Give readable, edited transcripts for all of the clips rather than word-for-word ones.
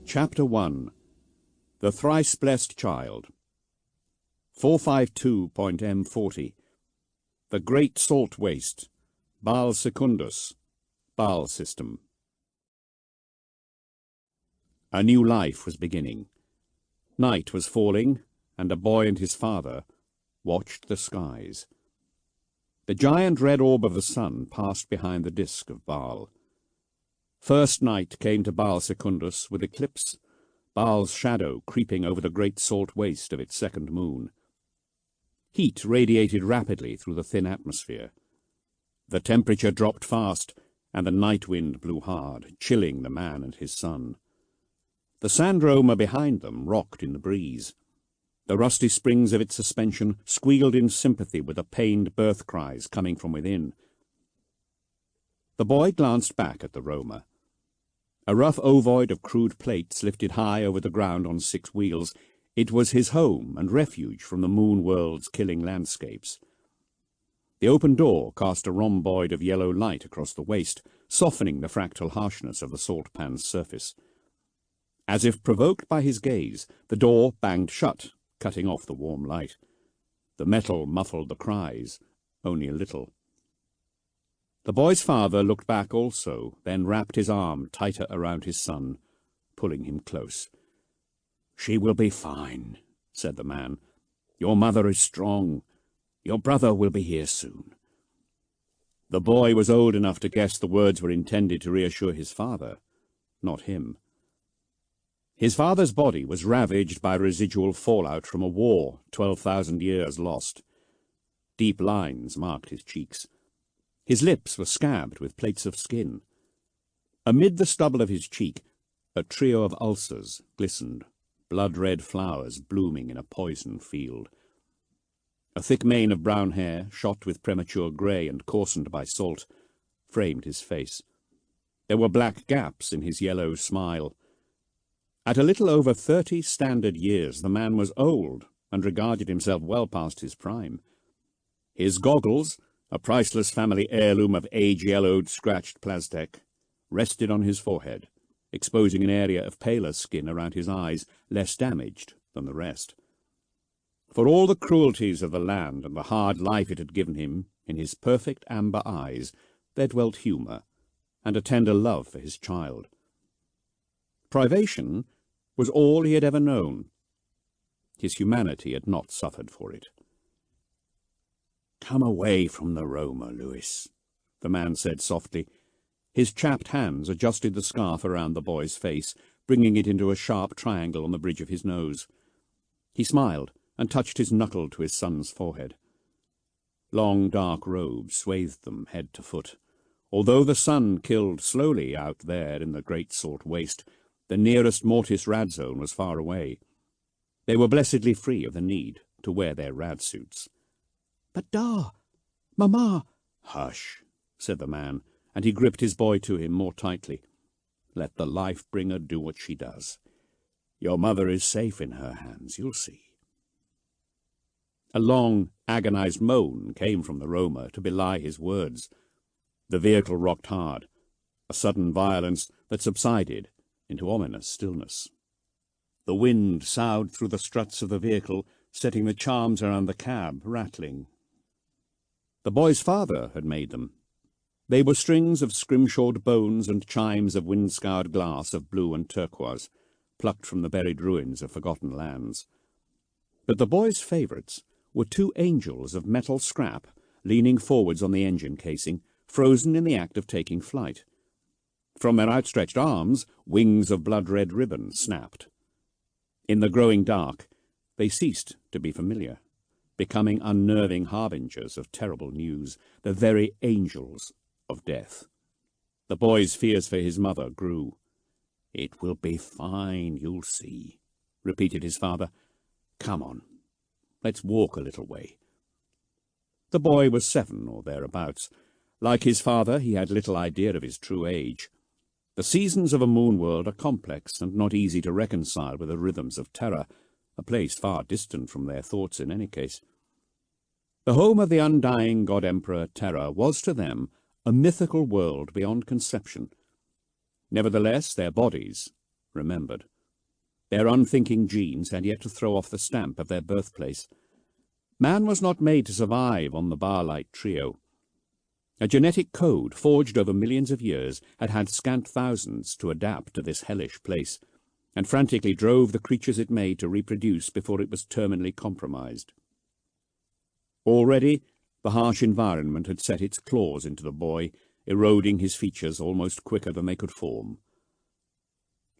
Chapter 1. The Thrice-Blessed Child. 452.M40. The Great Salt Waste. Baal Secundus. Baal System. A new life was beginning. Night was falling, and a boy and his father watched the skies. The giant red orb of the sun passed behind the disk of Baal. First night came to Baal Secundus with eclipse, Baal's shadow creeping over the great salt waste of its second moon. Heat radiated rapidly through the thin atmosphere. The temperature dropped fast, and the night wind blew hard, chilling the man and his son. The sandroma behind them rocked in the breeze. The rusty springs of its suspension squealed in sympathy with the pained birth cries coming from within. The boy glanced back at the Roma. A rough ovoid of crude plates lifted high over the ground on 6 wheels, it was his home and refuge from the moon world's killing landscapes. The open door cast a rhomboid of yellow light across the waste, softening the fractal harshness of the salt pan's surface. As if provoked by his gaze, the door banged shut, cutting off the warm light. The metal muffled the cries, only a little. The boy's father looked back also, then wrapped his arm tighter around his son, pulling him close. "She will be fine," said the man. "Your mother is strong. Your brother will be here soon." The boy was old enough to guess the words were intended to reassure his father, not him. His father's body was ravaged by residual fallout from a war 12,000 years lost. Deep lines marked his cheeks. His lips were scabbed with plates of skin. Amid the stubble of his cheek, a trio of ulcers glistened, blood-red flowers blooming in a poison field. A thick mane of brown hair, shot with premature grey and coarsened by salt, framed his face. There were black gaps in his yellow smile. At a little over 30 standard years, the man was old and regarded himself well past his prime. His goggles, a priceless family heirloom of age-yellowed, scratched plastic, rested on his forehead, exposing an area of paler skin around his eyes, less damaged than the rest. For all the cruelties of the land and the hard life it had given him, in his perfect amber eyes there dwelt humour, and a tender love for his child. Privation was all he had ever known. His humanity had not suffered for it. "Come away from the Roma, Lewis," the man said softly. His chapped hands adjusted the scarf around the boy's face, bringing it into a sharp triangle on the bridge of his nose. He smiled and touched his knuckle to his son's forehead. Long dark robes swathed them head to foot. Although the sun killed slowly out there in the great salt waste, the nearest mortis rad zone was far away. They were blessedly free of the need to wear their rad suits. "But Da! Mama!" "Hush," said the man, and he gripped his boy to him more tightly. "Let the life-bringer do what she does. Your mother is safe in her hands, you'll see." A long, agonized moan came from the Roma to belie his words. The vehicle rocked hard, a sudden violence that subsided into ominous stillness. The wind soughed through the struts of the vehicle, setting the charms around the cab rattling. The boy's father had made them. They were strings of scrimshawed bones and chimes of wind-scoured glass of blue and turquoise, plucked from the buried ruins of forgotten lands. But the boy's favourites were 2 angels of metal scrap leaning forwards on the engine casing, frozen in the act of taking flight. From their outstretched arms, wings of blood-red ribbon snapped. In the growing dark, they ceased to be familiar, becoming unnerving harbingers of terrible news, the very angels of death. The boy's fears for his mother grew. "It will be fine, you'll see," repeated his father. "Come on, let's walk a little way." The boy was 7 or thereabouts. Like his father, he had little idea of his true age. The seasons of a moon world are complex and not easy to reconcile with the rhythms of Terra, a place far distant from their thoughts in any case. The home of the undying God-Emperor Terra was to them a mythical world beyond conception. Nevertheless, their bodies remembered. Their unthinking genes had yet to throw off the stamp of their birthplace. Man was not made to survive on the Barlight trio. A genetic code, forged over millions of years, had had scant thousands to adapt to this hellish place, and frantically drove the creatures it made to reproduce before it was terminally compromised. Already, the harsh environment had set its claws into the boy, eroding his features almost quicker than they could form.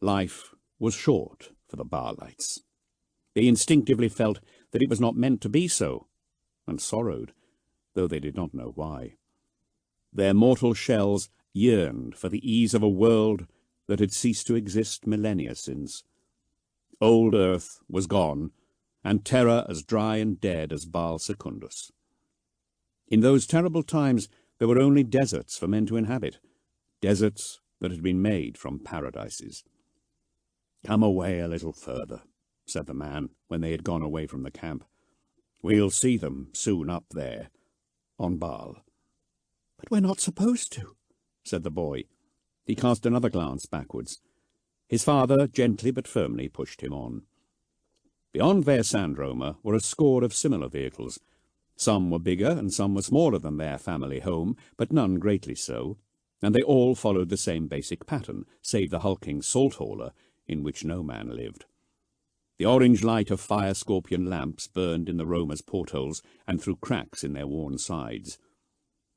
Life was short for the Barlights. They instinctively felt that it was not meant to be so, and sorrowed, though they did not know why. Their mortal shells yearned for the ease of a world that had ceased to exist millennia since. Old Earth was gone, and terror as dry and dead as Baal Secundus. In those terrible times there were only deserts for men to inhabit, deserts that had been made from paradises. "Come away a little further," said the man, when they had gone away from the camp. "We'll see them soon up there, on Baal." "But we're not supposed to," said the boy. He cast another glance backwards. His father gently but firmly pushed him on. Beyond their Sandroma were a score of similar vehicles. Some were bigger and some were smaller than their family home, but none greatly so, and they all followed the same basic pattern, save the hulking salt-hauler, in which no man lived. The orange light of fire-scorpion lamps burned in the Roma's portholes and through cracks in their worn sides.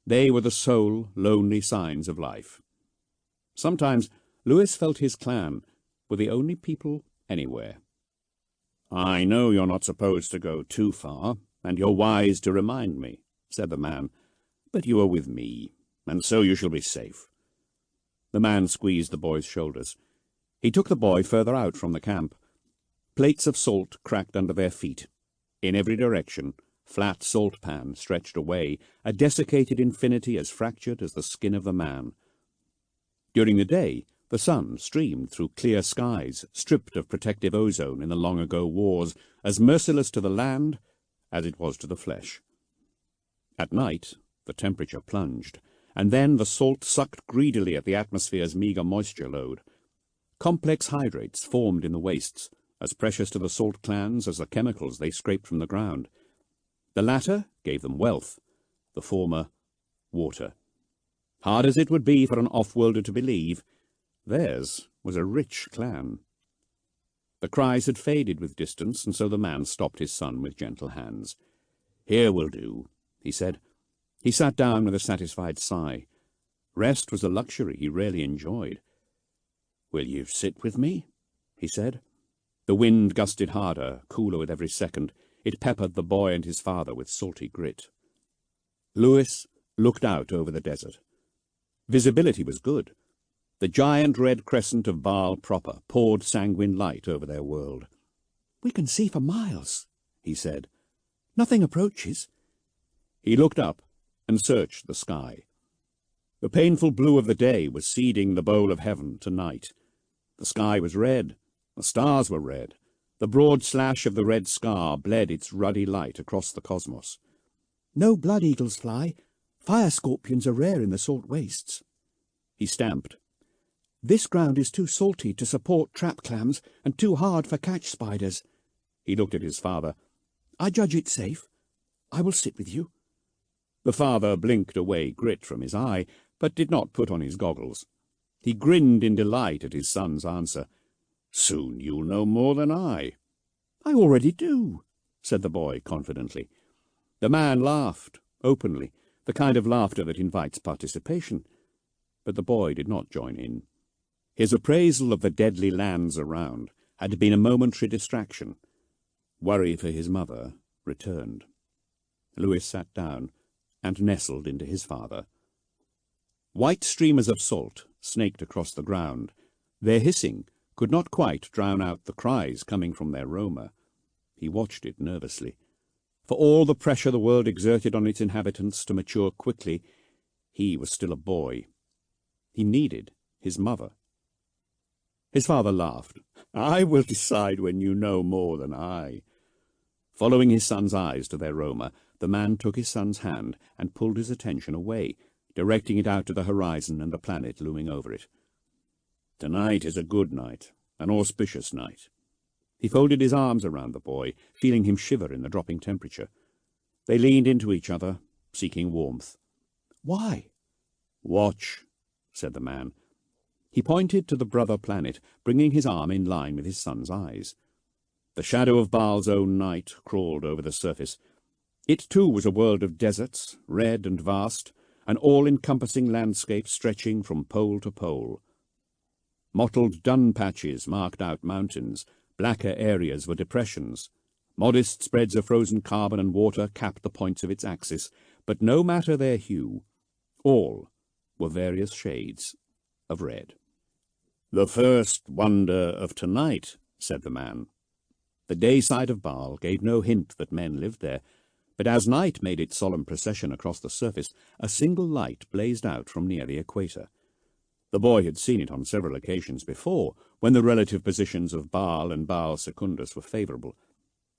They were the sole, lonely signs of life. Sometimes Lewis felt his clan were the only people anywhere. "I know you're not supposed to go too far, and you're wise to remind me," said the man, "but you are with me, and so you shall be safe." The man squeezed the boy's shoulders. He took the boy further out from the camp. Plates of salt cracked under their feet. In every direction, flat salt pan stretched away, a desiccated infinity as fractured as the skin of the man. During the day, the sun streamed through clear skies, stripped of protective ozone in the long-ago wars, as merciless to the land as it was to the flesh. At night, the temperature plunged, and then the salt sucked greedily at the atmosphere's meagre moisture load. Complex hydrates formed in the wastes, as precious to the salt clans as the chemicals they scraped from the ground. The latter gave them wealth, the former water. Hard as it would be for an off-worlder to believe, theirs was a rich clan. The cries had faded with distance, and so the man stopped his son with gentle hands. "Here will do," he said. He sat down with a satisfied sigh. Rest was a luxury he rarely enjoyed. "Will you sit with me?" he said. The wind gusted harder, cooler with every second. It peppered the boy and his father with salty grit. Lewis looked out over the desert. Visibility was good. The giant red crescent of Baal proper poured sanguine light over their world. "We can see for miles," he said. "Nothing approaches." He looked up and searched the sky. The painful blue of the day was seeding the bowl of heaven to night. The sky was red. The stars were red. The broad slash of the red scar bled its ruddy light across the cosmos. "No blood eagles fly. Fire scorpions are rare in the salt wastes." He stamped. "This ground is too salty to support trap clams and too hard for catch spiders." He looked at his father. "I judge it safe. I will sit with you." The father blinked away grit from his eye, but did not put on his goggles. He grinned in delight at his son's answer. "Soon you'll know more than I." "I already do," said the boy confidently. The man laughed, openly, the kind of laughter that invites participation. But the boy did not join in. His appraisal of the deadly lands around had been a momentary distraction. Worry for his mother returned. Lewis sat down and nestled into his father. White streamers of salt snaked across the ground. Their hissing could not quite drown out the cries coming from their Roma. He watched it nervously. For all the pressure the world exerted on its inhabitants to mature quickly, he was still a boy. He needed his mother. His father laughed. "I will decide when you know more than I." Following his son's eyes to their Roma, the man took his son's hand and pulled his attention away, directing it out to the horizon and the planet looming over it. "Tonight is a good night, an auspicious night. He folded his arms around the boy, feeling him shiver in the dropping temperature. They leaned into each other, seeking warmth. "Why?" "Watch," said the man. He pointed to the brother planet, bringing his arm in line with his son's eyes. The shadow of Baal's own night crawled over the surface. It too was a world of deserts, red and vast, an all-encompassing landscape stretching from pole to pole. Mottled dun patches marked out mountains, blacker areas were depressions. Modest spreads of frozen carbon and water capped the points of its axis, but no matter their hue, all were various shades of red. "The first wonder of tonight," said the man. The day side of Baal gave no hint that men lived there, but as night made its solemn procession across the surface, a single light blazed out from near the equator. The boy had seen it on several occasions before, when the relative positions of Baal and Baal Secundus were favourable.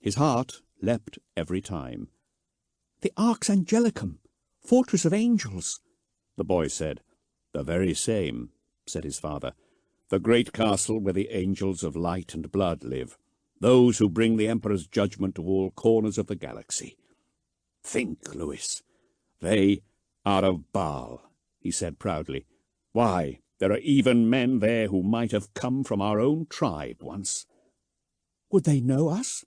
His heart leapt every time. "The Arx Angelicum, fortress of angels," the boy said. "The very same," said his father. "The great castle where the angels of light and blood live, those who bring the Emperor's judgment to all corners of the galaxy. Think, Louis, they are of Baal," he said proudly. "Why, there are even men there who might have come from our own tribe once." "Would they know us?"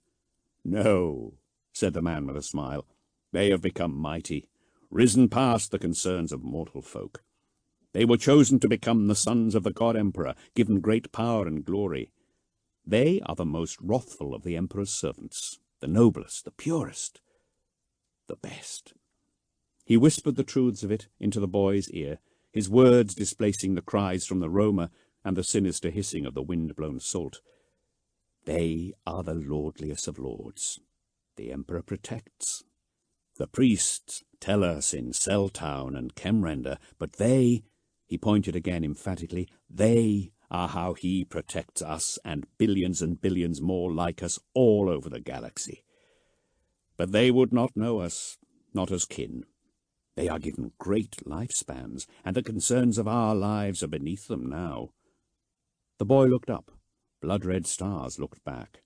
"No," said the man with a smile. "They have become mighty, risen past the concerns of mortal folk. They were chosen to become the sons of the God Emperor, given great power and glory. They are the most wrathful of the Emperor's servants, the noblest, the purest, the best." He whispered the truths of it into the boy's ear, his words displacing the cries from the Roma and the sinister hissing of the wind-blown salt. "They are the lordliest of lords. The Emperor protects. The priests tell us in Celltown and Kemrender, but they," he pointed again emphatically, "they are how he protects us and billions more like us all over the galaxy. But they would not know us, not as kin. They are given great lifespans, and the concerns of our lives are beneath them now." The boy looked up. Blood-red stars looked back.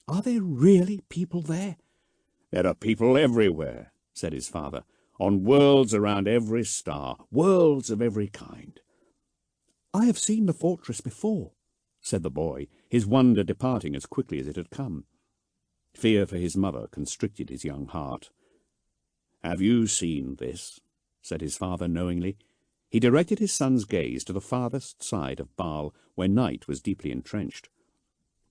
"Are there really people there?" "There are people everywhere," said his father, "on worlds around every star, worlds of every kind." "I have seen the fortress before," said the boy, his wonder departing as quickly as it had come. Fear for his mother constricted his young heart. "Have you seen this?" said his father knowingly. He directed his son's gaze to the farthest side of Baal, where night was deeply entrenched.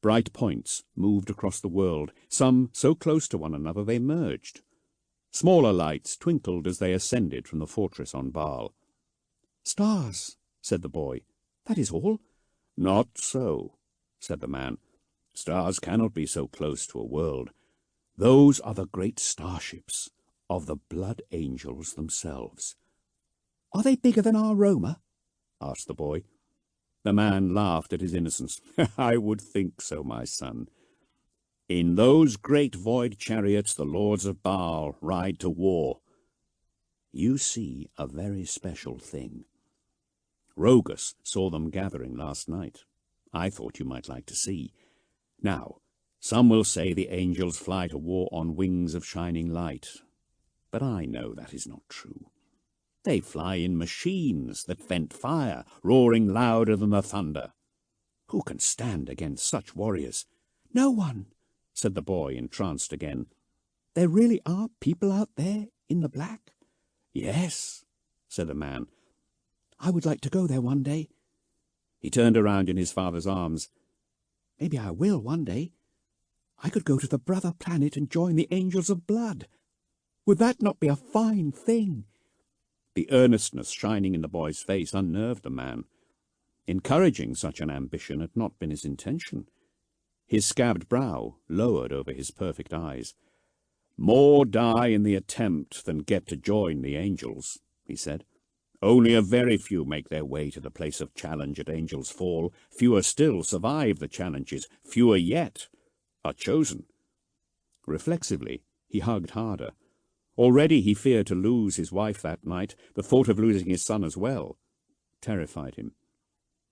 Bright points moved across the world, some so close to one another they merged. Smaller lights twinkled as they ascended from the fortress on Baal. "Stars," said the boy. "That is all." "Not so," said the man. "Stars cannot be so close to a world. Those are the great starships of the blood angels themselves." "Are they bigger than our Roma?" asked the boy. The man laughed at his innocence. "I would think so, my son. In those great void chariots the lords of Baal ride to war. You see a very special thing. Rogus saw them gathering last night. I thought you might like to see. Now, some will say the angels fly to war on wings of shining light, but I know that is not true. They fly in machines that vent fire, roaring louder than the thunder. Who can stand against such warriors?" "No one," said the boy, entranced again. "There really are people out there in the black?" "Yes," said the man. "I would like to go there one day." He turned around in his father's arms. "Maybe I will one day. I could go to the brother planet and join the angels of blood. Would that not be a fine thing?" The earnestness shining in the boy's face unnerved the man. Encouraging such an ambition had not been his intention. His scabbed brow lowered over his perfect eyes. "More die in the attempt than get to join the angels," he said. "Only a very few make their way to the place of challenge at Angel's Fall. Fewer still survive the challenges. Fewer yet are chosen." Reflexively, he hugged harder. Already he feared to lose his wife that night. The thought of losing his son as well terrified him.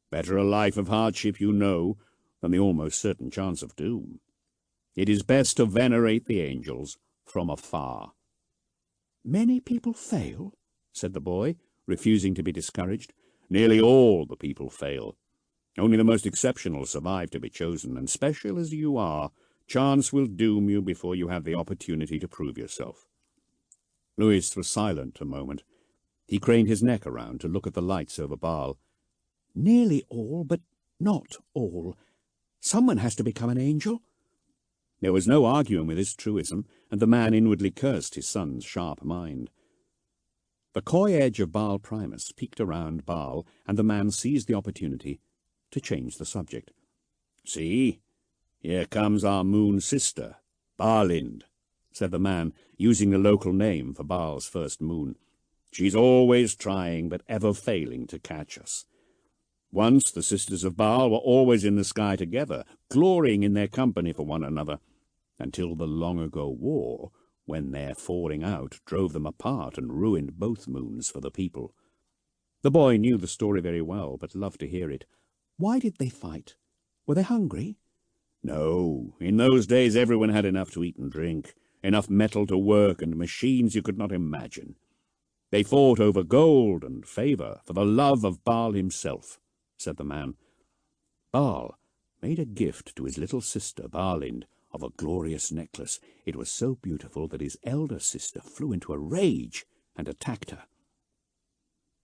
"Better a life of hardship, you know, than the almost certain chance of doom. It is best to venerate the angels from afar." "Many people fail?" said the boy, refusing to be discouraged. "Nearly all the people fail. Only the most exceptional survive to be chosen, and special as you are, chance will doom you before you have the opportunity to prove yourself." Louis was silent a moment. He craned his neck around to look at the lights over Basle. "Nearly all, but not all. Someone has to become an angel." There was no arguing with this truism, and the man inwardly cursed his son's sharp mind. The coy edge of Basle Primus peeked around Basle, and the man seized the opportunity to change the subject. "See, here comes our moon sister, Barlind," said the man, using the local name for Basle's first moon. "She's always trying, but ever failing to catch us. Once the sisters of Basle were always in the sky together, glorying in their company for one another, until the long-ago war, when their falling out drove them apart and ruined both moons for the people." The boy knew the story very well, but loved to hear it. "Why did they fight? Were they hungry?" "No. In those days everyone had enough to eat and drink, enough metal to work, and machines you could not imagine. They fought over gold and favour, for the love of Basle himself," said the man. "Basle made a gift to his little sister, Barlind, of a glorious necklace. It was so beautiful that his elder sister flew into a rage and attacked her.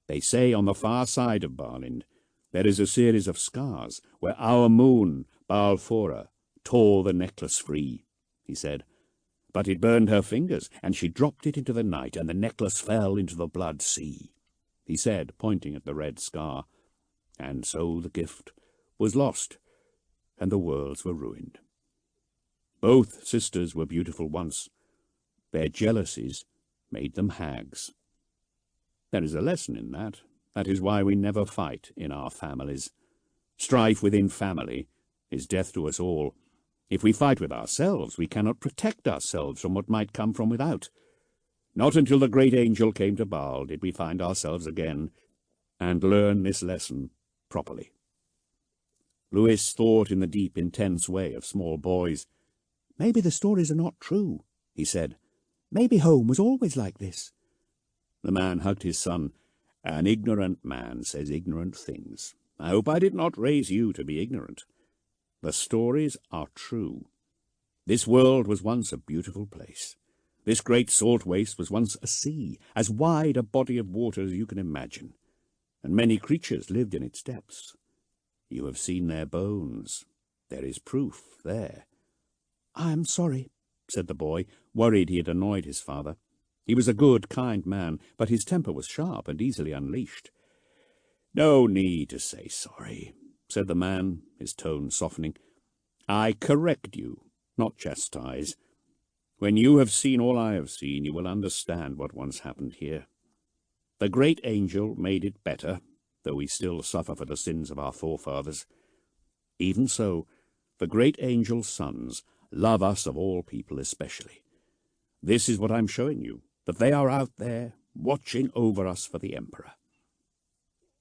They say on the far side of Barlind there is a series of scars where our moon, Balfora, tore the necklace free," he said. "But it burned her fingers, and she dropped it into the night, and the necklace fell into the blood sea," he said, pointing at the red scar. "And so the gift was lost, and the worlds were ruined. Both sisters were beautiful once. Their jealousies made them hags. There is a lesson in that. That is why we never fight in our families. Strife within family is death to us all. If we fight with ourselves, we cannot protect ourselves from what might come from without. Not until the great angel came to Basle did we find ourselves again and learn this lesson properly." Louis thought in the deep, intense way of small boys. "Maybe the stories are not true," he said. "Maybe home was always like this." The man hugged his son. "An ignorant man says ignorant things. I hope I did not raise you to be ignorant. The stories are true. This world was once a beautiful place. This great salt waste was once a sea, as wide a body of water as you can imagine, and many creatures lived in its depths. You have seen their bones. There is proof there." "I am sorry," said the boy, worried he had annoyed his father. He was a good, kind man, but his temper was sharp and easily unleashed. "No need to say sorry," said the man, his tone softening. "I correct you, not chastise. When you have seen all I have seen, you will understand what once happened here. The great angel made it better, though we still suffer for the sins of our forefathers. Even so, the great angel's sons love us of all people especially. This is what I'm showing you, that they are out there, watching over us for the Emperor."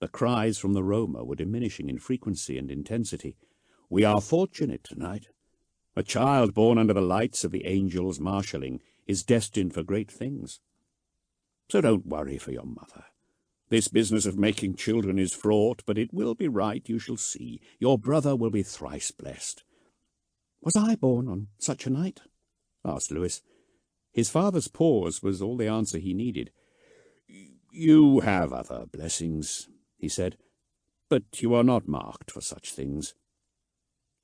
The cries from the Roma were diminishing in frequency and intensity. "We are fortunate tonight. A child born under the lights of the angels marshalling is destined for great things. So don't worry for your mother. This business of making children is fraught, but it will be right, you shall see. Your brother will be thrice blessed." "Was I born on such a night?" asked Louis. His father's pause was all the answer he needed. "You have other blessings," he said, "but you are not marked for such things."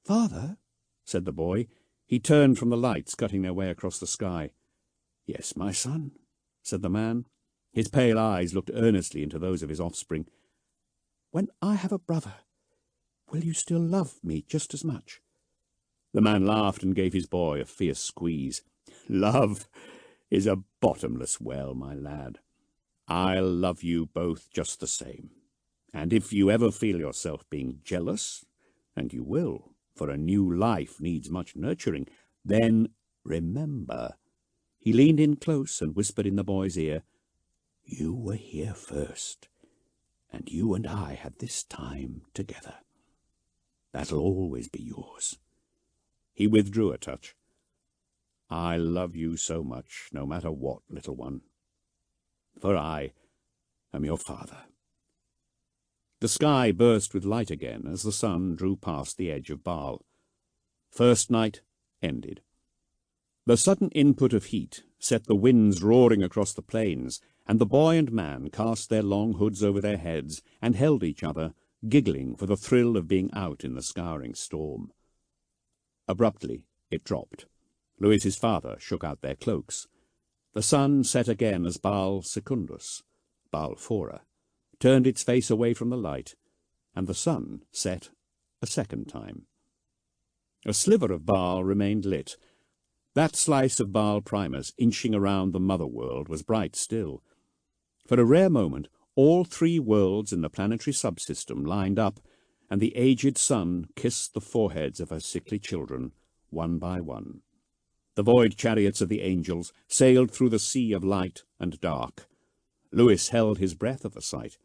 "Father," said the boy. He turned from the lights cutting their way across the sky. "Yes, my son," said the man. His pale eyes looked earnestly into those of his offspring. "When I have a brother, will you still love me just as much?" The man laughed and gave his boy a fierce squeeze. "Love is a bottomless well, my lad. I'll love you both just the same. And if you ever feel yourself being jealous, and you will, for a new life needs much nurturing, then remember," he leaned in close and whispered in the boy's ear, "you were here first, and you and I had this time together." That'll always be yours." He withdrew a touch. "I love you so much, no matter what, little one. For I am your father." The sky burst with light again as the sun drew past the edge of Baal. First night ended. The sudden input of heat set the winds roaring across the plains, and the boy and man cast their long hoods over their heads and held each other, giggling for the thrill of being out in the scouring storm. Abruptly it dropped. Louis's father shook out their cloaks. The sun set again as Baal Secundus, Baal Fora, turned its face away from the light, and the sun set a second time. A sliver of Baal remained lit. That slice of Baal Primus inching around the mother world was bright still. For a rare moment, all three worlds in the planetary subsystem lined up, and the aged sun kissed the foreheads of her sickly children, one by one. The void chariots of the angels sailed through the sea of light and dark. Louis held his breath at the sight.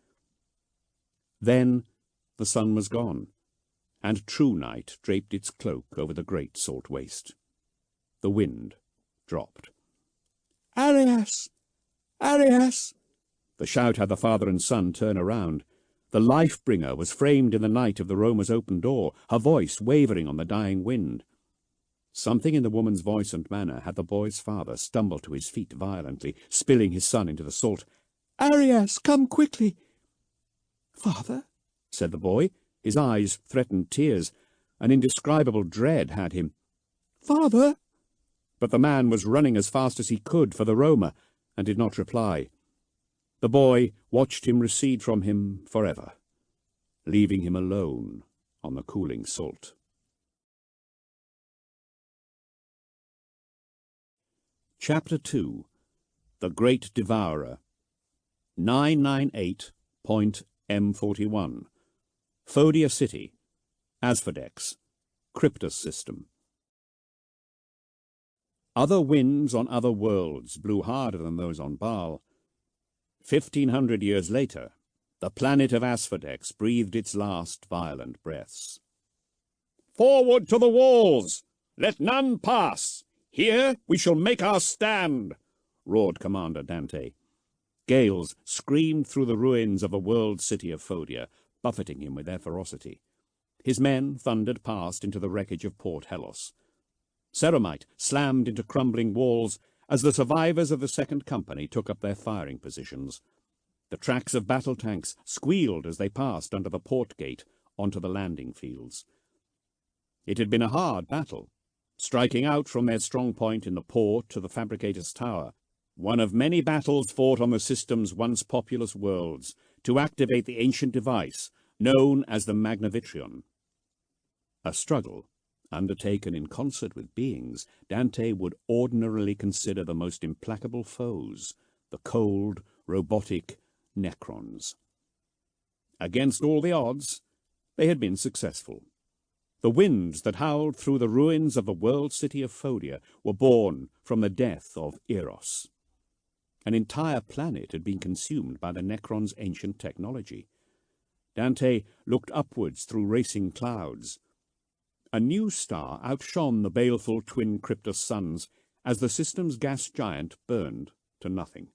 Then the sun was gone, and true night draped its cloak over the great salt waste. The wind dropped. "Arias! Arias!" The shout had the father and son turn around. The life-bringer was framed in the night of the roamer's open door, her voice wavering on the dying wind. Something in the woman's voice and manner had the boy's father stumble to his feet violently, spilling his son into the salt. "Arias, come quickly!" "Father?" said the boy. His eyes threatened tears. An indescribable dread had him. "Father!" But the man was running as fast as he could for the roamer, and did not reply. The boy watched him recede from him forever, leaving him alone on the cooling salt. Chapter 2. The Great Devourer. 998.M41. Fodia City. Asphodex. Cryptus System. Other winds on other worlds blew harder than those on Baal. 1,500 years later, the planet of Asphodex breathed its last violent breaths. "Forward to the walls! Let none pass! Here we shall make our stand!" roared Commander Dante. Gales screamed through the ruins of the world city of Fodia, buffeting him with their ferocity. His men thundered past into the wreckage of Port Helos. Ceramite slammed into crumbling walls as the survivors of the Second Company took up their firing positions. The tracks of battle tanks squealed as they passed under the port gate onto the landing fields. It had been a hard battle, striking out from their strong point in the port to the fabricator's tower, one of many battles fought on the system's once populous worlds to activate the ancient device known as the Magnavitrion. A struggle undertaken in concert with beings Dante would ordinarily consider the most implacable foes, the cold, robotic Necrons. Against all the odds, they had been successful. The winds that howled through the ruins of the world city of Fodia were born from the death of Eros. An entire planet had been consumed by the Necrons' ancient technology. Dante looked upwards through racing clouds. A new star outshone the baleful twin Cryptus suns as the system's gas giant burned to nothing.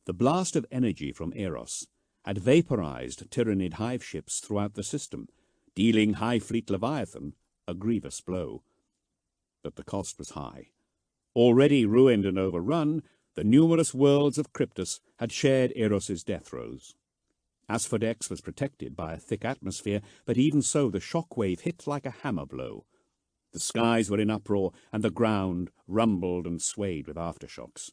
The blast of energy from Eros had vaporized Tyranid hive ships throughout the system, dealing High Fleet Leviathan a grievous blow. But the cost was high. Already ruined and overrun, the numerous worlds of Cryptus had shared Eros's death throes. Asphodex was protected by a thick atmosphere, but even so the shockwave hit like a hammer blow. The skies were in uproar, and the ground rumbled and swayed with aftershocks.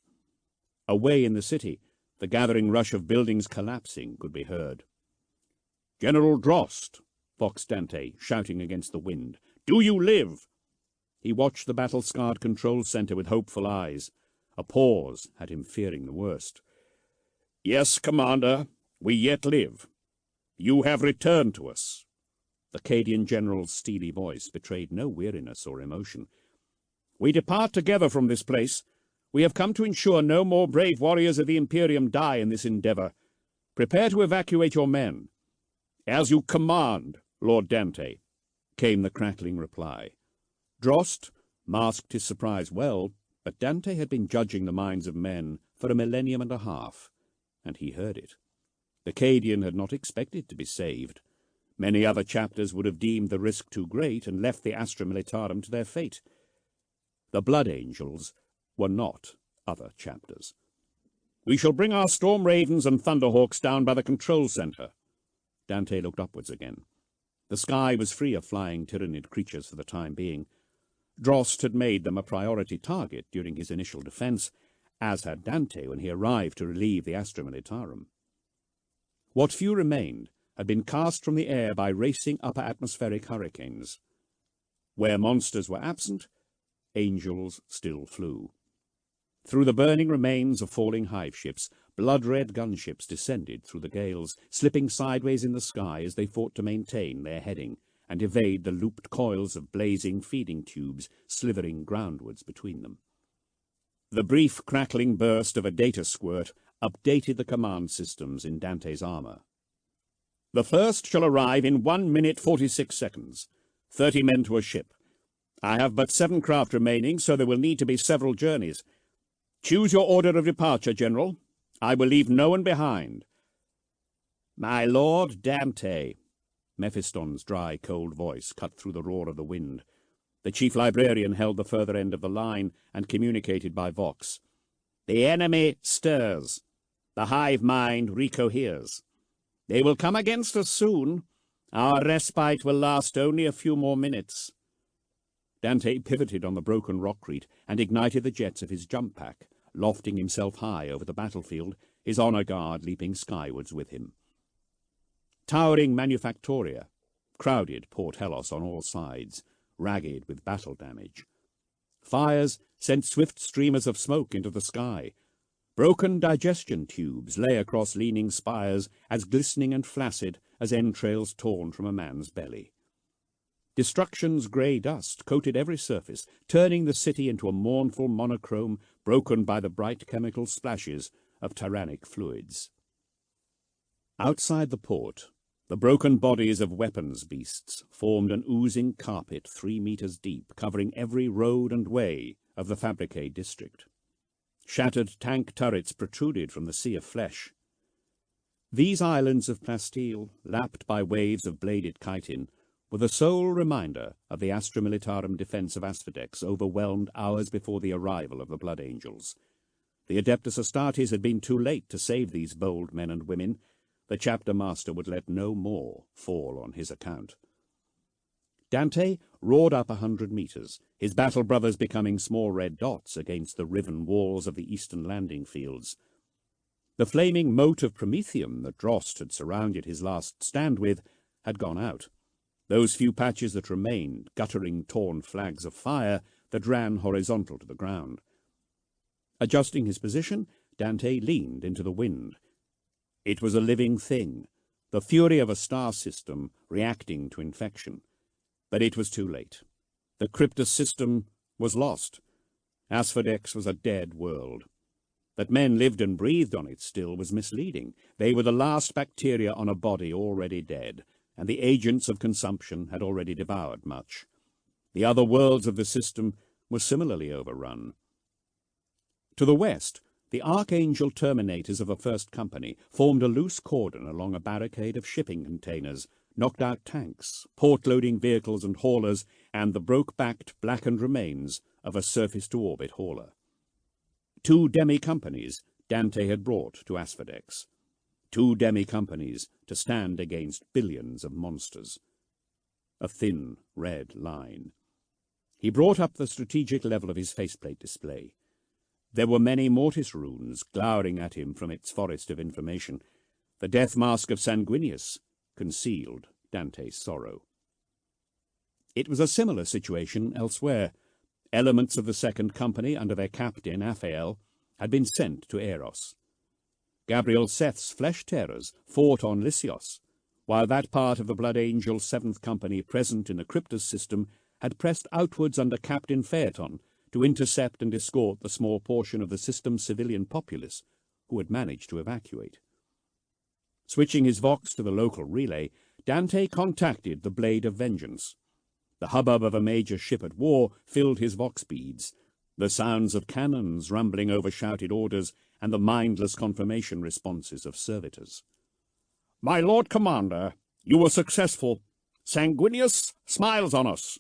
Away in the city, the gathering rush of buildings collapsing could be heard. "General Drost!" foxed Dante, shouting against the wind. "Do you live?" He watched the battle-scarred control center with hopeful eyes. A pause had him fearing the worst. "Yes, Commander, we yet live. You have returned to us." The Cadian general's steely voice betrayed no weariness or emotion. "We depart together from this place. We have come to ensure no more brave warriors of the Imperium die in this endeavor. Prepare to evacuate your men. As you command, Lord Dante, came the crackling reply. Drost masked his surprise well, but Dante had been judging the minds of men for a millennium and a half, and he heard it. The Cadian had not expected to be saved. Many other chapters would have deemed the risk too great and left the Astra Militarum to their fate. The Blood Angels were not other chapters. "We shall bring our Storm Ravens and Thunderhawks down by the control center." Dante looked upwards again. The sky was free of flying tyrannid creatures for the time being. Drost had made them a priority target during his initial defense, as had Dante when he arrived to relieve the Astra Militarum. What few remained had been cast from the air by racing upper atmospheric hurricanes. Where monsters were absent, angels still flew. Through the burning remains of falling hive ships, blood-red gunships descended through the gales, slipping sideways in the sky as they fought to maintain their heading and evade the looped coils of blazing feeding tubes slithering groundwards between them. The brief crackling burst of a data squirt updated the command systems in Dante's armor. "The first shall arrive in 1 minute 46 seconds. 30 men to a ship. I have but 7 craft remaining, so there will need to be several journeys. Choose your order of departure, General. I will leave no one behind." "My Lord Dante," Mephiston's dry, cold voice cut through the roar of the wind. The chief librarian held the further end of the line and communicated by vox. "The enemy stirs. The hive mind recoheres. They will come against us soon. Our respite will last only a few more minutes." Dante pivoted on the broken rockcrete and ignited the jets of his jump pack, lofting himself high over the battlefield, his honor guard leaping skywards with him. Towering manufactoria crowded Port Hellas on all sides, ragged with battle damage. Fires sent swift streamers of smoke into the sky. Broken digestion tubes lay across leaning spires, as glistening and flaccid as entrails torn from a man's belly. Destruction's grey dust coated every surface, turning the city into a mournful monochrome broken by the bright chemical splashes of tyrannic fluids. Outside the port, the broken bodies of weapons beasts formed an oozing carpet 3 meters deep, covering every road and way of the Fabricate district. Shattered tank turrets protruded from the sea of flesh. These islands of plasteel, lapped by waves of bladed chitin, were the sole reminder of the Astra Militarum defense of Asphodex, overwhelmed hours before the arrival of the Blood Angels. The Adeptus Astartes had been too late to save these bold men and women. The chapter master would let no more fall on his account. Dante roared up 100 meters, his battle brothers becoming small red dots against the riven walls of the eastern landing fields. The flaming moat of Prometheum that Drost had surrounded his last stand with had gone out. Those few patches that remained, guttering torn flags of fire that ran horizontal to the ground. Adjusting his position, Dante leaned into the wind. It was a living thing, the fury of a star system reacting to infection. But it was too late. The Cryptus system was lost. Asphodex was a dead world. That men lived and breathed on it still was misleading. They were the last bacteria on a body already dead, and the agents of consumption had already devoured much. The other worlds of the system were similarly overrun. To the west, the Archangel Terminators of a First Company formed a loose cordon along a barricade of shipping containers, knocked out tanks, port-loading vehicles and haulers, and the broke-backed, blackened remains of a surface-to-orbit hauler. 2 demi-companies Dante had brought to Asphodex. 2 demi-companies to stand against billions of monsters. A thin, red line. He brought up the strategic level of his faceplate display. There were many mortis runes glowering at him from its forest of information. The death mask of Sanguinius concealed Dante's sorrow. It was a similar situation elsewhere. Elements of the Second Company, under their captain, Aphael, had been sent to Eros. Gabriel Seth's flesh-tearers fought on Lysios, while that part of the Blood Angel's 7th Company present in the Cryptus system had pressed outwards under Captain Phaeton to intercept and escort the small portion of the system's civilian populace who had managed to evacuate. Switching his vox to the local relay, Dante contacted the Blade of Vengeance. The hubbub of a major ship at war filled his vox beads, the sounds of cannons rumbling over shouted orders and the mindless confirmation responses of servitors. "My Lord Commander, you were successful. Sanguinius smiles on us."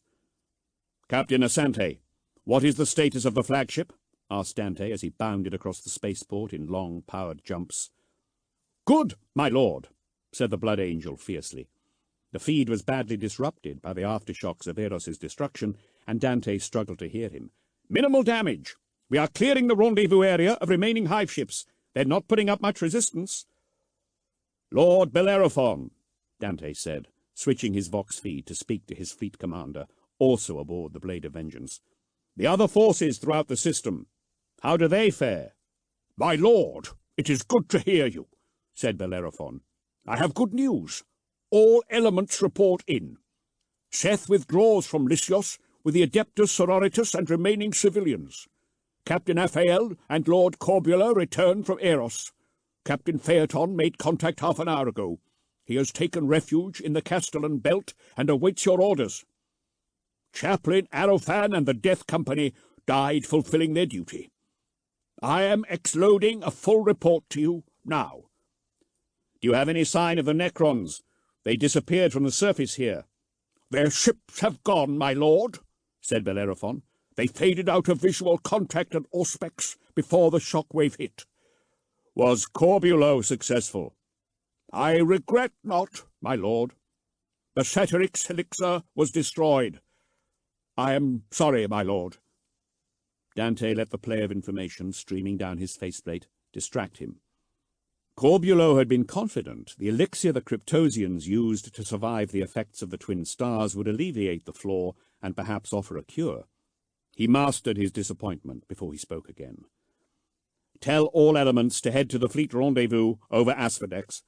"Captain Asante, what is the status of the flagship?" asked Dante as he bounded across the spaceport in long, powered jumps. "Good, my lord," said the Blood Angel fiercely. The feed was badly disrupted by the aftershocks of Eros's destruction, and Dante struggled to hear him. "Minimal damage. We are clearing the rendezvous area of remaining hive ships. They're not putting up much resistance." "Lord Bellerophon," Dante said, switching his vox feed to speak to his fleet commander, also aboard the Blade of Vengeance. "The other forces throughout the system, how do they fare?" "My lord, it is good to hear you," said Bellerophon. "I have good news. All elements report in. Seth withdraws from Lysios with the Adeptus Sororitas and remaining civilians. Captain Aphael and Lord Corbula return from Eros. Captain Phaeton made contact half an hour ago. He has taken refuge in the Castellan belt and awaits your orders. Chaplain Arofan and the Death Company died fulfilling their duty. I am exloading a full report to you now." "Do you have any sign of the Necrons? They disappeared from the surface here." "Their ships have gone, my lord," said Bellerophon. "They faded out of visual contact at Auspex before the shockwave hit." "Was Corbulo successful?" "I regret not, my lord. The Satyrix elixir was destroyed. I am sorry, my lord." Dante let the play of information streaming down his faceplate distract him. Corbulo had been confident the elixir the Cryptosians used to survive the effects of the twin stars would alleviate the flaw and perhaps offer a cure. He mastered his disappointment before he spoke again. "Tell all elements to head to the fleet rendezvous over Asphodex.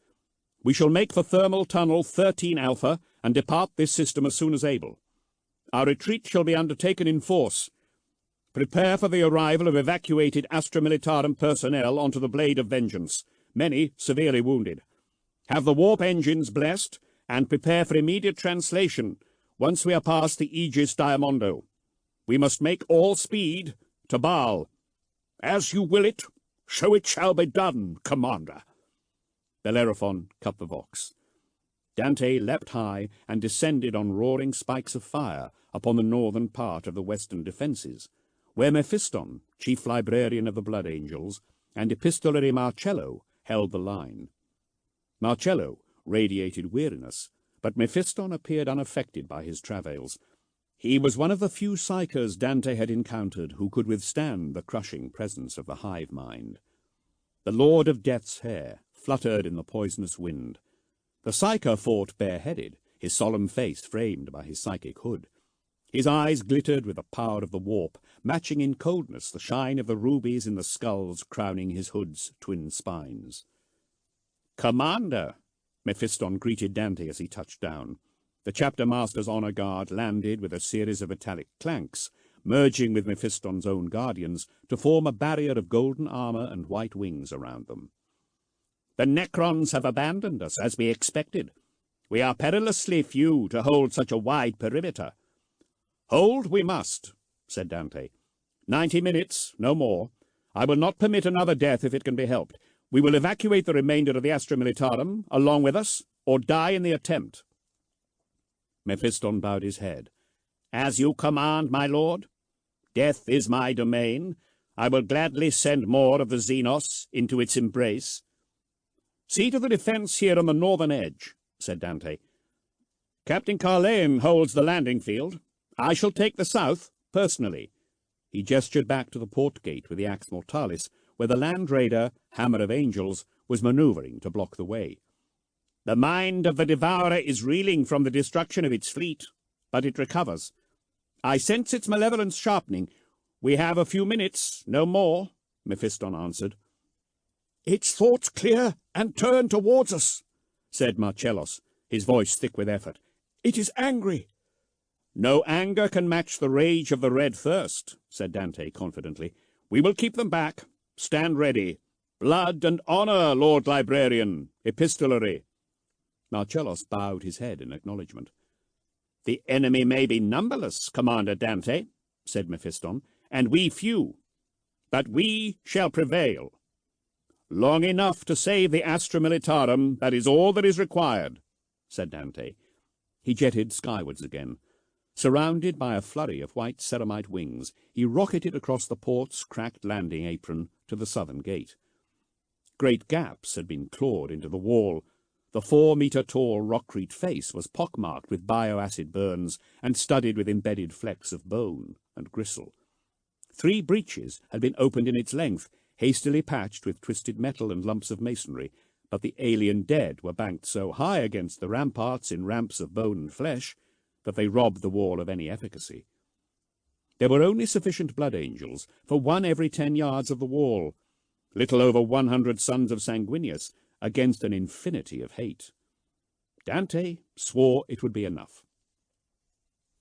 We shall make for Thermal Tunnel 13 Alpha and depart this system as soon as able. Our retreat shall be undertaken in force. Prepare for the arrival of evacuated Astra Militarum personnel onto the Blade of Vengeance, many severely wounded. Have the warp engines blessed, and prepare for immediate translation once we are past the Aegis Diamondo. We must make all speed to Baal." "As you will it, so it shall be done, Commander." Bellerophon cut the vox. Dante leapt high and descended on roaring spikes of fire upon the northern part of the western defences, where Mephiston, chief librarian of the Blood Angels, and Epistolary Marcello held the line. Marcello radiated weariness, but Mephiston appeared unaffected by his travails. He was one of the few psychers Dante had encountered who could withstand the crushing presence of the hive mind. The Lord of Death's hair fluttered in the poisonous wind. The psyker fought bareheaded, his solemn face framed by his psychic hood. His eyes glittered with the power of the warp, matching in coldness the shine of the rubies in the skulls crowning his hood's twin spines. "Commander," Mephiston greeted Dante as he touched down. The chapter master's honor guard landed with a series of metallic clanks, merging with Mephiston's own guardians to form a barrier of golden armor and white wings around them. "The Necrons have abandoned us, as we expected. We are perilously few to hold such a wide perimeter." "Hold we must," said Dante. 90 minutes, no more. I will not permit another death if it can be helped. We will evacuate the remainder of the Astra Militarum along with us, or die in the attempt." Mephiston bowed his head. "As you command, my lord. Death is my domain. I will gladly send more of the Xenos into its embrace." "See to the defence here on the northern edge," said Dante. "Captain Carlane holds the landing field. I shall take the south, personally." He gestured back to the port gate with the Ax Mortalis, where the land raider, Hammer of Angels, was manoeuvring to block the way. "The mind of the Devourer is reeling from the destruction of its fleet, but it recovers. I sense its malevolence sharpening. We have a few minutes, no more," Mephiston answered. "Its thoughts clear and turn towards us," said Marcellos, his voice thick with effort. "It is angry." "No anger can match the rage of the Red Thirst," said Dante confidently. "We will keep them back. Stand ready. Blood and honor, Lord Librarian. Epistolary." Marcellos bowed his head in acknowledgment. "The enemy may be numberless, Commander Dante," said Mephiston, "and we few, but we shall prevail. Long enough to save the Astra Militarum, that is all that is required," said Dante. He jetted skywards again. Surrounded by a flurry of white ceramite wings, he rocketed across the port's cracked landing apron to the southern gate. Great gaps had been clawed into the wall. The 4-metre-tall rockcrete face was pockmarked with bioacid burns and studded with embedded flecks of bone and gristle. 3 breaches had been opened in its length, hastily patched with twisted metal and lumps of masonry, but the alien dead were banked so high against the ramparts in ramps of bone and flesh that they robbed the wall of any efficacy. There were only sufficient blood angels for 1 every 10 yards of the wall, little over 100 sons of Sanguinius against an infinity of hate. Dante swore it would be enough.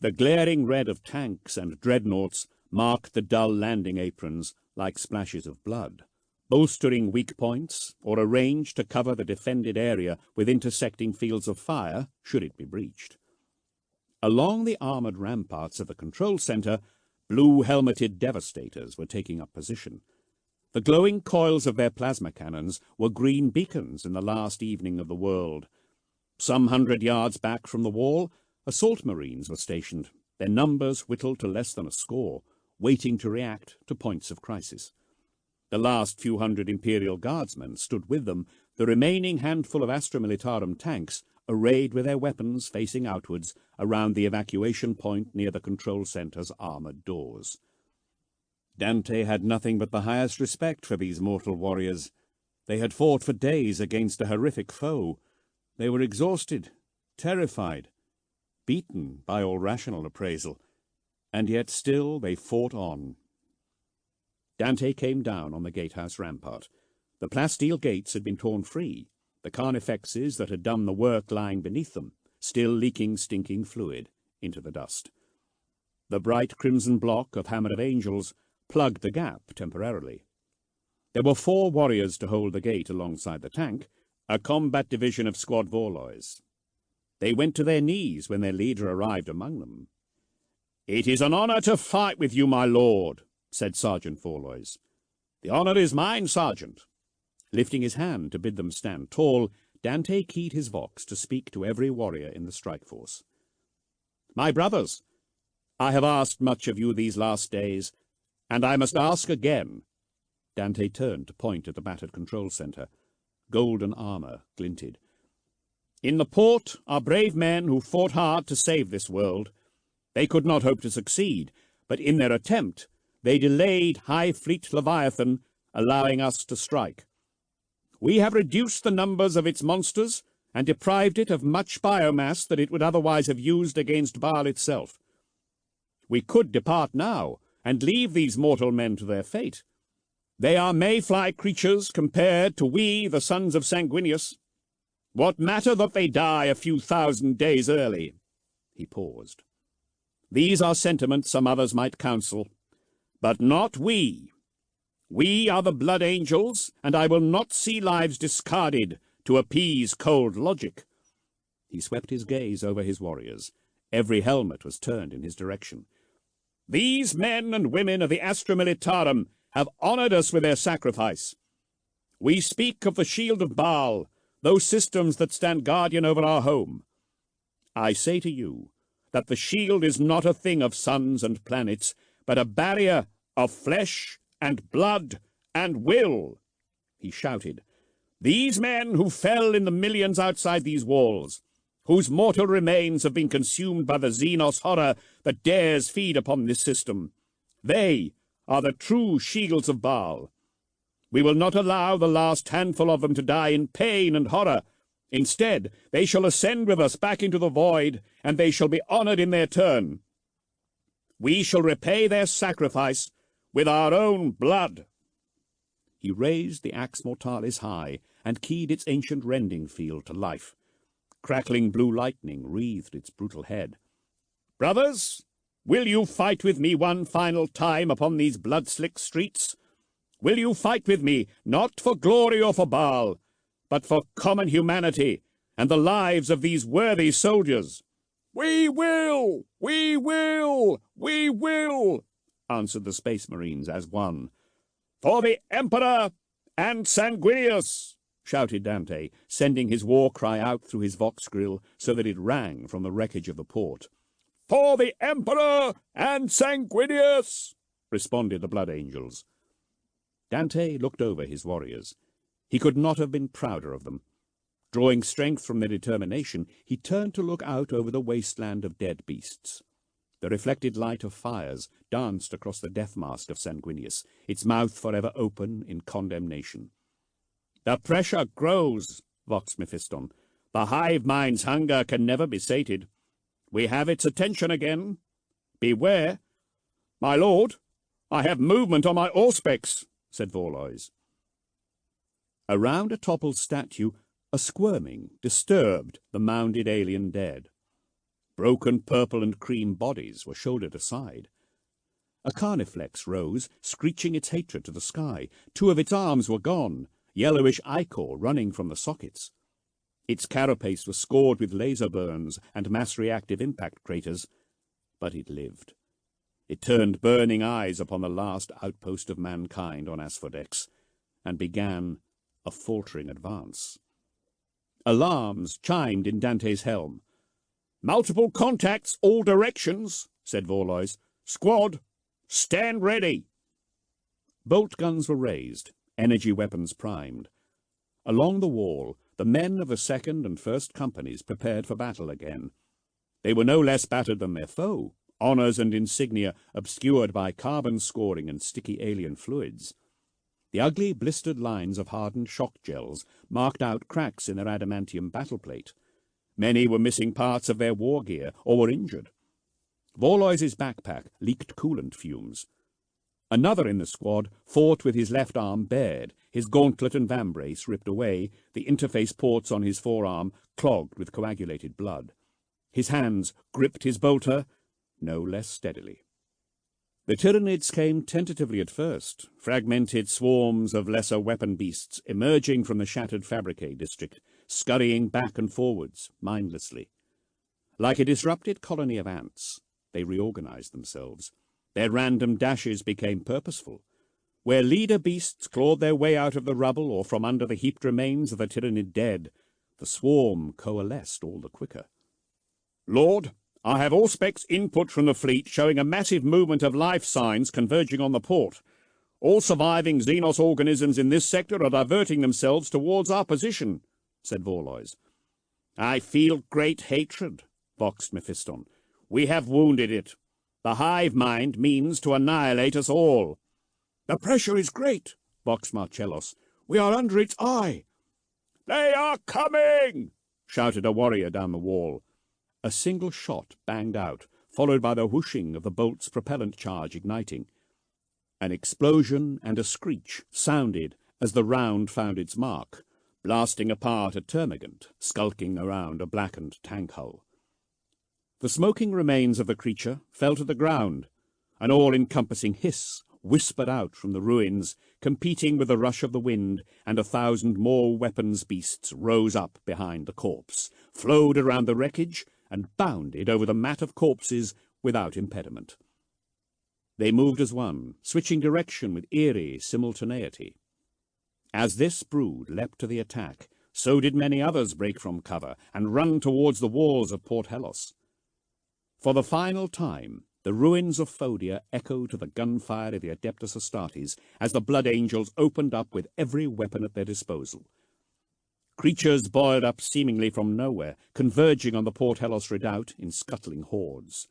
The glaring red of tanks and dreadnoughts marked the dull landing aprons like splashes of blood, bolstering weak points or arranged to cover the defended area with intersecting fields of fire should it be breached. Along the armoured ramparts of the control centre, blue-helmeted devastators were taking up position. The glowing coils of their plasma cannons were green beacons in the last evening of the world. Some 100 yards back from the wall, assault marines were stationed, their numbers whittled to less than a score, waiting to react to points of crisis. The last few hundred Imperial Guardsmen stood with them, the remaining handful of Astra Militarum tanks arrayed with their weapons facing outwards around the evacuation point near the control centre's armoured doors. Dante had nothing but the highest respect for these mortal warriors. They had fought for days against a horrific foe. They were exhausted, terrified, beaten by all rational appraisal, and yet still they fought on. Dante came down on the gatehouse rampart. The plasteel gates had been torn free, the carnifexes that had done the work lying beneath them, still leaking stinking fluid into the dust. The bright crimson block of Hammer of Angels plugged the gap temporarily. There were 4 warriors to hold the gate alongside the tank, a combat division of squad Vorlois. They went to their knees when their leader arrived among them. "It is an honour to fight with you, my lord," said Sergeant Vorlois. "The honour is mine, Sergeant." Lifting his hand to bid them stand tall, Dante keyed his vox to speak to every warrior in the strike force. "My brothers, I have asked much of you these last days, and I must ask again." Dante turned to point at the battered control centre. Golden armour glinted. "In the port are brave men who fought hard to save this world. They could not hope to succeed, but in their attempt they delayed High Fleet Leviathan, allowing us to strike. We have reduced the numbers of its monsters and deprived it of much biomass that it would otherwise have used against Baal itself. We could depart now and leave these mortal men to their fate. They are mayfly creatures compared to we, the sons of Sanguinius. What matter that they die a few thousand days early?" He paused. "These are sentiments some others might counsel, but not we. We are the blood angels, and I will not see lives discarded to appease cold logic." He swept his gaze over his warriors. Every helmet was turned in his direction. "These men and women of the Astra Militarum have honoured us with their sacrifice. We speak of the shield of Baal, those systems that stand guardian over our home. I say to you that the shield is not a thing of suns and planets, but a barrier of flesh and blood and will." He shouted, "These men who fell in the millions outside these walls, whose mortal remains have been consumed by the Xenos horror that dares feed upon this system, they are the true shields of Baal. We will not allow the last handful of them to die in pain and horror. Instead, they shall ascend with us back into the void, and they shall be honoured in their turn. We shall repay their sacrifice with our own blood." He raised the Ax Mortalis high and keyed its ancient rending field to life. Crackling blue lightning wreathed its brutal head. "Brothers, will you fight with me one final time upon these blood-slick streets? Will you fight with me, not for glory or for Baal, but for common humanity and the lives of these worthy soldiers." "We will! We will! We will!" answered the Space Marines as one. "For the Emperor and Sanguinius!" shouted Dante, sending his war cry out through his vox grill so that it rang from the wreckage of the port. "For the Emperor and Sanguinius!" responded the Blood Angels. Dante looked over his warriors. He could not have been prouder of them. Drawing strength from their determination, he turned to look out over the wasteland of dead beasts. The reflected light of fires danced across the death mask of Sanguinius, its mouth forever open in condemnation. "The pressure grows," voxed Mephiston. "The hive mind's hunger can never be sated. We have its attention again. Beware." "My lord, I have movement on my auspex," said Vorlois. Around a toppled statue, a squirming disturbed the mounded alien dead. Broken purple and cream bodies were shouldered aside. A carniflex rose, screeching its hatred to the sky. 2 of its arms were gone, yellowish ichor running from the sockets. Its carapace was scored with laser burns and mass-reactive impact craters, but it lived. It turned burning eyes upon the last outpost of mankind on Asphodex, and began a faltering advance. Alarms chimed in Dante's helm. "Multiple contacts, all directions," said Vorlois. "Squad, stand ready." Bolt guns were raised, energy weapons primed. Along the wall, the men of the 2nd and 1st Companies prepared for battle again. They were no less battered than their foe, honours and insignia obscured by carbon scoring and sticky alien fluids. The ugly, blistered lines of hardened shock gels marked out cracks in their adamantium battleplate. Many were missing parts of their war gear or were injured. Vorlois's backpack leaked coolant fumes. Another in the squad fought with his left arm bared, his gauntlet and vambrace ripped away, the interface ports on his forearm clogged with coagulated blood. His hands gripped his bolter no less steadily. The Tyranids came tentatively at first, fragmented swarms of lesser weapon beasts emerging from the shattered Fabrique district, scurrying back and forwards mindlessly. Like a disrupted colony of ants, they reorganized themselves. Their random dashes became purposeful. Where leader beasts clawed their way out of the rubble or from under the heaped remains of the Tyranid dead, the swarm coalesced all the quicker. "Lord, I have Auspex input from the fleet showing a massive movement of life signs converging on the port. All surviving Xenos organisms in this sector are diverting themselves towards our position," said Vorlois. "I feel great hatred," voxed Mephiston. "We have wounded it. The hive mind means to annihilate us all." "The pressure is great," voxed Marcellos. "We are under its eye." "They are coming!" shouted a warrior down the wall. A single shot banged out, followed by the whooshing of the bolt's propellant charge igniting. An explosion and a screech sounded as the round found its mark, blasting apart a termagant skulking around a blackened tank hull. The smoking remains of the creature fell to the ground. An all-encompassing hiss whispered out from the ruins, competing with the rush of the wind, and 1,000 more weapons beasts rose up behind the corpse, flowed around the wreckage, and bounded over the mat of corpses without impediment. They moved as one, switching direction with eerie simultaneity. As this brood leapt to the attack, so did many others break from cover and run towards the walls of Port Hellas. For the final time, the ruins of Fodia echoed to the gunfire of the Adeptus Astartes as the Blood Angels opened up with every weapon at their disposal. Creatures boiled up seemingly from nowhere, converging on the Port Hellas redoubt in scuttling hordes.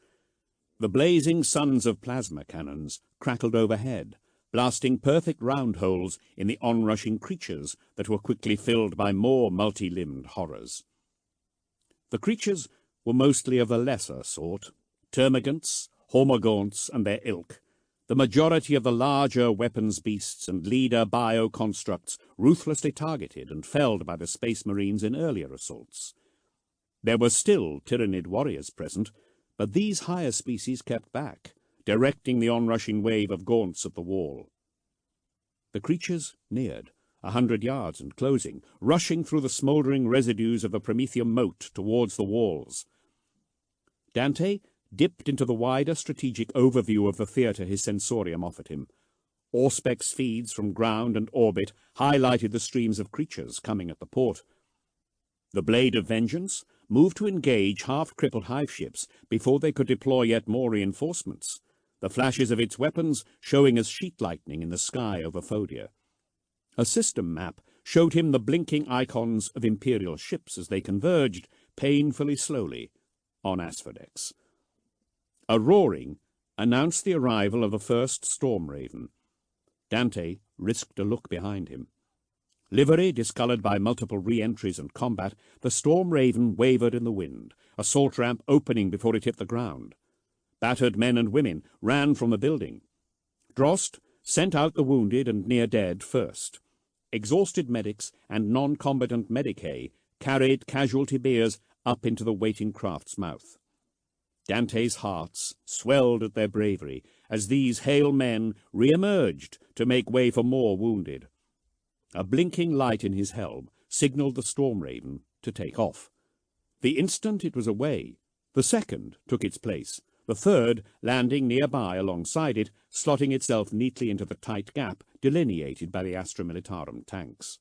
The blazing suns of plasma cannons crackled overhead, blasting perfect round holes in the onrushing creatures that were quickly filled by more multi-limbed horrors. The creatures were mostly of the lesser sort, termagants, hormogaunts, and their ilk. The majority of the larger weapons beasts and leader bioconstructs ruthlessly targeted and felled by the Space Marines in earlier assaults. There were still Tyranid warriors present, but these higher species kept back, directing the onrushing wave of gaunts at the wall. The creatures neared, 100 yards and closing, rushing through the smouldering residues of the Promethean moat towards the walls. Dante dipped into the wider strategic overview of the theatre his sensorium offered him. Auspex feeds from ground and orbit highlighted the streams of creatures coming at the port. The Blade of Vengeance moved to engage half-crippled hive ships before they could deploy yet more reinforcements, the flashes of its weapons showing as sheet lightning in the sky over Fodia. A system map showed him the blinking icons of Imperial ships as they converged, painfully slowly, on Asphodex. A roaring announced the arrival of the first Storm Raven. Dante risked a look behind him. Livery discoloured by multiple re-entries and combat, the Storm Raven wavered in the wind, assault ramp opening before it hit the ground. Battered men and women ran from the building. Drost sent out the wounded and near-dead first. Exhausted medics and non-combatant medicae carried casualty biers up into the waiting craft's mouth. Dante's hearts swelled at their bravery as these hale men re-emerged to make way for more wounded. A blinking light in his helm signalled the Storm Raven to take off. The instant it was away, the second took its place, the third landing nearby alongside it, slotting itself neatly into the tight gap delineated by the Astra Militarum tanks.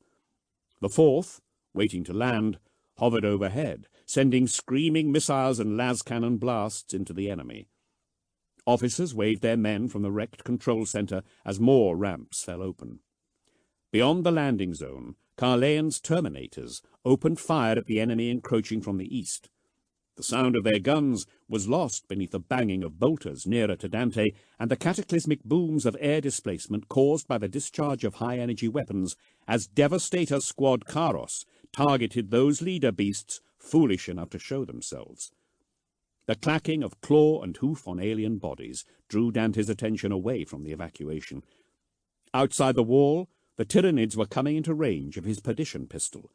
The fourth, waiting to land, hovered overhead, sending screaming missiles and las cannon blasts into the enemy. Officers waved their men from the wrecked control centre as more ramps fell open. Beyond the landing zone, Carleon's Terminators opened fire at the enemy encroaching from the east. The sound of their guns was lost beneath the banging of bolters nearer to Dante and the cataclysmic booms of air displacement caused by the discharge of high-energy weapons as Devastator Squad Karos targeted those leader beasts foolish enough to show themselves. The clacking of claw and hoof on alien bodies drew Dante's attention away from the evacuation. Outside the wall, the Tyranids were coming into range of his Perdition pistol.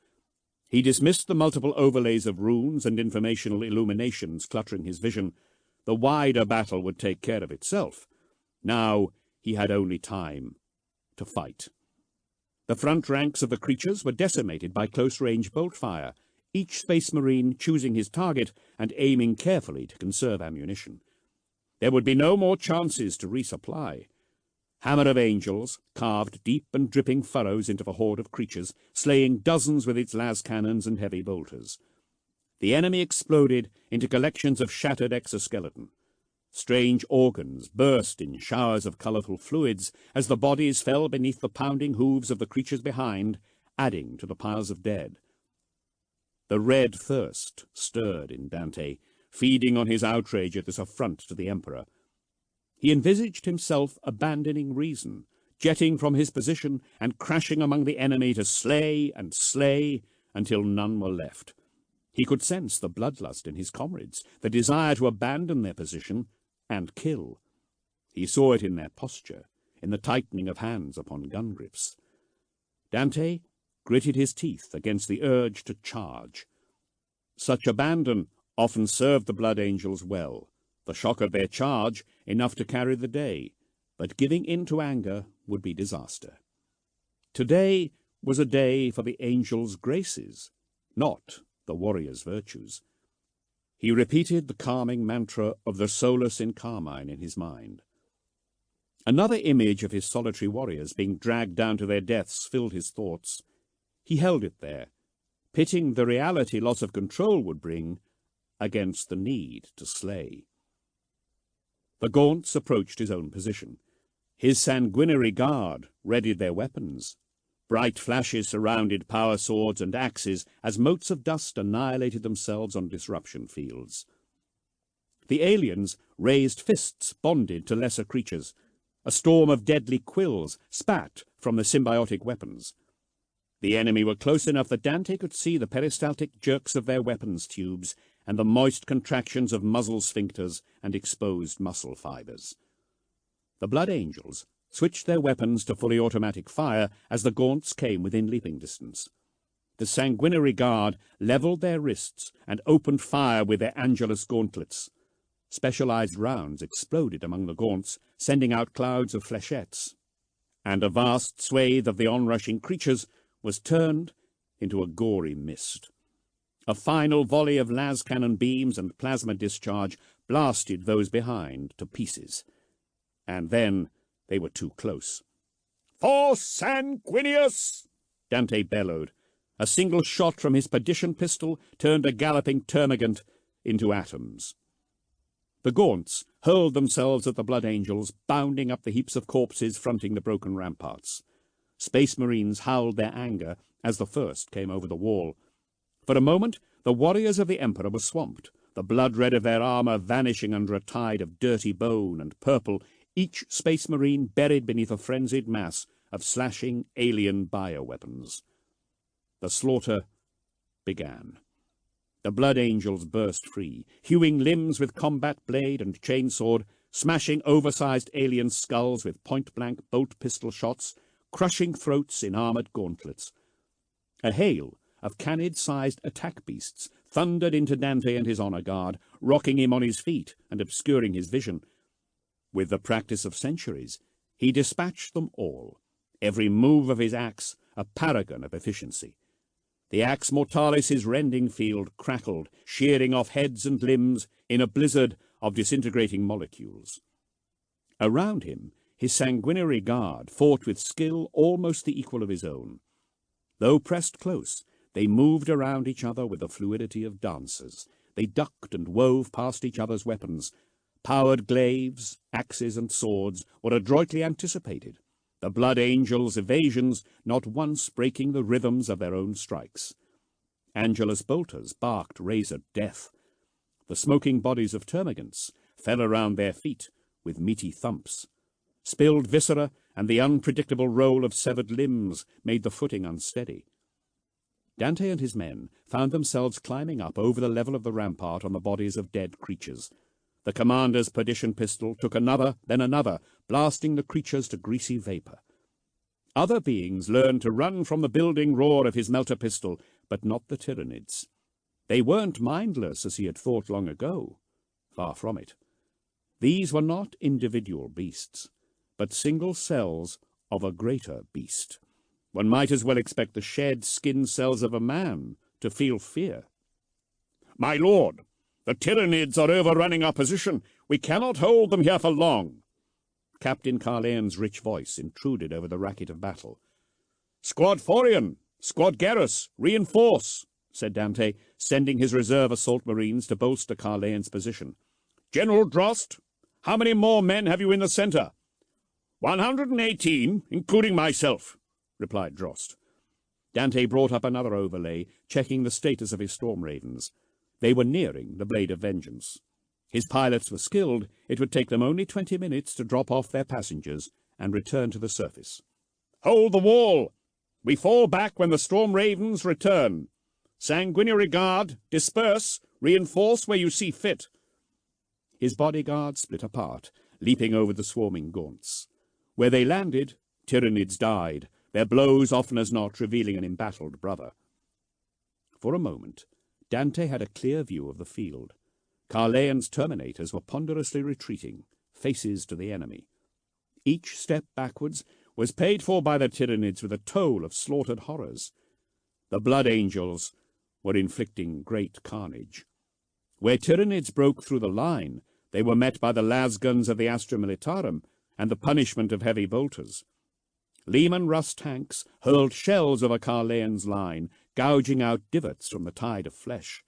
He dismissed the multiple overlays of runes and informational illuminations cluttering his vision. The wider battle would take care of itself. Now he had only time to fight. The front ranks of the creatures were decimated by close-range bolt fire, each Space Marine choosing his target and aiming carefully to conserve ammunition. There would be no more chances to resupply. Hammer of Angels carved deep and dripping furrows into the horde of creatures, slaying dozens with its las cannons and heavy bolters. The enemy exploded into collections of shattered exoskeleton. Strange organs burst in showers of colourful fluids as the bodies fell beneath the pounding hooves of the creatures behind, adding to the piles of dead. The red thirst stirred in Dante, feeding on his outrage at this affront to the Emperor. He envisaged himself abandoning reason, jetting from his position and crashing among the enemy to slay and slay until none were left. He could sense the bloodlust in his comrades, the desire to abandon their position and kill. He saw it in their posture, in the tightening of hands upon gun grips. Dante gritted his teeth against the urge to charge. Such abandon often served the Blood Angels well. The shock of their charge enough to carry the day, but giving in to anger would be disaster. Today was a day for the Angels' graces, not the warrior's virtues. He repeated the calming mantra of the Solus in Carmine in his mind. Another image of his solitary warriors being dragged down to their deaths filled his thoughts. He held it there, pitting the reality loss of control would bring against the need to slay. The Gaunts approached his own position. His sanguinary guard readied their weapons. Bright flashes surrounded power swords and axes as motes of dust annihilated themselves on disruption fields. The aliens raised fists bonded to lesser creatures. A storm of deadly quills spat from the symbiotic weapons. The enemy were close enough that Dante could see the peristaltic jerks of their weapons tubes and the moist contractions of muzzle sphincters and exposed muscle fibers. The Blood Angels switched their weapons to fully automatic fire as the Gaunts came within leaping distance. The sanguinary guard levelled their wrists and opened fire with their Angelus gauntlets. Specialized rounds exploded among the Gaunts, sending out clouds of flechettes. and a vast swathe of the onrushing creatures was turned into a gory mist. A final volley of las cannon beams and plasma discharge blasted those behind to pieces. And then they were too close. "For Sanguinius!" Dante bellowed. A single shot from his perdition pistol turned a galloping termagant into atoms. The gaunts hurled themselves at the Blood Angels, bounding up the heaps of corpses fronting the broken ramparts. Space Marines howled their anger as the first came over the wall. For a moment, the warriors of the Emperor were swamped, the blood red of their armor vanishing under a tide of dirty bone and purple, each Space Marine buried beneath a frenzied mass of slashing alien bioweapons. The slaughter began. The Blood Angels burst free, hewing limbs with combat blade and chainsword, smashing oversized alien skulls with point-blank bolt pistol shots, crushing throats in armored gauntlets. A hail of canid-sized attack beasts thundered into Dante and his honor guard, rocking him on his feet and obscuring his vision. With the practice of centuries, he dispatched them all, every move of his axe a paragon of efficiency. The axe mortalis's rending field crackled, shearing off heads and limbs in a blizzard of disintegrating molecules. Around him, his sanguinary guard fought with skill almost the equal of his own. Though pressed close, they moved around each other with the fluidity of dancers. They ducked and wove past each other's weapons. Powered glaives, axes, and swords were adroitly anticipated, the Blood Angels' evasions not once breaking the rhythms of their own strikes. Angelus bolters barked razor death. The smoking bodies of termagants fell around their feet with meaty thumps. Spilled viscera and the unpredictable roll of severed limbs made the footing unsteady. Dante and his men found themselves climbing up over the level of the rampart on the bodies of dead creatures. The commander's perdition pistol took another, then another, blasting the creatures to greasy vapor. Other beings learned to run from the building roar of his melter pistol, but not the Tyranids. They weren't mindless as he had thought long ago. Far from it. These were not individual beasts, but single cells of a greater beast. One might as well expect the shed skin cells of a man to feel fear. "My lord, the Tyranids are overrunning our position. We cannot hold them here for long." Captain Carleon's rich voice intruded over the racket of battle. "Squad Forion, Squad Garrus, reinforce," said Dante, sending his reserve assault marines to bolster Carleon's position. "General Drost, how many more men have you in the center?" 118, including myself," replied Drost. Dante brought up another overlay, checking the status of his storm ravens. They were nearing the Blade of Vengeance. His pilots were skilled. It would take them only 20 minutes to drop off their passengers and return to the surface. "Hold the wall! We fall back when the storm ravens return. Sanguinary guard, disperse, reinforce where you see fit." His bodyguard split apart, leaping over the swarming gaunts. Where they landed, Tyranids died, their blows often as not revealing an embattled brother. For a moment, Dante had a clear view of the field. Carleon's Terminators were ponderously retreating, faces to the enemy. Each step backwards was paid for by the Tyranids with a toll of slaughtered horrors. The Blood Angels were inflicting great carnage. Where Tyranids broke through the line, they were met by the lasguns of the Astra Militarum and the punishment of heavy bolters. Lehman Russ tanks hurled shells over Carleon's line, gouging out divots from the tide of flesh.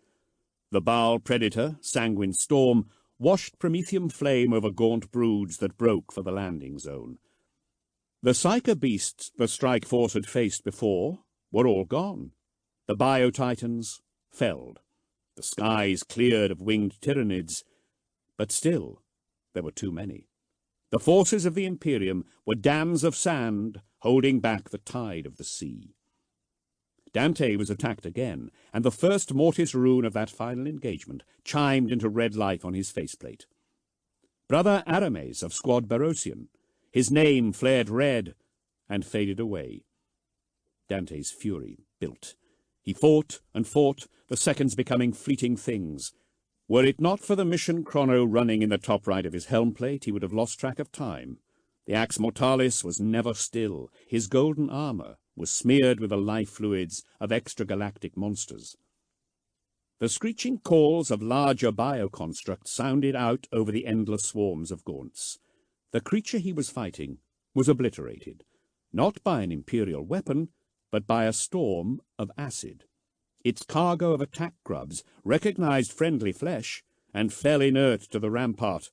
The Baal Predator, Sanguine Storm, washed promethium flame over gaunt broods that broke for the landing zone. The Psyker beasts the strike force had faced before were all gone. The Bio-Titans felled. The skies cleared of winged Tyranids, but still there were too many. The forces of the Imperium were dams of sand holding back the tide of the sea. Dante was attacked again, and the first mortis rune of that final engagement chimed into red light on his faceplate. Brother Arames of Squad Barosian. His name flared red and faded away. Dante's fury built. He fought and fought, the seconds becoming fleeting things. Were it not for the mission chrono running in the top right of his helm plate, he would have lost track of time. The axe mortalis was never still. His golden armor was smeared with the life fluids of extragalactic monsters. The screeching calls of larger bioconstructs sounded out over the endless swarms of gaunts. The creature he was fighting was obliterated, not by an imperial weapon, but by a storm of acid. Its cargo of attack grubs recognized friendly flesh and fell inert to the rampart,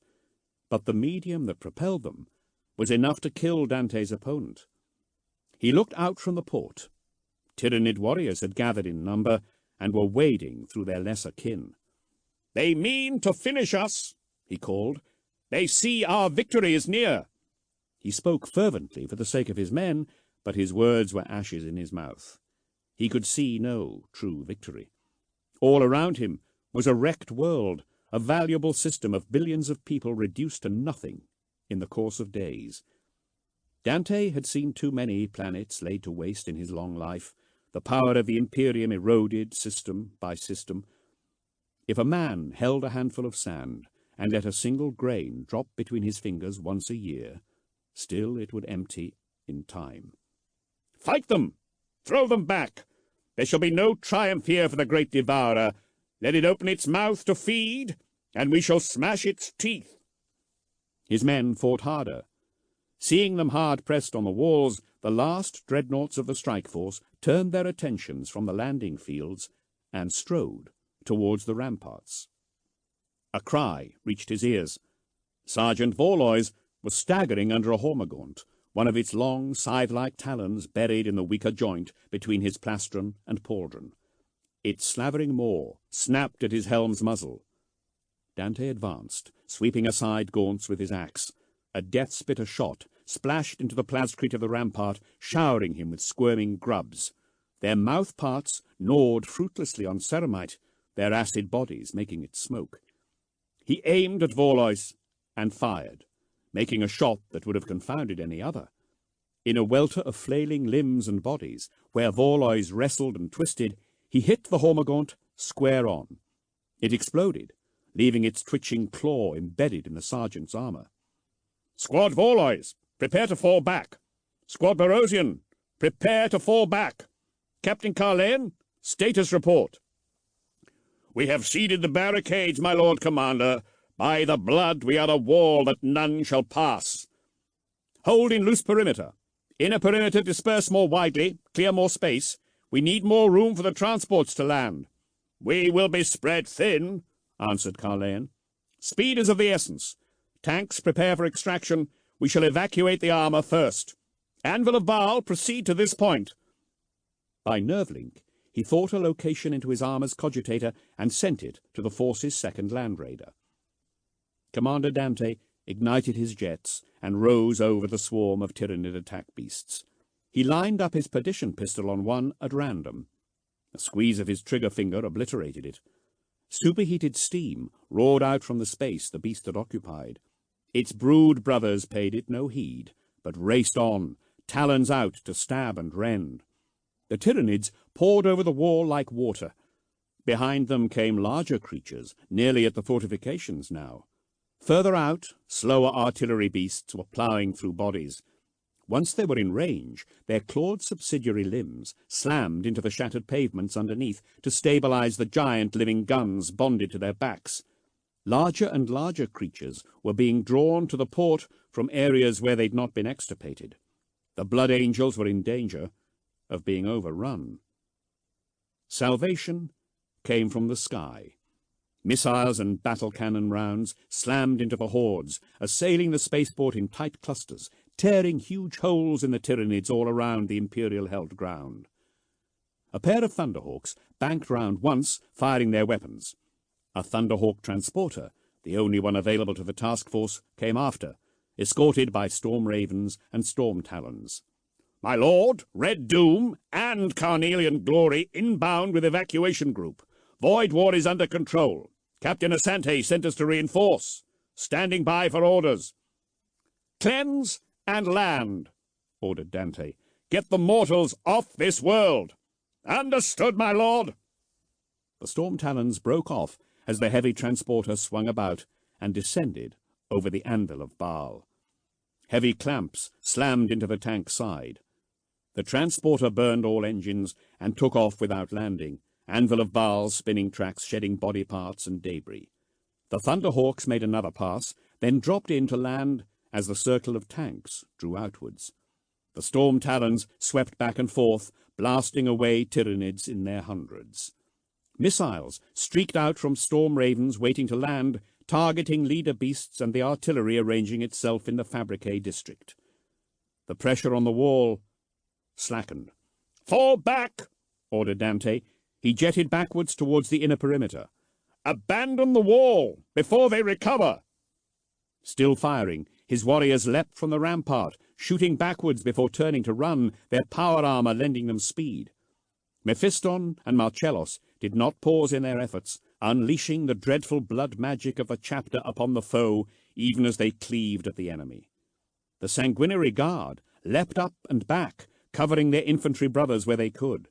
but the medium that propelled them was enough to kill Dante's opponent. He looked out from the port. Tyrannid warriors had gathered in number and were wading through their lesser kin. "They mean to finish us," he called. "They see our victory is near." He spoke fervently for the sake of his men, but his words were ashes in his mouth. He could see no true victory. All around him was a wrecked world, a valuable system of billions of people reduced to nothing in the course of days. Dante had seen too many planets laid to waste in his long life, the power of the Imperium eroded system by system. If a man held a handful of sand and let a single grain drop between his fingers once a year, still it would empty in time. "Fight them! Throw them back! There shall be no triumph here for the great devourer. Let it open its mouth to feed, and we shall smash its teeth." His men fought harder. Seeing them hard-pressed on the walls, the last dreadnoughts of the strike force turned their attentions from the landing fields and strode towards the ramparts. A cry reached his ears. Sergeant Vorlois was staggering under a hormagaunt, one of its long, scythe-like talons buried in the weaker joint between his plastron and pauldron. Its slavering maw snapped at his helm's muzzle. Dante advanced, sweeping aside gaunts with his axe. A death-spitter shot splashed into the plascrete of the rampart, showering him with squirming grubs. Their mouth parts gnawed fruitlessly on ceramite, their acid bodies making it smoke. He aimed at Vorlois and fired, making a shot that would have confounded any other. In a welter of flailing limbs and bodies, where Vorlois wrestled and twisted, he hit the hormagaunt square on. It exploded, leaving its twitching claw embedded in the sergeant's armor. "Squad Vorlois, prepare to fall back. Squad Barosian, prepare to fall back. Captain Carlin, status report." "We have ceded the barricades, my Lord Commander. By the blood, we are a wall that none shall pass." "Hold in loose perimeter. Inner perimeter disperse more widely, clear more space. We need more room for the transports to land." "We will be spread thin," answered Carleon. "Speed is of the essence. Tanks prepare for extraction. We shall evacuate the armor first. Anvil of Baal, proceed to this point." By nerve-link, he thought a location into his armor's cogitator and sent it to the force's second land raider. Commander Dante ignited his jets and rose over the swarm of Tyrannid attack beasts. He lined up his perdition pistol on one at random. A squeeze of his trigger finger obliterated it. Superheated steam roared out from the space the beast had occupied. Its brood brothers paid it no heed, but raced on, talons out to stab and rend. The Tyrannids poured over the wall like water. Behind them came larger creatures, nearly at the fortifications now. Further out, slower artillery beasts were ploughing through bodies. Once they were in range, their clawed subsidiary limbs slammed into the shattered pavements underneath to stabilize the giant living guns bonded to their backs. Larger and larger creatures were being drawn to the port from areas where they'd not been extirpated. The Blood Angels were in danger of being overrun. Salvation came from the sky. Missiles and battle cannon rounds slammed into the hordes, assailing the spaceport in tight clusters, tearing huge holes in the Tyrannids all around the Imperial-held ground. A pair of Thunderhawks banked round once, firing their weapons. A Thunderhawk transporter, the only one available to the task force, came after, escorted by Storm Ravens and Storm Talons. "My lord, Red Doom and Carnelian Glory inbound with evacuation group. Void War is under control. Captain Asante sent us to reinforce. Standing by for orders." "Cleanse and land," ordered Dante. "Get the mortals off this world." "Understood, my lord." The Storm Talons broke off as the heavy transporter swung about and descended over the Anvil of Baal. Heavy clamps slammed into the tank's side. The transporter burned all engines and took off without landing, anvil of bars spinning tracks shedding body parts and debris. The Thunderhawks made another pass, then dropped in to land as the circle of tanks drew outwards. The storm talons swept back and forth, blasting away Tyranids in their hundreds. Missiles streaked out from storm ravens waiting to land, targeting leader beasts and the artillery arranging itself in the Fabrique district. The pressure on the wall slackened. "Fall back!" ordered Dante. He jetted backwards towards the inner perimeter. "Abandon the wall before they recover!" Still firing, his warriors leapt from the rampart, shooting backwards before turning to run, their power armor lending them speed. Mephiston and Marcellos did not pause in their efforts, unleashing the dreadful blood magic of the chapter upon the foe, even as they cleaved at the enemy. The sanguinary guard leapt up and back, covering their infantry brothers where they could.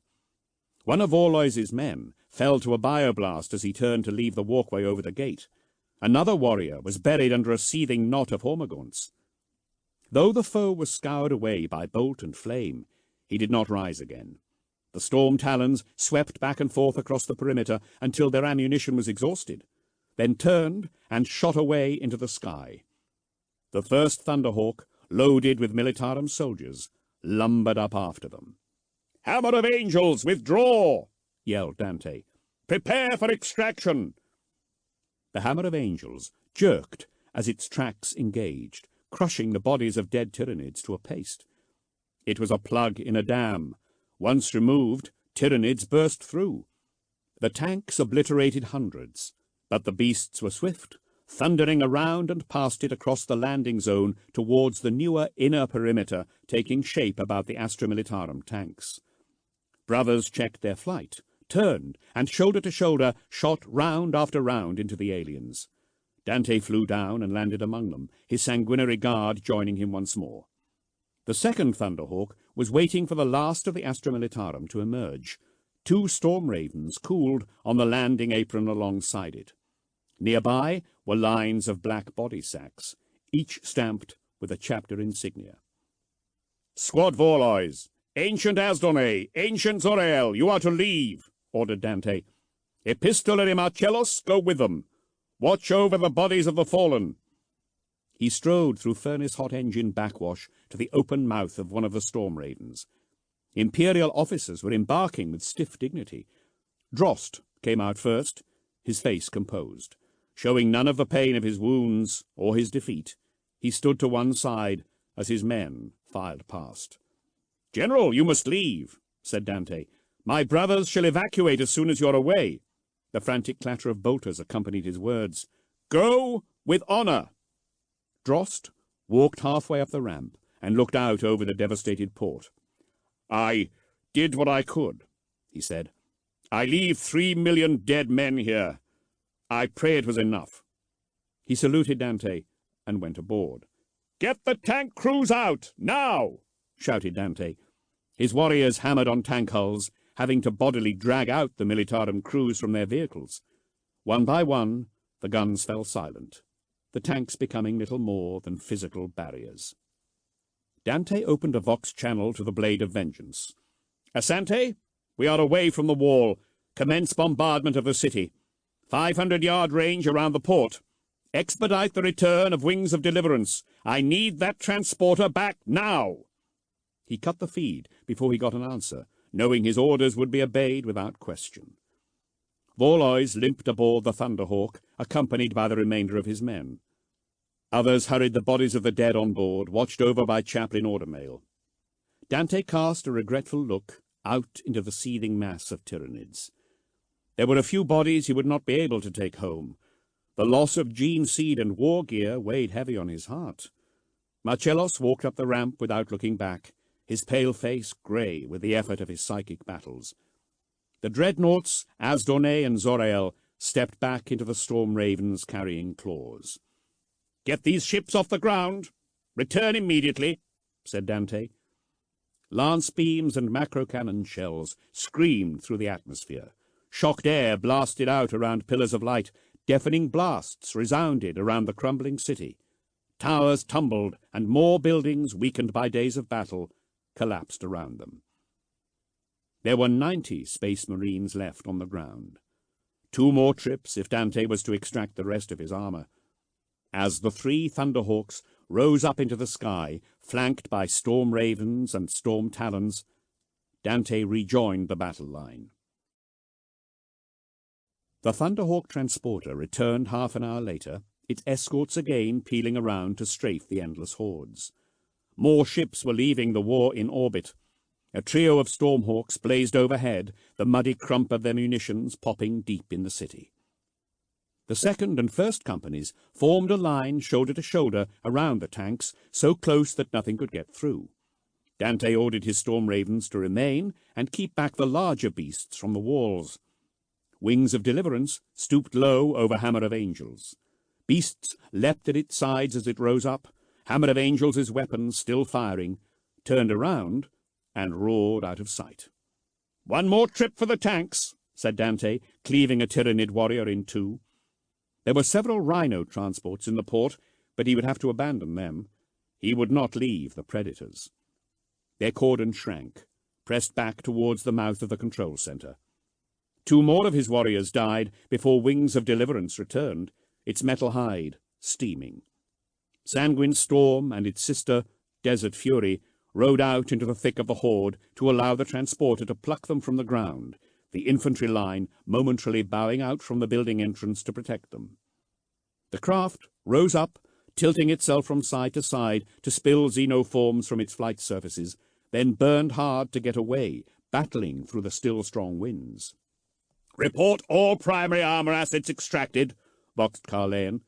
One of Vorlois's men fell to a bioblast as he turned to leave the walkway over the gate. Another warrior was buried under a seething knot of hormagaunts. Though the foe was scoured away by bolt and flame, he did not rise again. The storm talons swept back and forth across the perimeter until their ammunition was exhausted, then turned and shot away into the sky. The first Thunderhawk, loaded with Militarum soldiers, lumbered up after them. "Hammer of Angels, withdraw!" yelled Dante. "Prepare for extraction!" The Hammer of Angels jerked as its tracks engaged, crushing the bodies of dead Tyranids to a paste. It was a plug in a dam. Once removed, Tyranids burst through. The tanks obliterated hundreds, but the beasts were swift, thundering around and past it across the landing zone towards the newer inner perimeter taking shape about the Astra Militarum tanks. Brothers checked their flight, turned, and shoulder to shoulder shot round after round into the aliens. Dante flew down and landed among them, his sanguinary guard joining him once more. The second Thunderhawk was waiting for the last of the Astra Militarum to emerge. Two storm ravens cooled on the landing apron alongside it. Nearby were lines of black body sacks, each stamped with a chapter insignia. "Squad Vorlois, Ancient Asdone, Ancient Zorael, you are to leave," ordered Dante. "Epistolary Marcellos, go with them. Watch over the bodies of the fallen." He strode through furnace-hot engine backwash to the open mouth of one of the storm ravens. Imperial officers were embarking with stiff dignity. Drost came out first, his face composed. Showing none of the pain of his wounds or his defeat, he stood to one side as his men filed past. "General, you must leave," said Dante. "My brothers shall evacuate as soon as you're away." The frantic clatter of bolters accompanied his words. "Go with honor." Drost walked halfway up the ramp and looked out over the devastated port. "I did what I could," he said. "I leave 3 million dead men here. I pray it was enough." He saluted Dante and went aboard. "Get the tank crews out, now!" shouted Dante. His warriors hammered on tank hulls, having to bodily drag out the Militarum crews from their vehicles. One by one, the guns fell silent, the tanks becoming little more than physical barriers. Dante opened a vox channel to the Blade of Vengeance. "Asante, we are away from the wall. Commence bombardment of the city. 500-yard range around the port. Expedite the return of Wings of Deliverance. I need that transporter back now." He cut the feed before he got an answer, knowing his orders would be obeyed without question. Vorlois limped aboard the Thunderhawk, accompanied by the remainder of his men. Others hurried the bodies of the dead on board, watched over by Chaplain Ordermail. Dante cast a regretful look out into the seething mass of Tyranids. There were a few bodies he would not be able to take home. The loss of gene seed and war gear weighed heavy on his heart. Marcellos walked up the ramp without looking back, his pale face grey with the effort of his psychic battles. The dreadnoughts, Asdone and Zorael, stepped back into the storm ravens carrying claws. "Get these ships off the ground. Return immediately," said Dante. Lance beams and macro-cannon shells screamed through the atmosphere. Shocked air blasted out around pillars of light. Deafening blasts resounded around the crumbling city. Towers tumbled, and more buildings, weakened by days of battle, collapsed around them. There were 90 Space Marines left on the ground. 2 more trips if Dante was to extract the rest of his armor. As the 3 Thunderhawks rose up into the sky, flanked by Storm Ravens and Storm Talons, Dante rejoined the battle line. The Thunderhawk transporter returned half an hour later, its escorts again peeling around to strafe the endless hordes. More ships were leaving the war in orbit. A trio of Stormhawks blazed overhead, the muddy crump of their munitions popping deep in the city. The second and first companies formed a line shoulder to shoulder around the tanks, so close that nothing could get through. Dante ordered his Storm Ravens to remain and keep back the larger beasts from the walls. Wings of Deliverance stooped low over Hammer of Angels. Beasts leapt at its sides as it rose up. Hammer of Angels' weapons, still firing, turned around and roared out of sight. "One more trip for the tanks," said Dante, cleaving a Tyrannid warrior in 2. There were several Rhino transports in the port, but he would have to abandon them. He would not leave the Predators. Their cordon shrank, pressed back towards the mouth of the control center. 2 more of his warriors died before Wings of Deliverance returned, its metal hide steaming. Sanguine Storm and its sister, Desert Fury, rode out into the thick of the horde to allow the transporter to pluck them from the ground, the infantry line momentarily bowing out from the building entrance to protect them. The craft rose up, tilting itself from side to side to spill xenoforms from its flight surfaces, then burned hard to get away, battling through the still strong winds. "Report all primary armor assets extracted," boxed Carleon.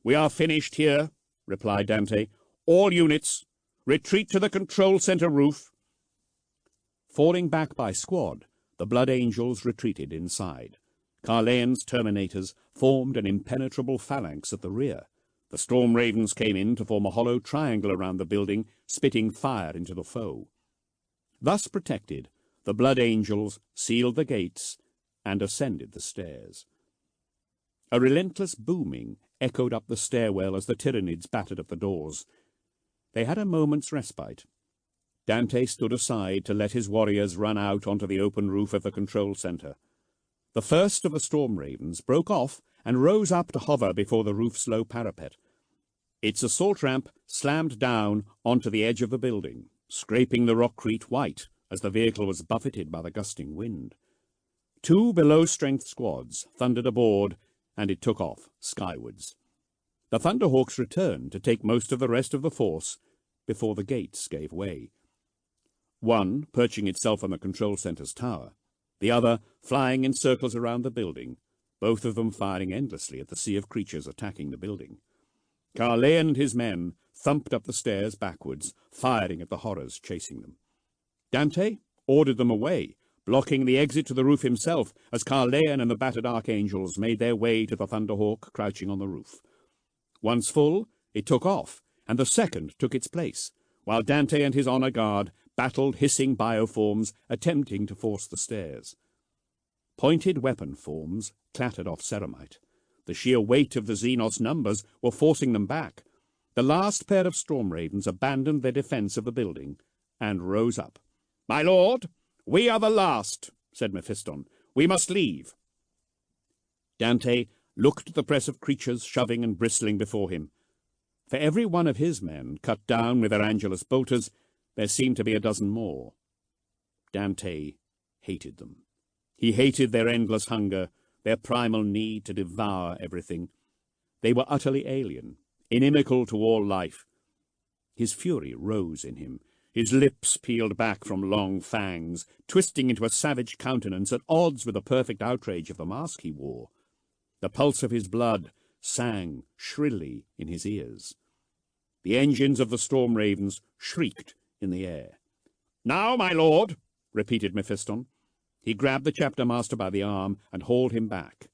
"We are finished here," replied Dante. "All units, retreat to the control center roof." Falling back by squad, the Blood Angels retreated inside. Carleon's Terminators formed an impenetrable phalanx at the rear. The Storm Ravens came in to form a hollow triangle around the building, spitting fire into the foe. Thus protected, the Blood Angels sealed the gates and ascended the stairs. A relentless booming echoed up the stairwell as the Tyranids battered at the doors. They had a moment's respite. Dante stood aside to let his warriors run out onto the open roof of the control center. The first of the Storm Ravens broke off and rose up to hover before the roof's low parapet. Its assault ramp slammed down onto the edge of the building, scraping the rockcrete white as the vehicle was buffeted by the gusting wind. 2 below-strength squads thundered aboard, and it took off skywards. The Thunderhawks returned to take most of the rest of the force before the gates gave way. One perching itself on the control center's tower, the other flying in circles around the building, both of them firing endlessly at the sea of creatures attacking the building. Carleon and his men thumped up the stairs backwards, firing at the horrors chasing them. Dante ordered them away, blocking the exit to the roof himself as Carleon and the battered Archangels made their way to the Thunderhawk crouching on the roof. Once full, it took off, and the second took its place, while Dante and his honor guard battled hissing bioforms attempting to force the stairs. Pointed weapon forms clattered off ceramite. The sheer weight of the Xenos numbers were forcing them back. The last pair of Storm Ravens abandoned their defense of the building and rose up. "My lord, we are the last," said Mephiston. "We must leave." Dante looked at the press of creatures shoving and bristling before him. For every one of his men cut down with their Angelus bolters, there seemed to be a dozen more. Dante hated them. He hated their endless hunger, their primal need to devour everything. They were utterly alien, inimical to all life. His fury rose in him. His lips peeled back from long fangs, twisting into a savage countenance at odds with the perfect outrage of the mask he wore. The pulse of his blood sang shrilly in his ears. The engines of the Storm Ravens shrieked in the air. "Now, my lord," repeated Mephiston. He grabbed the chapter master by the arm and hauled him back.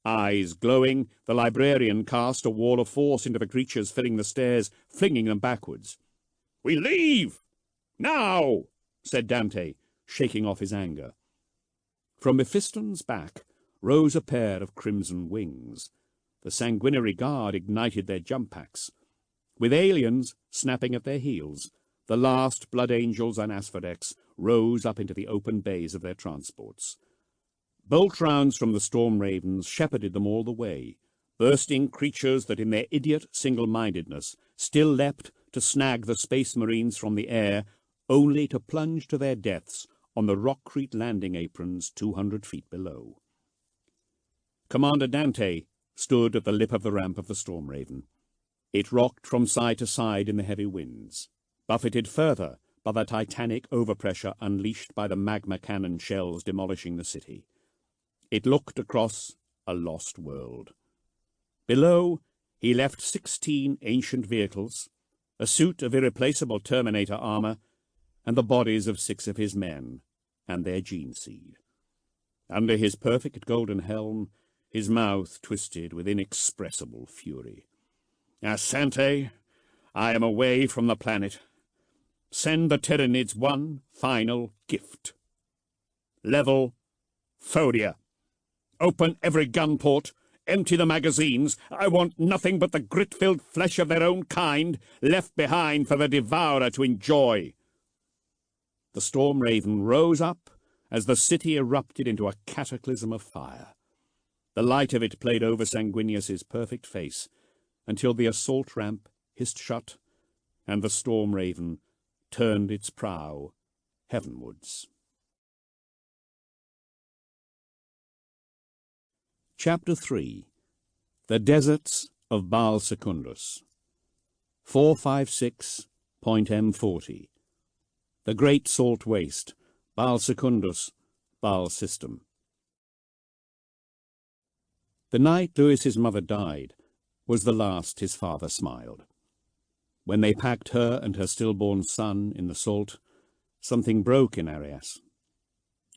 Eyes glowing, the librarian cast a wall of force into the creatures filling the stairs, flinging them backwards. "We leave! Now!" said Dante, shaking off his anger. From Mephiston's back rose a pair of crimson wings. The sanguinary guard ignited their jump packs. With aliens snapping at their heels, the last blood angels and asphodex rose up into the open bays of their transports. Bolt rounds from the storm ravens shepherded them all the way, bursting creatures that in their idiot single-mindedness still leapt to snag the space marines from the air, only to plunge to their deaths on the rockcrete landing aprons 200 feet below. Commander Dante stood at the lip of the ramp of the Storm Raven. It rocked from side to side in the heavy winds, buffeted further by the titanic overpressure unleashed by the magma cannon shells demolishing the city. It looked across a lost world. Below, he left 16 ancient vehicles, a suit of irreplaceable Terminator armor, and the bodies of 6 of his men and their gene seed. Under his perfect golden helm, his mouth twisted with inexpressible fury. "Asante, I am away from the planet. Send the Tyranids one final gift. Level Fodia. Open every gun port, empty the magazines. I want nothing but the grit-filled flesh of their own kind left behind for the devourer to enjoy." The Storm Raven rose up as the city erupted into a cataclysm of fire. The light of it played over Sanguinius's perfect face until the assault ramp hissed shut and the Storm Raven turned its prow heavenwards. Chapter 3. The Deserts of Baal Secundus. 456.M40. The Great Salt Waste, Baal Secundus, Baal System. The night Louis's mother died was the last his father smiled. When they packed her and her stillborn son in the salt, something broke in Arias.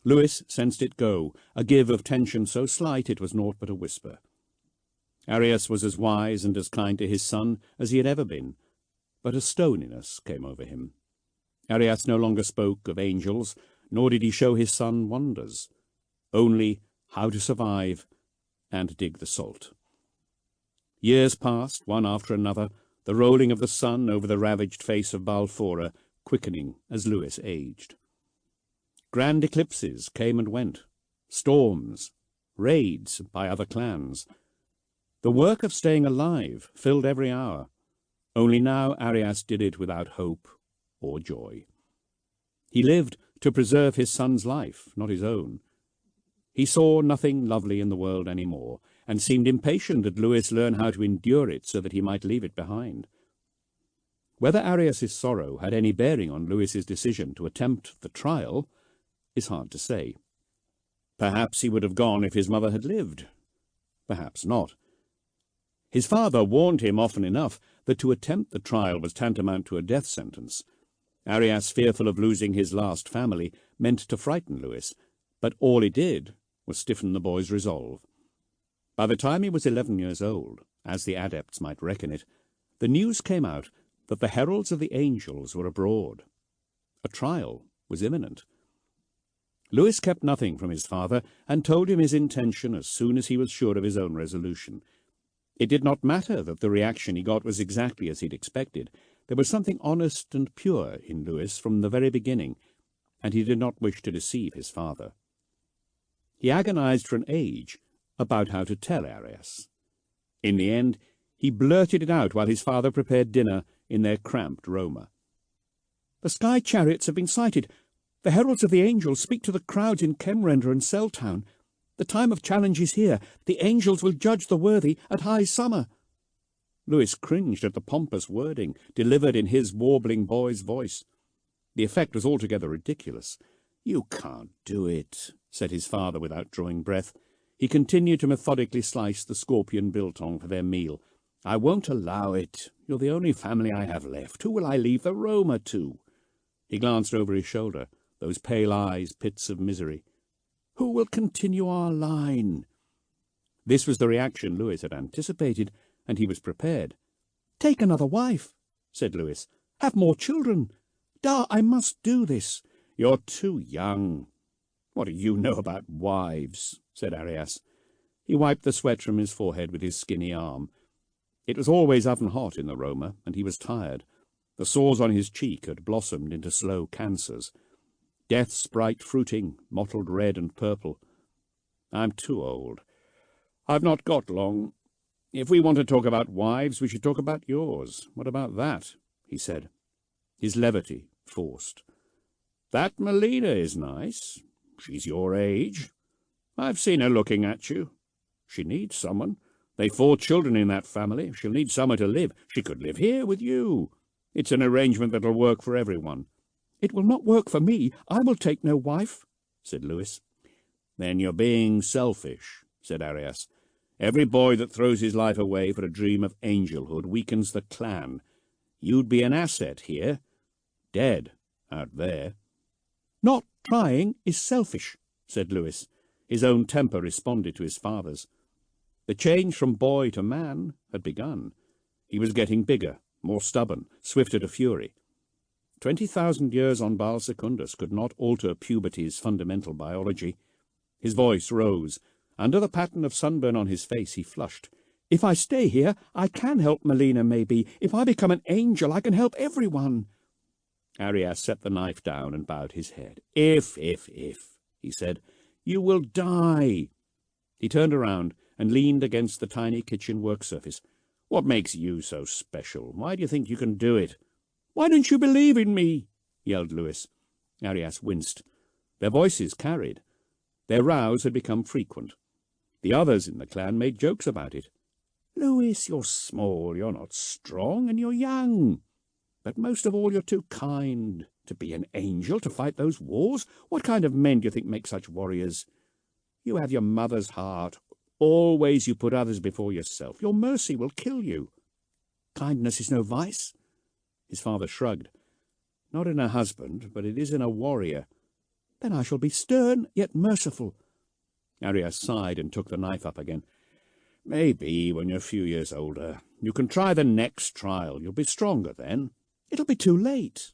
Louis sensed it go, a give of tension so slight it was naught but a whisper. Arias was as wise and as kind to his son as he had ever been, but a stoniness came over him. Arias no longer spoke of angels, nor did he show his son wonders, only how to survive and dig the salt. Years passed, one after another, the rolling of the sun over the ravaged face of Balfora quickening as Louis aged. Grand eclipses came and went, storms, raids by other clans. The work of staying alive filled every hour, only now Arias did it without hope or joy. He lived to preserve his son's life, not his own. He saw nothing lovely in the world any more, and seemed impatient that Louis learn how to endure it so that he might leave it behind. Whether Arias's sorrow had any bearing on Louis's decision to attempt the trial is hard to say. Perhaps he would have gone if his mother had lived. Perhaps not. His father warned him often enough that to attempt the trial was tantamount to a death sentence. Arias, fearful of losing his last family, meant to frighten Louis, but all he did was stiffen the boy's resolve. By the time he was 11 years old, as the adepts might reckon it, the news came out that the heralds of the angels were abroad. A trial was imminent. Louis kept nothing from his father, and told him his intention as soon as he was sure of his own resolution. It did not matter that the reaction he got was exactly as he'd expected. There was something honest and pure in Louis from the very beginning, and he did not wish to deceive his father. He agonized for an age about how to tell Arias. In the end, he blurted it out while his father prepared dinner in their cramped Roma. "The sky chariots have been sighted. The heralds of the angels speak to the crowds in Chemrender and Celltown. The time of challenge is here. The angels will judge the worthy at high summer." Louis cringed at the pompous wording, delivered in his warbling boy's voice. The effect was altogether ridiculous. "You can't do it," said his father without drawing breath. He continued to methodically slice the scorpion biltong for their meal. "I won't allow it. You're the only family I have left. Who will I leave the Roma to?" He glanced over his shoulder, those pale eyes pits of misery. "Who will continue our line?" This was the reaction Louis had anticipated, and he was prepared. "Take another wife," said Louis. "Have more children. Da, I must do this." "You're too young." "What do you know about wives?" said Arias. He wiped the sweat from his forehead with his skinny arm. It was always oven hot in the Roma, and he was tired. The sores on his cheek had blossomed into slow cancers. Death's bright fruiting, mottled red and purple. I'm too old. I've not got long. If we want to talk about wives, we should talk about yours. What about that? He said, his levity forced. That Melina is nice. She's your age. I've seen her looking at you. She needs someone. They've 4 children in that family. She'll need somewhere to live. She could live here with you. It's an arrangement that'll work for everyone. It will not work for me. I will take no wife, said Lewis. Then you're being selfish, said Arias. Every boy that throws his life away for a dream of angelhood weakens the clan. You'd be an asset here. Dead out there. Not trying is selfish, said Lewis. His own temper responded to his father's. The change from boy to man had begun. He was getting bigger, more stubborn, swifter to fury. 20,000 years on Baal Secundus could not alter puberty's fundamental biology. His voice rose. Under the pattern of sunburn on his face, he flushed. If I stay here, I can help Melina, maybe. If I become an angel, I can help everyone. Arias set the knife down and bowed his head. If, he said, you will die. He turned around and leaned against the tiny kitchen work surface. What makes you so special? Why do you think you can do it? Why don't you believe in me? Yelled Lewis. Arias winced. Their voices carried. Their rows had become frequent. The others in the clan made jokes about it. Lewis, you're small, you're not strong, and you're young. But most of all, you're too kind to be an angel, to fight those wars. What kind of men do you think make such warriors? You have your mother's heart. Always you put others before yourself. Your mercy will kill you. Kindness is no vice. His father shrugged. Not in a husband, but it is in a warrior. Then I shall be stern, yet merciful. Arias sighed and took the knife up again. Maybe when you're a few years older. You can try the next trial. You'll be stronger then. It'll be too late.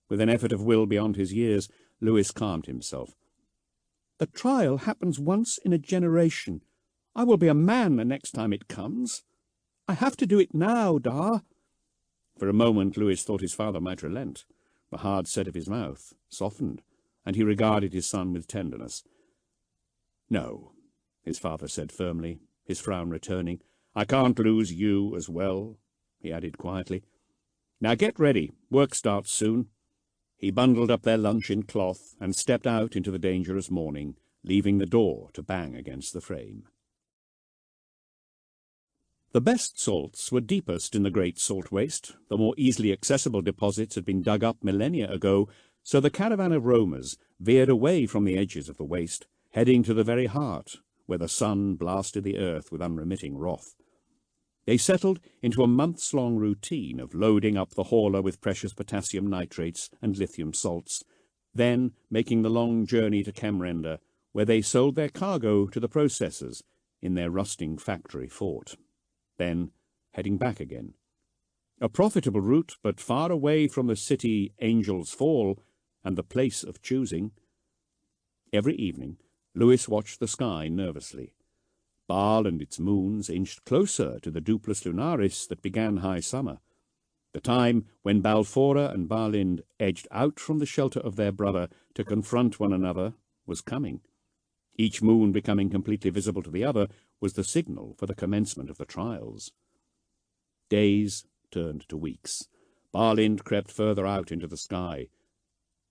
With an effort of will beyond his years, Lewis calmed himself. The trial happens once in a generation. I will be a man the next time it comes. I have to do it now, Da. For a moment Lewis thought his father might relent. The hard set of his mouth softened, and he regarded his son with tenderness. No, his father said firmly, his frown returning. I can't lose you as well, he added quietly. Now get ready. Work starts soon. He bundled up their lunch in cloth and stepped out into the dangerous morning, leaving the door to bang against the frame. The best salts were deepest in the great salt waste. The more easily accessible deposits had been dug up millennia ago, so the caravan of roamers veered away from the edges of the waste, heading to the very heart, where the sun blasted the earth with unremitting wrath. They settled into a months-long routine of loading up the hauler with precious potassium nitrates and lithium salts, then making the long journey to Kemrender, where they sold their cargo to the processors in their rusting factory fort. Then heading back again. A profitable route, but far away from the city Angel's Fall and the place of choosing. Every evening, Lewis watched the sky nervously. Baal and its moons inched closer to the Duplus Lunaris that began high summer. The time when Balfora and Barlind edged out from the shelter of their brother to confront one another was coming. Each moon becoming completely visible to the other was the signal for the commencement of the trials. Days turned to weeks. Barlind crept further out into the sky.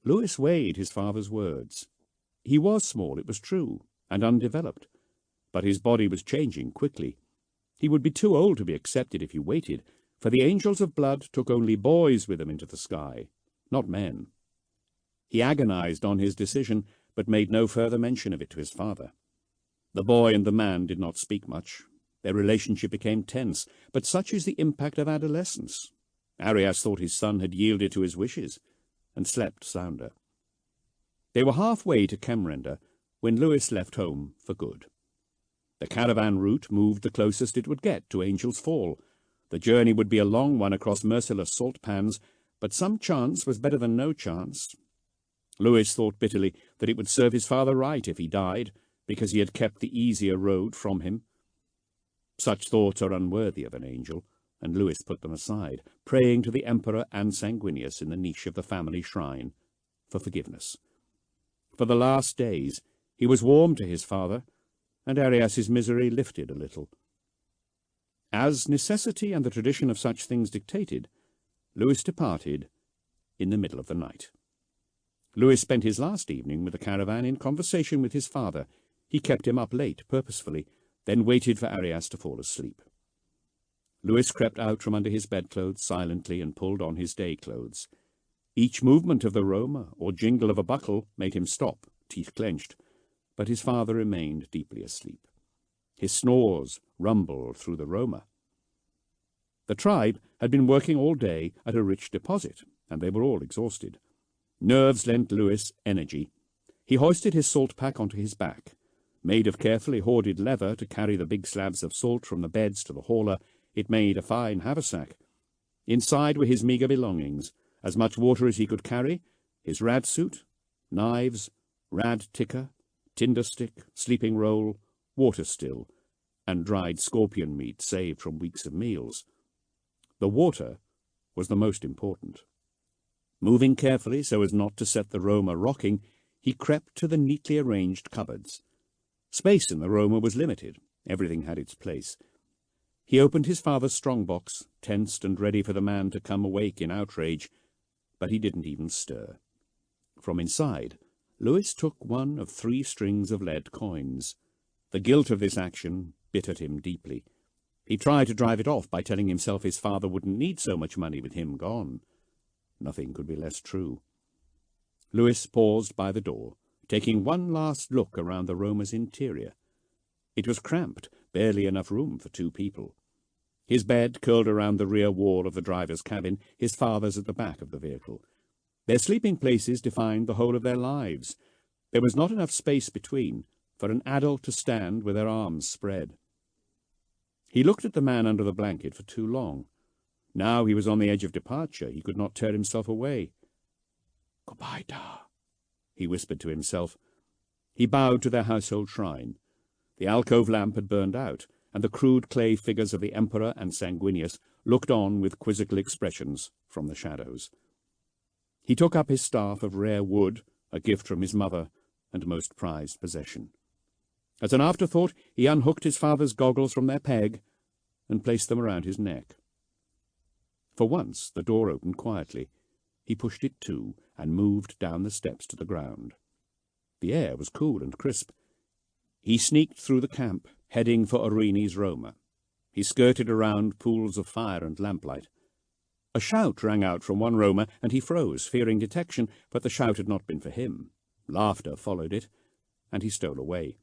Lewis weighed his father's words. He was small, it was true, and undeveloped, but his body was changing quickly. He would be too old to be accepted if he waited, for the angels of blood took only boys with them into the sky, not men. He agonized on his decision, but made no further mention of it to his father. The boy and the man did not speak much. Their relationship became tense, but such is the impact of adolescence. Arias thought his son had yielded to his wishes, and slept sounder. They were halfway to Kemrender when Lewis left home for good. The caravan route moved the closest it would get to Angel's Fall. The journey would be a long one across merciless salt pans, but some chance was better than no chance. Lewis thought bitterly that it would serve his father right if he died, because he had kept the easier road from him. Such thoughts are unworthy of an angel, and Lewis put them aside, praying to the Emperor and Sanguinius in the niche of the family shrine for forgiveness. For the last days he was warm to his father, and Arias's misery lifted a little. As necessity and the tradition of such things dictated, Lewis departed in the middle of the night. Lewis spent his last evening with the caravan in conversation with his father. He kept him up late, purposefully, then waited for Arias to fall asleep. Lewis crept out from under his bedclothes silently and pulled on his day clothes. Each movement of the Roma or jingle of a buckle made him stop, teeth clenched, but his father remained deeply asleep. His snores rumbled through the Roma. The tribe had been working all day at a rich deposit, and they were all exhausted. Nerves lent Lewis energy. He hoisted his salt pack onto his back. Made of carefully hoarded leather to carry the big slabs of salt from the beds to the hauler, it made a fine haversack. Inside were his meagre belongings, as much water as he could carry, his rad suit, knives, rad ticker, tinder stick, sleeping roll, water still, and dried scorpion meat saved from weeks of meals. The water was the most important. Moving carefully so as not to set the Roma rocking, he crept to the neatly arranged cupboards. Space in the Roma was limited. Everything had its place. He opened his father's strongbox, tensed and ready for the man to come awake in outrage, but he didn't even stir. From inside, Lewis took one of 3 strings of lead coins. The guilt of this action bit at him deeply. He tried to drive it off by telling himself his father wouldn't need so much money with him gone. Nothing could be less true. Lewis paused by the door, taking one last look around the Roma's interior. It was cramped, barely enough room for 2 people. His bed curled around the rear wall of the driver's cabin, his father's at the back of the vehicle. Their sleeping places defined the whole of their lives. There was not enough space between for an adult to stand with their arms spread. He looked at the man under the blanket for too long. Now he was on the edge of departure. He could not tear himself away. "Goodbye, Da," he whispered to himself. He bowed to their household shrine. The alcove lamp had burned out, and the crude clay figures of the Emperor and Sanguinius looked on with quizzical expressions from the shadows. He took up his staff of rare wood, a gift from his mother, and most prized possession. As an afterthought, he unhooked his father's goggles from their peg and placed them around his neck. For once the door opened quietly. He pushed it to and moved down the steps to the ground. The air was cool and crisp. He sneaked through the camp, heading for Orini's Roma. He skirted around pools of fire and lamplight. A shout rang out from one Roma, and he froze, fearing detection, but the shout had not been for him. Laughter followed it, and he stole away.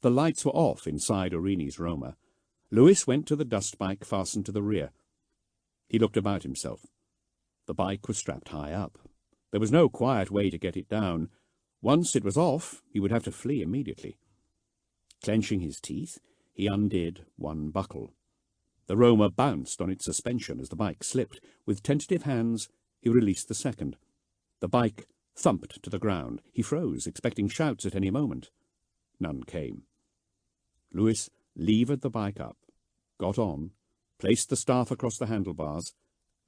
The lights were off inside Orini's Roma. Lewis went to the dust bike fastened to the rear. He looked about himself. The bike was strapped high up. There was no quiet way to get it down. Once it was off, he would have to flee immediately. Clenching his teeth, he undid one buckle. The Roma bounced on its suspension as the bike slipped. With tentative hands, he released the second. The bike thumped to the ground. He froze, expecting shouts at any moment. None came. Lewis levered the bike up, got on, placed the staff across the handlebars,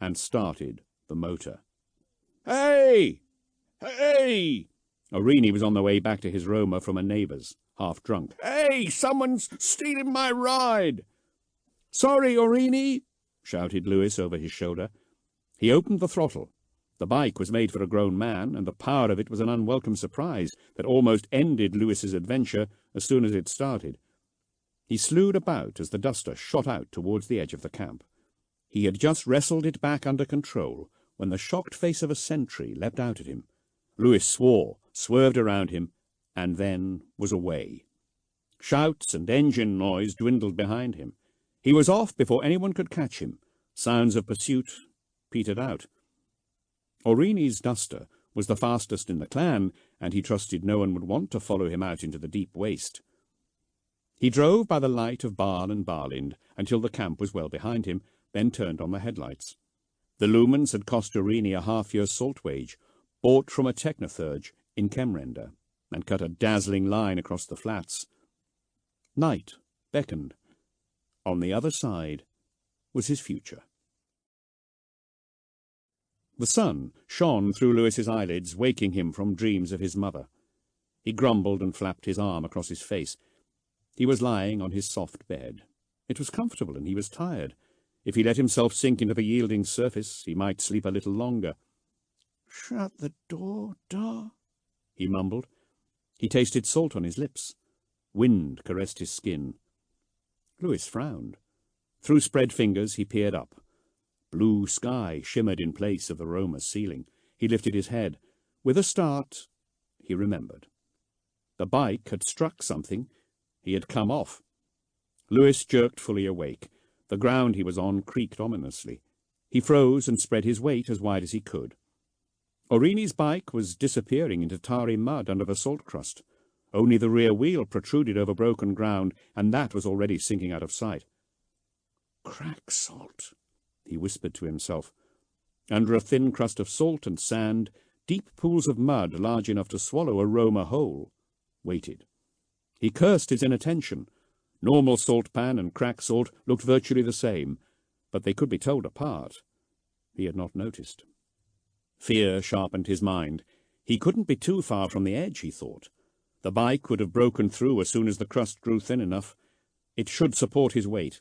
and started the motor. "Hey! Hey!" Orini was on the way back to his Roma from a neighbour's, half drunk. "Hey! Someone's stealing my ride!" "Sorry, Orini!" shouted Lewis over his shoulder. He opened the throttle. The bike was made for a grown man, and the power of it was an unwelcome surprise that almost ended Lewis's adventure as soon as it started. He slewed about as the duster shot out towards the edge of the camp. He had just wrestled it back under control when the shocked face of a sentry leapt out at him. Lewis swore, swerved around him, and then was away. Shouts and engine noise dwindled behind him. He was off before anyone could catch him. Sounds of pursuit petered out. Orini's duster was the fastest in the clan, and he trusted no one would want to follow him out into the deep waste. He drove by the light of barn and barlind until the camp was well behind him, then turned on the headlights. The lumens had cost Orini a half-year's salt wage, bought from a technothurge in Kemrender, and cut a dazzling line across the flats. Night beckoned. On the other side was his future. The sun shone through Lewis's eyelids, waking him from dreams of his mother. He grumbled and flapped his arm across his face. He was lying on his soft bed. It was comfortable, and he was tired. If he let himself sink into the yielding surface, he might sleep a little longer. "Shut the door, Da," he mumbled. He tasted salt on his lips. Wind caressed his skin. Lewis frowned. Through spread fingers he peered up. Blue sky shimmered in place of the Roma's ceiling. He lifted his head. With a start, he remembered. The bike had struck something. He had come off. Lewis jerked fully awake. The ground he was on creaked ominously. He froze and spread his weight as wide as he could. Orini's bike was disappearing into tarry mud under the salt crust. Only the rear wheel protruded over broken ground, and that was already sinking out of sight. "Crack salt," he whispered to himself. Under a thin crust of salt and sand, deep pools of mud large enough to swallow a Roma whole waited. He cursed his inattention. Normal salt pan and crack salt looked virtually the same, but they could be told apart. He had not noticed. Fear sharpened his mind. He couldn't be too far from the edge, he thought. The bike would have broken through as soon as the crust grew thin enough. It should support his weight.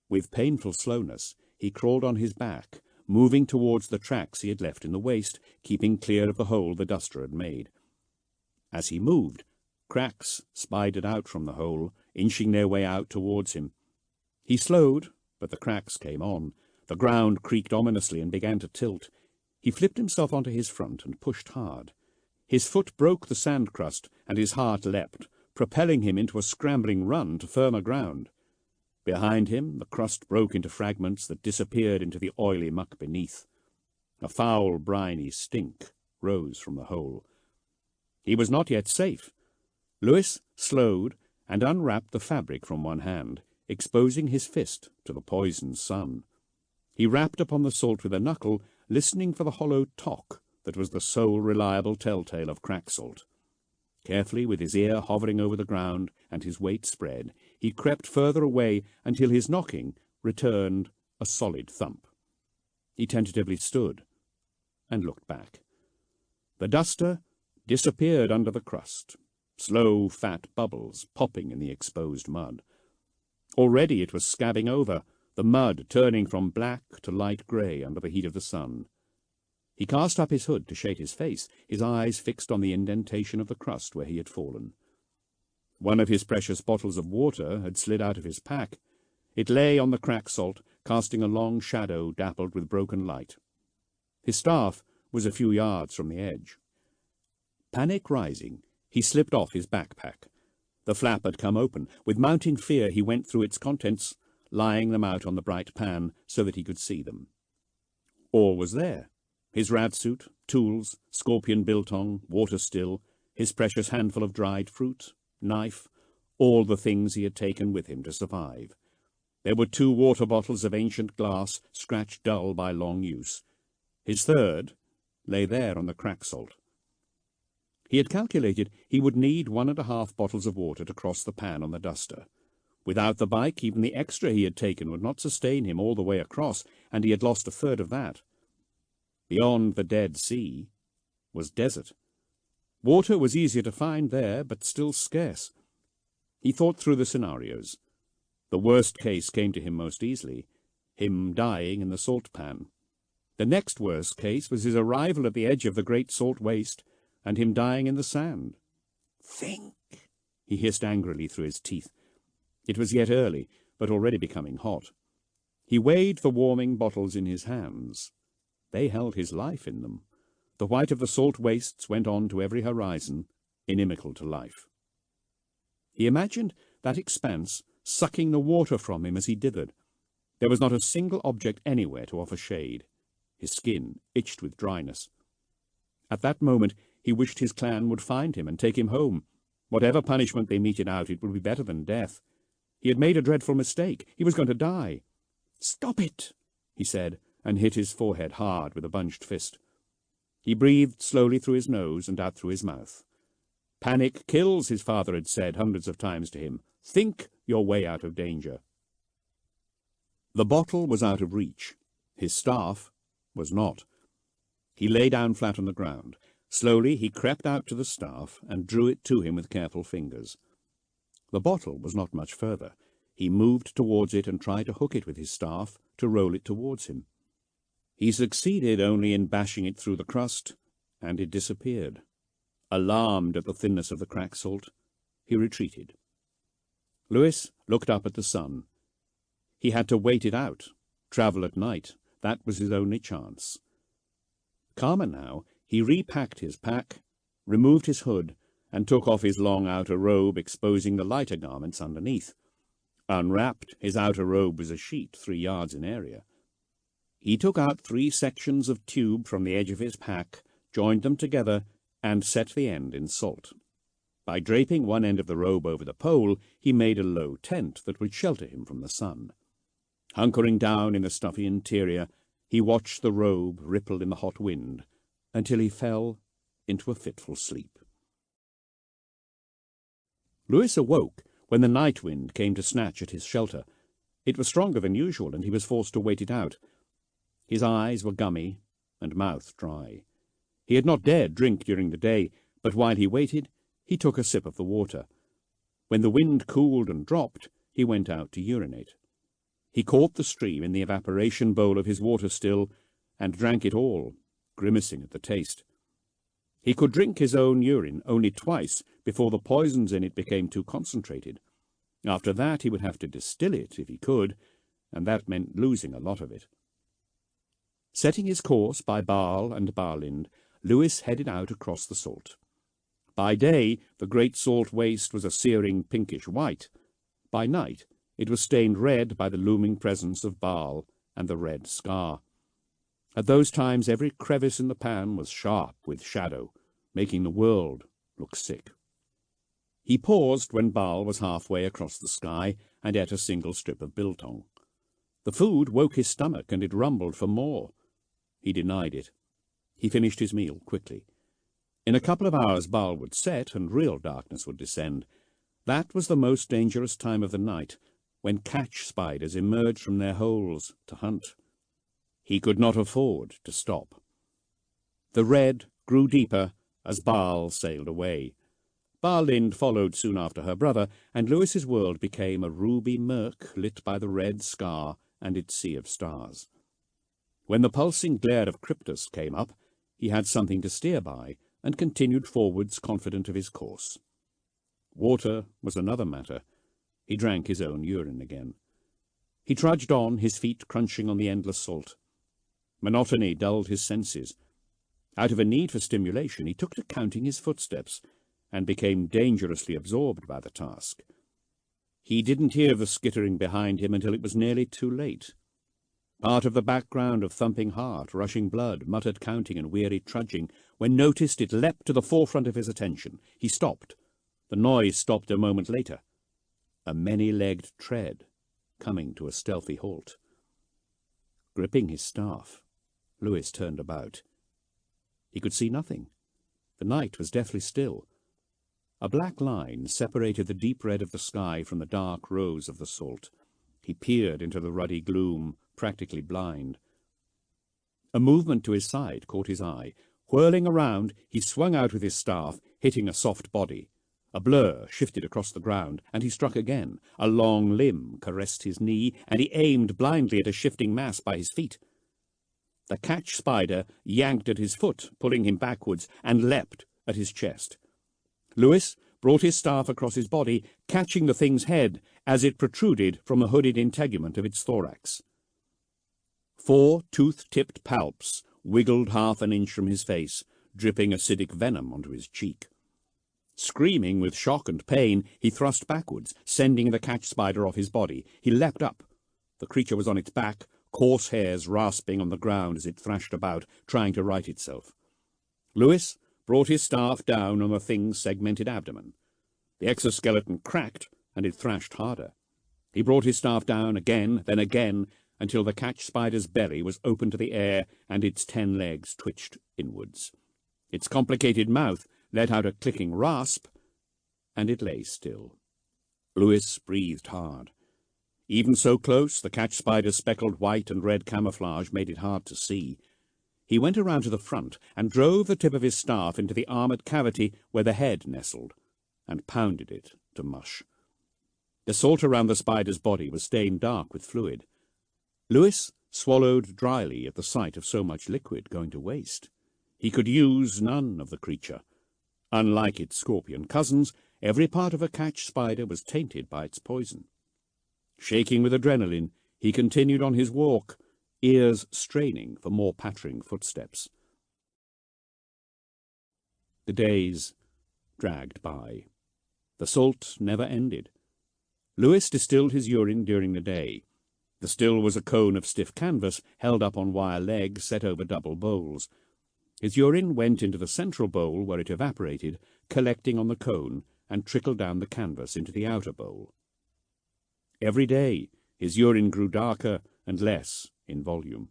With painful slowness, he crawled on his back, moving towards the tracks he had left in the waste, keeping clear of the hole the duster had made. As he moved, cracks spidered out from the hole, inching their way out towards him. He slowed, but the cracks came on. The ground creaked ominously and began to tilt. He flipped himself onto his front and pushed hard. His foot broke the sand crust, and his heart leapt, propelling him into a scrambling run to firmer ground. Behind him, the crust broke into fragments that disappeared into the oily muck beneath. A foul, briny stink rose from the hole. He was not yet safe. Lewis slowed and unwrapped the fabric from one hand, exposing his fist to the poisoned sun. He rapped upon the salt with a knuckle, listening for the hollow tock that was the sole reliable telltale of crack salt. Carefully, with his ear hovering over the ground and his weight spread, he crept further away until his knocking returned a solid thump. He tentatively stood and looked back. The duster disappeared under the crust, slow, fat bubbles popping in the exposed mud. Already it was scabbing over, the mud turning from black to light grey under the heat of the sun. He cast up his hood to shade his face, his eyes fixed on the indentation of the crust where he had fallen. One of his precious bottles of water had slid out of his pack. It lay on the crack salt, casting a long shadow dappled with broken light. His staff was a few yards from the edge. Panic rising, he slipped off his backpack. The flap had come open. With mounting fear he went through its contents, lying them out on the bright pan so that he could see them. All was there. His radsuit, tools, scorpion biltong, water still, his precious handful of dried fruit, knife, all the things he had taken with him to survive. There were 2 water bottles of ancient glass, scratched dull by long use. His third lay there on the crack salt. He had calculated he would need 1.5 bottles of water to cross the pan on the duster. Without the bike, even the extra he had taken would not sustain him all the way across, and he had lost 1/3 of that. Beyond the Dead Sea was desert. Water was easier to find there, but still scarce. He thought through the scenarios. The worst case came to him most easily, him dying in the salt pan. The next worst case was his arrival at the edge of the great salt waste, and him dying in the sand. "Think," he hissed angrily through his teeth. It was yet early, but already becoming hot. He weighed the warming bottles in his hands. They held his life in them. The white of the salt wastes went on to every horizon, inimical to life. He imagined that expanse sucking the water from him as he dithered. There was not a single object anywhere to offer shade. His skin itched with dryness. At that moment he wished his clan would find him and take him home. Whatever punishment they meted out, it would be better than death. He had made a dreadful mistake. He was going to die. "Stop it," he said, and hit his forehead hard with a bunched fist. He breathed slowly through his nose and out through his mouth. Panic kills, his father had said hundreds of times to him. Think your way out of danger. The bottle was out of reach. His staff was not. He lay down flat on the ground. Slowly he crept out to the staff and drew it to him with careful fingers. The bottle was not much further. He moved towards it and tried to hook it with his staff to roll it towards him. He succeeded only in bashing it through the crust, and it disappeared. Alarmed at the thinness of the crack salt, he retreated. Lewis looked up at the sun. He had to wait it out, travel at night. That was his only chance. Calmer now, he repacked his pack, removed his hood, and took off his long outer robe, exposing the lighter garments underneath. Unwrapped, his outer robe was a sheet 3 yards in area. He took out 3 sections of tube from the edge of his pack, joined them together, and set the end in salt. By draping one end of the robe over the pole, he made a low tent that would shelter him from the sun. Hunkering down in the stuffy interior, he watched the robe ripple in the hot wind until he fell into a fitful sleep. Lewis awoke when the night wind came to snatch at his shelter. It was stronger than usual, and he was forced to wait it out. His eyes were gummy and mouth dry. He had not dared drink during the day, but while he waited, he took a sip of the water. When the wind cooled and dropped, he went out to urinate. He caught the stream in the evaporation bowl of his water still, and drank it all, grimacing at the taste. He could drink his own urine only twice before the poisons in it became too concentrated. After that he would have to distill it if he could, and that meant losing a lot of it. Setting his course by Baal and Barlind, Lewis headed out across the salt. By day, the great salt waste was a searing pinkish white. By night, it was stained red by the looming presence of Baal and the red scar. At those times, every crevice in the pan was sharp with shadow, making the world look sick. He paused when Baal was halfway across the sky and ate a single strip of biltong. The food woke his stomach, and it rumbled for more. He denied it. He finished his meal quickly. In a couple of hours Baal would set, and real darkness would descend. That was the most dangerous time of the night, when catch spiders emerged from their holes to hunt. He could not afford to stop. The red grew deeper as Baal sailed away. Barlind followed soon after her brother, and Lewis's world became a ruby murk lit by the red scar and its sea of stars. When the pulsing glare of Kryptos came up, he had something to steer by, and continued forwards confident of his course. Water was another matter. He drank his own urine again. He trudged on, his feet crunching on the endless salt. Monotony dulled his senses. Out of a need for stimulation, he took to counting his footsteps, and became dangerously absorbed by the task. He didn't hear the skittering behind him until it was nearly too late. Part of the background of thumping heart, rushing blood, muttered counting and weary trudging. When noticed, it leapt to the forefront of his attention. He stopped. The noise stopped a moment later. A many-legged tread, coming to a stealthy halt. Gripping his staff, Lewis turned about. He could see nothing. The night was deathly still. A black line separated the deep red of the sky from the dark rose of the salt. He peered into the ruddy gloom, practically blind. A movement to his side caught his eye. Whirling around, he swung out with his staff, hitting a soft body. A blur shifted across the ground, and he struck again. A long limb caressed his knee, and he aimed blindly at a shifting mass by his feet. The catch spider yanked at his foot, pulling him backwards, and leapt at his chest. Lewis brought his staff across his body, catching the thing's head as it protruded from a hooded integument of its thorax. 4 tooth-tipped palps wiggled half an inch from his face, dripping acidic venom onto his cheek. Screaming with shock and pain, he thrust backwards, sending the catch spider off his body. He leapt up. The creature was on its back, coarse hairs rasping on the ground as it thrashed about, trying to right itself. Lewis brought his staff down on the thing's segmented abdomen. The exoskeleton cracked, and it thrashed harder. He brought his staff down again, then again, until the catch spider's belly was open to the air and its 10 legs twitched inwards. Its complicated mouth let out a clicking rasp, and it lay still. Lewis breathed hard. Even so close, the catch spider's speckled white and red camouflage made it hard to see. He went around to the front and drove the tip of his staff into the armoured cavity where the head nestled, and pounded it to mush. The salt around the spider's body was stained dark with fluid. Lewis swallowed dryly at the sight of so much liquid going to waste. He could use none of the creature. Unlike its scorpion cousins, every part of a catch spider was tainted by its poison. Shaking with adrenaline, he continued on his walk, ears straining for more pattering footsteps. The days dragged by. The salt never ended. Lewis distilled his urine during the day. The still was a cone of stiff canvas held up on wire legs set over double bowls. His urine went into the central bowl where it evaporated, collecting on the cone, and trickled down the canvas into the outer bowl. Every day his urine grew darker and less in volume,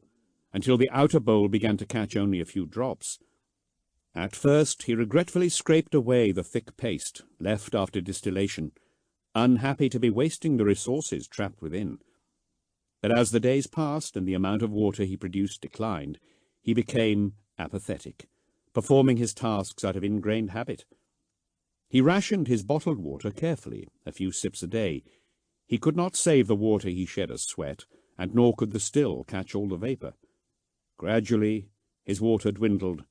until the outer bowl began to catch only a few drops. At first he regretfully scraped away the thick paste left after distillation, unhappy to be wasting the resources trapped within. But as the days passed and the amount of water he produced declined, he became apathetic, performing his tasks out of ingrained habit. He rationed his bottled water carefully, a few sips a day. He could not save the water he shed as sweat, and nor could the still catch all the vapour. Gradually his water dwindled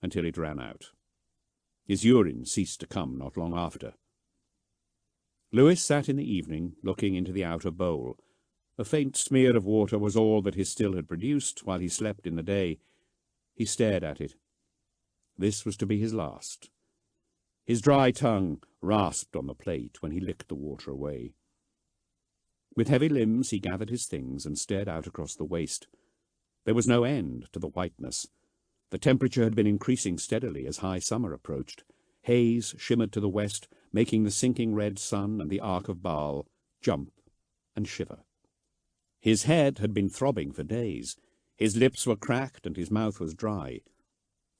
until it ran out. His urine ceased to come not long after. Lewis sat in the evening, looking into the outer bowl. A faint smear of water was all that his still had produced while he slept in the day. He stared at it. This was to be his last. His dry tongue rasped on the plate when he licked the water away. With heavy limbs he gathered his things and stared out across the waste. There was no end to the whiteness. The temperature had been increasing steadily as high summer approached. Haze shimmered to the west, making the sinking red sun and the Ark of Baal jump and shiver. His head had been throbbing for days. His lips were cracked and his mouth was dry.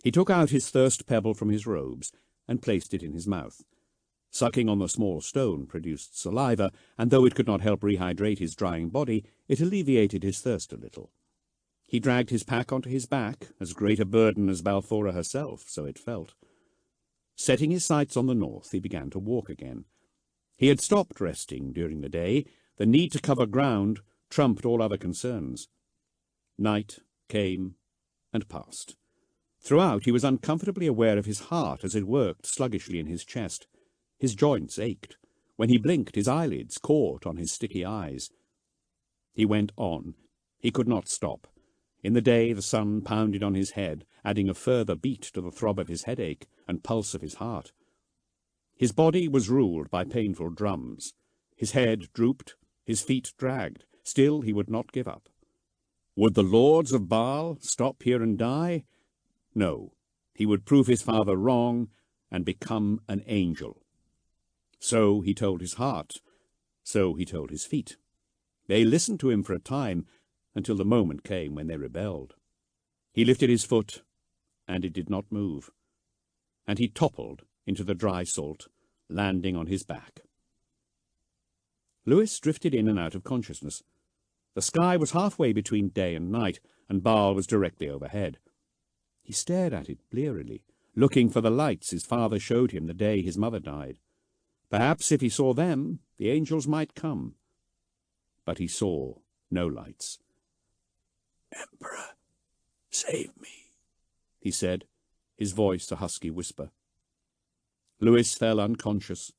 He took out his thirst pebble from his robes and placed it in his mouth. Sucking on the small stone produced saliva, and though it could not help rehydrate his drying body, it alleviated his thirst a little. He dragged his pack onto his back, as great a burden as Balfora herself, so it felt. Setting his sights on the north, he began to walk again. He had stopped resting during the day. The need to cover ground trumped all other concerns. Night came and passed. Throughout he was uncomfortably aware of his heart as it worked sluggishly in his chest. His joints ached. When he blinked, his eyelids caught on his sticky eyes. He went on. He could not stop. In the day the sun pounded on his head, adding a further beat to the throb of his headache and pulse of his heart. His body was ruled by painful drums. His head drooped, his feet dragged. Still he would not give up. Would the lords of Baal stop here and die? No, he would prove his father wrong and become an angel. So he told his heart, so he told his feet. They listened to him for a time, until the moment came when they rebelled. He lifted his foot, and it did not move, and he toppled into the dry salt, landing on his back. Lewis drifted in and out of consciousness. The sky was halfway between day and night, and Baal was directly overhead. He stared at it blearily, looking for the lights his father showed him the day his mother died. Perhaps if he saw them, the angels might come. But he saw no lights. "Emperor, save me," he said, his voice a husky whisper. Lewis fell unconscious,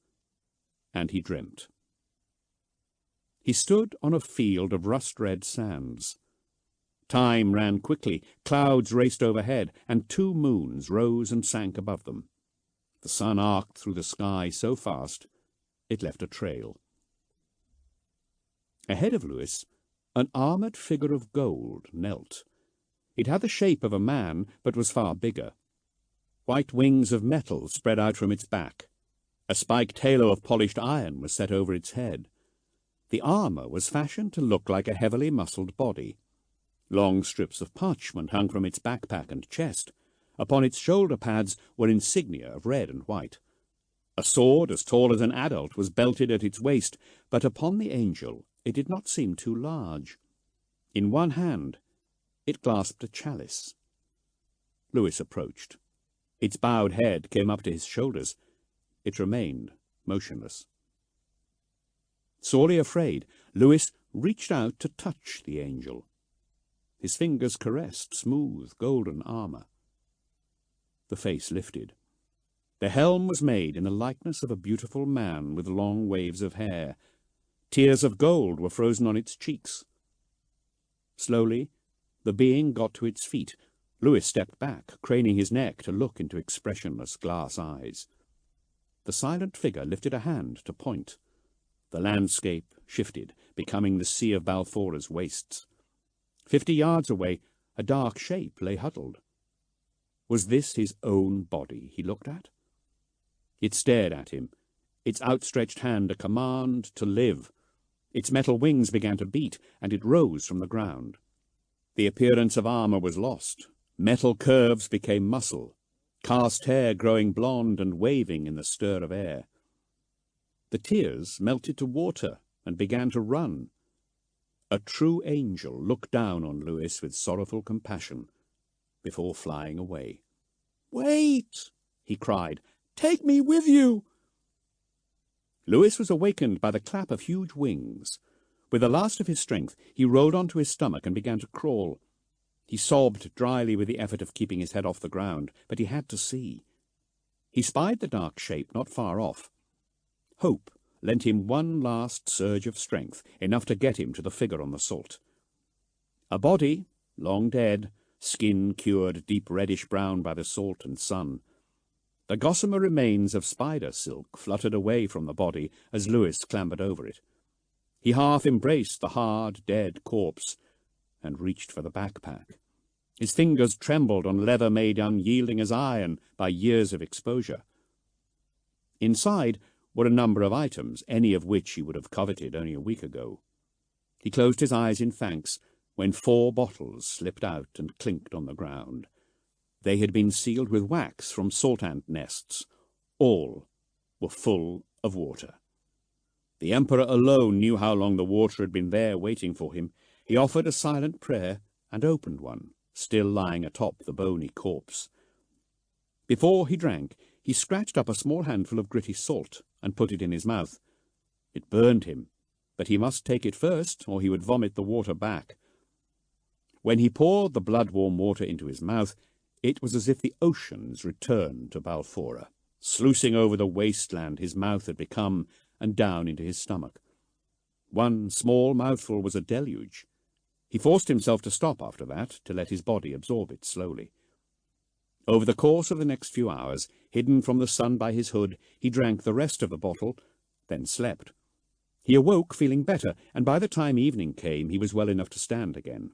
and he dreamt. He stood on a field of rust-red sands. Time ran quickly, clouds raced overhead, and 2 moons rose and sank above them. The sun arced through the sky so fast it left a trail. Ahead of Lewis, an armoured figure of gold knelt. It had the shape of a man, but was far bigger. White wings of metal spread out from its back. A spiked halo of polished iron was set over its head. The armour was fashioned to look like a heavily muscled body. Long strips of parchment hung from its backpack and chest. Upon its shoulder pads were insignia of red and white. A sword as tall as an adult was belted at its waist, but upon the angel It did not seem too large. In one hand, it clasped a chalice. Lewis approached. Its bowed head came up to his shoulders. It remained motionless. Sorely afraid, Lewis reached out to touch the angel. His fingers caressed smooth, golden armor. The face lifted. The helm was made in the likeness of a beautiful man with long waves of hair. Tears of gold were frozen on its cheeks. Slowly, the being got to its feet. Lewis stepped back, craning his neck to look into expressionless glass eyes. The silent figure lifted a hand to point. The landscape shifted, becoming the sea of Balfora's wastes. 50 yards away, a dark shape lay huddled. Was this his own body he looked at? It stared at him, its outstretched hand a command to live. Its metal wings began to beat, and it rose from the ground. The appearance of armor was lost. Metal curves became muscle, cast hair growing blonde and waving in the stir of air. The tears melted to water and began to run. A true angel looked down on Lewis with sorrowful compassion before flying away. "Wait!" he cried. "Take me with you!" Lewis was awakened by the clap of huge wings. With the last of his strength, he rolled onto his stomach and began to crawl. He sobbed dryly with the effort of keeping his head off the ground, but he had to see. He spied the dark shape not far off. Hope lent him one last surge of strength, enough to get him to the figure on the salt. A body, long dead, skin cured deep reddish-brown by the salt and sun. The gossamer remains of spider silk fluttered away from the body as Lewis clambered over it. He half embraced the hard, dead corpse and reached for the backpack. His fingers trembled on leather made unyielding as iron by years of exposure. Inside were a number of items, any of which he would have coveted only a week ago. He closed his eyes in thanks when 4 bottles slipped out and clinked on the ground. They had been sealed with wax from salt ant nests. All were full of water. The Emperor alone knew how long the water had been there waiting for him. He offered a silent prayer and opened one, still lying atop the bony corpse. Before he drank, he scratched up a small handful of gritty salt and put it in his mouth. It burned him, but he must take it first, or he would vomit the water back. When he poured the blood-warm water into his mouth, it was as if the oceans returned to Balfora, sluicing over the wasteland his mouth had become and down into his stomach. One small mouthful was a deluge. He forced himself to stop after that, to let his body absorb it slowly. Over the course of the next few hours, hidden from the sun by his hood, he drank the rest of the bottle, then slept. He awoke feeling better, and by the time evening came, he was well enough to stand again.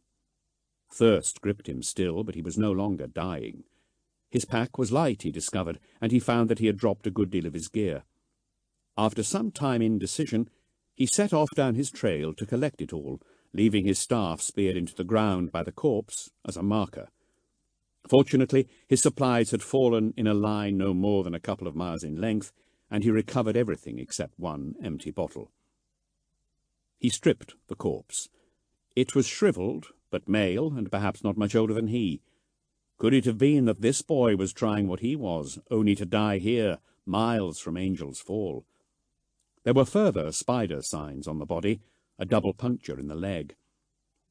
Thirst gripped him still, but he was no longer dying. His pack was light, he discovered, and he found that he had dropped a good deal of his gear. After some time indecision, he set off down his trail to collect it all, leaving his staff speared into the ground by the corpse as a marker. Fortunately, his supplies had fallen in a line no more than a couple of miles in length, and he recovered everything except one empty bottle. He stripped the corpse. It was shriveled, but male, and perhaps not much older than he. Could it have been that this boy was trying what he was, only to die here, miles from Angel's Fall? There were further spider signs on the body, a double puncture in the leg.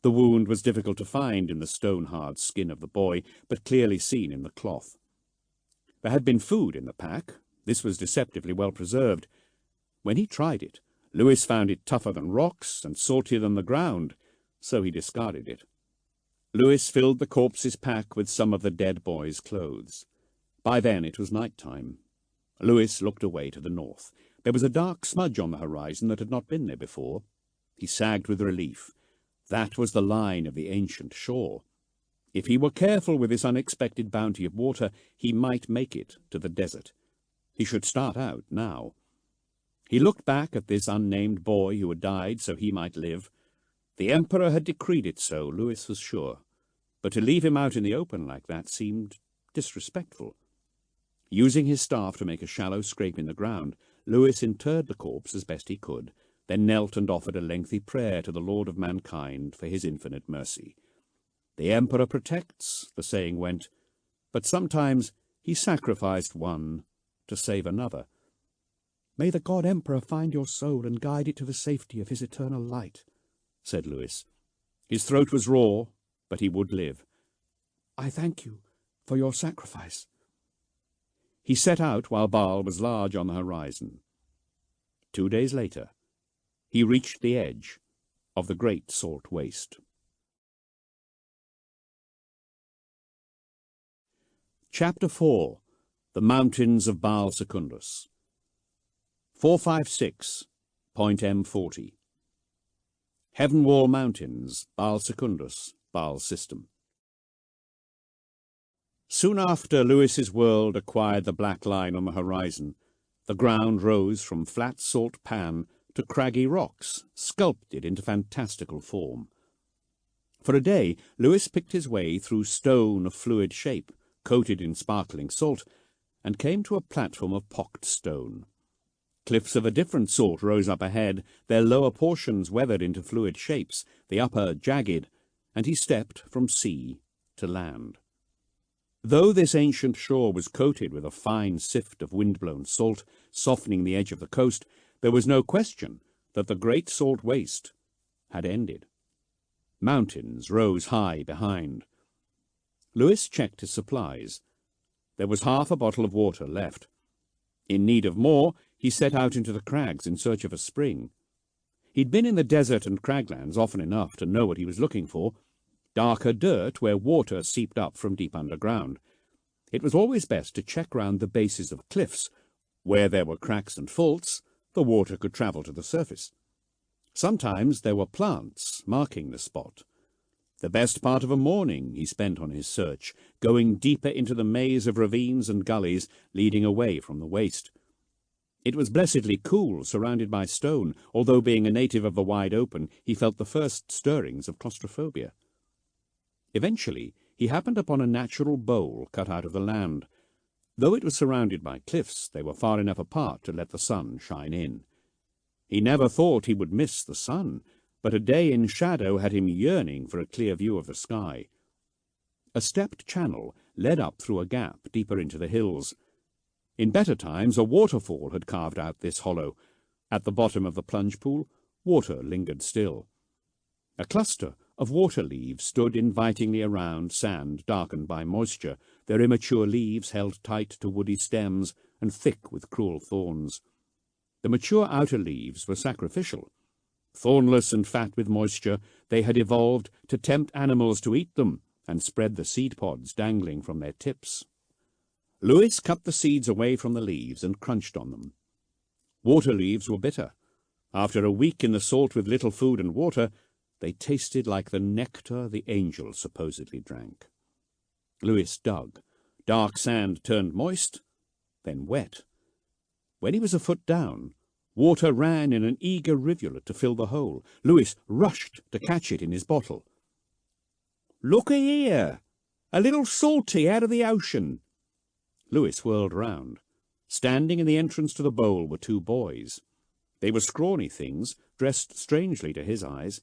The wound was difficult to find in the stone-hard skin of the boy, but clearly seen in the cloth. There had been food in the pack. This was deceptively well preserved. When he tried it, Lewis found it tougher than rocks and saltier than the ground, so he discarded it. Lewis filled the corpse's pack with some of the dead boy's clothes. By then it was night time. Lewis looked away to the north. There was a dark smudge on the horizon that had not been there before. He sagged with relief. That was the line of the ancient shore. If he were careful with this unexpected bounty of water, he might make it to the desert. He should start out now. He looked back at this unnamed boy who had died so he might live. The Emperor had decreed it so, Lewis was sure. But to leave him out in the open like that seemed disrespectful. Using his staff to make a shallow scrape in the ground, Lewis interred the corpse as best he could, then knelt and offered a lengthy prayer to the Lord of mankind for his infinite mercy. The emperor protects, the saying went, but sometimes he sacrificed one to save another. May the God Emperor find your soul and guide it to the safety of his eternal light, said Lewis. His throat was raw, but he would live. I thank you for your sacrifice. He set out while Baal was large on the horizon. 2 days later, he reached the edge of the great salt waste. Chapter 4. The Mountains of Baal Secundus. 456. Point M40. Heaven Wall Mountains, Baal Secundus, Baal System. Soon after Lewis's world acquired the black line on the horizon, the ground rose from flat salt pan to craggy rocks, sculpted into fantastical form. For a day, Lewis picked his way through stone of fluid shape, coated in sparkling salt, and came to a platform of pocked stone. Cliffs of a different sort rose up ahead, their lower portions weathered into fluid shapes, the upper jagged, and he stepped from sea to land. Though this ancient shore was coated with a fine sift of wind-blown salt, softening the edge of the coast, there was no question that the great salt waste had ended. Mountains rose high behind. Lewis checked his supplies. There was half a bottle of water left. In need of more, he set out into the crags in search of a spring. He'd been in the desert and craglands often enough to know what he was looking for, darker dirt where water seeped up from deep underground. It was always best to check round the bases of cliffs. Where there were cracks and faults, the water could travel to the surface. Sometimes there were plants marking the spot. The best part of a morning he spent on his search, going deeper into the maze of ravines and gullies leading away from the waste. It was blessedly cool, surrounded by stone, although being a native of the wide open, he felt the first stirrings of claustrophobia. Eventually, he happened upon a natural bowl cut out of the land. Though it was surrounded by cliffs, they were far enough apart to let the sun shine in. He never thought he would miss the sun, but a day in shadow had him yearning for a clear view of the sky. A stepped channel led up through a gap deeper into the hills. In better times, a waterfall had carved out this hollow. At the bottom of the plunge pool, water lingered still. A cluster of water leaves stood invitingly around sand darkened by moisture, their immature leaves held tight to woody stems and thick with cruel thorns. The mature outer leaves were sacrificial. Thornless and fat with moisture, they had evolved to tempt animals to eat them and spread the seed pods dangling from their tips. Lewis cut the seeds away from the leaves and crunched on them. Water leaves were bitter. After a week in the salt with little food and water, they tasted like the nectar the angels supposedly drank. Lewis dug. Dark sand turned moist, then wet. When he was a foot down, water ran in an eager rivulet to fill the hole. Lewis rushed to catch it in his bottle. "Look-a here! A little salty out of the ocean!" Lewis whirled round. Standing in the entrance to the bowl were two boys. They were scrawny things, dressed strangely to his eyes.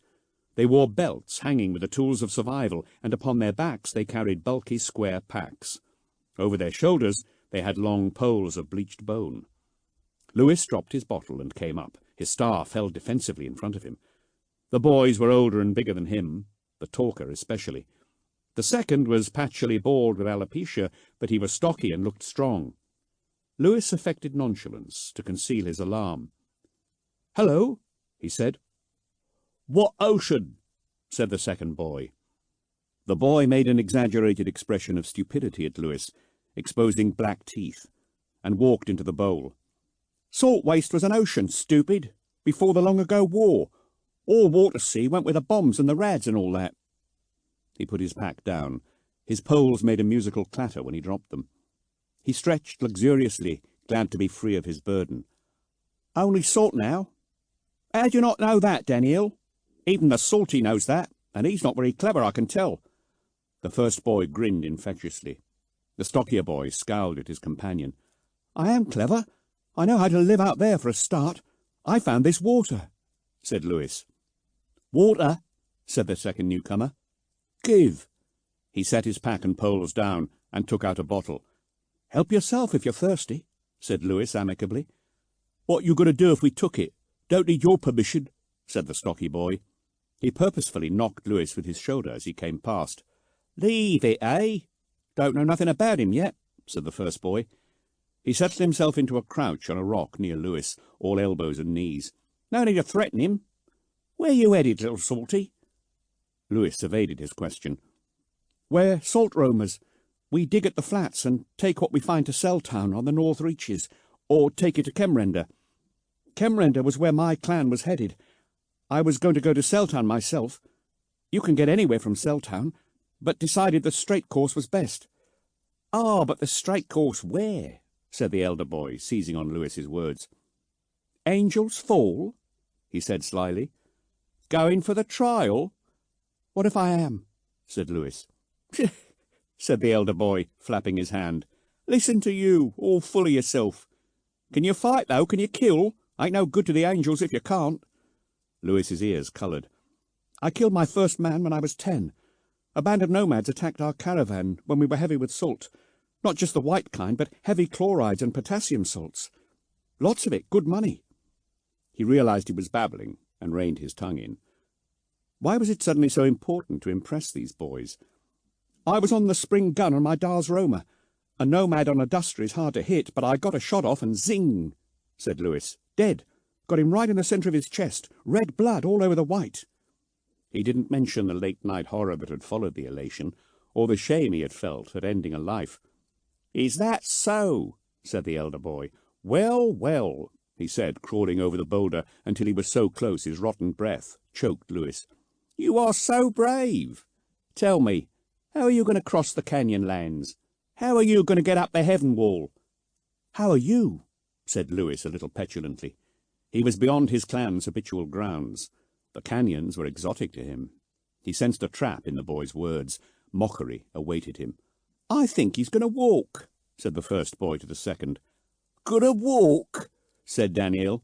They wore belts hanging with the tools of survival, and upon their backs they carried bulky square packs. Over their shoulders they had long poles of bleached bone. Lewis dropped his bottle and came up, his staff held defensively in front of him. The boys were older and bigger than him, the talker especially. The second was patchily bald with alopecia, but he was stocky and looked strong. Lewis affected nonchalance to conceal his alarm. "Hello," he said. "What ocean?" said the second boy. The boy made an exaggerated expression of stupidity at Lewis, exposing black teeth, and walked into the bowl. "Salt waste was an ocean, stupid, before the long-ago war. All water sea went with the bombs and the rads and all that." He put his pack down. His poles made a musical clatter when he dropped them. He stretched luxuriously, glad to be free of his burden. "Only salt now. How do you not know that, Daniel? Even the salty knows that, and he's not very clever, I can tell." The first boy grinned infectiously. The stockier boy scowled at his companion. "I am clever. I know how to live out there for a start. I found this water. said Lewis. Water, said the second newcomer. Give. He set his pack and poles down and took out a bottle. Help yourself if you're thirsty, said Lewis amicably. What you going to do if we took it? Don't need your permission, said the stocky boy. He purposefully knocked Lewis with his shoulder as he came past. Leave it, eh? Don't know nothing about him yet, said the first boy. He settled himself into a crouch on a rock near Lewis, all elbows and knees. No need to threaten him. Where you headed, little salty? Lewis evaded his question. We're salt roamers. We dig at the flats and take what we find to Selltown on the North Reaches, or take it to Kemrender. Kemrender was where my clan was headed. I was going to go to Selltown myself. You can get anywhere from Selltown, but decided the straight course was best. Ah, but the straight course where? Said the elder boy, seizing on Lewis's words. Angel's Fall, he said slyly. Going for the trial? What if I am? Said Lewis. Said the elder boy, flapping his hand. Listen to you, all full of yourself. Can you fight, though? Can you kill? Ain't no good to the angels if you can't. Lewis's ears coloured. I killed my first man when I was 10. A band of nomads attacked our caravan when we were heavy with salt. Not just the white kind, but heavy chlorides and potassium salts. Lots of it, good money. He realised he was babbling and reined his tongue in. Why was it suddenly so important to impress these boys? I was on the spring gun on my Dars Roma. A nomad on a duster is hard to hit, but I got a shot off and zing, said Lewis. Dead. Got him right in the centre of his chest. Red blood all over the white. He didn't mention the late-night horror that had followed the elation, or the shame he had felt at ending a life. Is that so? Said the elder boy. Well, well, he said, crawling over the boulder until he was so close his rotten breath choked Lewis. You are so brave. Tell me, how are you going to cross the canyon lands? How are you going to get up the heaven wall? How are you? Said Lewis a little petulantly. He was beyond his clan's habitual grounds. The canyons were exotic to him. He sensed a trap in the boy's words. Mockery awaited him. I think he's going to walk, said the first boy to the second. Gonna walk? Said Daniel.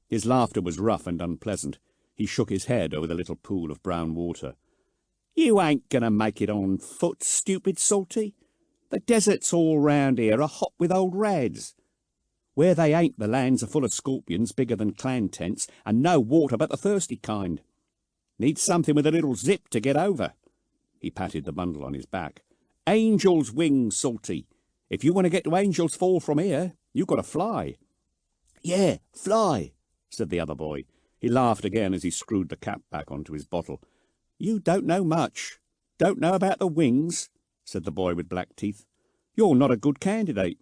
His laughter was rough and unpleasant. He shook his head over the little pool of brown water. You ain't going to make it on foot, stupid salty. The deserts all round here are hot with old rads. Where they ain't, the lands are full of scorpions bigger than clan tents, and no water but the thirsty kind. Need something with a little zip to get over. He patted the bundle on his back. Angel's wings, salty. If you want to get to Angel's Fall from here, you got to fly. Yeah, fly, said the other boy. He laughed again as he screwed the cap back onto his bottle. You don't know much. Don't know about the wings, said the boy with black teeth. You're not a good candidate.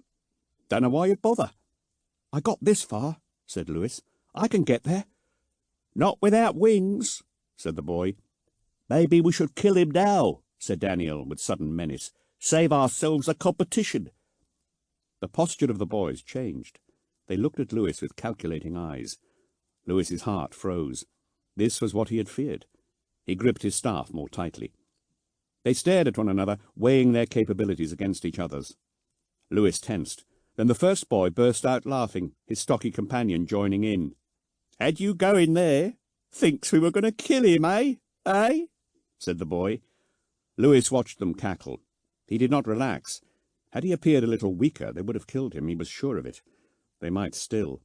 Don't know why you'd bother. I got this far, said Lewis. I can get there. Not without wings, said the boy. Maybe we should kill him now, said Daniel with sudden menace. Save ourselves a competition. The posture of the boys changed. They looked at Lewis with calculating eyes. Lewis's heart froze. This was what he had feared. He gripped his staff more tightly. They stared at one another, weighing their capabilities against each other's. Lewis tensed. Then the first boy burst out laughing, his stocky companion joining in. Had you go in there? Thinks we were going to kill him, eh? Eh? Said the boy. Lewis watched them cackle. He did not relax. Had he appeared a little weaker, they would have killed him, he was sure of it. They might still.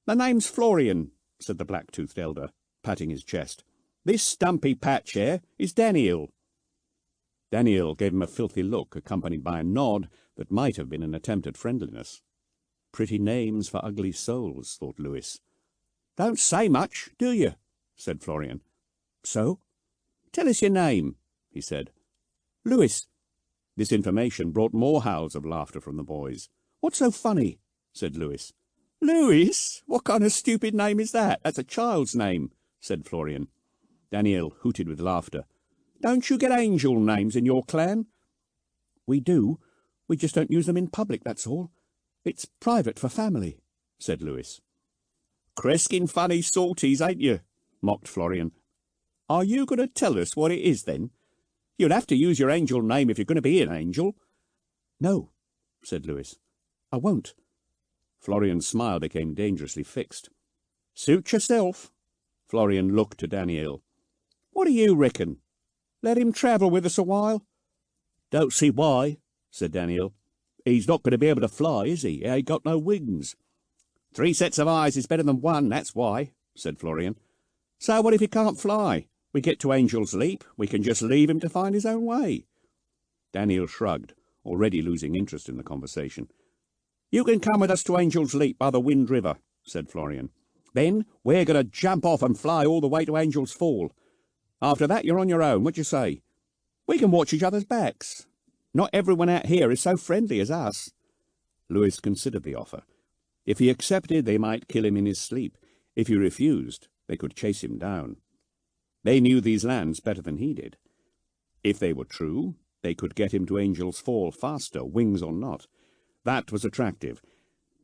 The name's Florian, said the black-toothed elder, patting his chest. This stumpy patch here is Daniel. Daniel gave him a filthy look, accompanied by a nod that might have been an attempt at friendliness. Pretty names for ugly souls, thought Lewis. Don't say much, do you? Said Florian. So? Tell us your name, he said. Lewis. This information brought more howls of laughter from the boys. What's so funny? Said Lewis. Lewis? What kind of stupid name is that? That's a child's name, said Florian. Daniel hooted with laughter. Don't you get angel names in your clan? We do. We just don't use them in public, that's all. It's private for family, said Lewis. Creskin funny salties, ain't you? Mocked Florian. Are you going to tell us what it is, then? You'll have to use your angel name if you're going to be an angel. No, said Lewis. I won't. Florian's smile became dangerously fixed. Suit yourself. Florian looked to Daniel. "What do you reckon? Let him travel with us a while?" "Don't see why," said Daniel. "He's not going to be able to fly, is he? He ain't got no wings." "3 sets of eyes is better than 1, that's why," said Florian. "So what if he can't fly? We get to Angel's Leap. We can just leave him to find his own way." Daniel shrugged, already losing interest in the conversation. "You can come with us to Angel's Leap by the Wind River," said Florian. "Then we're going to jump off and fly all the way to Angel's Fall. After that, you're on your own. What do you say? We can watch each other's backs. Not everyone out here is so friendly as us." Lewis considered the offer. If he accepted, they might kill him in his sleep. If he refused, they could chase him down. They knew these lands better than he did. If they were true, they could get him to Angel's Fall faster, wings or not. That was attractive.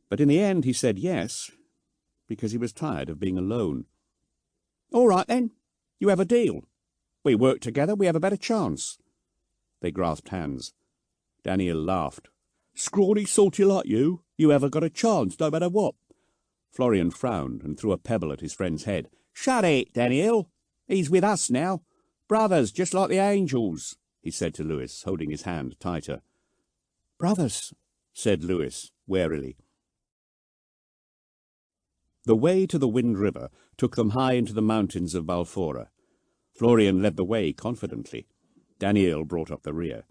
But in the end he said yes, because he was tired of being alone. "All right, then. You have a deal. We work together, we have a better chance." They grasped hands. Daniel laughed. "Scrawny, salty like you haven't got a chance, no matter what." Florian frowned and threw a pebble at his friend's head. "Shut it, Daniel. He's with us now. Brothers, just like the angels," he said to Lewis, holding his hand tighter. "Brothers," said Lewis, warily. The way to the Wind River took them high into the mountains of Balfora. Florian led the way confidently. Daniel brought up the rear.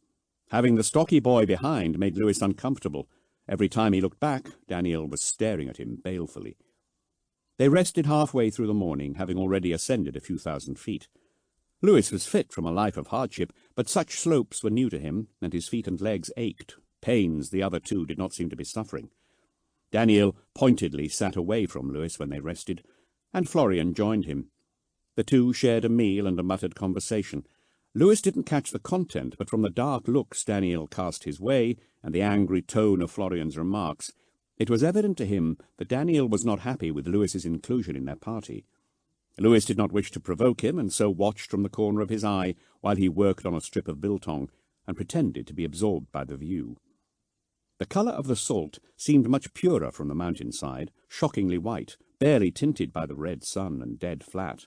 Having the stocky boy behind made Lewis uncomfortable. Every time he looked back, Daniel was staring at him balefully. They rested halfway through the morning, having already ascended a few thousand feet. Lewis was fit from a life of hardship, but such slopes were new to him, and his feet and legs ached, pains the other two did not seem to be suffering. Daniel pointedly sat away from Lewis when they rested, and Florian joined him. The two shared a meal and a muttered conversation. Lewis didn't catch the content, but from the dark looks Daniel cast his way and the angry tone of Florian's remarks, it was evident to him that Daniel was not happy with Lewis's inclusion in their party. Lewis did not wish to provoke him, and so watched from the corner of his eye while he worked on a strip of biltong, and pretended to be absorbed by the view. The colour of the salt seemed much purer from the mountainside, shockingly white, barely tinted by the red sun and dead flat.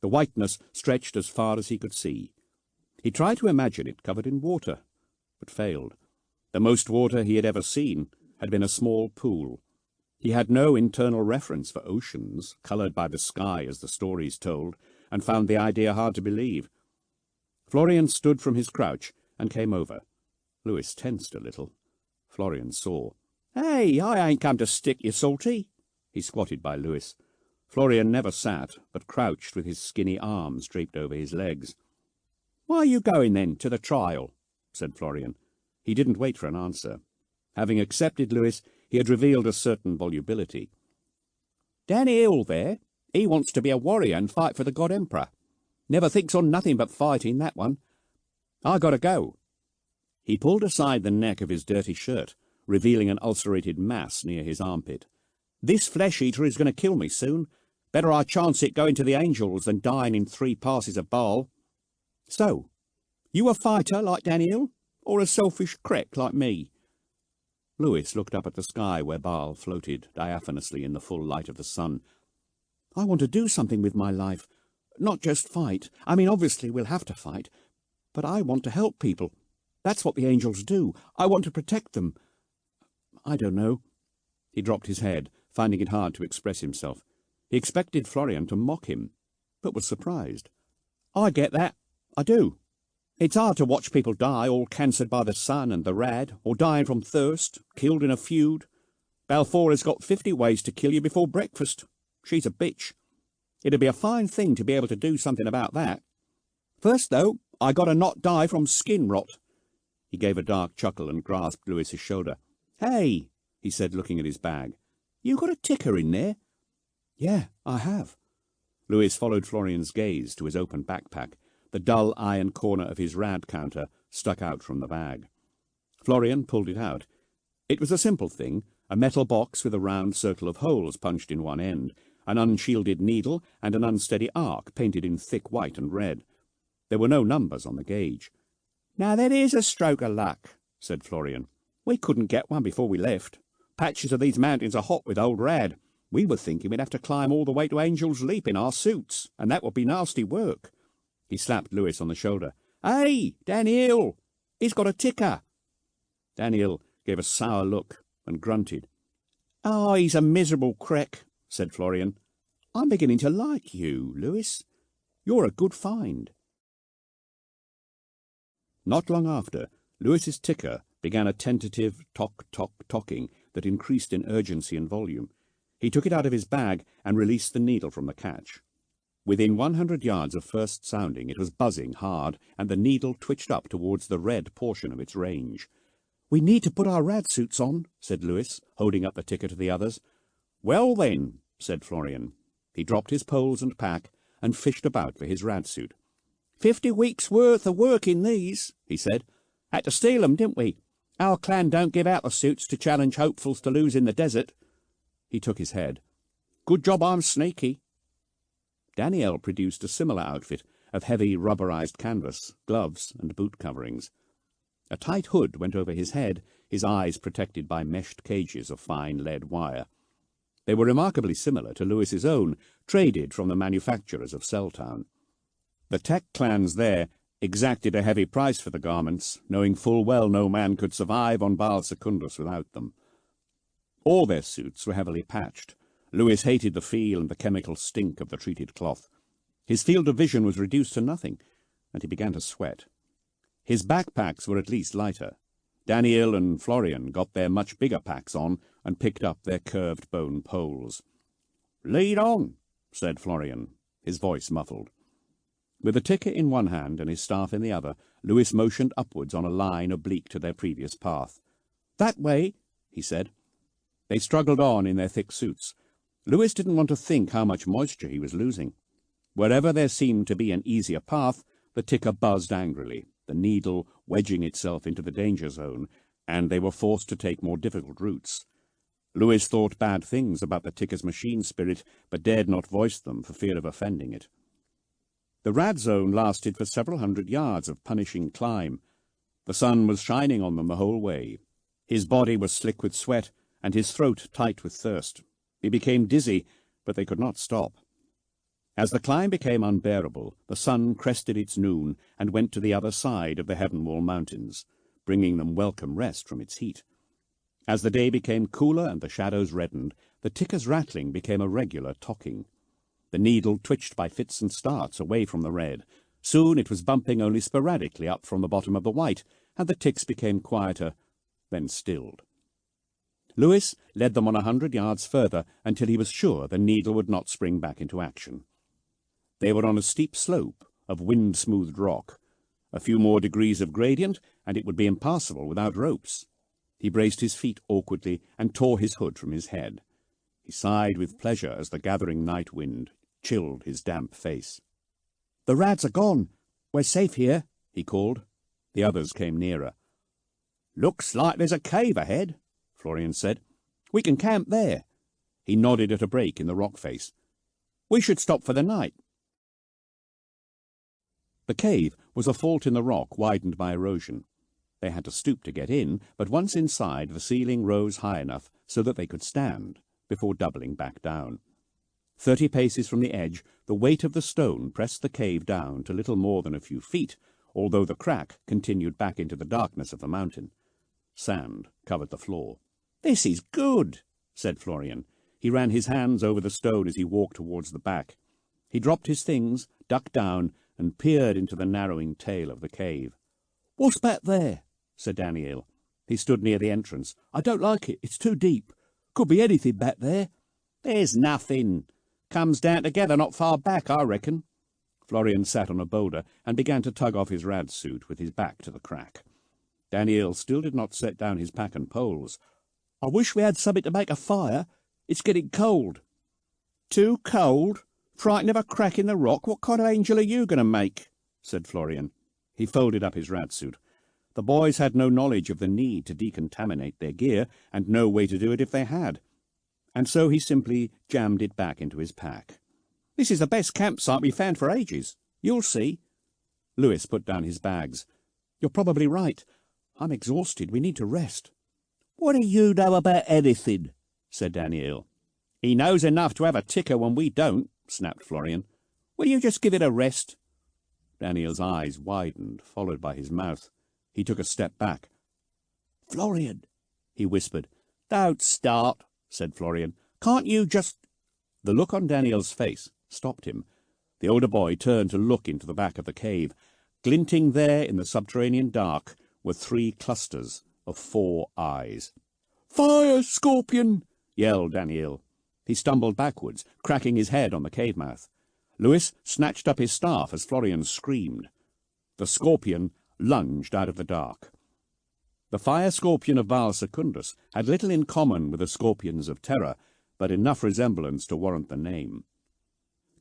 The whiteness stretched as far as he could see. He tried to imagine it covered in water, but failed. The most water he had ever seen had been a small pool. He had no internal reference for oceans, coloured by the sky as the stories told, and found the idea hard to believe. Florian stood from his crouch and came over. Lewis tensed a little. Florian saw. "Hey, I ain't come to stick you, Salty." He squatted by Lewis. Florian never sat, but crouched with his skinny arms draped over his legs. "Why are you going, then, to the trial?" said Florian. He didn't wait for an answer. Having accepted Lewis, he had revealed a certain volubility. "Daniel there, he wants to be a warrior and fight for the God Emperor. Never thinks on nothing but fighting, that one. I gotta go." He pulled aside the neck of his dirty shirt, revealing an ulcerated mass near his armpit. "This flesh-eater is going to kill me soon. Better I chance it going to the angels than dying in 3 passes of Baal. So, you a fighter like Daniel, or a selfish creck like me?" Lewis looked up at the sky where Baal floated diaphanously in the full light of the sun. "I want to do something with my life. Not just fight. I mean, obviously we'll have to fight. But I want to help people. That's what the angels do. I want to protect them. I don't know." He dropped his head, finding it hard to express himself. He expected Florian to mock him, but was surprised. "I get that. I do. It's hard to watch people die, all cancered by the sun and the rad, or dying from thirst, killed in a feud. Balfora's got 50 ways to kill you before breakfast. She's a bitch. It'd be a fine thing to be able to do something about that. First, though, I gotta not die from skin rot." He gave a dark chuckle and grasped Lewis's shoulder. "Hey," he said, looking at his bag. "You got a ticker in there?" "Yeah, I have." Lewis followed Florian's gaze to his open backpack. The dull iron corner of his rad counter stuck out from the bag. Florian pulled it out. It was a simple thing, a metal box with a round circle of holes punched in one end, an unshielded needle and an unsteady arc painted in thick white and red. There were no numbers on the gauge. "Now that is a stroke of luck," said Florian. "We couldn't get one before we left. Patches of these mountains are hot with old rad. We were thinking we'd have to climb all the way to Angel's Leap in our suits, and that would be nasty work. He slapped Lewis on the shoulder. Hey, Daniel! He's got a ticker! Daniel gave a sour look and grunted. Oh, he's a miserable creck, said Florian. I'm beginning to like you, Lewis. You're a good find. Not long after, Lewis's ticker began a tentative tock-tock-tocking that increased in urgency and volume. He took it out of his bag and released the needle from the catch. Within 100 yards of first sounding, it was buzzing hard, and the needle twitched up towards the red portion of its range. We need to put our rad suits on, said Lewis, holding up the ticker to the others. Well then, said Florian. He dropped his poles and pack and fished about for his rad suit. 50 weeks' worth of work in these, he said. Had to steal 'em, didn't we? Our clan don't give out the suits to challenge hopefuls to lose in the desert. He took his head. Good job I'm sneaky. Daniel produced a similar outfit of heavy rubberized canvas, gloves, and boot coverings. A tight hood went over his head, his eyes protected by meshed cages of fine lead wire. They were remarkably similar to Lewis's own, traded from the manufacturers of Selltown. The tech clans there exacted a heavy price for the garments, knowing full well no man could survive on Baal Secundus without them. All their suits were heavily patched. Lewis hated the feel and the chemical stink of the treated cloth. His field of vision was reduced to nothing, and he began to sweat. His backpacks were at least lighter. Daniel and Florian got their much bigger packs on and picked up their curved bone poles. "Lead on," said Florian, his voice muffled. With a ticker in one hand and his staff in the other, Lewis motioned upwards on a line oblique to their previous path. "That way," he said. They struggled on in their thick suits. Lewis didn't want to think how much moisture he was losing. Wherever there seemed to be an easier path, the ticker buzzed angrily, the needle wedging itself into the danger zone, and they were forced to take more difficult routes. Lewis thought bad things about the ticker's machine spirit, but dared not voice them for fear of offending it. The rad zone lasted for several hundred yards of punishing climb. The sun was shining on them the whole way. His body was slick with sweat, and his throat tight with thirst. He became dizzy, but they could not stop. As the climb became unbearable, the sun crested its noon and went to the other side of the Heavenwall Mountains, bringing them welcome rest from its heat. As the day became cooler and the shadows reddened, the ticker's rattling became a regular tocking. The needle twitched by fits and starts away from the red. Soon it was bumping only sporadically up from the bottom of the white, and the ticks became quieter, then stilled. Lewis led them on 100 yards further until he was sure the needle would not spring back into action. They were on a steep slope of wind-smoothed rock. A few more degrees of gradient, and it would be impassable without ropes. He braced his feet awkwardly and tore his hood from his head. He sighed with pleasure as the gathering night wind chilled his damp face. "The rads are gone. We're safe here," he called. The others came nearer. "Looks like there's a cave ahead," Florian said. "We can camp there." He nodded at a break in the rock face. "We should stop for the night." The cave was a fault in the rock widened by erosion. They had to stoop to get in, but once inside the ceiling rose high enough so that they could stand, before doubling back down. 30 paces from the edge, the weight of the stone pressed the cave down to little more than a few feet, although the crack continued back into the darkness of the mountain. Sand covered the floor. "This is good," said Florian. He ran his hands over the stone as he walked towards the back. He dropped his things, ducked down, and peered into the narrowing tail of the cave. "What's back there?" said Daniel. He stood near the entrance. "I don't like it. It's too deep. Could be anything back there." "There's nothing. Comes down together not far back, I reckon." Florian sat on a boulder and began to tug off his rad suit with his back to the crack. Daniel still did not set down his pack and poles. "I wish we had something to make a fire. It's getting cold." "Too cold? Frightened of a crack in the rock? What kind of angel are you going to make?" said Florian. He folded up his rad suit. The boys had no knowledge of the need to decontaminate their gear, and no way to do it if they had. And so he simply jammed it back into his pack. "This is the best campsite we've found for ages. You'll see." Lewis put down his bags. "You're probably right. I'm exhausted. We need to rest." "What do you know about anything?" said Daniel. He knows enough to have a ticker when we don't, snapped Florian. Will you just give it a rest? Daniel's eyes widened, followed by his mouth. He took a step back. Florian, he whispered. Don't start, said Florian. Can't you just... The look on Daniel's face stopped him. The older boy turned to look into the back of the cave. Glinting there in the subterranean dark were 3 clusters of 4 eyes. Fire, Scorpion! Yelled Daniel. He stumbled backwards, cracking his head on the cave mouth. Lewis snatched up his staff as Florian screamed. The Scorpion lunged out of the dark. The fire scorpion of Baal Secundus had little in common with the scorpions of Terra, but enough resemblance to warrant the name.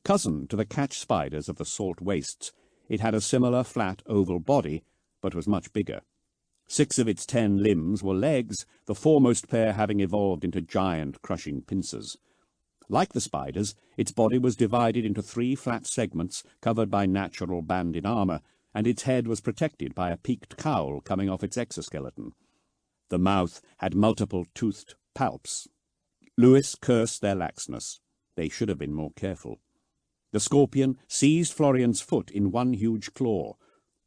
Cousin to the catch spiders of the salt wastes, it had a similar flat oval body, but was much bigger. 6 of its 10 limbs were legs, the foremost pair having evolved into giant crushing pincers. Like the spiders, its body was divided into 3 flat segments covered by natural banded armour, and its head was protected by a peaked cowl coming off its exoskeleton. The mouth had multiple toothed palps. Lewis cursed their laxness. They should have been more careful. The scorpion seized Florian's foot in one huge claw.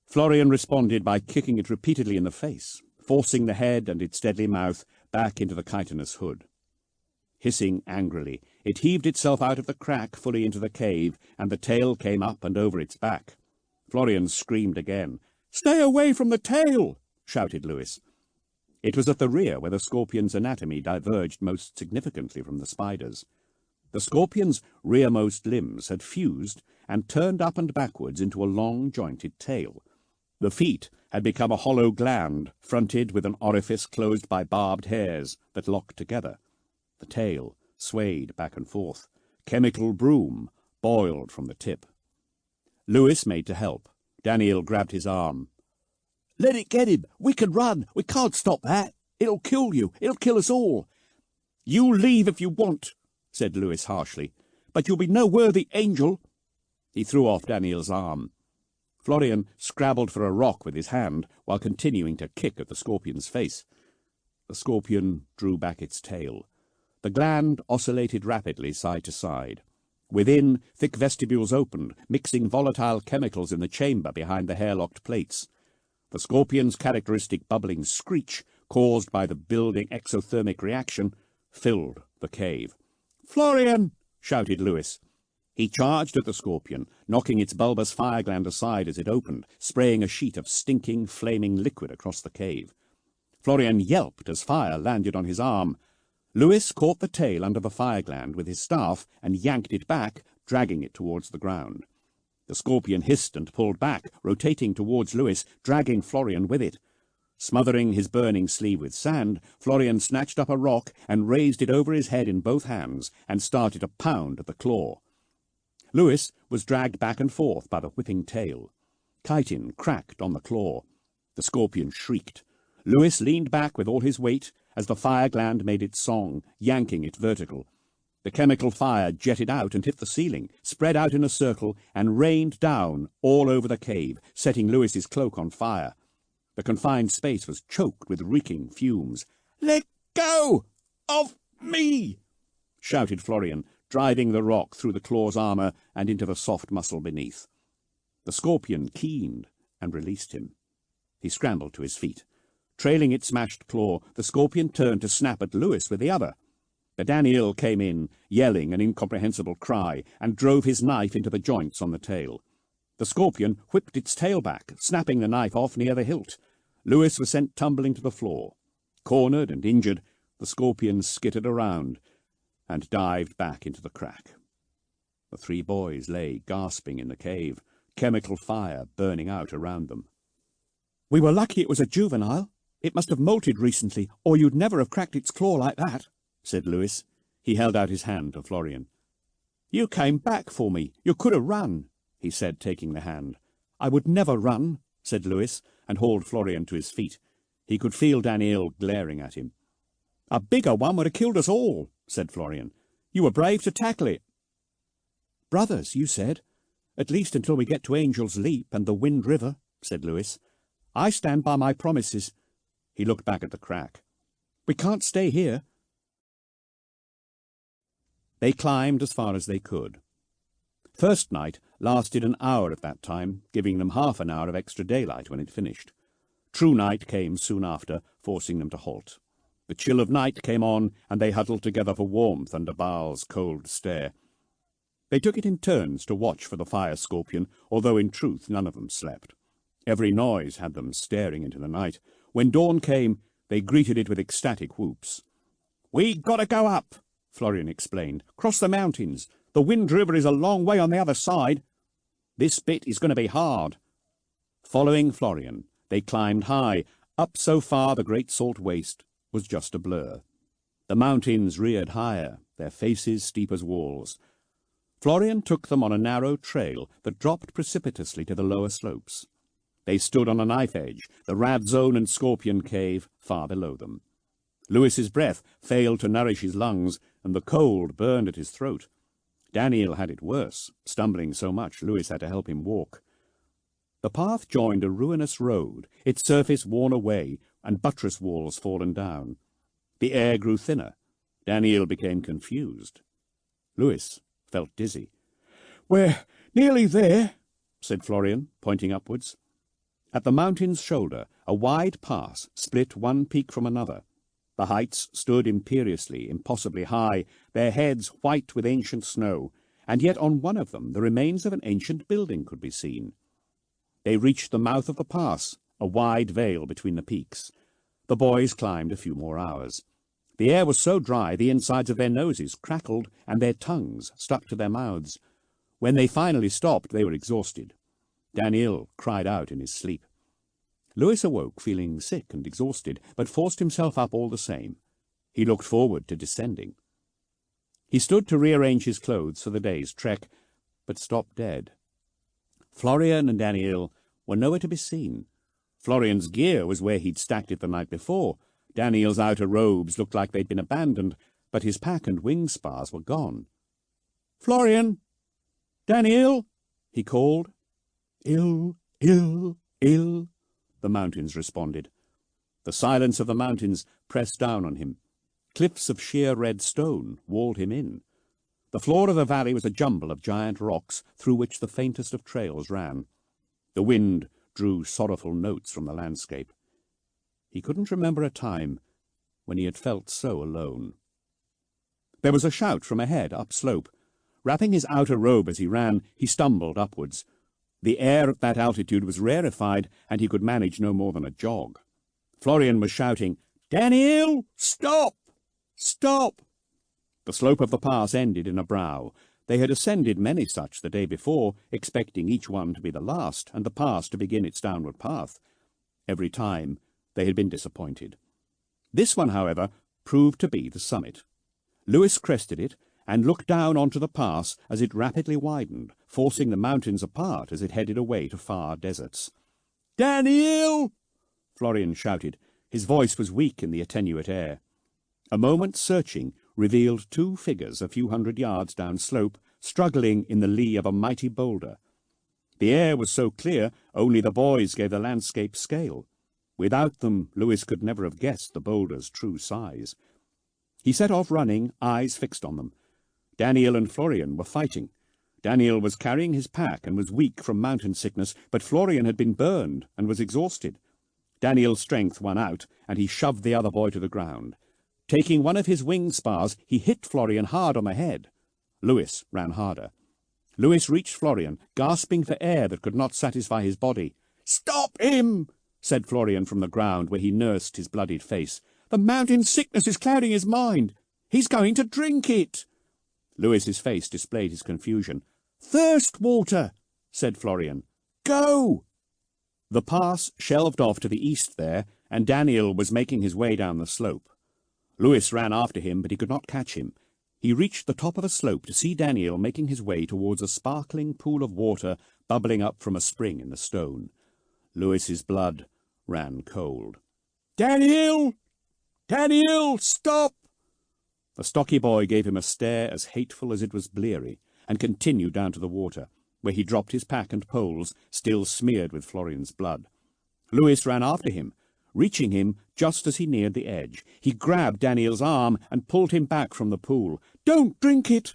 Florian responded by kicking it repeatedly in the face, forcing the head and its deadly mouth back into the chitinous hood. Hissing angrily, it heaved itself out of the crack fully into the cave, and the tail came up and over its back. Florian screamed again. "Stay away from the tail!" shouted Lewis. It was at the rear where the scorpion's anatomy diverged most significantly from the spider's. The scorpion's rearmost limbs had fused and turned up and backwards into a long jointed tail. The feet had become a hollow gland, fronted with an orifice closed by barbed hairs that locked together. The tail swayed back and forth. Chemical broom boiled from the tip. Lewis made to help. Daniel grabbed his arm. "Let it get him! We can run! We can't stop that! It'll kill you! It'll kill us all!" "You leave if you want," said Lewis harshly, "but you'll be no worthy angel." He threw off Daniel's arm. Florian scrabbled for a rock with his hand while continuing to kick at the scorpion's face. The scorpion drew back its tail. The gland oscillated rapidly side to side. Within, thick vestibules opened, mixing volatile chemicals in the chamber behind the hair-locked plates. The scorpion's characteristic bubbling screech, caused by the building exothermic reaction, filled the cave. "Florian!" shouted Lewis. He charged at the scorpion, knocking its bulbous fire gland aside as it opened, spraying a sheet of stinking, flaming liquid across the cave. Florian yelped as fire landed on his arm. Lewis caught the tail under the fire gland with his staff and yanked it back, dragging it towards the ground. The scorpion hissed and pulled back, rotating towards Lewis, dragging Florian with it. Smothering his burning sleeve with sand, Florian snatched up a rock and raised it over his head in both hands and started to pound at the claw. Lewis was dragged back and forth by the whipping tail. Chitin cracked on the claw. The scorpion shrieked. Lewis leaned back with all his weight as the fire gland made its song, yanking it vertical. The chemical fire jetted out and hit the ceiling, spread out in a circle, and rained down all over the cave, setting Lewis's cloak on fire. The confined space was choked with reeking fumes. "Let go of me!" shouted Florian, driving the rock through the claw's armour and into the soft muscle beneath. The scorpion keened and released him. He scrambled to his feet. Trailing its smashed claw, the scorpion turned to snap at Lewis with the other. But Daniel came in, yelling an incomprehensible cry, and drove his knife into the joints on the tail. The scorpion whipped its tail back, snapping the knife off near the hilt. Lewis was sent tumbling to the floor. Cornered and injured, the scorpion skittered around and dived back into the crack. The 3 boys lay gasping in the cave, chemical fire burning out around them. "We were lucky it was a juvenile. It must have molted recently, or you'd never have cracked its claw like that," said Lewis. He held out his hand to Florian. "You came back for me. You could have run," he said, taking the hand. "I would never run," said Lewis, and hauled Florian to his feet. He could feel Daniel glaring at him. "A bigger one would have killed us all," said Florian. "You were brave to tackle it." "Brothers, you said. At least until we get to Angel's Leap and the Wind River," said Lewis. "I stand by my promises." He looked back at the crack. "We can't stay here." They climbed as far as they could. First night lasted an hour at that time, giving them half an hour of extra daylight when it finished. True night came soon after, forcing them to halt. The chill of night came on, and they huddled together for warmth under Baal's cold stare. They took it in turns to watch for the fire scorpion, although in truth none of them slept. Every noise had them staring into the night. When dawn came, they greeted it with ecstatic whoops. "We gotta go up," Florian explained. "Cross the mountains. The Wind River is a long way on the other side. This bit is going to be hard." Following Florian, they climbed high, up so far the great salt waste was just a blur. The mountains reared higher, their faces steep as walls. Florian took them on a narrow trail that dropped precipitously to the lower slopes. They stood on a knife edge, the rat zone and scorpion cave far below them. Lewis's breath failed to nourish his lungs, and the cold burned at his throat. Daniel had it worse, stumbling so much Lewis had to help him walk. The path joined a ruinous road, its surface worn away, and buttress walls fallen down. The air grew thinner. Daniel became confused. Lewis felt dizzy. "We're nearly there," said Florian, pointing upwards. At the mountain's shoulder, a wide pass split one peak from another. The heights stood imperiously, impossibly high, their heads white with ancient snow, and yet on one of them the remains of an ancient building could be seen. They reached the mouth of the pass, a wide vale between the peaks. The boys climbed a few more hours. The air was so dry the insides of their noses crackled and their tongues stuck to their mouths. When they finally stopped, they were exhausted. Daniel cried out in his sleep. Lewis awoke feeling sick and exhausted, but forced himself up all the same. He looked forward to descending. He stood to rearrange his clothes for the day's trek, but stopped dead. Florian and Daniel were nowhere to be seen. Florian's gear was where he'd stacked it the night before. Daniel's outer robes looked like they'd been abandoned, but his pack and wing spars were gone. "Florian! Daniel!" he called. "Ill, ill, ill," the mountains responded. The silence of the mountains pressed down on him. Cliffs of sheer red stone walled him in. The floor of the valley was a jumble of giant rocks through which the faintest of trails ran. The wind drew sorrowful notes from the landscape. He couldn't remember a time when he had felt so alone. There was a shout from ahead, upslope. Wrapping his outer robe as he ran, he stumbled upwards. The air at that altitude was rarefied, and he could manage no more than a jog. Florian was shouting, "Daniel, stop! Stop!" The slope of the pass ended in a brow. They had ascended many such the day before, expecting each one to be the last, and the pass to begin its downward path. Every time they had been disappointed. This one, however, proved to be the summit. Lewis crested it, and looked down onto the pass as it rapidly widened, forcing the mountains apart as it headed away to far deserts. "Daniel!" Florian shouted. His voice was weak in the attenuate air. A moment's searching revealed two figures a few hundred yards downslope, struggling in the lee of a mighty boulder. The air was so clear, only the boys gave the landscape scale. Without them, Lewis could never have guessed the boulder's true size. He set off running, eyes fixed on them. Daniel and Florian were fighting. Daniel was carrying his pack and was weak from mountain sickness, but Florian had been burned and was exhausted. Daniel's strength won out, and he shoved the other boy to the ground. Taking one of his wing spars, he hit Florian hard on the head. Lewis ran harder. Lewis reached Florian, gasping for air that could not satisfy his body. "Stop him!" said Florian from the ground, where he nursed his bloodied face. "The mountain sickness is clouding his mind. He's going to drink it." Lewis's face displayed his confusion. "Thirst water," said Florian. "Go!" The pass shelved off to the east there, and Daniel was making his way down the slope. Lewis ran after him, but he could not catch him. He reached the top of a slope to see Daniel making his way towards a sparkling pool of water bubbling up from a spring in the stone. Lewis's blood ran cold. "Daniel! Daniel, stop!" The stocky boy gave him a stare as hateful as it was bleary, and continued down to the water, where he dropped his pack and poles, still smeared with Florian's blood. Lewis ran after him. reaching him just as he neared the edge. He grabbed Daniel's arm and pulled him back from the pool. "Don't drink it!"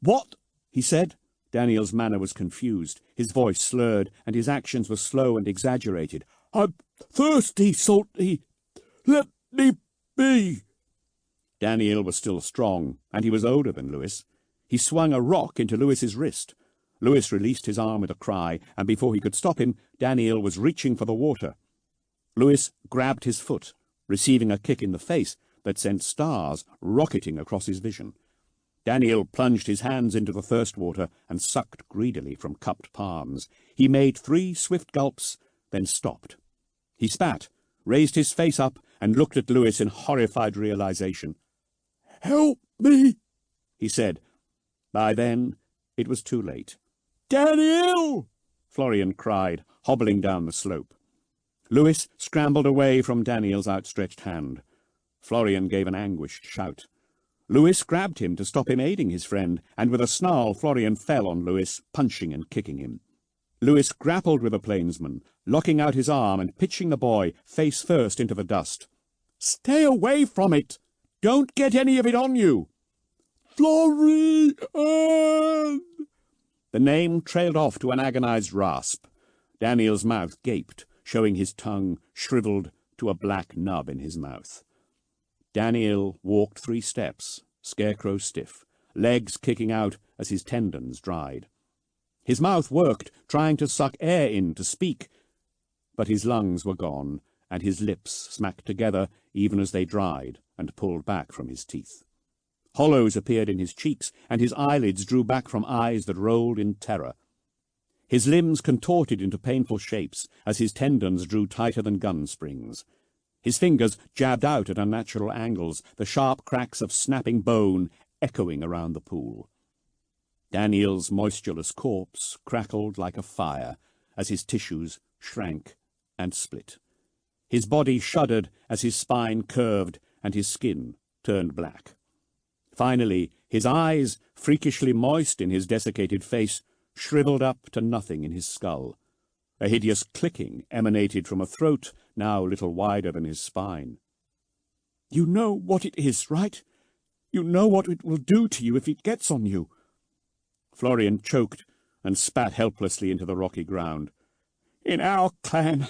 "What?" he said. Daniel's manner was confused. His voice slurred, and his actions were slow and exaggerated. "I'm thirsty, Salty. Let me be." Daniel was still strong, and he was older than Lewis. He swung a rock into Lewis's wrist. Lewis released his arm with a cry, and before he could stop him, Daniel was reaching for the water. Lewis grabbed his foot, receiving a kick in the face that sent stars rocketing across his vision. Daniel plunged his hands into the thirst water and sucked greedily from cupped palms. He made 3 swift gulps, then stopped. He spat, raised his face up, and looked at Lewis in horrified realization. "Help me," he said. By then, it was too late. "Daniel!" Florian cried, hobbling down the slope. Lewis scrambled away from Daniel's outstretched hand. Florian gave an anguished shout. Lewis grabbed him to stop him aiding his friend, and with a snarl Florian fell on Lewis, punching and kicking him. Lewis grappled with the plainsman, locking out his arm and pitching the boy face first into the dust. "Stay away from it! Don't get any of it on you!" "Florian!" The name trailed off to an agonized rasp. Daniel's mouth gaped, showing his tongue shriveled to a black nub in his mouth. Daniel walked 3 steps, scarecrow stiff, legs kicking out as his tendons dried. His mouth worked, trying to suck air in to speak, but his lungs were gone, and his lips smacked together even as they dried and pulled back from his teeth. Hollows appeared in his cheeks, and his eyelids drew back from eyes that rolled in terror. His limbs contorted into painful shapes as his tendons drew tighter than gun springs. His fingers jabbed out at unnatural angles, the sharp cracks of snapping bone echoing around the pool. Daniel's moistureless corpse crackled like a fire as his tissues shrank and split. His body shuddered as his spine curved and his skin turned black. Finally, his eyes, freakishly moist in his desiccated face, shriveled up to nothing in his skull. A hideous clicking emanated from a throat now little wider than his spine. "You know what it is, right? You know what it will do to you if it gets on you." Florian choked and spat helplessly into the rocky ground. "In our clan,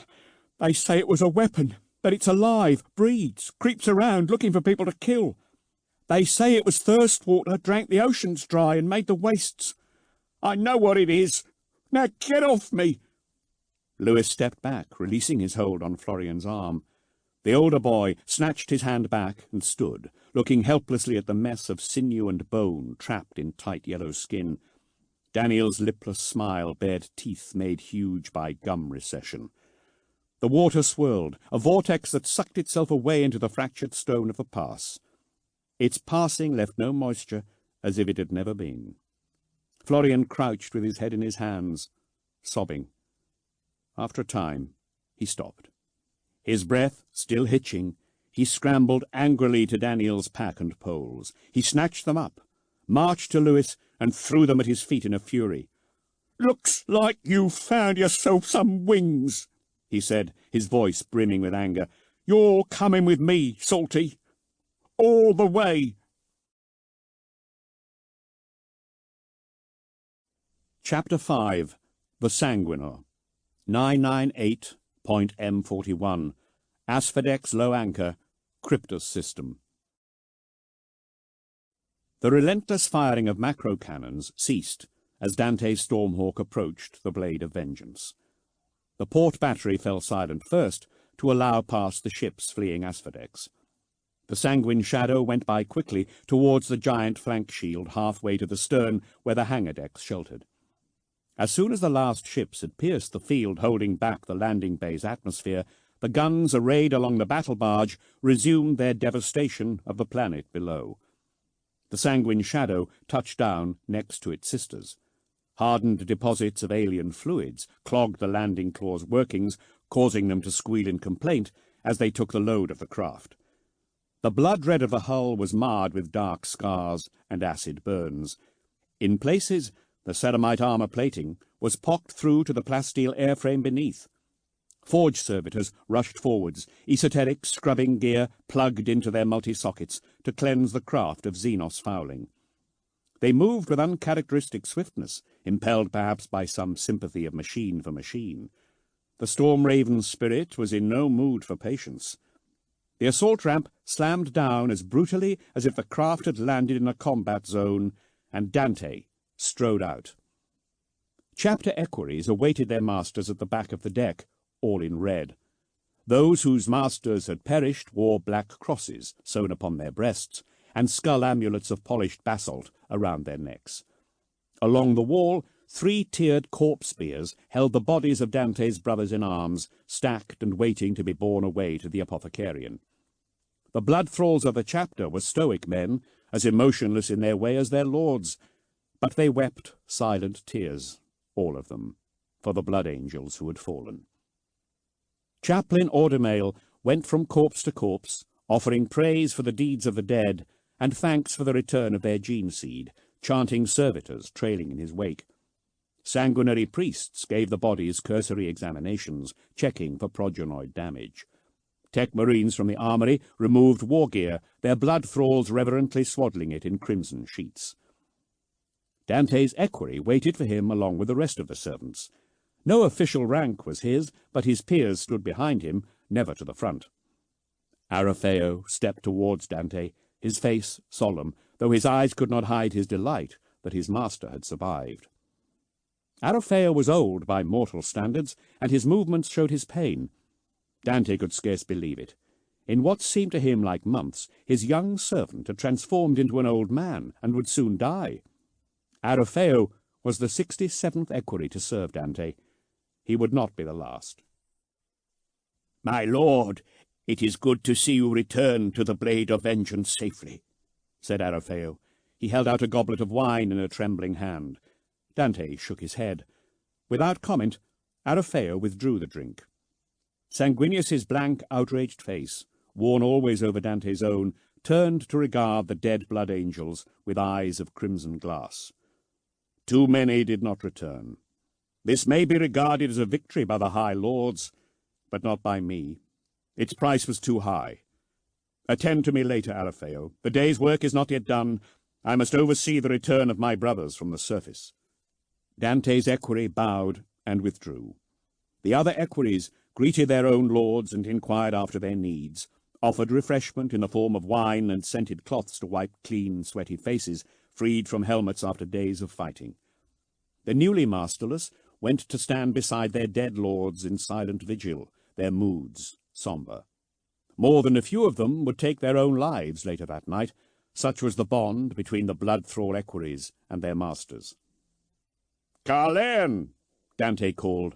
they say it was a weapon, that it's alive, breeds, creeps around looking for people to kill. They say it was thirst water, drank the oceans dry and made the wastes. I know what it is. Now get off me!" Lewis stepped back, releasing his hold on Florian's arm. The older boy snatched his hand back and stood, looking helplessly at the mess of sinew and bone trapped in tight yellow skin. Daniel's lipless smile bared teeth made huge by gum recession. The water swirled, a vortex that sucked itself away into the fractured stone of the pass. Its passing left no moisture, as if it had never been. Florian crouched with his head in his hands, sobbing. After a time, he stopped. His breath still hitching, he scrambled angrily to Daniel's pack and poles. He snatched them up, marched to Lewis, and threw them at his feet in a fury. "Looks like you found yourself some wings," he said, his voice brimming with anger. "You're coming with me, Salty. All the way." Chapter 5. The Sanguinor. 998.M41. Asphodex Low Anchor, Cryptus System. The relentless firing of macro cannons ceased as Dante's Stormhawk approached the Blade of Vengeance. The port battery fell silent first to allow past the ships fleeing Asphodex. The sanguine shadow went by quickly towards the giant flank shield halfway to the stern where the hangar decks sheltered. As soon as the last ships had pierced the field holding back the landing bay's atmosphere, the guns arrayed along the battle barge resumed their devastation of the planet below. The sanguine shadow touched down next to its sisters. Hardened deposits of alien fluids clogged the landing claw's workings, causing them to squeal in complaint as they took the load of the craft. The blood red of the hull was marred with dark scars and acid burns. In places, the ceramite armor plating was pocked through to the plasteel airframe beneath. Forge servitors rushed forwards, esoteric scrubbing gear plugged into their multi-sockets to cleanse the craft of Xenos fouling. They moved with uncharacteristic swiftness, impelled perhaps by some sympathy of machine for machine. The Storm Raven's spirit was in no mood for patience. The assault ramp slammed down as brutally as if the craft had landed in a combat zone, and Dante strode out. Chapter equerries awaited their masters at the back of the deck, all in red. Those whose masters had perished wore black crosses sewn upon their breasts, and skull amulets of polished basalt around their necks. Along the wall, 3-tiered corpse biers held the bodies of Dante's brothers in arms, stacked and waiting to be borne away to the apothecarian. The blood thralls of the chapter were stoic men, as emotionless in their way as their lords, but they wept silent tears, all of them, for the blood angels who had fallen. Chaplain Audimail went from corpse to corpse, offering praise for the deeds of the dead and thanks for the return of their gene seed, chanting servitors trailing in his wake. Sanguinary priests gave the bodies cursory examinations, checking for progenoid damage. Tech Marines from the armory removed war gear, their blood thralls reverently swaddling it in crimson sheets. Dante's equerry waited for him along with the rest of the servants. No official rank was his, but his peers stood behind him, never to the front. Arafeo stepped towards Dante, his face solemn, though his eyes could not hide his delight that his master had survived. Arafeo was old by mortal standards, and his movements showed his pain. Dante could scarce believe it. In what seemed to him like months, his young servant had transformed into an old man, and would soon die. Arafeo was the 67th equerry to serve Dante. He would not be the last. "My lord, it is good to see you return to the blade of vengeance safely," said Arafeo. He held out a goblet of wine in a trembling hand. Dante shook his head. Without comment, Arafeo withdrew the drink. Sanguinius's blank, outraged face, worn always over Dante's own, turned to regard the dead blood angels with eyes of crimson glass. Too many did not return. This may be regarded as a victory by the high lords, but not by me. Its price was too high. Attend to me later, Arafeo. The day's work is not yet done. I must oversee the return of my brothers from the surface. Dante's equerry bowed and withdrew. The other equerries greeted their own lords and inquired after their needs, offered refreshment in the form of wine and scented cloths to wipe clean, sweaty faces, freed from helmets after days of fighting. The newly masterless went to stand beside their dead lords in silent vigil, their moods sombre. More than a few of them would take their own lives later that night. Such was the bond between the blood thrall equerries and their masters. "Carlin!" Dante called.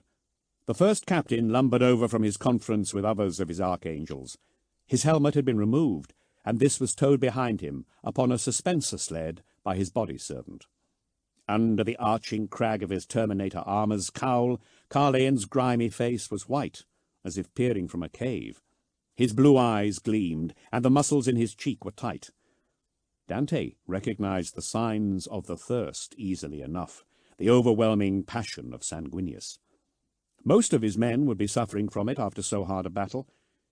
The first captain lumbered over from his conference with others of his archangels. His helmet had been removed, and this was towed behind him upon a suspenser sled by his body servant. Under the arching crag of his Terminator armor's cowl, Carlane's grimy face was white, as if peering from a cave. His blue eyes gleamed, and the muscles in his cheek were tight. Dante recognized the signs of the thirst easily enough, the overwhelming passion of Sanguinius. Most of his men would be suffering from it after so hard a battle.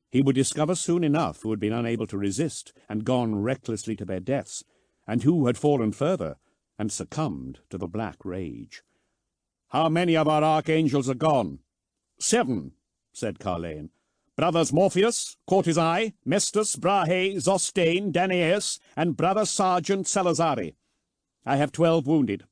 He would discover soon enough who had been unable to resist and gone recklessly to their deaths, and who had fallen further and succumbed to the black rage. "How many of our archangels are gone?" "7, said Carlane. "Brothers Morpheus, Cortizai, Mestus, Brahe, Zostane, Danaeus, and Brother Sergeant Salazari. I have 12 wounded.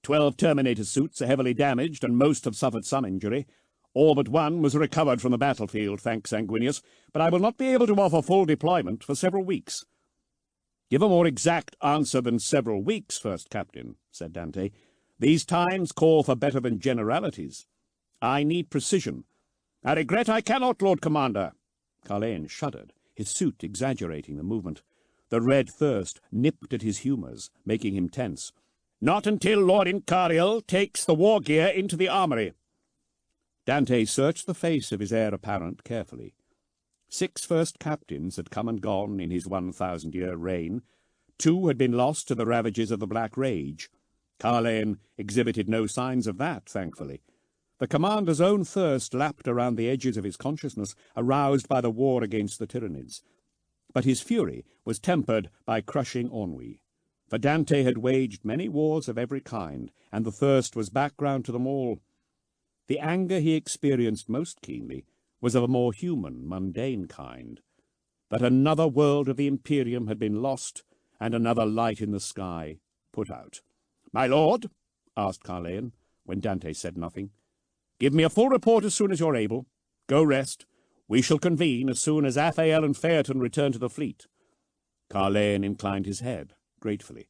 12 Terminator suits are heavily damaged, and most have suffered some injury. All but one was recovered from the battlefield, thanks Sanguinius, but I will not be able to offer full deployment for several weeks." "Give a more exact answer than several weeks, First Captain," said Dante. "These times call for better than generalities. I need precision." "I regret I cannot, Lord Commander." Carlane shuddered, his suit exaggerating the movement. The red thirst nipped at his humours, making him tense. "Not until Lord Incariel takes the war gear into the armory." Dante searched the face of his heir apparent carefully. 6 first captains had come and gone in his 1,000-year reign. 2 had been lost to the ravages of the Black Rage. Carlane exhibited no signs of that, thankfully. The commander's own thirst lapped around the edges of his consciousness, aroused by the war against the Tyranids. But his fury was tempered by crushing ennui. For Dante had waged many wars of every kind, and the thirst was background to them all. The anger he experienced most keenly was of a more human, mundane kind. That another world of the Imperium had been lost, and another light in the sky put out. "My lord," asked Carleon, when Dante said nothing, "give me a full report as soon as you're able. Go rest. We shall convene as soon as Aphael and Phaeton return to the fleet." Carleon inclined his head gratefully.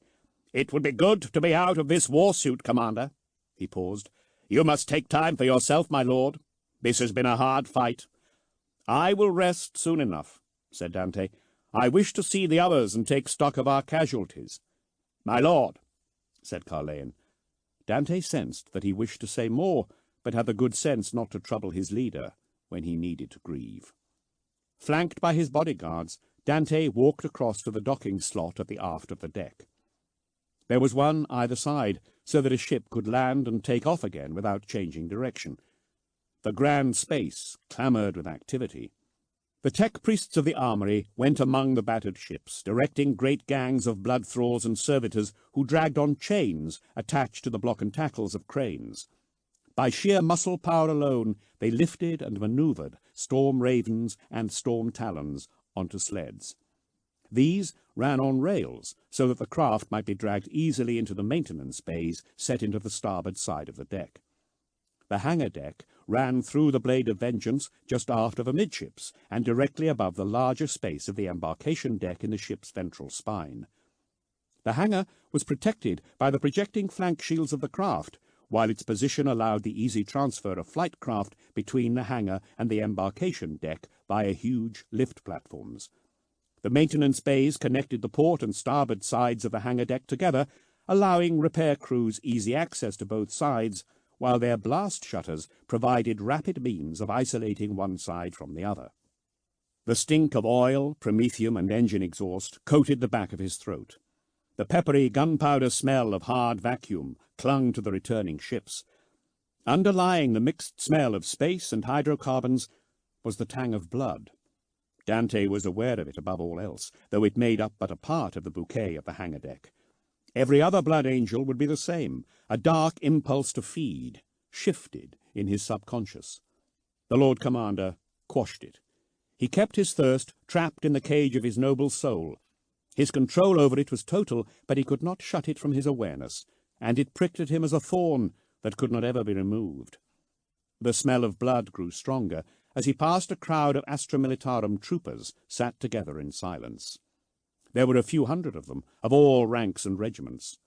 "It would be good to be out of this war-suit, Commander." He paused. "You must take time for yourself, my lord. This has been a hard fight." "I will rest soon enough," said Dante. "I wish to see the others and take stock of our casualties." "My lord," said Carleon. Dante sensed that he wished to say more, but had the good sense not to trouble his leader when he needed to grieve. Flanked by his bodyguards, Dante walked across to the docking slot at the aft of the deck. There was one either side, so that a ship could land and take off again without changing direction. The grand space clamoured with activity. The tech priests of the armory went among the battered ships, directing great gangs of blood thralls and servitors who dragged on chains attached to the block and tackles of cranes. By sheer muscle power alone, they lifted and manoeuvred storm ravens and storm talons onto sleds. These ran on rails, so that the craft might be dragged easily into the maintenance bays set into the starboard side of the deck. The hangar deck ran through the Blade of Vengeance just aft of amidships, and directly above the larger space of the embarkation deck in the ship's ventral spine. The hangar was protected by the projecting flank shields of the craft, while its position allowed the easy transfer of flight craft between the hangar and the embarkation deck via huge lift platforms. The maintenance bays connected the port and starboard sides of the hangar deck together, allowing repair crews easy access to both sides, while their blast shutters provided rapid means of isolating one side from the other. The stink of oil, promethium, and engine exhaust coated the back of his throat. The peppery gunpowder smell of hard vacuum clung to the returning ships. Underlying the mixed smell of space and hydrocarbons was the tang of blood. Dante was aware of it above all else, though it made up but a part of the bouquet of the hangar deck. Every other blood angel would be the same, a dark impulse to feed, shifted in his subconscious. The Lord Commander quashed it. He kept his thirst trapped in the cage of his noble soul. His control over it was total, but he could not shut it from his awareness, and it pricked at him as a thorn that could not ever be removed. The smell of blood grew stronger as he passed a crowd of Astra Militarum troopers sat together in silence. There were a few hundred of them, of all ranks and regiments.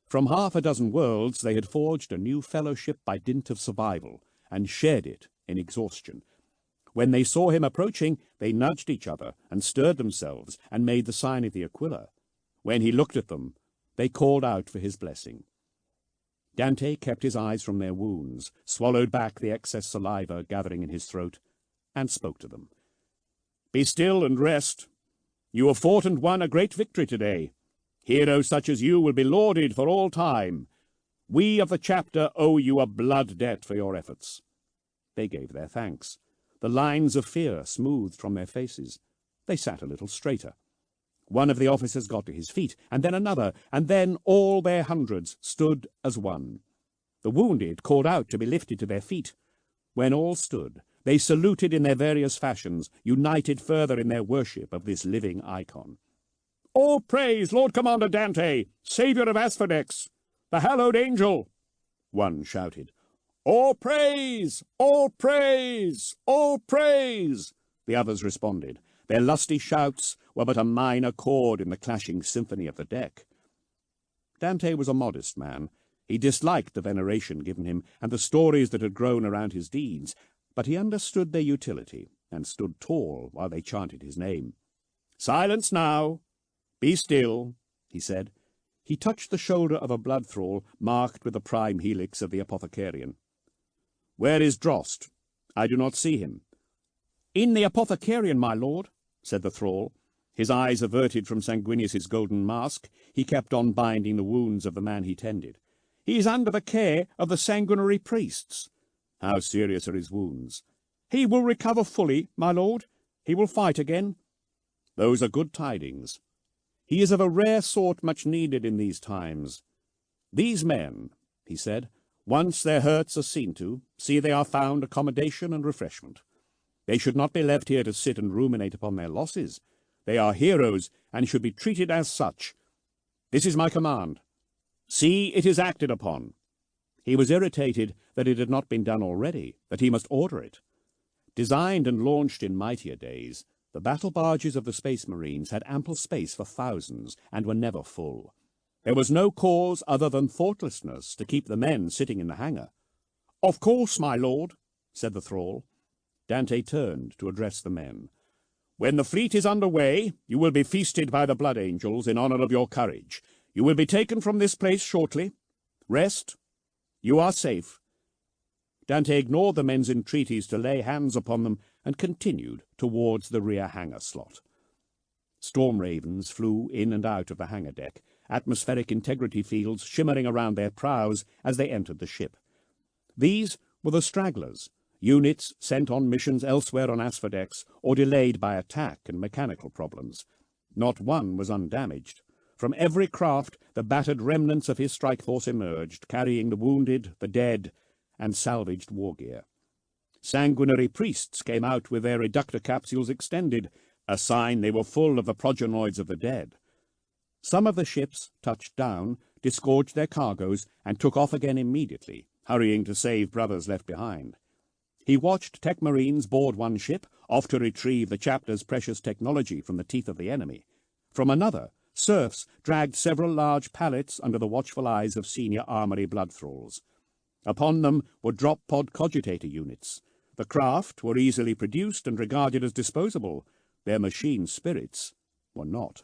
From half a dozen worlds they had forged a new fellowship by dint of survival, and shared it in exhaustion. When they saw him approaching, they nudged each other and stirred themselves and made the sign of the Aquila. When he looked at them, they called out for his blessing. Dante kept his eyes from their wounds, swallowed back the excess saliva gathering in his throat, and spoke to them. "Be still and rest. You have fought and won a great victory today. Heroes such as you will be lauded for all time. We of the chapter owe you a blood debt for your efforts." They gave their thanks. The lines of fear smoothed from their faces. They sat a little straighter. One of the officers got to his feet, and then another, and then all their hundreds stood as one. The wounded called out to be lifted to their feet. When all stood, they saluted in their various fashions, united further in their worship of this living icon. "All praise, Lord Commander Dante, saviour of Asphodex, the hallowed angel!" one shouted. "All praise! All praise! All praise!" the others responded. Their lusty shouts were but a minor chord in the clashing symphony of the deck. Dante was a modest man. He disliked the veneration given him and the stories that had grown around his deeds, but he understood their utility and stood tall while they chanted his name. "Silence now! Be still," he said. He touched the shoulder of a blood thrall marked with the prime helix of the apothecarian. "Where is Drost? I do not see him." "In the apothecarian, my lord," said the thrall. His eyes averted from Sanguinius's golden mask, he kept on binding the wounds of the man he tended. "He is under the care of the sanguinary priests. How serious are his wounds? He will recover fully, my lord. He will fight again. Those are good tidings. He is of a rare sort much needed in these times. These men, he said, once their hurts are seen to, see they are found accommodation and refreshment. They should not be left here to sit and ruminate upon their losses. They are heroes, and should be treated as such. This is my command. See, it is acted upon. He was irritated that it had not been done already, that he must order it. Designed and launched in mightier days, the battle barges of the Space Marines had ample space for thousands, and were never full. There was no cause other than thoughtlessness to keep the men sitting in the hangar. "Of course, my lord," said the thrall. Dante turned to address the men. "When the fleet is under way, you will be feasted by the Blood Angels in honor of your courage. You will be taken from this place shortly. Rest. You are safe." Dante ignored the men's entreaties to lay hands upon them and continued towards the rear hangar slot. Storm ravens flew in and out of the hangar deck, atmospheric integrity fields shimmering around their prows as they entered the ship. These were the stragglers, units sent on missions elsewhere on Asphodex or delayed by attack and mechanical problems. Not one was undamaged. From every craft the battered remnants of his strike force emerged, carrying the wounded, the dead, and salvaged war gear. Sanguinary priests came out with their reductor capsules extended, a sign they were full of the progenoids of the dead. Some of the ships touched down, disgorged their cargoes, and took off again immediately, hurrying to save brothers left behind. He watched Tech Marines board one ship, off to retrieve the chapter's precious technology from the teeth of the enemy. From another, serfs dragged several large pallets under the watchful eyes of senior armory blood thralls. Upon them were drop-pod cogitator units. The craft were easily produced and regarded as disposable. Their machine spirits were not.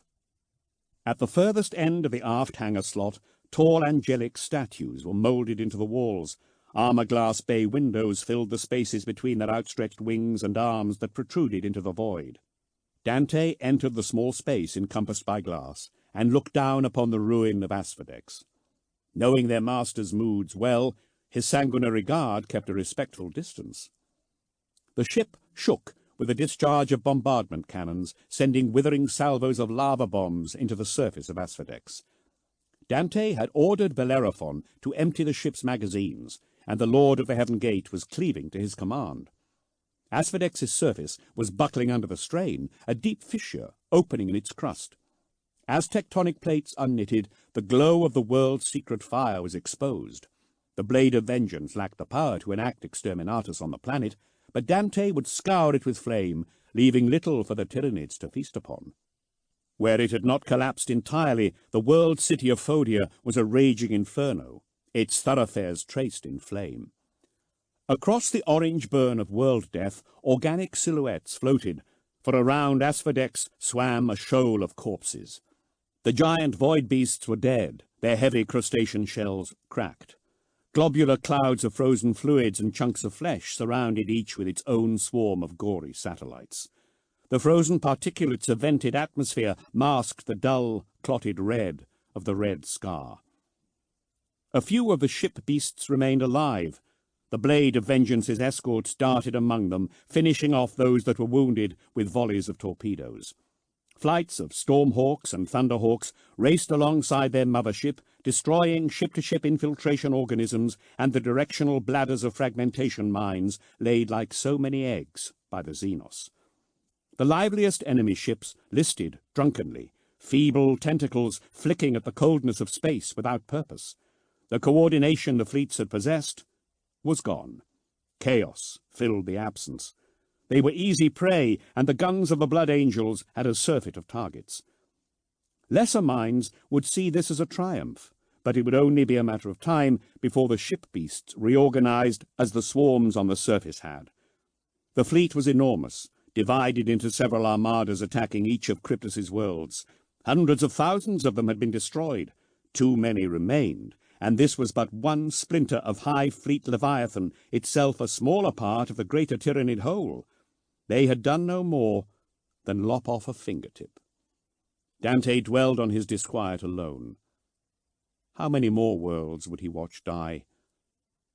At the furthest end of the aft hangar slot, tall angelic statues were moulded into the walls. Armor-glass bay windows filled the spaces between their outstretched wings and arms that protruded into the void. Dante entered the small space encompassed by glass, and looked down upon the ruin of Asphodex. Knowing their master's moods well, his sanguinary guard kept a respectful distance. The ship shook with a discharge of bombardment cannons, sending withering salvos of lava bombs into the surface of Asphodex. Dante had ordered Bellerophon to empty the ship's magazines, and the Lord of the Heaven Gate was cleaving to his command. Asphodex's surface was buckling under the strain, a deep fissure opening in its crust. As tectonic plates unknitted, the glow of the world's secret fire was exposed. The blade of vengeance lacked the power to enact exterminatus on the planet, but Dante would scour it with flame, leaving little for the Tyranids to feast upon. Where it had not collapsed entirely, the world city of Phodia was a raging inferno, its thoroughfares traced in flame. Across the orange burn of world death, organic silhouettes floated, for around Asphodex swam a shoal of corpses. The giant void beasts were dead, their heavy crustacean shells cracked. Globular clouds of frozen fluids and chunks of flesh surrounded each with its own swarm of gory satellites. The frozen particulates of vented atmosphere masked the dull, clotted red of the red scar. A few of the ship beasts remained alive. The blade of Vengeance's escorts darted among them, finishing off those that were wounded with volleys of torpedoes. Flights of Stormhawks and Thunderhawks raced alongside their mothership, destroying ship-to-ship infiltration organisms and the directional bladders of fragmentation mines laid like so many eggs by the Xenos. The liveliest enemy ships listed drunkenly, feeble tentacles flicking at the coldness of space without purpose. The coordination the fleets had possessed was gone. Chaos filled the absence. They were easy prey, and the guns of the Blood Angels had a surfeit of targets. Lesser minds would see this as a triumph, but it would only be a matter of time before the ship beasts reorganized as the swarms on the surface had. The fleet was enormous, divided into several armadas attacking each of Kryptus's worlds. Hundreds of thousands of them had been destroyed. Too many remained, and this was but one splinter of High Fleet Leviathan, itself a smaller part of the greater Tyranid whole. They had done no more than lop off a fingertip. Dante dwelled on his disquiet alone. How many more worlds would he watch die?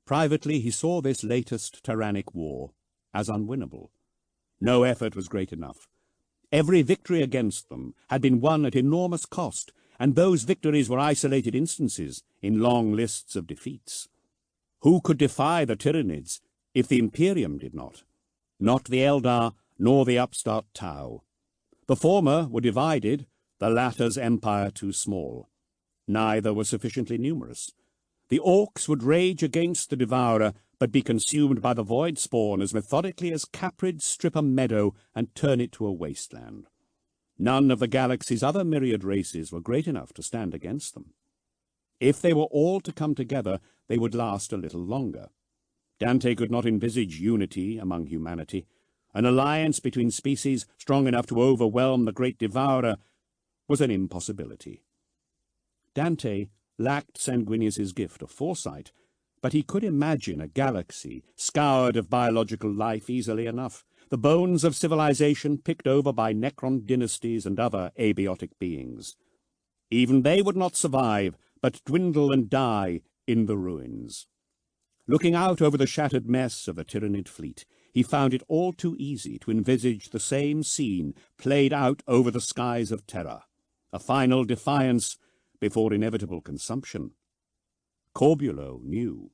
Privately, he saw this latest tyrannic war as unwinnable. No effort was great enough. Every victory against them had been won at enormous cost, and those victories were isolated instances in long lists of defeats. Who could defy the Tyranids if the Imperium did not? Not the Eldar, nor the upstart Tau. The former were divided, the latter's empire too small. Neither were sufficiently numerous. The Orcs would rage against the Devourer, but be consumed by the void spawn as methodically as Caprids strip a meadow and turn it to a wasteland. None of the galaxy's other myriad races were great enough to stand against them. If they were all to come together, they would last a little longer. Dante could not envisage unity among humanity. An alliance between species strong enough to overwhelm the great Devourer was an impossibility. Dante lacked Sanguinius's gift of foresight, but he could imagine a galaxy scoured of biological life easily enough, the bones of civilization picked over by Necron dynasties and other abiotic beings. Even they would not survive, but dwindle and die in the ruins. Looking out over the shattered mess of the Tyranid fleet, he found it all too easy to envisage the same scene played out over the skies of Terra, a final defiance before inevitable consumption. Corbulo knew.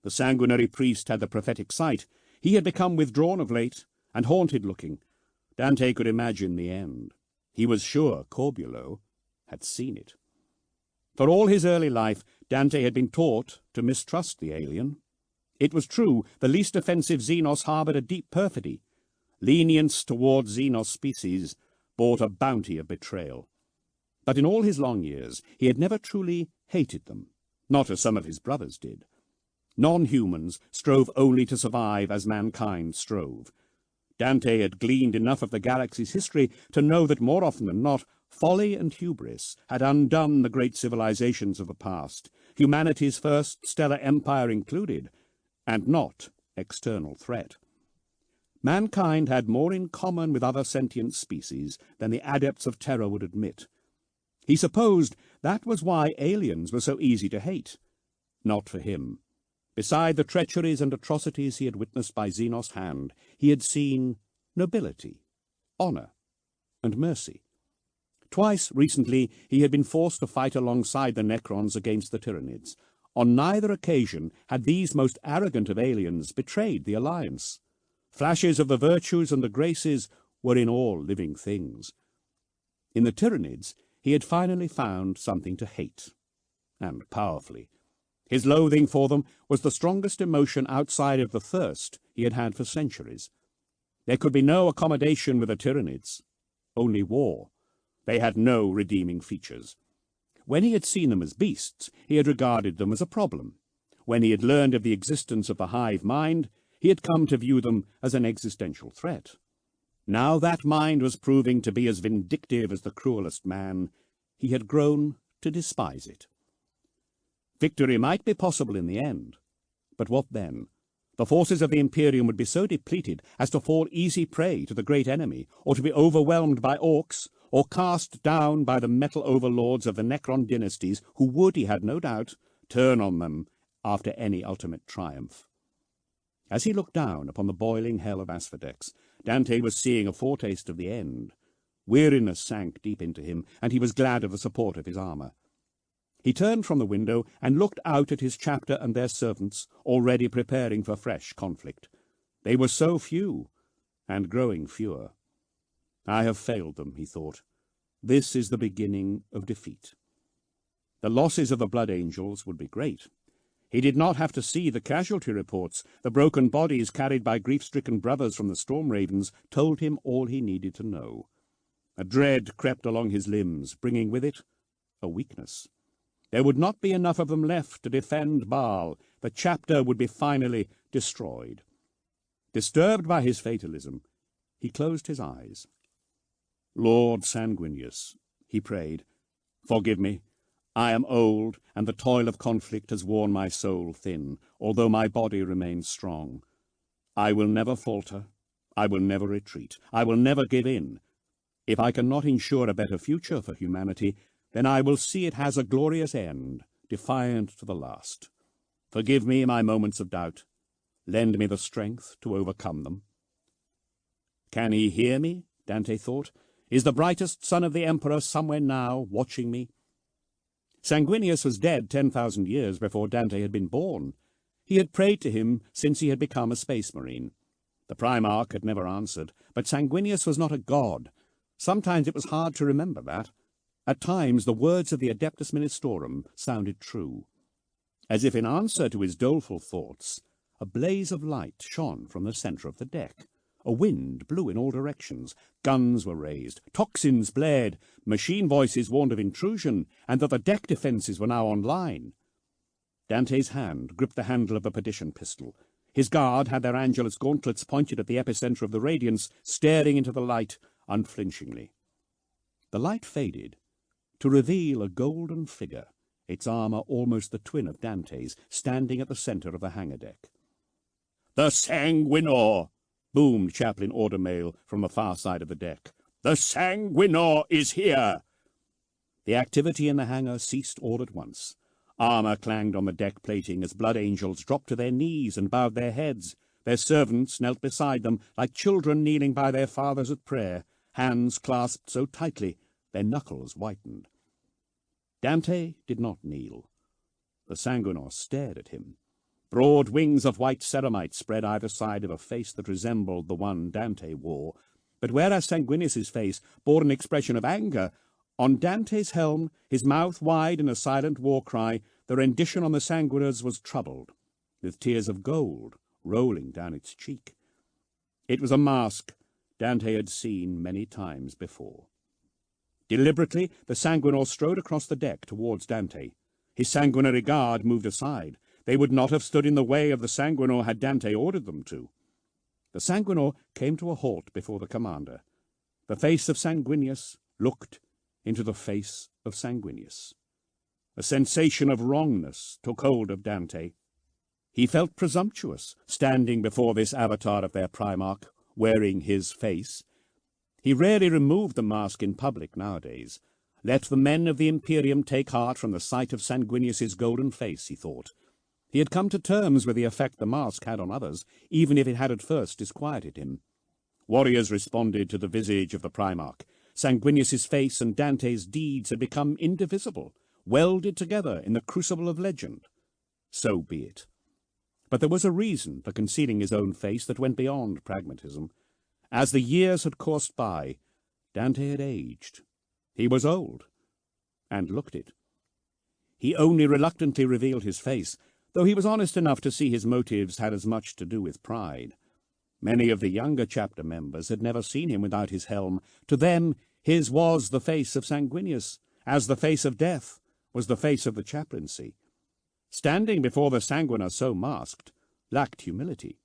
The sanguinary priest had the prophetic sight. He had become withdrawn of late, and haunted-looking. Dante could imagine the end. He was sure Corbulo had seen it. For all his early life, Dante had been taught to mistrust the alien. It was true, the least offensive Xenos harboured a deep perfidy. Lenience towards Xenos species brought a bounty of betrayal. But in all his long years, he had never truly hated them, not as some of his brothers did. Non-humans strove only to survive as mankind strove. Dante had gleaned enough of the galaxy's history to know that more often than not, folly and hubris had undone the great civilizations of the past, humanity's first stellar empire included, and not external threat. Mankind had more in common with other sentient species than the adepts of Terra would admit. He supposed that was why aliens were so easy to hate. Not for him. Beside the treacheries and atrocities he had witnessed by Xenos' hand, he had seen nobility, honor, and mercy. Twice recently he had been forced to fight alongside the Necrons against the Tyranids. On neither occasion had these most arrogant of aliens betrayed the alliance. Flashes of the virtues and the graces were in all living things. In the Tyranids he had finally found something to hate, and powerfully. His loathing for them was the strongest emotion outside of the thirst he had had for centuries. There could be no accommodation with the Tyranids, only war. They had no redeeming features. When he had seen them as beasts, he had regarded them as a problem. When he had learned of the existence of the hive mind, he had come to view them as an existential threat. Now that mind was proving to be as vindictive as the cruelest man. He had grown to despise it. Victory might be possible in the end, but what then? The forces of the Imperium would be so depleted as to fall easy prey to the great enemy, or to be overwhelmed by orcs, or cast down by the metal overlords of the Necron dynasties, who would, he had no doubt, turn on them after any ultimate triumph. As he looked down upon the boiling hell of Asphodex, Dante was seeing a foretaste of the end. Weariness sank deep into him, and he was glad of the support of his armour. He turned from the window and looked out at his chapter and their servants, already preparing for fresh conflict. They were so few, and growing fewer. I have failed them, he thought. This is the beginning of defeat. The losses of the Blood Angels would be great. He did not have to see the casualty reports. The broken bodies carried by grief-stricken brothers from the Storm Ravens told him all he needed to know. A dread crept along his limbs, bringing with it a weakness. There would not be enough of them left to defend Baal. The chapter would be finally destroyed. Disturbed by his fatalism, he closed his eyes. Lord Sanguinius, he prayed, forgive me. I am old, and the toil of conflict has worn my soul thin, although my body remains strong. I will never falter. I will never retreat. I will never give in. If I cannot ensure a better future for humanity, then I will see it has a glorious end, defiant to the last. Forgive me my moments of doubt. Lend me the strength to overcome them. Can he hear me? Dante thought. Is the brightest son of the Emperor somewhere now, watching me? Sanguinius was dead 10,000 years before Dante had been born. He had prayed to him since he had become a space marine. The Primarch had never answered, but Sanguinius was not a god. Sometimes it was hard to remember that. At times the words of the Adeptus Ministorum sounded true. As if in answer to his doleful thoughts, a blaze of light shone from the centre of the deck. A wind blew in all directions, guns were raised, toxins blared, machine voices warned of intrusion, and that the deck defences were now online. Dante's hand gripped the handle of the perdition pistol. His guard had their Angelus gauntlets pointed at the epicentre of the radiance, staring into the light unflinchingly. The light faded, to reveal a golden figure, its armour almost the twin of Dante's, standing at the centre of the hangar deck. "The Sanguinor!" boomed Chaplain Ordermail from the far side of the deck. "The Sanguinor is here!" The activity in the hangar ceased all at once. Armour clanged on the deck plating as blood angels dropped to their knees and bowed their heads. Their servants knelt beside them like children kneeling by their fathers at prayer, hands clasped so tightly their knuckles whitened. Dante did not kneel. The Sanguinor stared at him. Broad wings of white ceramite spread either side of a face that resembled the one Dante wore, but whereas Sanguinius's face bore an expression of anger, on Dante's helm, his mouth wide in a silent war cry, the rendition on the Sanguinor's was troubled, with tears of gold rolling down its cheek. It was a mask Dante had seen many times before. Deliberately, the Sanguinor strode across the deck towards Dante. His sanguinary guard moved aside. They would not have stood in the way of the Sanguinor had Dante ordered them to. The Sanguinor came to a halt before the commander. The face of Sanguinius looked into the face of Sanguinius. A sensation of wrongness took hold of Dante. He felt presumptuous, standing before this avatar of their Primarch, wearing his face. He rarely removed the mask in public nowadays. Let the men of the Imperium take heart from the sight of Sanguinius's golden face, he thought. He had come to terms with the effect the mask had on others, even if it had at first disquieted him. Warriors responded to the visage of the Primarch. Sanguinius's face and Dante's deeds had become indivisible, welded together in the crucible of legend. So be it. But there was a reason for concealing his own face that went beyond pragmatism. As the years had coursed by, Dante had aged. He was old, and looked it. He only reluctantly revealed his face, though he was honest enough to see his motives had as much to do with pride. Many of the younger chapter members had never seen him without his helm. To them, his was the face of Sanguinius, as the face of death was the face of the chaplaincy. Standing before the Sanguinor so masked lacked humility.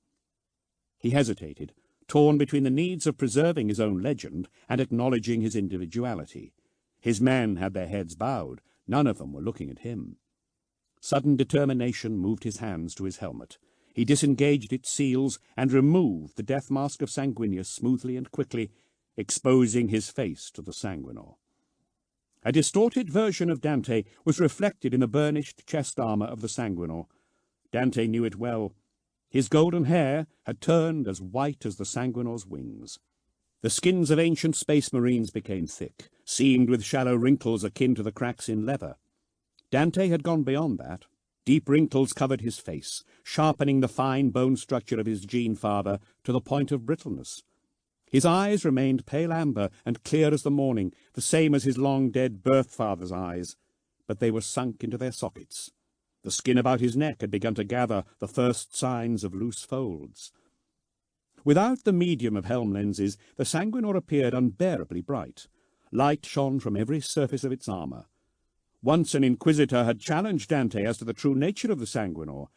He hesitated, torn between the needs of preserving his own legend and acknowledging his individuality. His men had their heads bowed. None of them were looking at him. Sudden determination moved his hands to his helmet. He disengaged its seals and removed the death mask of Sanguinius smoothly and quickly, exposing his face to the Sanguinor. A distorted version of Dante was reflected in the burnished chest armour of the Sanguinor. Dante knew it well. His golden hair had turned as white as the Sanguinor's wings. The skins of ancient space marines became thick, seamed with shallow wrinkles akin to the cracks in leather. Dante had gone beyond that. Deep wrinkles covered his face, sharpening the fine bone structure of his gene-father to the point of brittleness. His eyes remained pale amber and clear as the morning, the same as his long-dead birth-father's eyes, but they were sunk into their sockets. The skin about his neck had begun to gather the first signs of loose folds. Without the medium of helm lenses, the Sanguinor appeared unbearably bright. Light shone from every surface of its armour. Once an inquisitor had challenged Dante as to the true nature of the Sanguinor.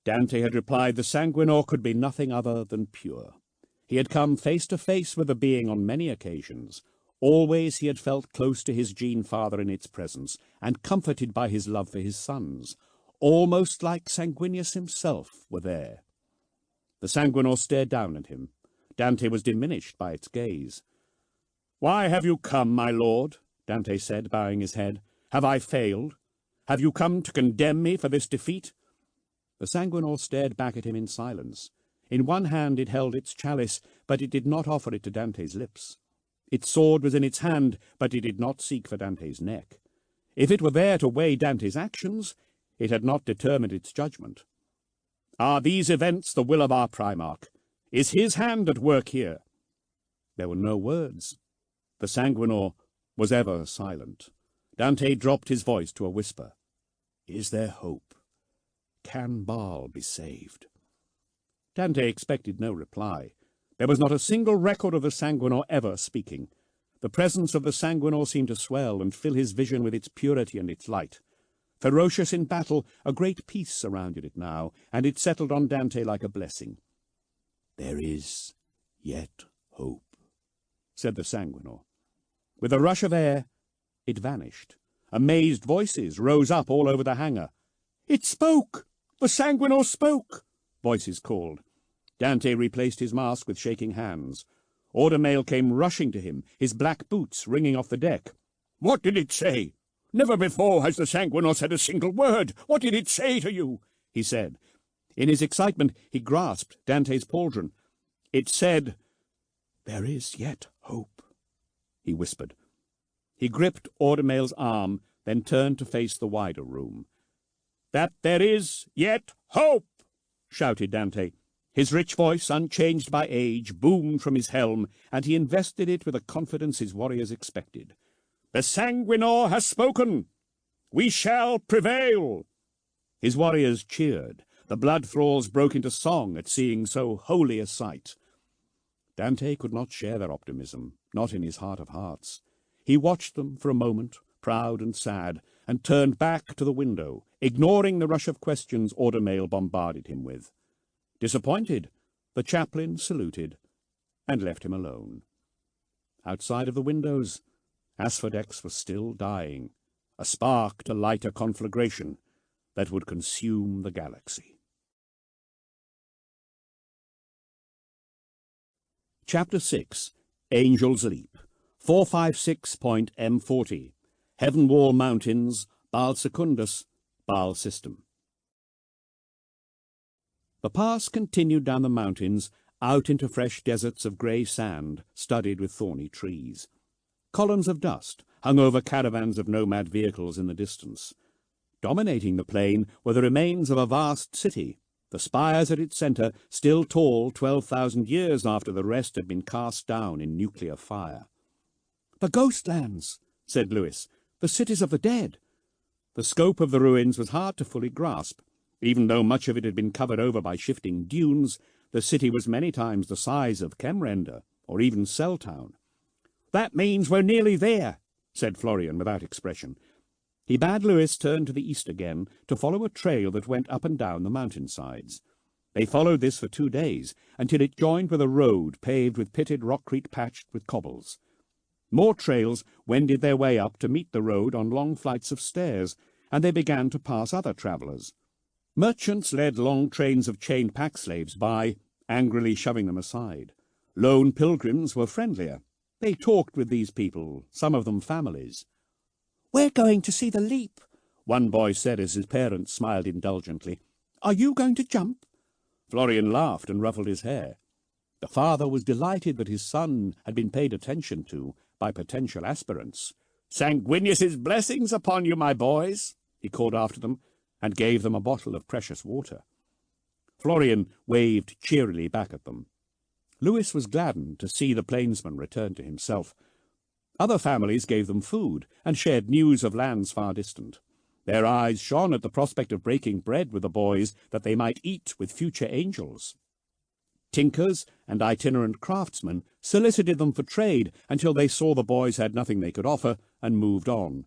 Dante had replied the Sanguinor could be nothing other than pure. He had come face to face with the being on many occasions. Always he had felt close to his gene-father in its presence, and comforted by his love for his sons. Almost like Sanguinius himself were there. The Sanguinor stared down at him. Dante was diminished by its gaze. "Why have you come, my lord?" Dante said, bowing his head. "Have I failed? Have you come to condemn me for this defeat?" The Sanguinor stared back at him in silence. In one hand it held its chalice, but it did not offer it to Dante's lips. Its sword was in its hand, but it did not seek for Dante's neck. If it were there to weigh Dante's actions, it had not determined its judgment. Are these events the will of our Primarch? Is his hand at work here? There were no words. The Sanguinor was ever silent. Dante dropped his voice to a whisper. Is there hope? Can Baal be saved? Dante expected no reply. There was not a single record of the Sanguinor ever speaking. The presence of the Sanguinor seemed to swell and fill his vision with its purity and its light. Ferocious in battle, a great peace surrounded it now, and it settled on Dante like a blessing. There is yet hope, said the Sanguinor. With a rush of air, it vanished. Amazed voices rose up all over the hangar. It spoke! The Sanguinor spoke! Voices called. Dante replaced his mask with shaking hands. Audimail came rushing to him, his black boots ringing off the deck. What did it say? Never before has the Sanguinor said a single word. What did it say to you? He said. In his excitement, he grasped Dante's pauldron. It said, There is yet hope, he whispered. He gripped Audimail's arm, then turned to face the wider room. That there is yet hope, shouted Dante. His rich voice, unchanged by age, boomed from his helm, and he invested it with a confidence his warriors expected. The Sanguinor has spoken. We shall prevail. His warriors cheered. The blood thralls broke into song at seeing so holy a sight. Dante could not share their optimism, not in his heart of hearts. He watched them for a moment, proud and sad, and turned back to the window, ignoring the rush of questions Audimail bombarded him with. Disappointed, the chaplain saluted and left him alone. Outside of the windows, Asphodex was still dying, a spark to light a conflagration that would consume the galaxy. Chapter 6. Angel's Leap. 456.M40. Heaven Wall Mountains, Baal Secundus, Baal System. The pass continued down the mountains, out into fresh deserts of grey sand, studded with thorny trees. Columns of dust hung over caravans of nomad vehicles in the distance. Dominating the plain were the remains of a vast city, the spires at its centre still tall 12,000 years after the rest had been cast down in nuclear fire. "The Ghostlands," said Lewis, "the cities of the dead." The scope of the ruins was hard to fully grasp. Even though much of it had been covered over by shifting dunes, the city was many times the size of Kemrender, or even Celltown. "That means we're nearly there," said Florian without expression. He bade Lewis turn to the east again to follow a trail that went up and down the mountainsides. They followed this for 2 days, until it joined with a road paved with pitted rockcrete patched with cobbles. More trails wended their way up to meet the road on long flights of stairs, and they began to pass other travellers. Merchants led long trains of chained pack slaves by, angrily shoving them aside. Lone pilgrims were friendlier. They talked with these people, some of them families. "We're going to see the leap," one boy said as his parents smiled indulgently. "Are you going to jump?" Florian laughed and ruffled his hair. The father was delighted that his son had been paid attention to by potential aspirants. "Sanguinius's blessings upon you, my boys," he called after them, and gave them a bottle of precious water. Florian waved cheerily back at them. Lewis was gladdened to see the plainsman return to himself. Other families gave them food and shared news of lands far distant. Their eyes shone at the prospect of breaking bread with the boys that they might eat with future angels. Tinkers and itinerant craftsmen solicited them for trade until they saw the boys had nothing they could offer and moved on.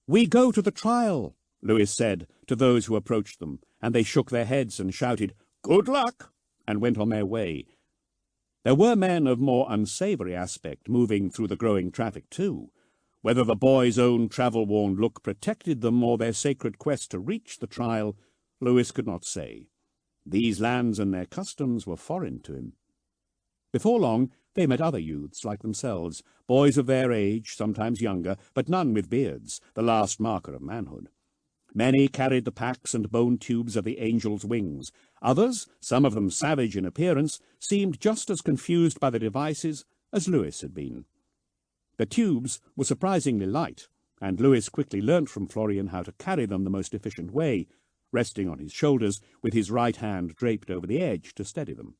"We go to the trial," Lewis said to those who approached them, and they shook their heads and shouted, "Good luck," and went on their way. There were men of more unsavoury aspect moving through the growing traffic too. Whether the boys' own travel-worn look protected them or their sacred quest to reach the trial, Lewis could not say. These lands and their customs were foreign to him. Before long they met other youths like themselves, boys of their age, sometimes younger, but none with beards, the last marker of manhood. Many carried the packs and bone tubes of the angels' wings. Others, some of them savage in appearance, seemed just as confused by the devices as Lewis had been. The tubes were surprisingly light, and Lewis quickly learnt from Florian how to carry them the most efficient way, resting on his shoulders with his right hand draped over the edge to steady them.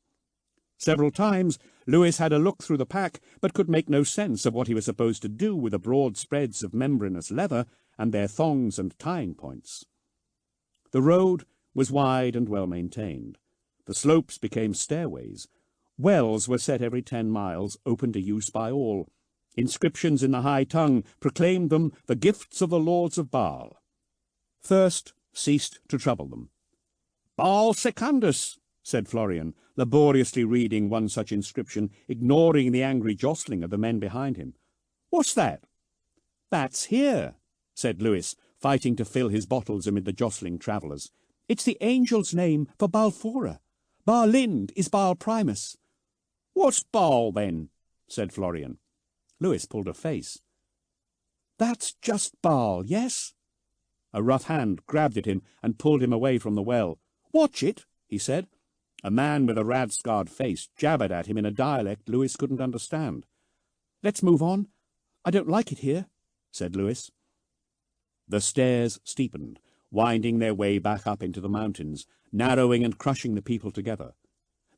Several times Lewis had a look through the pack, but could make no sense of what he was supposed to do with the broad spreads of membranous leather and their thongs and tying points. The road was wide and well maintained. The slopes became stairways. Wells were set every 10 miles, open to use by all. Inscriptions in the high tongue proclaimed them the gifts of the lords of Baal. Thirst ceased to trouble them. "Baal Secundus," said Florian, laboriously reading one such inscription, ignoring the angry jostling of the men behind him. "What's that?" "That's here," said Lewis, fighting to fill his bottles amid the jostling travellers. "It's the angel's name for Balfora. Barlind is Baal Primus." "What's Baal, then?" said Florian. Lewis pulled a face. "That's just Baal, yes?" A rough hand grabbed at him and pulled him away from the well. "Watch it," he said. A man with a rad-scarred face jabbered at him in a dialect Lewis couldn't understand. "Let's move on. I don't like it here," said Lewis. The stairs steepened, winding their way back up into the mountains, narrowing and crushing the people together.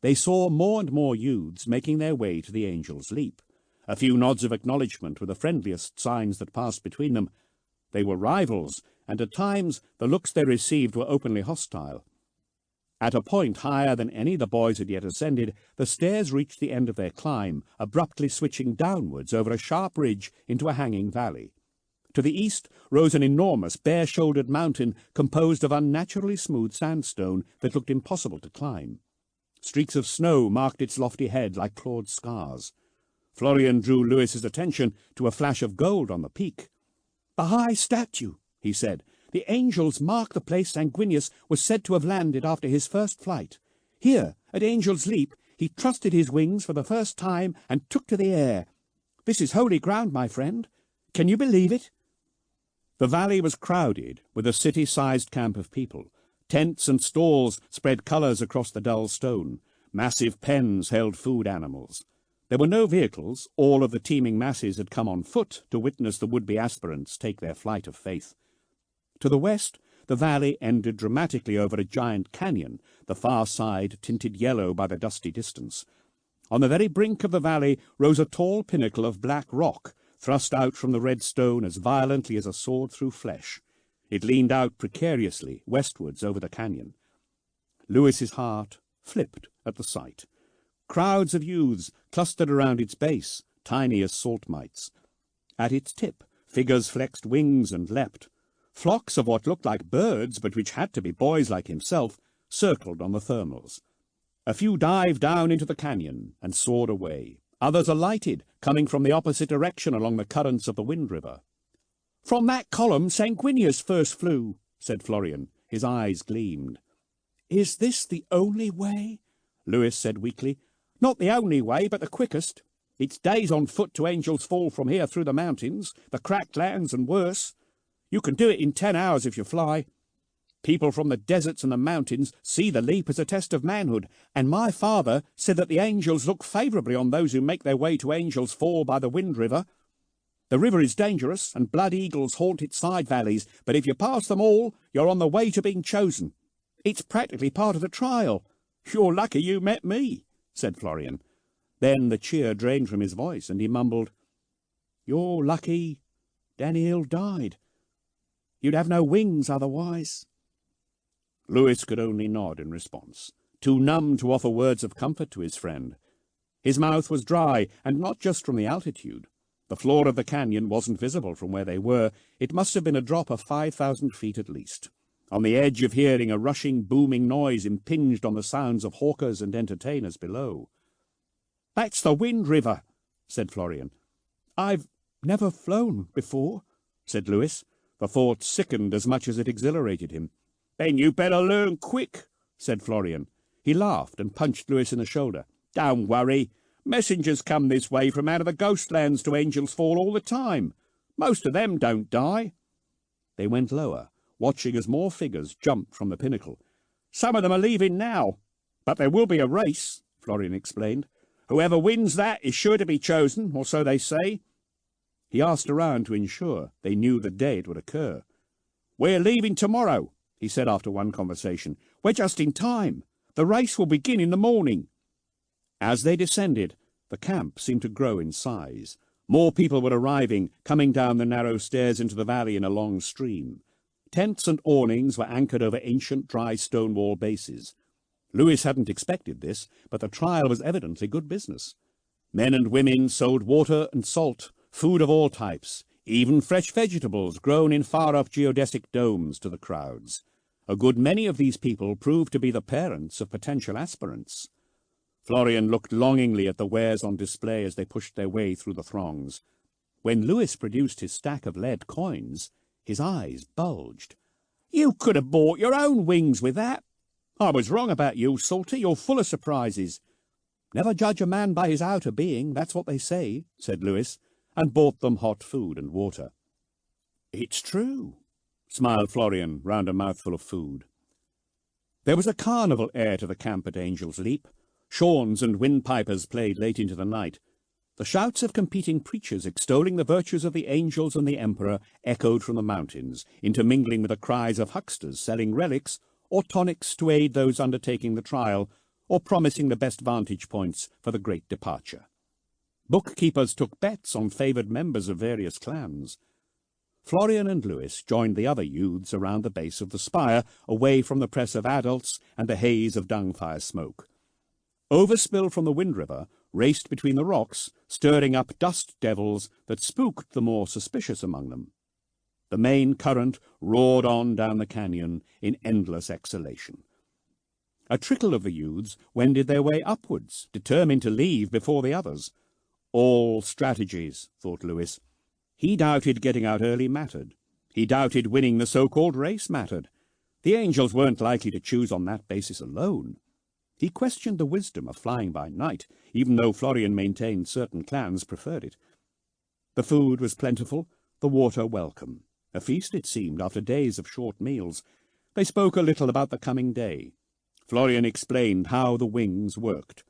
They saw more and more youths making their way to the Angel's Leap. A few nods of acknowledgment were the friendliest signs that passed between them. They were rivals, and at times the looks they received were openly hostile. At a point higher than any the boys had yet ascended, the stairs reached the end of their climb, abruptly switching downwards over a sharp ridge into a hanging valley. To the east rose an enormous, bare-shouldered mountain composed of unnaturally smooth sandstone that looked impossible to climb. Streaks of snow marked its lofty head like clawed scars. Florian drew Lewis's attention to a flash of gold on the peak. "The high statue," he said. "The angels mark the place Sanguinius was said to have landed after his first flight. Here, at Angel's Leap, he trusted his wings for the first time and took to the air. This is holy ground, my friend. Can you believe it?" The valley was crowded with a city-sized camp of people. Tents and stalls spread colours across the dull stone. Massive pens held food animals. There were no vehicles. All of the teeming masses had come on foot to witness the would-be aspirants take their flight of faith. To the west, the valley ended dramatically over a giant canyon, the far side tinted yellow by the dusty distance. On the very brink of the valley rose a tall pinnacle of black rock, thrust out from the red stone as violently as a sword through flesh. It leaned out precariously westwards over the canyon. Lewis's heart flipped at the sight. Crowds of youths clustered around its base, tiny as salt mites. At its tip, figures flexed wings and leapt. Flocks of what looked like birds, but which had to be boys like himself, circled on the thermals. A few dived down into the canyon and soared away. Others alighted, coming from the opposite direction along the currents of the Wind River. "From that column Sanguinius first flew," said Florian. His eyes gleamed. "Is this the only way?" Lewis said weakly. "Not the only way, but the quickest. It's days on foot to Angel's Fall from here through the mountains, the cracked lands and worse. You can do it in 10 hours if you fly. People from the deserts and the mountains see the leap as a test of manhood, and my father said that the angels look favourably on those who make their way to Angel's Fall by the Wind River. The river is dangerous, and blood eagles haunt its side valleys, but if you pass them all, you're on the way to being chosen. It's practically part of the trial. You're lucky you met me," said Florian. Then the cheer drained from his voice, and he mumbled, "You're lucky Daniel died. You'd have no wings otherwise." Lewis could only nod in response, too numb to offer words of comfort to his friend. His mouth was dry, and not just from the altitude. The floor of the canyon wasn't visible from where they were. It must have been a drop of 5,000 feet at least. On the edge of hearing, a rushing, booming noise impinged on the sounds of hawkers and entertainers below. "That's the Wind River," said Florian. "I've never flown before," said Lewis. The thought sickened as much as it exhilarated him. "Then you better learn quick," said Florian. He laughed and punched Lewis in the shoulder. "Don't worry. Messengers come this way from out of the Ghostlands to Angel's Fall all the time. Most of them don't die." They went lower, watching as more figures jumped from the pinnacle. "Some of them are leaving now, but there will be a race," Florian explained. "Whoever wins that is sure to be chosen, or so they say." He asked around to ensure they knew the day it would occur. "We're leaving tomorrow," he said after one conversation. "We're just in time. The race will begin in the morning." As they descended, the camp seemed to grow in size. More people were arriving, coming down the narrow stairs into the valley in a long stream. Tents and awnings were anchored over ancient dry stone wall bases. Lewis hadn't expected this, but the trial was evidently good business. Men and women sold water and salt, food of all types, even fresh vegetables grown in far-off geodesic domes to the crowds. A good many of these people proved to be the parents of potential aspirants. Florian looked longingly at the wares on display as they pushed their way through the throngs. When Lewis produced his stack of lead coins, his eyes bulged. "You could have bought your own wings with that. I was wrong about you, Salty. You're full of surprises." "Never judge a man by his outer being, that's what they say," said Lewis, and bought them hot food and water. "It's true," smiled Florian round a mouthful of food. There was a carnival air to the camp at Angel's Leap. Shawns and windpipers played late into the night. The shouts of competing preachers extolling the virtues of the angels and the emperor echoed from the mountains, intermingling with the cries of hucksters selling relics or tonics to aid those undertaking the trial, or promising the best vantage points for the great departure. Bookkeepers took bets on favoured members of various clans. Florian and Lewis joined the other youths around the base of the spire, away from the press of adults and the haze of dung-fire smoke. Overspill from the Wind River raced between the rocks, stirring up dust devils that spooked the more suspicious among them. The main current roared on down the canyon in endless exhalation. A trickle of the youths wended their way upwards, determined to leave before the others. All strategies, thought Lewis. He doubted getting out early mattered. He doubted winning the so-called race mattered. The angels weren't likely to choose on that basis alone. He questioned the wisdom of flying by night, even though Florian maintained certain clans preferred it. The food was plentiful, the water welcome. A feast, it seemed, after days of short meals. They spoke a little about the coming day. Florian explained how the wings worked.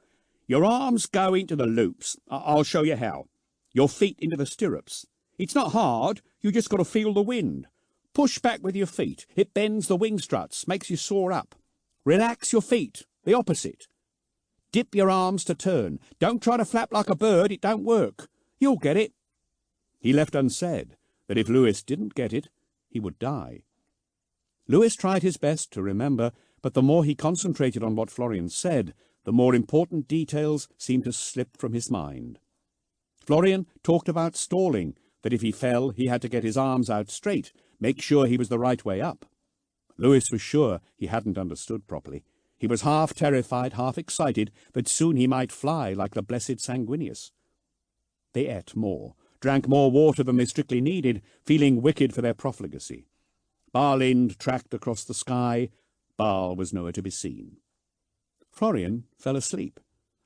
"Your arms go into the loops. I'll show you how. Your feet into the stirrups. It's not hard, you just got to feel the wind. Push back with your feet. It bends the wing struts, makes you soar up. Relax your feet, the opposite. Dip your arms to turn. Don't try to flap like a bird, it don't work. You'll get it." He left unsaid that if Lewis didn't get it, he would die. Lewis tried his best to remember, but the more he concentrated on what Florian said, the more important details seemed to slip from his mind. Florian talked about stalling, that if he fell, he had to get his arms out straight, make sure he was the right way up. Lewis was sure he hadn't understood properly. He was half terrified, half excited that soon he might fly like the blessed Sanguinius. They ate more, drank more water than they strictly needed, feeling wicked for their profligacy. Barlind tracked across the sky. Baal was nowhere to be seen. Florian fell asleep.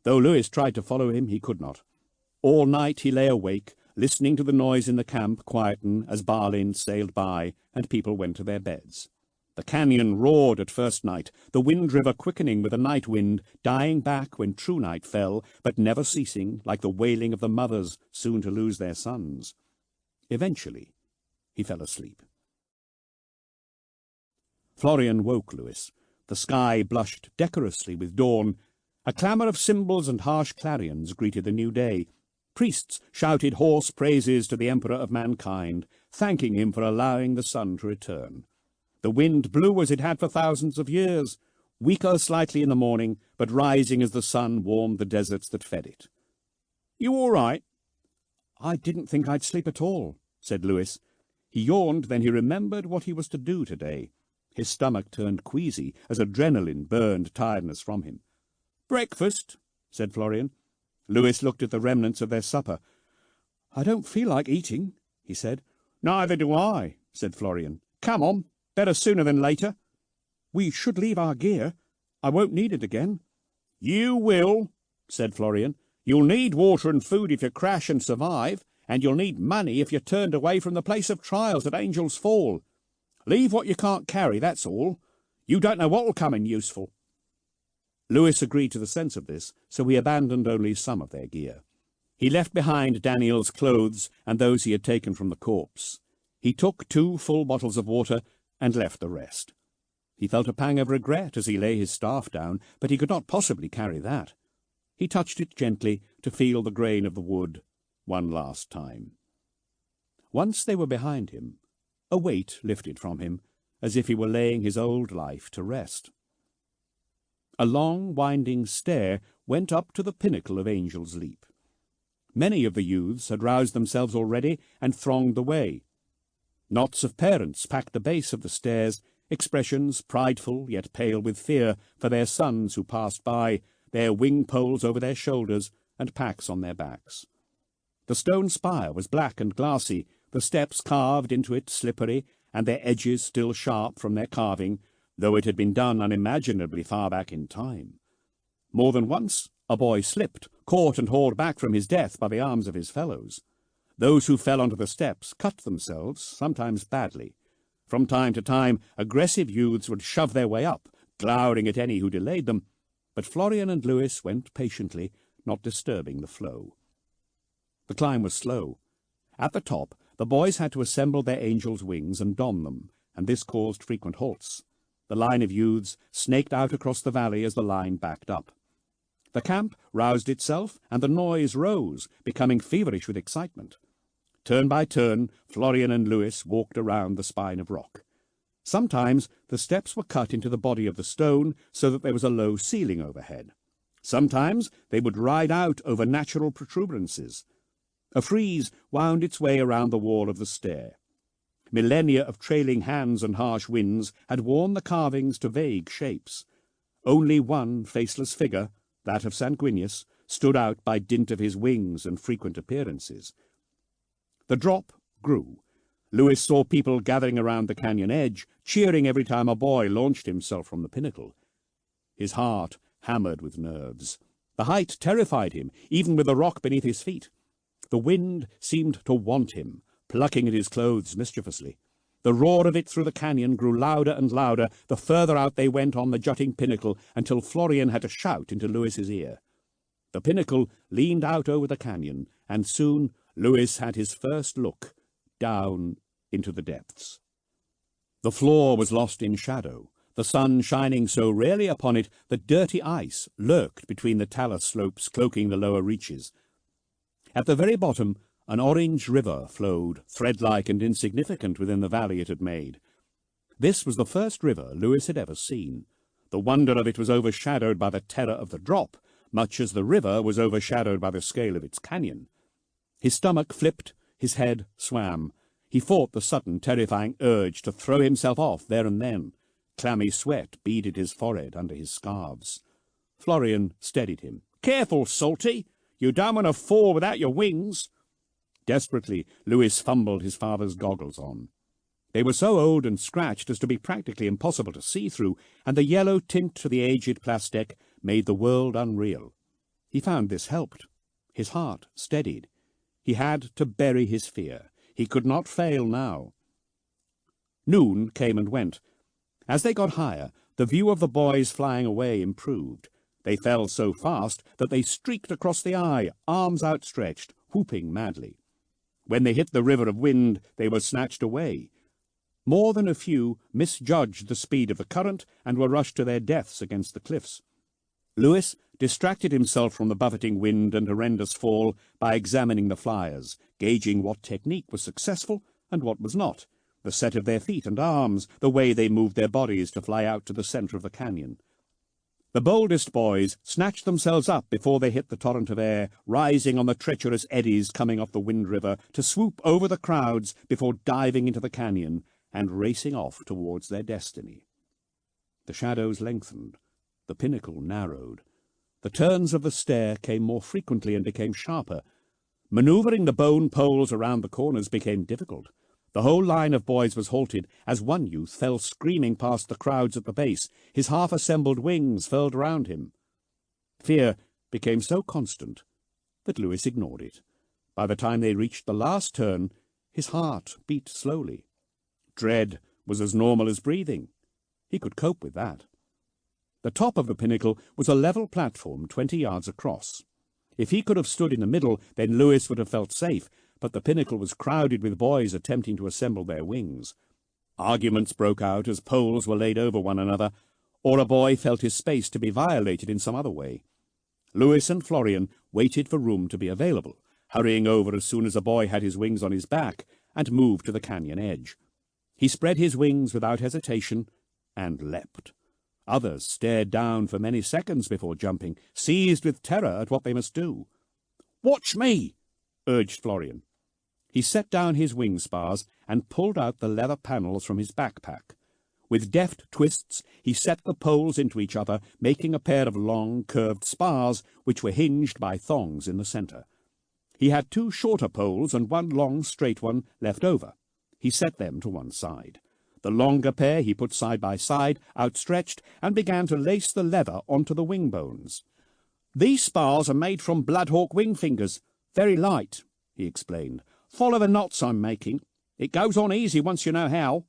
Though Lewis tried to follow him, he could not. All night he lay awake, listening to the noise in the camp quieten as Barlind sailed by and people went to their beds. The canyon roared at first night, the wind river quickening with the night wind, dying back when true night fell, but never ceasing, like the wailing of the mothers soon to lose their sons. Eventually, he fell asleep. Florian woke Lewis. The sky blushed decorously with dawn. A clamour of cymbals and harsh clarions greeted the new day. Priests shouted hoarse praises to the Emperor of mankind, thanking him for allowing the sun to return. The wind blew as it had for thousands of years, weaker slightly in the morning, but rising as the sun warmed the deserts that fed it. "You all right?" "I didn't think I'd sleep at all," said Lewis. He yawned, then he remembered what he was to do today. His stomach turned queasy as adrenaline burned tiredness from him. "Breakfast," said Florian. Lewis looked at the remnants of their supper. "I don't feel like eating," he said. "Neither do I," said Florian. "Come on. Better sooner than later." "We should leave our gear. I won't need it again." "You will," said Florian. "You'll need water and food if you crash and survive, and you'll need money if you're turned away from the place of trials at Angel's Fall. Leave what you can't carry, that's all. You don't know what'll come in useful." Lewis agreed to the sense of this, so he abandoned only some of their gear. He left behind Daniel's clothes and those he had taken from the corpse. He took 2 full bottles of water and left the rest. He felt a pang of regret as he lay his staff down, but he could not possibly carry that. He touched it gently to feel the grain of the wood one last time. Once they were behind him, a weight lifted from him, as if he were laying his old life to rest. A long, winding stair went up to the pinnacle of Angel's Leap. Many of the youths had roused themselves already and thronged the way. Knots of parents packed the base of the stairs, expressions prideful yet pale with fear for their sons who passed by, their wing poles over their shoulders and packs on their backs. The stone spire was black and glassy, the steps carved into it slippery, and their edges still sharp from their carving, though it had been done unimaginably far back in time. More than once a boy slipped, caught and hauled back from his death by the arms of his fellows. Those who fell onto the steps cut themselves, sometimes badly. From time to time, aggressive youths would shove their way up, glowering at any who delayed them, but Florian and Lewis went patiently, not disturbing the flow. The climb was slow. At the top, the boys had to assemble their angels' wings and don them, and this caused frequent halts. The line of youths snaked out across the valley as the line backed up. The camp roused itself, and the noise rose, becoming feverish with excitement. Turn by turn, Florian and Lewis walked around the spine of rock. Sometimes the steps were cut into the body of the stone so that there was a low ceiling overhead. Sometimes they would ride out over natural protuberances. A frieze wound its way around the wall of the stair. Millennia of trailing hands and harsh winds had worn the carvings to vague shapes. Only one faceless figure, that of Sanguinius, stood out by dint of his wings and frequent appearances. The drop grew. Lewis saw people gathering around the canyon edge, cheering every time a boy launched himself from the pinnacle. His heart hammered with nerves. The height terrified him, even with the rock beneath his feet. The wind seemed to want him, plucking at his clothes mischievously. The roar of it through the canyon grew louder and louder the further out they went on the jutting pinnacle, until Florian had to shout into Lewis's ear. The pinnacle leaned out over the canyon, and soon Lewis had his first look down into the depths. The floor was lost in shadow, the sun shining so rarely upon it that dirty ice lurked between the talus slopes cloaking the lower reaches. At the very bottom, an orange river flowed, thread-like and insignificant within the valley it had made. This was the first river Lewis had ever seen. The wonder of it was overshadowed by the terror of the drop, much as the river was overshadowed by the scale of its canyon. His stomach flipped, his head swam. He fought the sudden, terrifying urge to throw himself off there and then. Clammy sweat beaded his forehead under his scarves. Florian steadied him. "Careful, Salty! You don't want to fall without your wings." Desperately, Lewis fumbled his father's goggles on. They were so old and scratched as to be practically impossible to see through, and the yellow tint to the aged plastic made the world unreal. He found this helped. His heart steadied. He had to bury his fear. He could not fail now. Noon came and went. As they got higher, the view of the boys flying away improved. They fell so fast that they streaked across the eye, arms outstretched, whooping madly. When they hit the river of wind, they were snatched away. More than a few misjudged the speed of the current and were rushed to their deaths against the cliffs. Lewis distracted himself from the buffeting wind and horrendous fall by examining the flyers, gauging what technique was successful and what was not, the set of their feet and arms, the way they moved their bodies to fly out to the center of the canyon. The boldest boys snatched themselves up before they hit the torrent of air, rising on the treacherous eddies coming off the Wind River to swoop over the crowds before diving into the canyon and racing off towards their destiny. The shadows lengthened. The pinnacle narrowed. The turns of the stair came more frequently and became sharper. Maneuvering the bone poles around the corners became difficult. The whole line of boys was halted as one youth fell screaming past the crowds at the base, his half-assembled wings furled round him. Fear became so constant that Lewis ignored it. By the time they reached the last turn, his heart beat slowly. Dread was as normal as breathing. He could cope with that. The top of the pinnacle was a level platform 20 yards across. If he could have stood in the middle, then Lewis would have felt safe, but the pinnacle was crowded with boys attempting to assemble their wings. Arguments broke out as poles were laid over one another, or a boy felt his space to be violated in some other way. Lewis and Florian waited for room to be available, hurrying over as soon as a boy had his wings on his back, and moved to the canyon edge. He spread his wings without hesitation and leapt. Others stared down for many seconds before jumping, seized with terror at what they must do. "Watch me!" urged Florian. He set down his wing spars and pulled out the leather panels from his backpack. With deft twists, he set the poles into each other, making a pair of long, curved spars, which were hinged by thongs in the centre. He had 2 shorter poles and 1 long, straight one left over. He set them to one side. The longer pair he put side by side, outstretched, and began to lace the leather onto the wing bones. "These spars are made from bloodhawk wing fingers, very light," he explained. "Follow the knots I'm making. It goes on easy once you know how.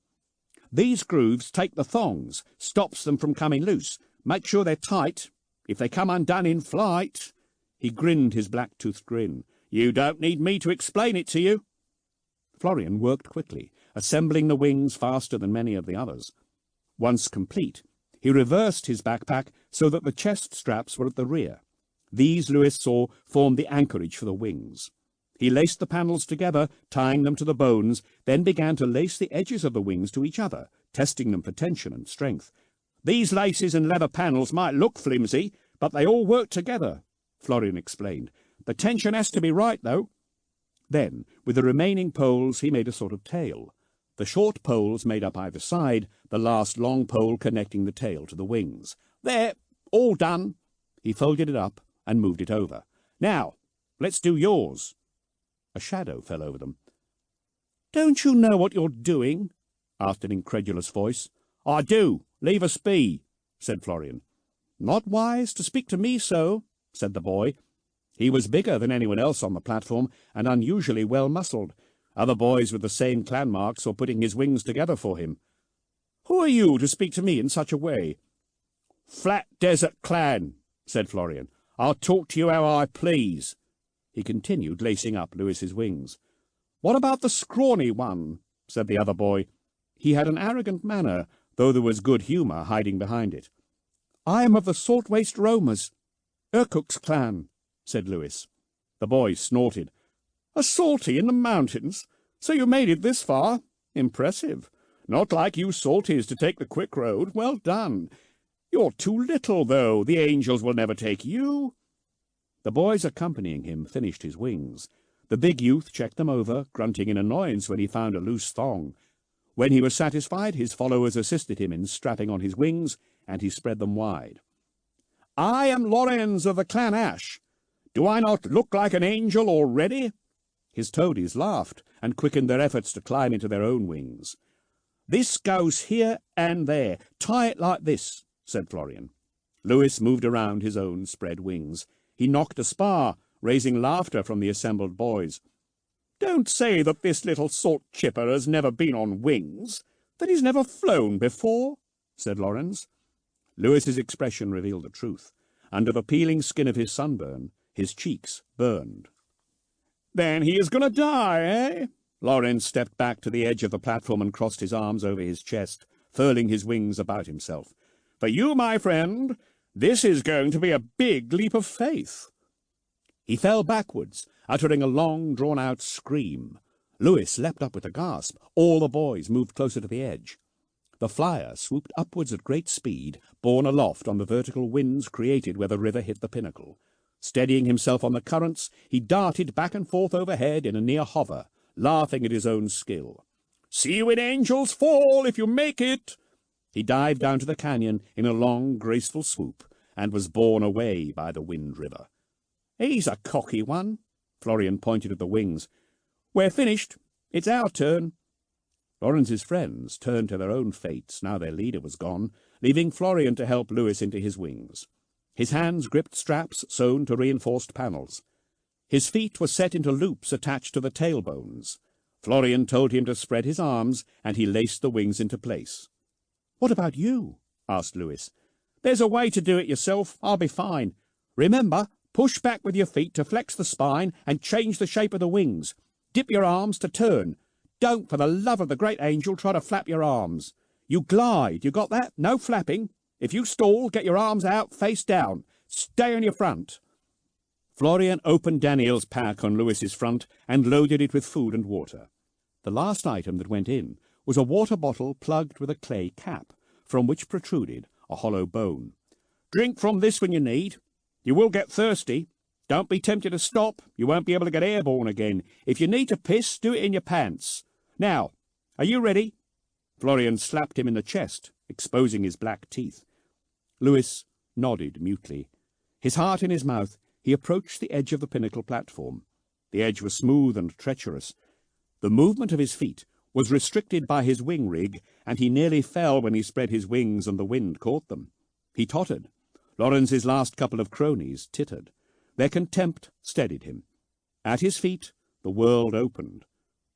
These grooves take the thongs, stops them from coming loose. Make sure they're tight. If they come undone in flight—" He grinned his black-toothed grin. "You don't need me to explain it to you." Florian worked quickly, assembling the wings faster than many of the others. Once complete, he reversed his backpack so that the chest straps were at the rear. These, Lewis saw, formed the anchorage for the wings. He laced the panels together, tying them to the bones, then began to lace the edges of the wings to each other, testing them for tension and strength. "These laces and leather panels might look flimsy, but they all work together," Florian explained. "The tension has to be right, though." Then, with the remaining poles, he made a sort of tail. The short poles made up either side, the last long pole connecting the tail to the wings. "There, all done." He folded it up and moved it over. "Now, let's do yours." A shadow fell over them. "Don't you know what you're doing?" asked an incredulous voice. "I do. Leave us be," said Florian. "Not wise to speak to me so," said the boy. He was bigger than anyone else on the platform and unusually well-muscled. Other boys with the same clan marks were putting his wings together for him. "Who are you to speak to me in such a way?" "Flat Desert Clan," said Florian. "I'll talk to you how I please." He continued lacing up Lewis's wings. "What about the scrawny one?" said the other boy. He had an arrogant manner, though there was good humour hiding behind it. "I am of the Salt-Waste Roamers, Urkuk's clan," said Lewis. The boy snorted. "A salty in the mountains? So you made it this far? Impressive. Not like you salties to take the quick road. Well done. You're too little, though. The angels will never take you." The boys accompanying him finished his wings. The big youth checked them over, grunting in annoyance when he found a loose thong. When he was satisfied, his followers assisted him in strapping on his wings, and he spread them wide. "I am Lorenz of the Clan Ash. Do I not look like an angel already?" His toadies laughed and quickened their efforts to climb into their own wings. "This goes here and there. Tie it like this," said Florian. Lewis moved around his own spread wings. He knocked a spar, raising laughter from the assembled boys. "Don't say that this little salt chipper has never been on wings, that he's never flown before," said Lorenz. Lewis's expression revealed the truth. Under the peeling skin of his sunburn, his cheeks burned. "Then he is going to die, eh?" Lorenz stepped back to the edge of the platform and crossed his arms over his chest, furling his wings about himself. "For you, my friend, this is going to be a big leap of faith." He fell backwards, uttering a long, drawn-out scream. Lewis leapt up with a gasp. All the boys moved closer to the edge. The flyer swooped upwards at great speed, borne aloft on the vertical winds created where the river hit the pinnacle. Steadying himself on the currents, he darted back and forth overhead in a near hover, laughing at his own skill. "See you in Angel's Fall if you make it!" He dived down to the canyon in a long, graceful swoop, and was borne away by the wind river. "He's a cocky one." Florian pointed at the wings. "We're finished. It's our turn." Lorenz's friends turned to their own fates now their leader was gone, leaving Florian to help Lewis into his wings. His hands gripped straps sewn to reinforced panels. His feet were set into loops attached to the tailbones. Florian told him to spread his arms, and he laced the wings into place. "What about you?" asked Lewis. "There's a way to do it yourself. I'll be fine. Remember, push back with your feet to flex the spine and change the shape of the wings. Dip your arms to turn. Don't, for the love of the great angel, try to flap your arms. You glide, you got that? No flapping. If you stall, get your arms out, face down. Stay on your front." Florian opened Daniel's pack on Lewis's front and loaded it with food and water. The last item that went in was a water bottle plugged with a clay cap, from which protruded a hollow bone. "Drink from this when you need. You will get thirsty. Don't be tempted to stop. You won't be able to get airborne again. If you need to piss, do it in your pants. Now, are you ready?" Florian slapped him in the chest, exposing his black teeth. Lewis nodded mutely. His heart in his mouth, he approached the edge of the pinnacle platform. The edge was smooth and treacherous. The movement of his feet was restricted by his wing rig, and he nearly fell when he spread his wings and the wind caught them. He tottered. Lawrence's last couple of cronies tittered. Their contempt steadied him. At his feet, the world opened.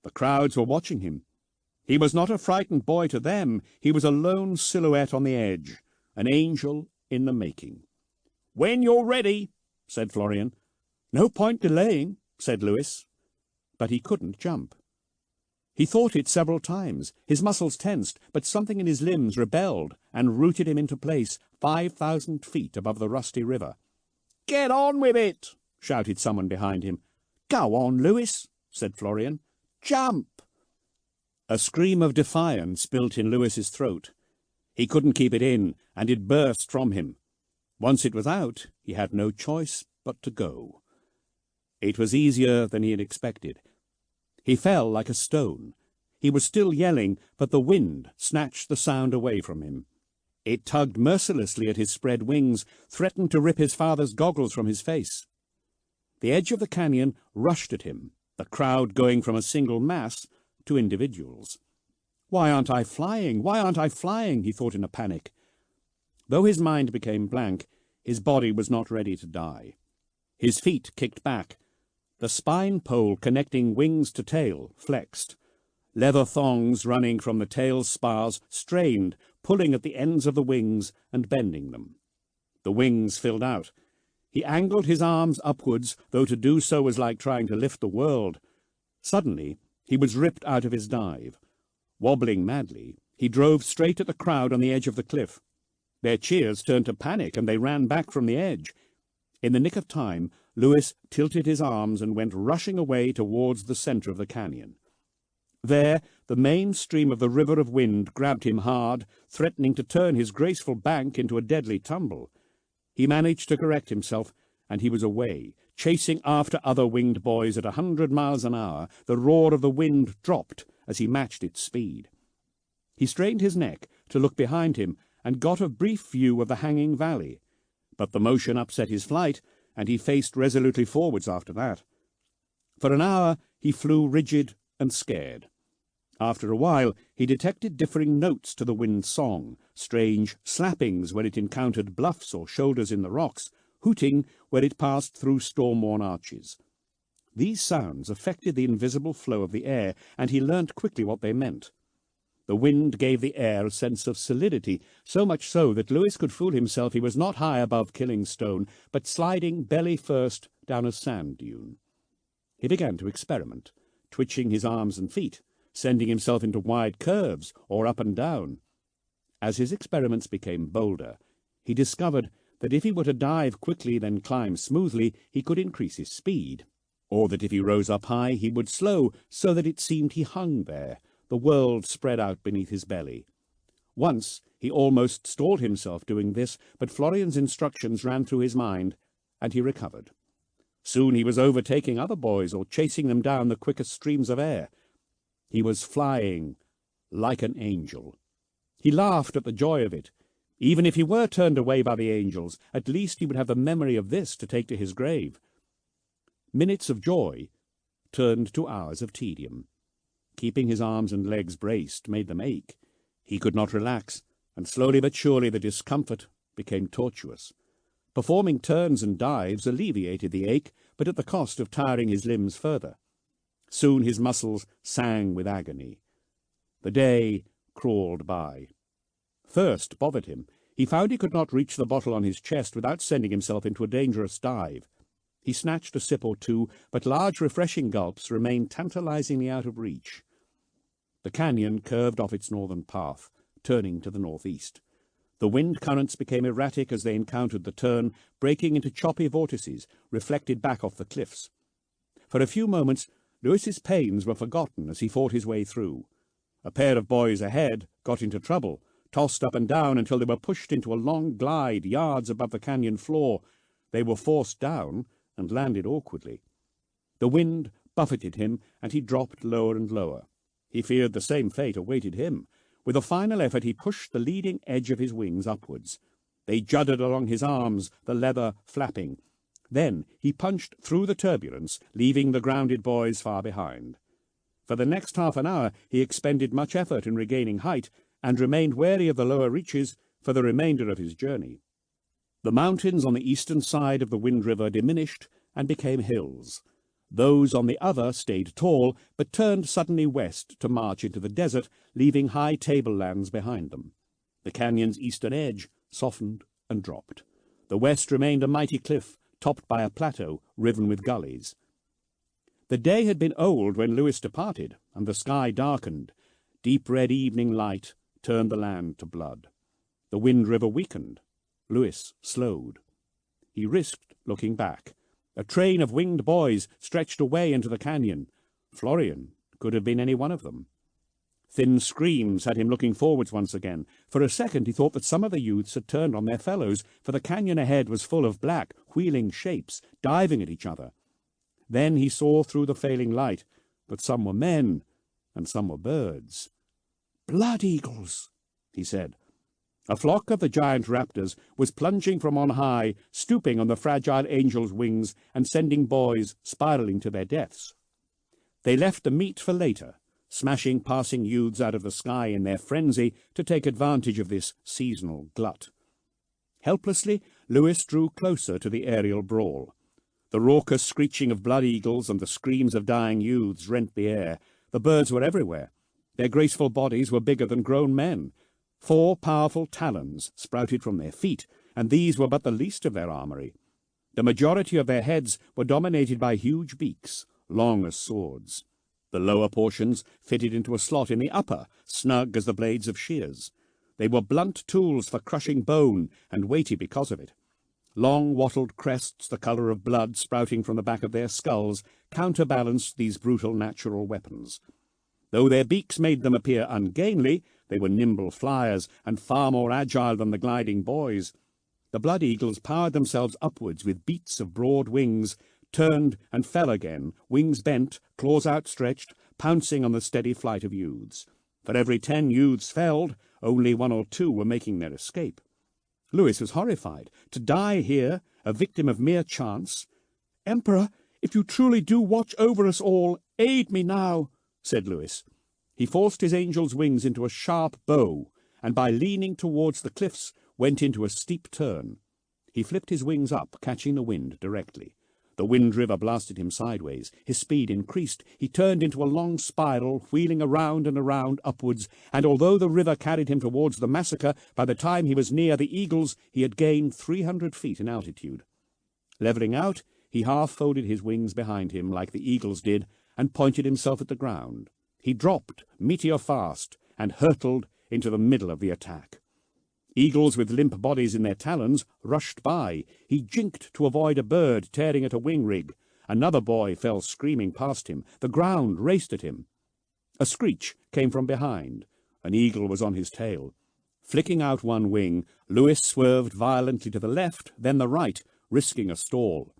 The crowds were watching him. He was not a frightened boy to them. He was a lone silhouette on the edge, an angel in the making. "When you're ready," said Florian. "No point delaying," said Lewis. But he couldn't jump. He thought it several times. His muscles tensed, but something in his limbs rebelled and rooted him into place 5,000 feet above the rusty river. "Get on with it!" shouted someone behind him. "Go on, Lewis," said Florian. "Jump!" A scream of defiance built in Lewis's throat. He couldn't keep it in, and it burst from him. Once it was out, he had no choice but to go. It was easier than he had expected. He fell like a stone. He was still yelling, but the wind snatched the sound away from him. It tugged mercilessly at his spread wings, threatened to rip his father's goggles from his face. The edge of the canyon rushed at him, the crowd going from a single mass to individuals. "Why aren't I flying? Why aren't I flying?" he thought in a panic. Though his mind became blank, his body was not ready to die. His feet kicked back. The spine pole connecting wings to tail flexed. Leather thongs running from the tail's spars strained, pulling at the ends of the wings and bending them. The wings filled out. He angled his arms upwards, though to do so was like trying to lift the world. Suddenly, he was ripped out of his dive. Wobbling madly, he drove straight at the crowd on the edge of the cliff. Their cheers turned to panic, and they ran back from the edge. In the nick of time, Lewis tilted his arms and went rushing away towards the center of the canyon. There, the main stream of the river of wind grabbed him hard, threatening to turn his graceful bank into a deadly tumble. He managed to correct himself, and he was away, chasing after other winged boys at 100 miles an hour. The roar of the wind dropped as he matched its speed. He strained his neck to look behind him and got a brief view of the hanging valley. But the motion upset his flight, and he faced resolutely forwards after that. For an hour he flew rigid and scared. After a while he detected differing notes to the wind's song, strange slappings when it encountered bluffs or shoulders in the rocks, hooting where it passed through storm-worn arches. These sounds affected the invisible flow of the air, and he learnt quickly what they meant. The wind gave the air a sense of solidity, so much so that Lewis could fool himself he was not high above Killing Stone, but sliding belly first down a sand dune. He began to experiment, twitching his arms and feet, sending himself into wide curves or up and down. As his experiments became bolder, he discovered that if he were to dive quickly then climb smoothly, he could increase his speed, or that if he rose up high he would slow so that it seemed he hung there, the world spread out beneath his belly. Once he almost stalled himself doing this, but Florian's instructions ran through his mind, and he recovered. Soon he was overtaking other boys or chasing them down the quickest streams of air. He was flying like an angel. He laughed at the joy of it. Even if he were turned away by the angels, at least he would have the memory of this to take to his grave. Minutes of joy turned to hours of tedium. Keeping his arms and legs braced made them ache. He could not relax, and slowly but surely the discomfort became tortuous. Performing turns and dives alleviated the ache, but at the cost of tiring his limbs further. Soon his muscles sang with agony. The day crawled by. Thirst bothered him. He found he could not reach the bottle on his chest without sending himself into a dangerous dive. He snatched a sip or two, but large refreshing gulps remained tantalizingly out of reach. The canyon curved off its northern path, turning to the northeast. The wind currents became erratic as they encountered the turn, breaking into choppy vortices, reflected back off the cliffs. For a few moments, Lewis's pains were forgotten as he fought his way through. A pair of boys ahead got into trouble, tossed up and down until they were pushed into a long glide yards above the canyon floor. They were forced down and landed awkwardly. The wind buffeted him, and he dropped lower and lower. He feared the same fate awaited him. With a final effort he pushed the leading edge of his wings upwards. They juddered along his arms, the leather flapping. Then he punched through the turbulence, leaving the grounded boys far behind. For the next half an hour he expended much effort in regaining height, and remained wary of the lower reaches for the remainder of his journey. The mountains on the eastern side of the Wind River diminished and became hills. Those on the other stayed tall, but turned suddenly west to march into the desert, leaving high tablelands behind them. The canyon's eastern edge softened and dropped. The west remained a mighty cliff, topped by a plateau riven with gullies. The day had been old when Lewis departed, and the sky darkened. Deep red evening light turned the land to blood. The Wind River weakened. Lewis slowed. He risked looking back. A train of winged boys stretched away into the canyon. Florian could have been any one of them. Thin screams had him looking forwards once again. For a second he thought that some of the youths had turned on their fellows, for the canyon ahead was full of black, wheeling shapes, diving at each other. Then he saw through the failing light that some were men and some were birds. "Blood eagles," he said. A flock of the giant raptors was plunging from on high, stooping on the fragile angel's wings and sending boys spiraling to their deaths. They left the meat for later, smashing passing youths out of the sky in their frenzy to take advantage of this seasonal glut. Helplessly, Lewis drew closer to the aerial brawl. The raucous screeching of blood eagles and the screams of dying youths rent the air. The birds were everywhere. Their graceful bodies were bigger than grown men. 4 powerful talons sprouted from their feet, and these were but the least of their armory. The majority of their heads were dominated by huge beaks, long as swords. The lower portions fitted into a slot in the upper, snug as the blades of shears. They were blunt tools for crushing bone, and weighty because of it. Long wattled crests, the colour of blood sprouting from the back of their skulls, counterbalanced these brutal natural weapons. Though their beaks made them appear ungainly, they were nimble flyers, and far more agile than the gliding boys. The blood eagles powered themselves upwards with beats of broad wings, turned and fell again, wings bent, claws outstretched, pouncing on the steady flight of youths. For every 10 youths felled, only 1 or 2 were making their escape. Lewis was horrified. To die here, a victim of mere chance. "Emperor, if you truly do watch over us all, aid me now," said Lewis. He forced his angel's wings into a sharp bow, and by leaning towards the cliffs, went into a steep turn. He flipped his wings up, catching the wind directly. The Wind River blasted him sideways. His speed increased. He turned into a long spiral, wheeling around and around upwards, and although the river carried him towards the massacre, by the time he was near the eagles, he had gained 300 feet in altitude. Levelling out, he half-folded his wings behind him, like the eagles did, and pointed himself at the ground. He dropped, meteor fast, and hurtled into the middle of the attack. Eagles with limp bodies in their talons rushed by. He jinked to avoid a bird tearing at a wing rig. Another boy fell screaming past him. The ground raced at him. A screech came from behind. An eagle was on his tail. Flicking out one wing, Lewis swerved violently to the left, then the right, risking a stall.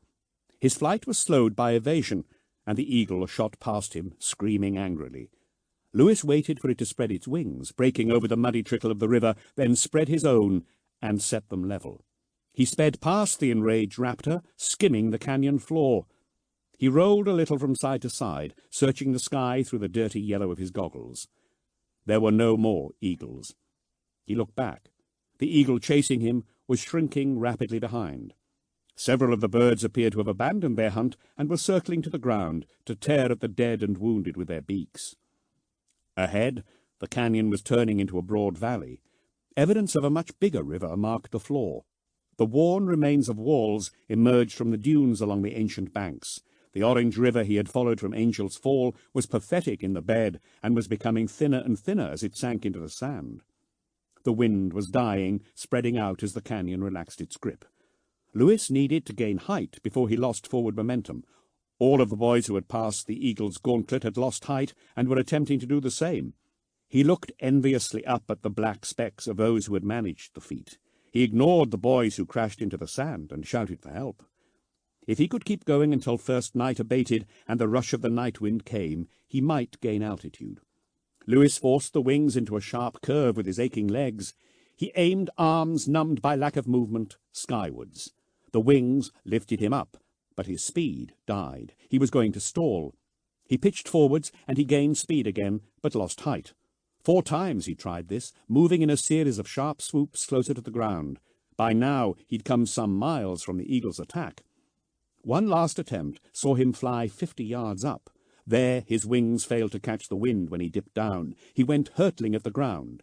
His flight was slowed by evasion, and the eagle shot past him, screaming angrily. Lewis waited for it to spread its wings, breaking over the muddy trickle of the river, then spread his own and set them level. He sped past the enraged raptor, skimming the canyon floor. He rolled a little from side to side, searching the sky through the dirty yellow of his goggles. There were no more eagles. He looked back. The eagle chasing him was shrinking rapidly behind. Several of the birds appeared to have abandoned their hunt and were circling to the ground to tear at the dead and wounded with their beaks. Ahead, the canyon was turning into a broad valley. Evidence of a much bigger river marked the floor. The worn remains of walls emerged from the dunes along the ancient banks. The orange river he had followed from Angel's Fall was pathetic in the bed and was becoming thinner and thinner as it sank into the sand. The wind was dying, spreading out as the canyon relaxed its grip. Lewis needed to gain height before he lost forward momentum. All of the boys who had passed the Eagle's Gauntlet had lost height and were attempting to do the same. He looked enviously up at the black specks of those who had managed the feat. He ignored the boys who crashed into the sand and shouted for help. If he could keep going until first night abated and the rush of the night wind came, he might gain altitude. Lewis forced the wings into a sharp curve with his aching legs. He aimed arms numbed by lack of movement skywards. The wings lifted him up, but his speed died. He was going to stall. He pitched forwards and he gained speed again, but lost height. 4 times he tried this, moving in a series of sharp swoops closer to the ground. By now he'd come some miles from the eagle's attack. One last attempt saw him fly 50 yards up. There his wings failed to catch the wind when he dipped down. He went hurtling at the ground.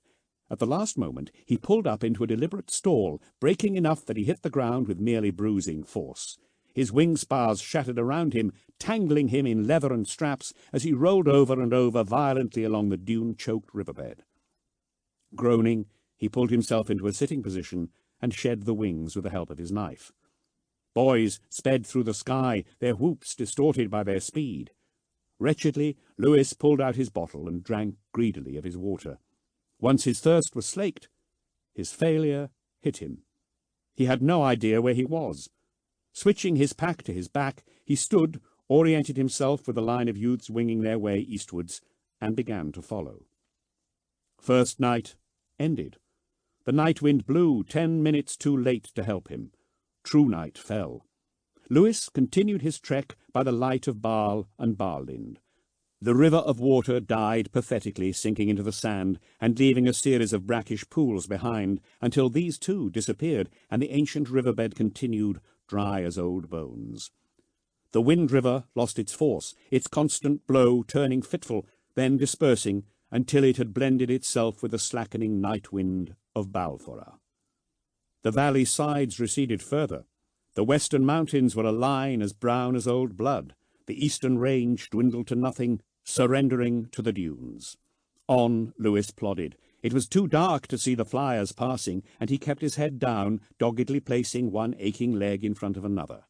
At the last moment he pulled up into a deliberate stall, braking enough that he hit the ground with merely bruising force. His wing spars shattered around him, tangling him in leather and straps as he rolled over and over violently along the dune-choked riverbed. Groaning, he pulled himself into a sitting position and shed the wings with the help of his knife. Boys sped through the sky, their whoops distorted by their speed. Wretchedly, Lewis pulled out his bottle and drank greedily of his water. Once his thirst was slaked, his failure hit him. He had no idea where he was. Switching his pack to his back, he stood, oriented himself with a line of youths winging their way eastwards, and began to follow. First night ended. The night wind blew 10 minutes too late to help him. True night fell. Lewis continued his trek by the light of Baal and Barlind. The river of water died pathetically, sinking into the sand and leaving a series of brackish pools behind, until these too disappeared and the ancient riverbed continued dry as old bones. The wind river lost its force, its constant blow turning fitful, then dispersing until it had blended itself with the slackening night wind of Balfora. The valley sides receded further. The western mountains were a line as brown as old blood. The eastern range dwindled to nothing, surrendering to the dunes. On Lewis plodded. It was too dark to see the flyers passing, and he kept his head down, doggedly placing one aching leg in front of another.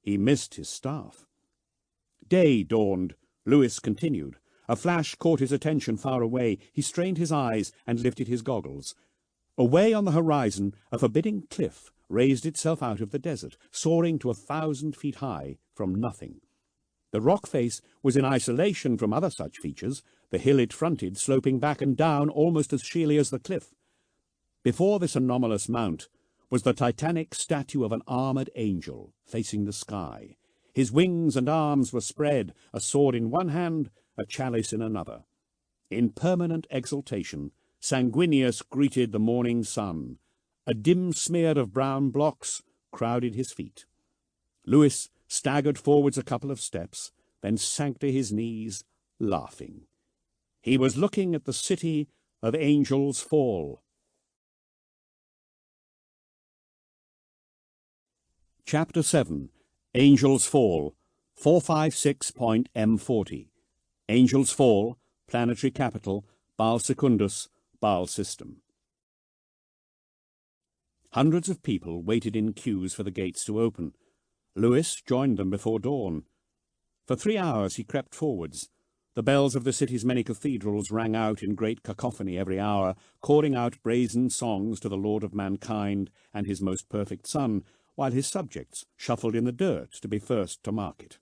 He missed his staff. Day dawned. Lewis continued. A flash caught his attention far away. He strained his eyes and lifted his goggles. Away on the horizon, a forbidding cliff raised itself out of the desert, soaring to 1,000 feet high from nothing. The rock face was in isolation from other such features, the hill it fronted sloping back and down almost as sheerly as the cliff. Before this anomalous mount was the titanic statue of an armoured angel facing the sky. His wings and arms were spread, a sword in one hand, a chalice in another. In permanent exultation, Sanguinius greeted the morning sun. A dim smear of brown blocks crowded his feet. Lewis staggered forwards a couple of steps, then sank to his knees, laughing. He was looking at the city of Angel's Fall. Chapter 7. Angel's Fall, 456.M40. Angel's Fall, planetary capital, Baal Secundus, Baal system. Hundreds of people waited in queues for the gates to open. Lewis joined them before dawn. For 3 hours he crept forwards. The bells of the city's many cathedrals rang out in great cacophony every hour, calling out brazen songs to the Lord of mankind and his most perfect Son, while his subjects shuffled in the dirt to be first to market.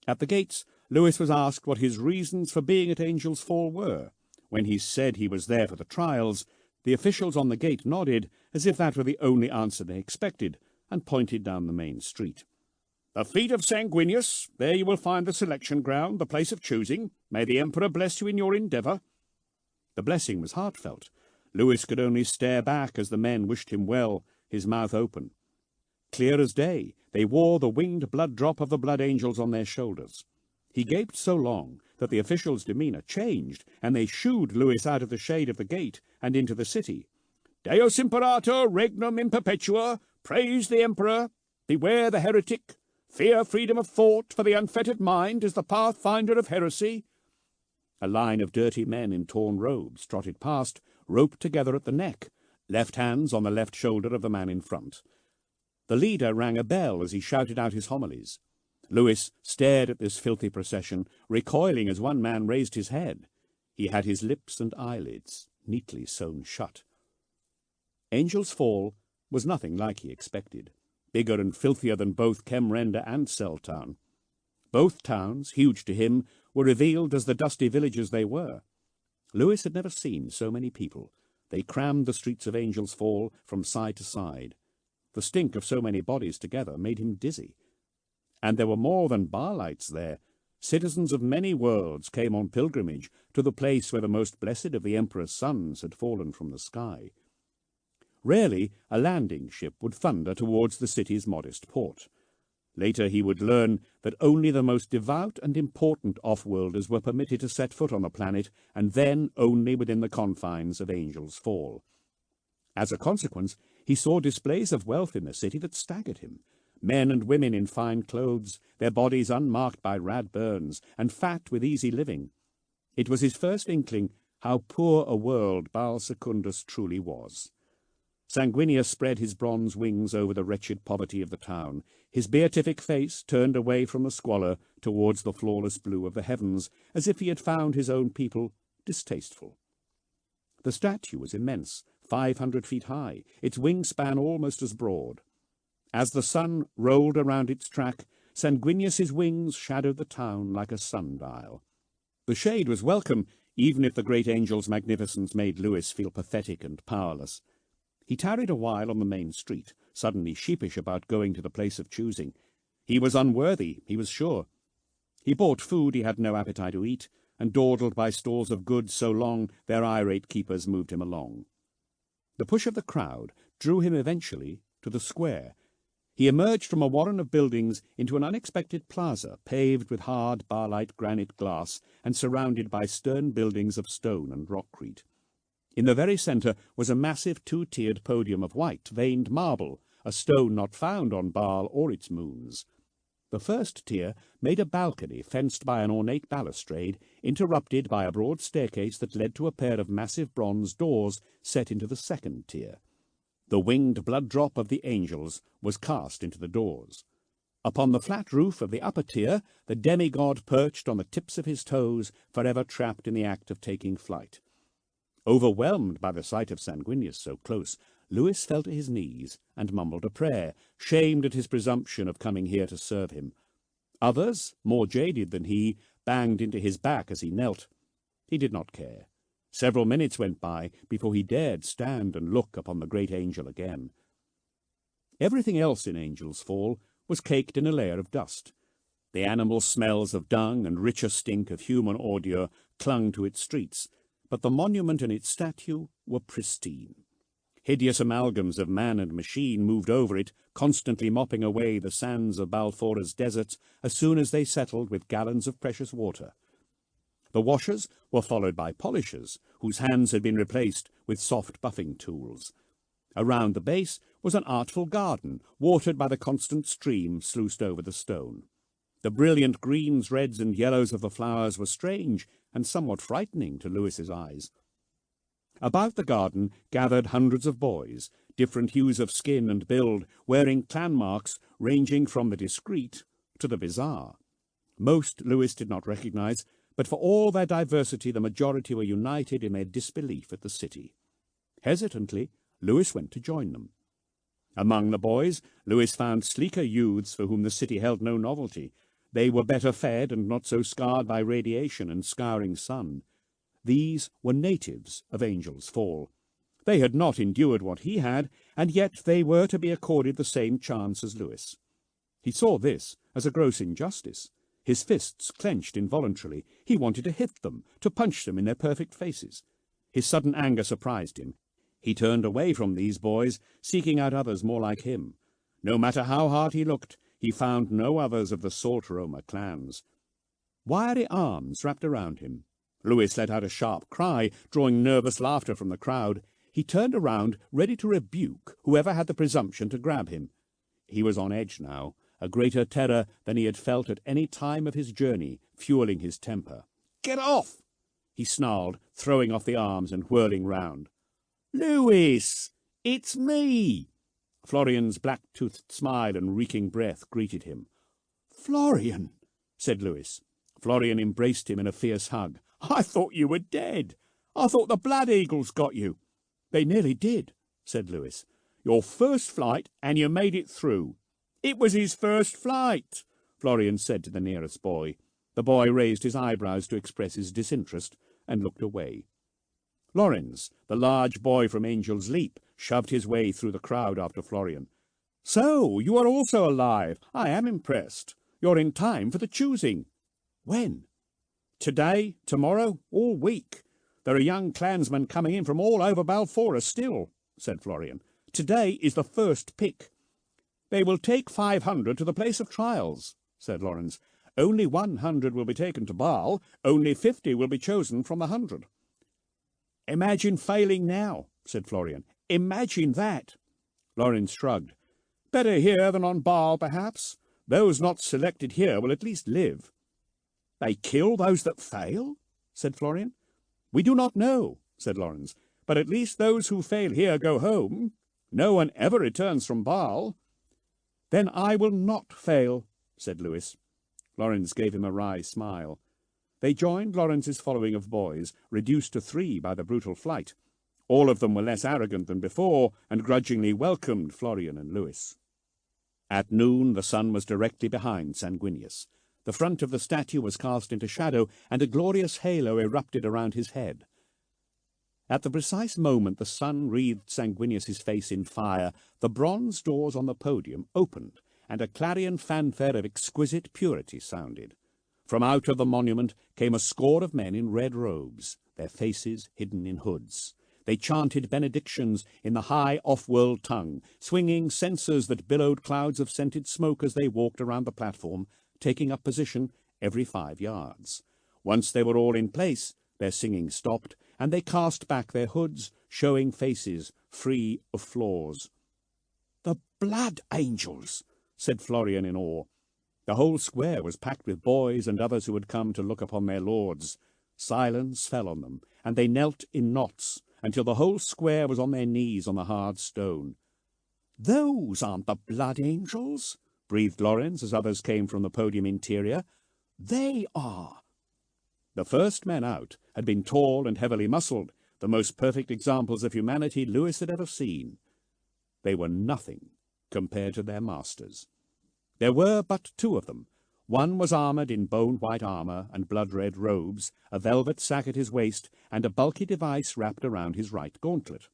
At the gates, Lewis was asked what his reasons for being at Angel's Fall were. When he said he was there for the trials, the officials on the gate nodded, as if that were the only answer they expected, and pointed down the main street. "The feet of Sanguinius, there you will find the selection ground, the place of choosing. May the Emperor bless you in your endeavour." The blessing was heartfelt. Lewis could only stare back as the men wished him well, his mouth open. Clear as day, they wore the winged blood drop of the blood angels on their shoulders. He gaped so long that the officials' demeanour changed, and they shooed Lewis out of the shade of the gate and into the city. Deus Imperator regnum in perpetua, praise the Emperor, beware the heretic, fear freedom of thought, for the unfettered mind is the pathfinder of heresy. A line of dirty men in torn robes trotted past, roped together at the neck, left hands on the left shoulder of the man in front. The leader rang a bell as he shouted out his homilies. Lewis stared at this filthy procession, recoiling as one man raised his head. He had his lips and eyelids neatly sewn shut. Angel's Fall was nothing like he expected, bigger and filthier than both Kemrender and Seltown. Both towns, huge to him, were revealed as the dusty villages they were. Lewis had never seen so many people. They crammed the streets of Angel's Fall from side to side. The stink of so many bodies together made him dizzy. And there were more than Baalites there. Citizens of many worlds came on pilgrimage to the place where the most blessed of the Emperor's sons had fallen from the sky. Rarely a landing ship would thunder towards the city's modest port. Later he would learn that only the most devout and important off-worlders were permitted to set foot on the planet, and then only within the confines of Angel's Fall. As a consequence, he saw displays of wealth in the city that staggered him. Men and women in fine clothes, their bodies unmarked by rad burns, and fat with easy living. It was his first inkling how poor a world Baal Secundus truly was. Sanguinius spread his bronze wings over the wretched poverty of the town, his beatific face turned away from the squalor towards the flawless blue of the heavens, as if he had found his own people distasteful. The statue was immense, 500 feet high, its wingspan almost as broad. As the sun rolled around its track, Sanguinius's wings shadowed the town like a sundial. The shade was welcome, even if the great angel's magnificence made Lewis feel pathetic and powerless. He tarried a while on the main street, suddenly sheepish about going to the place of choosing. He was unworthy, he was sure. He bought food he had no appetite to eat, and dawdled by stalls of goods so long their irate keepers moved him along. The push of the crowd drew him eventually to the square. He emerged from a warren of buildings into an unexpected plaza, paved with hard barlite granite glass and surrounded by stern buildings of stone and rockcrete. In the very centre was a massive two-tiered podium of white, veined marble, a stone not found on Baal or its moons. The first tier made a balcony fenced by an ornate balustrade, interrupted by a broad staircase that led to a pair of massive bronze doors set into the second tier. The winged blood drop of the angels was cast into the doors. Upon the flat roof of the upper tier, the demigod perched on the tips of his toes, forever trapped in the act of taking flight. Overwhelmed by the sight of Sanguinius so close, Lewis fell to his knees and mumbled a prayer, shamed at his presumption of coming here to serve him. Others, more jaded than he, banged into his back as he knelt. He did not care. Several minutes went by before he dared stand and look upon the great angel again. Everything else in Angel's Fall was caked in a layer of dust. The animal smells of dung and richer stink of human ordure clung to its streets, but the monument and its statue were pristine. Hideous amalgams of man and machine moved over it, constantly mopping away the sands of Balfora's deserts as soon as they settled with gallons of precious water. The washers were followed by polishers, whose hands had been replaced with soft buffing tools. Around the base was an artful garden, watered by the constant stream sluiced over the stone. The brilliant greens, reds, and yellows of the flowers were strange and somewhat frightening to Lewis's eyes. About the garden gathered hundreds of boys, different hues of skin and build, wearing clan marks ranging from the discreet to the bizarre. Most Lewis did not recognize, but for all their diversity the majority were united in their disbelief at the city. Hesitantly, Lewis went to join them. Among the boys, Lewis found sleeker youths for whom the city held no novelty. They were better fed and not so scarred by radiation and scouring sun. These were natives of Angel's Fall. They had not endured what he had, and yet they were to be accorded the same chance as Lewis. He saw this as a gross injustice. His fists clenched involuntarily. He wanted to hit them, to punch them in their perfect faces. His sudden anger surprised him. He turned away from these boys, seeking out others more like him. No matter how hard he looked, he found no others of the Saltroma clans. Wiry arms wrapped around him. Lewis let out a sharp cry, drawing nervous laughter from the crowd. He turned around, ready to rebuke whoever had the presumption to grab him. He was on edge now, a greater terror than he had felt at any time of his journey, fueling his temper. "Get off!" he snarled, throwing off the arms and whirling round. "Lewis! It's me!" Florian's black-toothed smile and reeking breath greeted him. "Florian!" said Lewis. Florian embraced him in a fierce hug. "I thought you were dead. I thought the Blood Eagles got you." "They nearly did," said Lewis. "Your first flight, and you made it through." "It was his first flight," Florian said to the nearest boy. The boy raised his eyebrows to express his disinterest and looked away. Lawrence, the large boy from Angel's Leap, shoved his way through the crowd after Florian. "So, you are also alive. I am impressed. You're in time for the choosing." "When?" "Today, tomorrow, all week. There are young clansmen coming in from all over Balfora still," said Florian. "Today is the first pick." "They will take 500 to the place of trials," said Lawrence. "Only 100 will be taken to Baal. Only 50 will be chosen from the 100. "Imagine failing now," said Florian. "Imagine that." Lawrence shrugged. "Better here than on Baal, perhaps. Those not selected here will at least live." "They kill those that fail?" said Florian. "We do not know," said Lawrence. "But at least those who fail here go home. No one ever returns from Baal." "Then I will not fail," said Lewis. Lawrence gave him a wry smile. They joined Lawrence's following of boys, reduced to 3 by the brutal flight. All of them were less arrogant than before, and grudgingly welcomed Florian and Lewis. At noon the sun was directly behind Sanguinius. The front of the statue was cast into shadow, and a glorious halo erupted around his head. At the precise moment the sun wreathed Sanguinius's face in fire, the bronze doors on the podium opened, and a clarion fanfare of exquisite purity sounded. From out of the monument came a score of men in red robes, their faces hidden in hoods. They chanted benedictions in the high off-world tongue, swinging censers that billowed clouds of scented smoke as they walked around the platform, taking up position every 5 yards. Once they were all in place, their singing stopped, and they cast back their hoods, showing faces free of flaws. "The Blood Angels!" said Florian in awe. The whole square was packed with boys and others who had come to look upon their lords. Silence fell on them, and they knelt in knots, until the whole square was on their knees on the hard stone. "Those aren't the Blood Angels," breathed Lawrence as others came from the podium interior. "They are." The first men out had been tall and heavily muscled, the most perfect examples of humanity Lewis had ever seen. They were nothing compared to their masters. There were but 2 of them. One was armoured in bone-white armour and blood-red robes, a velvet sack at his waist, and a bulky device wrapped around his right gauntlet.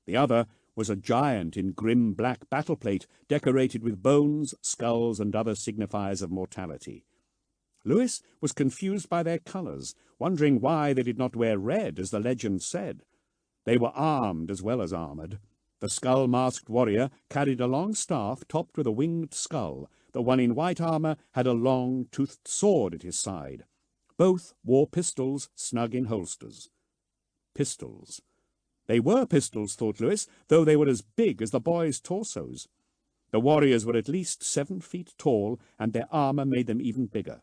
The other was a giant in grim black battle-plate, decorated with bones, skulls, and other signifiers of mortality. Lewis was confused by their colours, wondering why they did not wear red, as the legend said. They were armed as well as armoured. The skull-masked warrior carried a long staff topped with a winged skull. The one in white armour had a long, toothed sword at his side. Both wore pistols snug in holsters. Pistols. They were pistols, thought Lewis, though they were as big as the boys' torsos. The warriors were at least 7 feet tall, and their armour made them even bigger.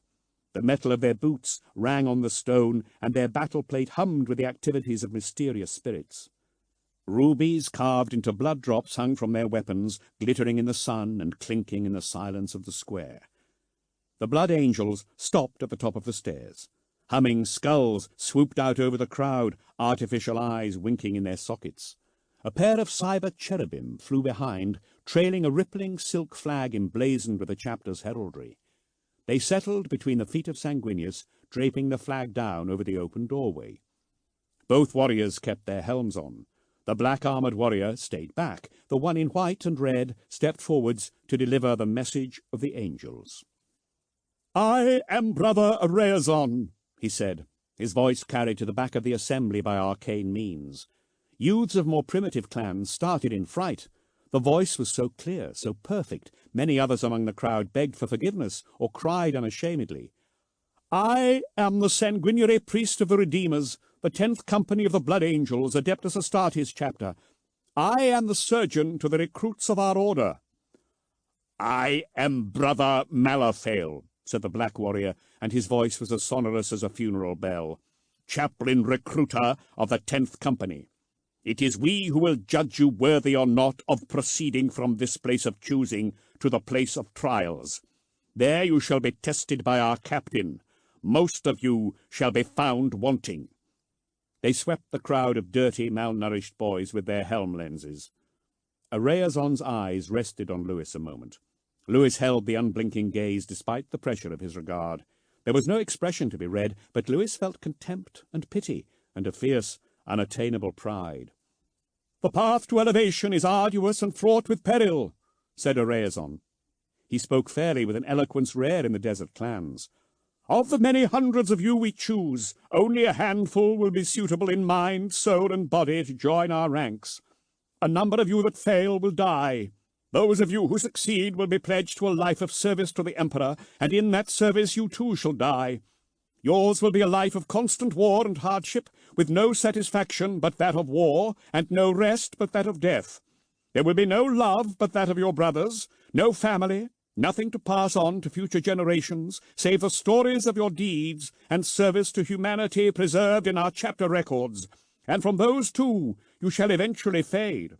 The metal of their boots rang on the stone, and their battle-plate hummed with the activities of mysterious spirits. Rubies carved into blood drops hung from their weapons, glittering in the sun and clinking in the silence of the square. The Blood Angels stopped at the top of the stairs. Humming skulls swooped out over the crowd, artificial eyes winking in their sockets. A pair of cyber cherubim flew behind, trailing a rippling silk flag emblazoned with the chapter's heraldry. They settled between the feet of Sanguinius, draping the flag down over the open doorway. Both warriors kept their helms on. The black-armoured warrior stayed back. The one in white and red stepped forwards to deliver the message of the angels. "I am Brother Arezon," he said, his voice carried to the back of the assembly by arcane means. Youths of more primitive clans started in fright. The voice was so clear, so perfect, many others among the crowd begged for forgiveness or cried unashamedly. "I am the sanguinary priest of the Redeemers, the 10th company of the Blood Angels, Adeptus Astartes chapter. I am the surgeon to the recruits of our order." "I am Brother Malaphael," said the black warrior, and his voice was as sonorous as a funeral bell, "chaplain recruiter of the 10th company. It is we who will judge you worthy or not of proceeding from this place of choosing to the place of trials. There you shall be tested by our captain. Most of you shall be found wanting." They swept the crowd of dirty, malnourished boys with their helm lenses. Arezon's eyes rested on Lewis a moment. Lewis held the unblinking gaze despite the pressure of his regard. There was no expression to be read, but Lewis felt contempt and pity and a fierce, unattainable pride. "The path to elevation is arduous and fraught with peril," said Arezon. He spoke fairly with an eloquence rare in the desert clans. "Of the many hundreds of you we choose, only a handful will be suitable in mind, soul, and body to join our ranks. A number of you that fail will die. Those of you who succeed will be pledged to a life of service to the Emperor, and in that service you too shall die. Yours will be a life of constant war and hardship, with no satisfaction but that of war, and no rest but that of death. There will be no love but that of your brothers, no family, nothing to pass on to future generations, save the stories of your deeds and service to humanity preserved in our chapter records, and from those too you shall eventually fade.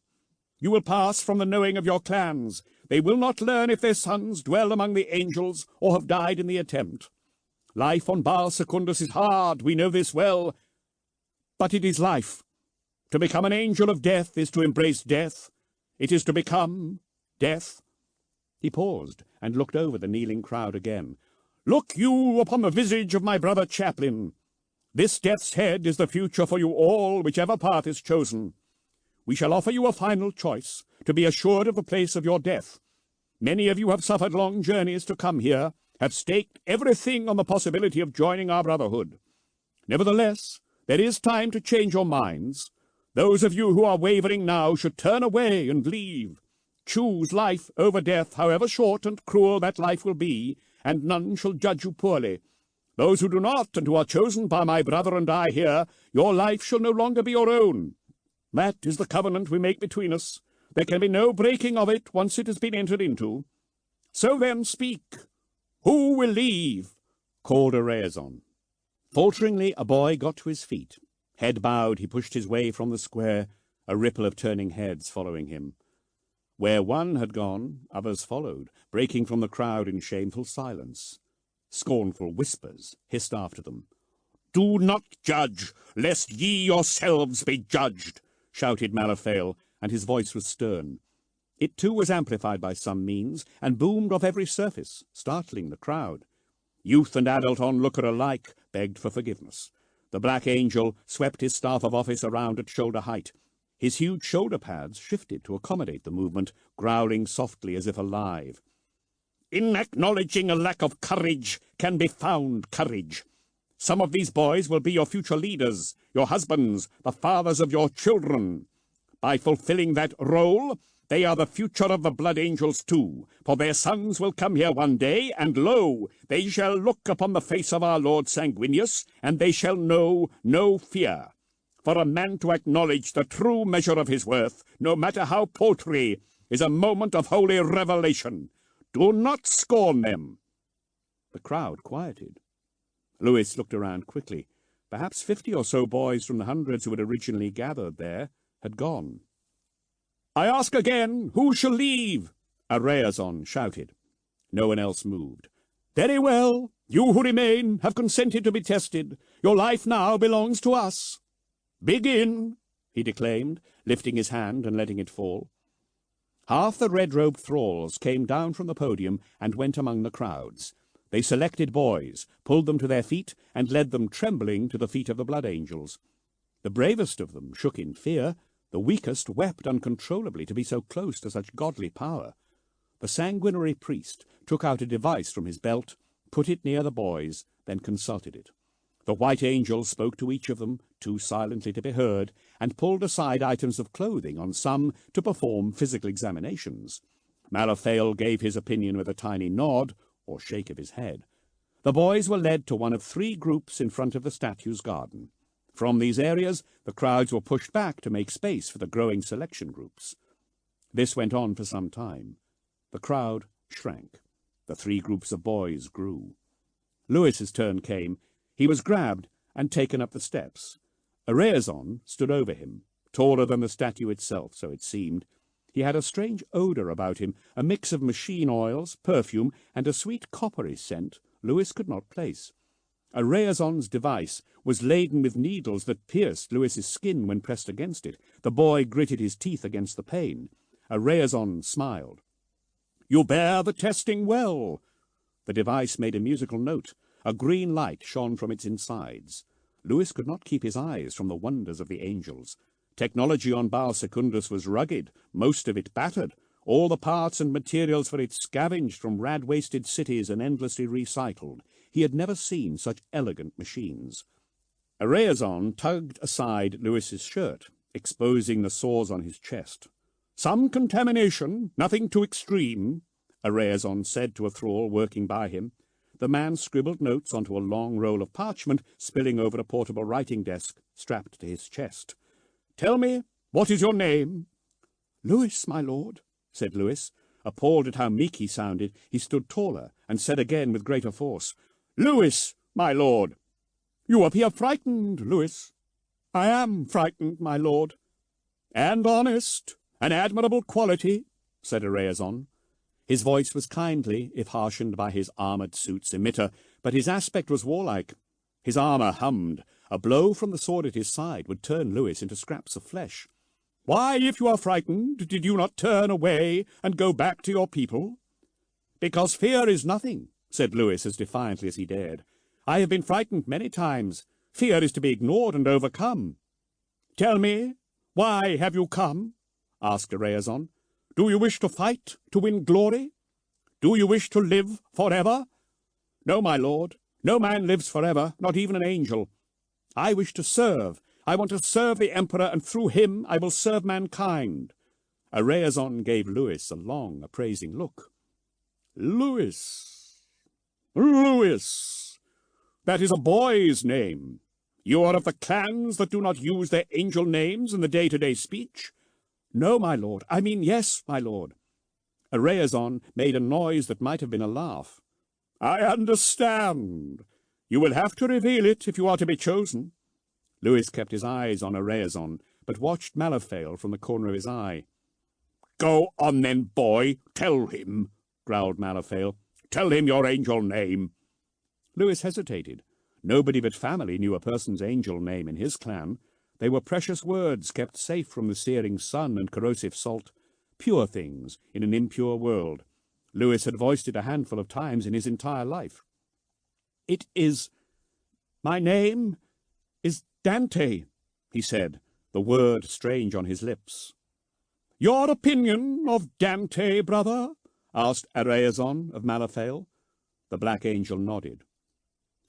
You will pass from the knowing of your clans. They will not learn if their sons dwell among the angels or have died in the attempt. Life on Baal Secundus is hard, we know this well, but it is life. To become an angel of death is to embrace death. It is to become death." He paused and looked over the kneeling crowd again. "Look you upon the visage of my brother chaplain. This death's head is the future for you all, whichever path is chosen. We shall offer you a final choice, to be assured of the place of your death. Many of you have suffered long journeys to come here, have staked everything on the possibility of joining our brotherhood. Nevertheless, there is time to change your minds. Those of you who are wavering now should turn away and leave. Choose life over death, however short and cruel that life will be, and none shall judge you poorly. Those who do not, and who are chosen by my brother and I here, your life shall no longer be your own. That is the covenant we make between us. There can be no breaking of it once it has been entered into. So then speak. Who will leave?" called Arezon. Falteringly, a boy got to his feet. Head bowed, he pushed his way from the square, a ripple of turning heads following him. Where one had gone, others followed, breaking from the crowd in shameful silence. Scornful whispers hissed after them. "Do not judge, lest ye yourselves be judged," shouted Malaphael, and his voice was stern. It too was amplified by some means, and boomed off every surface, startling the crowd. Youth and adult onlooker alike begged for forgiveness. The Black Angel swept his staff of office around at shoulder height. His huge shoulder pads shifted to accommodate the movement, growling softly as if alive. "In acknowledging a lack of courage can be found courage. Some of these boys will be your future leaders, your husbands, the fathers of your children. By fulfilling that role, they are the future of the Blood Angels too, for their sons will come here one day, and lo, they shall look upon the face of our Lord Sanguinius, and they shall know no fear. For a man to acknowledge the true measure of his worth, no matter how paltry, is a moment of holy revelation. Do not scorn them." The crowd quieted. Lewis looked around quickly. Perhaps 50 or so boys from the hundreds who had originally gathered there had gone. "I ask again, who shall leave?" Arezon shouted. No one else moved. "Very well. You who remain have consented to be tested. Your life now belongs to us. Begin," he declaimed, lifting his hand and letting it fall. Half the red-robed thralls came down from the podium and went among the crowds. They selected boys, pulled them to their feet, and led them trembling to the feet of the Blood Angels. The bravest of them shook in fear. The weakest wept uncontrollably to be so close to such godly power. The sanguinary priest took out a device from his belt, put it near the boys, then consulted it. The white angel spoke to each of them, too silently to be heard, and pulled aside items of clothing on some to perform physical examinations. Malaphael gave his opinion with a tiny nod or shake of his head. The boys were led to one of 3 groups in front of the statue's garden. From these areas, the crowds were pushed back to make space for the growing selection groups. This went on for some time. The crowd shrank. The 3 groups of boys grew. Lewis's turn came. He was grabbed and taken up the steps. A Rheazon stood over him, taller than the statue itself, so it seemed. He had a strange odour about him, a mix of machine oils, perfume, and a sweet coppery scent Lewis could not place. A Rheazon's device was laden with needles that pierced Lewis's skin when pressed against it. The boy gritted his teeth against the pain. A Rheazon smiled. "You bear the testing well." The device made a musical note. A green light shone from its insides. Lewis could not keep his eyes from the wonders of the angels. Technology on Baal Secundus was rugged, most of it battered. All the parts and materials for it scavenged from rad-wasted cities and endlessly recycled. He had never seen such elegant machines. A Rheazon tugged aside Lewis's shirt, exposing the sores on his chest. "Some contamination, nothing too extreme," a Rheazon said to a thrall working by him. The man scribbled notes onto a long roll of parchment spilling over a portable writing desk strapped to his chest. "Tell me, what is your name?" "Lewis, my lord," said Lewis. Appalled at how meek he sounded, he stood taller and said again with greater force, "Lewis, my lord." "You appear frightened, Lewis." "I am frightened, my lord." "And honest, an admirable quality," said a Rheazon. His voice was kindly, if harshened by his armoured suit's emitter, but his aspect was warlike. His armour hummed. A blow from the sword at his side would turn Lewis into scraps of flesh. "Why, if you are frightened, did you not turn away and go back to your people?" "Because fear is nothing," said Lewis as defiantly as he dared. "I have been frightened many times. Fear is to be ignored and overcome." "Tell me, why have you come?" asked a Rheazon. "Do you wish to fight, to win glory? Do you wish to live forever?" "No, my lord. No man lives forever, not even an angel. I wish to serve. I want to serve the Emperor, and through him I will serve mankind." A Rheazon gave Lewis a long, appraising look. "Lewis, Lewis, that is a boy's name. You are of the clans that do not use their angel names in the day-to-day speech?" "No, my lord. I mean, yes, my lord." A Rheazon made a noise that might have been a laugh. "I understand. You will have to reveal it if you are to be chosen." Lewis kept his eyes on a Rheazon, but watched Malaphael from the corner of his eye. "Go on then, boy, tell him," growled Malaphael. "Tell him your angel name." Lewis hesitated. Nobody but family knew a person's angel name in his clan. They were precious words kept safe from the searing sun and corrosive salt, pure things in an impure world. Lewis had voiced it a handful of times in his entire life. My name is Dante," he said, the word strange on his lips. "Your opinion of Dante, brother?" asked a Rheazon of Malaphael. The black angel nodded.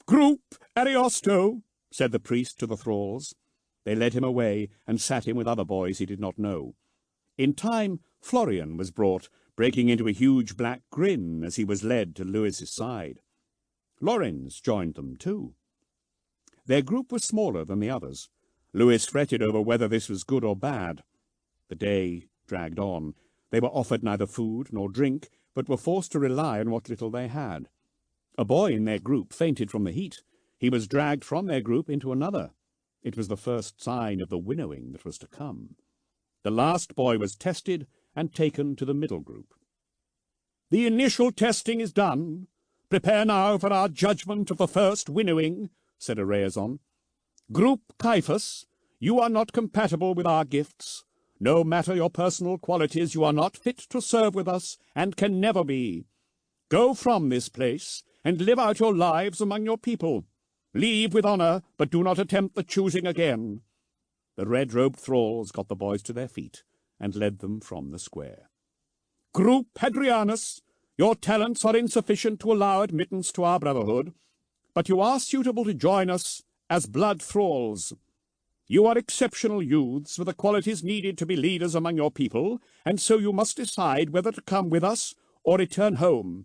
"Group Ariosto," said the priest to the thralls. They led him away and sat him with other boys he did not know. In time, Florian was brought, breaking into a huge black grin as he was led to Lewis's side. Lorenz joined them too. Their group was smaller than the others. Lewis fretted over whether this was good or bad. The day dragged on. They were offered neither food nor drink, but were forced to rely on what little they had. A boy in their group fainted from the heat. He was dragged from their group into another. It was the first sign of the winnowing that was to come. The last boy was tested and taken to the middle group. "The initial testing is done. Prepare now for our judgment of the first winnowing," said a Rheazon. "Group Caiaphas, you are not compatible with our gifts. No matter your personal qualities, you are not fit to serve with us, and can never be. Go from this place, and live out your lives among your people. Leave with honour, but do not attempt the choosing again." The red-robed thralls got the boys to their feet, and led them from the square. "Group Hadrianus, your talents are insufficient to allow admittance to our brotherhood, but you are suitable to join us as blood thralls. You are exceptional youths with the qualities needed to be leaders among your people, and so you must decide whether to come with us or return home.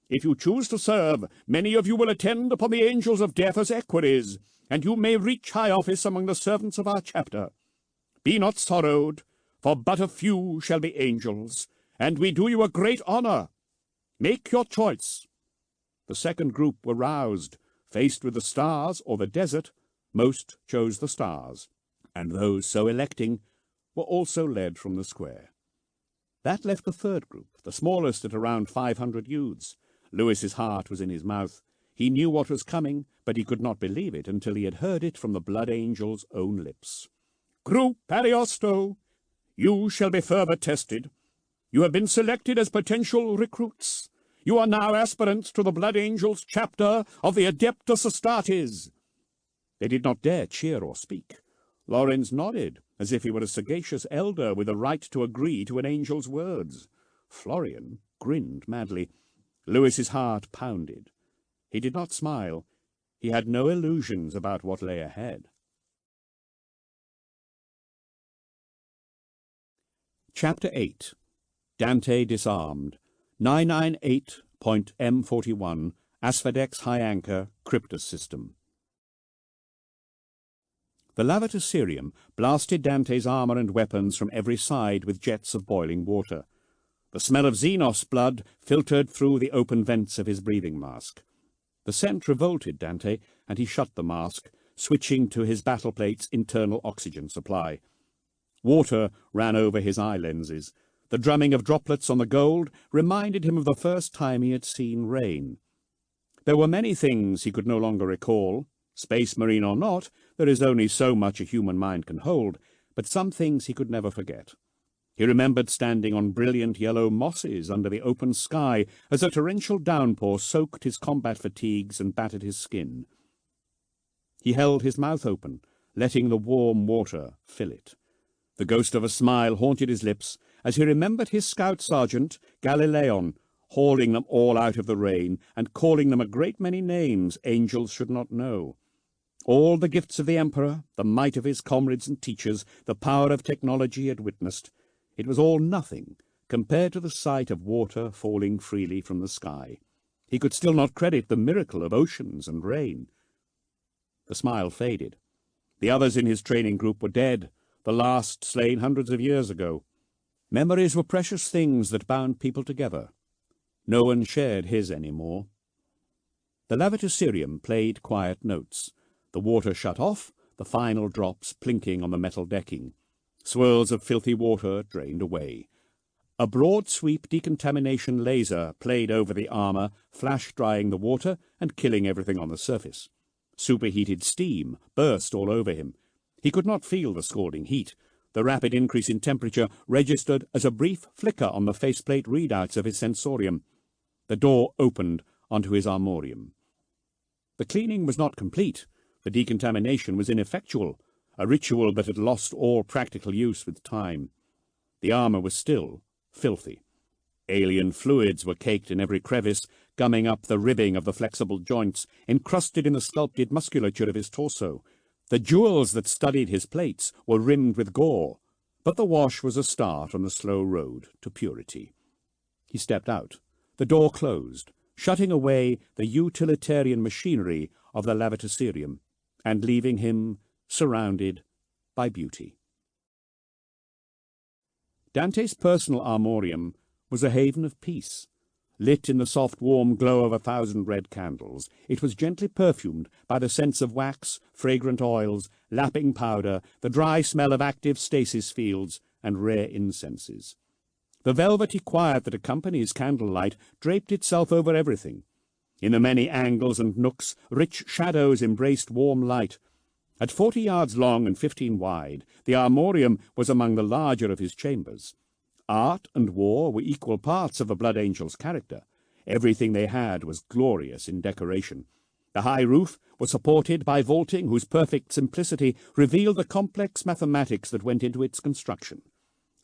If you choose to serve, many of you will attend upon the angels of death as equerries, and you may reach high office among the servants of our chapter. Be not sorrowed, for but a few shall be angels, and we do you a great honor. Make your choice. The second group were roused. Faced with the stars or the desert, most chose the stars, and those so electing were also led from the square. That left the third group, the smallest at around 500 youths. Lewis's heart was in his mouth. He knew what was coming, but he could not believe it until he had heard it from the blood angel's own lips. Group Ariosto, you shall be further tested. You have been selected as potential recruits. You are now aspirants to the blood angel's chapter of the Adeptus Astartes. They did not dare cheer or speak. Lorenz nodded, as if he were a sagacious elder with a right to agree to an angel's words. Florian grinned madly. Lewis's heart pounded. He did not smile. He had no illusions about what lay ahead. Chapter 8. Dante Disarmed. 998.M41, Asphodex High Anchor, Cryptus System. The Lavatusirium blasted Dante's armor and weapons from every side with jets of boiling water. The smell of Xenos blood filtered through the open vents of his breathing mask. The scent revolted Dante, and he shut the mask, switching to his battle plate's internal oxygen supply. Water ran over his eye lenses. The drumming of droplets on the gold reminded him of the first time he had seen rain. There were many things he could no longer recall. Space Marine or not, there is only so much a human mind can hold, but some things he could never forget. He remembered standing on brilliant yellow mosses under the open sky as a torrential downpour soaked his combat fatigues and battered his skin. He held his mouth open, letting the warm water fill it. The ghost of a smile haunted his lips as he remembered his scout sergeant, Galileon, hauling them all out of the rain and calling them a great many names angels should not know. All the gifts of the Emperor, the might of his comrades and teachers, the power of technology he had witnessed, it was all nothing compared to the sight of water falling freely from the sky. He could still not credit the miracle of oceans and rain. The smile faded. The others in his training group were dead, the last slain hundreds of years ago. Memories were precious things that bound people together. No one shared his any more. The Lavatusirium played quiet notes. The water shut off, the final drops plinking on the metal decking. Swirls of filthy water drained away. A broad-sweep decontamination laser played over the armor, flash-drying the water and killing everything on the surface. Superheated steam burst all over him. He could not feel the scalding heat. The rapid increase in temperature registered as a brief flicker on the faceplate readouts of his sensorium. The door opened onto his armorium. The cleaning was not complete. The decontamination was ineffectual, a ritual that had lost all practical use with time. The armor was still filthy. Alien fluids were caked in every crevice, gumming up the ribbing of the flexible joints, encrusted in the sculpted musculature of his torso. The jewels that studded his plates were rimmed with gore, but the wash was a start on the slow road to purity. He stepped out. The door closed, shutting away the utilitarian machinery of the Lavatusirium, and leaving him surrounded by beauty. Dante's personal armorium was a haven of peace. Lit in the soft, warm glow of 1,000 red candles, it was gently perfumed by the scents of wax, fragrant oils, lapping powder, the dry smell of active stasis fields, and rare incenses. The velvety quiet that accompanies candlelight draped itself over everything. In the many angles and nooks, rich shadows embraced warm light. At 40 yards long and 15 wide, the armorium was among the larger of his chambers. Art and war were equal parts of the Blood Angel's character. Everything they had was glorious in decoration. The high roof was supported by vaulting whose perfect simplicity revealed the complex mathematics that went into its construction.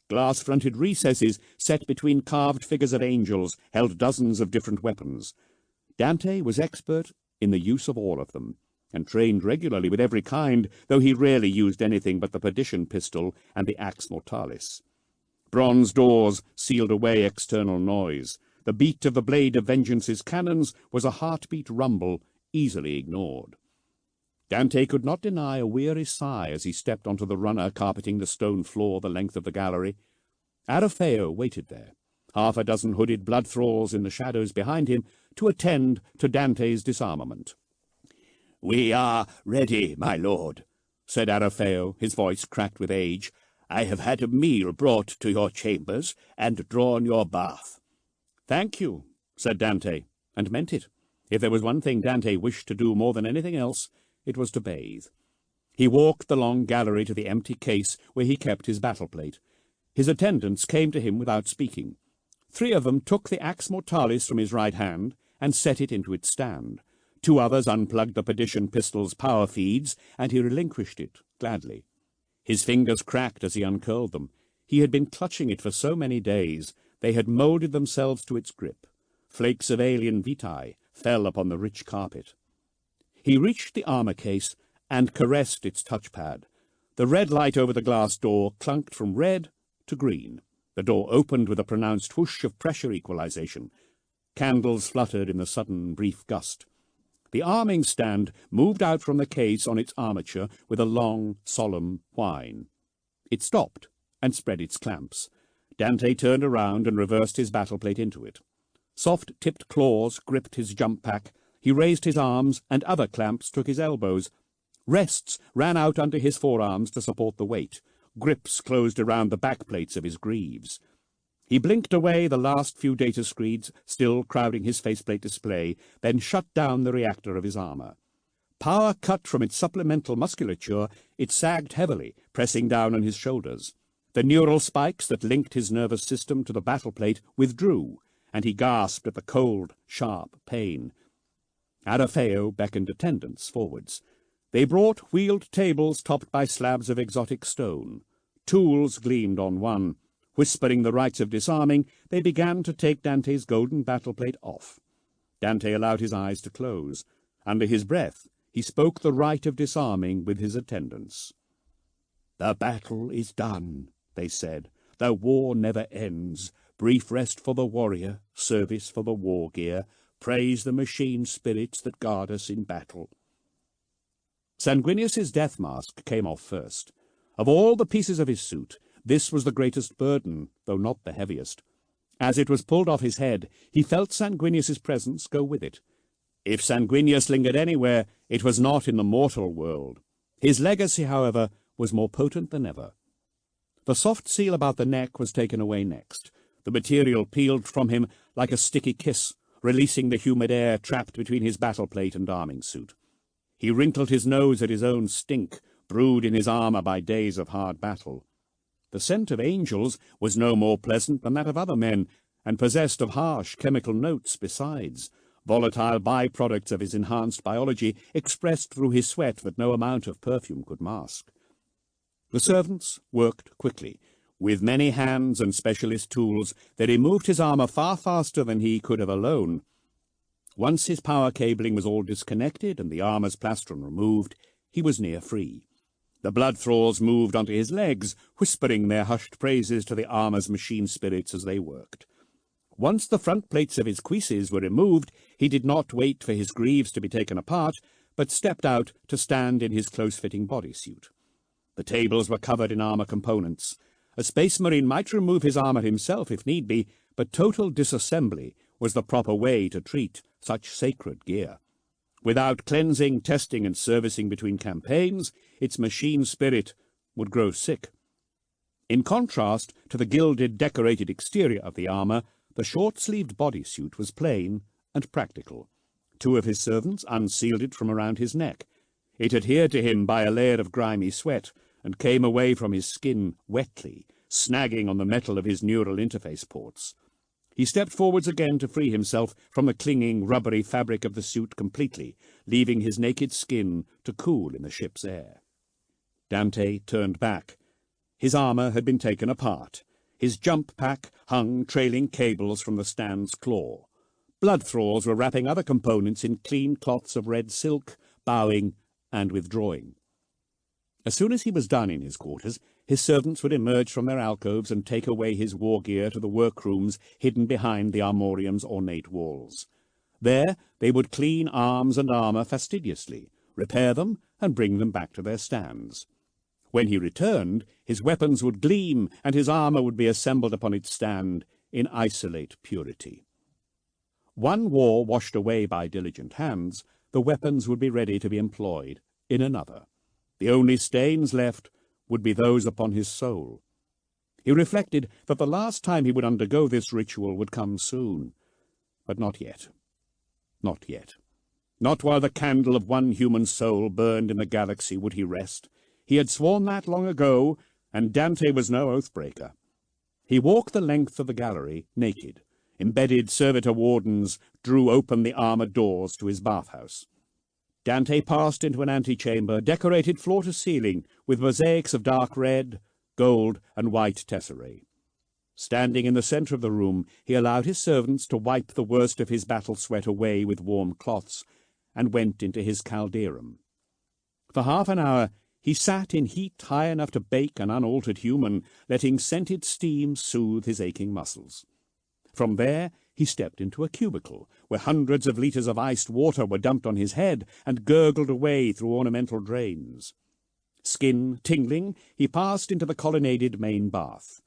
Glass-fronted recesses set between carved figures of angels held dozens of different weapons. Dante was expert in the use of all of them. and trained regularly with every kind, though he rarely used anything but the perdition pistol and the axe mortalis. Bronze doors sealed away external noise. The beat of the blade of Vengeance's cannons was a heartbeat rumble easily ignored. Dante could not deny a weary sigh as he stepped onto the runner carpeting the stone floor the length of the gallery. Arafeo waited there, half a dozen hooded blood thralls in the shadows behind him, to attend to Dante's disarmament. "We are ready, my lord," said Arafeo, his voice cracked with age. "I have had a meal brought to your chambers and drawn your bath." "Thank you," said Dante, and meant it. If there was one thing Dante wished to do more than anything else, it was to bathe. He walked the long gallery to the empty case where he kept his battle plate. His attendants came to him without speaking. 3 of them took the axe mortalis from his right hand and set it into its stand. 2 others unplugged the perdition pistol's power feeds, and he relinquished it gladly. His fingers cracked as he uncurled them. He had been clutching it for so many days, they had moulded themselves to its grip. Flakes of alien vitae fell upon the rich carpet. He reached the armor case and caressed its touchpad. The red light over the glass door clunked from red to green. The door opened with a pronounced whoosh of pressure equalization. Candles fluttered in the sudden brief gust. The arming stand moved out from the case on its armature with a long, solemn whine. It stopped and spread its clamps. Dante turned around and reversed his battle plate into it. Soft-tipped claws gripped his jump pack. He raised his arms, and other clamps took his elbows. Rests ran out under his forearms to support the weight. Grips closed around the backplates of his greaves. He blinked away the last few data screeds, still crowding his faceplate display, then shut down the reactor of his armor. Power cut from its supplemental musculature, it sagged heavily, pressing down on his shoulders. The neural spikes that linked his nervous system to the battle plate withdrew, and he gasped at the cold, sharp pain. Arafeo beckoned attendants forwards. They brought wheeled tables topped by slabs of exotic stone. Tools gleamed on one. Whispering the rites of disarming, they began to take Dante's golden battle plate off. Dante allowed his eyes to close. Under his breath, he spoke the rite of disarming with his attendants. "The battle is done," they said. "The war never ends. Brief rest for the warrior, service for the war gear. Praise the machine spirits that guard us in battle." Sanguinius's death mask came off first. Of all the pieces of his suit, this was the greatest burden, though not the heaviest. As it was pulled off his head, he felt Sanguinius's presence go with it. If Sanguinius lingered anywhere, it was not in the mortal world. His legacy, however, was more potent than ever. The soft seal about the neck was taken away next. The material peeled from him like a sticky kiss, releasing the humid air trapped between his battle plate and arming suit. He wrinkled his nose at his own stink, brewed in his armor by days of hard battle. The scent of angels was no more pleasant than that of other men, and possessed of harsh chemical notes besides, volatile by-products of his enhanced biology expressed through his sweat that no amount of perfume could mask. The servants worked quickly. With many hands and specialist tools, they removed his armor far faster than he could have alone. Once his power cabling was all disconnected and the armor's plastron removed, he was near free. The blood thralls moved onto his legs, whispering their hushed praises to the armor's machine spirits as they worked. Once the front plates of his cuisses were removed, he did not wait for his greaves to be taken apart, but stepped out to stand in his close-fitting bodysuit. The tables were covered in armor components. A space marine might remove his armor himself if need be, but total disassembly was the proper way to treat such sacred gear. Without cleansing, testing, and servicing between campaigns, its machine spirit would grow sick. In contrast to the gilded, decorated exterior of the armor, the short-sleeved bodysuit was plain and practical. 2 of his servants unsealed it from around his neck. It adhered to him by a layer of grimy sweat, and came away from his skin wetly, snagging on the metal of his neural interface ports. He stepped forwards again to free himself from the clinging, rubbery fabric of the suit completely, leaving his naked skin to cool in the ship's air. Dante turned back. His armor had been taken apart. His jump pack hung trailing cables from the stand's claw. Blood thralls were wrapping other components in clean cloths of red silk, bowing and withdrawing. As soon as he was done in his quarters, his servants would emerge from their alcoves and take away his war gear to the workrooms hidden behind the armorium's ornate walls. There they would clean arms and armour fastidiously, repair them, and bring them back to their stands. When he returned, his weapons would gleam, and his armour would be assembled upon its stand in isolate purity. One war washed away by diligent hands, the weapons would be ready to be employed in another. The only stains left would be those upon his soul. He reflected that the last time he would undergo this ritual would come soon, but not yet. Not yet. Not while the candle of one human soul burned in the galaxy would he rest. He had sworn that long ago, and Dante was no oath-breaker. He walked the length of the gallery naked. Embedded servitor wardens drew open the armoured doors to his bathhouse. Dante passed into an antechamber decorated floor to ceiling with mosaics of dark red, gold, and white tesserae. Standing in the centre of the room, he allowed his servants to wipe the worst of his battle sweat away with warm cloths, and went into his calderum. For half an hour he sat in heat high enough to bake an unaltered human, letting scented steam soothe his aching muscles. From there he stepped into a cubicle, where hundreds of litres of iced water were dumped on his head and gurgled away through ornamental drains. Skin tingling, he passed into the colonnaded main bath.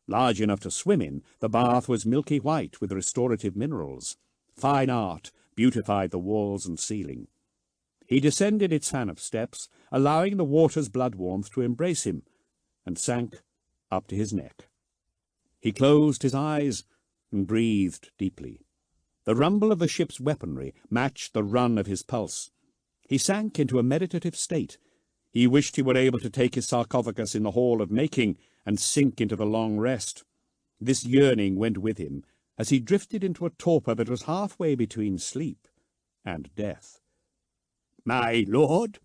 Large enough to swim in, the bath was milky white with restorative minerals. Fine art beautified the walls and ceiling. He descended its fan of steps, allowing the water's blood warmth to embrace him, and sank up to his neck. He closed his eyes and breathed deeply. The rumble of the ship's weaponry matched the run of his pulse. He sank into a meditative state. He wished he were able to take his sarcophagus in the hall of making and sink into the long rest. This yearning went with him as he drifted into a torpor that was halfway between sleep and death. "My lord?"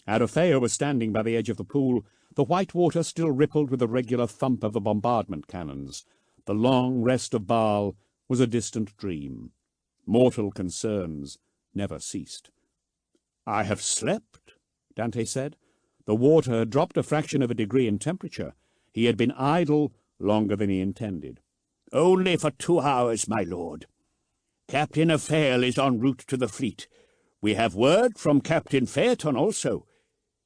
Arofeo was standing by the edge of the pool. The white water still rippled with the regular thump of the bombardment cannons. The long rest of Baal was a distant dream. Mortal concerns never ceased. "I have slept," Dante said. The water had dropped a fraction of a degree in temperature. He had been idle longer than he intended. "Only for 2 hours, my lord. Captain Affail is en route to the fleet. We have word from Captain Phaeton also.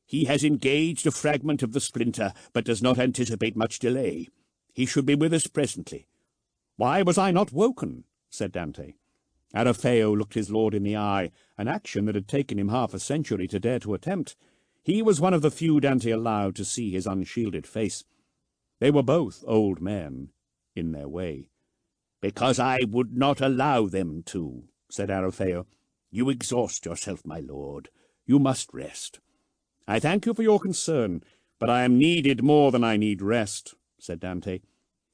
He has engaged a fragment of the splinter, but does not anticipate much delay. He should be with us presently." "Why was I not woken?" said Dante. Arofeo looked his lord in the eye, an action that had taken him half a century to dare to attempt. He was one of the few Dante allowed to see his unshielded face. They were both old men, in their way. "Because I would not allow them to," said Arofeo. "You exhaust yourself, my lord. You must rest." "I thank you for your concern, but I am needed more than I need rest," said Dante.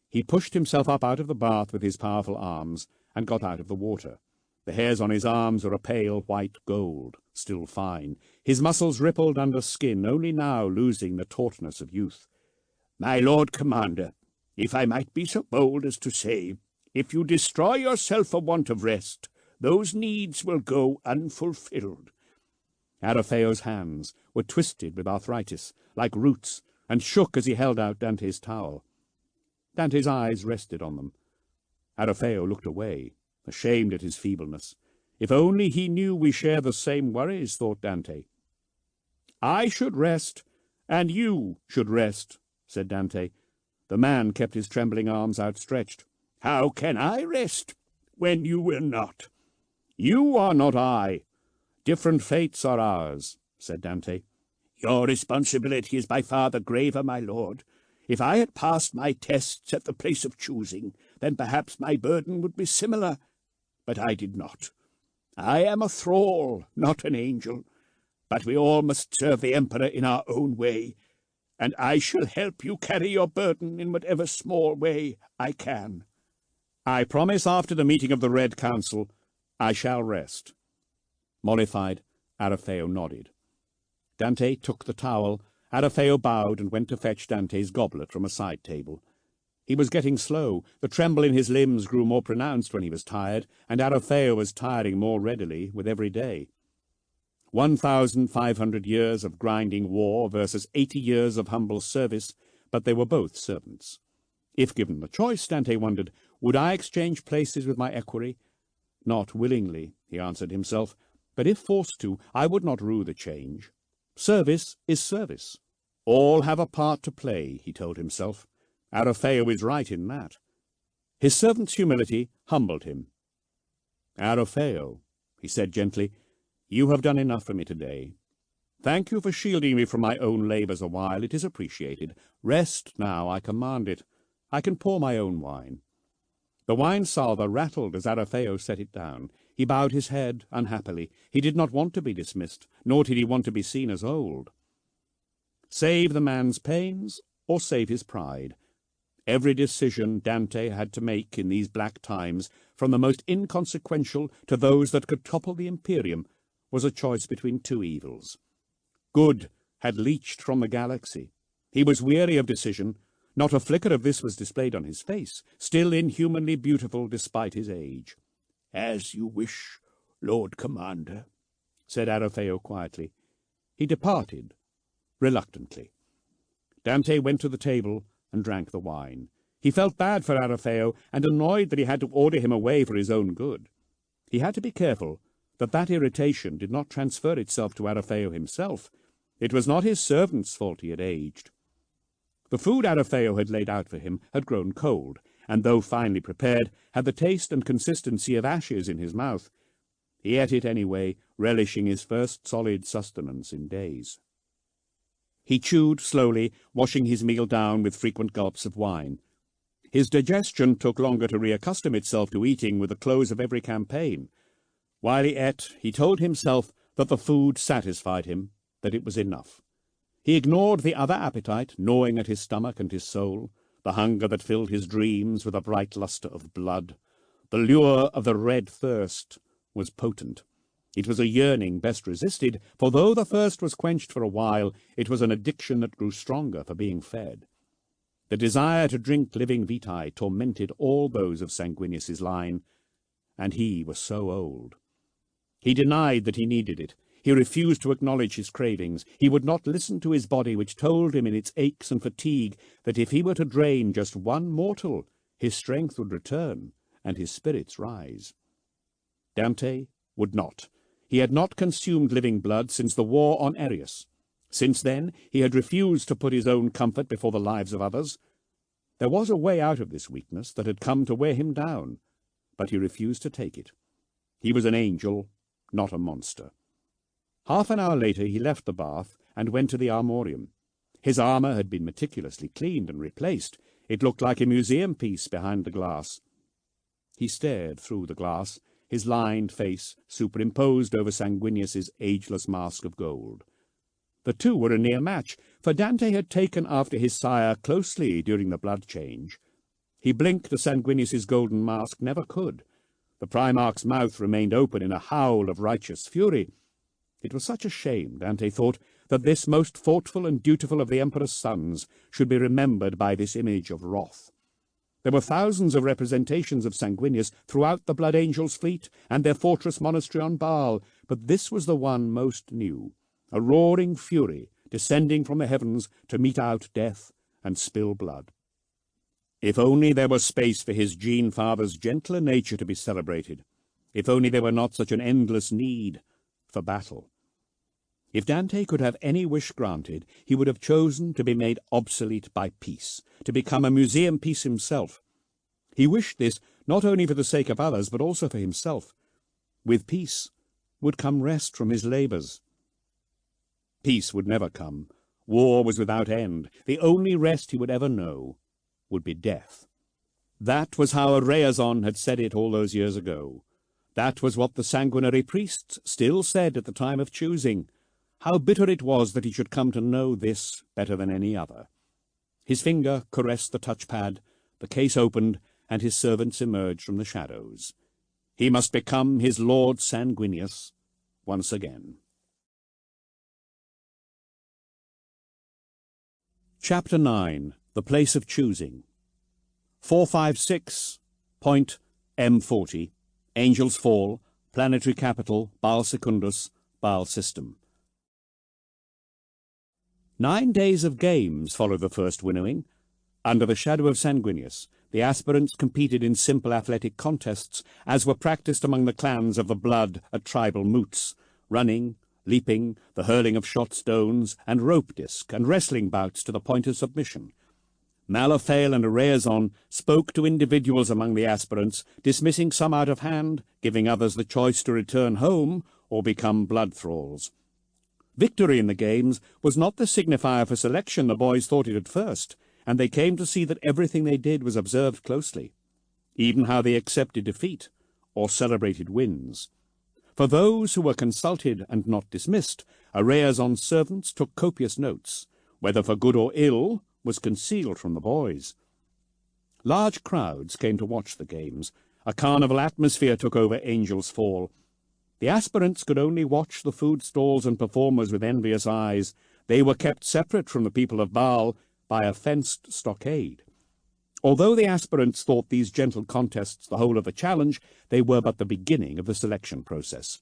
He pushed himself up out of the bath with his powerful arms and got out of the water. The hairs on his arms were a pale white gold, still fine. His muscles rippled under skin, only now losing the tautness of youth. "My lord commander, if I might be so bold as to say, if you destroy yourself for want of rest, those needs will go unfulfilled." Arofeo's hands were twisted with arthritis, like roots, and shook as he held out Dante's towel. Dante's eyes rested on them. Arofeo looked away, ashamed at his feebleness. If only he knew we share the same worries, thought Dante. "I should rest, and you should rest," said Dante. The man kept his trembling arms outstretched. "How can I rest when you will not?" "You are not I. Different fates are ours," said Dante. "Your responsibility is by far the graver, my lord. If I had passed my tests at the place of choosing, then perhaps my burden would be similar. But I did not. I am a thrall, not an angel. But we all must serve the Emperor in our own way, and I shall help you carry your burden in whatever small way I can." "I promise after the meeting of the Red Council I shall rest." Mollified, Arofeo nodded. Dante took the towel. Arofeo bowed and went to fetch Dante's goblet from a side table. He was getting slow. The tremble in his limbs grew more pronounced when he was tired, and Arofeo was tiring more readily with every day. 1,500 years of grinding war versus 80 years of humble service, but they were both servants. If given the choice, Dante wondered, would I exchange places with my equerry? Not willingly, he answered himself, but if forced to, I would not rue the change. Service is service. All have a part to play, he told himself. Arofeo is right in that. His servant's humility humbled him. Arofeo, he said gently, you have done enough for me today. Thank you for shielding me from my own labours a while. It is appreciated. Rest now, I command it. I can pour my own wine. The wine salver rattled as Arofeo set it down. He bowed his head unhappily. He did not want to be dismissed, nor did he want to be seen as old. Save the man's pains, or save his pride. Every decision Dante had to make in these black times, from the most inconsequential to those that could topple the Imperium, was a choice between two evils. Good had leached from the galaxy. He was weary of decision. Not a flicker of this was displayed on his face, still inhumanly beautiful despite his age. "As you wish, Lord Commander," said Arofeo quietly. He departed, reluctantly. Dante went to the table and drank the wine. He felt bad for Arofeo, and annoyed that he had to order him away for his own good. He had to be careful that irritation did not transfer itself to Arofeo himself. It was not his servant's fault he had aged. The food Arofeo had laid out for him had grown cold, and though finely prepared, had the taste and consistency of ashes in his mouth. He ate it anyway, relishing his first solid sustenance in days. He chewed slowly, washing his meal down with frequent gulps of wine. His digestion took longer to reaccustom itself to eating with the close of every campaign. While he ate, he told himself that the food satisfied him, that it was enough. He ignored the other appetite, gnawing at his stomach and his soul, the hunger that filled his dreams with a bright lustre of blood. The lure of the red thirst was potent. It was a yearning best resisted, for though the thirst was quenched for a while, it was an addiction that grew stronger for being fed. The desire to drink living vitae tormented all those of Sanguinius's line, and he was so old. He denied that he needed it. He refused to acknowledge his cravings. He would not listen to his body, which told him in its aches and fatigue that if he were to drain just one mortal, his strength would return and his spirits rise. Dante would not. He had not consumed living blood since the war on Arius. Since then, he had refused to put his own comfort before the lives of others. There was a way out of this weakness that had come to wear him down, but he refused to take it. He was an angel, not a monster. Half an hour later he left the bath and went to the armorium. His armour had been meticulously cleaned and replaced. It looked like a museum piece behind the glass. He stared through the glass, his lined face superimposed over Sanguinius's ageless mask of gold. The two were a near match, for Dante had taken after his sire closely during the blood change. He blinked as Sanguinius's golden mask never could. The Primarch's mouth remained open in a howl of righteous fury. It was such a shame, Dante thought, that this most thoughtful and dutiful of the Emperor's sons should be remembered by this image of wrath. There were thousands of representations of Sanguinius throughout the Blood Angels' fleet and their fortress monastery on Baal, but this was the one most new, a roaring fury descending from the heavens to mete out death and spill blood. If only there were space for his Gene-Father's gentler nature to be celebrated. If only there were not such an endless need for battle. If Dante could have any wish granted, he would have chosen to be made obsolete by peace, to become a museum piece himself. He wished this not only for the sake of others, but also for himself. With peace would come rest from his labours. Peace would never come. War was without end. The only rest he would ever know would be death. That was how a Rheazon had said it all those years ago. That was what the sanguinary priests still said at the time of choosing. How bitter it was that he should come to know this better than any other. His finger caressed the touchpad, the case opened, and his servants emerged from the shadows. He must become his Lord Sanguinius once again. Chapter 9. The Place of Choosing. 456. Point M40. Angel's Fall. Planetary capital, Baal Secundus. Baal system. 9 days of games followed the first winnowing. Under the shadow of Sanguinius, the aspirants competed in simple athletic contests, as were practised among the clans of the blood at tribal moots, running, leaping, the hurling of shot stones, and rope disc, and wrestling bouts to the point of submission. Malaphael and Araeazon spoke to individuals among the aspirants, dismissing some out of hand, giving others the choice to return home or become blood thralls. Victory in the games was not the signifier for selection the boys thought it at first, and they came to see that everything they did was observed closely, even how they accepted defeat or celebrated wins. For those who were consulted and not dismissed, Araeazon's servants took copious notes. Whether for good or ill was concealed from the boys. Large crowds came to watch the games. A carnival atmosphere took over Angel's Fall. The aspirants could only watch the food stalls and performers with envious eyes. They were kept separate from the people of Baal by a fenced stockade. Although the aspirants thought these gentle contests the whole of the challenge, they were but the beginning of the selection process.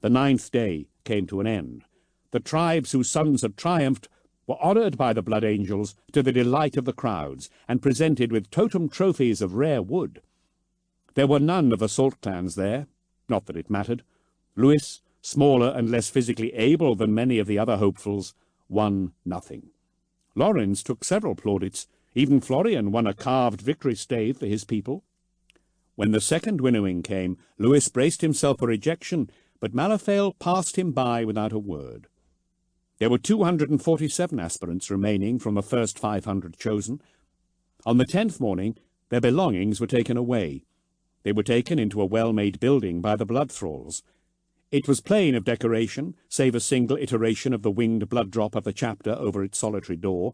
The 9th day came to an end. The tribes whose sons had triumphed were honoured by the Blood Angels to the delight of the crowds, and presented with totem trophies of rare wood. There were none of the Salt clans there, not that it mattered. Lewis, smaller and less physically able than many of the other hopefuls, won nothing. Lorenz took several plaudits. Even Florian won a carved victory stave for his people. When the second winnowing came, Lewis braced himself for rejection, but Malaphael passed him by without a word. There were 247 aspirants remaining from the first 500 chosen. On the 10th morning, their belongings were taken away. They were taken into a well-made building by the blood thralls. It was plain of decoration, save a single iteration of the winged blood drop of the chapter over its solitary door.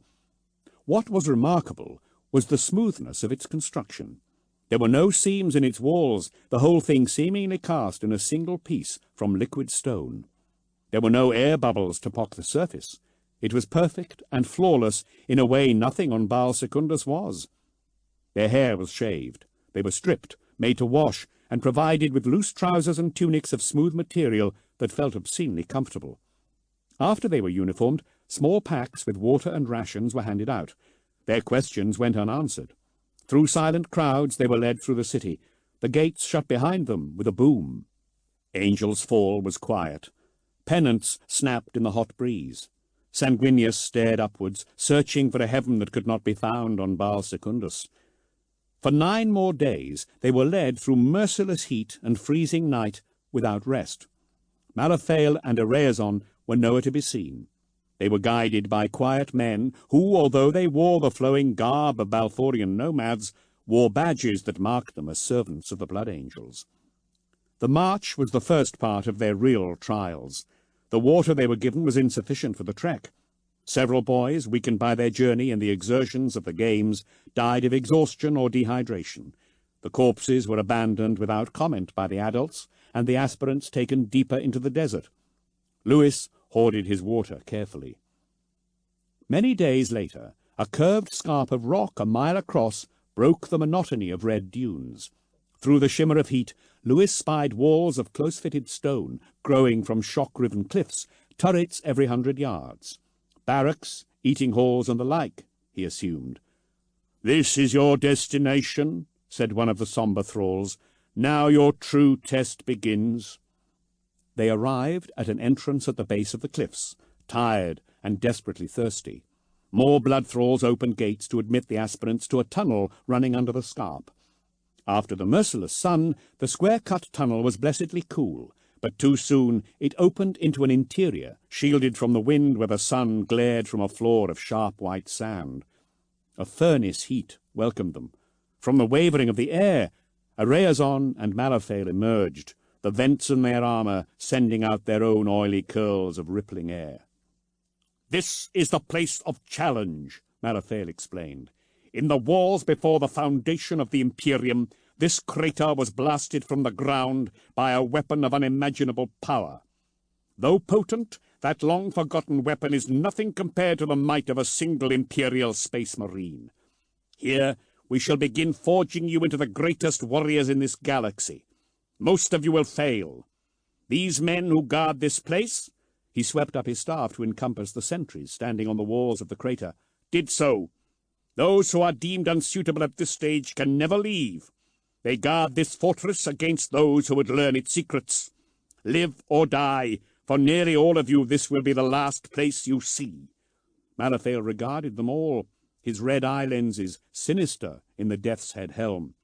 What was remarkable was the smoothness of its construction. There were no seams in its walls, the whole thing seemingly cast in a single piece from liquid stone. There were no air bubbles to pock the surface. It was perfect and flawless in a way nothing on Baal Secundus was. Their hair was shaved. They were stripped, made to wash, and provided with loose trousers and tunics of smooth material that felt obscenely comfortable. After they were uniformed, small packs with water and rations were handed out. Their questions went unanswered. Through silent crowds they were led through the city, the gates shut behind them with a boom. Angel's Fall was quiet. Pennants snapped in the hot breeze. Sanguinius stared upwards, searching for a heaven that could not be found on Baal Secundus. For 9 more days they were led through merciless heat and freezing night without rest. Malaphael and Araeazon were nowhere to be seen. They were guided by quiet men who, although they wore the flowing garb of Balfourian nomads, wore badges that marked them as servants of the Blood Angels. The march was the first part of their real trials. The water they were given was insufficient for the trek. Several boys, weakened by their journey and the exertions of the games, died of exhaustion or dehydration. The corpses were abandoned without comment by the adults, and the aspirants taken deeper into the desert. Lewis hoarded his water carefully. Many days later, a curved scarp of rock a mile across broke the monotony of red dunes. Through the shimmer of heat, Lewis spied walls of close-fitted stone growing from shock-riven cliffs, turrets every 100 yards. Barracks, eating halls, and the like, he assumed. "This is your destination," said one of the sombre thralls. "Now your true test begins." They arrived at an entrance at the base of the cliffs, tired and desperately thirsty. More blood thralls opened gates to admit the aspirants to a tunnel running under the scarp. After the merciless sun, the square-cut tunnel was blessedly cool, but too soon it opened into an interior, shielded from the wind where the sun glared from a floor of sharp white sand. A furnace heat welcomed them. From the wavering of the air, Araeazon and Malaphael emerged, the vents in their armour sending out their own oily curls of rippling air. "This is the place of challenge," Malaphael explained. "In the wars before the foundation of the Imperium, this crater was blasted from the ground by a weapon of unimaginable power. Though potent, that long-forgotten weapon is nothing compared to the might of a single Imperial space marine. Here we shall begin forging you into the greatest warriors in this galaxy. Most of you will fail. These men who guard this place," he swept up his staff to encompass the sentries standing on the walls of the crater, "did so. Those who are deemed unsuitable at this stage can never leave. They guard this fortress against those who would learn its secrets. Live or die, for nearly all of you this will be the last place you see." Malifale regarded them all, his red eye lenses sinister in the Death's Head helm.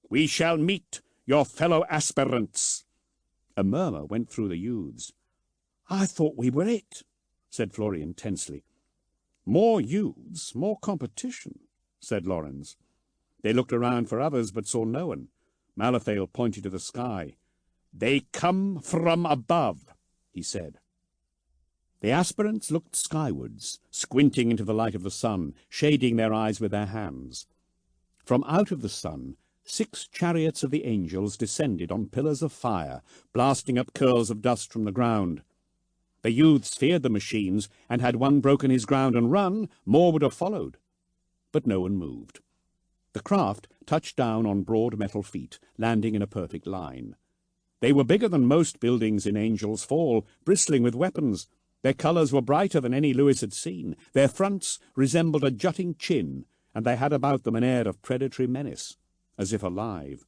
"We shall meet your fellow aspirants." A murmur went through the youths. "I thought we were it," said Florian tensely. "More youths, more competition," said Lorenz. They looked around for others, but saw no one. Malifale pointed to the sky. "They come from above," he said. The aspirants looked skywards, squinting into the light of the sun, shading their eyes with their hands. From out of the sun, 6 chariots of the angels descended on pillars of fire, blasting up curls of dust from the ground. The youths feared the machines, and had one broken his ground and run, more would have followed. But no one moved. The craft touched down on broad metal feet, landing in a perfect line. They were bigger than most buildings in Angel's Fall, bristling with weapons. Their colours were brighter than any Lewis had seen. Their fronts resembled a jutting chin, and they had about them an air of predatory menace, as if alive.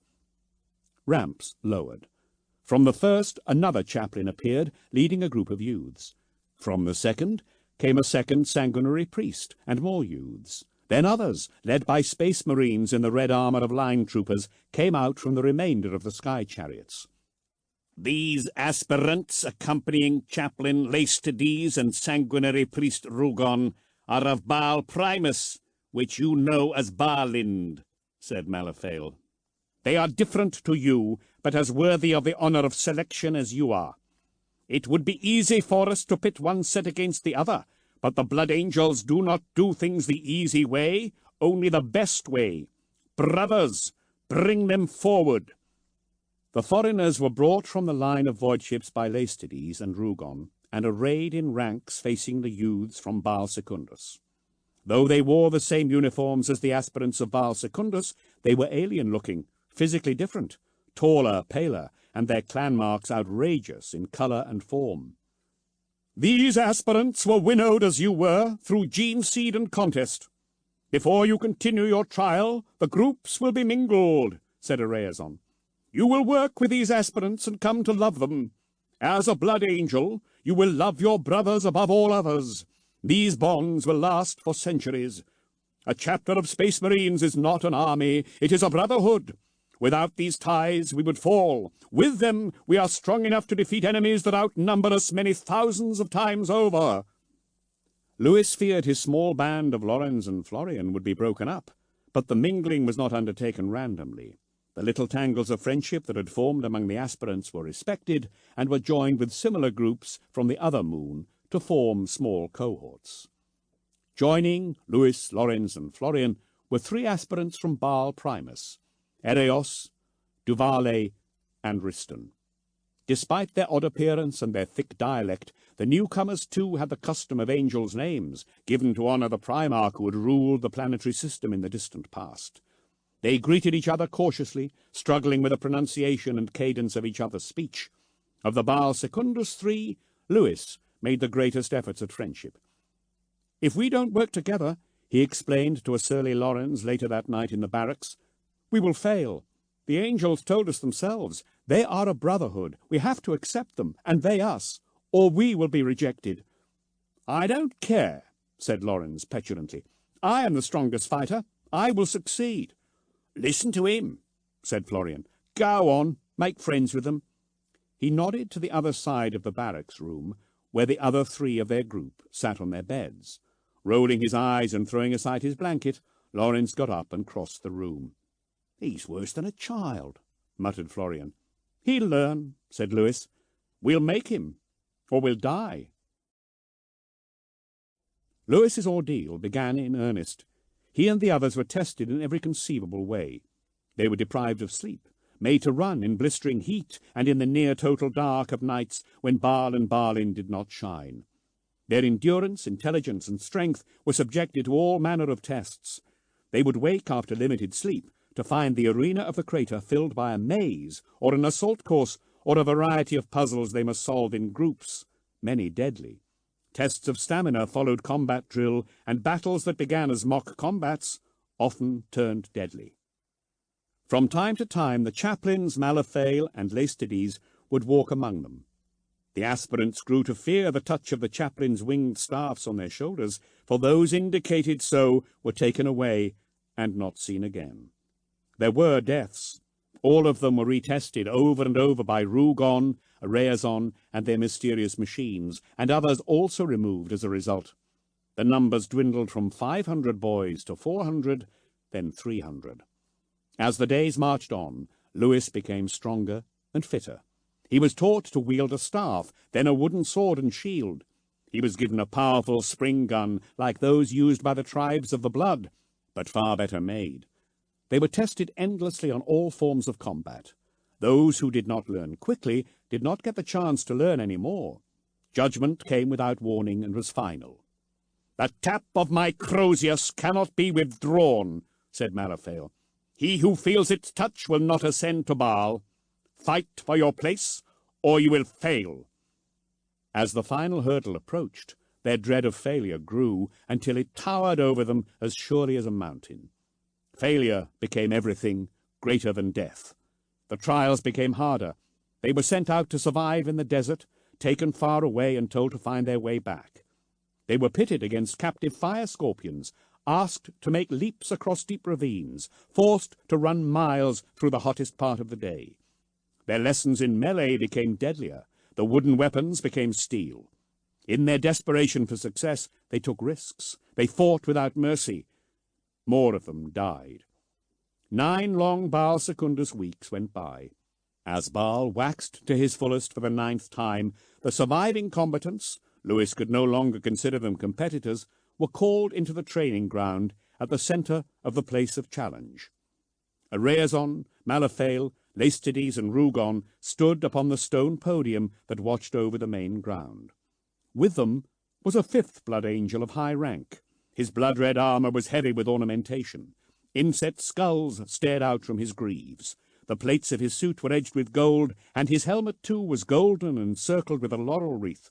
Ramps lowered. From the first, another chaplain appeared, leading a group of youths. From the second came a second sanguinary priest, and more youths. Then others, led by space marines in the red armour of line troopers, came out from the remainder of the sky chariots. "These aspirants, accompanying Chaplain Laestides and sanguinary priest Rugon, are of Baal Primus, which you know as Baalind," said Malifale. "They are different to you, but as worthy of the honour of selection as you are. It would be easy for us to pit one set against the other, but the Blood Angels do not do things the easy way, only the best way. Brothers, bring them forward." The foreigners were brought from the line of void ships by Laestides and Rugon, and arrayed in ranks facing the youths from Baal Secundus. Though they wore the same uniforms as the aspirants of Baal Secundus, they were alien-looking, physically different, taller, paler, and their clan marks outrageous in colour and form. "These aspirants were winnowed as you were, through gene seed and contest. Before you continue your trial, the groups will be mingled," said Araeazon. "You will work with these aspirants and come to love them. As a blood angel, you will love your brothers above all others. These bonds will last for centuries. A chapter of Space Marines is not an army, it is a brotherhood. Without these ties, we would fall. With them, we are strong enough to defeat enemies that outnumber us many thousands of times over." Lewis feared his small band of Lorenz and Florian would be broken up, but the mingling was not undertaken randomly. The little tangles of friendship that had formed among the aspirants were respected, and were joined with similar groups from the other moon to form small cohorts. Joining Lewis, Lorenz, and Florian were 3 aspirants from Baal Primus, Ereos, Duvale, and Riston. Despite their odd appearance and their thick dialect, the newcomers too had the custom of angels' names, given to honour the Primarch who had ruled the planetary system in the distant past. They greeted each other cautiously, struggling with the pronunciation and cadence of each other's speech. Of the Baal Secundus 3, Lewis made the greatest efforts at friendship. "If we don't work together," he explained to a surly Lorenz later that night in the barracks, "we will fail. The angels told us themselves. They are a brotherhood. We have to accept them, and they us, or we will be rejected." "I don't care," said Lorenz petulantly. "I am the strongest fighter. I will succeed." "Listen to him," said Florian. "Go on, make friends with them." He nodded to the other side of the barracks room, where the other 3 of their group sat on their beds. Rolling his eyes and throwing aside his blanket, Lorenz got up and crossed the room. "He's worse than a child," muttered Florian. "He'll learn," said Lewis. "We'll make him, or we'll die." Lewis's ordeal began in earnest. He and the others were tested in every conceivable way. They were deprived of sleep, made to run in blistering heat and in the near-total dark of nights when Baal and Baalin did not shine. Their endurance, intelligence, and strength were subjected to all manner of tests. They would wake after limited sleep to find the arena of the crater filled by a maze or an assault course, or a variety of puzzles they must solve in groups, many deadly. Tests of stamina followed combat drill, and battles that began as mock combats often turned deadly. From time to time, the chaplains Malaphael and Laestides would walk among them. The aspirants grew to fear the touch of the chaplains' winged staffs on their shoulders, for those indicated so were taken away and not seen again. There were deaths. All of them were retested over and over by Rugon, Araeazon, and their mysterious machines, and others also removed as a result. The numbers dwindled from 500 boys to 400, then 300. As the days marched on, Lewis became stronger and fitter. He was taught to wield a staff, then a wooden sword and shield. He was given a powerful spring gun like those used by the tribes of the blood, but far better made. They were tested endlessly on all forms of combat. Those who did not learn quickly did not get the chance to learn any more. Judgment came without warning and was final. "The tap of my Crozius cannot be withdrawn," said Malaphael. "He who feels its touch will not ascend to Baal. Fight for your place, or you will fail." As the final hurdle approached, their dread of failure grew until it towered over them as surely as a mountain. Failure became everything greater than death. The trials became harder. They were sent out to survive in the desert, taken far away and told to find their way back. They were pitted against captive fire scorpions, asked to make leaps across deep ravines, forced to run miles through the hottest part of the day. Their lessons in melee became deadlier. The wooden weapons became steel. In their desperation for success, they took risks. They fought without mercy. More of them died. 9 long Baal Secundus weeks went by. As Baal waxed to his fullest for the 9th time, the surviving combatants, Lewis could no longer consider them competitors, were called into the training ground at the center of the place of challenge. Araeazon, Malaphael, Laestides, and Rugon stood upon the stone podium that watched over the main ground. With them was a 5th blood angel of high rank. His blood-red armor was heavy with ornamentation. Inset skulls stared out from his greaves. The plates of his suit were edged with gold, and his helmet too was golden and encircled with a laurel wreath.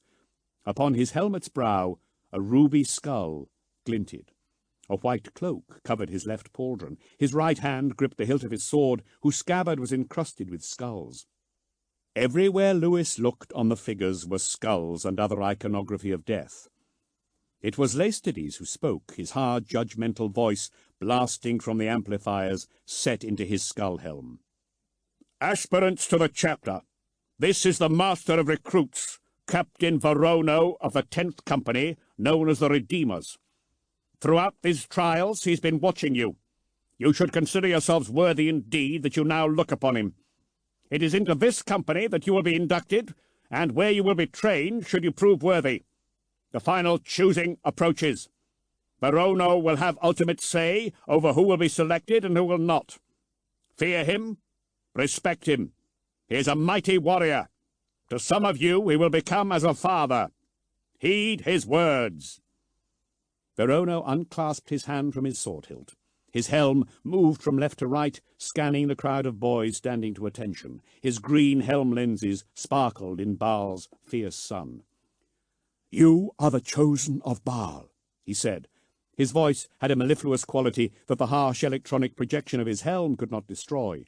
Upon his helmet's brow a ruby skull glinted. A white cloak covered his left pauldron. His right hand gripped the hilt of his sword, whose scabbard was encrusted with skulls. Everywhere Lewis looked on the figures were skulls and other iconography of death. It was Laestides who spoke, his hard, judgmental voice blasting from the amplifiers set into his skull helm. "Aspirants to the chapter, this is the master of recruits, Captain Verono of the 10th Company, known as the Redeemers. Throughout these trials he's been watching you. You should consider yourselves worthy indeed that you now look upon him. It is into this company that you will be inducted, and where you will be trained should you prove worthy. The final choosing approaches. Verono will have ultimate say over who will be selected and who will not. Fear him, respect him. He is a mighty warrior. To some of you he will become as a father. Heed his words." Verono unclasped his hand from his sword hilt. His helm moved from left to right, scanning the crowd of boys standing to attention. His green helm lenses sparkled in Baal's fierce sun. "You are the chosen of Baal," he said. His voice had a mellifluous quality that the harsh electronic projection of his helm could not destroy.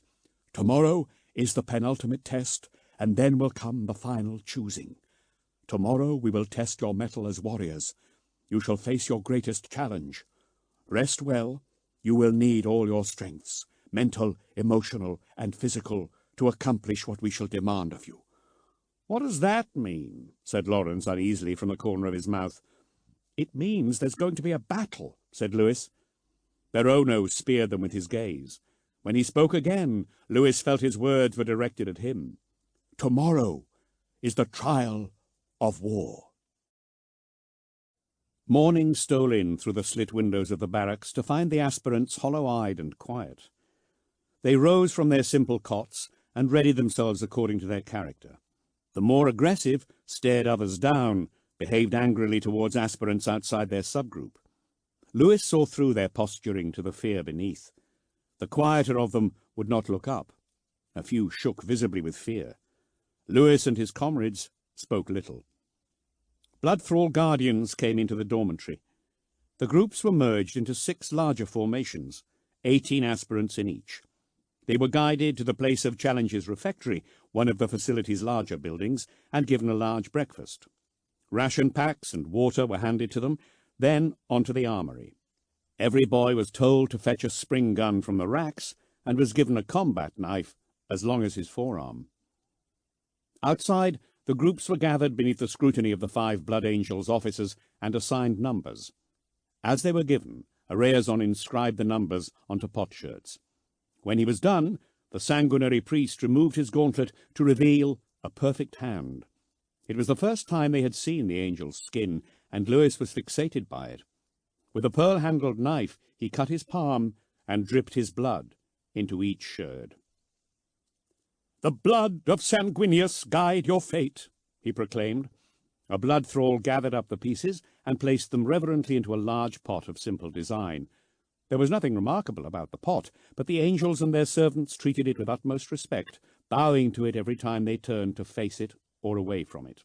"Tomorrow is the penultimate test, and then will come the final choosing. Tomorrow we will test your mettle as warriors. You shall face your greatest challenge. Rest well. You will need all your strengths, mental, emotional, and physical, to accomplish what we shall demand of you." "What does that mean?" said Lawrence uneasily from the corner of his mouth. "It means there's going to be a battle," said Lewis. Verono speared them with his gaze. When he spoke again, Lewis felt his words were directed at him. "Tomorrow is the trial of war." Morning stole in through the slit windows of the barracks to find the aspirants hollow-eyed and quiet. They rose from their simple cots and readied themselves according to their character. The more aggressive stared others down, behaved angrily towards aspirants outside their subgroup. Lewis saw through their posturing to the fear beneath. The quieter of them would not look up. A few shook visibly with fear. Lewis and his comrades spoke little. Blood-thrall guardians came into the dormitory. The groups were merged into 6 larger formations, 18 aspirants in each. They were guided to the place of Challenge's refectory, one of the facility's larger buildings, and given a large breakfast. Ration packs and water were handed to them, then onto the armory. Every boy was told to fetch a spring gun from the racks and was given a combat knife as long as his forearm. Outside, the groups were gathered beneath the scrutiny of the 5 Blood Angels' officers and assigned numbers. As they were given, Arezon inscribed the numbers onto potsherds. When he was done, the sanguinary priest removed his gauntlet to reveal a perfect hand. It was the first time they had seen the angel's skin, and Lewis was fixated by it. With a pearl-handled knife, he cut his palm and dripped his blood into each sherd. "The blood of Sanguinius guide your fate," he proclaimed. A blood-thrall gathered up the pieces and placed them reverently into a large pot of simple design. There was nothing remarkable about the pot, but the angels and their servants treated it with utmost respect, bowing to it every time they turned to face it or away from it.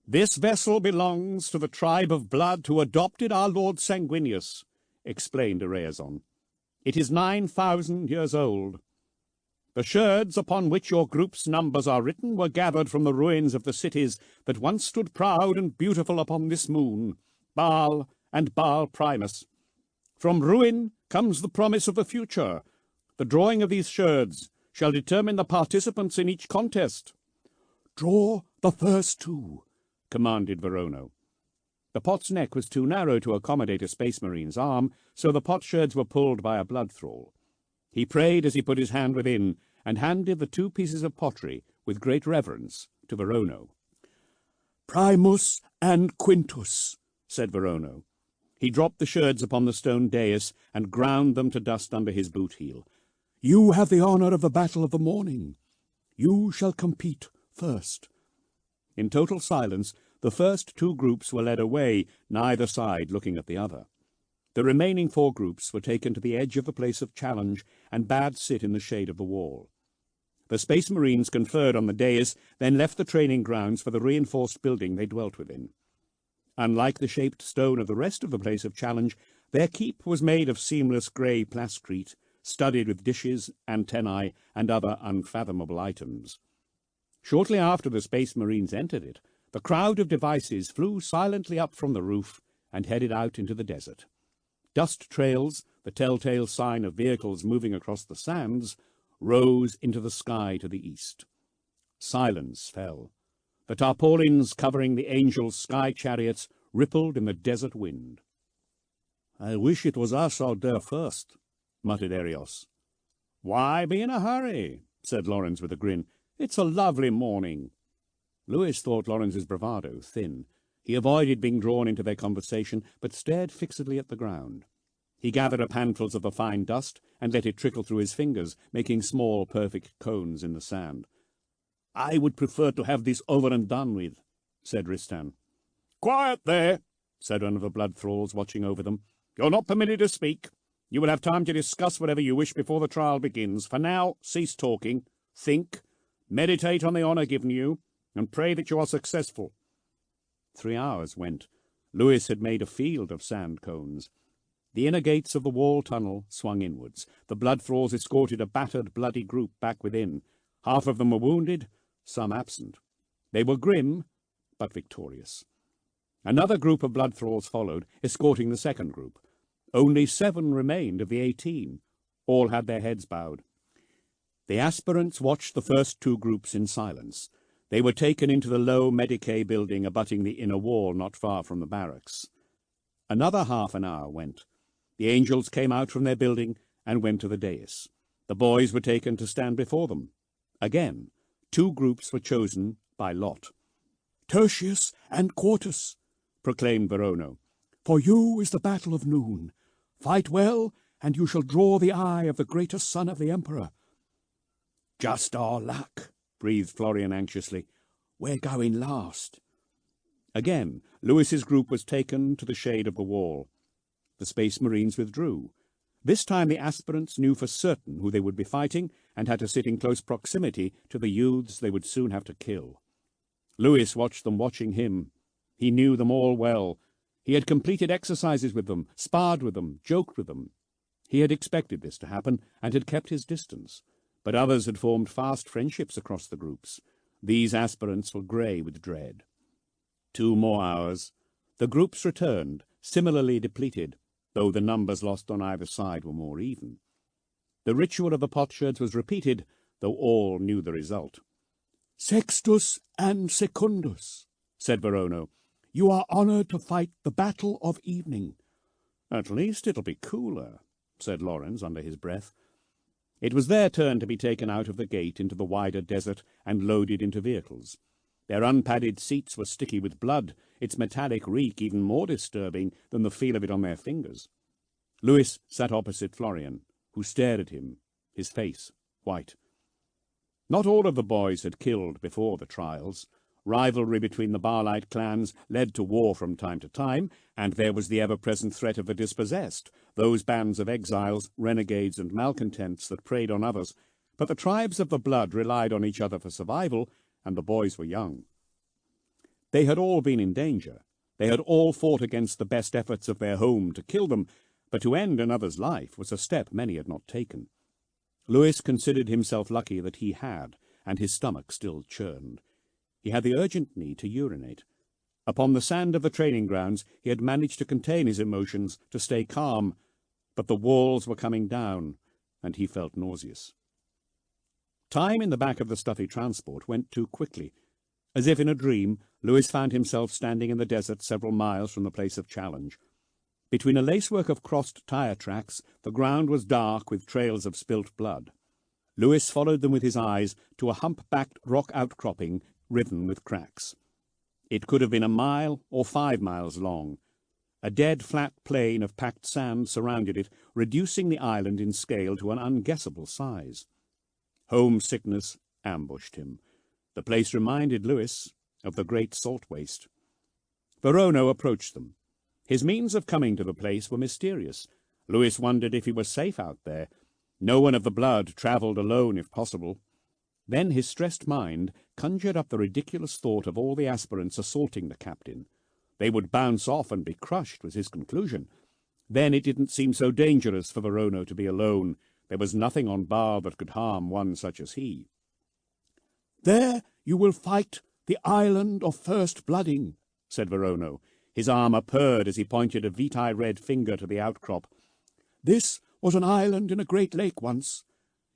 "This vessel belongs to the tribe of blood who adopted our Lord Sanguinius," explained Arezon. "It is 9,000 years old. The sherds upon which your group's numbers are written were gathered from the ruins of the cities that once stood proud and beautiful upon this moon, Baal and Baal Primus. From ruin comes the promise of the future. The drawing of these sherds shall determine the participants in each contest." "Draw the first 2, commanded Verono. The pot's neck was too narrow to accommodate a Space Marine's arm, so the potsherds were pulled by a blood-thrall. He prayed as he put his hand within, and handed the 2 pieces of pottery with great reverence to Verono. "Primus and Quintus," said Verono. He dropped the sherds upon the stone dais and ground them to dust under his boot heel. "You have the honour of the battle of the morning. You shall compete first." In total silence, the first 2 groups were led away, neither side looking at the other. The remaining 4 groups were taken to the edge of the place of challenge and bade sit in the shade of the wall. The Space Marines conferred on the dais, then left the training grounds for the reinforced building they dwelt within. Unlike the shaped stone of the rest of the place of challenge, their keep was made of seamless grey plascrete, studded with dishes, antennae, and other unfathomable items. Shortly after the Space Marines entered it, the crowd of devices flew silently up from the roof and headed out into the desert. Dust trails, the telltale sign of vehicles moving across the sands, rose into the sky to the east. Silence fell. The tarpaulins covering the angels' sky chariots rippled in the desert wind. "I wish it was us out there first," muttered Erios. "Why be in a hurry?" said Lawrence with a grin. "It's a lovely morning." Lewis thought Lawrence's bravado thin. He avoided being drawn into their conversation, but stared fixedly at the ground. He gathered up handfuls of the fine dust and let it trickle through his fingers, making small, perfect cones in the sand. "I would prefer to have this over and done with," said Ristan. "Quiet there," said one of the blood thralls watching over them. "You're not permitted to speak. You will have time to discuss whatever you wish before the trial begins. For now, cease talking, think, meditate on the honour given you, and pray that you are successful." 3 hours went. Lewis had made a field of sand cones. The inner gates of the wall tunnel swung inwards. The blood thralls escorted a battered, bloody group back within. Half of them were wounded, some absent. They were grim, but victorious. Another group of blood thralls followed, escorting the second group. Only 7 remained of the 18. All had their heads bowed. The aspirants watched the first 2 groups in silence. They were taken into the low Medicae building abutting the inner wall not far from the barracks. Another half an hour went. The angels came out from their building and went to the dais. The boys were taken to stand before them. Again, 2 groups were chosen by lot. "Tertius and Quartus," proclaimed Verono. "For you is the battle of noon. Fight well, and you shall draw the eye of the greatest son of the Emperor." "Just our luck," breathed Florian anxiously. "We're going last." Again, Lewis's group was taken to the shade of the wall. The Space Marines withdrew. This time the aspirants knew for certain who they would be fighting, and had to sit in close proximity to the youths they would soon have to kill. Lewis watched them watching him. He knew them all well. He had completed exercises with them, sparred with them, joked with them. He had expected this to happen, and had kept his distance. But others had formed fast friendships across the groups. These aspirants were grey with dread. 2 more hours. The groups returned, similarly depleted, though the numbers lost on either side were more even. The ritual of the potsherds was repeated, though all knew the result. "Sextus and Secundus," said Verono, "you are honoured to fight the battle of evening." "At least it'll be cooler," said Lawrence under his breath. It was their turn to be taken out of the gate into the wider desert and loaded into vehicles. Their unpadded seats were sticky with blood, its metallic reek even more disturbing than the feel of it on their fingers. Lewis sat opposite Florian, who stared at him, his face white. Not all of the boys had killed before the trials. Rivalry between the Barlight clans led to war from time to time, and there was the ever-present threat of the dispossessed, those bands of exiles, renegades, and malcontents that preyed on others. But the tribes of the blood relied on each other for survival, and the boys were young. They had all been in danger. They had all fought against the best efforts of their home to kill them, but to end another's life was a step many had not taken. Lewis considered himself lucky that he had, and his stomach still churned. He had the urgent need to urinate. Upon the sand of the training grounds he had managed to contain his emotions, to stay calm, but the walls were coming down, and he felt nauseous. Time in the back of the stuffy transport went too quickly. As if in a dream, Lewis found himself standing in the desert several miles from the place of challenge. Between a lacework of crossed tire tracks, the ground was dark with trails of spilt blood. Lewis followed them with his eyes to a hump-backed rock outcropping riven with cracks. It could have been 1 mile or 5 miles long. A dead, flat plain of packed sand surrounded it, reducing the island in scale to an unguessable size. Homesickness ambushed him. The place reminded Lewis of the great salt waste. Verono approached them. His means of coming to the place were mysterious. Lewis wondered if he were safe out there. No one of the blood travelled alone if possible. Then his stressed mind conjured up the ridiculous thought of all the aspirants assaulting the captain. They would bounce off and be crushed, was his conclusion. Then it didn't seem so dangerous for Verono to be alone. There was nothing on Bar that could harm one such as he. "There you will fight the island of first blooding," said Verono. His armour purred as he pointed a vitae-red finger to the outcrop. "This was an island in a great lake once.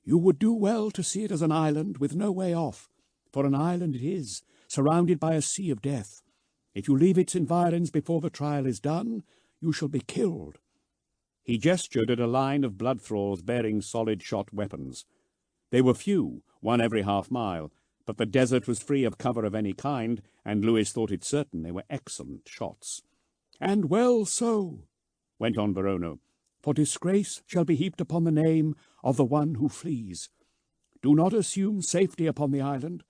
You would do well to see it as an island with no way off, for an island it is, surrounded by a sea of death. If you leave its environs before the trial is done, you shall be killed." He gestured at a line of blood thralls bearing solid-shot weapons. They were few, 1 every half-mile, but the desert was free of cover of any kind, and Lewis thought it certain they were excellent shots. "And well so," went on Verono, "for disgrace shall be heaped upon the name of the one who flees. Do not assume safety upon the island.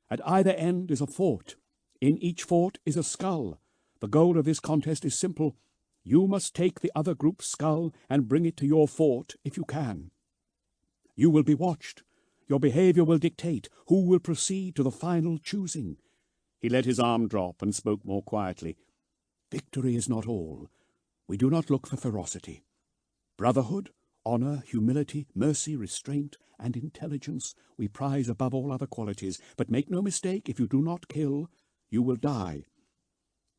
At either end is a fort. In each fort is a skull. The goal of this contest is simple. You must take the other group's skull and bring it to your fort if you can. You will be watched. Your behaviour will dictate who will proceed to the final choosing." He let his arm drop and spoke more quietly. "Victory is not all. We do not look for ferocity. Brotherhood, honour, humility, mercy, restraint, and intelligence we prize above all other qualities. But make no mistake, if you do not kill, you will die.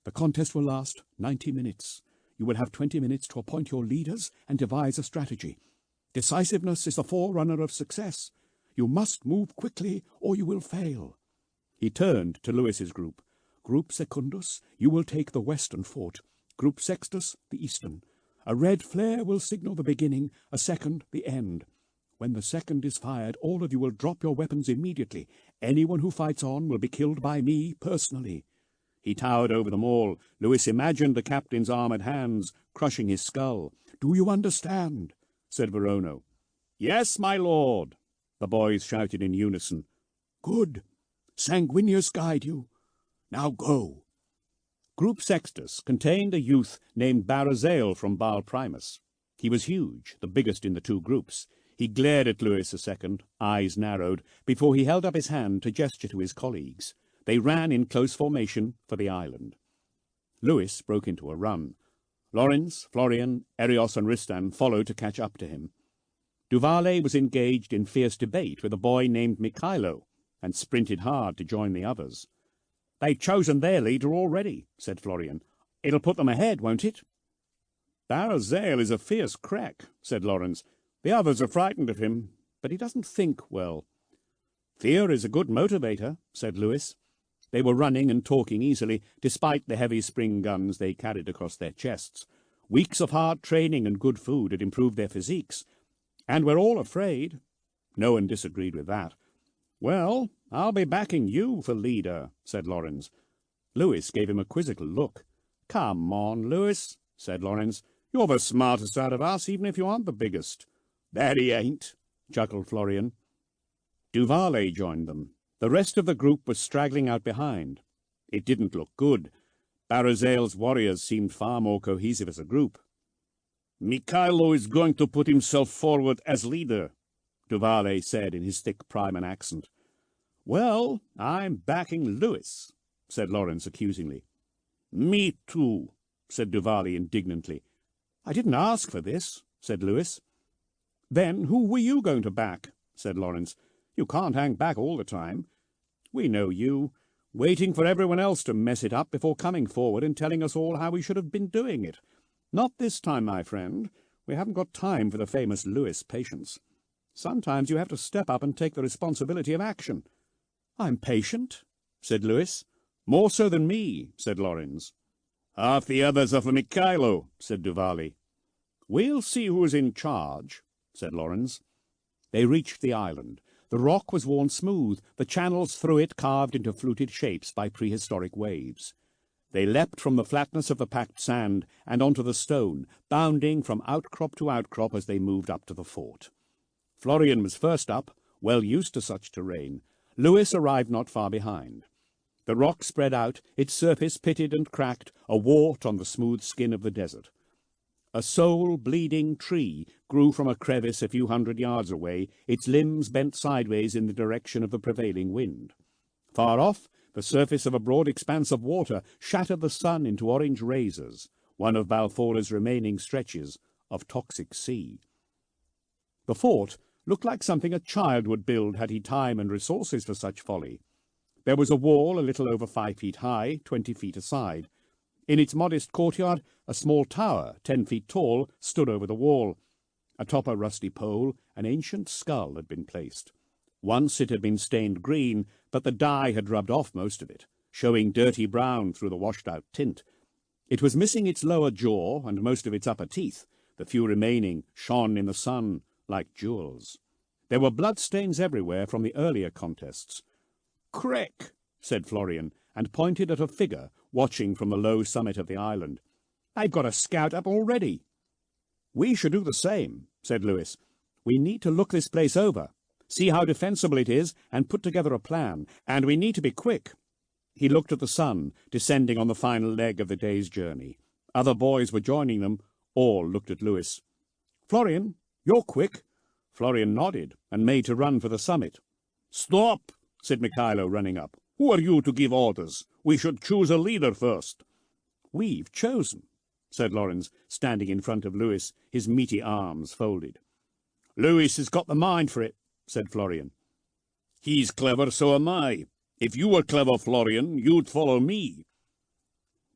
The contest will last 90 minutes. You will have 20 minutes to appoint your leaders and devise a strategy. Decisiveness is the forerunner of success. You must move quickly, or you will fail." He turned to Lewis's group. "Group Secundus, you will take the western fort. Group Sextus, the eastern. A red flare will signal the beginning, a second the end. When the second is fired, all of you will drop your weapons immediately. Anyone who fights on will be killed by me personally." He towered over them all. Lewis imagined the captain's armoured hands crushing his skull. "Do you understand?" said Verono. "Yes, my lord," the boys shouted in unison. "Good. Sanguinius guide you. Now go." Group Sextus contained a youth named Barazael from Baal Primus. He was huge, the biggest in the 2 groups. He glared at Lewis a second, eyes narrowed, before he held up his hand to gesture to his colleagues. They ran in close formation for the island. Lewis broke into a run. Lawrence, Florian, Erios and Ristan followed to catch up to him. Duvale was engaged in fierce debate with a boy named Mikhailo, and sprinted hard to join the others. "They've chosen their leader already," said Florian. "It'll put them ahead, won't it?" "Barazale is a fierce crack," said Lawrence. "The others are frightened of him, but he doesn't think well." "Fear is a good motivator," said Lewis. They were running and talking easily, despite the heavy spring guns they carried across their chests. Weeks of hard training and good food had improved their physiques. "And we're all afraid." No one disagreed with that. "Well, I'll be backing you for leader," said Lawrence. Lewis gave him a quizzical look. "Come on, Lewis," said Lawrence. "You're the smartest out of us, even if you aren't the biggest." "That he ain't," chuckled Florian. Duvale joined them. The rest of the group was straggling out behind. It didn't look good. Barazale's warriors seemed far more cohesive as a group. "Mikhailo is going to put himself forward as leader," Duvale said in his thick Priman accent. "Well, I'm backing Lewis," said Lawrence accusingly. "Me too," said Duvale indignantly. "I didn't ask for this," said Lewis. "Then who were you going to back?" said Lawrence. "You can't hang back all the time. We know you, waiting for everyone else to mess it up before coming forward and telling us all how we should have been doing it. Not this time, my friend. We haven't got time for the famous Lewis patience. Sometimes you have to step up and take the responsibility of action." "I'm patient," said Lewis. "More so than me," said Lawrence. "Half the others are for Mikhailo," said Duvale. "We'll see who's in charge," said Lawrence. They reached the island. The rock was worn smooth, the channels through it carved into fluted shapes by prehistoric waves. They leapt from the flatness of the packed sand and onto the stone, bounding from outcrop to outcrop as they moved up to the fort. Florian was first up, well used to such terrain. Lewis arrived not far behind. The rock spread out, its surface pitted and cracked, a wart on the smooth skin of the desert. A soul-bleeding tree grew from a crevice a few 100 yards away, its limbs bent sideways in the direction of the prevailing wind. Far off, the surface of a broad expanse of water shattered the sun into orange razors, one of Balfora's remaining stretches of toxic sea. The fort looked like something a child would build had he time and resources for such folly. There was a wall a little over 5 feet high, 20 feet aside. In its modest courtyard, a small tower, 10 feet tall, stood over the wall. Atop a rusty pole, an ancient skull had been placed. Once it had been stained green, but the dye had rubbed off most of it, showing dirty brown through the washed-out tint. It was missing its lower jaw and most of its upper teeth. The few remaining shone in the sun like jewels. There were bloodstains everywhere from the earlier contests. "Crick," said Florian, and pointed at a figure watching from the low summit of the island. "They've got a scout up already." "We should do the same," said Lewis. "We need to look this place over, see how defensible it is, and put together a plan. And we need to be quick." He looked at the sun, descending on the final leg of the day's journey. Other boys were joining them. All looked at Lewis. "Florian, you're quick." Florian nodded and made to run for the summit. "Stop," said Mikhailo, running up. "Who are you to give orders? We should choose a leader first." "We've chosen," said Lawrence, standing in front of Lewis, his meaty arms folded. "Lewis has got the mind for it," said Florian. "He's clever, so am I. If you were clever, Florian, you'd follow me."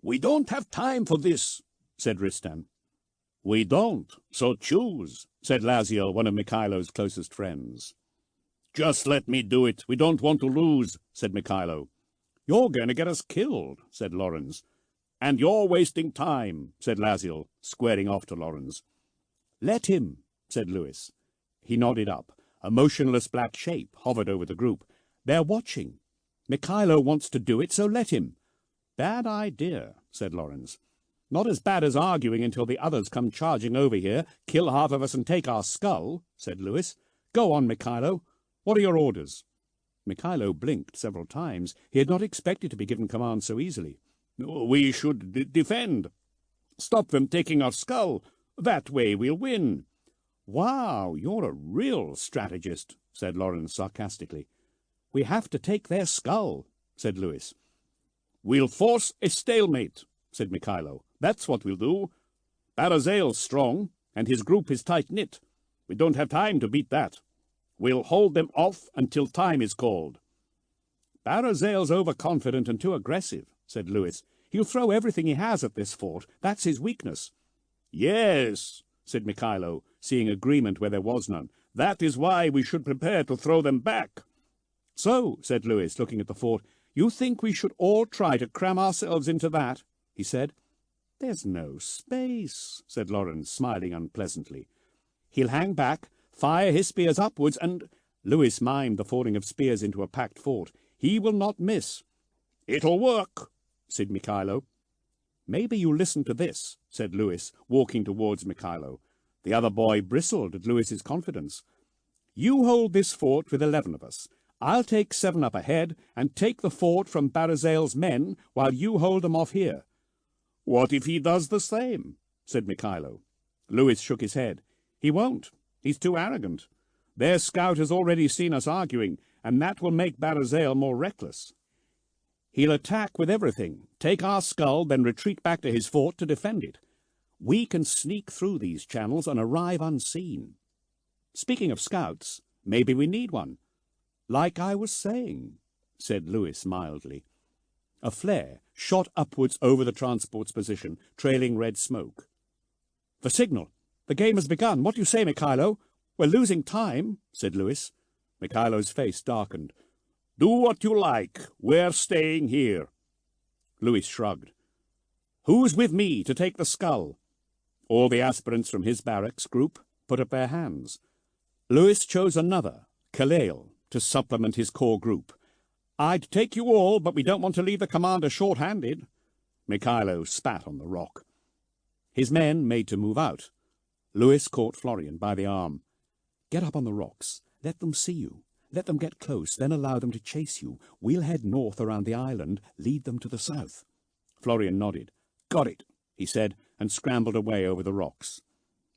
"We don't have time for this," said Ristan. "We don't, so choose," said Laziel, one of Mikhailo's closest friends. "Just let me do it. We don't want to lose," said Mikhailo. "You're going to get us killed," said Lawrence. "And you're wasting time," said Laziel, squaring off to Lawrence. "Let him," said Lewis. He nodded up. A motionless black shape hovered over the group. "They're watching. Mikhailo wants to do it, so let him." "Bad idea," said Lawrence. "Not as bad as arguing until the others come charging over here, kill half of us and take our skull," said Lewis. "Go on, Mikhailo. What are your orders?" Mikhailo blinked several times. He had not expected to be given command so easily. "We should defend. Stop them taking our skull. That way we'll win." "Wow, you're a real strategist," said Lawrence sarcastically. "We have to take their skull," said Lewis. "We'll force a stalemate," said Mikhailo. "That's what we'll do. Barazale's strong, and his group is tight-knit. We don't have time to beat that. We'll hold them off until time is called." "Barazale's overconfident and too aggressive," said Lewis. "He'll throw everything he has at this fort. That's his weakness." "Yes," said Mikhailo, seeing agreement where there was none. "That is why we should prepare to throw them back." "So," said Lewis, looking at the fort, "you think we should all try to cram ourselves into that?" he said. "There's no space," said Lawrence, smiling unpleasantly. "He'll hang back, fire his spears upwards, and—" Lewis mimed the falling of spears into a packed fort. "He will not miss." "It'll work," said Mikhailo. "Maybe you'll listen to this," said Lewis, walking towards Mikhailo. The other boy bristled at Lewis's confidence. "You hold this fort with 11 of us. I'll take 7 up ahead and take the fort from Barazale's men while you hold them off here." "What if he does the same?" said Mikhailo. Lewis shook his head. "He won't. He's too arrogant. Their scout has already seen us arguing, and that will make Barazale more reckless. He'll attack with everything, take our skull, then retreat back to his fort to defend it. We can sneak through these channels and arrive unseen. Speaking of scouts, maybe we need one." "Like I was saying," said Lewis mildly. A flare shot upwards over the transport's position, trailing red smoke. "The signal! The game has begun! What do you say, Mikhailo? We're losing time," said Lewis. Mikhailo's face darkened. "Do what you like. We're staying here." Lewis shrugged. "Who's with me to take the skull?" All the aspirants from his barracks group put up their hands. Lewis chose another, Kalale, to supplement his core group. "I'd take you all, but we don't want to leave the commander short-handed." Mikhailo spat on the rock. His men made to move out. Lewis caught Florian by the arm. "Get up on the rocks. Let them see you. Let them get close, then allow them to chase you. We'll head north around the island, lead them to the south." Florian nodded. "Got it," he said, and scrambled away over the rocks.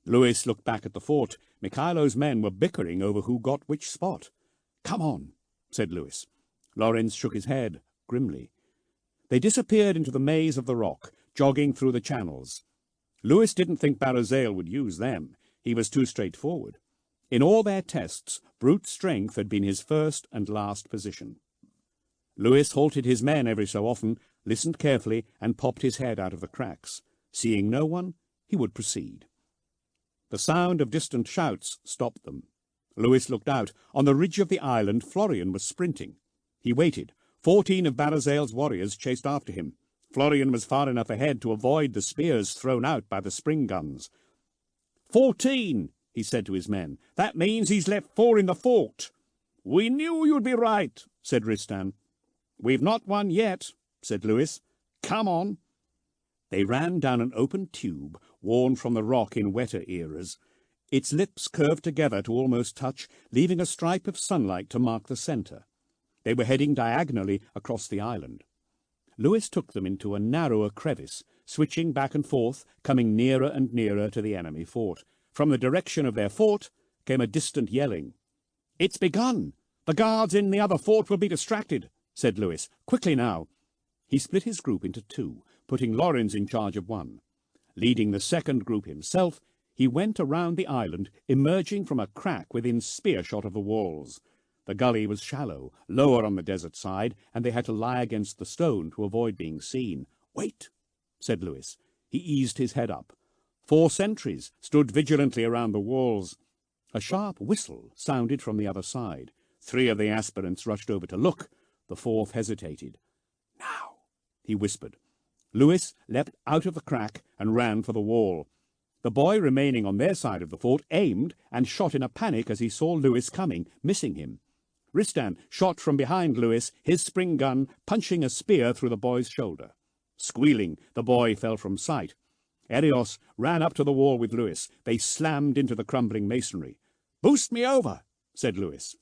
Lewis looked back at the fort. Mikhailo's men were bickering over who got which spot. "Come on," said Lewis. Lawrence shook his head grimly. They disappeared into the maze of the rock, jogging through the channels. Lewis didn't think Barazale would use them. He was too straightforward. In all their tests, brute strength had been his first and last position. Lewis halted his men every so often, listened carefully, and popped his head out of the cracks. Seeing no one, he would proceed. The sound of distant shouts stopped them. Lewis looked out. On the ridge of the island, Florian was sprinting. He waited. 14 of Barazale's warriors chased after him. Florian was far enough ahead to avoid the spears thrown out by the spring guns. 14, he said to his men. "That means he's left 4 in the fort." "We knew you'd be right," said Ristan. "We've not won yet," said Lewis. "Come on." They ran down an open tube, worn from the rock in wetter eras. Its lips curved together to almost touch, leaving a stripe of sunlight to mark the centre. They were heading diagonally across the island. Lewis took them into a narrower crevice, switching back and forth, coming nearer and nearer to the enemy fort. From the direction of their fort came a distant yelling. "It's begun! The guards in the other fort will be distracted," said Lewis. "Quickly now." He split his group into 2, putting Lawrence in charge of one. Leading the second group himself, he went around the island, emerging from a crack within spear-shot of the walls. The gully was shallow, lower on the desert side, and they had to lie against the stone to avoid being seen. "Wait," said Lewis. He eased his head up. 4 sentries stood vigilantly around the walls. A sharp whistle sounded from the other side. 3 of the aspirants rushed over to look. The 4th hesitated. "Now," he whispered. Lewis leapt out of the crack and ran for the wall. The boy remaining on their side of the fort aimed and shot in a panic as he saw Lewis coming, missing him. Ristan shot from behind Lewis, his spring gun punching a spear through the boy's shoulder. Squealing, the boy fell from sight. Erios ran up to the wall with Lewis. They slammed into the crumbling masonry. "Boost me over," said Lewis.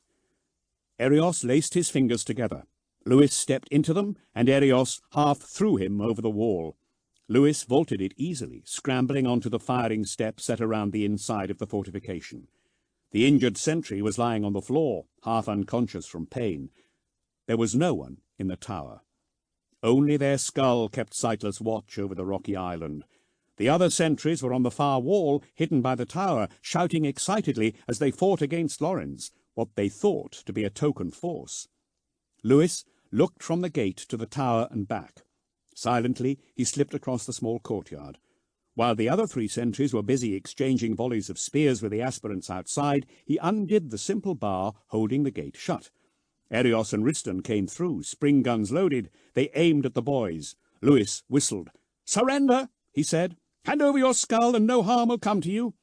Erios laced his fingers together. Lewis stepped into them, and Erios half threw him over the wall. Lewis vaulted it easily, scrambling onto the firing step set around the inside of the fortification. The injured sentry was lying on the floor, half unconscious from pain. There was no one in the tower. Only their skull kept sightless watch over the rocky island. The other sentries were on the far wall, hidden by the tower, shouting excitedly as they fought against Lorenz, what they thought to be a token force. Lewis looked from the gate to the tower and back. Silently, he slipped across the small courtyard. While the other 3 sentries were busy exchanging volleys of spears with the aspirants outside, he undid the simple bar holding the gate shut. Erios and Riston came through, spring guns loaded. They aimed at the boys. Lewis whistled. "Surrender," he said. "Hand over your skull and no harm will come to you."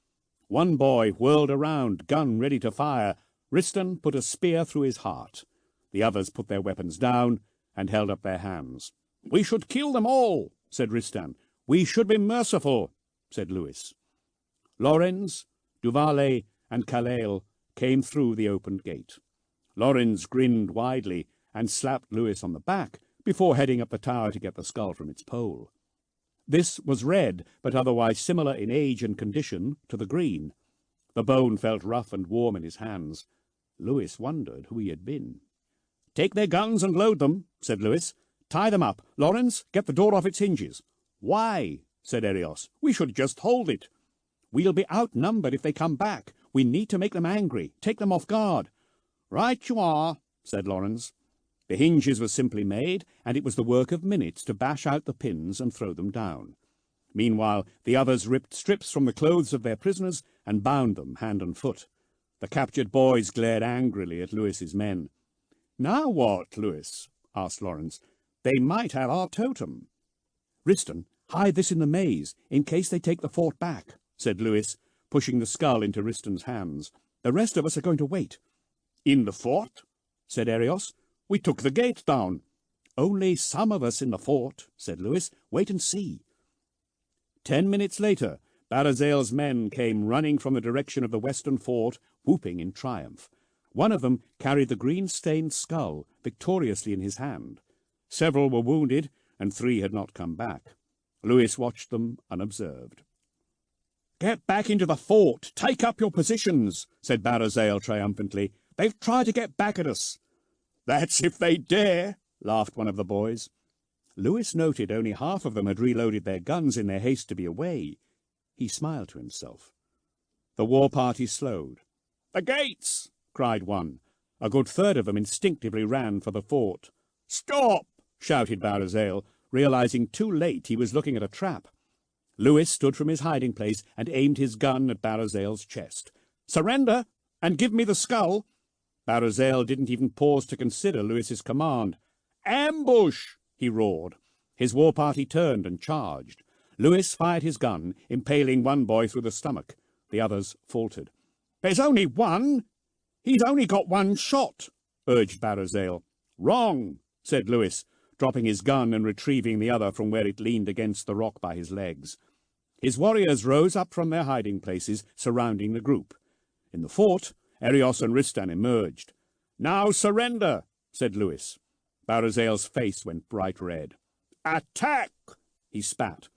One boy whirled around, gun ready to fire. Riston put a spear through his heart. The others put their weapons down and held up their hands. "We should kill them all," said Riston. "We should be merciful," said Lewis. Lorenz, Duvale, and Kalel came through the opened gate. Lorenz grinned widely and slapped Lewis on the back before heading up the tower to get the skull from its pole. This was red, but otherwise similar in age and condition to the green. The bone felt rough and warm in his hands. Lewis wondered who he had been. "Take their guns and load them," said Lewis. "Tie them up. Lorenz, get the door off its hinges." "Why?" said Erios. "We should just hold it." "We'll be outnumbered if they come back. We need to make them angry, take them off guard." "Right you are," said Lorenz. The hinges were simply made, and it was the work of minutes to bash out the pins and throw them down. Meanwhile, the others ripped strips from the clothes of their prisoners and bound them hand and foot. The captured boys glared angrily at Lewis's men. "Now what, Lewis?" asked Lorenz. "They might have our totem." "Riston, hide this in the maze, in case they take the fort back," said Lewis, pushing the skull into Riston's hands. "The rest of us are going to wait." "In the fort?" said Erios. "We took the gate down." "Only some of us in the fort," said Lewis. "Wait and see." 10 minutes later, Barazel's men came running from the direction of the western fort, whooping in triumph. One of them carried the green-stained skull victoriously in his hand. Several were wounded, and 3 had not come back. Lewis watched them unobserved. "Get back into the fort! Take up your positions!" said Barazel triumphantly. "They've tried to get back at us." "That's if they dare," laughed one of the boys. Lewis noted only half of them had reloaded their guns in their haste to be away. He smiled to himself. The war party slowed. "The gates!" cried one. A good third of them instinctively ran for the fort. "Stop!" shouted Barazel, realizing too late he was looking at a trap. Lewis stood from his hiding place and aimed his gun at Barazel's chest. "Surrender, and give me the skull." Barazel didn't even pause to consider Lewis's command. "Ambush!" he roared. His war party turned and charged. Lewis fired his gun, impaling one boy through the stomach. The others faltered. "There's only one. He's only got one shot," urged Barazel. "Wrong," said Lewis, dropping his gun and retrieving the other from where it leaned against the rock by his legs. His warriors rose up from their hiding places, surrounding the group. In the fort, Erios and Ristan emerged. "Now surrender," said Lewis. Barazel's face went bright red. "Attack!" he spat.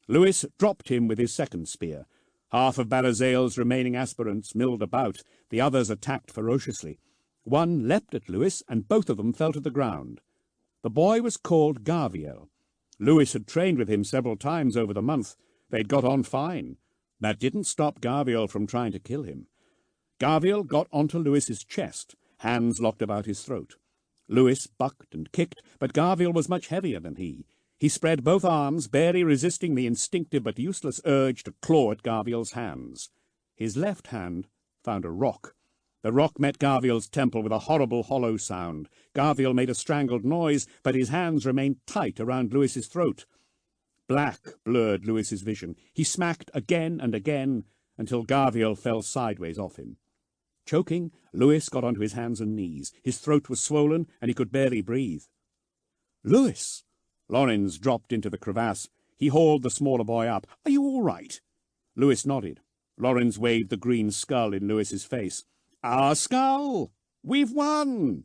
Lewis dropped him with his second spear. Half of Barazel's remaining aspirants milled about. The others attacked ferociously. One leapt at Lewis, and both of them fell to the ground. The boy was called Gaviel. Lewis had trained with him several times over the month. They'd got on fine. That didn't stop Gaviel from trying to kill him. Gaviel got onto Lewis's chest, hands locked about his throat. Lewis bucked and kicked, but Gaviel was much heavier than he. He spread both arms, barely resisting the instinctive but useless urge to claw at Gaviel's hands. His left hand found a rock. The rock met Gaviel's temple with a horrible hollow sound. Gaviel made a strangled noise, but his hands remained tight around Lewis's throat. Black blurred Lewis's vision. He smacked again and again until Gaviel fell sideways off him. Choking, Lewis got onto his hands and knees. His throat was swollen, and he could barely breathe. "Lewis!" Lorenz dropped into the crevasse. He hauled the smaller boy up. "Are you all right?" Lewis nodded. Lorenz waved the green skull in Lewis's face. "Our skull! We've won!"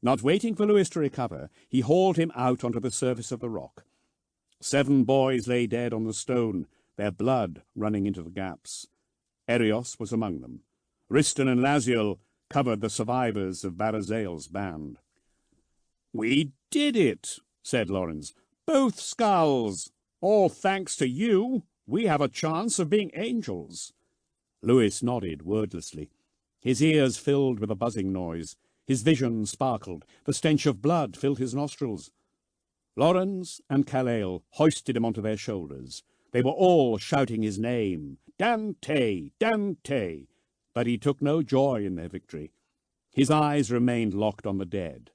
Not waiting for Lewis to recover, he hauled him out onto the surface of the rock. 7 boys lay dead on the stone, their blood running into the gaps. Erios was among them. Riston and Laziel covered the survivors of Barazael's band. "We did it," said Lawrence. "Both skulls. All thanks to you, we have a chance of being angels." Lewis nodded wordlessly. His ears filled with a buzzing noise. His vision sparkled. The stench of blood filled his nostrils. Lawrence and Calail hoisted him onto their shoulders. They were all shouting his name, "Dante! Dante!" But he took no joy in their victory. His eyes remained locked on the dead.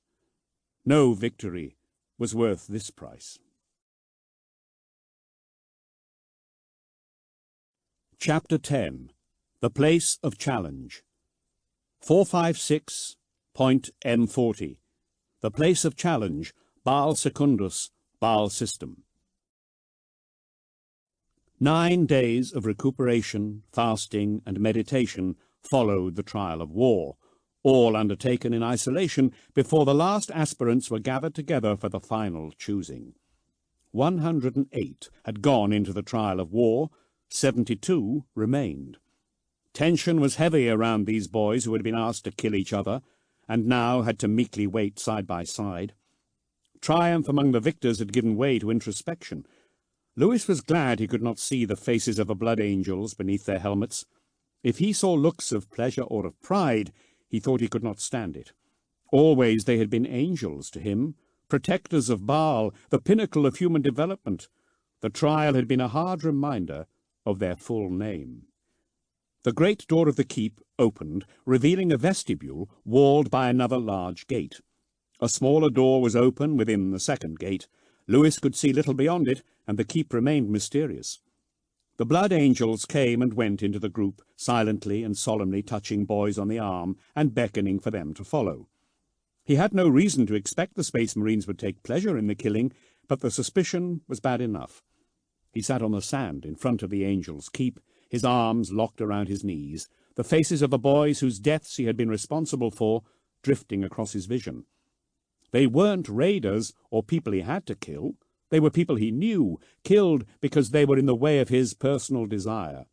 No victory was worth this price. Chapter 10. The Place of Challenge. 456.M40. The Place of Challenge, Baal Secundus, Baal System. 9 days of recuperation, fasting, and meditation followed the trial of war, all undertaken in isolation before the last aspirants were gathered together for the final choosing. 108 had gone into the trial of war, 72 remained. Tension was heavy around these boys who had been asked to kill each other, and now had to meekly wait side by side. Triumph among the victors had given way to introspection. Lewis was glad he could not see the faces of the blood angels beneath their helmets. If he saw looks of pleasure or of pride, he thought he could not stand it. Always they had been angels to him, protectors of Baal, the pinnacle of human development. The trial had been a hard reminder of their full name. The great door of the keep opened, revealing a vestibule walled by another large gate. A smaller door was open within the second gate. Lewis could see little beyond it, and the keep remained mysterious. The blood angels came and went into the group, silently and solemnly touching boys on the arm and beckoning for them to follow. He had no reason to expect the Space Marines would take pleasure in the killing, but the suspicion was bad enough. He sat on the sand in front of the angels' keep, his arms locked around his knees, the faces of the boys whose deaths he had been responsible for drifting across his vision. They weren't raiders or people he had to kill. They were people he knew, killed because they were in the way of his personal desire.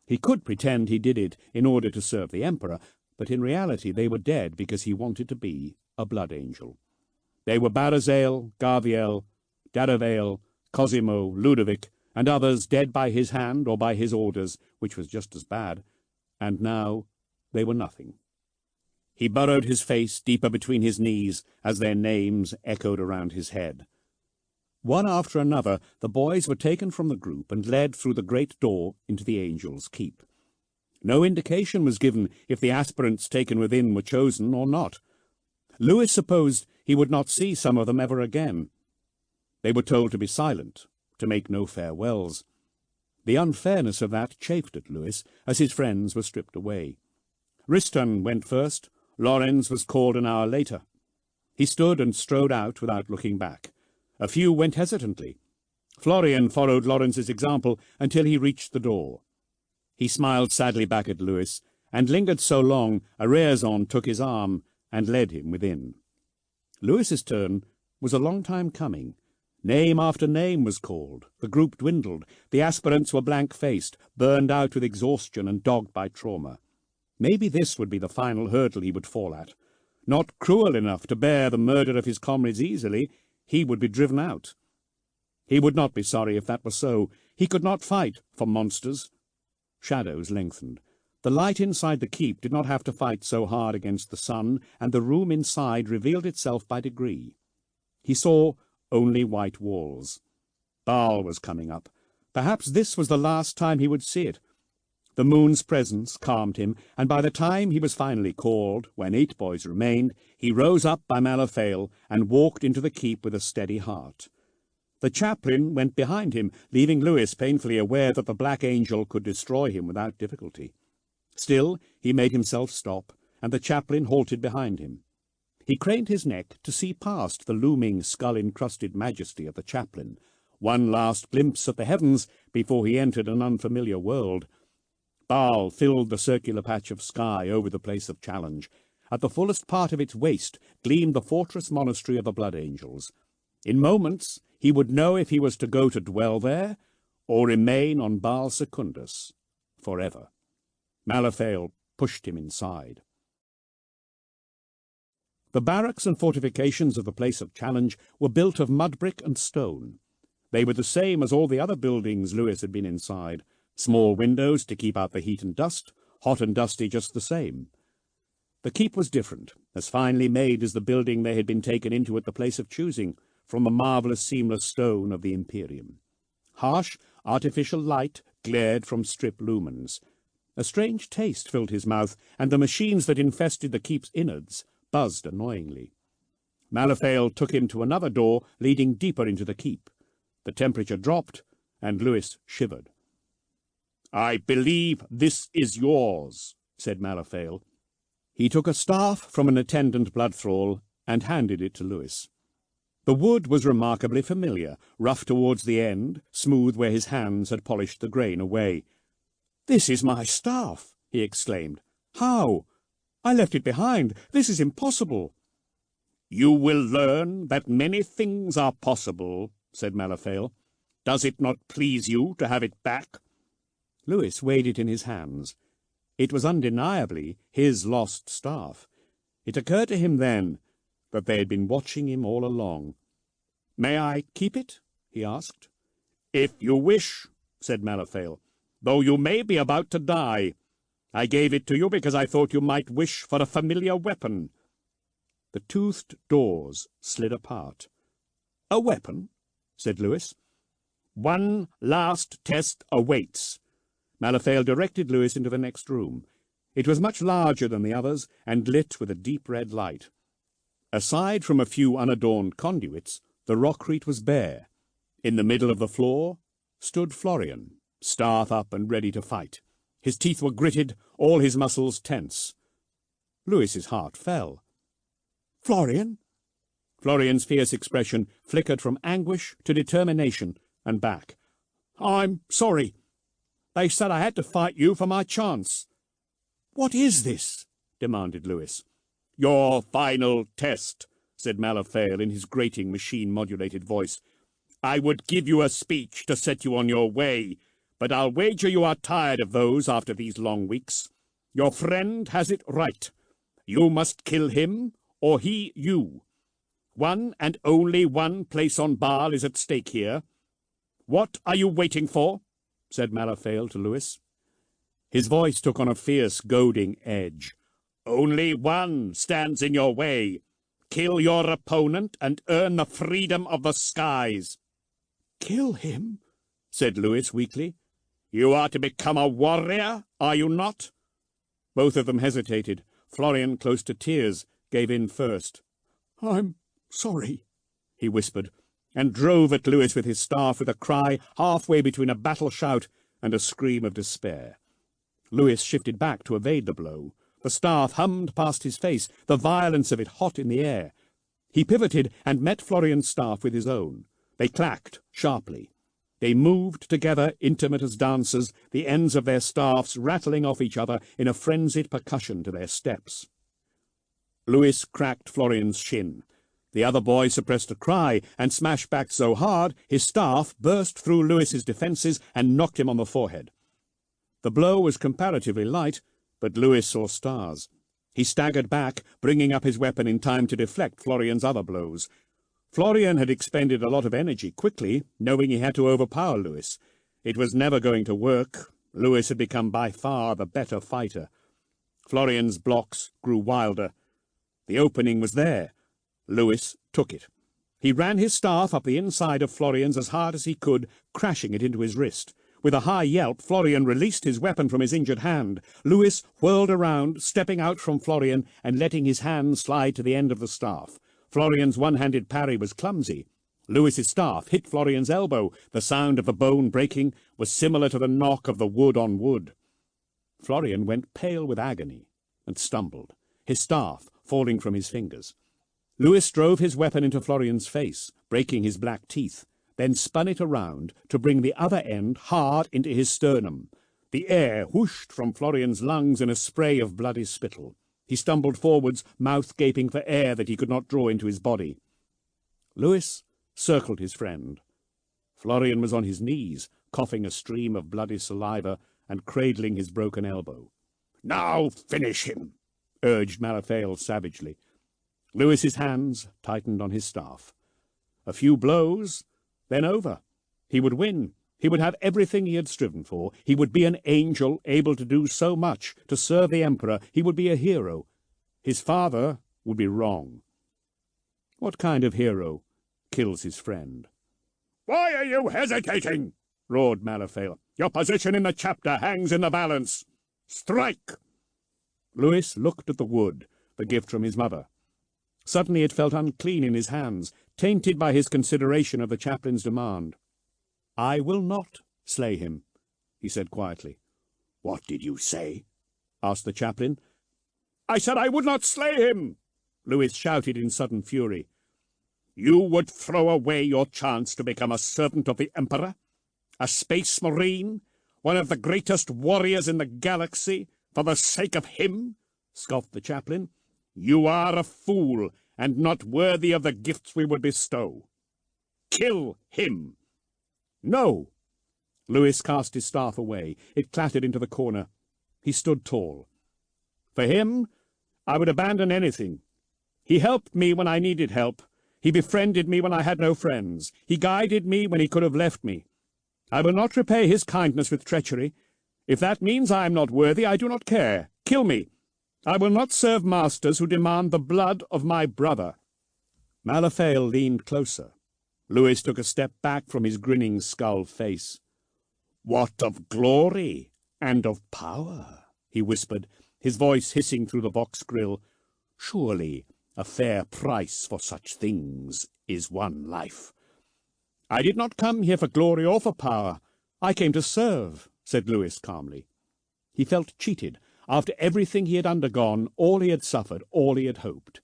He could pretend he did it in order to serve the Emperor, but in reality they were dead because he wanted to be a blood angel. They were Barazael, Garviel, Daravael, Cosimo, Ludovic, and others dead by his hand or by his orders, which was just as bad, and now they were nothing. He burrowed his face deeper between his knees as their names echoed around his head. One after another, the boys were taken from the group and led through the great door into the angels' keep. No indication was given if the aspirants taken within were chosen or not. Lewis supposed he would not see some of them ever again. They were told to be silent, to make no farewells. The unfairness of that chafed at Lewis as his friends were stripped away. Riston went first. Lorenz was called an hour later. He stood and strode out without looking back. A few went hesitantly. Florian followed Lorenz's example until he reached the door. He smiled sadly back at Lewis, and lingered so long Arezon took his arm and led him within. Lewis's turn was a long time coming. Name after name was called. The group dwindled. The aspirants were blank-faced, burned out with exhaustion and dogged by trauma. Maybe this would be the final hurdle he would fall at. Not cruel enough to bear the murder of his comrades easily, he would be driven out. He would not be sorry if that were so. He could not fight for monsters. Shadows lengthened. The light inside the keep did not have to fight so hard against the sun, and the room inside revealed itself by degree. He saw only white walls. Baal was coming up. Perhaps this was the last time he would see it. The moon's presence calmed him, and by the time he was finally called, when 8 boys remained, he rose up by Malaphael and walked into the keep with a steady heart. The chaplain went behind him, leaving Lewis painfully aware that the Black Angel could destroy him without difficulty. Still, he made himself stop, and the chaplain halted behind him. He craned his neck to see past the looming skull-encrusted majesty of the chaplain, one last glimpse at the heavens before he entered an unfamiliar world. Baal filled the circular patch of sky over the place of challenge. At the fullest part of its waste gleamed the fortress monastery of the Blood Angels. In moments he would know if he was to go to dwell there, or remain on Baal Secundus forever. Malaphael pushed him inside. The barracks and fortifications of the place of challenge were built of mud brick and stone. They were the same as all the other buildings Lewis had been inside. Small windows to keep out the heat and dust, hot and dusty just the same. The keep was different, as finely made as the building they had been taken into at the place of choosing, from the marvellous seamless stone of the Imperium. Harsh, artificial light glared from strip lumens. A strange taste filled his mouth, and the machines that infested the keep's innards buzzed annoyingly. Malaphael took him to another door leading deeper into the keep. The temperature dropped, and Lewis shivered. "I believe this is yours," said Malaphael. He took a staff from an attendant blood thrall and handed it to Lewis. The wood was remarkably familiar, rough towards the end, smooth where his hands had polished the grain away. "This is my staff," he exclaimed. "How? I left it behind. This is impossible." "You will learn that many things are possible," said Malaphael. "Does it not please you to have it back?" Lewis weighed it in his hands. It was undeniably his lost staff. It occurred to him then that they had been watching him all along. "May I keep it?" he asked. "If you wish," said Malaphael, "though you may be about to die. I gave it to you because I thought you might wish for a familiar weapon." The toothed doors slid apart. "A weapon?" said Lewis. "One last test awaits." Malaphael directed Lewis into the next room. It was much larger than the others, and lit with a deep red light. Aside from a few unadorned conduits, the rockcrete was bare. In the middle of the floor stood Florian, staff up and ready to fight. His teeth were gritted, all his muscles tense. Lewis's heart fell. "Florian?" Florian's fierce expression flickered from anguish to determination and back. "I'm sorry. They said I had to fight you for my chance." "What is this?" demanded Lewis. "Your final test," said Malaphael in his grating machine-modulated voice. "I would give you a speech to set you on your way, but I'll wager you are tired of those after these long weeks. Your friend has it right. You must kill him, or he you. One and only one place on Baal is at stake here. What are you waiting for?" said Malaphael to Lewis. His voice took on a fierce, goading edge. "Only one stands in your way. Kill your opponent and earn the freedom of the skies." "Kill him?" said Lewis weakly. "You are to become a warrior, are you not?" Both of them hesitated. Florian, close to tears, gave in first. "I'm sorry," he whispered, and drove at Lewis with his staff with a cry halfway between a battle shout and a scream of despair. Lewis shifted back to evade the blow. The staff hummed past his face, the violence of it hot in the air. He pivoted and met Florian's staff with his own. They clacked sharply. They moved together, intimate as dancers, the ends of their staffs rattling off each other in a frenzied percussion to their steps. Lewis cracked Florian's shin. The other boy suppressed a cry and smashed back so hard his staff burst through Lewis's defences and knocked him on the forehead. The blow was comparatively light, but Lewis saw stars. He staggered back, bringing up his weapon in time to deflect Florian's other blows. Florian had expended a lot of energy quickly, knowing he had to overpower Lewis. It was never going to work. Lewis had become by far the better fighter. Florian's blocks grew wilder. The opening was there. Lewis took it. He ran his staff up the inside of Florian's as hard as he could, crashing it into his wrist. With a high yelp, Florian released his weapon from his injured hand. Lewis whirled around, stepping out from Florian and letting his hand slide to the end of the staff. Florian's one-handed parry was clumsy. Lewis's staff hit Florian's elbow. The sound of the bone breaking was similar to the knock of the wood on wood. Florian went pale with agony and stumbled, his staff falling from his fingers. Lewis drove his weapon into Florian's face, breaking his black teeth, then spun it around to bring the other end hard into his sternum. The air whooshed from Florian's lungs in a spray of bloody spittle. He stumbled forwards, mouth gaping for air that he could not draw into his body. Lewis circled his friend. Florian was on his knees, coughing a stream of bloody saliva and cradling his broken elbow. "Now finish him," urged Malaphael savagely. Lewis's hands tightened on his staff. A few blows, then over. He would win. He would have everything he had striven for. He would be an angel, able to do so much, to serve the Emperor. He would be a hero. His father would be wrong. What kind of hero kills his friend? "Why are you hesitating?" roared Malaphael. "Your position in the chapter hangs in the balance. Strike!" Lewis looked at the wood, the gift from his mother. Suddenly it felt unclean in his hands, tainted by his consideration of the chaplain's demand. "I will not slay him," he said quietly. "What did you say?" asked the chaplain. "I said I would not slay him!" Lewis shouted in sudden fury. "You would throw away your chance to become a servant of the Emperor? A space marine? One of the greatest warriors in the galaxy? For the sake of him?" scoffed the chaplain. "You are a fool, and not worthy of the gifts we would bestow. Kill him!" "No!" Lewis cast his staff away. It clattered into the corner. He stood tall. "For him, I would abandon anything. He helped me when I needed help. He befriended me when I had no friends. He guided me when he could have left me. I will not repay his kindness with treachery. If that means I am not worthy, I do not care. Kill me. I will not serve masters who demand the blood of my brother." Malaphael leaned closer. Lewis took a step back from his grinning skull face. "What of glory and of power?" he whispered, his voice hissing through the box grill. "Surely a fair price for such things is one life." "I did not come here for glory or for power. I came to serve," said Lewis calmly. He felt cheated. After everything he had undergone, all he had suffered, all he had hoped.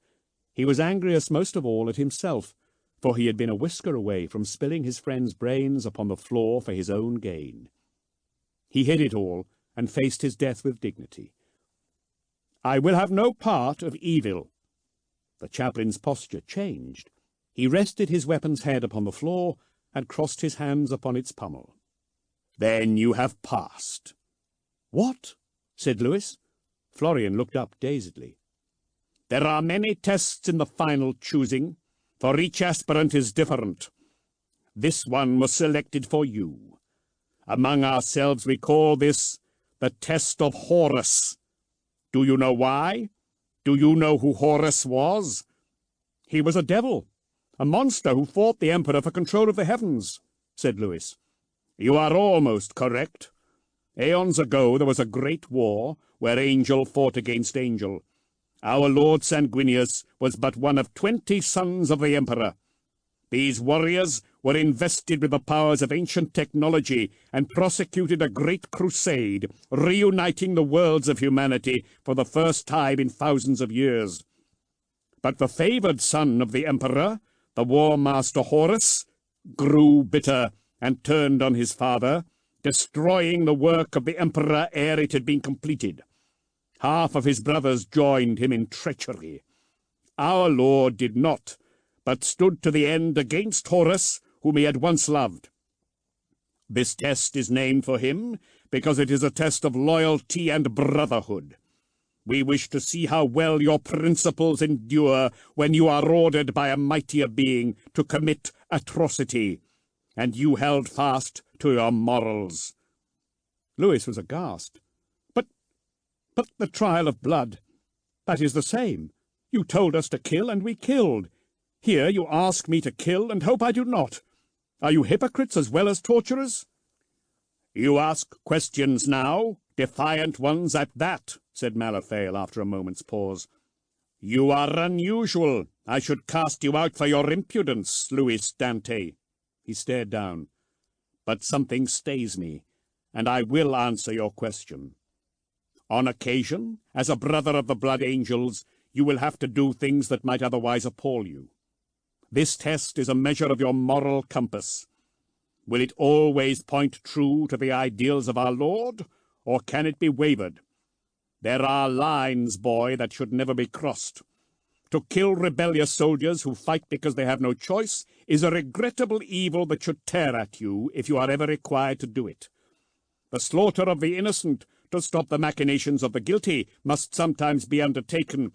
He was angriest most of all at himself, for he had been a whisker away from spilling his friend's brains upon the floor for his own gain. He hid it all and faced his death with dignity. "I will have no part of evil." The chaplain's posture changed. He rested his weapon's head upon the floor and crossed his hands upon its pummel. "Then you have passed." "What?" said Lewis. Florian looked up dazedly. "There are many tests in the final choosing, for each aspirant is different. This one was selected for you. Among ourselves we call this the test of Horus. Do you know why? Do you know who Horus was?" "He was a devil, a monster who fought the Emperor for control of the heavens," said Lewis. "You are almost correct. Aeons ago there was a great war where angel fought against angel. Our Lord Sanguinius was but one of 20 sons of the Emperor. These warriors were invested with the powers of ancient technology and prosecuted a great crusade, reuniting the worlds of humanity for the first time in thousands of years. But the favored son of the Emperor, the war master Horus, grew bitter and turned on his father, destroying the work of the Emperor ere it had been completed. Half of his brothers joined him in treachery. Our Lord did not, but stood to the end against Horus, whom he had once loved. This test is named for him because it is a test of loyalty and brotherhood. We wish to see how well your principles endure when you are ordered by a mightier being to commit atrocity, and you held fast to your morals." Lewis was aghast. But the trial of blood, that is the same. You told us to kill, and we killed. Here you ask me to kill, and hope I do not. Are you hypocrites as well as torturers?" "You ask questions now, defiant ones at that," said Malaphael after a moment's pause. "You are unusual. I should cast you out for your impudence, Louis Dante." He stared down. "But something stays me, and I will answer your question. On occasion, as a brother of the Blood Angels, you will have to do things that might otherwise appall you. This test is a measure of your moral compass. Will it always point true to the ideals of our Lord, or can it be wavered? There are lines, boy, that should never be crossed. To kill rebellious soldiers who fight because they have no choice is a regrettable evil that should tear at you if you are ever required to do it. The slaughter of the innocent to stop the machinations of the guilty must sometimes be undertaken,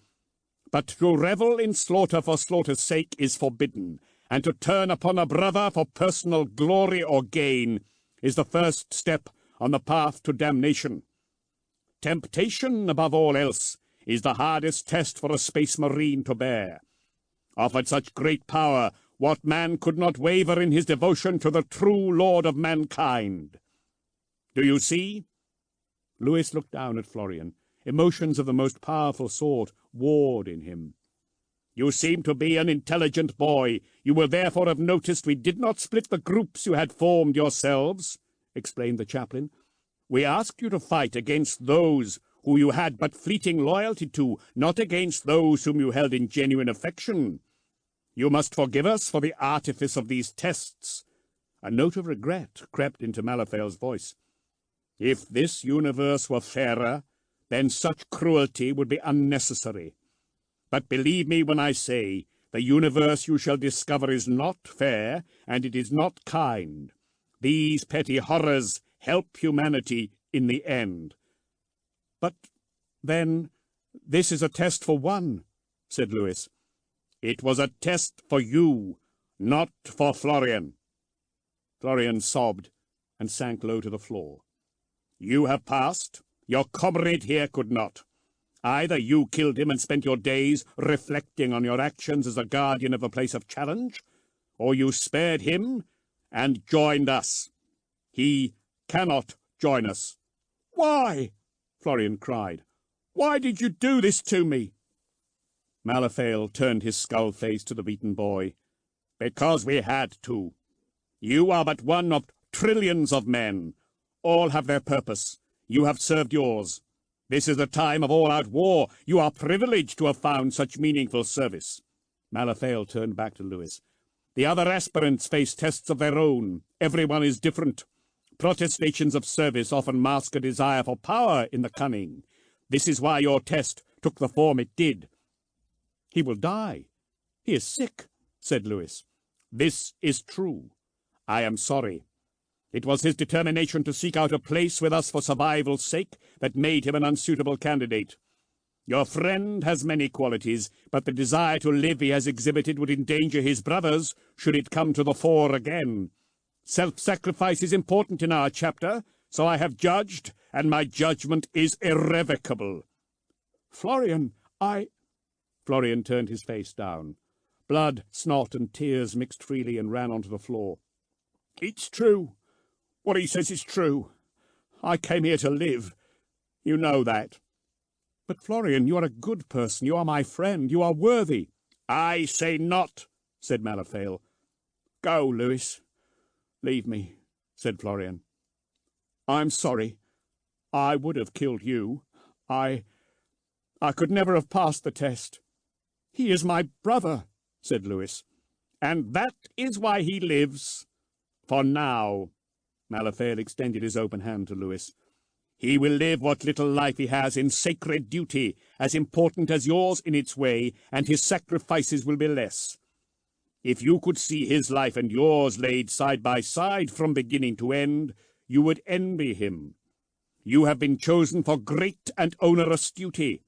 but to revel in slaughter for slaughter's sake is forbidden, and to turn upon a brother for personal glory or gain is the first step on the path to damnation. Temptation, above all else, is the hardest test for a space marine to bear. Offered such great power, what man could not waver in his devotion to the true Lord of mankind? Do you see? Lewis looked down at Florian. Emotions of the most powerful sort warred in him. You seem to be an intelligent boy. You will therefore have noticed we did not split the groups you had formed yourselves, explained the chaplain. We asked you to fight against those who you had but fleeting loyalty to, not against those whom you held in genuine affection. You must forgive us for the artifice of these tests. A note of regret crept into Malaphael's voice. If this universe were fairer, then such cruelty would be unnecessary. But believe me when I say, the universe you shall discover is not fair, and it is not kind. These petty horrors help humanity in the end. But then, this is a test for one, said Lewis. It was a test for you, not for Florian. Florian sobbed and sank low to the floor. You have passed. Your comrade here could not. Either you killed him and spent your days reflecting on your actions as a guardian of a place of challenge, or you spared him and joined us. He cannot join us. Why? Florian cried. Why did you do this to me? Malaphael turned his skull face to the beaten boy. Because we had to. You are but one of trillions of men. All have their purpose. You have served yours. This is a time of all-out war. You are privileged to have found such meaningful service. Malaphael turned back to Lewis. The other aspirants face tests of their own. Everyone is different. Protestations of service often mask a desire for power in the cunning. This is why your test took the form it did. He will die. He is sick, said Lewis. This is true. I am sorry. It was his determination to seek out a place with us for survival's sake that made him an unsuitable candidate. Your friend has many qualities, but the desire to live he has exhibited would endanger his brothers should it come to the fore again. Self-sacrifice is important in our chapter, so I have judged, and my judgment is irrevocable. Florian, Florian turned his face down. Blood, snot, and tears mixed freely and ran onto the floor. It's true. What he says is true. I came here to live. You know that. But, Florian, you are a good person. You are my friend. You are worthy. I say not, said Malaphael. Go, Lewis. Leave me, said Florian. I'm sorry. I would have killed you. I could never have passed the test. He is my brother, said Lewis. And that is why he lives. For now. Malaphael extended his open hand to Lewis. He will live what little life he has in sacred duty, as important as yours in its way, and his sacrifices will be less. If you could see his life and yours laid side by side from beginning to end, you would envy him. You have been chosen for great and onerous duty.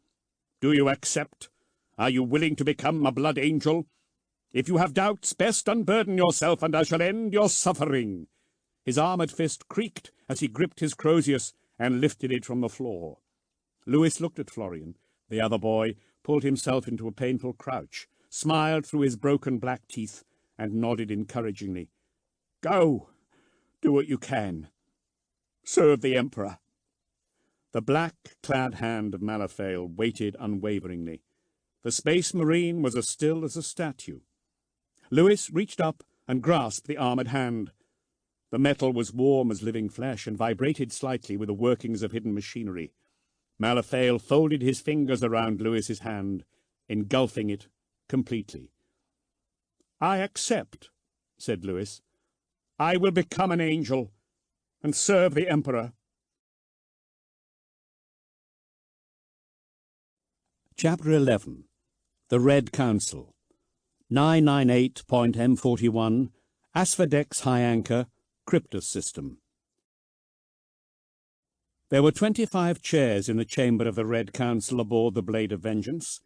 Do you accept? Are you willing to become a blood angel? If you have doubts, best unburden yourself, and I shall end your suffering. His armoured fist creaked as he gripped his crozius and lifted it from the floor. Lewis looked at Florian. The other boy pulled himself into a painful crouch, smiled through his broken black teeth, and nodded encouragingly. Go! Do what you can. Serve the Emperor. The black-clad hand of Malaphael waited unwaveringly. The Space Marine was as still as a statue. Lewis reached up and grasped the armoured hand. The metal was warm as living flesh and vibrated slightly with the workings of hidden machinery. Malaphael folded his fingers around Lewis's hand, engulfing it completely. I accept, said Lewis. I will become an angel and serve the Emperor. Chapter 11. The Red Council, 998.M41, Asphodex High Anchor, Cryptus System. There were 25 chairs in the chamber of the Red Council aboard the Blade of Vengeance,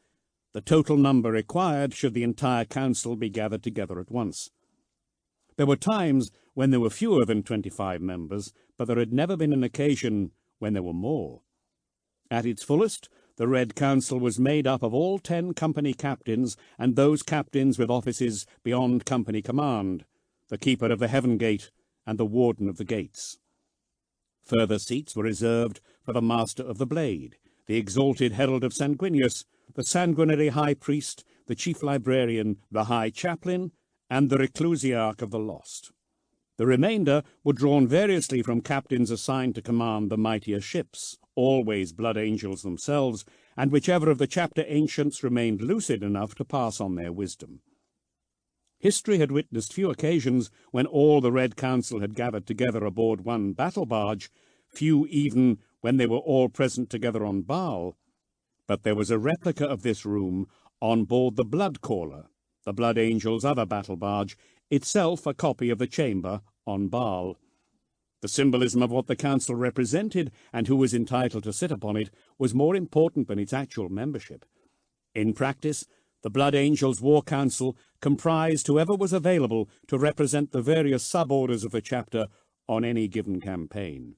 the total number required should the entire council be gathered together at once. There were times when there were fewer than 25 members, but there had never been an occasion when there were more. At its fullest, the Red Council was made up of all 10 company captains and those captains with offices beyond company command, the Keeper of the Heaven Gate and the Warden of the Gates. Further seats were reserved for the Master of the Blade, the Exalted Herald of Sanguinius, the Sanguinary High Priest, the Chief Librarian, the High Chaplain, and the Reclusiarch of the Lost. The remainder were drawn variously from captains assigned to command the mightier ships, always blood angels themselves, and whichever of the chapter ancients remained lucid enough to pass on their wisdom. History had witnessed few occasions when all the Red Council had gathered together aboard one battle barge, few even when they were all present together on Baal, but there was a replica of this room on board the Blood Caller, the Blood Angel's other battle barge, itself a copy of the chamber on Baal. The symbolism of what the council represented and who was entitled to sit upon it was more important than its actual membership. In practice, the Blood Angels' War Council comprised whoever was available to represent the various suborders of the chapter on any given campaign.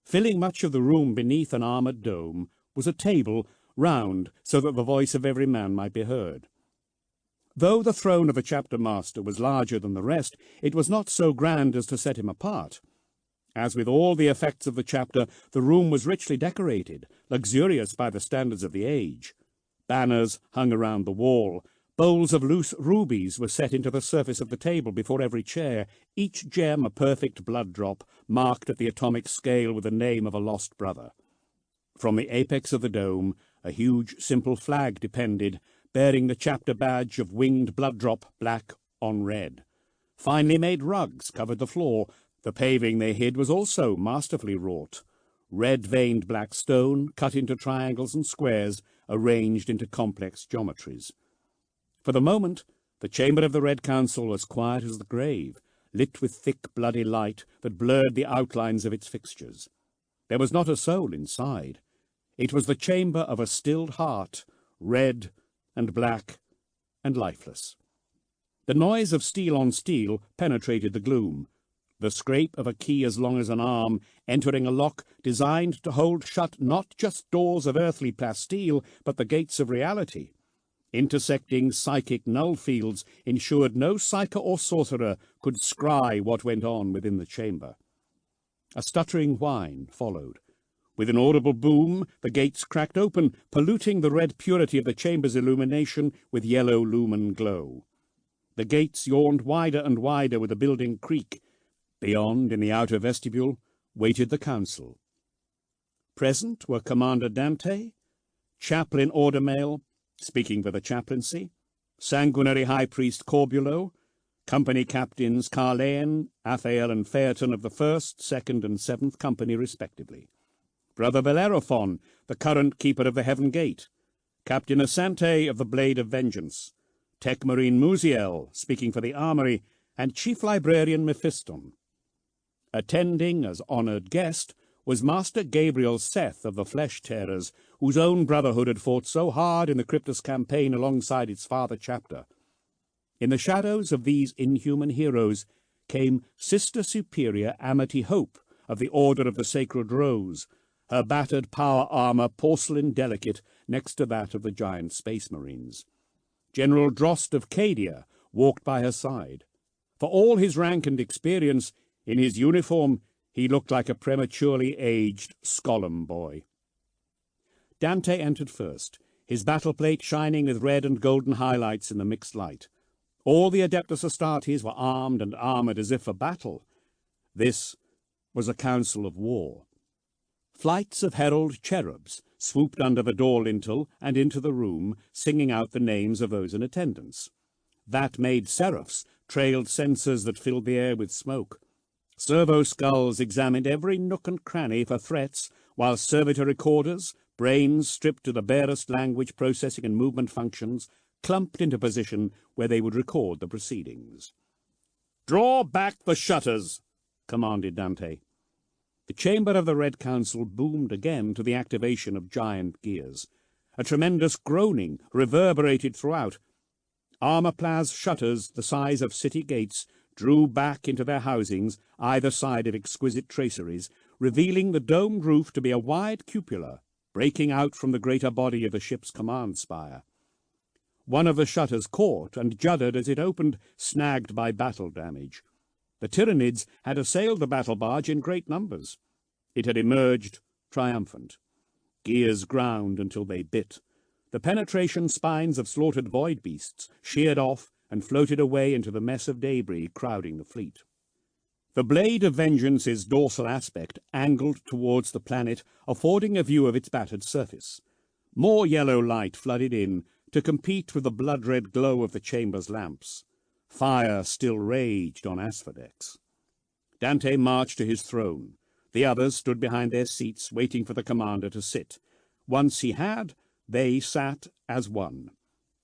Filling much of the room beneath an armoured dome was a table, round, so that the voice of every man might be heard. Though the throne of the chapter master was larger than the rest, it was not so grand as to set him apart. As with all the effects of the chapter, the room was richly decorated, luxurious by the standards of the age. Banners hung around the wall. Bowls of loose rubies were set into the surface of the table before every chair, each gem a perfect blood drop, marked at the atomic scale with the name of a lost brother. From the apex of the dome, a huge simple flag depended, bearing the chapter badge of winged blood drop, black on red. Finely made rugs covered the floor. The paving they hid was also masterfully wrought. Red-veined black stone, cut into triangles and squares, arranged into complex geometries. For the moment, the chamber of the Red Council was quiet as the grave, lit with thick bloody light that blurred the outlines of its fixtures. There was not a soul inside. It was the chamber of a stilled heart, red and black and lifeless. The noise of steel on steel penetrated the gloom. The scrape of a key as long as an arm, entering a lock designed to hold shut not just doors of earthly plasteel, but the gates of reality. Intersecting psychic null fields ensured no psyker or sorcerer could scry what went on within the chamber. A stuttering whine followed. With an audible boom, the gates cracked open, polluting the red purity of the chamber's illumination with yellow lumen glow. The gates yawned wider and wider with a building creak. Beyond, in the outer vestibule, waited the council. Present were Commander Dante, Chaplain Ordermail, speaking for the chaplaincy, Sanguinary High Priest Corbulo, company captains Carleon, Aphael, and Phaeton of the 1st, 2nd, and 7th Company, respectively. Brother Bellerophon, the current Keeper of the Heaven Gate, Captain Asante of the Blade of Vengeance, Tech Marine Musiel, speaking for the Armory, and Chief Librarian Mephiston. Attending as honoured guest was Master Gabriel Seth of the Flesh Tearers, whose own brotherhood had fought so hard in the Cryptus campaign alongside its father chapter. In the shadows of these inhuman heroes came Sister Superior Amity Hope of the Order of the Sacred Rose, her battered power armour porcelain delicate next to that of the giant Space Marines. General Drost of Cadia walked by her side. For all his rank and experience, in his uniform he looked like a prematurely aged Scollum boy. Dante entered first, his battle plate shining with red and golden highlights in the mixed light. All the Adeptus Astartes were armed and armoured as if for battle. This was a council of war. Flights of herald cherubs swooped under the door lintel and into the room, singing out the names of those in attendance. That-made seraphs trailed censers that filled the air with smoke. Servo skulls examined every nook and cranny for threats, while servitor recorders, Brains, stripped to the barest language processing and movement functions, clumped into position where they would record the proceedings. "Draw back the shutters," commanded Dante. The chamber of the Red Council boomed again to the activation of giant gears. A tremendous groaning reverberated throughout. Armor-pla's shutters, the size of city gates, drew back into their housings, either side of exquisite traceries, revealing the domed roof to be a wide cupola, breaking out from the greater body of the ship's command spire. One of the shutters caught and juddered as it opened, snagged by battle damage. The Tyranids had assailed the battle barge in great numbers. It had emerged triumphant. Gears ground until they bit. The penetration spines of slaughtered void beasts sheared off and floated away into the mess of debris crowding the fleet. The blade of Vengeance's dorsal aspect angled towards the planet, affording a view of its battered surface. More yellow light flooded in to compete with the blood-red glow of the chamber's lamps. Fire still raged on Asphodex. Dante marched to his throne. The others stood behind their seats, waiting for the commander to sit. Once he had, they sat as one.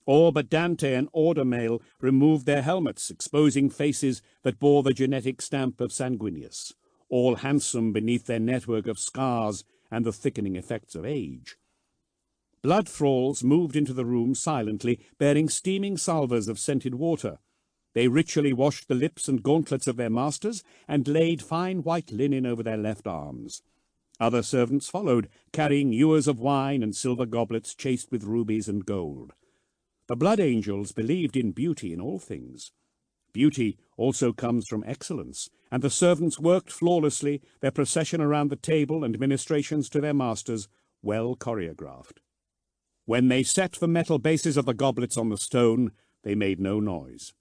All but Dante and Order-Mail removed their helmets, exposing faces that bore the genetic stamp of Sanguinius, all handsome beneath their network of scars and the thickening effects of age. Blood thralls moved into the room silently, bearing steaming salvers of scented water. They ritually washed the lips and gauntlets of their masters and laid fine white linen over their left arms. Other servants followed, carrying ewers of wine and silver goblets chased with rubies and gold. The blood angels believed in beauty in all things. Beauty also comes from excellence, and the servants worked flawlessly, their procession around the table and ministrations to their masters well choreographed. When they set the metal bases of the goblets on the stone, they made no noise.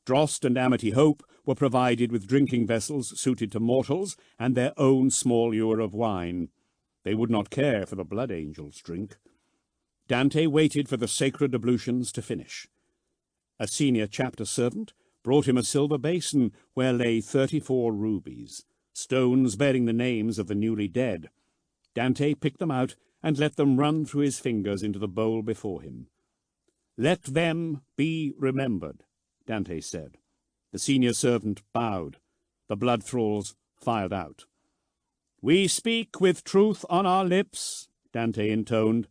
Drost and Amity Hope were provided with drinking vessels suited to mortals and their own small ewer of wine. They would not care for the blood angels' drink. Dante waited for the sacred ablutions to finish. A senior chapter servant brought him a silver basin where lay 34 rubies, stones bearing the names of the newly dead. Dante picked them out and let them run through his fingers into the bowl before him. "Let them be remembered," Dante said. The senior servant bowed. The blood thralls filed out. "We speak with truth on our lips," Dante intoned.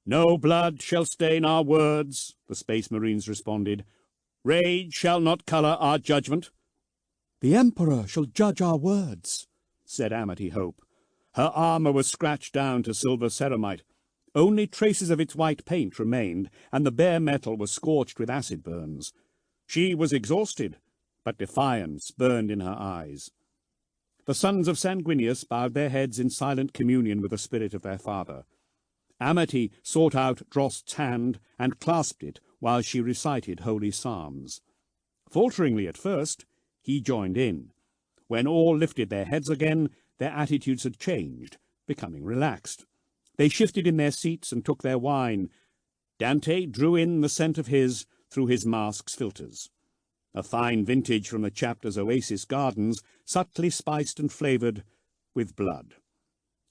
"No blood shall stain our words," the Space Marines responded. "Rage shall not colour our judgment." "The Emperor shall judge our words," said Amity Hope. Her armour was scratched down to silver ceramite. Only traces of its white paint remained, and the bare metal was scorched with acid burns. She was exhausted, but defiance burned in her eyes. The sons of Sanguinius bowed their heads in silent communion with the spirit of their father. Amity sought out Drost's hand and clasped it while she recited holy psalms. Falteringly at first, he joined in. When all lifted their heads again, their attitudes had changed, becoming relaxed. They shifted in their seats and took their wine. Dante drew in the scent of his through his mask's filters. A fine vintage from the chapter's oasis gardens, subtly spiced and flavoured with blood.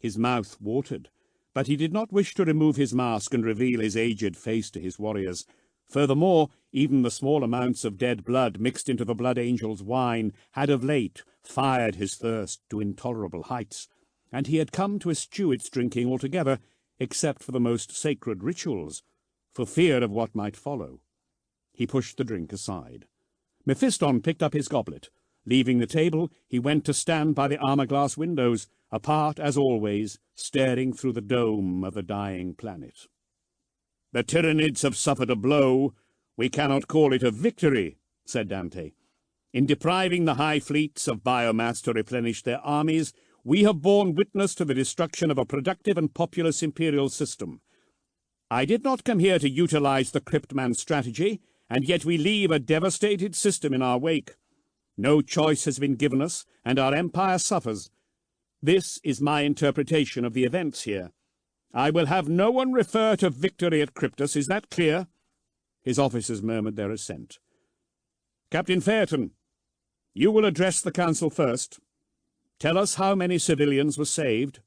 His mouth watered, but he did not wish to remove his mask and reveal his aged face to his warriors. Furthermore, even the small amounts of dead blood mixed into the blood angel's wine had of late fired his thirst to intolerable heights, and he had come to eschew its drinking altogether, except for the most sacred rituals, for fear of what might follow. He pushed the drink aside. Mephiston picked up his goblet. Leaving the table, he went to stand by the armour-glass windows, apart as always, staring through the dome of the dying planet. "The Tyranids have suffered a blow. We cannot call it a victory," said Dante. "In depriving the high fleets of biomass to replenish their armies, we have borne witness to the destruction of a productive and populous imperial system. I did not come here to utilize the Cryptman strategy, and yet we leave a devastated system in our wake. No choice has been given us, and our empire suffers. This is my interpretation of the events here. I will have no one refer to victory at Cryptus. Is that clear?" His officers murmured their assent. "Captain Phaeton, you will address the council first. Tell us how many civilians were saved."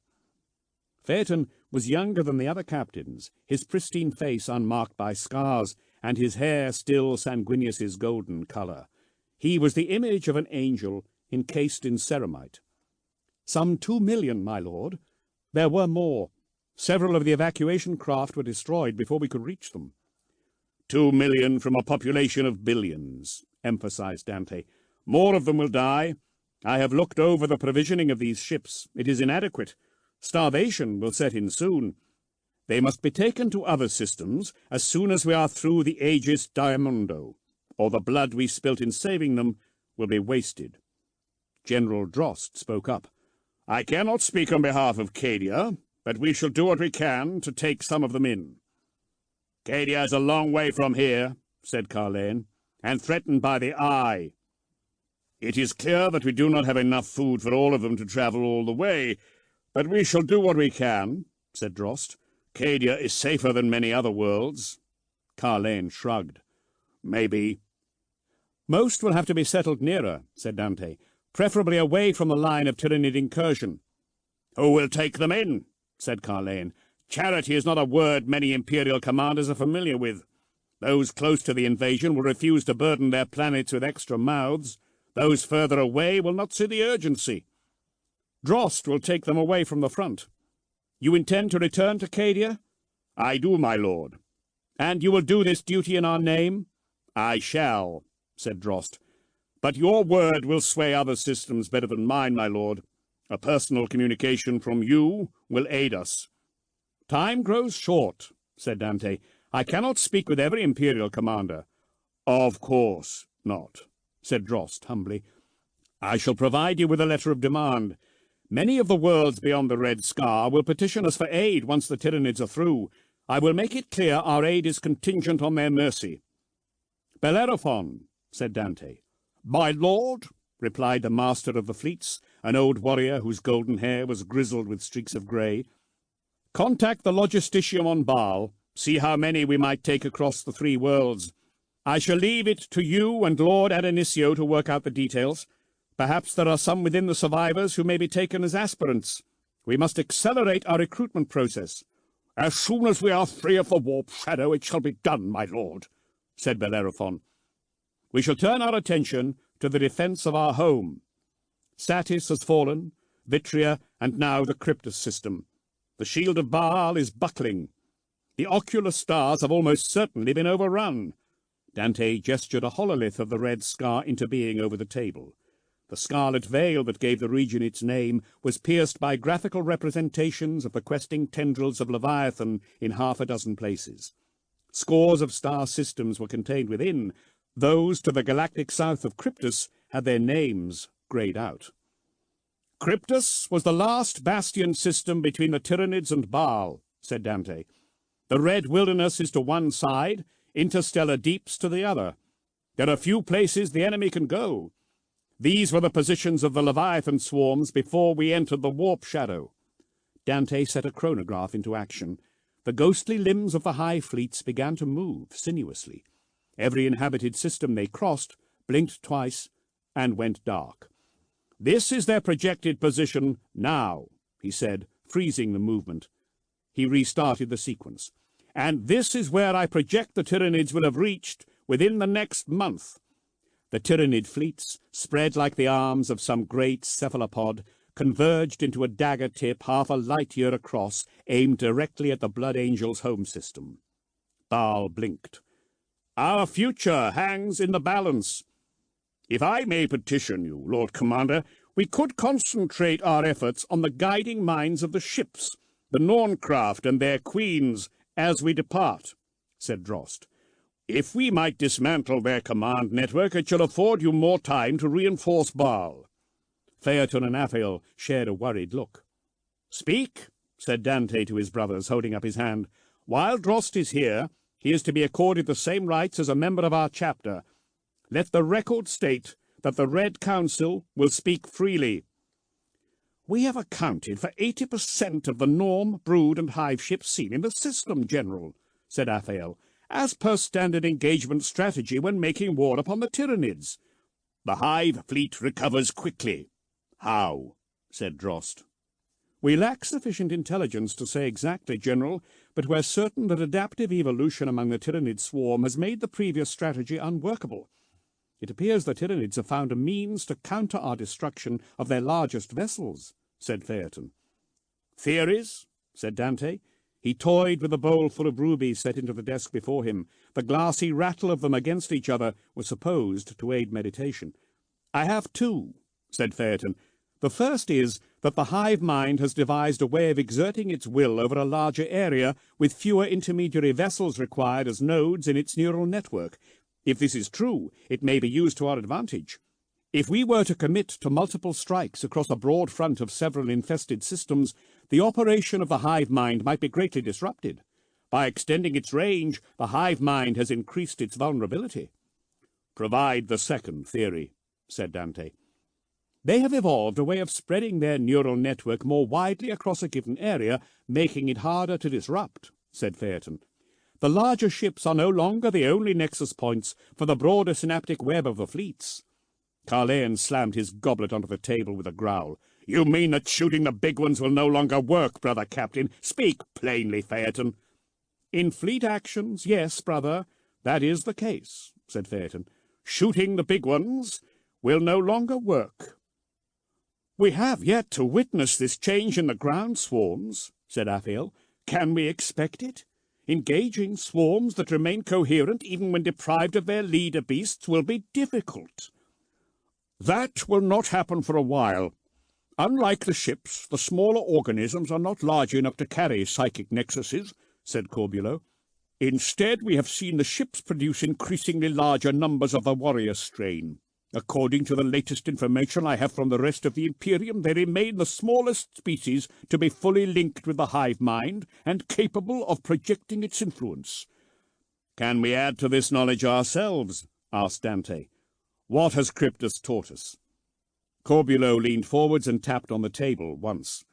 Phaeton was younger than the other captains, his pristine face unmarked by scars, and his hair still Sanguinius's golden colour. He was the image of an angel encased in ceramite. "Some 2,000,000, my lord. There were more. Several of the evacuation craft were destroyed before we could reach them." 2,000,000 from a population of billions, emphasized Dante. "More of them will die. I have looked over the provisioning of these ships. It is inadequate. Starvation will set in soon. They must be taken to other systems as soon as we are through the Aegis Diamondo, or the blood we spilt in saving them will be wasted." General Drost spoke up. "I cannot speak on behalf of Cadia, but we shall do what we can to take some of them in." "Cadia is a long way from here," said Carlane, "and threatened by the Eye. It is clear that we do not have enough food for all of them to travel all the way, but we shall do what we can," said Drost. "Cadia is safer than many other worlds." Carlane shrugged. "Maybe." "Most will have to be settled nearer," said Dante, "preferably away from the line of Tyrannid incursion." "Who will take them in?" said Carlane. "Charity is not a word many Imperial commanders are familiar with. Those close to the invasion will refuse to burden their planets with extra mouths. Those further away will not see the urgency." "Drost will take them away from the front. You intend to return to Cadia?" "I do, my lord." "And you will do this duty in our name?" "I shall," said Drost. "But your word will sway other systems better than mine, my lord. A personal communication from you will aid us." "Time grows short," said Dante. "I cannot speak with every Imperial commander." "Of course not," said Drost humbly. "I shall provide you with a letter of demand. Many of the worlds beyond the Red Scar will petition us for aid once the Tyranids are through. I will make it clear our aid is contingent on their mercy." "Bellerophon," said Dante. "My lord," replied the master of the fleets, an old warrior whose golden hair was grizzled with streaks of grey. "Contact the Logisticium on Baal. See how many we might take across the 3 worlds. I shall leave it to you and Lord Adonicio to work out the details. Perhaps there are some within the survivors who may be taken as aspirants. We must accelerate our recruitment process." "As soon as we are free of the warp shadow, it shall be done, my lord," said Bellerophon. "We shall turn our attention to the defence of our home. Satis has fallen, Vitria, and now the Cryptus system. The shield of Baal is buckling. The ocular stars have almost certainly been overrun." Dante gestured a hololith of the Red Scar into being over the table. The scarlet veil that gave the region its name was pierced by graphical representations of the questing tendrils of Leviathan in half a dozen places. Scores of star systems were contained within. Those to the galactic south of Cryptus had their names greyed out. "Cryptus was the last bastion system between the Tyranids and Baal," said Dante. "The Red Wilderness is to one side, interstellar deeps to the other. There are few places the enemy can go. These were the positions of the Leviathan swarms before we entered the warp shadow." Dante set a chronograph into action. The ghostly limbs of the high fleets began to move sinuously. Every inhabited system they crossed blinked twice and went dark. "This is their projected position now," he said, freezing the movement. He restarted the sequence. "And this is where I project the Tyranids will have reached within the next month." The Tyrannid fleets, spread like the arms of some great cephalopod, converged into a dagger tip half a light year across, aimed directly at the Blood Angel's home system. Baal blinked. "Our future hangs in the balance. If I may petition you, Lord Commander, we could concentrate our efforts on the guiding minds of the ships, the Norncraft and their queens, as we depart," said Drost. "If we might dismantle their command network, it shall afford you more time to reinforce Baal." Phaeton and Aphael shared a worried look. "Speak," said Dante to his brothers, holding up his hand. "While Drost is here, he is to be accorded the same rights as a member of our chapter. Let the record state that the Red Council will speak freely." "We have accounted for 80% of the Norm, Brood, and Hive ships seen in the system, General," said Aphael, "as per standard engagement strategy when making war upon the Tyranids." "The Hive fleet recovers quickly." "How?" said Drost. We lack sufficient intelligence to say exactly, General, but we're certain that adaptive evolution among the Tyrannid swarm has made the previous strategy unworkable. It appears the Tyranids have found a means to counter our destruction of their largest vessels, said Phaeton. Theories? Said Dante. He toyed with a bowl full of rubies set into the desk before him. The glassy rattle of them against each other was supposed to aid meditation. I have two, said Phaeton. The first is that the hive mind has devised a way of exerting its will over a larger area with fewer intermediary vessels required as nodes in its neural network. If this is true, it may be used to our advantage. If we were to commit to multiple strikes across a broad front of several infested systems, the operation of the hive mind might be greatly disrupted. By extending its range, the hive mind has increased its vulnerability. Provide the second theory, said Dante. They have evolved a way of spreading their neural network more widely across a given area, making it harder to disrupt, said Phaeton. The larger ships are no longer the only nexus points for the broader synaptic web of the fleets. Carleon slammed his goblet onto the table with a growl. You mean that shooting the big ones will no longer work, brother captain? Speak plainly, Phaeton. In fleet actions, yes, brother, that is the case, said Phaeton. Shooting the big ones will no longer work. We have yet to witness this change in the ground swarms, said Aphael. Can we expect it? Engaging swarms that remain coherent even when deprived of their leader beasts will be difficult. That will not happen for a while. Unlike the ships, the smaller organisms are not large enough to carry psychic nexuses, said Corbulo. Instead, we have seen the ships produce increasingly larger numbers of the warrior strain. According to the latest information I have from the rest of the Imperium, they remain the smallest species to be fully linked with the hive mind and capable of projecting its influence. Can we add to this knowledge ourselves? Asked Dante. What has Cryptus taught us? Corbulo leaned forwards and tapped on the table once.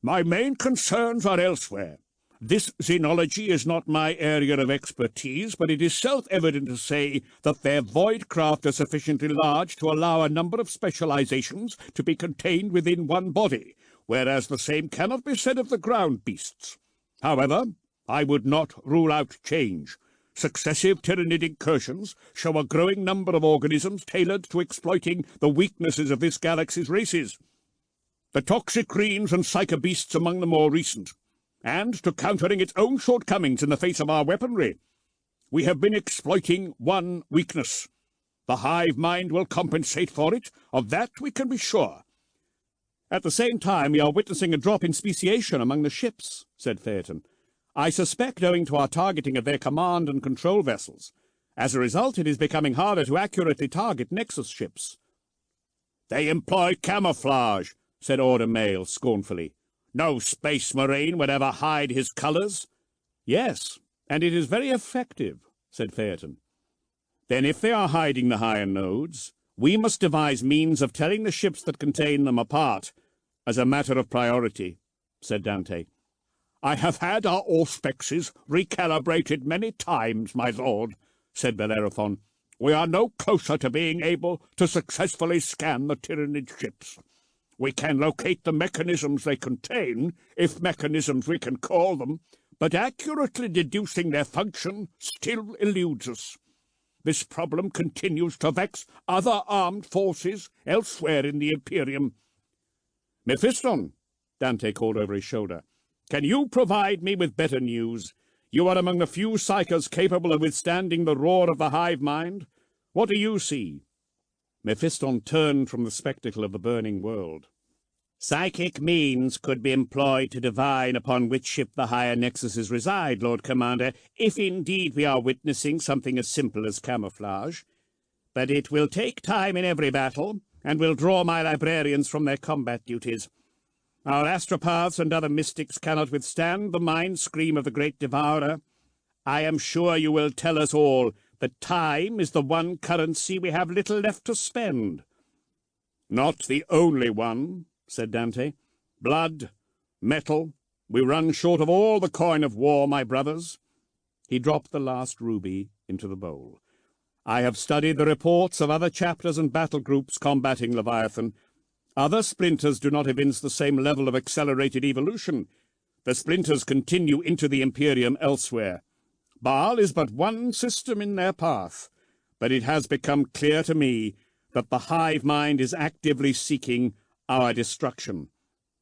My main concerns are elsewhere. This xenology is not my area of expertise, but it is self-evident to say that their void craft are sufficiently large to allow a number of specializations to be contained within one body, whereas the same cannot be said of the ground beasts. However, I would not rule out change. Successive Tyrannid incursions show a growing number of organisms tailored to exploiting the weaknesses of this galaxy's races. The toxicrenes and psychobeasts among the more recent, and to countering its own shortcomings in the face of our weaponry. We have been exploiting one weakness. The hive mind will compensate for it, of that we can be sure. At the same time, we are witnessing a drop in speciation among the ships, said Phaeton. I suspect owing to our targeting of their command and control vessels. As a result, it is becoming harder to accurately target Nexus ships. They employ camouflage, said Order Mail scornfully. No space marine would ever hide his colours. Yes, and it is very effective, said Phaeton. Then if they are hiding the higher nodes, we must devise means of telling the ships that contain them apart, as a matter of priority, said Dante. I have had our auspexes recalibrated many times, my lord, said Bellerophon. We are no closer to being able to successfully scan the Tyrannid ships. We can locate the mechanisms they contain, if mechanisms we can call them, but accurately deducing their function still eludes us. This problem continues to vex other armed forces elsewhere in the Imperium. Mephiston, Dante called over his shoulder. Can you provide me with better news? You are among the few psychers capable of withstanding the roar of the hive mind. What do you see? Mephiston turned from the spectacle of the burning world. Psychic means could be employed to divine upon which ship the higher nexuses reside, Lord Commander, if indeed we are witnessing something as simple as camouflage. But it will take time in every battle, and will draw my librarians from their combat duties. Our astropaths and other mystics cannot withstand the mind scream of the great devourer. I am sure you will tell us all that time is the one currency we have little left to spend. Not the only one, said Dante. Blood, metal, we run short of all the coin of war, my brothers. He dropped the last ruby into the bowl. I have studied the reports of other chapters and battle groups combating Leviathan. Other splinters do not evince the same level of accelerated evolution. The splinters continue into the Imperium elsewhere. Baal is but one system in their path, but it has become clear to me that the hive mind is actively seeking our destruction.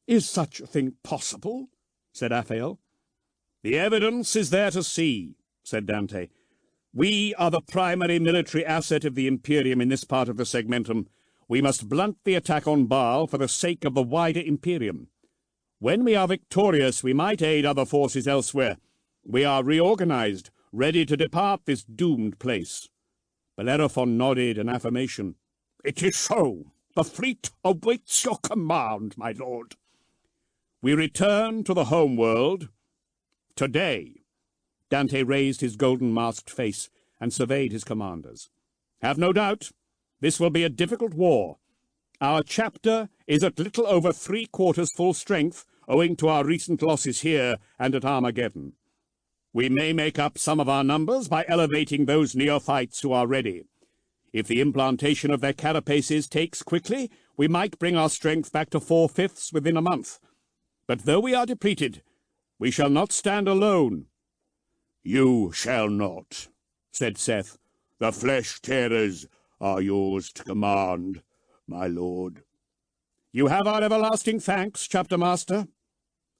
Is such a thing possible? Said Raphael. The evidence is there to see, said Dante. We are the primary military asset of the Imperium in this part of the segmentum. We must blunt the attack on Baal for the sake of the wider Imperium. When we are victorious, we might aid other forces elsewhere. We are reorganized, ready to depart this doomed place. Bellerophon nodded an affirmation. It is so. The fleet awaits your command, my lord. We return to the home world today. Dante raised his golden-masked face and surveyed his commanders. Have no doubt, this will be a difficult war. Our chapter is at little over 3/4 full strength, owing to our recent losses here and at Armageddon. We may make up some of our numbers by elevating those neophytes who are ready. If the implantation of their carapaces takes quickly, we might bring our strength back to 4/5 within a month. But though we are depleted, we shall not stand alone. You shall not, said Seth. The flesh-tearers are yours to command, my lord. You have our everlasting thanks, Chapter Master.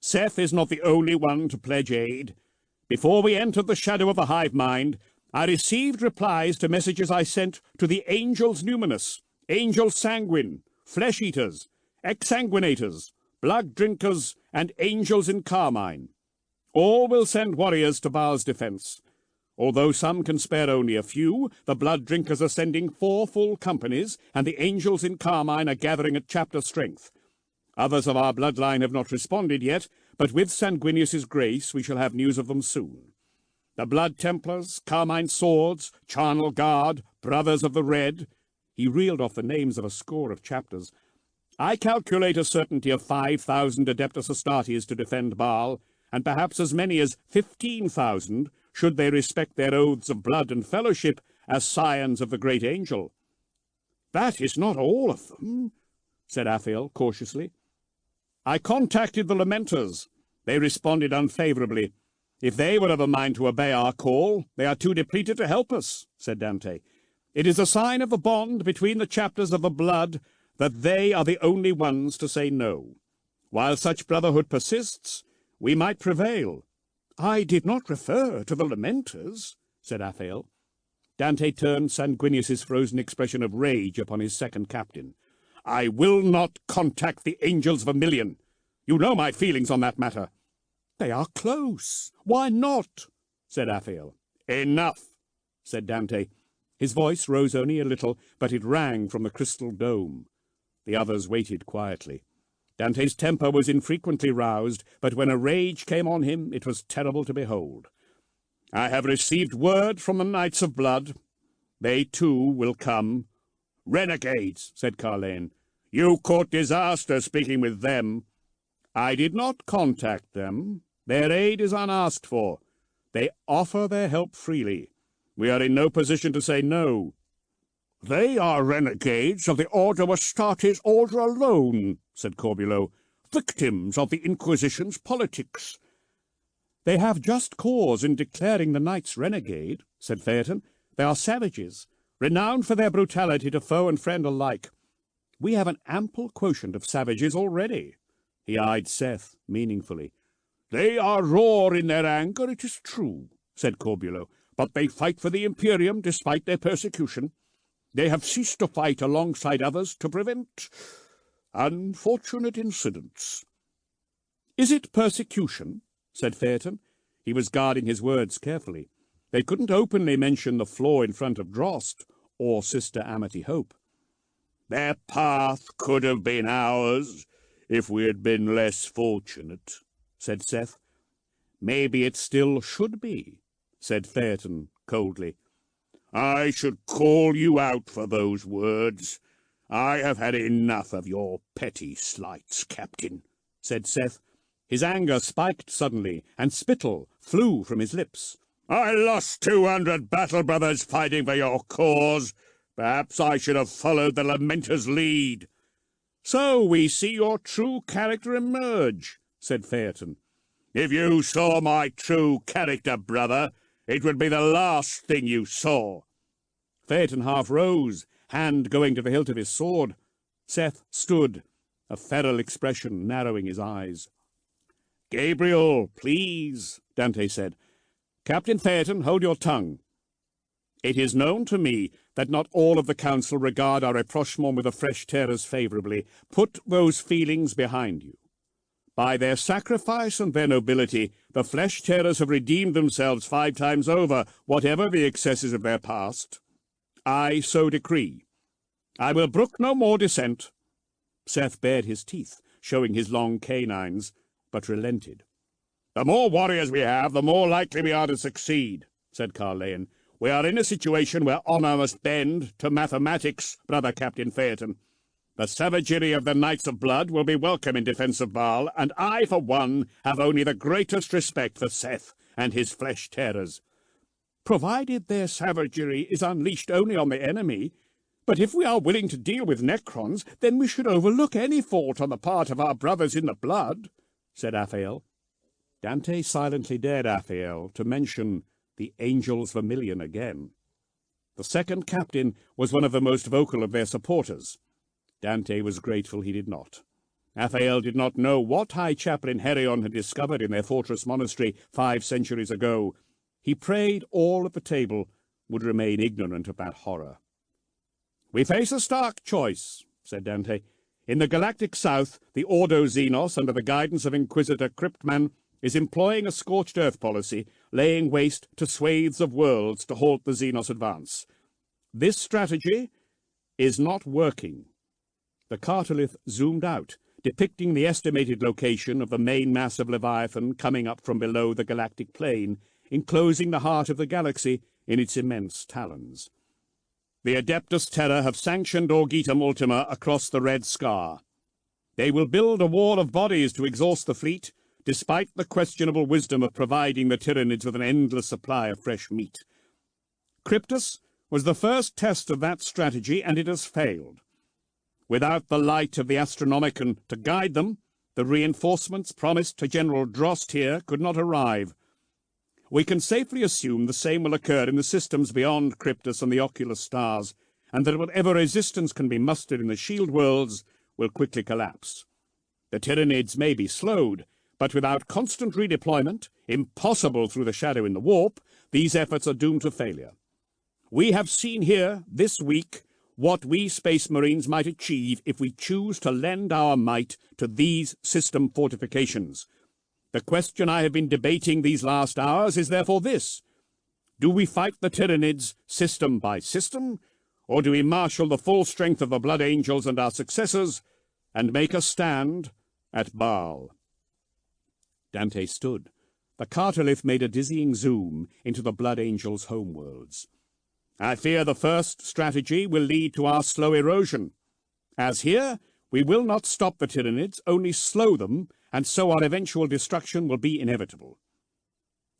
Seth is not the only one to pledge aid. Before we entered the shadow of the hive mind, I received replies to messages I sent to the Angels Numinous, Angels Sanguine, Flesh-Eaters, Exsanguinators, Blood-Drinkers, and Angels in Carmine. All will send warriors to Baal's defense. Although some can spare only a few, the Blood-Drinkers are sending 4 full companies, and the Angels in Carmine are gathering at chapter strength. Others of our bloodline have not responded yet, but with Sanguinius's grace we shall have news of them soon. The Blood Templars, Carmine Swords, Charnel Guard, Brothers of the Red. He reeled off the names of a score of chapters. I calculate a certainty of 5,000 Adeptus Astartes to defend Baal, and perhaps as many as 15,000 should they respect their oaths of blood and fellowship as scions of the great angel. That is not all of them, said Raphael cautiously. I contacted the Lamenters. They responded unfavorably. If they were of a mind to obey our call, they are too depleted to help us, said Dante. It is a sign of the bond between the chapters of the blood that they are the only ones to say no. While such brotherhood persists, we might prevail. I did not refer to the Lamenters, said Raphael. Dante turned Sanguinius's frozen expression of rage upon his second captain. I will not contact the Angels of a Million. You know my feelings on that matter. They are close. Why not? Said Raphael. Enough, said Dante. His voice rose only a little, but it rang from the crystal dome. The others waited quietly. Dante's temper was infrequently roused, but when a rage came on him, it was terrible to behold. I have received word from the Knights of Blood. They, too, will come. Renegades, said Carlane. You court disaster speaking with them. I did not contact them. Their aid is unasked for. They offer their help freely. We are in no position to say no. They are renegades of the Order Astartes Order alone, said Corbulo, victims of the Inquisition's politics. They have just cause in declaring the knights renegade, said Phaeton. They are savages, renowned for their brutality to foe and friend alike. We have an ample quotient of savages already. He eyed Seth meaningfully. They are raw in their anger, it is true, said Corbulo, but they fight for the Imperium despite their persecution. They have ceased to fight alongside others to prevent unfortunate incidents. Is it persecution? Said Phaeton. He was guarding his words carefully. They couldn't openly mention the flaw in front of Drost or Sister Amity Hope. Their path could have been ours if we had been less fortunate, said Seth. Maybe it still should be, said Phaeton coldly. I should call you out for those words. I have had enough of your petty slights, Captain, said Seth. His anger spiked suddenly, and spittle flew from his lips. I lost 200 battle brothers fighting for your cause. Perhaps I should have followed the Lamenter's lead. "So we see your true character emerge," said Phaeton. "If you saw my true character, brother, it would be the last thing you saw." Phaeton half rose, hand going to the hilt of his sword. Seth stood, a feral expression narrowing his eyes. "Gabriel, please," Dante said. "Captain Phaeton, hold your tongue. It is known to me that not all of the council regard our rapprochement with the fresh terrors favourably. Put those feelings behind you. By their sacrifice and their nobility, the flesh terrors have redeemed themselves 5 times over, whatever the excesses of their past. I so decree. I will brook no more dissent." Seth bared his teeth, showing his long canines, but relented. "The more warriors we have, the more likely we are to succeed," said Carleon. "We are in a situation where honour must bend to mathematics, brother Captain Phaeton. The savagery of the Knights of Blood will be welcome in defence of Baal, and I, for one, have only the greatest respect for Seth and his flesh terrors." "Provided their savagery is unleashed only on the enemy. But if we are willing to deal with Necrons, then we should overlook any fault on the part of our brothers in the blood," said Aphael. Dante silently dared Aphael to mention the Angel's Vermilion again. The second captain was one of the most vocal of their supporters. Dante was grateful he did not. Aphael did not know what High Chaplain Herion had discovered in their fortress monastery 5 centuries ago. He prayed all at the table would remain ignorant of that horror. "We face a stark choice," said Dante. "In the galactic south, the Ordo Xenos, under the guidance of Inquisitor Cryptman, is employing a scorched earth policy, laying waste to swathes of worlds to halt the Xenos advance. This strategy is not working." The cartolith zoomed out, depicting the estimated location of the main mass of Leviathan coming up from below the galactic plane, enclosing the heart of the galaxy in its immense talons. "The Adeptus Terra have sanctioned Orgetum Ultima across the Red Scar. They will build a wall of bodies to exhaust the fleet, despite the questionable wisdom of providing the Tyranids with an endless supply of fresh meat. Cryptus was the first test of that strategy, and it has failed. Without the light of the Astronomicon to guide them, the reinforcements promised to General Drost here could not arrive. We can safely assume the same will occur in the systems beyond Cryptus and the Oculus stars, and that whatever resistance can be mustered in the shield worlds will quickly collapse. The Tyranids may be slowed, but without constant redeployment, impossible through the shadow in the warp, these efforts are doomed to failure. We have seen here, this week, what we Space Marines might achieve if we choose to lend our might to these system fortifications. The question I have been debating these last hours is therefore this: do we fight the Tyranids system by system, or do we marshal the full strength of the Blood Angels and our successors, and make a stand at Baal?" Dante stood. The cartolith made a dizzying zoom into the Blood Angels' homeworlds. "I fear the first strategy will lead to our slow erosion. As here, we will not stop the Tyranids, only slow them, and so our eventual destruction will be inevitable.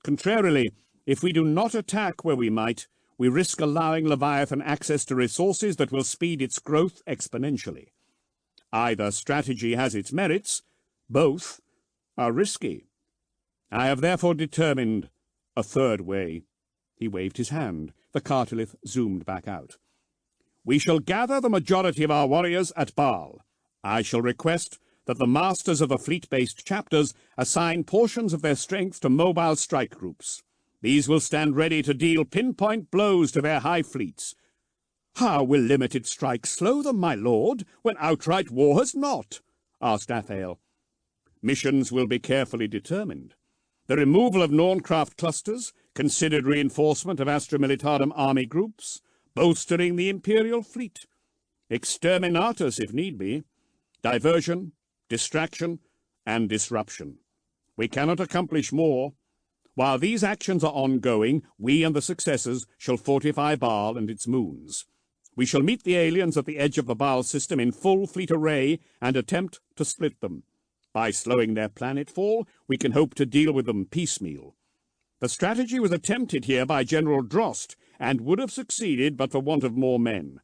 Contrarily, if we do not attack where we might, we risk allowing Leviathan access to resources that will speed its growth exponentially. Either strategy has its merits, both are risky. I have therefore determined a third way." He waved his hand. The cartolith zoomed back out. "We shall gather the majority of our warriors at Baal. I shall request that the masters of the fleet-based chapters assign portions of their strength to mobile strike groups. These will stand ready to deal pinpoint blows to their high fleets." "How will limited strikes slow them, my lord, when outright war has not?" asked Aphael. "Missions will be carefully determined. The removal of Norncraft clusters, considered reinforcement of Astra Militarum army groups, bolstering the Imperial fleet, exterminatus if need be, diversion, distraction, and disruption. We cannot accomplish more. While these actions are ongoing, we and the successors shall fortify Baal and its moons. We shall meet the aliens at the edge of the Baal system in full fleet array and attempt to split them. By slowing their planetfall, we can hope to deal with them piecemeal. The strategy was attempted here by General Drost, and would have succeeded but for want of more men.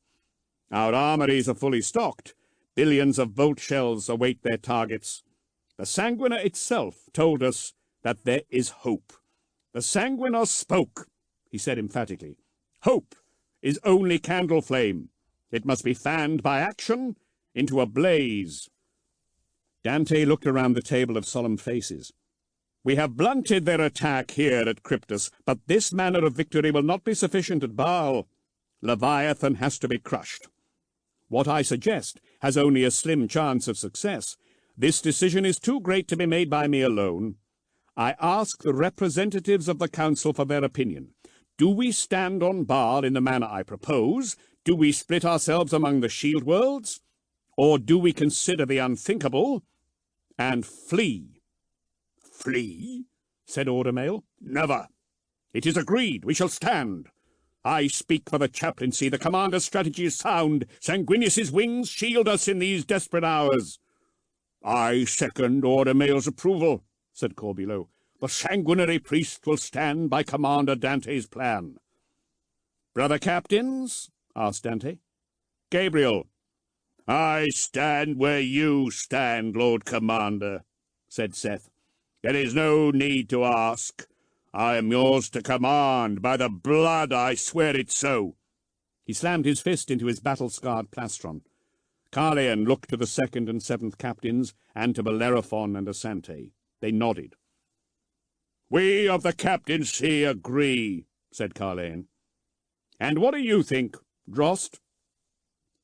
Our armories are fully stocked, Billions of volt shells await their targets. The Sanguiner itself told us that there is hope. The Sanguiner spoke, he said emphatically. Hope is only candle flame. It must be fanned by action into a blaze. Dante looked around the table of solemn faces. We have blunted their attack here at Cryptus, but this manner of victory will not be sufficient at Baal. Leviathan has to be crushed. What I suggest has only a slim chance of success. This decision is too great to be made by me alone. I ask the representatives of the council for their opinion. Do we stand on Baal in the manner I propose? Do we split ourselves among the shield worlds? Or do we consider the unthinkable and flee? Flee? Said Ordermail. Never. It is agreed. We shall stand. I speak for the chaplaincy. The commander's strategy is sound. Sanguinius's wings shield us in these desperate hours. I second Ordermail's approval, said Corbulo. The sanguinary priest will stand by Commander Dante's plan. Brother captains? Asked Dante. Gabriel. I stand where you stand, Lord Commander, said Seth. There is no need to ask. I am yours to command. By the blood I swear it so. He slammed his fist into his battle-scarred plastron. Carleon looked to the 2nd and 7th captains, and to Bellerophon and Asante. They nodded. We of the captaincy agree, said Carleon. And what do you think, Drost?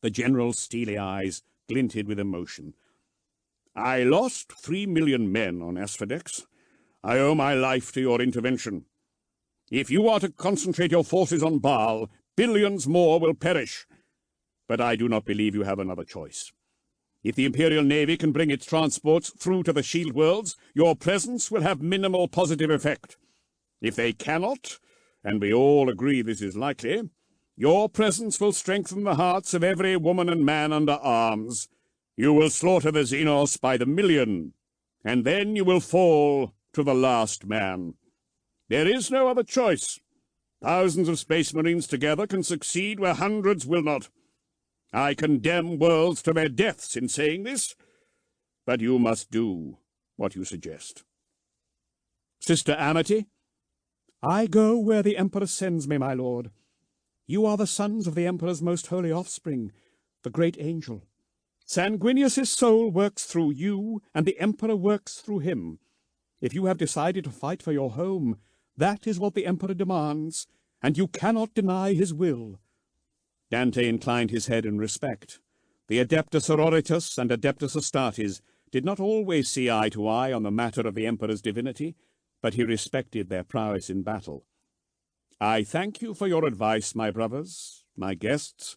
The general's steely eyes glinted with emotion. I lost 3 million men on Asphodex. I owe my life to your intervention. If you are to concentrate your forces on Baal, billions more will perish. But I do not believe you have another choice. If the Imperial Navy can bring its transports through to the shield worlds, your presence will have minimal positive effect. If they cannot, and we all agree this is likely, your presence will strengthen the hearts of every woman and man under arms. You will slaughter the Xenos by the million, and then you will fall to the last man. There is no other choice. Thousands of Space Marines together can succeed where hundreds will not. I condemn worlds to their deaths in saying this, but you must do what you suggest. Sister Amity? I go where the Emperor sends me, my lord. You are the sons of the Emperor's most holy offspring, the great angel. Sanguinius's soul works through you, and the Emperor works through him. If you have decided to fight for your home, that is what the Emperor demands, and you cannot deny his will. Dante inclined his head in respect. The Adeptus Sororitas and Adeptus Astartes did not always see eye to eye on the matter of the Emperor's divinity, but he respected their prowess in battle. I thank you for your advice, my brothers, my guests.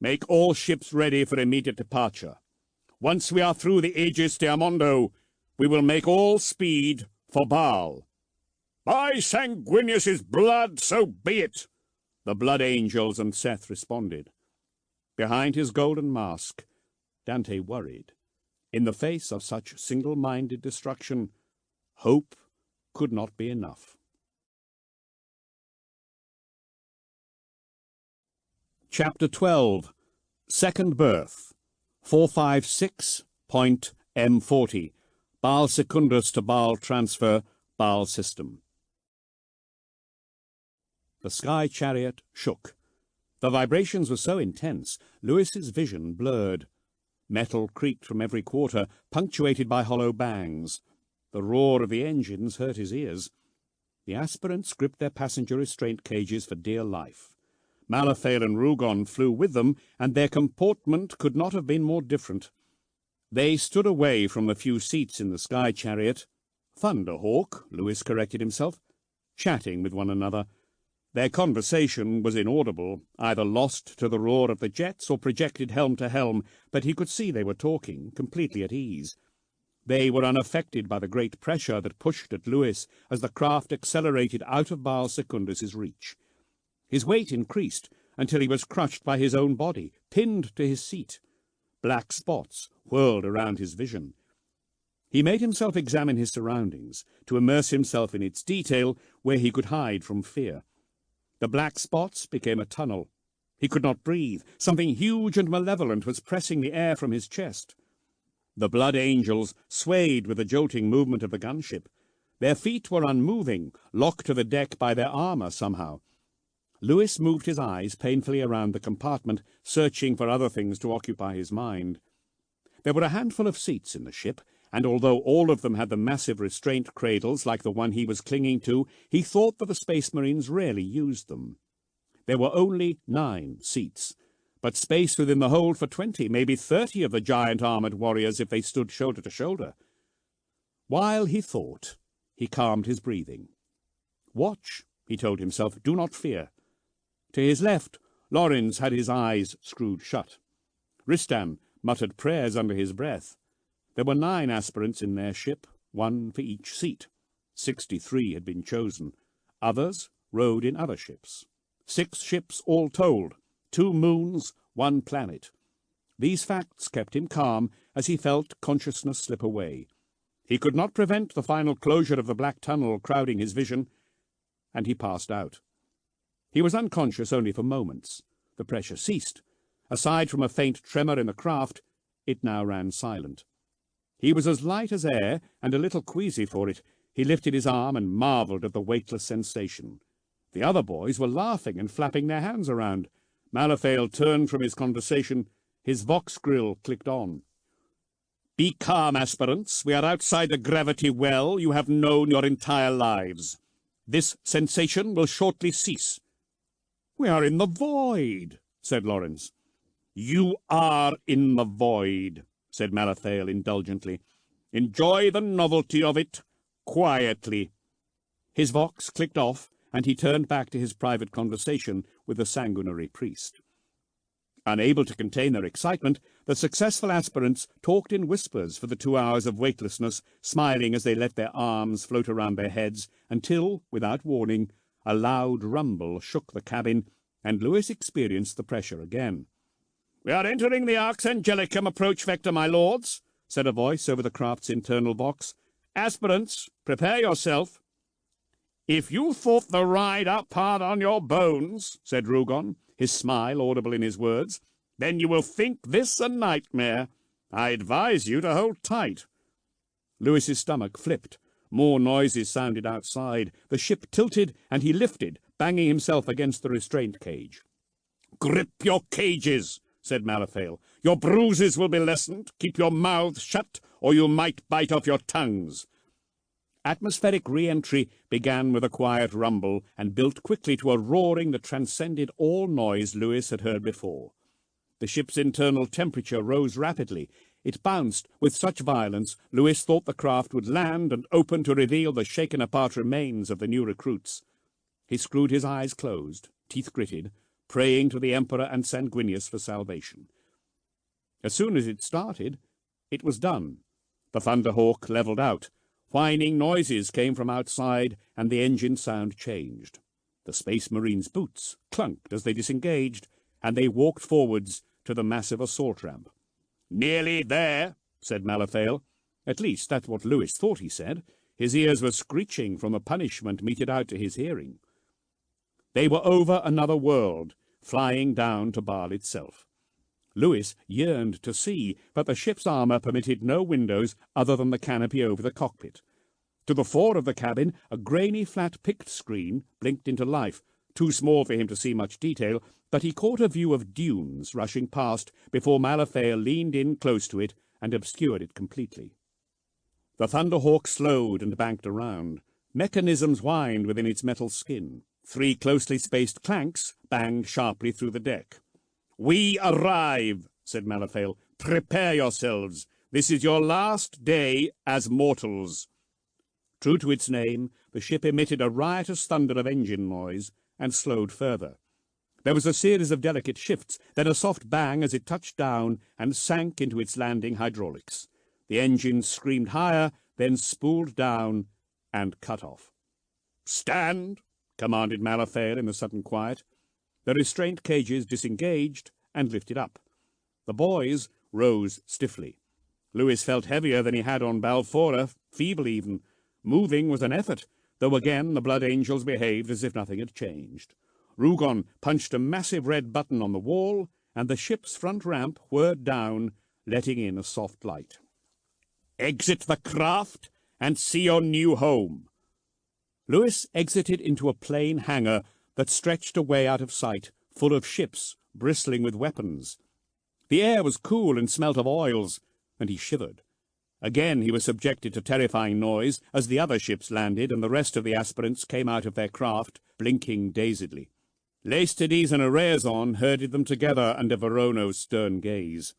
Make all ships ready for immediate departure. Once we are through the Aegis de Amondo, we will make all speed for Baal. By Sanguinius's blood, so be it! The Blood Angels and Seth responded. Behind his golden mask, Dante worried. In the face of such single-minded destruction, hope could not be enough. Chapter 12. Second Birth. 456.M40. Baal Secundus to Baal Transfer, Baal System. The sky chariot shook. The vibrations were so intense, Lewis's vision blurred. Metal creaked from every quarter, punctuated by hollow bangs. The roar of the engines hurt his ears. The aspirants gripped their passenger restraint cages for dear life. Malafale and Rugon flew with them, and their comportment could not have been more different. They stood away from the few seats in the sky chariot. Thunderhawk, Lewis corrected himself, chatting with one another. Their conversation was inaudible, either lost to the roar of the jets or projected helm to helm, but he could see they were talking, completely at ease. They were unaffected by the great pressure that pushed at Lewis as the craft accelerated out of Baal Secundus's reach. His weight increased until he was crushed by his own body, pinned to his seat. Black spots whirled around his vision. He made himself examine his surroundings, to immerse himself in its detail where he could hide from fear. The black spots became a tunnel. He could not breathe. Something huge and malevolent was pressing the air from his chest. The blood angels swayed with the jolting movement of the gunship. Their feet were unmoving, locked to the deck by their armour somehow. Lewis moved his eyes painfully around the compartment, searching for other things to occupy his mind. There were a handful of seats in the ship, and although all of them had the massive restraint cradles like the one he was clinging to, he thought that the Space Marines rarely used them. There were only 9 seats, but space within the hold for 20, maybe 30 of the giant armoured warriors if they stood shoulder to shoulder. While he thought, he calmed his breathing. Watch, he told himself, do not fear. To his left, Lorenz had his eyes screwed shut. Ristam muttered prayers under his breath. There were 9 aspirants in their ship, 1 for each seat. 63 had been chosen. Others rode in other ships. 6 ships all told, 2 moons, 1 planet. These facts kept him calm as he felt consciousness slip away. He could not prevent the final closure of the black tunnel crowding his vision, and he passed out. He was unconscious only for moments. The pressure ceased. Aside from a faint tremor in the craft, it now ran silent. He was as light as air, and a little queasy for it. He lifted his arm and marvelled at the weightless sensation. The other boys were laughing and flapping their hands around. Malifale turned from his conversation. His vox grill clicked on. "Be calm, aspirants. We are outside the gravity well you have known your entire lives. This sensation will shortly cease." "We are in the void," said Lorenz. "You are in the void," said Malifale indulgently. "Enjoy the novelty of it, quietly." His vox clicked off, and he turned back to his private conversation with the sanguinary priest. Unable to contain their excitement, the successful aspirants talked in whispers for the 2 hours of weightlessness, smiling as they let their arms float around their heads, until, without warning, a loud rumble shook the cabin, and Lewis experienced the pressure again. "We are entering the Arx Angelicum approach vector, my lords," said a voice over the craft's internal box. "Aspirants, prepare yourself." "If you thought the ride up hard on your bones," said Rugon, his smile audible in his words, "then you will think this a nightmare. I advise you to hold tight." Lewis's stomach flipped. More noises sounded outside. The ship tilted, and he lifted, banging himself against the restraint cage. "Grip your cages," said Malifale. "Your bruises will be lessened. Keep your mouths shut, or you might bite off your tongues." Atmospheric re-entry began with a quiet rumble and built quickly to a roaring that transcended all noise Lewis had heard before. The ship's internal temperature rose rapidly. It bounced with such violence, Lewis thought the craft would land and open to reveal the shaken-apart remains of the new recruits. He screwed his eyes closed, teeth gritted, praying to the Emperor and Sanguinius for salvation. As soon as it started, it was done. The Thunderhawk levelled out. Whining noises came from outside, and the engine sound changed. The Space Marines' boots clunked as they disengaged, and they walked forwards to the massive assault ramp. "Nearly there," said Malifale. At least that's what Lewis thought he said. His ears were screeching from the punishment meted out to his hearing. They were over another world, flying down to Baal itself. Lewis yearned to see, but the ship's armour permitted no windows other than the canopy over the cockpit. To the fore of the cabin, a grainy flat pict screen blinked into life, too small for him to see much detail, but he caught a view of dunes rushing past before Malifale leaned in close to it and obscured it completely. The Thunderhawk slowed and banked around. Mechanisms whined within its metal skin. 3 closely spaced clanks banged sharply through the deck. "We arrive," said Malifale. "Prepare yourselves. This is your last day as mortals." True to its name, the ship emitted a riotous thunder of engine noise and slowed further. There was a series of delicate shifts, then a soft bang as it touched down and sank into its landing hydraulics. The engine screamed higher, then spooled down and cut off. "Stand!" commanded Malifale in the sudden quiet. The restraint cages disengaged and lifted up. The boys rose stiffly. Lewis felt heavier than he had on Balfora, feeble even. Moving was an effort, though again the blood angels behaved as if nothing had changed. Rugon punched a massive red button on the wall, and the ship's front ramp whirred down, letting in a soft light. "Exit the craft and see your new home." Lewis exited into a plain hangar that stretched away out of sight, full of ships bristling with weapons. The air was cool and smelt of oils, and he shivered. Again he was subjected to terrifying noise as the other ships landed and the rest of the aspirants came out of their craft, blinking dazedly. Laestides and Araeazon herded them together under Verono's stern gaze.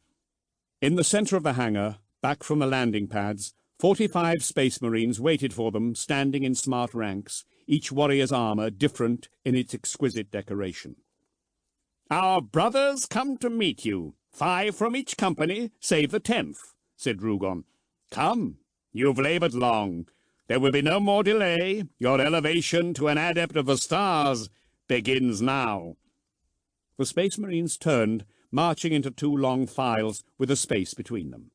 In the center of the hangar, back from the landing pads, 45 space marines waited for them, standing in smart ranks, each warrior's armor different in its exquisite decoration. "Our brothers come to meet you, 5 from each company, save the 10th, said Rugon. "Come, you've labored long. There will be no more delay. Your elevation to an adept of the stars begins now." The space marines turned, marching into 2 long files with a space between them.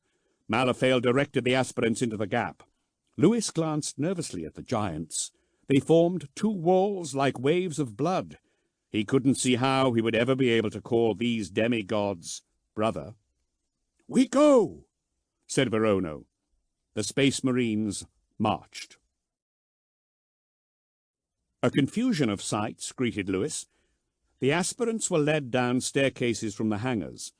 Malaphael directed the aspirants into the gap. Lewis glanced nervously at the giants. They formed 2 walls like waves of blood. He couldn't see how he would ever be able to call these demigods brother. "We go," said Verono. The space marines marched. A confusion of sights greeted Lewis. The aspirants were led down staircases from the hangars.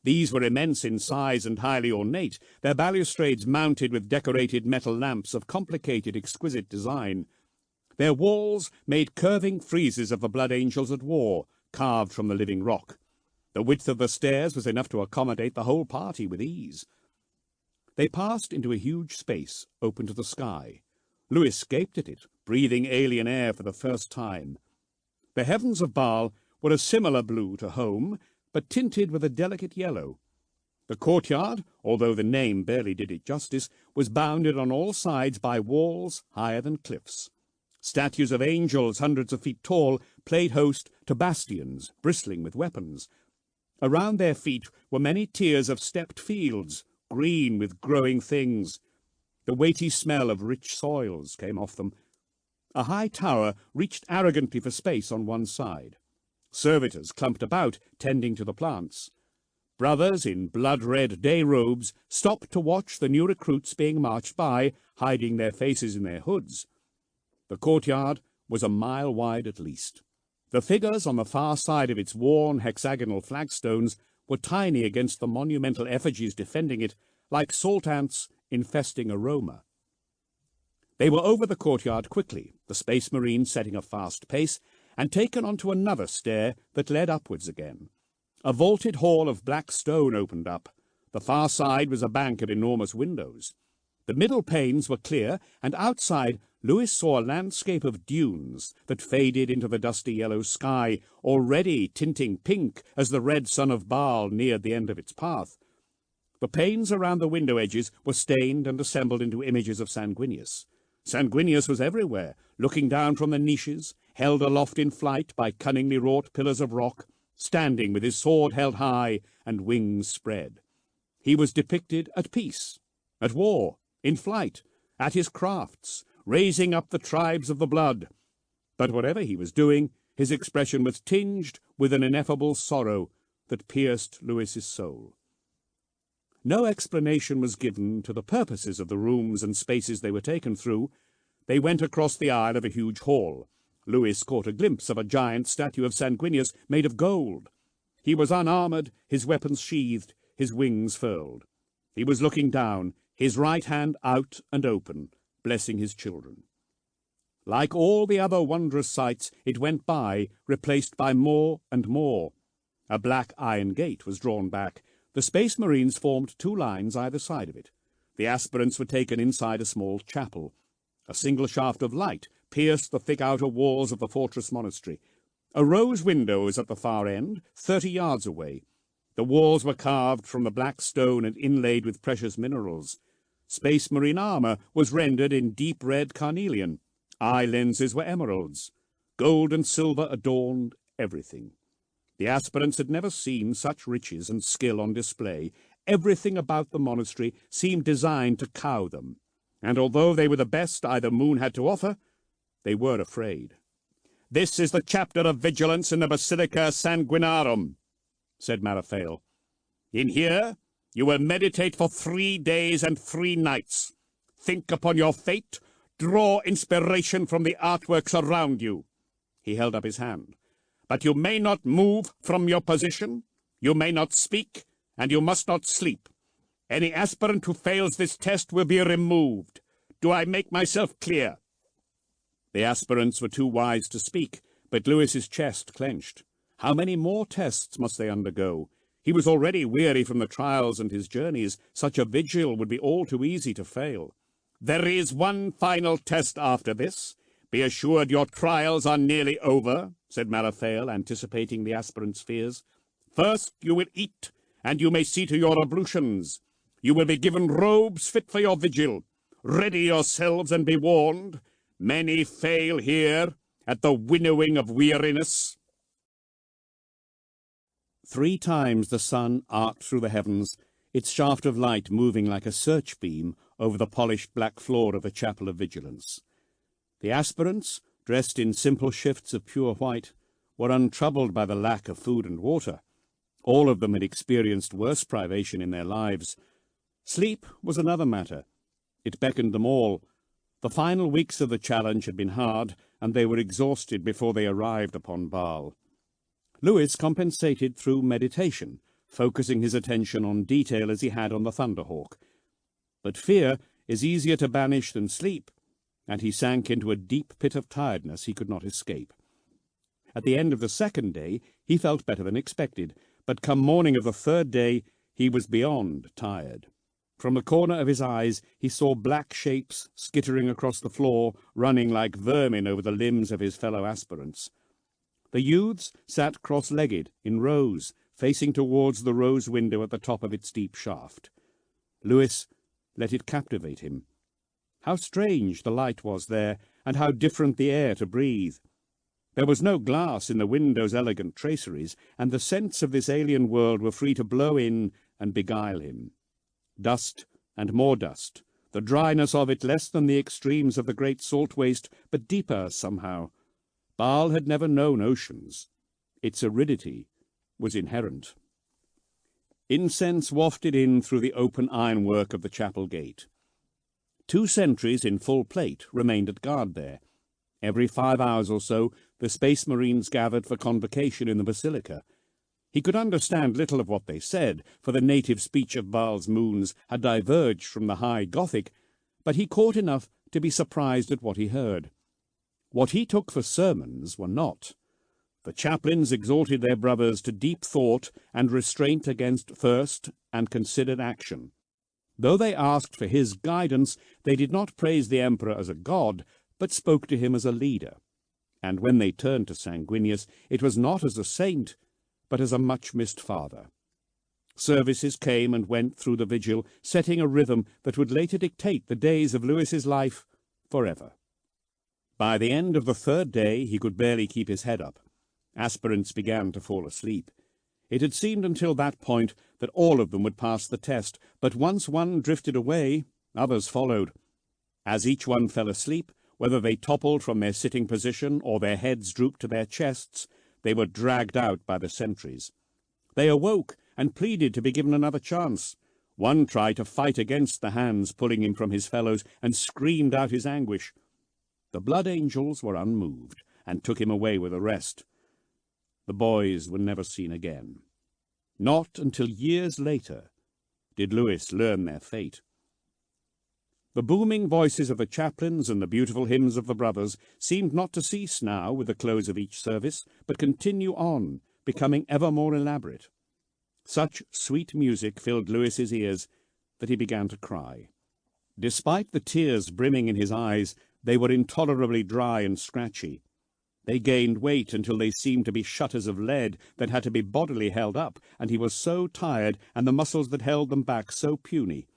These were immense in size and highly ornate, their balustrades mounted with decorated metal lamps of complicated, exquisite design. Their walls made curving friezes of the blood angels at war, carved from the living rock. The width of the stairs was enough to accommodate the whole party with ease. They passed into a huge space open to the sky. Lewis gaped at it, breathing alien air for the first time. The heavens of Baal were a similar blue to home, but tinted with a delicate yellow. The courtyard, although the name barely did it justice, was bounded on all sides by walls higher than cliffs. Statues of angels hundreds of feet tall played host to bastions bristling with weapons. Around their feet were many tiers of stepped fields, green with growing things. The weighty smell of rich soils came off them. A high tower reached arrogantly for space on one side. Servitors clumped about, tending to the plants. Brothers in blood-red day robes stopped to watch the new recruits being marched by, hiding their faces in their hoods. The courtyard was a mile wide at least. The figures on the far side of its worn hexagonal flagstones were tiny against the monumental effigies defending it, like salt ants infesting a Roma. They were over the courtyard quickly, the space marine setting a fast pace, and taken onto another stair that led upwards again. A vaulted hall of black stone opened up. The far side was a bank of enormous windows. The middle panes were clear, and outside Lewis saw a landscape of dunes that faded into the dusty yellow sky, already tinting pink as the red sun of Baal neared the end of its path. The panes around the window edges were stained and assembled into images of Sanguinius. Sanguinius was everywhere, looking down from the niches, held aloft in flight by cunningly wrought pillars of rock, standing with his sword held high and wings spread. He was depicted at peace, at war, in flight, at his crafts, raising up the tribes of the blood. But whatever he was doing, his expression was tinged with an ineffable sorrow that pierced Lewis's soul. No explanation was given to the purposes of the rooms and spaces they were taken through. They went across the aisle of a huge hall. Lewis caught a glimpse of a giant statue of Sanguinius made of gold. He was unarmored, his weapons sheathed, his wings furled. He was looking down, his right hand out and open, blessing his children. Like all the other wondrous sights, it went by, replaced by more and more. A black iron gate was drawn back. The space marines formed 2 lines either side of it. The aspirants were taken inside a small chapel. A single shaft of light pierced the thick outer walls of the fortress monastery. A rose window was at the far end, 30 yards away. The walls were carved from the black stone and inlaid with precious minerals. Space marine armor was rendered in deep red carnelian. Eye lenses were emeralds. Gold and silver adorned everything. The aspirants had never seen such riches and skill on display. Everything about the monastery seemed designed to cow them, and although they were the best either moon had to offer, they were afraid. This is the chapter of vigilance in the Basilica Sanguinarum, said Maraphael. In here you will meditate for 3 days and 3 nights. Think upon your fate, draw inspiration from the artworks around you. He held up his hand. But you may not move from your position, you may not speak, and you must not sleep. Any aspirant who fails this test will be removed. Do I make myself clear? The aspirants were too wise to speak, but Lewis's chest clenched. How many more tests must they undergo? He was already weary from the trials and his journeys. Such a vigil would be all too easy to fail. There is one final test after this. Be assured your trials are nearly over, said Maraphael, anticipating the aspirant's fears. First you will eat, and you may see to your ablutions. You will be given robes fit for your vigil. Ready yourselves and be warned. Many fail here at the winnowing of weariness. 3 times the sun arced through the heavens, its shaft of light moving like a search beam over the polished black floor of the Chapel of Vigilance. The aspirants, dressed in simple shifts of pure white, were untroubled by the lack of food and water. All of them had experienced worse privation in their lives. Sleep was another matter. It beckoned them all. The final weeks of the challenge had been hard, and they were exhausted before they arrived upon Baal. Lewis compensated through meditation, focusing his attention on detail as he had on the Thunderhawk. But fear is easier to banish than sleep, and he sank into a deep pit of tiredness he could not escape. At the end of the 2nd day he felt better than expected, but come morning of the 3rd day he was beyond tired. From the corner of his eyes he saw black shapes skittering across the floor, running like vermin over the limbs of his fellow aspirants. The youths sat cross-legged, in rows, facing towards the rose window at the top of its deep shaft. Lewis let it captivate him. How strange the light was there, and how different the air to breathe. There was no glass in the window's elegant traceries, and the scents of this alien world were free to blow in and beguile him. Dust and more dust, the dryness of it less than the extremes of the great salt waste, but deeper somehow. Baal had never known oceans. Its aridity was inherent. Incense wafted in through the open ironwork of the chapel gate. 2 sentries in full plate remained at guard there. Every 5 hours or so the Space Marines gathered for convocation in the Basilica. He could understand little of what they said, for the native speech of Baal's moons had diverged from the high Gothic, but he caught enough to be surprised at what he heard. What he took for sermons were not. The chaplains exhorted their brothers to deep thought and restraint against thirst and considered action. Though they asked for his guidance, they did not praise the emperor as a god, but spoke to him as a leader. And when they turned to Sanguinius, it was not as a saint, but as a much-missed father. Services came and went through the vigil, setting a rhythm that would later dictate the days of Lewis's life forever. By the end of the 3rd day he could barely keep his head up. Aspirants began to fall asleep. It had seemed until that point that all of them would pass the test, but once one drifted away, others followed. As each one fell asleep, whether they toppled from their sitting position or their heads drooped to their chests, they were dragged out by the sentries. They awoke and pleaded to be given another chance. One tried to fight against the hands pulling him from his fellows and screamed out his anguish. The blood angels were unmoved and took him away with the rest. The boys were never seen again. Not until years later did Lewis learn their fate. The booming voices of the chaplains and the beautiful hymns of the brothers seemed not to cease now with the close of each service, but continue on, becoming ever more elaborate. Such sweet music filled Lewis's ears that he began to cry. Despite the tears brimming in his eyes, they were intolerably dry and scratchy. They gained weight until they seemed to be shutters of lead that had to be bodily held up, and he was so tired, and the muscles that held them back so puny.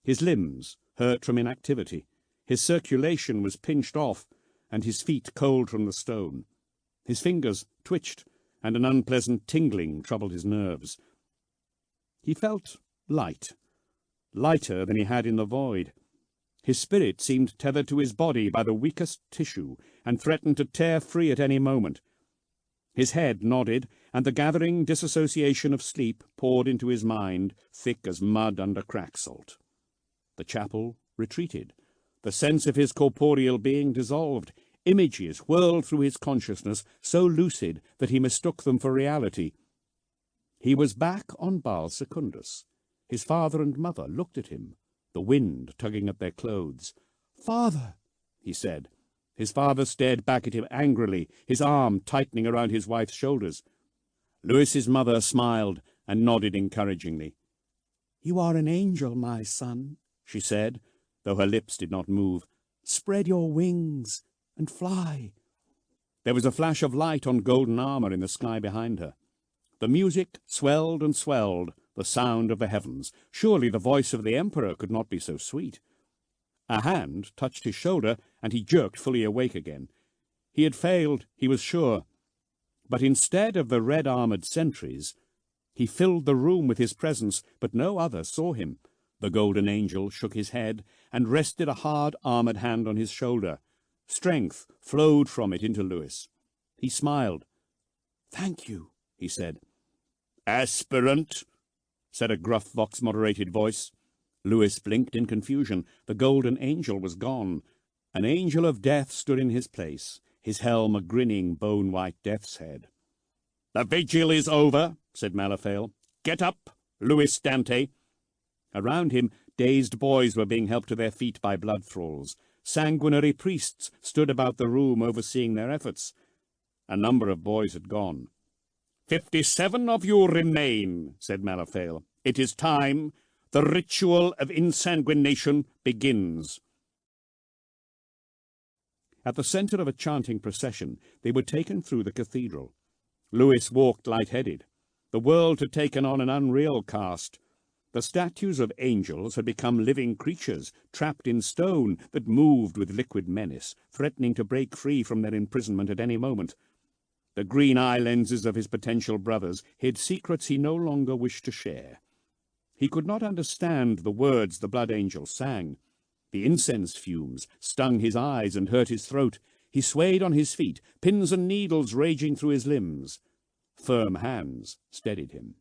His limbs hurt from inactivity, his circulation was pinched off, and his feet cold from the stone. His fingers twitched, and an unpleasant tingling troubled his nerves. He felt light, lighter than he had in the void. His spirit seemed tethered to his body by the weakest tissue, and threatened to tear free at any moment. His head nodded, and the gathering disassociation of sleep poured into his mind, thick as mud under crack salt. The chapel retreated. The sense of his corporeal being dissolved. Images whirled through his consciousness, so lucid that he mistook them for reality. He was back on Baal Secundus. His father and mother looked at him, the wind tugging at their clothes. "Father," he said. His father stared back at him angrily, his arm tightening around his wife's shoulders. Lewis's mother smiled and nodded encouragingly. "You are an angel, my son," she said, though her lips did not move. "Spread your wings and fly." There was a flash of light on golden armor in the sky behind her. The music swelled and swelled, the sound of the heavens. Surely the voice of the Emperor could not be so sweet. A hand touched his shoulder, and he jerked fully awake again. He had failed, he was sure. But instead of the red-armored sentries, he filled the room with his presence, but no other saw him. The golden angel shook his head and rested a hard armored hand on his shoulder. Strength flowed from it into Lewis. He smiled. "Thank you," he said. "Aspirant," said a gruff vox-moderated voice. Lewis blinked in confusion. The golden angel was gone. An angel of death stood in his place, his helm a grinning, bone-white death's head. "The vigil is over," said Malaphael. "Get up, Lewis Dante." Around him, dazed boys were being helped to their feet by blood thralls. Sanguinary priests stood about the room overseeing their efforts. A number of boys had gone. 57 of you remain," said Malaphael. "It is time. The ritual of insanguination begins." At the center of a chanting procession, they were taken through the cathedral. Lewis walked light-headed. The world had taken on an unreal cast. The statues of angels had become living creatures, trapped in stone, that moved with liquid menace, threatening to break free from their imprisonment at any moment. The green eye lenses of his potential brothers hid secrets he no longer wished to share. He could not understand the words the blood angel sang. The incense fumes stung his eyes and hurt his throat. He swayed on his feet, pins and needles raging through his limbs. Firm hands steadied him.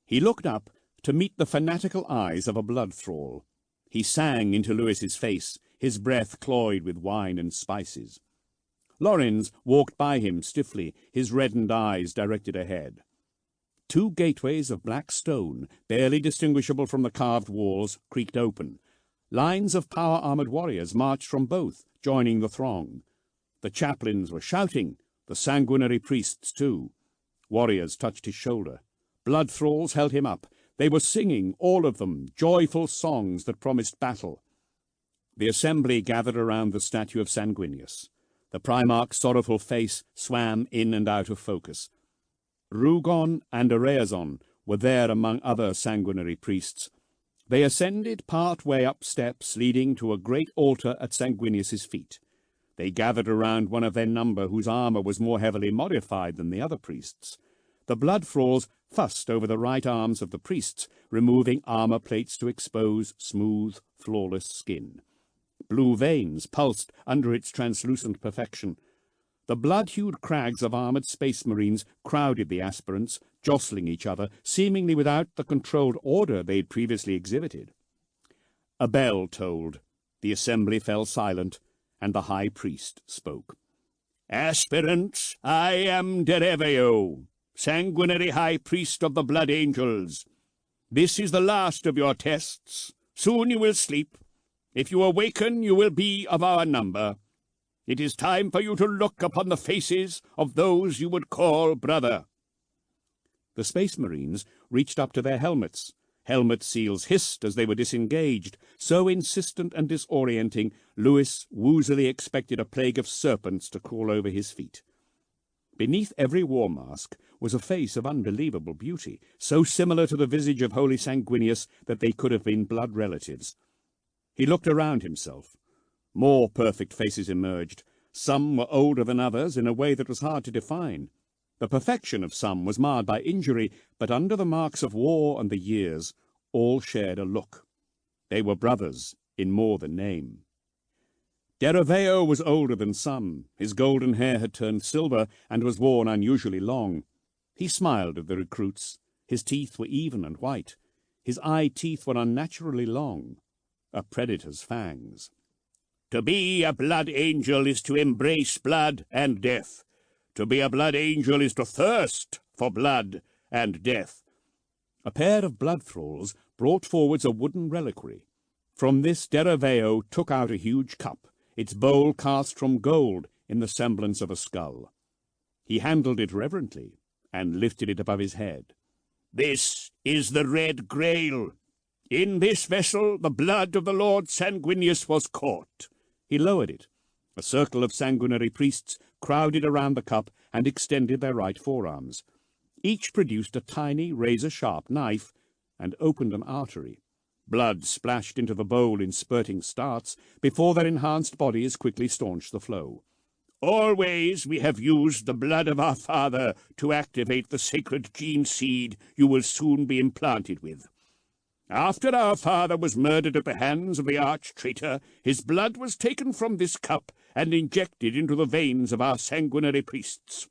He looked up to meet the fanatical eyes of a blood thrall. He sang into Lewis's face, his breath cloyed with wine and spices. Lorenz walked by him stiffly, his reddened eyes directed ahead. 2 gateways of black stone, barely distinguishable from the carved walls, creaked open. Lines of power-armored warriors marched from both, joining the throng. The chaplains were shouting, the sanguinary priests too. Warriors touched his shoulder. Blood thralls held him up. They were singing, all of them, joyful songs that promised battle. The assembly gathered around the statue of Sanguinius. The Primarch's sorrowful face swam in and out of focus. Rugon and Areazon were there among other sanguinary priests. They ascended part way up steps leading to a great altar at Sanguinius's feet. They gathered around one of their number whose armor was more heavily modified than the other priests. The blood thralls fussed over the right arms of the priests, removing armor plates to expose smooth, flawless skin. Blue veins pulsed under its translucent perfection. The blood-hued crags of armored space marines crowded the aspirants, jostling each other, seemingly without the controlled order they'd previously exhibited. A bell tolled. The assembly fell silent, and the high priest spoke. "Aspirants, I am Dereveo, sanguinary high priest of the blood angels. This is the last of your tests. Soon you will sleep. If you awaken, you will be of our number. It is time for you to look upon the faces of those you would call brother." The Space Marines reached up to their helmets. Helmet seals hissed as they were disengaged. So insistent and disorienting, Lewis woozily expected a plague of serpents to crawl over his feet. Beneath every war mask was a face of unbelievable beauty, so similar to the visage of Holy Sanguinius that they could have been blood relatives. He looked around himself. More perfect faces emerged. Some were older than others in a way that was hard to define. The perfection of some was marred by injury, but under the marks of war and the years, all shared a look. They were brothers in more than name. Deraveo was older than some. His golden hair had turned silver and was worn unusually long. He smiled at the recruits. His teeth were even and white. His eye-teeth were unnaturally long, a predator's fangs. To be a blood angel is to embrace blood and death. To be a blood angel is to thirst for blood and death. A pair of blood thralls brought forwards a wooden reliquary. From this Deraveo took out a huge cup, its bowl cast from gold in the semblance of a skull. He handled it reverently and lifted it above his head. This is the Red Grail. In this vessel the blood of the Lord Sanguinius was caught. He lowered it. A circle of sanguinary priests crowded around the cup and extended their right forearms. Each produced a tiny, razor-sharp knife and opened an artery. Blood splashed into the bowl in spurting starts before their enhanced bodies quickly staunched the flow. Always we have used the blood of our father to activate the sacred gene seed you will soon be implanted with. After our father was murdered at the hands of the arch-traitor, his blood was taken from this cup and injected into the veins of our sanguinary priests.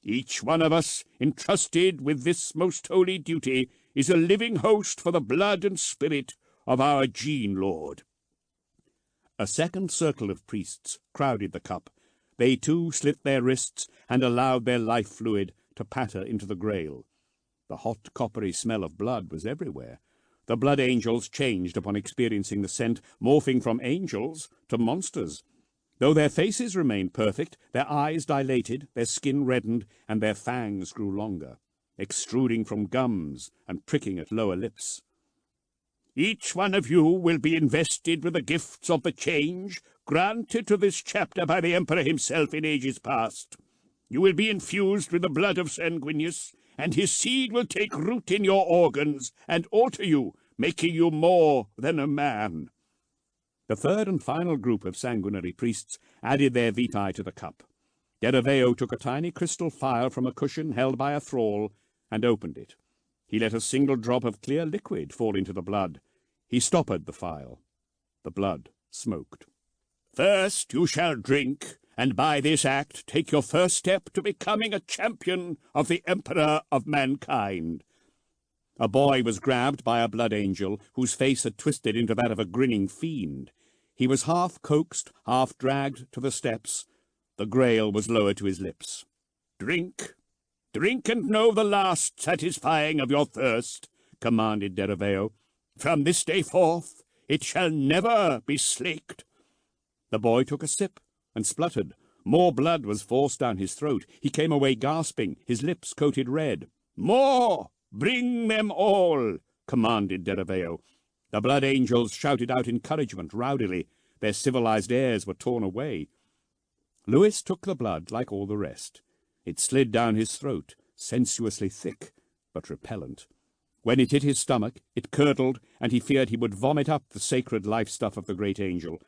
Each one of us, entrusted with this most holy duty, is a living host for the blood and spirit of our Gene Lord. A second circle of priests crowded the cup. They too slit their wrists and allowed their life fluid to patter into the grail. The hot, coppery smell of blood was everywhere. The blood angels changed upon experiencing the scent, morphing from angels to monsters. Though their faces remained perfect, their eyes dilated, their skin reddened, and their fangs grew longer, extruding from gums and pricking at lower lips. Each one of you will be invested with the gifts of the change granted to this chapter by the Emperor himself in ages past. You will be infused with the blood of Sanguinius, and his seed will take root in your organs and alter you, making you more than a man. The third and final group of sanguinary priests added their vitae to the cup. Deraveo took a tiny crystal phial from a cushion held by a thrall and opened it. He let a single drop of clear liquid fall into the blood. He stoppered the phial. The blood smoked. First you shall drink, and by this act take your first step to becoming a champion of the Emperor of mankind. A boy was grabbed by a blood angel whose face had twisted into that of a grinning fiend. He was half coaxed, half dragged to the steps. The grail was lowered to his lips. Drink. Drink and know the last satisfying of your thirst, commanded Deraveo. From this day forth it shall never be slaked. The boy took a sip and spluttered. More blood was forced down his throat. He came away gasping, his lips coated red. More! Bring them all, commanded Deraveo. The blood angels shouted out encouragement rowdily. Their civilized airs were torn away. Lewis took the blood like all the rest. It slid down his throat, sensuously thick, but repellent. When it hit his stomach, it curdled, and he feared he would vomit up the sacred life stuff of the great angel.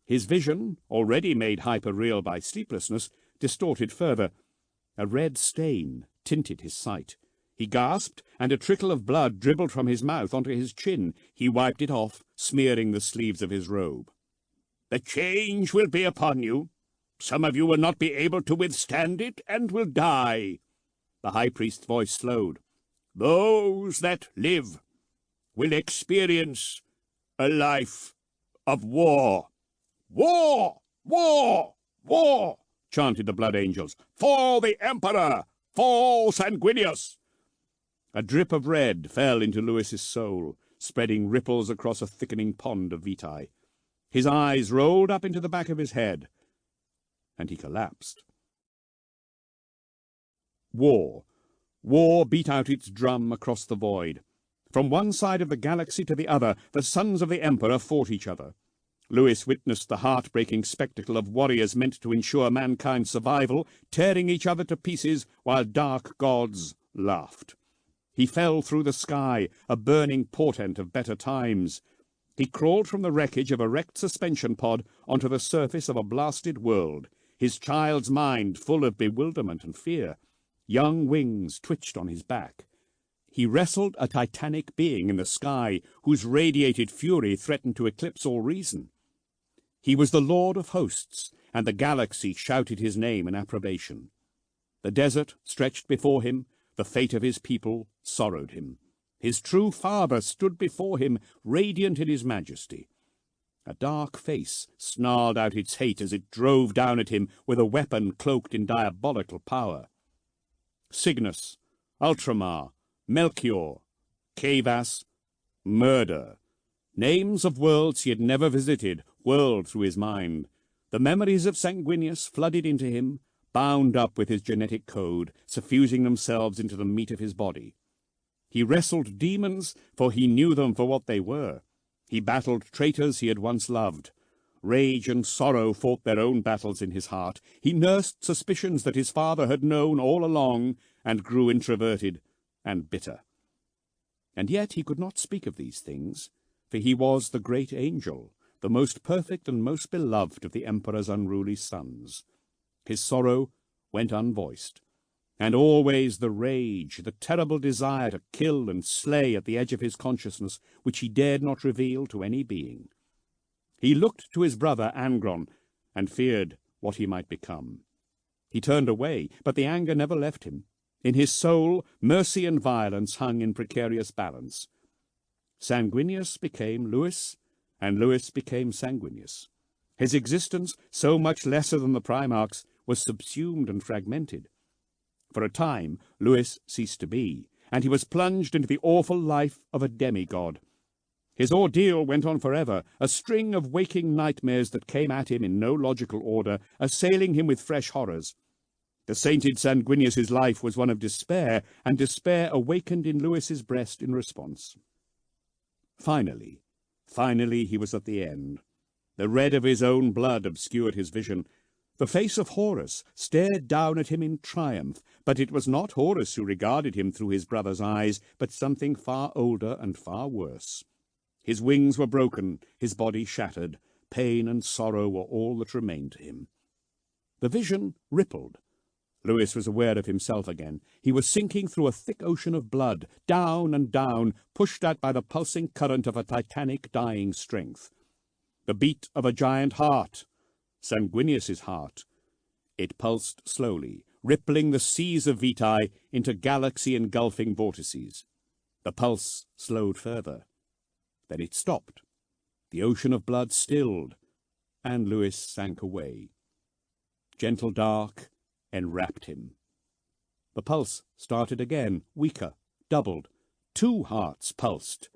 His vision, already made hyper-real by sleeplessness, distorted further. A red stain tinted his sight. He gasped, and a trickle of blood dribbled from his mouth onto his chin. He wiped it off, smearing the sleeves of his robe. The change will be upon you. Some of you will not be able to withstand it, and will die. The high priest's voice slowed. Those that live will experience a life of war. War! War! War! Chanted the blood angels. For the Emperor! For Sanguinius! A drip of red fell into Lewis's soul, spreading ripples across a thickening pond of vitae. His eyes rolled up into the back of his head, and he collapsed. War. War beat out its drum across the void. From one side of the galaxy to the other, the sons of the Emperor fought each other. Lewis witnessed the heart-breaking spectacle of warriors meant to ensure mankind's survival, tearing each other to pieces while dark gods laughed. He fell through the sky, a burning portent of better times. He crawled from the wreckage of a wrecked suspension pod onto the surface of a blasted world, his child's mind full of bewilderment and fear. Young wings twitched on his back. He wrestled a titanic being in the sky whose radiated fury threatened to eclipse all reason. He was the Lord of Hosts, and the galaxy shouted his name in approbation. The desert stretched before him, the fate of his people sorrowed him. His true father stood before him, radiant in his majesty. A dark face snarled out its hate as it drove down at him with a weapon cloaked in diabolical power. Cygnus, Ultramar, Melchior, Kavas, Murder. Names of worlds he had never visited whirled through his mind. The memories of Sanguinius flooded into him, bound up with his genetic code, suffusing themselves into the meat of his body. He wrestled demons, for he knew them for what they were. He battled traitors he had once loved. Rage and sorrow fought their own battles in his heart. He nursed suspicions that his father had known all along, and grew introverted and bitter. And yet he could not speak of these things, for he was the great angel, the most perfect and most beloved of the Emperor's unruly sons. His sorrow went unvoiced, and always the rage, the terrible desire to kill and slay at the edge of his consciousness, which he dared not reveal to any being. He looked to his brother Angron, and feared what he might become. He turned away, but the anger never left him. In his soul, mercy and violence hung in precarious balance. Sanguinius became Louis, and Louis became Sanguinius. His existence, so much lesser than the Primarch's, was subsumed and fragmented. For a time, Louis ceased to be, and he was plunged into the awful life of a demigod. His ordeal went on forever, a string of waking nightmares that came at him in no logical order, assailing him with fresh horrors. The sainted Sanguinius's life was one of despair, and despair awakened in Louis's breast in response. Finally he was at the end. The red of his own blood obscured his vision. The face of Horus stared down at him in triumph, but it was not Horus who regarded him through his brother's eyes, but something far older and far worse. His wings were broken, his body shattered. Pain and sorrow were all that remained to him. The vision rippled. Louis was aware of himself again. He was sinking through a thick ocean of blood, down and down, pushed at by the pulsing current of a titanic dying strength. The beat of a giant heart, Sanguinius's heart. It pulsed slowly, rippling the seas of Vitae into galaxy-engulfing vortices. The pulse slowed further. Then it stopped. The ocean of blood stilled, and Louis sank away. Gentle dark enwrapped him. The pulse started again, weaker, doubled. 2 hearts pulsed.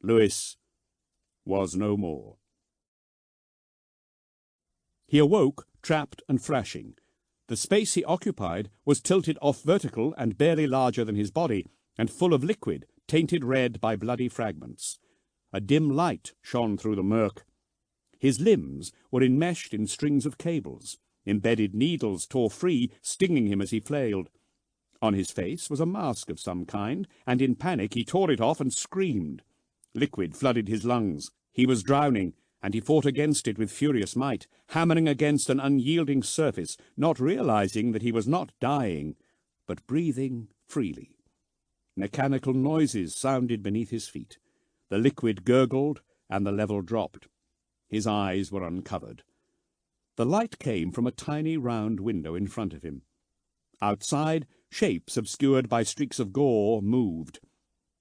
Louis was no more. He awoke, trapped and thrashing. The space he occupied was tilted off vertical and barely larger than his body, and full of liquid, tainted red by bloody fragments. A dim light shone through the murk. His limbs were enmeshed in strings of cables. Embedded needles tore free, stinging him as he flailed. On his face was a mask of some kind, and in panic he tore it off and screamed. Liquid flooded his lungs. He was drowning, and he fought against it with furious might, hammering against an unyielding surface, not realizing that he was not dying, but breathing freely. Mechanical noises sounded beneath his feet. The liquid gurgled, and the level dropped. His eyes were uncovered. The light came from a tiny round window in front of him. Outside, shapes obscured by streaks of gore moved.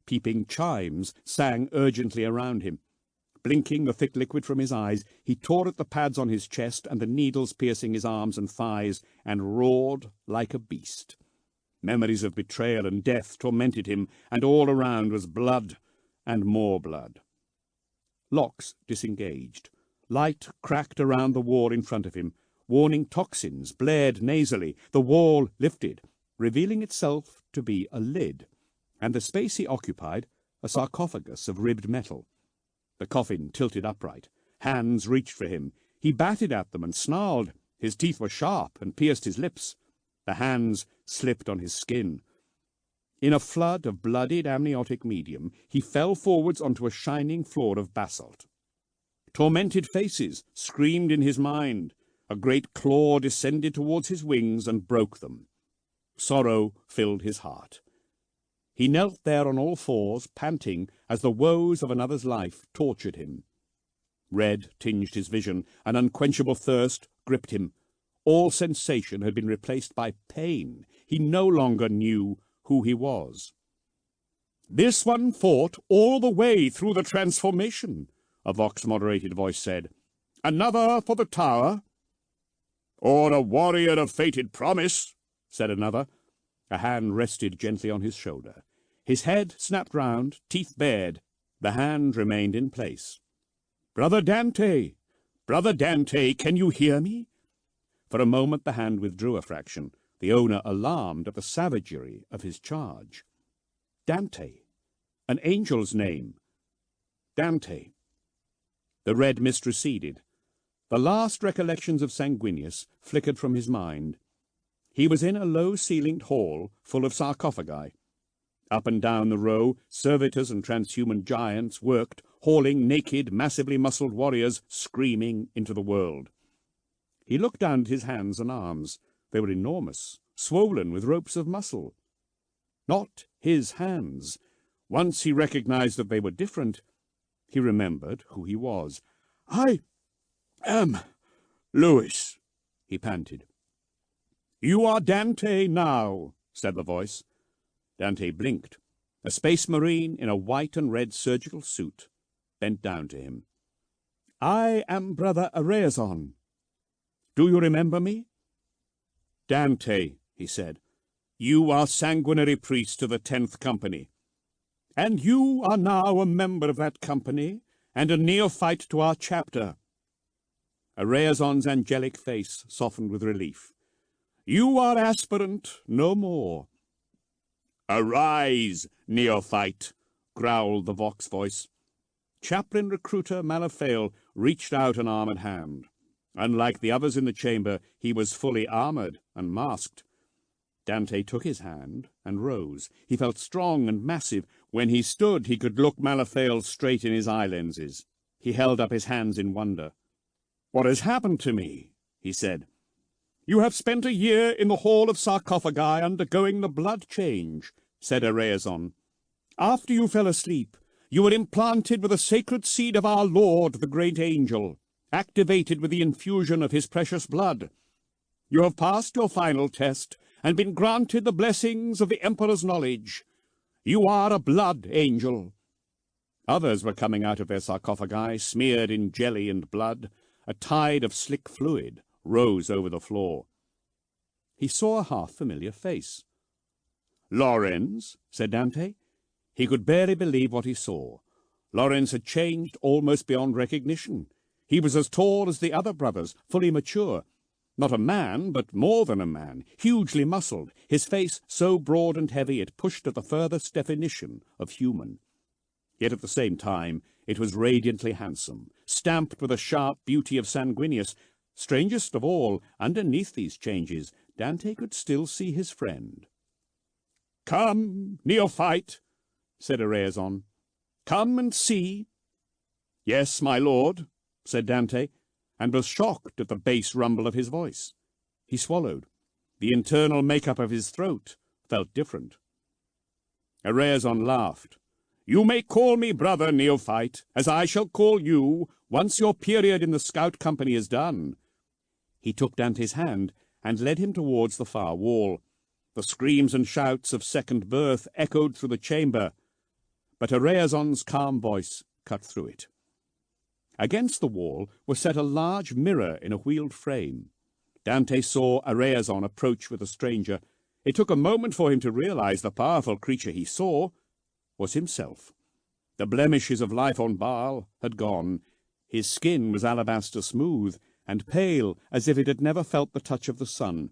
Peeping chimes sang urgently around him. Blinking the thick liquid from his eyes, he tore at the pads on his chest and the needles piercing his arms and thighs, and roared like a beast. Memories of betrayal and death tormented him, and all around was blood and more blood. Locks disengaged. Light cracked around the wall in front of him. Warning toxins blared nasally. The wall lifted, revealing itself to be a lid, and the space he occupied a sarcophagus of ribbed metal. The coffin tilted upright. Hands reached for him. He batted at them and snarled. His teeth were sharp and pierced his lips. The hands slipped on his skin. In a flood of bloodied amniotic medium, he fell forwards onto a shining floor of basalt. Tormented faces screamed in his mind. A great claw descended towards his wings and broke them. Sorrow filled his heart. He knelt there on all fours, panting, as the woes of another's life tortured him. Red tinged his vision, an unquenchable thirst gripped him. All sensation had been replaced by pain. He no longer knew who he was. "This one fought all the way through the transformation," a vox-moderated voice said. "Another for the tower." "Or a warrior of fated promise," said another. A hand rested gently on his shoulder. His head snapped round, teeth bared. The hand remained in place. "Brother Dante! Brother Dante, can you hear me?" For a moment the hand withdrew a fraction, the owner alarmed at the savagery of his charge. Dante. An angel's name. Dante. The red mist receded. The last recollections of Sanguinius flickered from his mind. He was in a low-ceilinged hall full of sarcophagi. Up and down the row, servitors and transhuman giants worked, hauling naked, massively muscled warriors screaming into the world. He looked down at his hands and arms. They were enormous, swollen with ropes of muscle. Not his hands. Once he recognized that they were different, he remembered who he was. "I am Louis," he panted. "You are Dante now," said the voice. Dante blinked. A space marine in a white and red surgical suit bent down to him. "I am Brother Arezon. Do you remember me?" "Dante," he said, "you are sanguinary priest to the 10th Company. And you are now a member of that company, and a neophyte to our chapter." Arezon's angelic face softened with relief. "You are aspirant no more." "Arise, neophyte," growled the vox voice. Chaplain recruiter Malafale reached out an armored hand. Unlike the others in the chamber, he was fully armored and masked. Dante took his hand and rose. He felt strong and massive. When he stood, he could look Malafale straight in his eye lenses. He held up his hands in wonder. "What has happened to me?" he said. "You have spent a year in the Hall of Sarcophagi undergoing the blood change," said Arezon. "After you fell asleep, you were implanted with the sacred seed of our Lord, the great angel, activated with the infusion of his precious blood. You have passed your final test and been granted the blessings of the Emperor's knowledge. You are a blood angel." Others were coming out of their sarcophagi, smeared in jelly and blood. A tide of slick fluid rose over the floor. He saw a half-familiar face. "Lorenz," said Dante. He could barely believe what he saw. Lorenz had changed almost beyond recognition. He was as tall as the other brothers, fully mature. Not a man, but more than a man, hugely muscled, his face so broad and heavy it pushed at the furthest definition of human. Yet at the same time it was radiantly handsome, stamped with the sharp beauty of Sanguinius. Strangest of all, underneath these changes, Dante could still see his friend. "Come, neophyte," said Arezon. "Come and see." "Yes, my lord," said Dante, and was shocked at the bass rumble of his voice. He swallowed. The internal makeup of his throat felt different. Arezon laughed. "You may call me brother, neophyte, as I shall call you once your period in the scout company is done." He took Dante's hand and led him towards the far wall. The screams and shouts of second birth echoed through the chamber, but Arezon's calm voice cut through it. Against the wall was set a large mirror in a wheeled frame. Dante saw Arezon approach with the stranger. It took a moment for him to realize the powerful creature he saw was himself. The blemishes of life on Baal had gone. His skin was alabaster smooth and pale as if it had never felt the touch of the sun.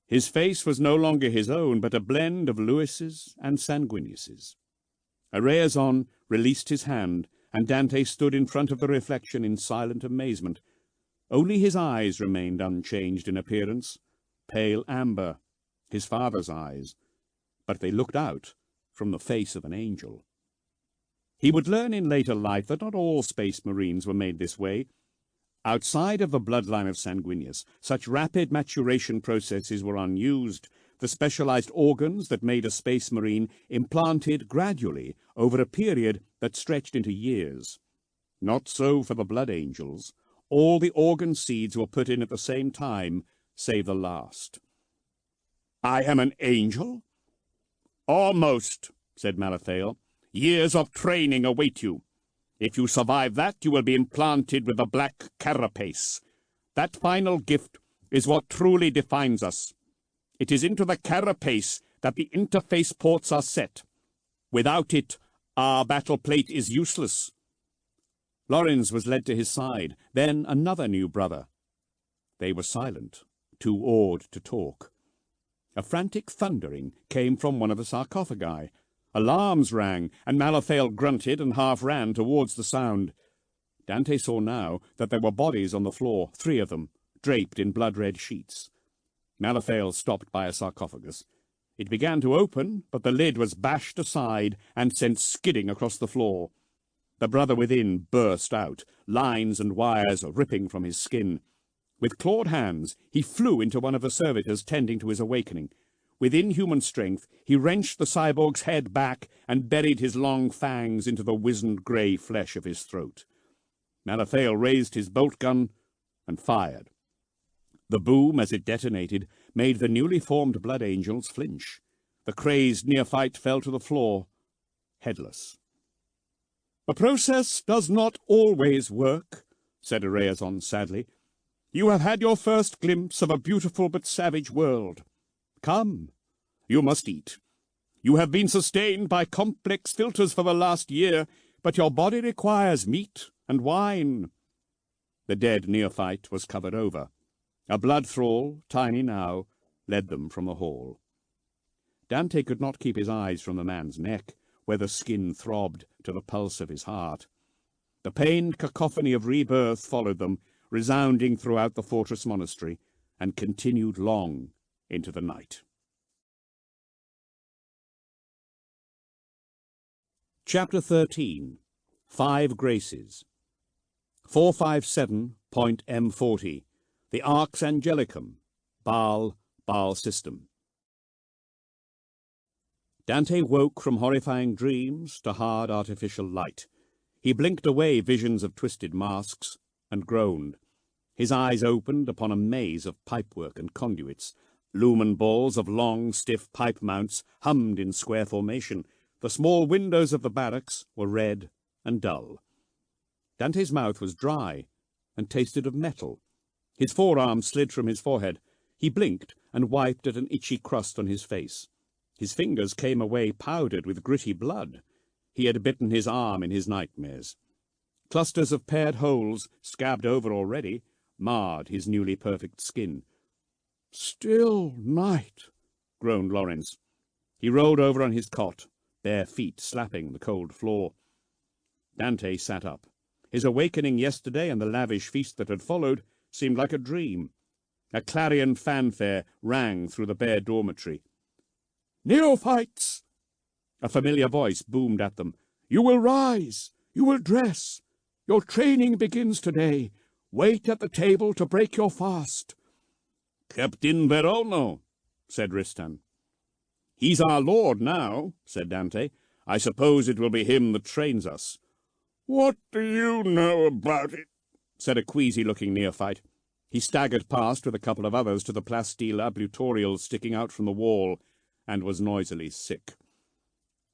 His face was no longer his own, but a blend of Louis's and Sanguinius's. Arezon released his hand, and Dante stood in front of the reflection in silent amazement. Only his eyes remained unchanged in appearance, pale amber, his father's eyes, but they looked out from the face of an angel. He would learn in later life that not all space marines were made this way. Outside of the bloodline of Sanguinius, such rapid maturation processes were unused. the specialized organs that made a space marine implanted gradually over a period that stretched into years. Not so for the blood angels. All the organ seeds were put in at the same time, save the last. "I am an angel?" "Almost," said Malifale. "Years of training await you. If you survive that, you will be implanted with the black carapace. That final gift is what truly defines us. It is into the carapace that the interface ports are set. Without it, our battle plate is useless." Lorenz was led to his side, then another new brother. They were silent, too awed to talk. A frantic thundering came from one of the sarcophagi. Alarms rang, and Malifale grunted and half ran towards the sound. Dante saw now that there were bodies on the floor, 3 of them, draped in blood-red sheets. Malifale stopped by a sarcophagus. It began to open, but the lid was bashed aside and sent skidding across the floor. The brother within burst out, lines and wires ripping from his skin. With clawed hands, he flew into one of the servitors tending to his awakening. With inhuman strength, he wrenched the cyborg's head back and buried his long fangs into the wizened grey flesh of his throat. Malifale raised his bolt gun and fired. The boom, as it detonated, made the newly formed blood angels flinch. The crazed neophyte fell to the floor, headless. "The process does not always work," said Araeazon sadly. "You have had your first glimpse of a beautiful but savage world. Come, you must eat. You have been sustained by complex filters for the last year, but your body requires meat and wine." The dead neophyte was covered over. A blood thrall, tiny now, led them from the hall. Dante could not keep his eyes from the man's neck, where the skin throbbed to the pulse of his heart. The pained cacophony of rebirth followed them, resounding throughout the fortress monastery, and continued long into the night. Chapter 13. 5 Graces. 457.M40. The Arx Angelicum. Baal system. Dante woke from horrifying dreams to hard artificial light. He blinked away visions of twisted masks and groaned. His eyes opened upon a maze of pipework and conduits. Lumen balls of long, stiff pipe mounts hummed in square formation. The small windows of the barracks were red and dull. Dante's mouth was dry and tasted of metal. His forearm slid from his forehead. He blinked and wiped at an itchy crust on his face. His fingers came away powdered with gritty blood. He had bitten his arm in his nightmares. Clusters of paired holes, scabbed over already, marred his newly perfect skin. "Still night," groaned Lorenz. He rolled over on his cot, bare feet slapping the cold floor. Dante sat up. His awakening yesterday and the lavish feast that had followed seemed like a dream. A clarion fanfare rang through the bare dormitory. "Neophytes!" A familiar voice boomed at them. "You will rise. You will dress. Your training begins today. Wait at the table to break your fast." "Captain Verono," said Ristan. "He's our lord now," said Dante. "I suppose it will be him that trains us." "What do you know about it?" said a queasy-looking neophyte. He staggered past with a couple of others to the plasteel ablutorials sticking out from the wall, and was noisily sick.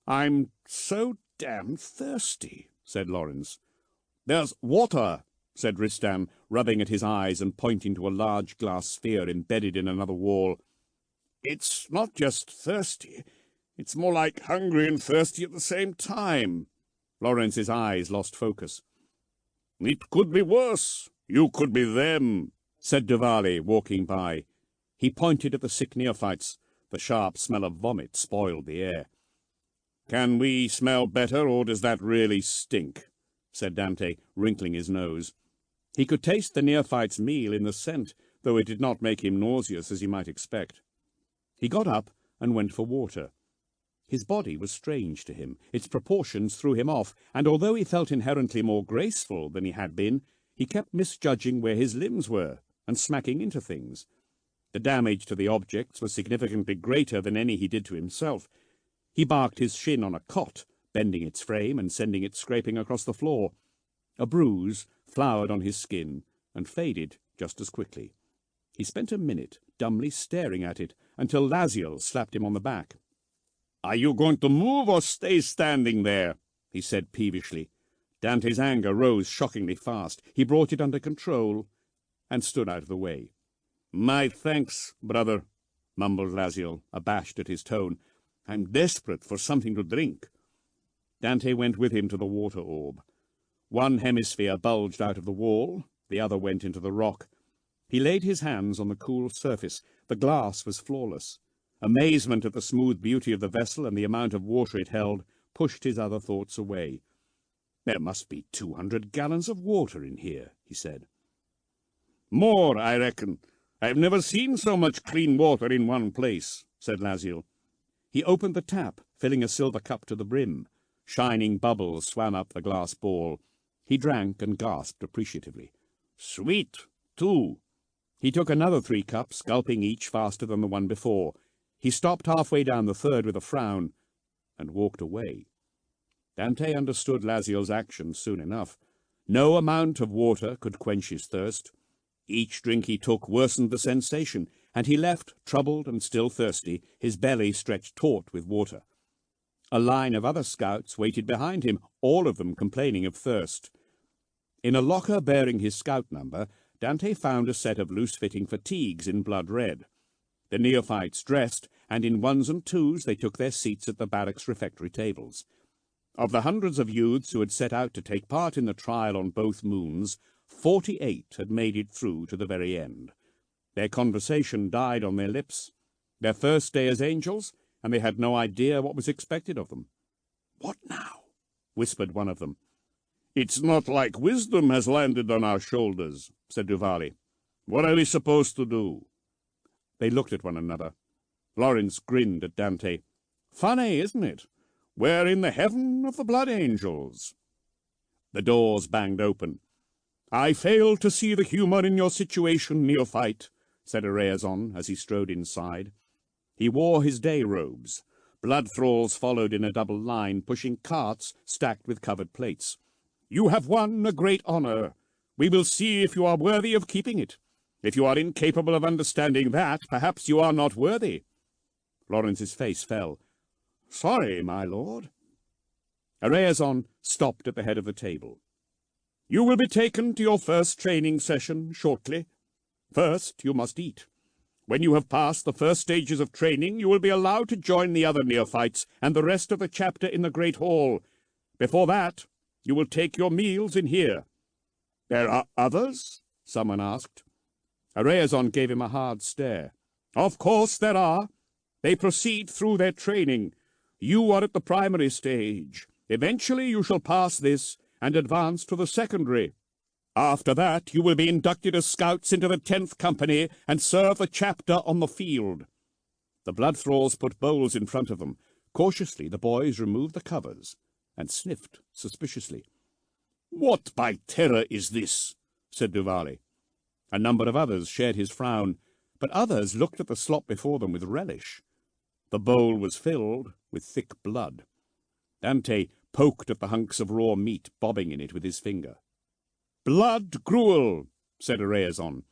"I'm so damn thirsty," said Lorenz. "There's water," said Ristan, rubbing at his eyes and pointing to a large glass sphere embedded in another wall. "It's not just thirsty. It's more like hungry and thirsty at the same time." Lorenz's eyes lost focus. "It could be worse. You could be them," said Diwali, walking by. He pointed at the sick neophytes. The sharp smell of vomit spoiled the air. "Can we smell better, or does that really stink?" said Dante, wrinkling his nose. He could taste the neophyte's meal in the scent, though it did not make him nauseous as he might expect. He got up and went for water. His body was strange to him. Its proportions threw him off, and although he felt inherently more graceful than he had been, he kept misjudging where his limbs were and smacking into things. The damage to the objects was significantly greater than any he did to himself. He barked his shin on a cot, bending its frame and sending it scraping across the floor. A bruise flowered on his skin and faded just as quickly. He spent a minute dumbly staring at it until Laziel slapped him on the back. "Are you going to move or stay standing there?" he said peevishly. Dante's anger rose shockingly fast. He brought it under control and stood out of the way. "My thanks, brother," mumbled Laziel, abashed at his tone. "I'm desperate for something to drink." Dante went with him to the water orb. One hemisphere bulged out of the wall, the other went into the rock. He laid his hands on the cool surface. The glass was flawless. Amazement at the smooth beauty of the vessel and the amount of water it held pushed his other thoughts away. "There must be 200 gallons of water in here," he said. "More, I reckon. I've never seen so much clean water in one place," said Laziel. He opened the tap, filling a silver cup to the brim. Shining bubbles swam up the glass ball. He drank and gasped appreciatively. "Sweet, too." He took another 3 cups, gulping each faster than the one before. He stopped halfway down the third with a frown and walked away. Dante understood Laziel's actions soon enough. No amount of water could quench his thirst. Each drink he took worsened the sensation, and he left, troubled and still thirsty, his belly stretched taut with water. A line of other scouts waited behind him, all of them complaining of thirst. In a locker bearing his scout number, Dante found a set of loose-fitting fatigues in blood red. The neophytes dressed, and in 1s and 2s they took their seats at the barracks refectory tables. Of the hundreds of youths who had set out to take part in the trial on both moons, 48 had made it through to the very end. Their conversation died on their lips. Their first day as angels, and they had no idea what was expected of them. "What now?" whispered one of them. "It's not like wisdom has landed on our shoulders," said Duvali. "What are we supposed to do?" They looked at one another. Lawrence grinned at Dante. "Funny, isn't it? We're in the heaven of the blood angels." The doors banged open. "I fail to see the humour in your situation, neophyte," said Araezon as he strode inside. He wore his day robes. Blood thralls followed in a double line, pushing carts stacked with covered plates. "You have won a great honour. We will see if you are worthy of keeping it. If you are incapable of understanding that, perhaps you are not worthy." Lawrence's face fell. "Sorry, my lord." Araezon stopped at the head of the table. "You will be taken to your first training session shortly. First, you must eat. When you have passed the first stages of training, you will be allowed to join the other neophytes and the rest of the chapter in the Great Hall. Before that, you will take your meals in here." "There are others?" someone asked. Araezon gave him a hard stare. "Of course there are. They proceed through their training. You are at the primary stage. Eventually you shall pass this and advance to the secondary. After that, you will be inducted as scouts into the 10th Company and serve the chapter on the field." The blood thralls put bowls in front of them. Cautiously, the boys removed the covers and sniffed suspiciously. "What by terror is this?" said Duvali. A number of others shared his frown, but others looked at the slop before them with relish. The bowl was filled with thick blood. Dante poked at the hunks of raw meat bobbing in it with his finger. "Blood gruel," said Araezon.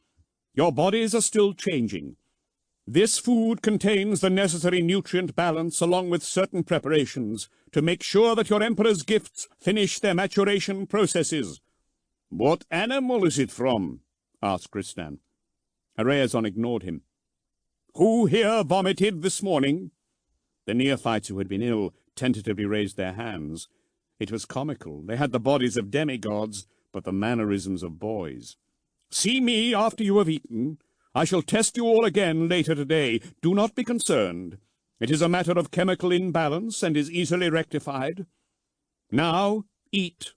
"Your bodies are still changing. This food contains the necessary nutrient balance along with certain preparations to make sure that your Emperor's gifts finish their maturation processes." "What animal is it from?" asked Kristan. Araezon ignored him. "Who here vomited this morning?" The neophytes who had been ill tentatively raised their hands. It was comical. They had the bodies of demigods, but the mannerisms of boys. "See me after you have eaten. I shall test you all again later today. Do not be concerned. It is a matter of chemical imbalance and is easily rectified. Now, eat,"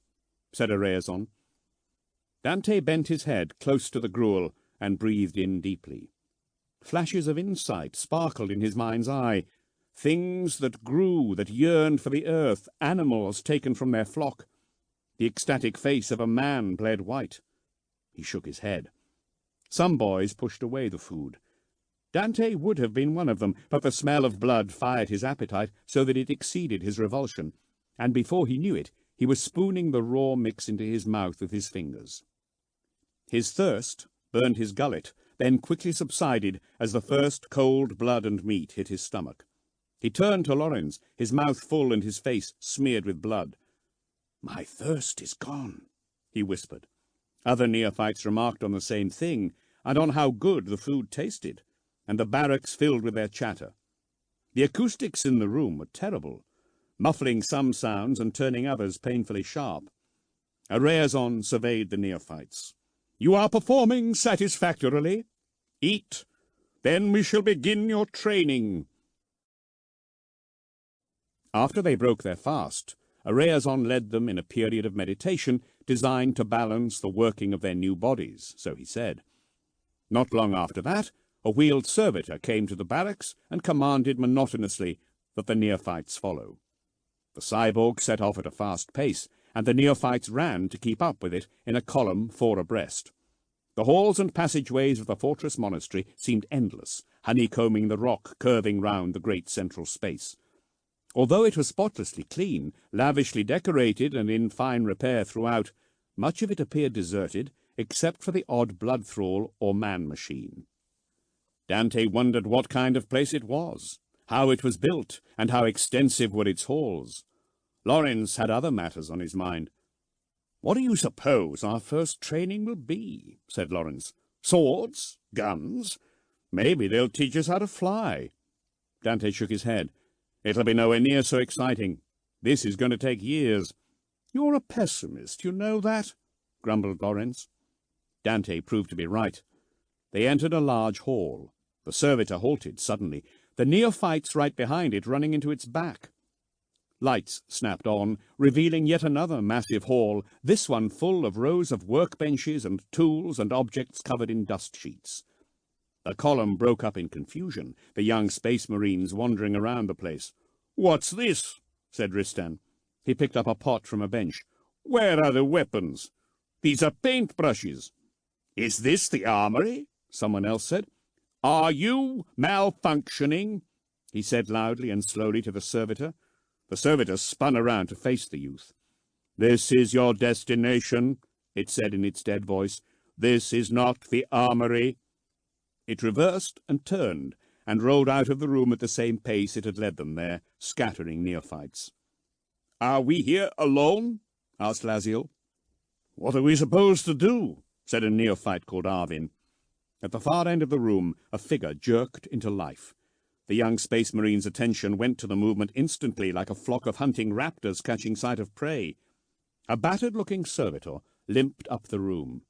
said Araezon. Dante bent his head close to the gruel and breathed in deeply. Flashes of insight sparkled in his mind's eye. Things that grew, that yearned for the earth, animals taken from their flock. The ecstatic face of a man bled white. He shook his head. Some boys pushed away the food. Dante would have been one of them, but the smell of blood fired his appetite so that it exceeded his revulsion, and before he knew it, he was spooning the raw mix into his mouth with his fingers. His thirst burned his gullet, then quickly subsided as the first cold blood and meat hit his stomach. He turned to Lawrence, his mouth full and his face smeared with blood. "My thirst is gone," he whispered. Other neophytes remarked on the same thing, and on how good the food tasted, and the barracks filled with their chatter. The acoustics in the room were terrible, muffling some sounds and turning others painfully sharp. Arezon surveyed the neophytes. "You are performing satisfactorily. Eat, then we shall begin your training." After they broke their fast, Arezon led them in a period of meditation designed to balance the working of their new bodies, so he said. Not long after that, a wheeled servitor came to the barracks and commanded monotonously that the neophytes follow. The cyborg set off at a fast pace, and the neophytes ran to keep up with it in a column 4 abreast. The halls and passageways of the fortress monastery seemed endless, honeycombing the rock curving round the great central space. Although it was spotlessly clean, lavishly decorated, and in fine repair throughout, much of it appeared deserted, except for the odd blood thrall or man-machine. Dante wondered what kind of place it was, how it was built, and how extensive were its halls. Lawrence had other matters on his mind. "What do you suppose our first training will be?" said Lawrence. "Swords? Guns? Maybe they'll teach us how to fly." Dante shook his head. "It'll be nowhere near so exciting. This is going to take years." "You're a pessimist, you know that," grumbled Lawrence. Dante proved to be right. They entered a large hall. The servitor halted suddenly, the neophytes right behind it running into its back. Lights snapped on, revealing yet another massive hall, this one full of rows of workbenches and tools and objects covered in dust sheets. The column broke up in confusion, the young space marines wandering around the place. "What's this?" said Ristan. He picked up a pot from a bench. "Where are the weapons?" "These are paintbrushes." "Is this the armory?" someone else said. "Are you malfunctioning?" he said loudly and slowly to the servitor. The servitor spun around to face the youth. "This is your destination," it said in its dead voice. "This is not the armory." It reversed and turned, and rolled out of the room at the same pace it had led them there, scattering neophytes. "Are we here alone?" asked Laziel. "What are we supposed to do?" said a neophyte called Arvin. At the far end of the room, a figure jerked into life. The young space marine's attention went to the movement instantly, like a flock of hunting raptors catching sight of prey. A battered-looking servitor limped up the room.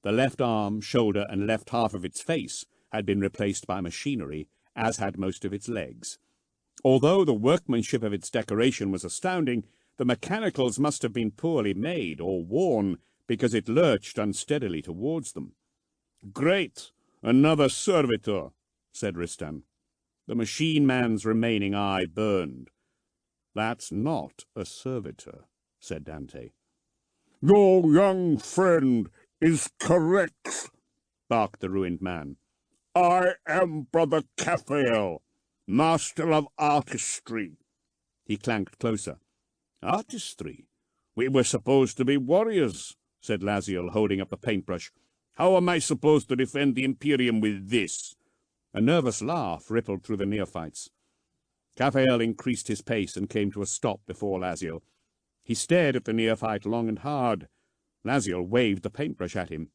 The left arm, shoulder, and left half of its face had been replaced by machinery, as had most of its legs. Although the workmanship of its decoration was astounding, the mechanicals must have been poorly made or worn, because it lurched unsteadily towards them. "Great! Another servitor," said Ristan. The machine man's remaining eye burned. "That's not a servitor," said Dante. "Your young friend is correct," barked the ruined man. "I am Brother Caphael, master of artistry." He clanked closer. "Artistry? We were supposed to be warriors," said Laziel, holding up the paintbrush. "How am I supposed to defend the Imperium with this?" A nervous laugh rippled through the neophytes. Caphael increased his pace and came to a stop before Laziel. He stared at the neophyte long and hard. Laziel waved the paintbrush at him.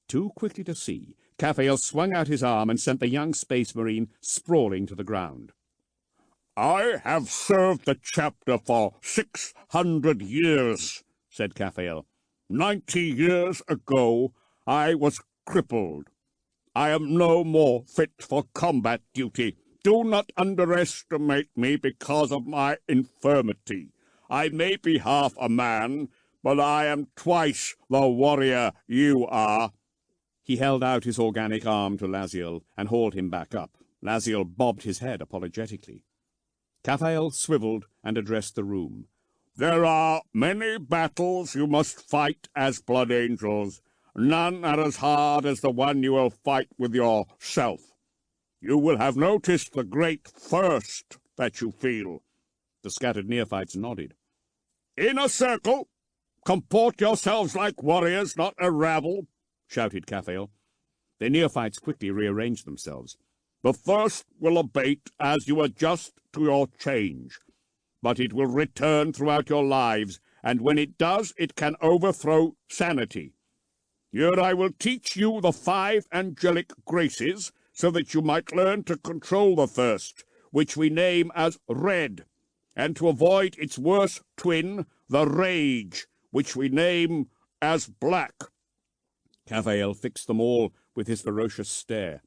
Too quickly to see, Caphael swung out his arm and sent the young space marine sprawling to the ground. "I have served the chapter for 600 years, said Caphael. 90 years ago, I was crippled. I am no more fit for combat duty. Do not underestimate me because of my infirmity. I may be half a man, but I am twice the warrior you are." He held out his organic arm to Laziel and hauled him back up. Laziel bobbed his head apologetically. Caphael swiveled and addressed the room. "There are many battles you must fight as blood angels. None are as hard as the one you will fight with yourself. You will have noticed the great thirst that you feel. The scattered neophytes nodded. In a circle, comport yourselves like warriors, not a rabble, shouted Caphael. The neophytes quickly rearranged themselves. The thirst will abate as you adjust to your change, but it will return throughout your lives, and when it does, it can overthrow sanity. Here I will teach you the 5 angelic graces, so that you might learn to control the thirst, which we name as red, and to avoid its worse twin, the rage, which we name as black. Caphael fixed them all with his ferocious stare.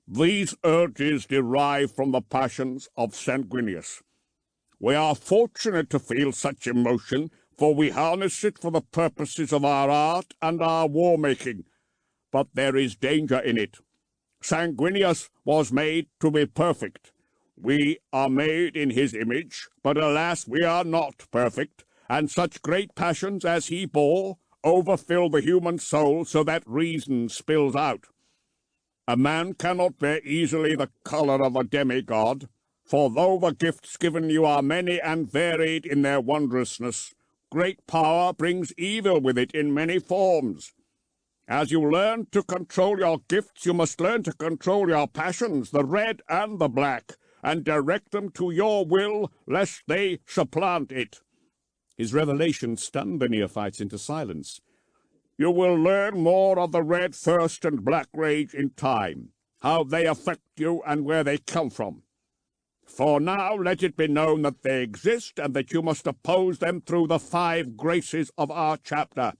These urges derive from the passions of Sanguinius. We are fortunate to feel such emotion, for we harness it for the purposes of our art and our war-making. But there is danger in it. Sanguinius was made to be perfect. We are made in his image, but alas, we are not perfect, and such great passions as he bore overfill the human soul so that reason spills out. A man cannot bear easily the colour of a demigod, for though the gifts given you are many and varied in their wondrousness, great power brings evil with it in many forms. As you learn to control your gifts, you must learn to control your passions, the red and the black, and direct them to your will, lest they supplant it. His revelation stunned the neophytes into silence. You will learn more of the red thirst and black rage in time, how they affect you and where they come from. For now let it be known that they exist and that you must oppose them through the 5 graces of our chapter.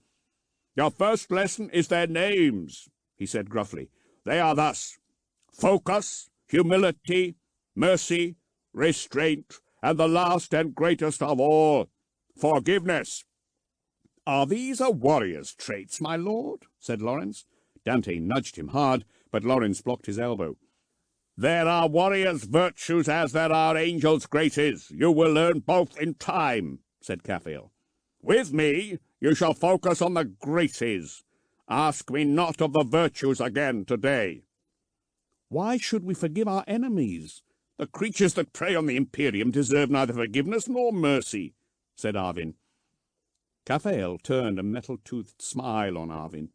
Your first lesson is their names, he said gruffly. They are thus: focus, humility, mercy, restraint, and the last and greatest of all, forgiveness. Are these a warrior's traits, my lord? Said Lawrence. Dante nudged him hard, but Lawrence blocked his elbow. There are warriors' virtues as there are angels' graces. You will learn both in time, said Caphael. With me, you shall focus on the graces. Ask me not of the virtues again today. Why should we forgive our enemies? The creatures that prey on the Imperium deserve neither forgiveness nor mercy, said Arvin. Caphael turned a metal-toothed smile on Arvin.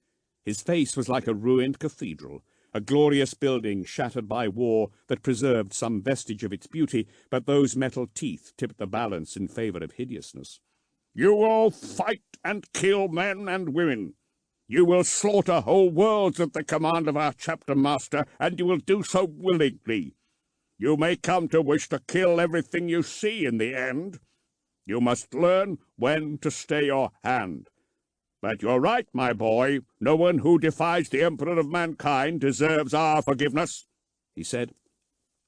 His face was like a ruined cathedral, a glorious building shattered by war that preserved some vestige of its beauty, but those metal teeth tipped the balance in favor of hideousness. You will fight and kill men and women. You will slaughter whole worlds at the command of our chapter master, and you will do so willingly. You may come to wish to kill everything you see in the end. You must learn when to stay your hand. But you're right, my boy. No one who defies the Emperor of mankind deserves our forgiveness, he said.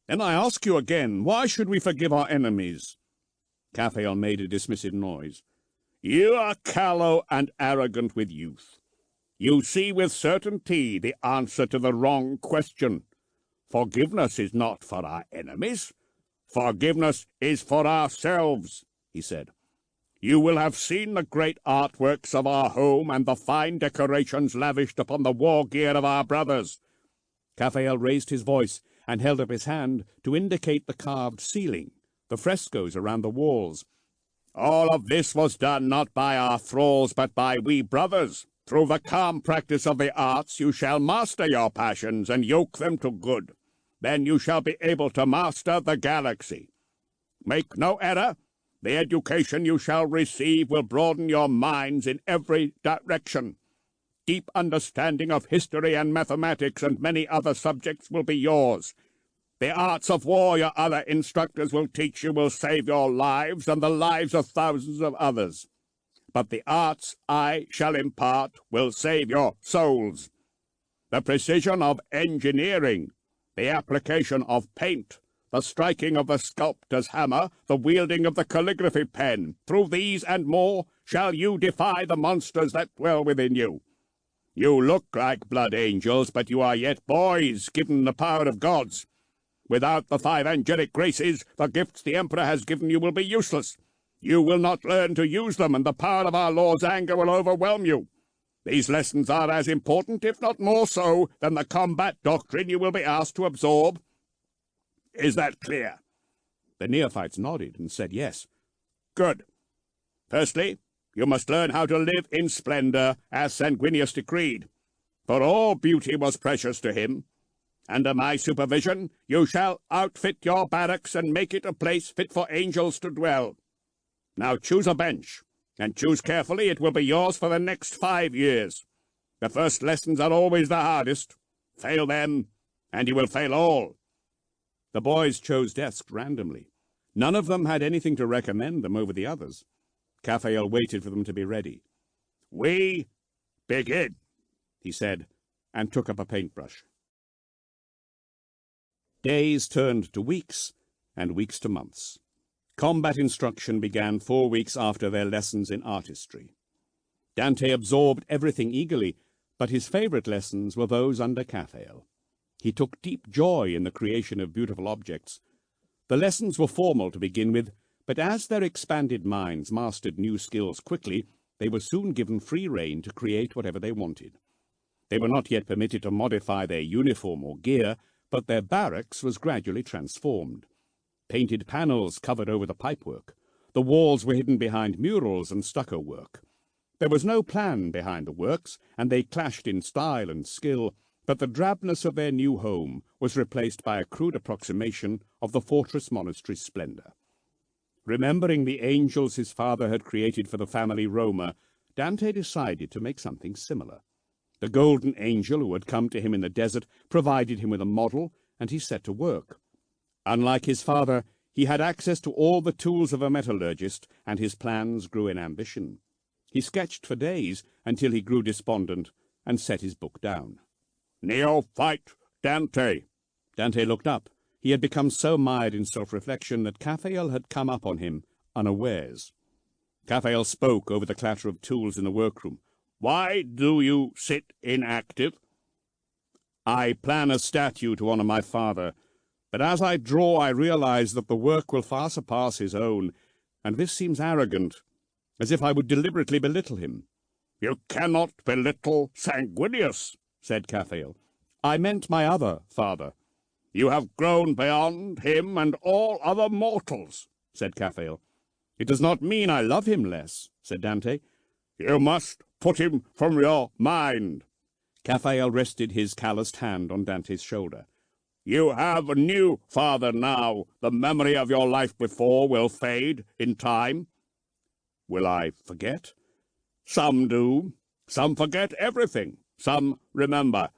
And I ask you again, why should we forgive our enemies? Caphael made a dismissive noise. You are callow and arrogant with youth. You see with certainty the answer to the wrong question. Forgiveness is not for our enemies. Forgiveness is for ourselves, he said. You will have seen the great artworks of our home and the fine decorations lavished upon the war gear of our brothers. Caphael raised his voice and held up his hand to indicate the carved ceiling, the frescoes around the walls. All of this was done not by our thralls, but by we brothers. Through the calm practice of the arts you shall master your passions and yoke them to good. Then you shall be able to master the galaxy. Make no error. The education you shall receive will broaden your minds in every direction. Deep understanding of history and mathematics and many other subjects will be yours. The arts of war your other instructors will teach you will save your lives and the lives of thousands of others. But the arts I shall impart will save your souls. The precision of engineering, the application of paint, the striking of the sculptor's hammer, the wielding of the calligraphy pen, through these and more shall you defy the monsters that dwell within you. You look like blood angels, but you are yet boys, given the power of gods. Without the 5 angelic graces, the gifts the Emperor has given you will be useless. You will not learn to use them, and the power of our Lord's anger will overwhelm you. These lessons are as important, if not more so, than the combat doctrine you will be asked to absorb. Is that clear?" The neophytes nodded and said yes. "Good. Firstly, you must learn how to live in splendor as Sanguinius decreed, for all beauty was precious to him. Under my supervision, you shall outfit your barracks and make it a place fit for angels to dwell. Now choose a bench, and choose carefully. It will be yours for the next 5 years. The first lessons are always the hardest. Fail them, and you will fail all." The boys chose desks randomly. None of them had anything to recommend them over the others. Caphael waited for them to be ready. "We begin," he said, and took up a paintbrush. Days turned to weeks, and weeks to months. Combat instruction began 4 weeks after their lessons in artistry. Dante absorbed everything eagerly, but his favorite lessons were those under Caphael. He took deep joy in the creation of beautiful objects. The lessons were formal to begin with, but as their expanded minds mastered new skills quickly, they were soon given free rein to create whatever they wanted. They were not yet permitted to modify their uniform or gear, but their barracks was gradually transformed. Painted panels covered over the pipework. The walls were hidden behind murals and stucco work. There was no plan behind the works, and they clashed in style and skill, but the drabness of their new home was replaced by a crude approximation of the fortress monastery's splendor. Remembering the angels his father had created for the family Roma, Dante decided to make something similar. The golden angel who had come to him in the desert provided him with a model, and he set to work. Unlike his father, he had access to all the tools of a metallurgist, and his plans grew in ambition. He sketched for days until he grew despondent and set his book down. "Neophyte Dante." Dante looked up. He had become so mired in self-reflection that Caphael had come up on him unawares. Caphael spoke over the clatter of tools in the workroom. "Why do you sit inactive?" "I plan a statue to honor my father, but as I draw I realize that the work will far surpass his own, and this seems arrogant, as if I would deliberately belittle him." "You cannot belittle Sanguinius," said Caphael. "I meant my other father." "You have grown beyond him and all other mortals," said Caphael. "It does not mean I love him less," said Dante. "You must put him from your mind." Caphael rested his calloused hand on Dante's shoulder. "You have a new father now. The memory of your life before will fade in time." "Will I forget?" "Some do. Some forget everything. Some remember.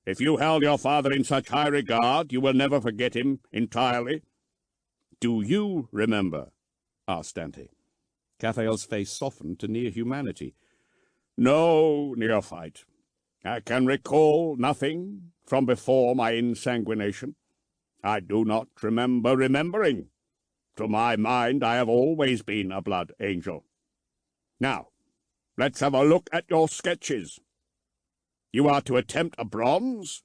If you held your father in such high regard, you will never forget him entirely." "Do you remember?" asked Dante. Caphael's face softened to near humanity. "No, neophyte. I can recall nothing from before my insanguination. I do not remember remembering. To my mind, I have always been a blood angel. Now, let's have a look at your sketches. You are to attempt a bronze?"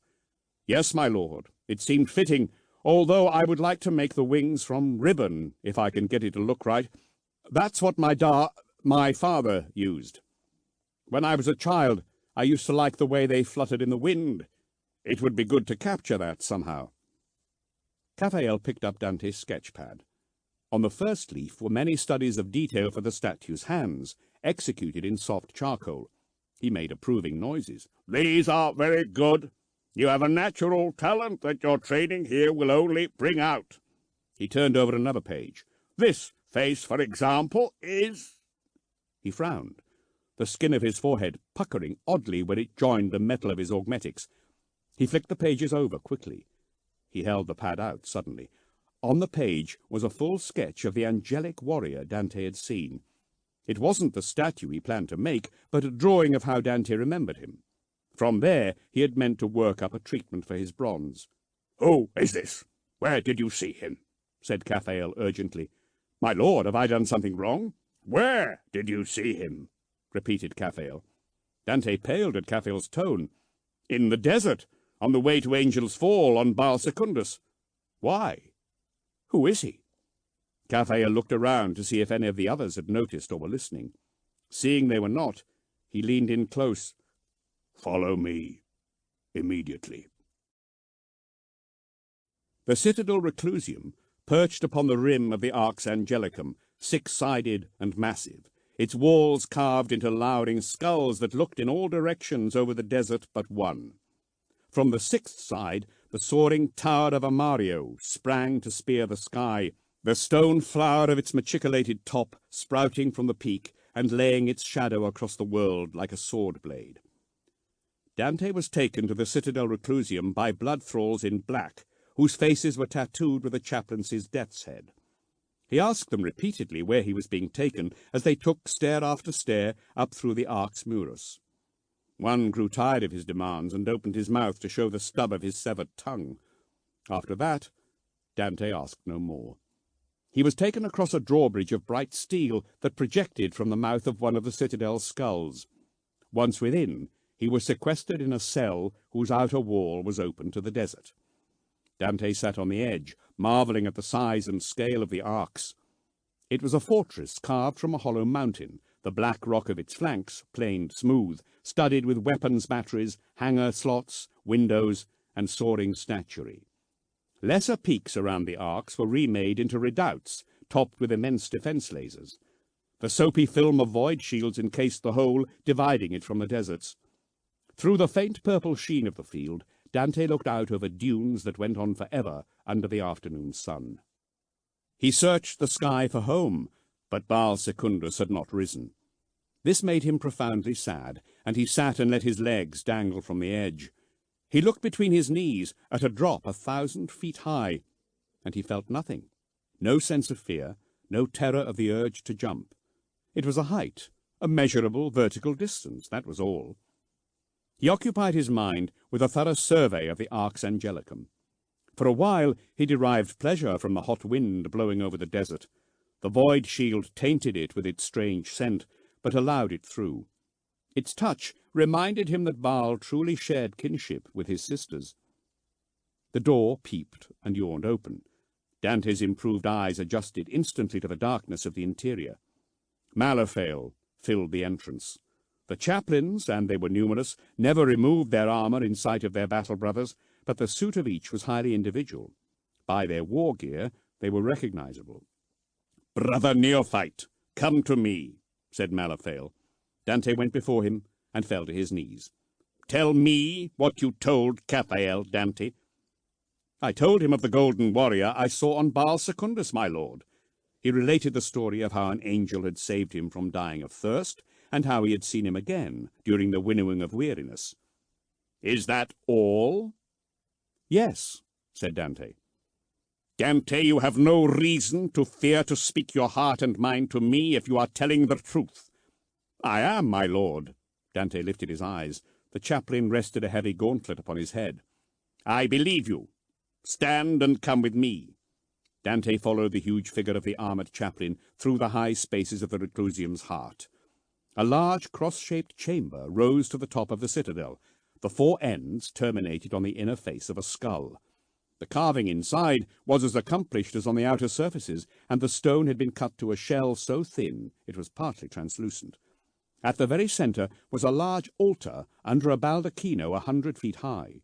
"Yes, my lord. It seemed fitting, although I would like to make the wings from ribbon, if I can get it to look right. That's what my father used. When I was a child, I used to like the way they fluttered in the wind. It would be good to capture that somehow." Caphael picked up Dante's sketch pad. On the first leaf were many studies of detail for the statue's hands, executed in soft charcoal. He made approving noises. "These are very good. You have a natural talent that your training here will only bring out." He turned over another page. "This face, for example, is—" He frowned, the skin of his forehead puckering oddly when it joined the metal of his augmetics. He flicked the pages over quickly. He held the pad out suddenly. On the page was a full sketch of the angelic warrior Dante had seen. It wasn't the statue he planned to make, but a drawing of how Dante remembered him. From there he had meant to work up a treatment for his bronze. "Who is this? Where did you see him?" said Caphael urgently. "My lord, have I done something wrong?" "Where did you see him?" repeated Caphael. Dante paled at Caphael's tone. "In the desert, on the way to Angel's Fall on Baal Secundus." "Why? Who is he?" Caphael looked around to see if any of the others had noticed or were listening. Seeing they were not, he leaned in close. "Follow me immediately." The citadel Reclusium, perched upon the rim of the Arx Angelicum, six-sided and massive, its walls carved into lowering skulls that looked in all directions over the desert but one. From the sixth side, the soaring tower of Amario sprang to spear the sky, the stone flower of its machicolated top sprouting from the peak and laying its shadow across the world like a sword blade. Dante was taken to the citadel Reclusium by blood thralls in black, whose faces were tattooed with a chaplain's death's head. He asked them repeatedly where he was being taken, as they took stair after stair up through the Arx Murus. One grew tired of his demands and opened his mouth to show the stub of his severed tongue. After that, Dante asked no more. He was taken across a drawbridge of bright steel that projected from the mouth of one of the citadel's skulls. Once within, he was sequestered in a cell whose outer wall was open to the desert. Dante sat on the edge, marvelling at the size and scale of the Arx. It was a fortress carved from a hollow mountain, the black rock of its flanks planed smooth, studded with weapons batteries, hangar slots, windows, and soaring statuary. Lesser peaks around the Arx were remade into redoubts, topped with immense defence lasers. The soapy film of void shields encased the whole, dividing it from the deserts. Through the faint purple sheen of the field, Dante looked out over dunes that went on forever under the afternoon sun. He searched the sky for home, but Baal Secundus had not risen. This made him profoundly sad, and he sat and let his legs dangle from the edge. He looked between his knees at a drop 1,000 feet high, and he felt nothing. No sense of fear, no terror of the urge to jump. It was a height, a measurable vertical distance, that was all. He occupied his mind with a thorough survey of the Arx Angelicum. For a while he derived pleasure from the hot wind blowing over the desert. The void shield tainted it with its strange scent, but allowed it through. Its touch reminded him that Baal truly shared kinship with his sisters. The door peeped and yawned open. Dante's improved eyes adjusted instantly to the darkness of the interior. Malaphael filled the entrance. The chaplains, and they were numerous, never removed their armour in sight of their battle brothers, but the suit of each was highly individual. By their war gear they were recognizable. "Brother neophyte, come to me," said Malaphael. Dante went before him and fell to his knees. "Tell me what you told Caphael, Dante." "I told him of the golden warrior I saw on Baal Secundus, my lord." He related the story of how an angel had saved him from dying of thirst, and how he had seen him again during the winnowing of weariness. "Is that all?" "Yes," said Dante. "Dante, you have no reason to fear to speak your heart and mind to me if you are telling the truth." "I am, my lord." Dante lifted his eyes. The chaplain rested a heavy gauntlet upon his head. "I believe you. Stand and come with me." Dante followed the huge figure of the armoured chaplain through the high spaces of the Reclusium's heart. A large cross-shaped chamber rose to the top of the citadel. The four ends terminated on the inner face of a skull. The carving inside was as accomplished as on the outer surfaces, and the stone had been cut to a shell so thin it was partly translucent. At the very centre was a large altar under a baldacchino 100 feet high.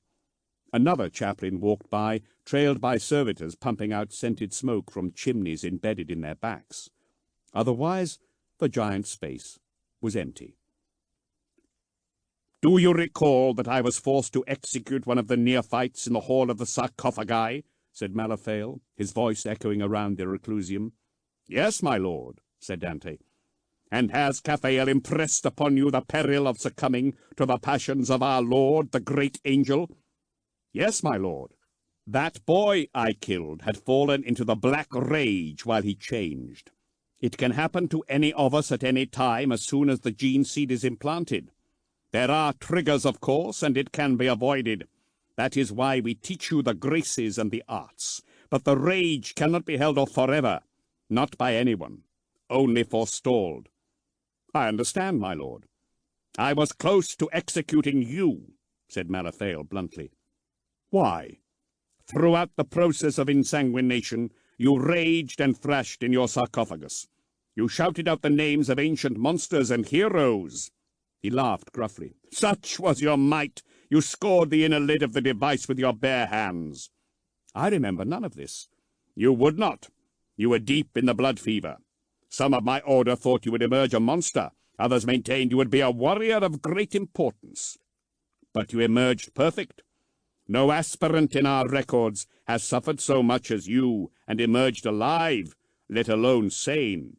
Another chaplain walked by, trailed by servitors pumping out scented smoke from chimneys embedded in their backs. Otherwise, the giant space was empty. "Do you recall that I was forced to execute one of the neophytes in the hall of the sarcophagi?" said Malaphael, his voice echoing around the Reclusium. "Yes, my lord," said Dante. "And has Caphael impressed upon you the peril of succumbing to the passions of our Lord, the great angel?" "Yes, my lord. That boy I killed had fallen into the black rage while he changed. It can happen to any of us at any time as soon as the gene seed is implanted. There are triggers, of course, and it can be avoided. That is why we teach you the graces and the arts. But the rage cannot be held off forever, not by anyone, only forestalled." "I understand, my lord." "I was close to executing you," said Malaphael bluntly. "Why?" "Throughout the process of insanguination, you raged and thrashed in your sarcophagus. You shouted out the names of ancient monsters and heroes." He laughed gruffly. "Such was your might, you scored the inner lid of the device with your bare hands. I remember none of this. You would not. You were deep in the blood fever. Some of my order thought you would emerge a monster. Others maintained you would be a warrior of great importance. But you emerged perfect. No aspirant in our records has suffered so much as you and emerged alive, let alone sane.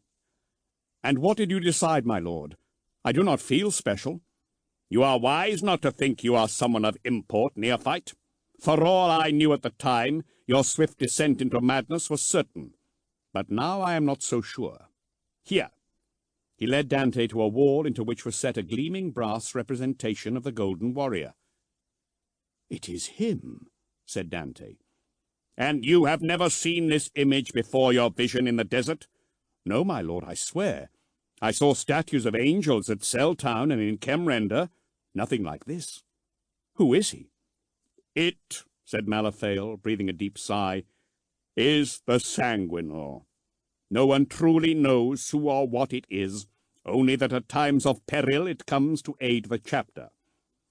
And what did you decide, my lord? I do not feel special. You are wise not to think you are someone of import, neophyte. For all I knew at the time, your swift descent into madness was certain. But now I am not so sure. Here. He led Dante to a wall into which was set a gleaming brass representation of the Golden Warrior. "It is him," said Dante. "And you have never seen this image before your vision in the desert?" "No, my lord, I swear. I saw statues of angels at Seltown and in Kemrender. Nothing like this. Who is he?" "It," said Malaphael, breathing a deep sigh, "is the Sanguinor. No one truly knows who or what it is, only that at times of peril it comes to aid the chapter.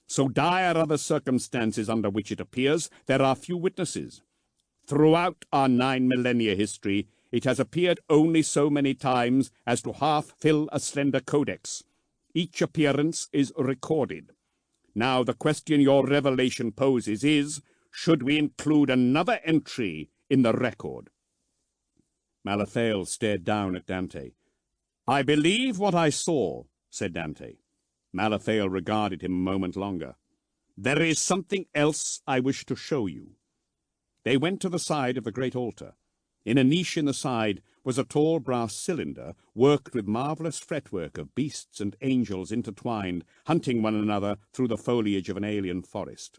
So dire are the circumstances under which it appears, there are few witnesses. Throughout our 9 millennia history, it has appeared only so many times as to half fill a slender codex. Each appearance is recorded. Now the question your revelation poses is, should we include another entry in the record? Malaphael stared down at Dante. "I believe what I saw," said Dante. Malaphael regarded him a moment longer. "There is something else I wish to show you." They went to the side of the great altar. In a niche in the side was a tall brass cylinder worked with marvelous fretwork of beasts and angels intertwined, hunting one another through the foliage of an alien forest.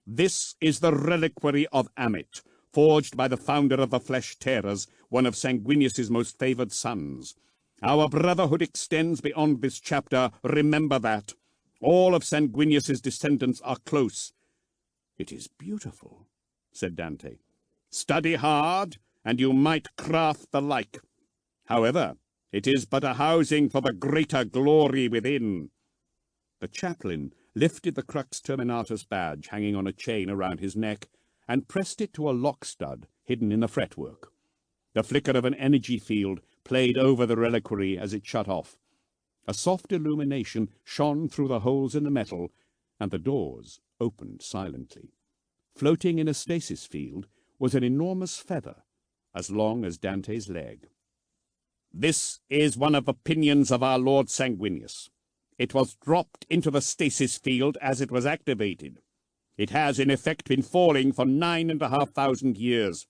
"This is the reliquary of Amit, forged by the founder of the Flesh Tearers, one of Sanguinius's most favored sons. Our brotherhood extends beyond this chapter, remember that. All of Sanguinius's descendants are close." "It is beautiful," said Dante. "Study hard, and you might craft the like. However, it is but a housing for the greater glory within." The chaplain lifted the Crux Terminatus badge hanging on a chain around his neck and pressed it to a lock stud hidden in the fretwork. The flicker of an energy field played over the reliquary as it shut off. A soft illumination shone through the holes in the metal, and the doors opened silently. Floating in a stasis field was an enormous feather, as long as Dante's leg. "This is one of the pinions of our Lord Sanguinius. It was dropped into the stasis field as it was activated. It has, in effect, been falling for 9,500 years.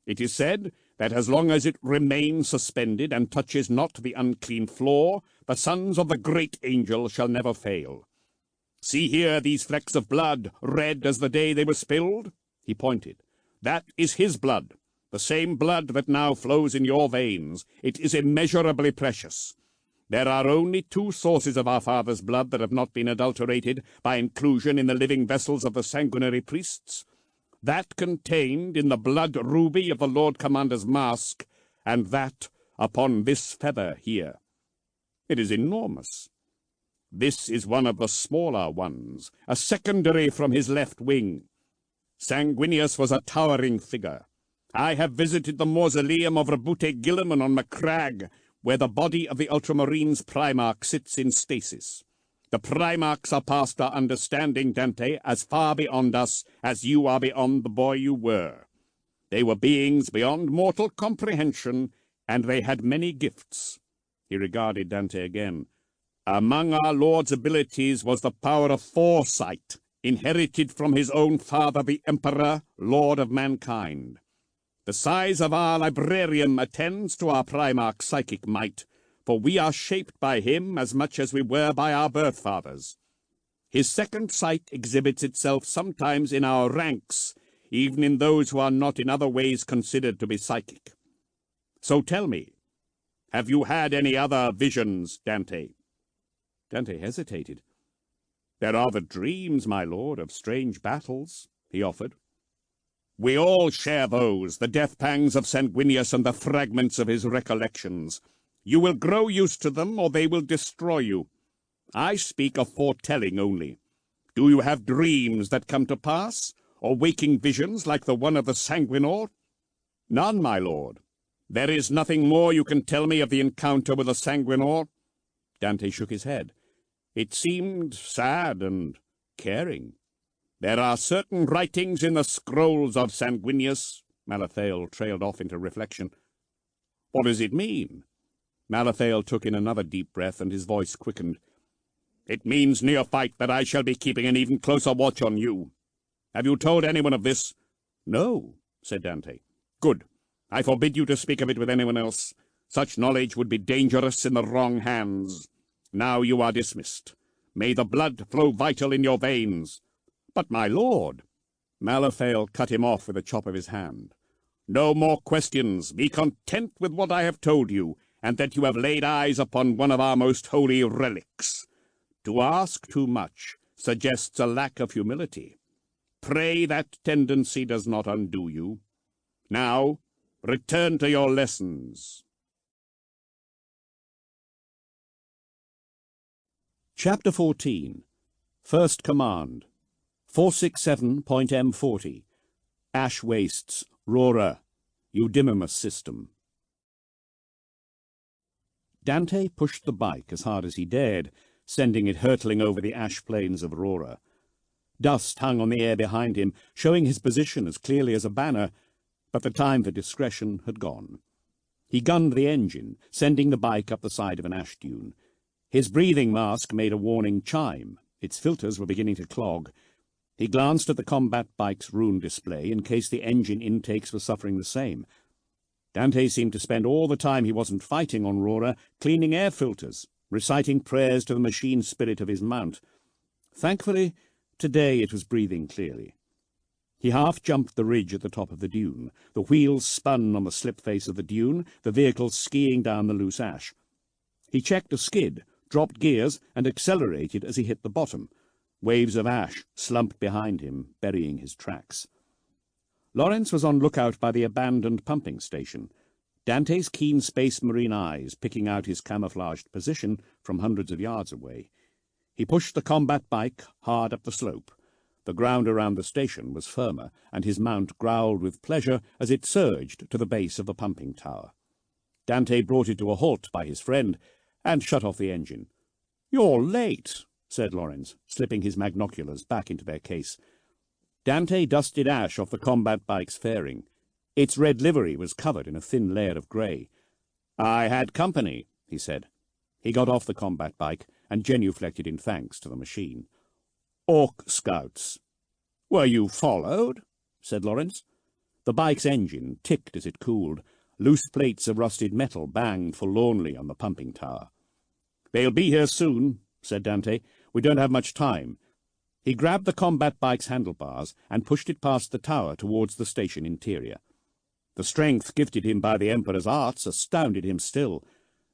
It is said that as long as it remains suspended and touches not the unclean floor, the sons of the great angel shall never fail. See here these flecks of blood, red as the day they were spilled?" He pointed. "That is his blood, the same blood that now flows in your veins. It is immeasurably precious. There are only 2 sources of our father's blood that have not been adulterated by inclusion in the living vessels of the sanguinary priests. That contained in the blood ruby of the Lord Commander's mask, and that upon this feather here. It is enormous. This is one of the smaller ones, a secondary from his left wing. Sanguinius was a towering figure. I have visited the mausoleum of Rabute Gilliman on Macragge, where the body of the Ultramarines Primarch sits in stasis. The Primarchs are past our understanding, Dante, as far beyond us as you are beyond the boy you were. They were beings beyond mortal comprehension, and they had many gifts." He regarded Dante again. "Among our Lord's abilities was the power of foresight, inherited from his own father, the Emperor, Lord of mankind. The size of our librarium attends to our Primarch's psychic might, for we are shaped by him as much as we were by our birth fathers. His second sight exhibits itself sometimes in our ranks, even in those who are not in other ways considered to be psychic. So tell me, have you had any other visions, Dante?" Dante hesitated. "There are the dreams, my lord, of strange battles," he offered. "We all share those, the death pangs of Sanguinius and the fragments of his recollections. You will grow used to them, or they will destroy you. I speak of foretelling only. Do you have dreams that come to pass, or waking visions like the one of the Sanguinor? None, my lord. There is nothing more you can tell me of the encounter with the Sanguinor? Dante shook his head. It seemed sad and caring. There are certain writings in the scrolls of Sanguinius. Malathael trailed off into reflection. What does it mean? Malathael took in another deep breath, and his voice quickened. It means, neophyte, that I shall be keeping an even closer watch on you. Have you told anyone of this? No, said Dante. Good. I forbid you to speak of it with anyone else. Such knowledge would be dangerous in the wrong hands. Now you are dismissed. May the blood flow vital in your veins. But, my lord, Malathael cut him off with a chop of his hand. No more questions. Be content with what I have told you, and that you have laid eyes upon one of our most holy relics. To ask too much suggests a lack of humility. Pray that tendency does not undo you. Now, return to your lessons. Chapter 14. First Command. 467.M40. Ash Wastes, Rora, Eudymimus System. Dante pushed the bike as hard as he dared, sending it hurtling over the ash plains of Rora. Dust hung on the air behind him, showing his position as clearly as a banner, but the time for discretion had gone. He gunned the engine, sending the bike up the side of an ash dune. His breathing mask made a warning chime. Its filters were beginning to clog. He glanced at the combat bike's rune display in case the engine intakes were suffering the same. Dante seemed to spend all the time he wasn't fighting on Rora cleaning air filters, reciting prayers to the machine spirit of his mount. Thankfully, today it was breathing clearly. He half-jumped the ridge at the top of the dune. The wheels spun on the slip face of the dune, the vehicle skiing down the loose ash. He checked a skid, dropped gears, and accelerated as he hit the bottom. Waves of ash slumped behind him, burying his tracks. Lawrence was on lookout by the abandoned pumping station, Dante's keen space marine eyes picking out his camouflaged position from hundreds of yards away. He pushed the combat bike hard up the slope. The ground around the station was firmer, and his mount growled with pleasure as it surged to the base of the pumping tower. Dante brought it to a halt by his friend, and shut off the engine. "You're late," said Lawrence, slipping his magnoculars back into their case. Dante dusted ash off the combat bike's fairing. Its red livery was covered in a thin layer of grey. "I had company," he said. He got off the combat bike and genuflected in thanks to the machine. "Orc scouts." "Were you followed?" said Lawrence. The bike's engine ticked as it cooled. Loose plates of rusted metal banged forlornly on the pumping tower. "They'll be here soon," said Dante. "We don't have much time." He grabbed the combat bike's handlebars and pushed it past the tower towards the station interior. The strength gifted him by the Emperor's arts astounded him still.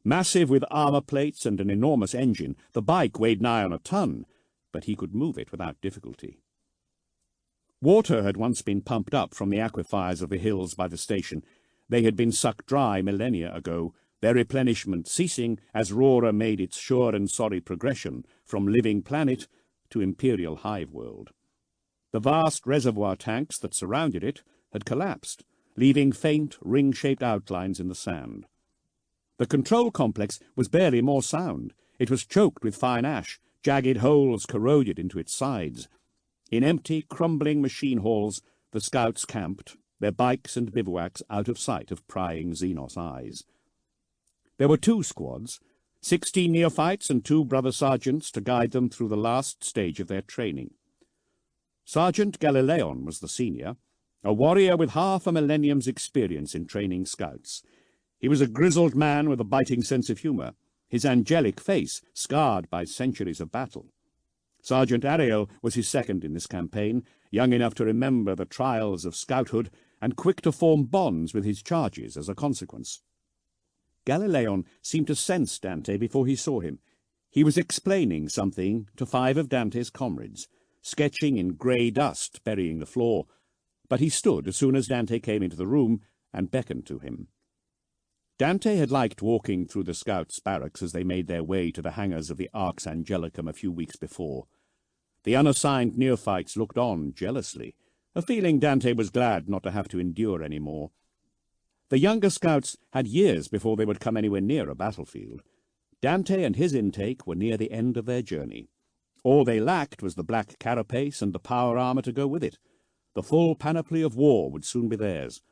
Massive with armor plates and an enormous engine, the bike weighed nigh on a ton, but he could move it without difficulty. Water had once been pumped up from the aquifers of the hills by the station. They had been sucked dry millennia ago, their replenishment ceasing as Rora made its sure and sorry progression from living planet to imperial hive world. The vast reservoir tanks that surrounded it had collapsed, leaving faint, ring-shaped outlines in the sand. The control complex was barely more sound. It was choked with fine ash, jagged holes corroded into its sides. In empty, crumbling machine halls, the scouts camped, their bikes and bivouacs out of sight of prying Xenos eyes. There were 2 squads, 16 neophytes and 2 brother sergeants to guide them through the last stage of their training. Sergeant Galileon was the senior, a warrior with half a millennium's experience in training scouts. He was a grizzled man with a biting sense of humour, his angelic face scarred by centuries of battle. Sergeant Ariel was his second in this campaign, young enough to remember the trials of scouthood and quick to form bonds with his charges as a consequence. Galileon seemed to sense Dante before he saw him. He was explaining something to 5 of Dante's comrades, sketching in grey dust burying the floor, but he stood as soon as Dante came into the room and beckoned to him. Dante had liked walking through the scouts' barracks as they made their way to the hangars of the Arx Angelicum a few weeks before. The unassigned neophytes looked on jealously, a feeling Dante was glad not to have to endure any more. The younger scouts had years before they would come anywhere near a battlefield. Dante and his intake were near the end of their journey. All they lacked was the black carapace and the power armor to go with it. The full panoply of war would soon be theirs.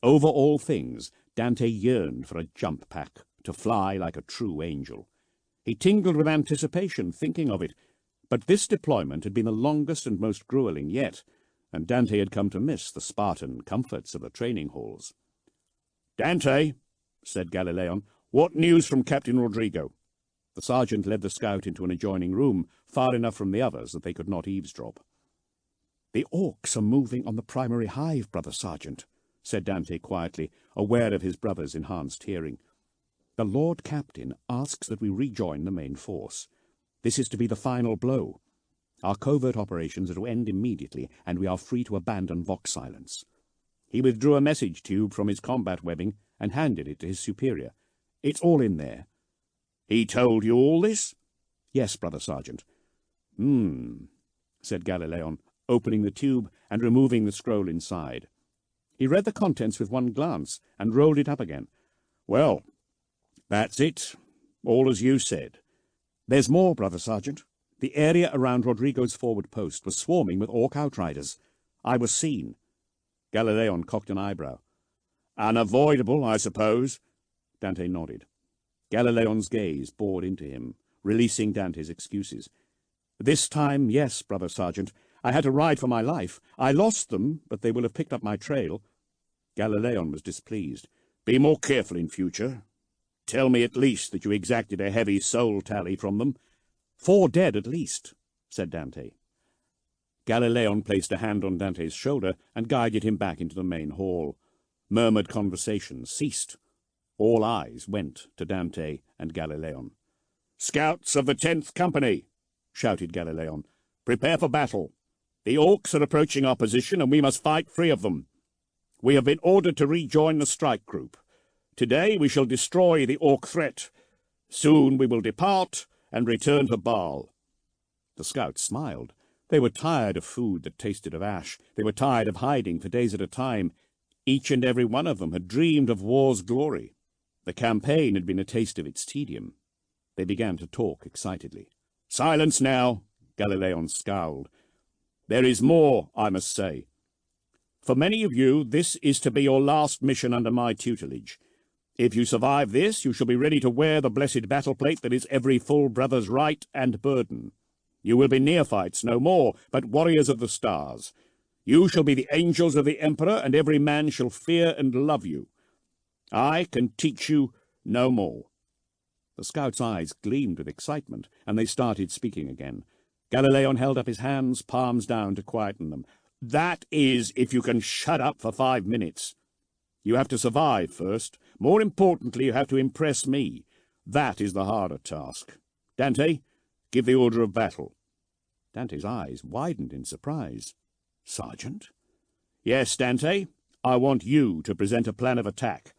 Over all things, Dante yearned for a jump pack, to fly like a true angel. He tingled with anticipation, thinking of it, but this deployment had been the longest and most grueling yet, and Dante had come to miss the Spartan comforts of the training halls. "Dante," said Galileon, "what news from Captain Rodrigo?" The sergeant led the scout into an adjoining room, far enough from the others that they could not eavesdrop. "The orcs are moving on the primary hive, Brother Sergeant," said Dante quietly, aware of his brother's enhanced hearing. "The Lord Captain asks that we rejoin the main force. This is to be the final blow. Our covert operations are to end immediately, and we are free to abandon Vox Silence." He withdrew a message tube from his combat webbing and handed it to his superior. "It's all in there." "He told you all this?" "Yes, Brother Sergeant." Said Galileon, opening the tube and removing the scroll inside. He read the contents with one glance and rolled it up again. "Well, that's it. All as you said." "There's more, Brother Sergeant. The area around Rodrigo's forward post was swarming with orc outriders. I was seen." Galileon cocked an eyebrow. "Unavoidable, I suppose?" Dante nodded. Galileon's gaze bored into him, releasing Dante's excuses. "This time, yes, Brother Sergeant. I had to ride for my life. I lost them, but they will have picked up my trail." Galileon was displeased. "Be more careful in future. Tell me at least that you exacted a heavy soul tally from them." 4 dead at least," said Dante. Galileon placed a hand on Dante's shoulder and guided him back into the main hall. Murmured conversation ceased. All eyes went to Dante and Galileon. "Scouts of the 10th Company," shouted Galileon, "prepare for battle. The orcs are approaching our position, and we must fight free of them. We have been ordered to rejoin the strike group. Today we shall destroy the orc threat. Soon we will depart and return to Baal." The scouts smiled. They were tired of food that tasted of ash. They were tired of hiding for days at a time. Each and every one of them had dreamed of war's glory. The campaign had been a taste of its tedium. They began to talk excitedly. "Silence now," Galileon scowled. "There is more, I must say. For many of you, this is to be your last mission under my tutelage. If you survive this, you shall be ready to wear the blessed battle plate that is every full brother's right and burden. You will be neophytes no more, but warriors of the stars. You shall be the angels of the Emperor, and every man shall fear and love you. I can teach you no more." The scouts' eyes gleamed with excitement, and they started speaking again. Galileon held up his hands, palms down, to quieten them. "That is, if you can shut up for 5 minutes. You have to survive first. More importantly, you have to impress me. That is the harder task. Dante, give the order of battle." Dante's eyes widened in surprise. "Sergeant?" "Yes, Dante. I want you to present a plan of attack.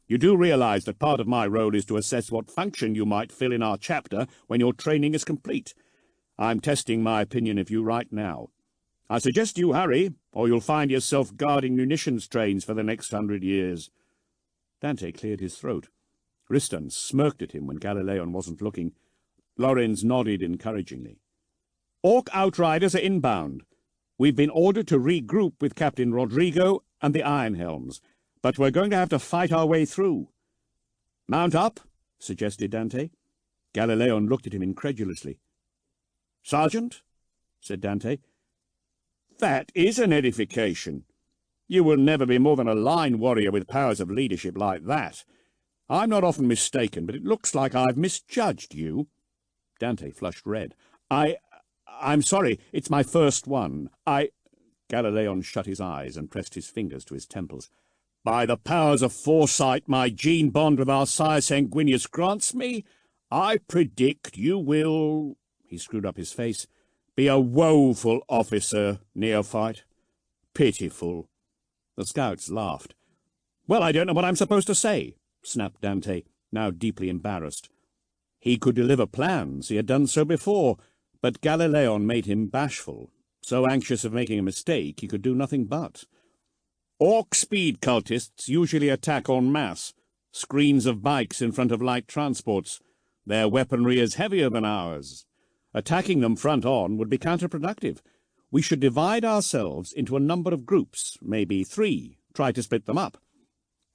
You do realize that part of my role is to assess what function you might fill in our chapter when your training is complete. I'm testing my opinion of you right now. I suggest you hurry, or you'll find yourself guarding munitions trains for the next 100 years. Dante cleared his throat. Riston smirked at him when Galileon wasn't looking. Lorenz nodded encouragingly. "Orc outriders are inbound. We've been ordered to regroup with Captain Rodrigo and the Ironhelms, but we're going to have to fight our way through." "Mount up," suggested Dante. Galileon looked at him incredulously. "Sergeant," said Dante, "that is an edification. You will never be more than a line warrior with powers of leadership like that. I'm not often mistaken, but it looks like I've misjudged you." Dante flushed red. I'm sorry, it's my first one. Galileon shut his eyes and pressed his fingers to his temples. "By the powers of foresight my gene bond with our sire Sanguinius grants me, I predict you will," he screwed up his face, "be a woeful officer, neophyte. Pitiful." The scouts laughed. "Well, I don't know what I'm supposed to say," snapped Dante, now deeply embarrassed. He could deliver plans, he had done so before, but Galileon made him bashful, so anxious of making a mistake he could do nothing but. Orc speed cultists usually attack en masse, screens of bikes in front of light transports. Their weaponry is heavier than ours. Attacking them front on would be counterproductive. We should divide ourselves into a number of groups, maybe 3, try to split them up.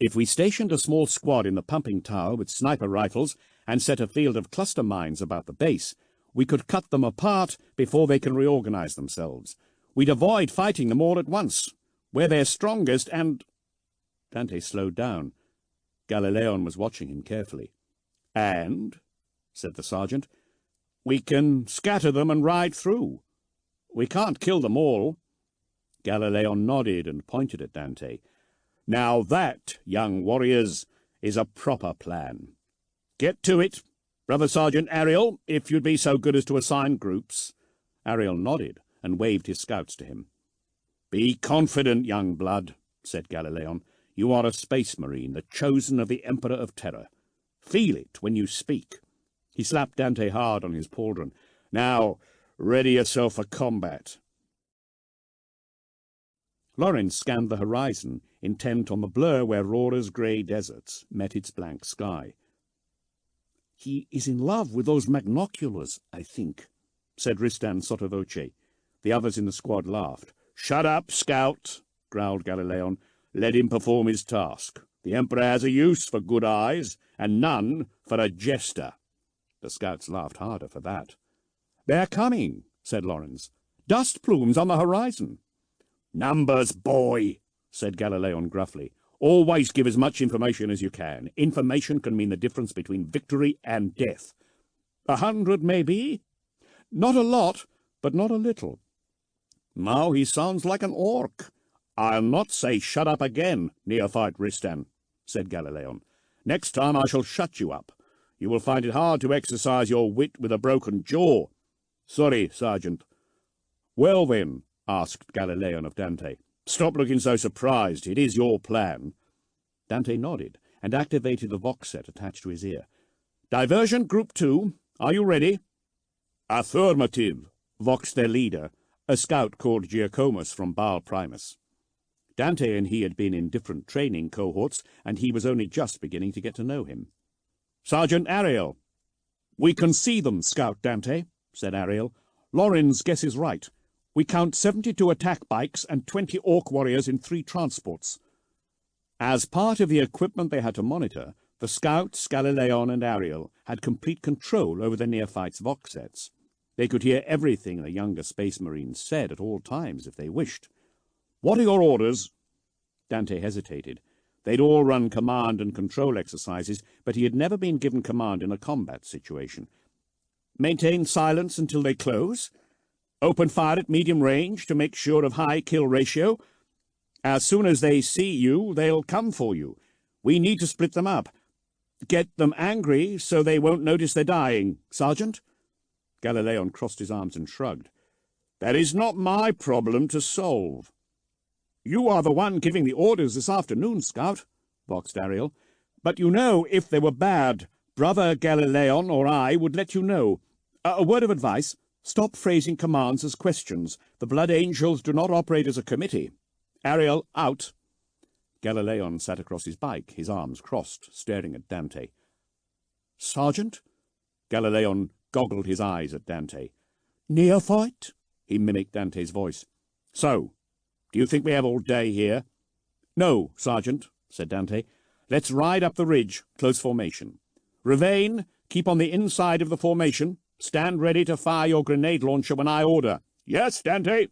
If we stationed a small squad in the pumping tower with sniper rifles and set a field of cluster mines about the base, we could cut them apart before they can reorganize themselves. We'd avoid fighting them all at once, where they're strongest and— Dante slowed down. Galileon was watching him carefully. "And," said the sergeant, "we can scatter them and ride through. We can't kill them all." Galileon nodded and pointed at Dante. "Now that, young warriors, is a proper plan. Get to it. Brother Sergeant Ariel, if you'd be so good as to assign groups." Ariel nodded and waved his scouts to him. "Be confident, young blood," said Galileon. "You are a space marine, the chosen of the Emperor of Terror. Feel it when you speak." He slapped Dante hard on his pauldron. "Now, ready yourself for combat." Lawrence scanned the horizon, intent on the blur where Rora's grey deserts met its blank sky. "He is in love with those magnoculars, I think," said Ristan sotto voce. The others in the squad laughed. "Shut up, scout," growled Galileon. "Let him perform his task. The Emperor has a use for good eyes, and none for a jester." The scouts laughed harder for that. "They're coming," said Lawrence. "Dust plumes on the horizon." "Numbers, boy," said Galileon gruffly. "Always give as much information as you can. Information can mean the difference between victory and death." 100, maybe. "Not a lot, but not a little." "Now he sounds like an orc." "I'll not say shut up again, neophyte Ristan," said Galileon. "Next time I shall shut you up. You will find it hard to exercise your wit with a broken jaw." "Sorry, Sergeant." "Well, then," asked Galileon of Dante, "stop looking so surprised. It is your plan." Dante nodded and activated the vox set attached to his ear. "Diversion Group 2, are you ready?" "Affirmative," voxed their leader, a scout called Giacomus from Baal Primus. Dante and he had been in different training cohorts, and he was only just beginning to get to know him. "Sergeant Ariel." "We can see them, Scout Dante," said Ariel. "Loren's guess is right. We count 72 attack bikes and 20 orc warriors in 3 transports." As part of the equipment they had to monitor, the scouts, Galileon and Ariel, had complete control over the neophytes' vox sets. They could hear everything the younger space marines said at all times if they wished. "What are your orders?" Dante hesitated. They'd all run command and control exercises, but he had never been given command in a combat situation. "Maintain silence until they close. Open fire at medium range to make sure of high kill ratio. As soon as they see you, they'll come for you. We need to split them up. Get them angry so they won't notice they're dying, Sergeant." Galileon crossed his arms and shrugged. "That is not my problem to solve." "You are the one giving the orders this afternoon, Scout," voxed Ariel. "But you know, if they were bad, Brother Galileon or I would let you know. A word of advice. Stop phrasing commands as questions. The Blood Angels do not operate as a committee. Ariel, out." Galileon sat across his bike, his arms crossed, staring at Dante. "Sergeant?" Galileon goggled his eyes at Dante. "Neophyte?" He mimicked Dante's voice. "So, do you think we have all day here?" "No, Sergeant," said Dante. "Let's ride up the ridge, close formation. Ravane, keep on the inside of the formation. Stand ready to fire your grenade launcher when I order." "Yes, Dante."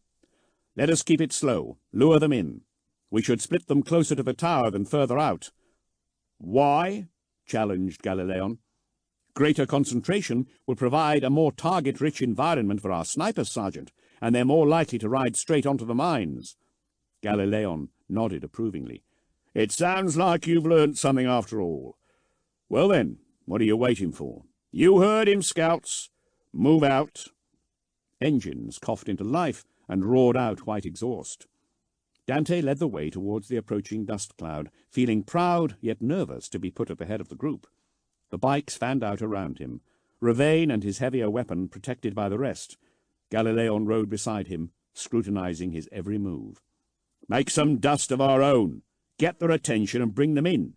"Let us keep it slow. Lure them in. We should split them closer to the tower than further out." "Why?" challenged Galileon. "Greater concentration will provide a more target-rich environment for our snipers, Sergeant, and they're more likely to ride straight onto the mines." Galileon nodded approvingly. "It sounds like you've learnt something after all. Well then, what are you waiting for? You heard him, scouts. Move out." Engines coughed into life and roared out white exhaust. Dante led the way towards the approaching dust cloud, feeling proud yet nervous to be put at the head of the group. The bikes fanned out around him, Ravane and his heavier weapon protected by the rest. Galileon rode beside him, scrutinizing his every move. "Make some dust of our own. Get their attention and bring them in."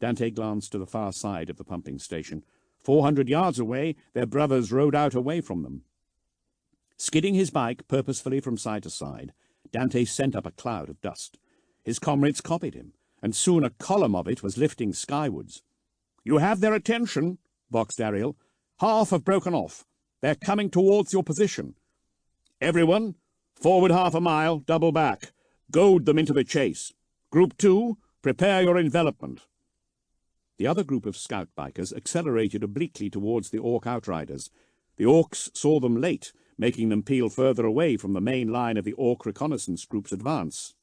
Dante glanced to the far side of the pumping station. 400 yards away, their brothers rode out away from them. Skidding his bike purposefully from side to side, Dante sent up a cloud of dust. His comrades copied him, and soon a column of it was lifting skywards. "You have their attention," boxed Ariel. "Half have broken off. They're coming towards your position. Everyone, forward half a mile, double back. Goad them into the chase. Group 2, prepare your envelopment." The other group of scout bikers accelerated obliquely towards the Orc outriders. The Orcs saw them late, making them peel further away from the main line of the Orc reconnaissance group's advance.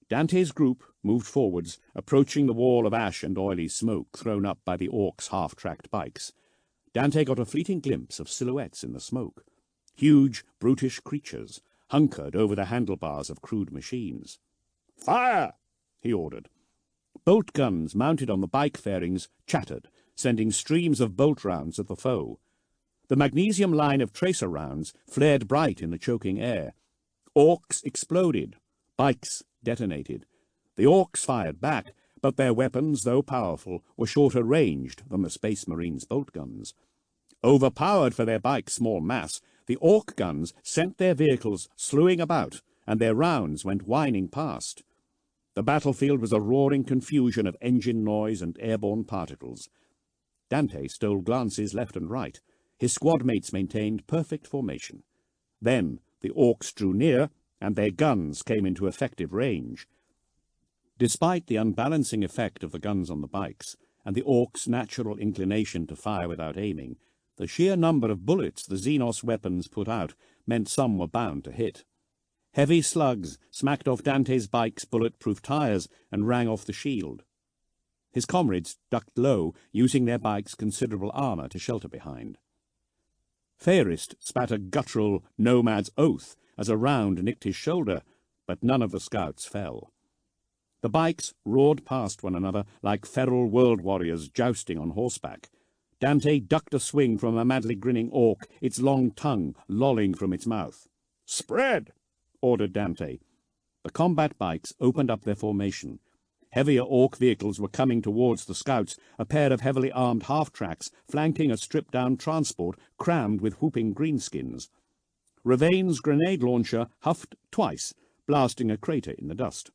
Dante's group moved forwards, approaching the wall of ash and oily smoke thrown up by the Orcs' half-tracked bikes. Dante got a fleeting glimpse of silhouettes in the smoke. Huge, brutish creatures, hunkered over the handlebars of crude machines. "Fire!" he ordered. Bolt guns mounted on the bike fairings chattered, sending streams of bolt rounds at the foe. The magnesium line of tracer rounds flared bright in the choking air. Orcs exploded. Bikes detonated. The Orcs fired back, but their weapons, though powerful, were shorter ranged than the Space Marines' bolt guns. Overpowered for their bike's small mass, the Orc guns sent their vehicles slewing about, and their rounds went whining past. The battlefield was a roaring confusion of engine noise and airborne particles. Dante stole glances left and right. His squad mates maintained perfect formation. Then the Orcs drew near, and their guns came into effective range. Despite the unbalancing effect of the guns on the bikes, and the Orcs' natural inclination to fire without aiming, the sheer number of bullets the Xenos weapons put out meant some were bound to hit. Heavy slugs smacked off Dante's bike's bulletproof tires and rang off the shield. His comrades ducked low, using their bike's considerable armor to shelter behind. Fairist spat a guttural nomad's oath as a round nicked his shoulder, but none of the scouts fell. The bikes roared past one another like feral world warriors jousting on horseback. Dante ducked a swing from a madly grinning Orc, its long tongue lolling from its mouth. "Spread!" ordered Dante. The combat bikes opened up their formation. Heavier Orc vehicles were coming towards the scouts, a pair of heavily armed half-tracks flanking a stripped-down transport crammed with whooping greenskins. Ravain's grenade launcher huffed twice, blasting a crater in the dust.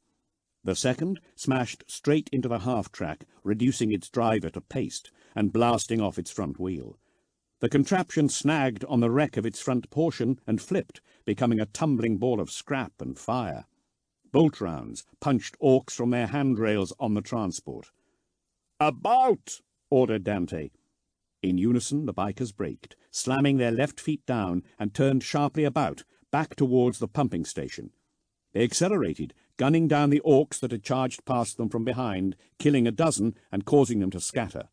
The second smashed straight into the half-track, reducing its driver to paste and blasting off its front wheel. The contraption snagged on the wreck of its front portion and flipped, becoming a tumbling ball of scrap and fire. Bolt rounds punched Orcs from their handrails on the transport. "About!" ordered Dante. In unison, the bikers braked, slamming their left feet down and turned sharply about, back towards the pumping station. They accelerated, gunning down the Orcs that had charged past them from behind, killing a dozen and causing them to scatter.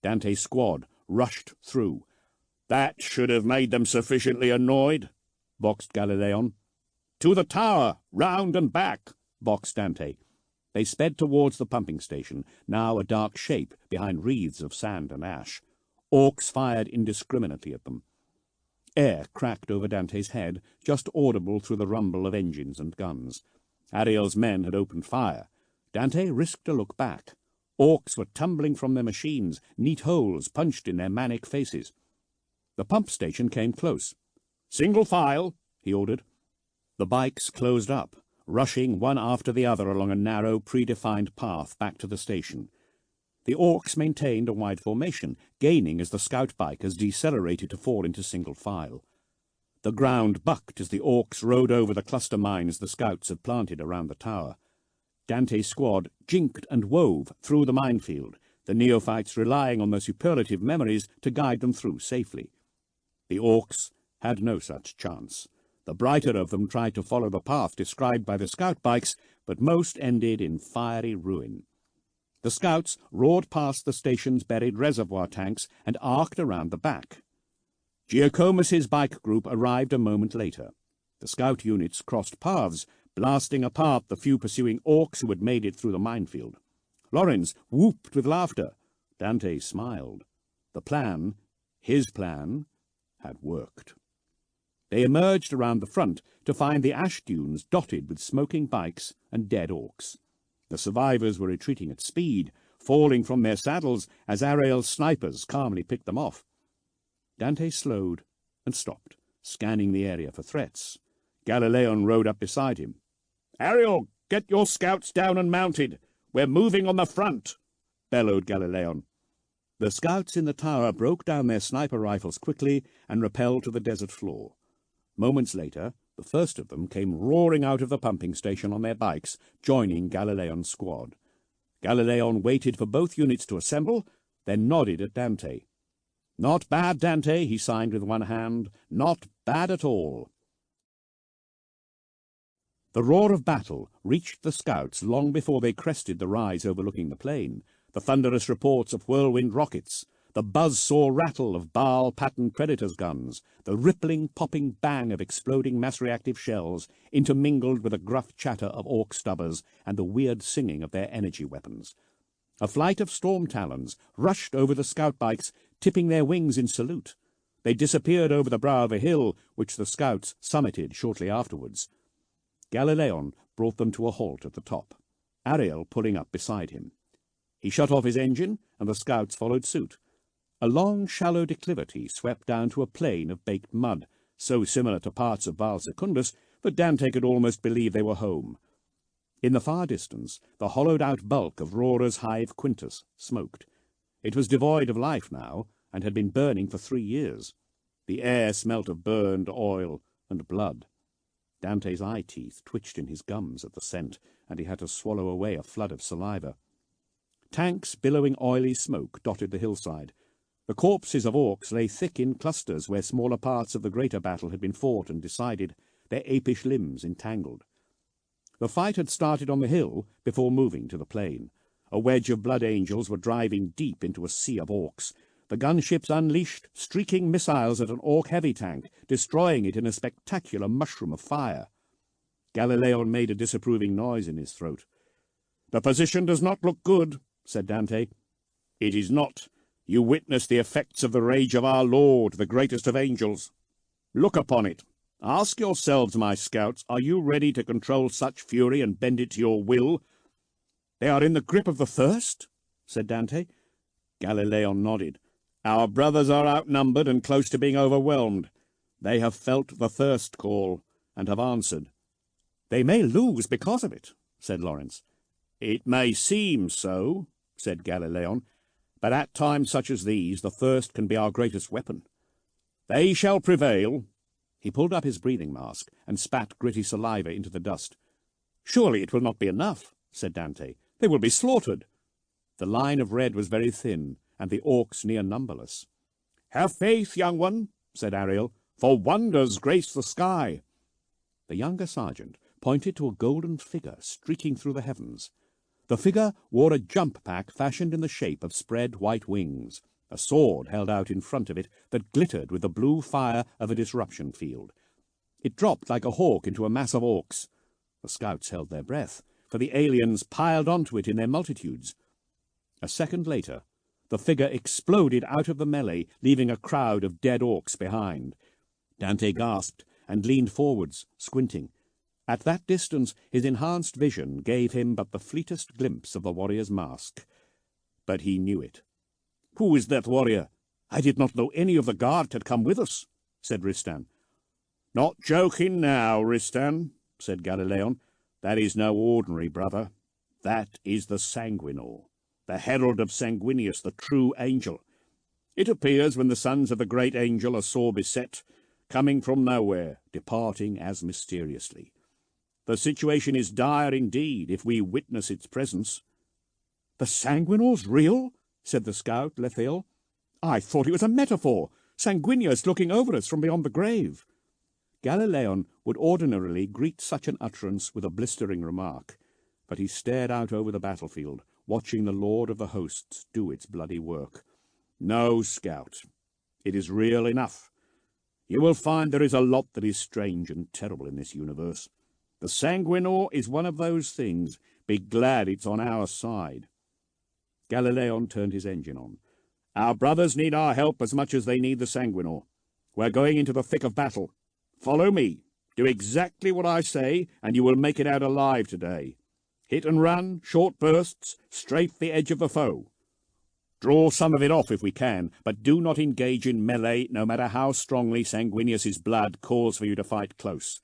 Dante's squad rushed through. "That should have made them sufficiently annoyed," boxed Galileon. "To the tower, round and back," boxed Dante. They sped towards the pumping station, now a dark shape behind wreaths of sand and ash. Orcs fired indiscriminately at them. Air cracked over Dante's head, just audible through the rumble of engines and guns. Ariel's men had opened fire. Dante risked a look back. Orcs were tumbling from their machines, neat holes punched in their manic faces. The pump station came close. "Single file," he ordered. The bikes closed up, rushing one after the other along a narrow, predefined path back to the station. The Orcs maintained a wide formation, gaining as the scout bikers decelerated to fall into single file. The ground bucked as the Orcs rode over the cluster mines the scouts had planted around the tower. Dante's squad jinked and wove through the minefield, the neophytes relying on their superlative memories to guide them through safely. The Orcs had no such chance. The brighter of them tried to follow the path described by the scout bikes, but most ended in fiery ruin. The scouts roared past the station's buried reservoir tanks and arced around the back. Giacomus's bike group arrived a moment later. The scout units crossed paths, blasting apart the few pursuing Orcs who had made it through the minefield. Lorenz whooped with laughter. Dante smiled. The plan, his plan, had worked. They emerged around the front to find the ash dunes dotted with smoking bikes and dead orcs. The survivors were retreating at speed, falling from their saddles as Ariel's snipers calmly picked them off. Dante slowed and stopped, scanning the area for threats. Galileon rode up beside him. "Ariel, get your scouts down and mounted. We're moving on the front," bellowed Galileon. The scouts in the tower broke down their sniper rifles quickly and rappelled to the desert floor. Moments later, the first of them came roaring out of the pumping station on their bikes, joining Galileon's squad. Galileon waited for both units to assemble, then nodded at Dante. "Not bad, Dante," he signed with one hand. "Not bad at all." The roar of battle reached the scouts long before they crested the rise overlooking the plain, the thunderous reports of whirlwind rockets, the buzz-saw rattle of Baal-patterned Predator's guns, the rippling, popping bang of exploding mass-reactive shells, intermingled with the gruff chatter of orc stubbers and the weird singing of their energy weapons. A flight of storm talons rushed over the scout bikes, tipping their wings in salute. They disappeared over the brow of a hill, which the scouts summited shortly afterwards. Galileon brought them to a halt at the top, Ariel pulling up beside him. He shut off his engine, and the scouts followed suit. A long, shallow declivity swept down to a plain of baked mud, so similar to parts of Val Secundus that Dante could almost believe they were home. In the far distance, the hollowed-out bulk of Rora's hive Quintus smoked. It was devoid of life now, and had been burning for 3 years. The air smelt of burned oil and blood. Dante's eye-teeth twitched in his gums at the scent, and he had to swallow away a flood of saliva. Tanks billowing oily smoke dotted the hillside. The corpses of orcs lay thick in clusters where smaller parts of the greater battle had been fought and decided, their apish limbs entangled. The fight had started on the hill before moving to the plain. A wedge of blood angels were driving deep into a sea of orcs. The gunships unleashed streaking missiles at an orc heavy tank, destroying it in a spectacular mushroom of fire. Galileon made a disapproving noise in his throat. "The position does not look good," said Dante. "It is not. You witness the effects of the rage of our Lord, the greatest of angels. Look upon it. Ask yourselves, my scouts, are you ready to control such fury and bend it to your will?" "They are in the grip of the thirst," said Dante. Galileon nodded. "Our brothers are outnumbered and close to being overwhelmed. They have felt the thirst call, and have answered." "They may lose because of it," said Lawrence. "It may seem so," said Galileon, "but at times such as these the thirst can be our greatest weapon. They shall prevail." He pulled up his breathing mask and spat gritty saliva into the dust. "Surely it will not be enough," said Dante. "They will be slaughtered." The line of red was very thin, and the orcs near numberless. "Have faith, young one," said Ariel, "for wonders grace the sky." The younger sergeant pointed to a golden figure streaking through the heavens. The figure wore a jump pack fashioned in the shape of spread white wings, a sword held out in front of it that glittered with the blue fire of a disruption field. It dropped like a hawk into a mass of orcs. The scouts held their breath, for the aliens piled onto it in their multitudes. A second later, the figure exploded out of the melee, leaving a crowd of dead orcs behind. Dante gasped and leaned forwards, squinting. At that distance, his enhanced vision gave him but the fleetest glimpse of the warrior's mask. But he knew it. "Who is that warrior? I did not know any of the guard had come with us," said Ristan. "Not joking now, Ristan," said Galileon. "That is no ordinary brother. That is the Sanguinor, the herald of Sanguinius, the true angel. It appears when the sons of the great angel are sore beset, coming from nowhere, departing as mysteriously. The situation is dire indeed if we witness its presence." "The Sanguinor's real?" said the scout, Lethiel. "I thought it was a metaphor. Sanguinius looking over us from beyond the grave." Galileon would ordinarily greet such an utterance with a blistering remark, but he stared out over the battlefield, watching the Lord of the Hosts do its bloody work. "No, scout. It is real enough. You will find there is a lot that is strange and terrible in this universe. The Sanguinor is one of those things. Be glad it's on our side." Galileon turned his engine on. "Our brothers need our help as much as they need the Sanguinor. We're going into the thick of battle. Follow me. Do exactly what I say, and you will make it out alive today. Hit and run, short bursts, strafe the edge of the foe. Draw some of it off if we can, but do not engage in melee, no matter how strongly Sanguinius's blood calls for you to fight close.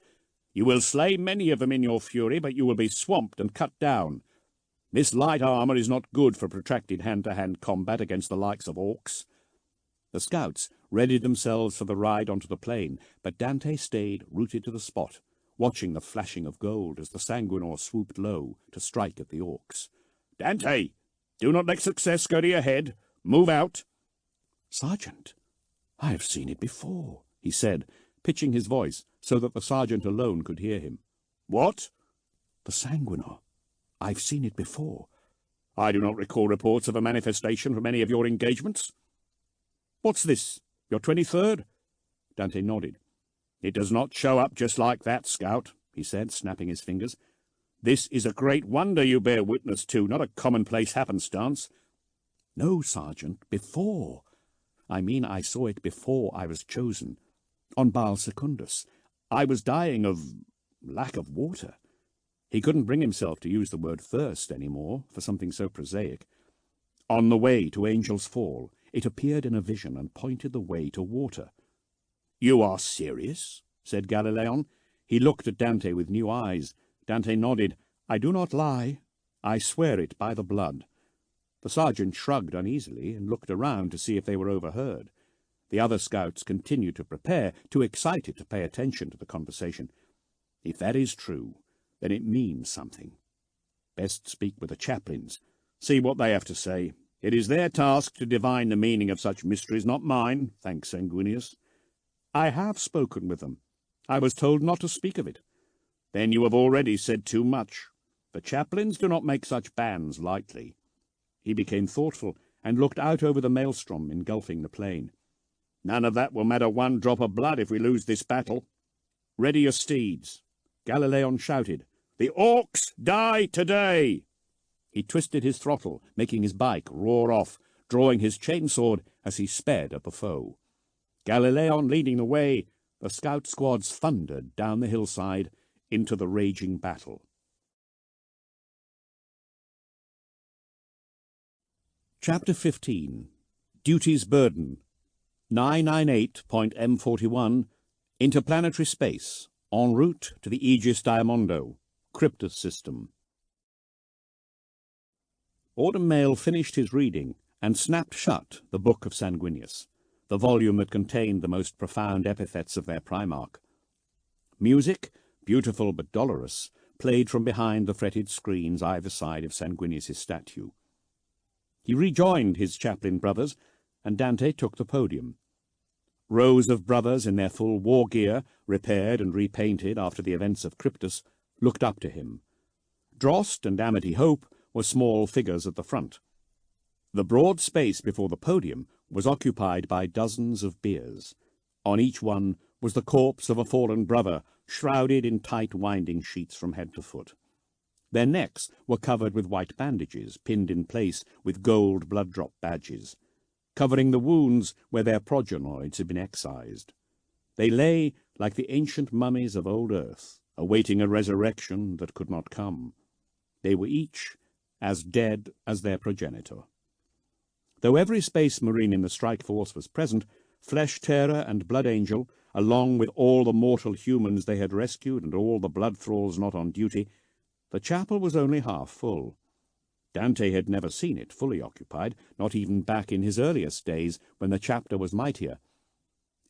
You will slay many of them in your fury, but you will be swamped and cut down. This light armour is not good for protracted hand-to-hand combat against the likes of orcs. The scouts readied themselves for the ride onto the plain, but Dante stayed rooted to the spot, watching the flashing of gold as the Sanguinor swooped low to strike at the orcs. "Dante, do not let success go to your head. Move out." "Sergeant, I have seen it before," he said, pitching his voice so that the sergeant alone could hear him. "What?" "The Sanguinor. I've seen it before." "I do not recall reports of a manifestation from any of your engagements." "What's this, your 23rd? Dante nodded. "It does not show up just like that, Scout," he said, snapping his fingers. "This is a great wonder you bear witness to, not a commonplace happenstance." "No, Sergeant, before. I mean I saw it before I was chosen. On Baal Secundus. I was dying of lack of water." He couldn't bring himself to use the word thirst any more for something so prosaic. On the way to Angel's Fall, it appeared in a vision and pointed the way to water. "You are serious?" said Galileon. He looked at Dante with new eyes. Dante nodded. "I do not lie. I swear it by the blood." The sergeant shrugged uneasily and looked around to see if they were overheard. The other scouts continued to prepare, too excited to pay attention to the conversation. "If that is true, then it means something. Best speak with the chaplains. See what they have to say. It is their task to divine the meaning of such mysteries, not mine, thanks Sanguinius." "I have spoken with them. I was told not to speak of it." "Then you have already said too much. The chaplains do not make such bans lightly." He became thoughtful and looked out over the maelstrom engulfing the plain. "None of that will matter one drop of blood if we lose this battle. Ready your steeds." Galileon shouted, "The orcs die today!" He twisted his throttle, making his bike roar off, drawing his chainsword as he sped at the foe. Galileon leading the way, the scout squads thundered down the hillside into the raging battle. Chapter 15. Duty's Burden. 998.M41. Interplanetary Space. En route to the Aegis Diamondo. Cryptus System. Autumn Mail finished his reading and snapped shut the Book of Sanguinius, the volume that contained the most profound epithets of their Primarch. Music, beautiful but dolorous, played from behind the fretted screens either side of Sanguinius's statue. He rejoined his chaplain brothers, and Dante took the podium. Rows of brothers in their full war gear, repaired and repainted after the events of Cryptus, looked up to him. Drost and Amity Hope were small figures at the front. The broad space before the podium was occupied by dozens of biers. On each one was the corpse of a fallen brother, shrouded in tight winding sheets from head to foot. Their necks were covered with white bandages, pinned in place with gold blood-drop badges, covering the wounds where their progenoids had been excised. They lay like the ancient mummies of old earth, awaiting a resurrection that could not come. They were each as dead as their progenitor. Though every space marine in the strike force was present, Flesh Terror and Blood Angel, along with all the mortal humans they had rescued and all the blood thralls not on duty, the chapel was only half full. Dante had never seen it fully occupied, not even back in his earliest days when the chapter was mightier.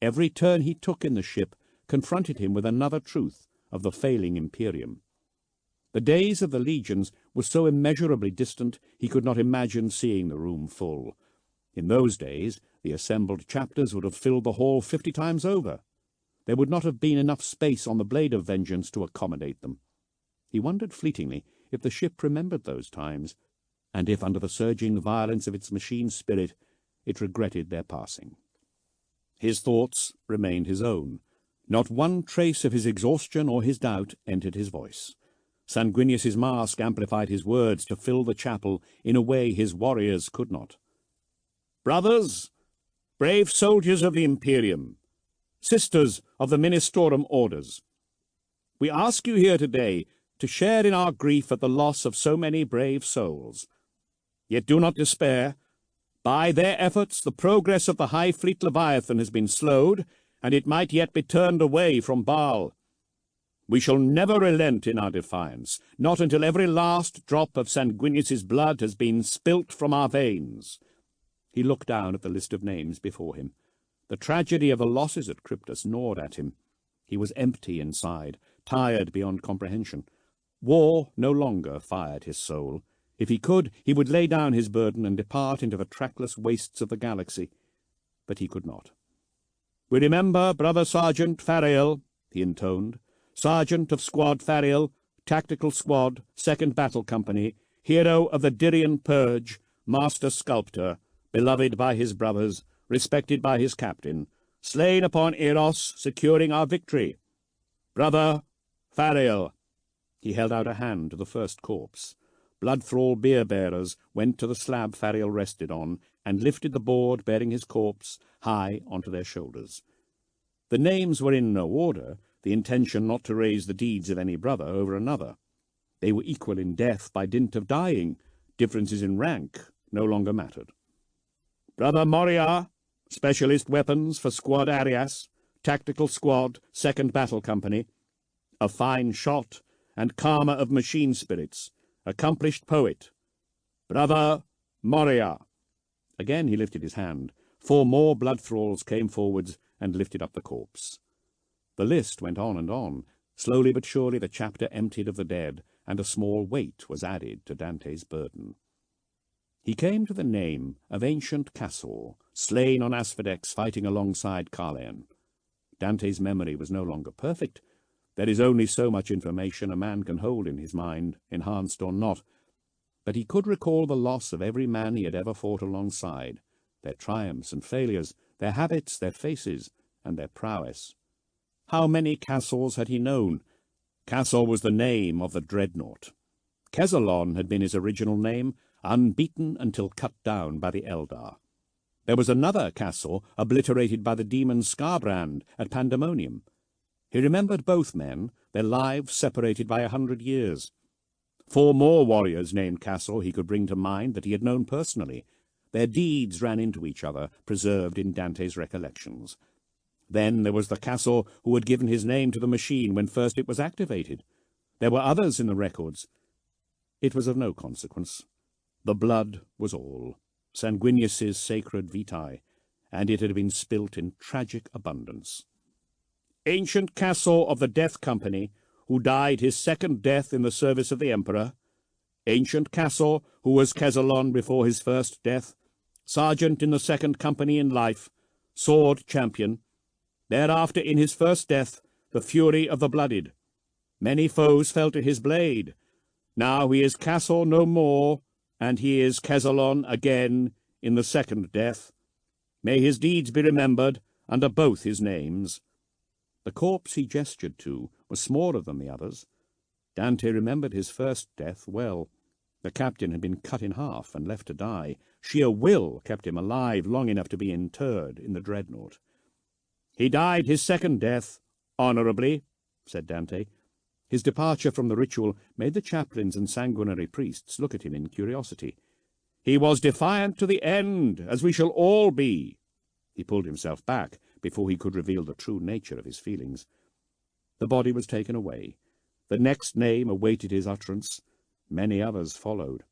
Every turn he took in the ship confronted him with another truth of the failing Imperium. The days of the legions were so immeasurably distant he could not imagine seeing the room full. In those days the assembled chapters would have filled the hall 50 times over. There would not have been enough space on the Blade of Vengeance to accommodate them. He wondered fleetingly if the ship remembered those times, and if, under the surging violence of its machine spirit, it regretted their passing. His thoughts remained his own. Not one trace of his exhaustion or his doubt entered his voice. Sanguinius's mask amplified his words to fill the chapel in a way his warriors could not. "Brothers, brave soldiers of the Imperium, sisters of the Ministorum orders, we ask you here today to share in our grief at the loss of so many brave souls. Yet do not despair. By their efforts, the progress of the High Fleet Leviathan has been slowed, and it might yet be turned away from Baal. We shall never relent in our defiance, not until every last drop of Sanguinius's blood has been spilt from our veins. He looked down at the list of names before him. The tragedy of the losses at Cryptus gnawed at him. He was empty inside, tired beyond comprehension. War no longer fired his soul. If he could, he would lay down his burden and depart into the trackless wastes of the galaxy. But he could not. "We remember Brother Sergeant Fariel," he intoned, "Sergeant of Squad Fariel, Tactical Squad, 2nd Battle Company, hero of the Dyrian Purge, master sculptor, beloved by his brothers, respected by his captain, slain upon Eros, securing our victory. Brother Fariel." He held out a hand to the first corpse. Blood-thrall beer-bearers went to the slab Fariel rested on, and lifted the board bearing his corpse high onto their shoulders. The names were in no order, the intention not to raise the deeds of any brother over another. They were equal in death by dint of dying. Differences in rank no longer mattered. "Brother Moria, Specialist Weapons for Squad Arias, Tactical Squad, 2nd Battle Company, a fine shot and calmer of machine spirits, accomplished poet. Brother Moria." Again he lifted his hand. 4 more blood-thralls came forwards and lifted up the corpse. The list went on and on. Slowly but surely the chapter emptied of the dead, and a small weight was added to Dante's burden. He came to the name of ancient Cassor, slain on Asphodex fighting alongside Carleon. Dante's memory was no longer perfect. There is only so much information a man can hold in his mind, enhanced or not. But he could recall the loss of every man he had ever fought alongside, their triumphs and failures, their habits, their faces, and their prowess. How many Cassors had he known? Cassor was the name of the dreadnought. Kesalon had been his original name, unbeaten until cut down by the Eldar. There was another Cassor, obliterated by the demon Scarbrand at Pandemonium. He remembered both men, their lives separated by 100 years. 4 more warriors named Cassor he could bring to mind that he had known personally. Their deeds ran into each other, preserved in Dante's recollections. Then there was the Cassor who had given his name to the machine when first it was activated. There were others in the records. It was of no consequence. The blood was all, Sanguinius's sacred vitae, and it had been spilt in tragic abundance. Ancient Cassor of the Death Company, who died his 2nd death in the service of the Emperor. Ancient Cassor, who was Kesalon before his first death. Sergeant in the 2nd Company in life. Sword champion. Thereafter, in his first death, the fury of the blooded. Many foes fell to his blade. Now he is Cassor no more, and he is Kesalon again in the 2nd death. May his deeds be remembered under both his names. The corpse he gestured to was smaller than the others. Dante remembered his first death well. The captain had been cut in half and left to die. Sheer will kept him alive long enough to be interred in the dreadnought. "He died his 2nd death, honourably," said Dante. His departure from the ritual made the chaplains and sanguinary priests look at him in curiosity. "He was defiant to the end, as we shall all be." He pulled himself back before he could reveal the true nature of his feelings. The body was taken away. The next name awaited his utterance. Many others followed.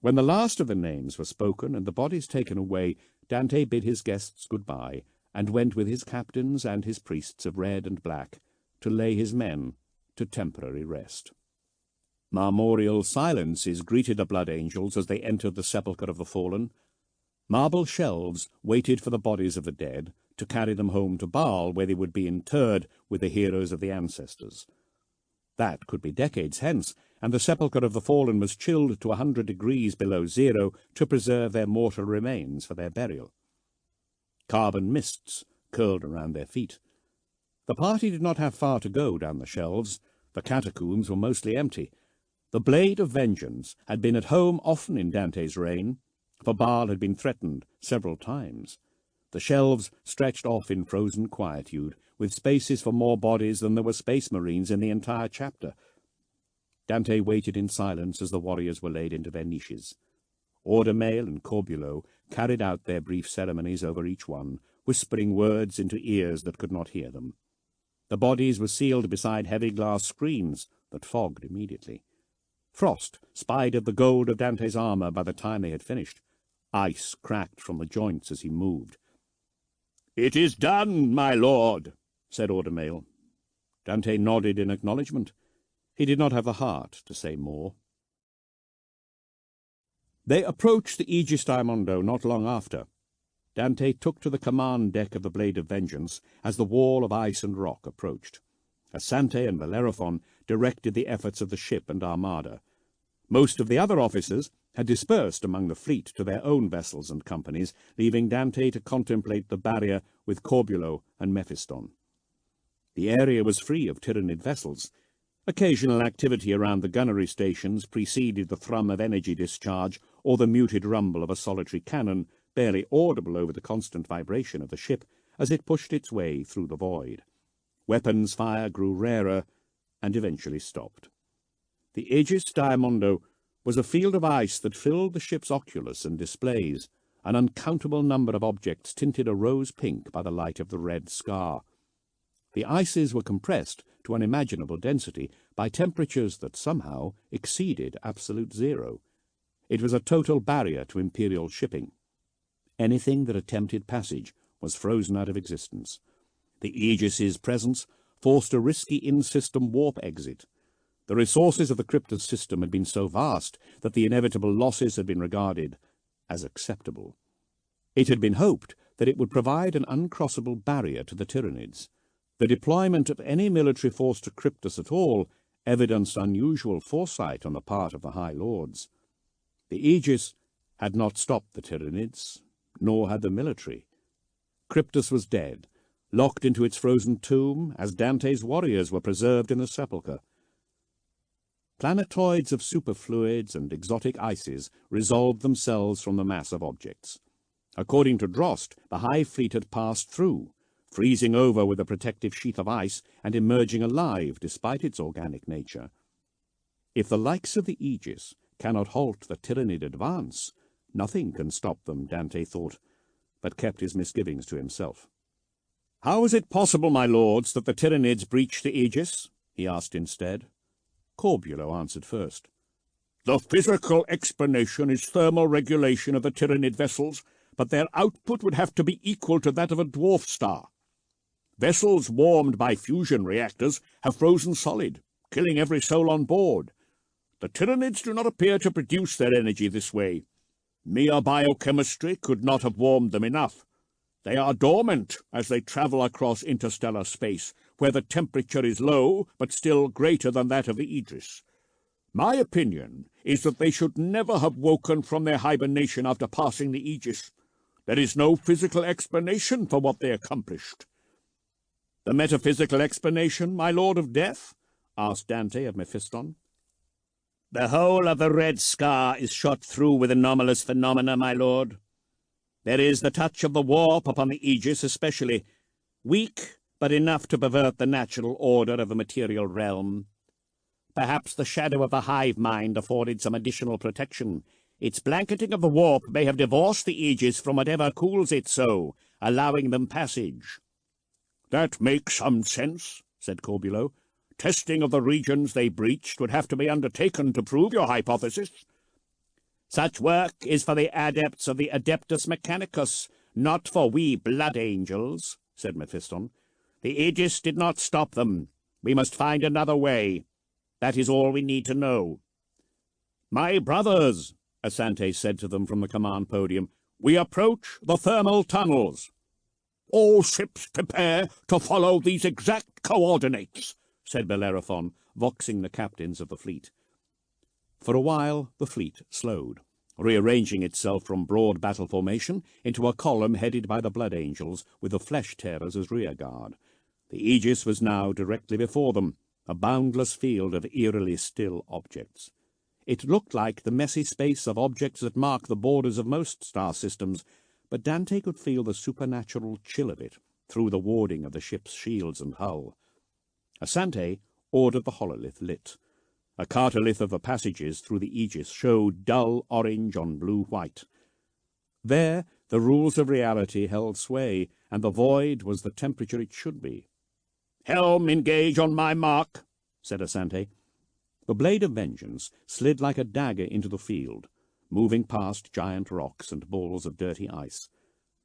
When the last of the names were spoken and the bodies taken away, Dante bid his guests good-bye, and went with his captains and his priests of red and black to lay his men to temporary rest. Marmoreal silences greeted the blood angels as they entered the sepulchre of the fallen. Marble shelves waited for the bodies of the dead to carry them home to Baal, where they would be interred with the heroes of the ancestors. That could be decades hence, and the sepulchre of the fallen was chilled to 100 degrees below zero to preserve their mortal remains for their burial. Carbon mists curled around their feet. The party did not have far to go down the shelves. The catacombs were mostly empty. The blade of vengeance had been at home often in Dante's reign, for Baal had been threatened several times. The shelves stretched off in frozen quietude, with spaces for more bodies than there were space marines in the entire chapter. Dante waited in silence as the warriors were laid into their niches. Audiobooks and Corbulo carried out their brief ceremonies over each one, whispering words into ears that could not hear them. The bodies were sealed beside heavy glass screens that fogged immediately. Frost spied the gold of Dante's armor by the time they had finished. Ice cracked from the joints as he moved. "It is done, my lord," said Audiobooks. Dante nodded in acknowledgment. He did not have the heart to say more. They approached the Aegis Daimondo not long after. Dante took to the command deck of the Blade of Vengeance as the wall of ice and rock approached. Asante and Bellerophon directed the efforts of the ship and armada. Most of the other officers had dispersed among the fleet to their own vessels and companies, leaving Dante to contemplate the barrier with Corbulo and Mephiston. The area was free of Tyrannid vessels. Occasional activity around the gunnery stations preceded the thrum of energy discharge or the muted rumble of a solitary cannon, barely audible over the constant vibration of the ship as it pushed its way through the void. Weapons fire grew rarer and eventually stopped. The Aegis Daimondo was a field of ice that filled the ship's oculus and displays, an uncountable number of objects tinted a rose-pink by the light of the red scar. The ices were compressed to unimaginable density by temperatures that somehow exceeded absolute zero. It was a total barrier to Imperial shipping. Anything that attempted passage was frozen out of existence. The Aegis's presence forced a risky in-system warp exit. The resources of the Cryptus system had been so vast that the inevitable losses had been regarded as acceptable. It had been hoped that it would provide an uncrossable barrier to the Tyranids. The deployment of any military force to Cryptus at all evidenced unusual foresight on the part of the High Lords. The Aegis had not stopped the Tyranids, nor had the military. Cryptus was dead, locked into its frozen tomb, as Dante's warriors were preserved in the sepulchre. Planetoids of superfluids and exotic ices resolved themselves from the mass of objects. According to Drost, the High Fleet had passed through, freezing over with a protective sheath of ice and emerging alive despite its organic nature. If the likes of the Aegis cannot halt the Tyrannid advance, nothing can stop them, Dante thought, but kept his misgivings to himself. "How is it possible, my lords, that the Tyranids breached the Aegis?" he asked instead. Corbulo answered first. "The physical explanation is thermal regulation of the Tyrannid vessels, but their output would have to be equal to that of a dwarf star. Vessels warmed by fusion reactors have frozen solid, killing every soul on board. The Tyranids do not appear to produce their energy this way. Mere biochemistry could not have warmed them enough. They are dormant as they travel across interstellar space, where the temperature is low, but still greater than that of the Aegis. My opinion is that they should never have woken from their hibernation after passing the Aegis. There is no physical explanation for what they accomplished." "The metaphysical explanation, my Lord of Death?" asked Dante of Mephiston. "The whole of the red scar is shot through with anomalous phenomena, my lord. There is the touch of the warp upon the Aegis especially, weak, but enough to pervert the natural order of the material realm. Perhaps the shadow of the hive mind afforded some additional protection. Its blanketing of the warp may have divorced the Aegis from whatever cools it so, allowing them passage." "That makes some sense," said Corbulo. "Testing of the regions they breached would have to be undertaken to prove your hypothesis." "Such work is for the adepts of the Adeptus Mechanicus, not for we blood angels," said Mephiston. "The Aegis did not stop them. We must find another way. That is all we need to know." "My brothers," Asante said to them from the command podium, "we approach the thermal tunnels." "All ships prepare to follow these exact coordinates," said Bellerophon, voxing the captains of the fleet. For a while the fleet slowed, rearranging itself from broad battle formation into a column headed by the Blood Angels, with the Flesh Tearers as rear guard. The Aegis was now directly before them, a boundless field of eerily still objects. It looked like the messy space of objects that mark the borders of most star systems, but Dante could feel the supernatural chill of it through the warding of the ship's shields and hull. Asante ordered the hololith lit. A cartolith of the passages through the Aegis showed dull orange on blue-white. There the rules of reality held sway, and the void was the temperature it should be. "Helm, engage on my mark," said Asante. The blade of vengeance slid like a dagger into the field, moving past giant rocks and balls of dirty ice.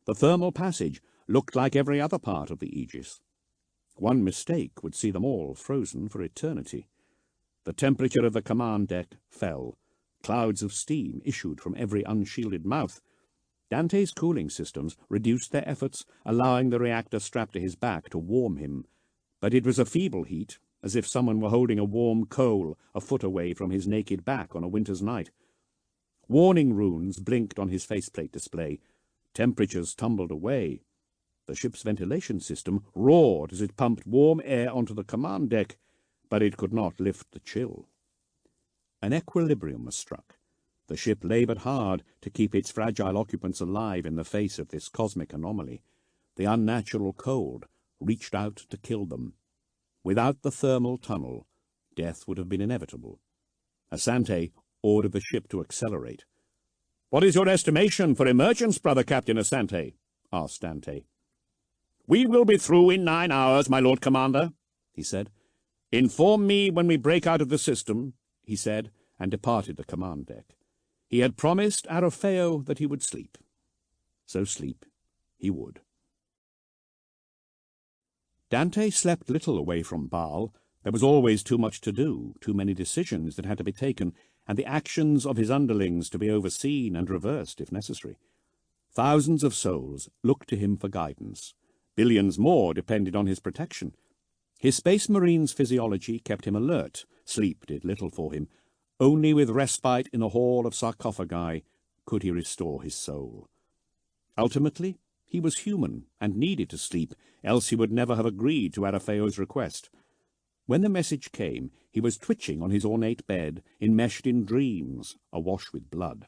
The thermal passage looked like every other part of the Aegis. One mistake would see them all frozen for eternity. The temperature of the command deck fell. Clouds of steam issued from every unshielded mouth. Dante's cooling systems reduced their efforts, allowing the reactor strapped to his back to warm him. But it was a feeble heat, as if someone were holding a warm coal a foot away from his naked back on a winter's night. Warning runes blinked on his faceplate display. Temperatures tumbled away. The ship's ventilation system roared as it pumped warm air onto the command deck, but it could not lift the chill. An equilibrium was struck. The ship laboured hard to keep its fragile occupants alive in the face of this cosmic anomaly. The unnatural cold reached out to kill them. Without the thermal tunnel, death would have been inevitable. Asante ordered the ship to accelerate. "What is your estimation for emergence, brother Captain Asante?" asked Dante. "We will be through in 9 hours, my Lord Commander," he said. "Inform me when we break out of the system," he said, and departed the command deck. He had promised Arofeo that he would sleep. So sleep he would. Dante slept little away from Baal. There was always too much to do, too many decisions that had to be taken, and the actions of his underlings to be overseen and reversed if necessary. Thousands of souls looked to him for guidance. Billions more depended on his protection. His Space Marine's physiology kept him alert. Sleep did little for him. Only with respite in the hall of sarcophagi could he restore his soul. Ultimately, he was human and needed to sleep, else he would never have agreed to Arofeo's request. When the message came, he was twitching on his ornate bed, enmeshed in dreams, awash with blood.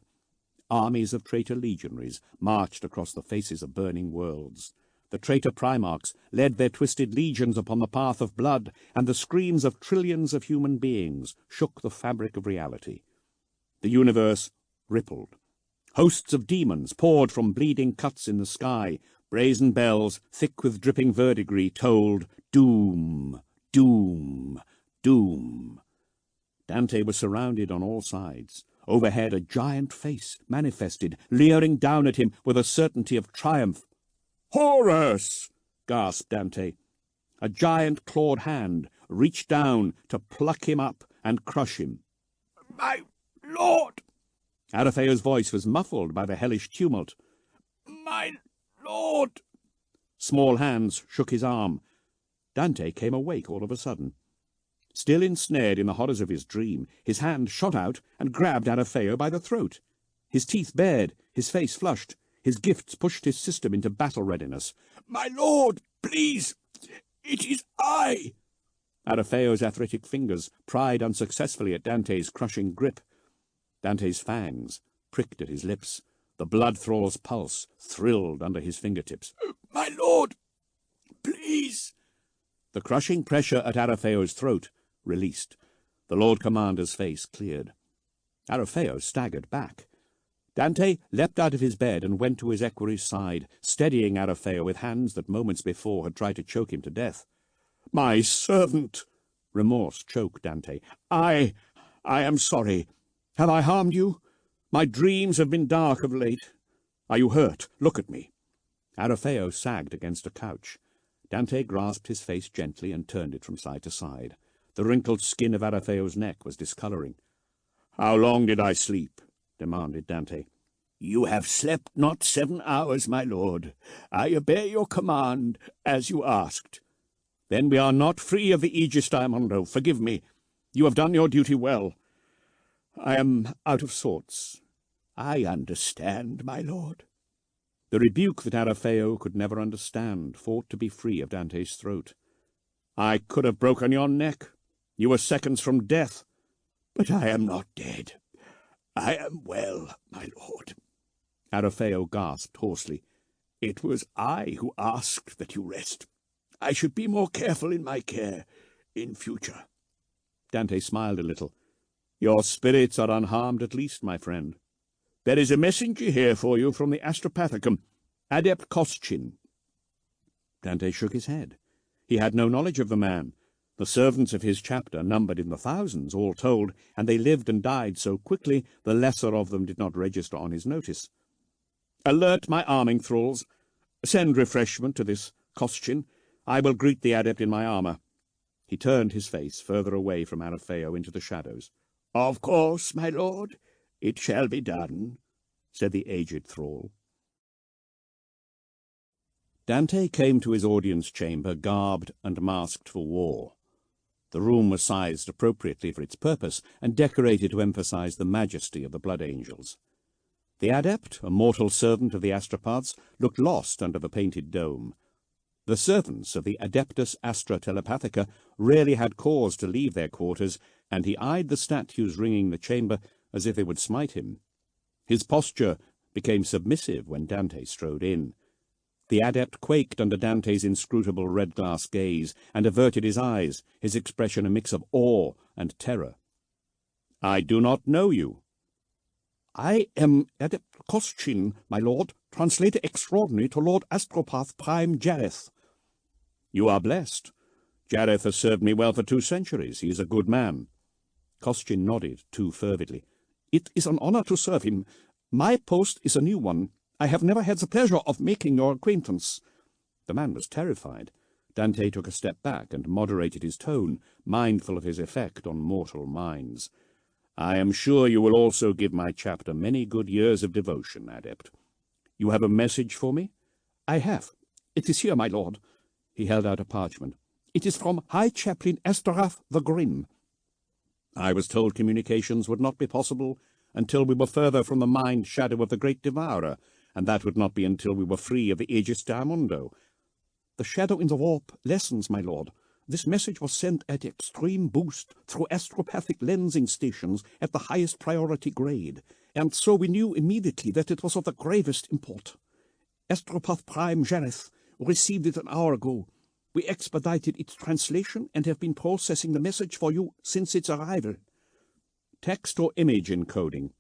Armies of traitor legionaries marched across the faces of burning worlds. The traitor Primarchs led their twisted legions upon the path of blood, and the screams of trillions of human beings shook the fabric of reality. The universe rippled. Hosts of demons poured from bleeding cuts in the sky. Brazen bells, thick with dripping verdigris, told doom, doom, doom. Dante was surrounded on all sides. Overhead a giant face manifested, leering down at him with a certainty of triumph. "Horus!" gasped Dante. A giant clawed hand reached down to pluck him up and crush him. "My lord!" Arofeo's voice was muffled by the hellish tumult. "My lord!" Small hands shook his arm. Dante came awake all of a sudden. Still ensnared in the horrors of his dream, his hand shot out and grabbed Arofeo by the throat. His teeth bared, his face flushed. His gifts pushed his system into battle readiness. "My lord, please! It is I!" Arofeo's arthritic fingers pried unsuccessfully at Dante's crushing grip. Dante's fangs pricked at his lips. The blood thrall's pulse thrilled under his fingertips. "My lord, please!" The crushing pressure at Arofeo's throat released. The Lord Commander's face cleared. Arofeo staggered back. Dante leapt out of his bed and went to his equerry's side, steadying Arofeo with hands that moments before had tried to choke him to death. "My servant!" Remorse choked Dante. I am sorry. Have I harmed you? My dreams have been dark of late. Are you hurt? Look at me." Arofeo sagged against a couch. Dante grasped his face gently and turned it from side to side. The wrinkled skin of Arofeo's neck was discolouring. "How long did I sleep?" demanded Dante. "You have slept not 7 hours, my lord. I obey your command, as you asked." "Then we are not free of the Aegis, Diamondo. Forgive me. You have done your duty well. I am out of sorts." "I understand, my lord." The rebuke that Arofeo could never understand fought to be free of Dante's throat. "I could have broken your neck. You were seconds from death." "But I am not dead. I am well, my lord." Arafeo gasped hoarsely. "It was I who asked that you rest. I should be more careful in my care in future." Dante smiled a little. "Your spirits are unharmed at least, my friend. There is a messenger here for you from the Astropathicum, Adept Kostchin." Dante shook his head. He had no knowledge of the man. The servants of his chapter numbered in the thousands, all told, and they lived and died so quickly the lesser of them did not register on his notice. "Alert my arming thralls. Send refreshment to this Kostchin. I will greet the adept in my armour." He turned his face further away from Arafeo into the shadows. "Of course, my lord, it shall be done," said the aged thrall. Dante came to his audience chamber garbed and masked for war. The room was sized appropriately for its purpose and decorated to emphasize the majesty of the Blood Angels. The adept, a mortal servant of the astropaths, looked lost under the painted dome. The servants of the Adeptus Astra Telepathica rarely had cause to leave their quarters, and he eyed the statues ringing the chamber as if they would smite him. His posture became submissive when Dante strode in. The adept quaked under Dante's inscrutable red-glass gaze and averted his eyes, his expression a mix of awe and terror. "I do not know you." "I am Adept Kostchin, my lord, translator extraordinary to Lord Astropath Prime Jareth." "You are blessed. Jareth has served me well for 2 centuries. He is a good man." Kostchin nodded too fervidly. "It is an honor to serve him. My post is a new one. I have never had the pleasure of making your acquaintance." The man was terrified. Dante took a step back and moderated his tone, mindful of his effect on mortal minds. "I am sure you will also give my chapter many good years of devotion, adept. You have a message for me?" "I have. It is here, my lord." He held out a parchment. "It is from High Chaplain Estorath the Grim." "I was told communications would not be possible until we were further from the mind-shadow of the great Devourer, and that would not be until we were free of the Aegis Diamondo." "The shadow in the warp lessens, my lord. This message was sent at extreme boost through astropathic lensing stations at the highest priority grade, and so we knew immediately that it was of the gravest import. Astropath Prime Jareth received it an hour ago. We expedited its translation and have been processing the message for you since its arrival." "Text or image encoding?"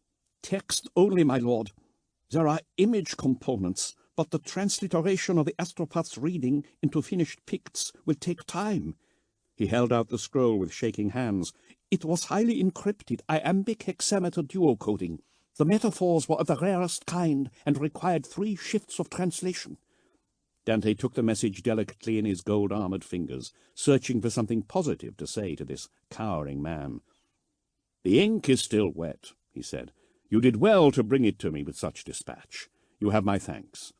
"Text only, my lord. There are image components, but the transliteration of the astropath's reading into finished picts will take time." He held out the scroll with shaking hands. "It was highly encrypted, iambic hexameter duocoding. The metaphors were of the rarest kind and required 3 shifts of translation." Dante took the message delicately in his gold-armored fingers, searching for something positive to say to this cowering man. "The ink is still wet," he said. "You did well to bring it to me with such dispatch. You have my thanks."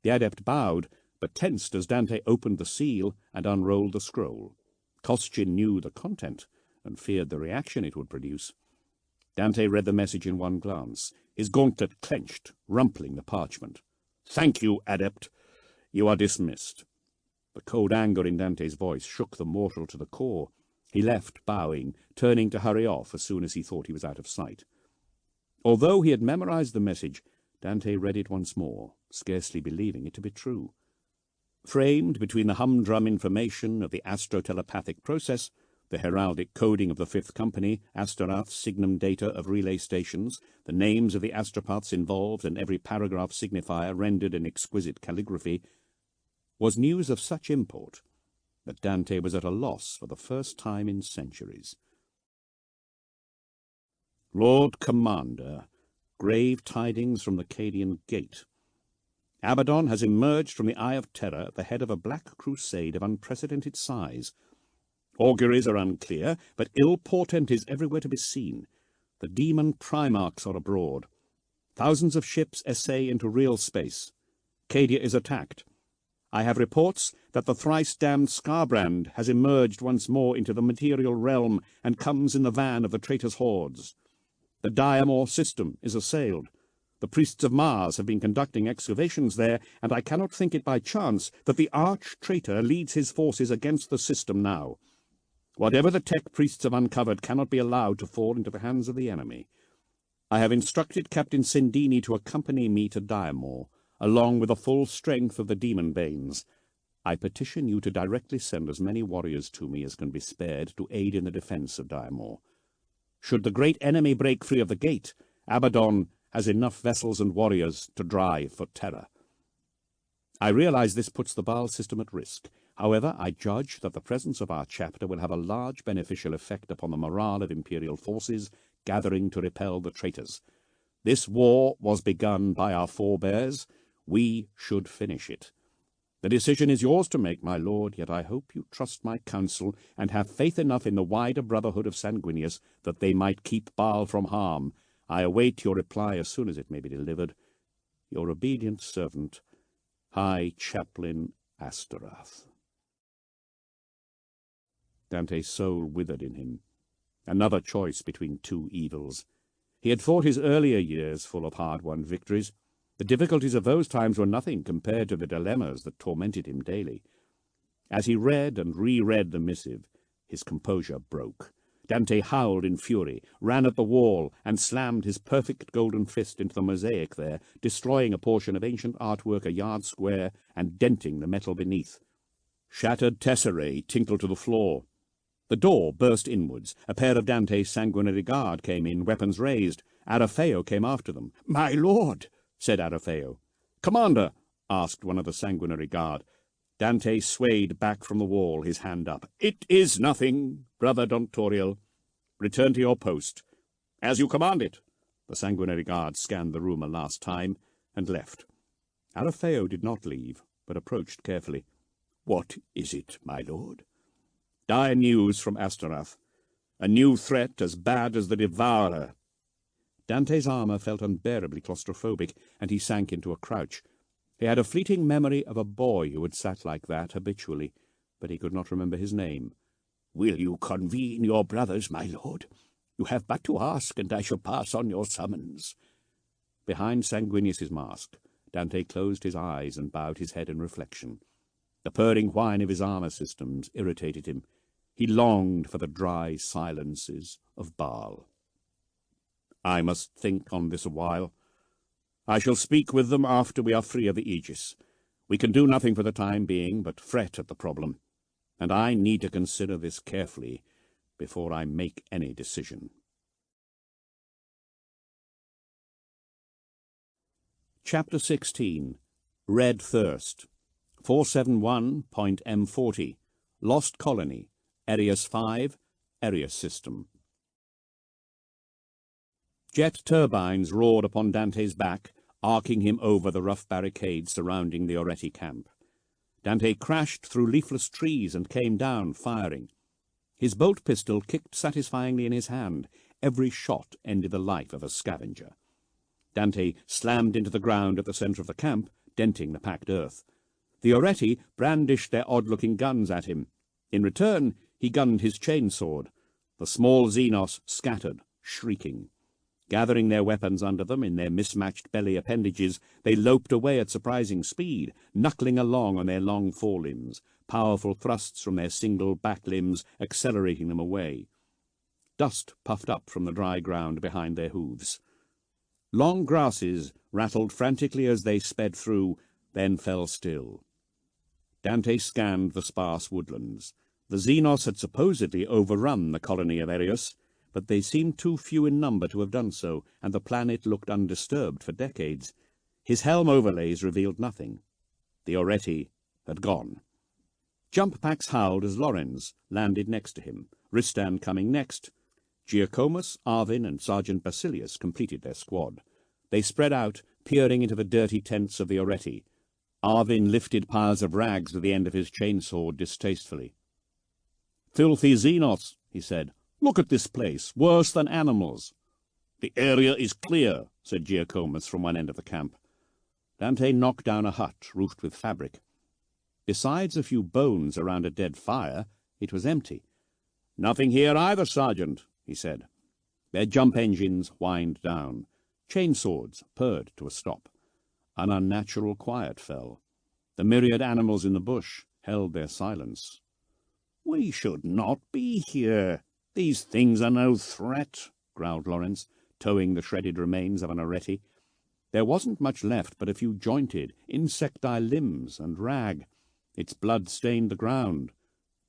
The adept bowed, but tensed as Dante opened the seal and unrolled the scroll. Kostchin knew the content and feared the reaction it would produce. Dante read the message in one glance, his gauntlet clenched, rumpling the parchment. "Thank you, adept. You are dismissed." The cold anger in Dante's voice shook the mortal to the core. He left, bowing, turning to hurry off as soon as he thought he was out of sight. Although he had memorized the message, Dante read it once more, scarcely believing it to be true. Framed between the humdrum information of the astro-telepathic process, the heraldic coding of the Fifth Company, Astorath's signum data of relay stations, the names of the astropaths involved, and every paragraph signifier rendered in exquisite calligraphy, was news of such import that Dante was at a loss for the first time in centuries. "Lord Commander, grave tidings from the Cadian Gate. Abaddon has emerged from the Eye of Terror at the head of a black crusade of unprecedented size. Auguries are unclear, but ill portent is everywhere to be seen. The demon Primarchs are abroad. Thousands of ships essay into real space. Cadia is attacked. I have reports that the thrice-damned Scarbrand has emerged once more into the material realm and comes in the van of the traitor's hordes. The Diamor system is assailed. The priests of Mars have been conducting excavations there, and I cannot think it by chance that the arch-traitor leads his forces against the system now. Whatever the tech priests have uncovered cannot be allowed to fall into the hands of the enemy. I have instructed Captain Sindini to accompany me to Diamore, along with the full strength of the demon banes. I petition you to directly send as many warriors to me as can be spared to aid in the defence of Diamore. Should the great enemy break free of the gate, Abaddon has enough vessels and warriors to drive for terror. I realize this puts the Baal system at risk. However, I judge that the presence of our chapter will have a large beneficial effect upon the morale of Imperial forces gathering to repel the traitors. This war was begun by our forebears. We should finish it. The decision is yours to make, my lord, yet I hope you trust my counsel and have faith enough in the wider brotherhood of Sanguinius that they might keep Baal from harm. I await your reply as soon as it may be delivered. Your obedient servant, High Chaplain Astaroth. Dante's soul withered in him. Another choice between two evils. He had fought his earlier years full of hard-won victories. The difficulties of those times were nothing compared to the dilemmas that tormented him daily. As he read and reread the missive, his composure broke. Dante howled in fury, ran at the wall, and slammed his perfect golden fist into the mosaic there, destroying a portion of ancient artwork a yard square and denting the metal beneath. Shattered tesserae tinkled to the floor. The door burst inwards. A pair of Dante's sanguinary guard came in, weapons raised. Arafeo came after them. "My lord," said Arafeo. "Commander," asked one of the sanguinary guard. Dante swayed back from the wall, his hand up. "It is nothing, brother Dontoriel. Return to your post." "As you command it." The sanguinary guard scanned the room a last time and left. Arafeo did not leave, but approached carefully. "What is it, my lord?" "Dire news from Astaroth. A new threat as bad as the Devourer." Dante's armor felt unbearably claustrophobic, and he sank into a crouch. He had a fleeting memory of a boy who had sat like that habitually, but he could not remember his name. "Will you convene your brothers, my lord? You have but to ask, and I shall pass on your summons." Behind Sanguinius's mask, Dante closed his eyes and bowed his head in reflection. The purring whine of his armor systems irritated him. He longed for the dry silences of Baal. "I must think on this a while. I shall speak with them after we are free of the Aegis. We can do nothing for the time being but fret at the problem, and I need to consider this carefully before I make any decision." Chapter 16. Red Thirst. 471.M40. Lost Colony. Arius 5. Arius System. Jet turbines roared upon Dante's back, arcing him over the rough barricades surrounding the Oreti camp. Dante crashed through leafless trees and came down, firing. His bolt pistol kicked satisfyingly in his hand. Every shot ended the life of a scavenger. Dante slammed into the ground at the center of the camp, denting the packed earth. The Oreti brandished their odd-looking guns at him. In return, he gunned his chainsword. The small Xenos scattered, shrieking. Gathering their weapons under them in their mismatched belly appendages, they loped away at surprising speed, knuckling along on their long forelimbs, powerful thrusts from their single back limbs accelerating them away. Dust puffed up from the dry ground behind their hooves. Long grasses rattled frantically as they sped through, then fell still. Dante scanned the sparse woodlands. The Xenos had supposedly overrun the colony of Arius, but they seemed too few in number to have done so, and the planet looked undisturbed for decades. His helm overlays revealed nothing. The Oreti had gone. Jump packs howled as Lorenz landed next to him, Ristan coming next. Giacomus, Arvin, and Sergeant Basilius completed their squad. They spread out, peering into the dirty tents of the Oreti. Arvin lifted piles of rags with the end of his chainsword distastefully. "Filthy Xenos," he said. "Look at this place, worse than animals." "The area is clear," said Giacomus from one end of the camp. Dante knocked down a hut roofed with fabric. Besides a few bones around a dead fire, it was empty. "Nothing here either, Sergeant," he said. Their jump engines whined down. Chainswords purred to a stop. An unnatural quiet fell. The myriad animals in the bush held their silence. "We should not be here. These things are no threat," growled Lawrence. towing the shredded remains of an arete. There wasn't much left but a few jointed, insectile limbs and rag. Its blood stained the ground.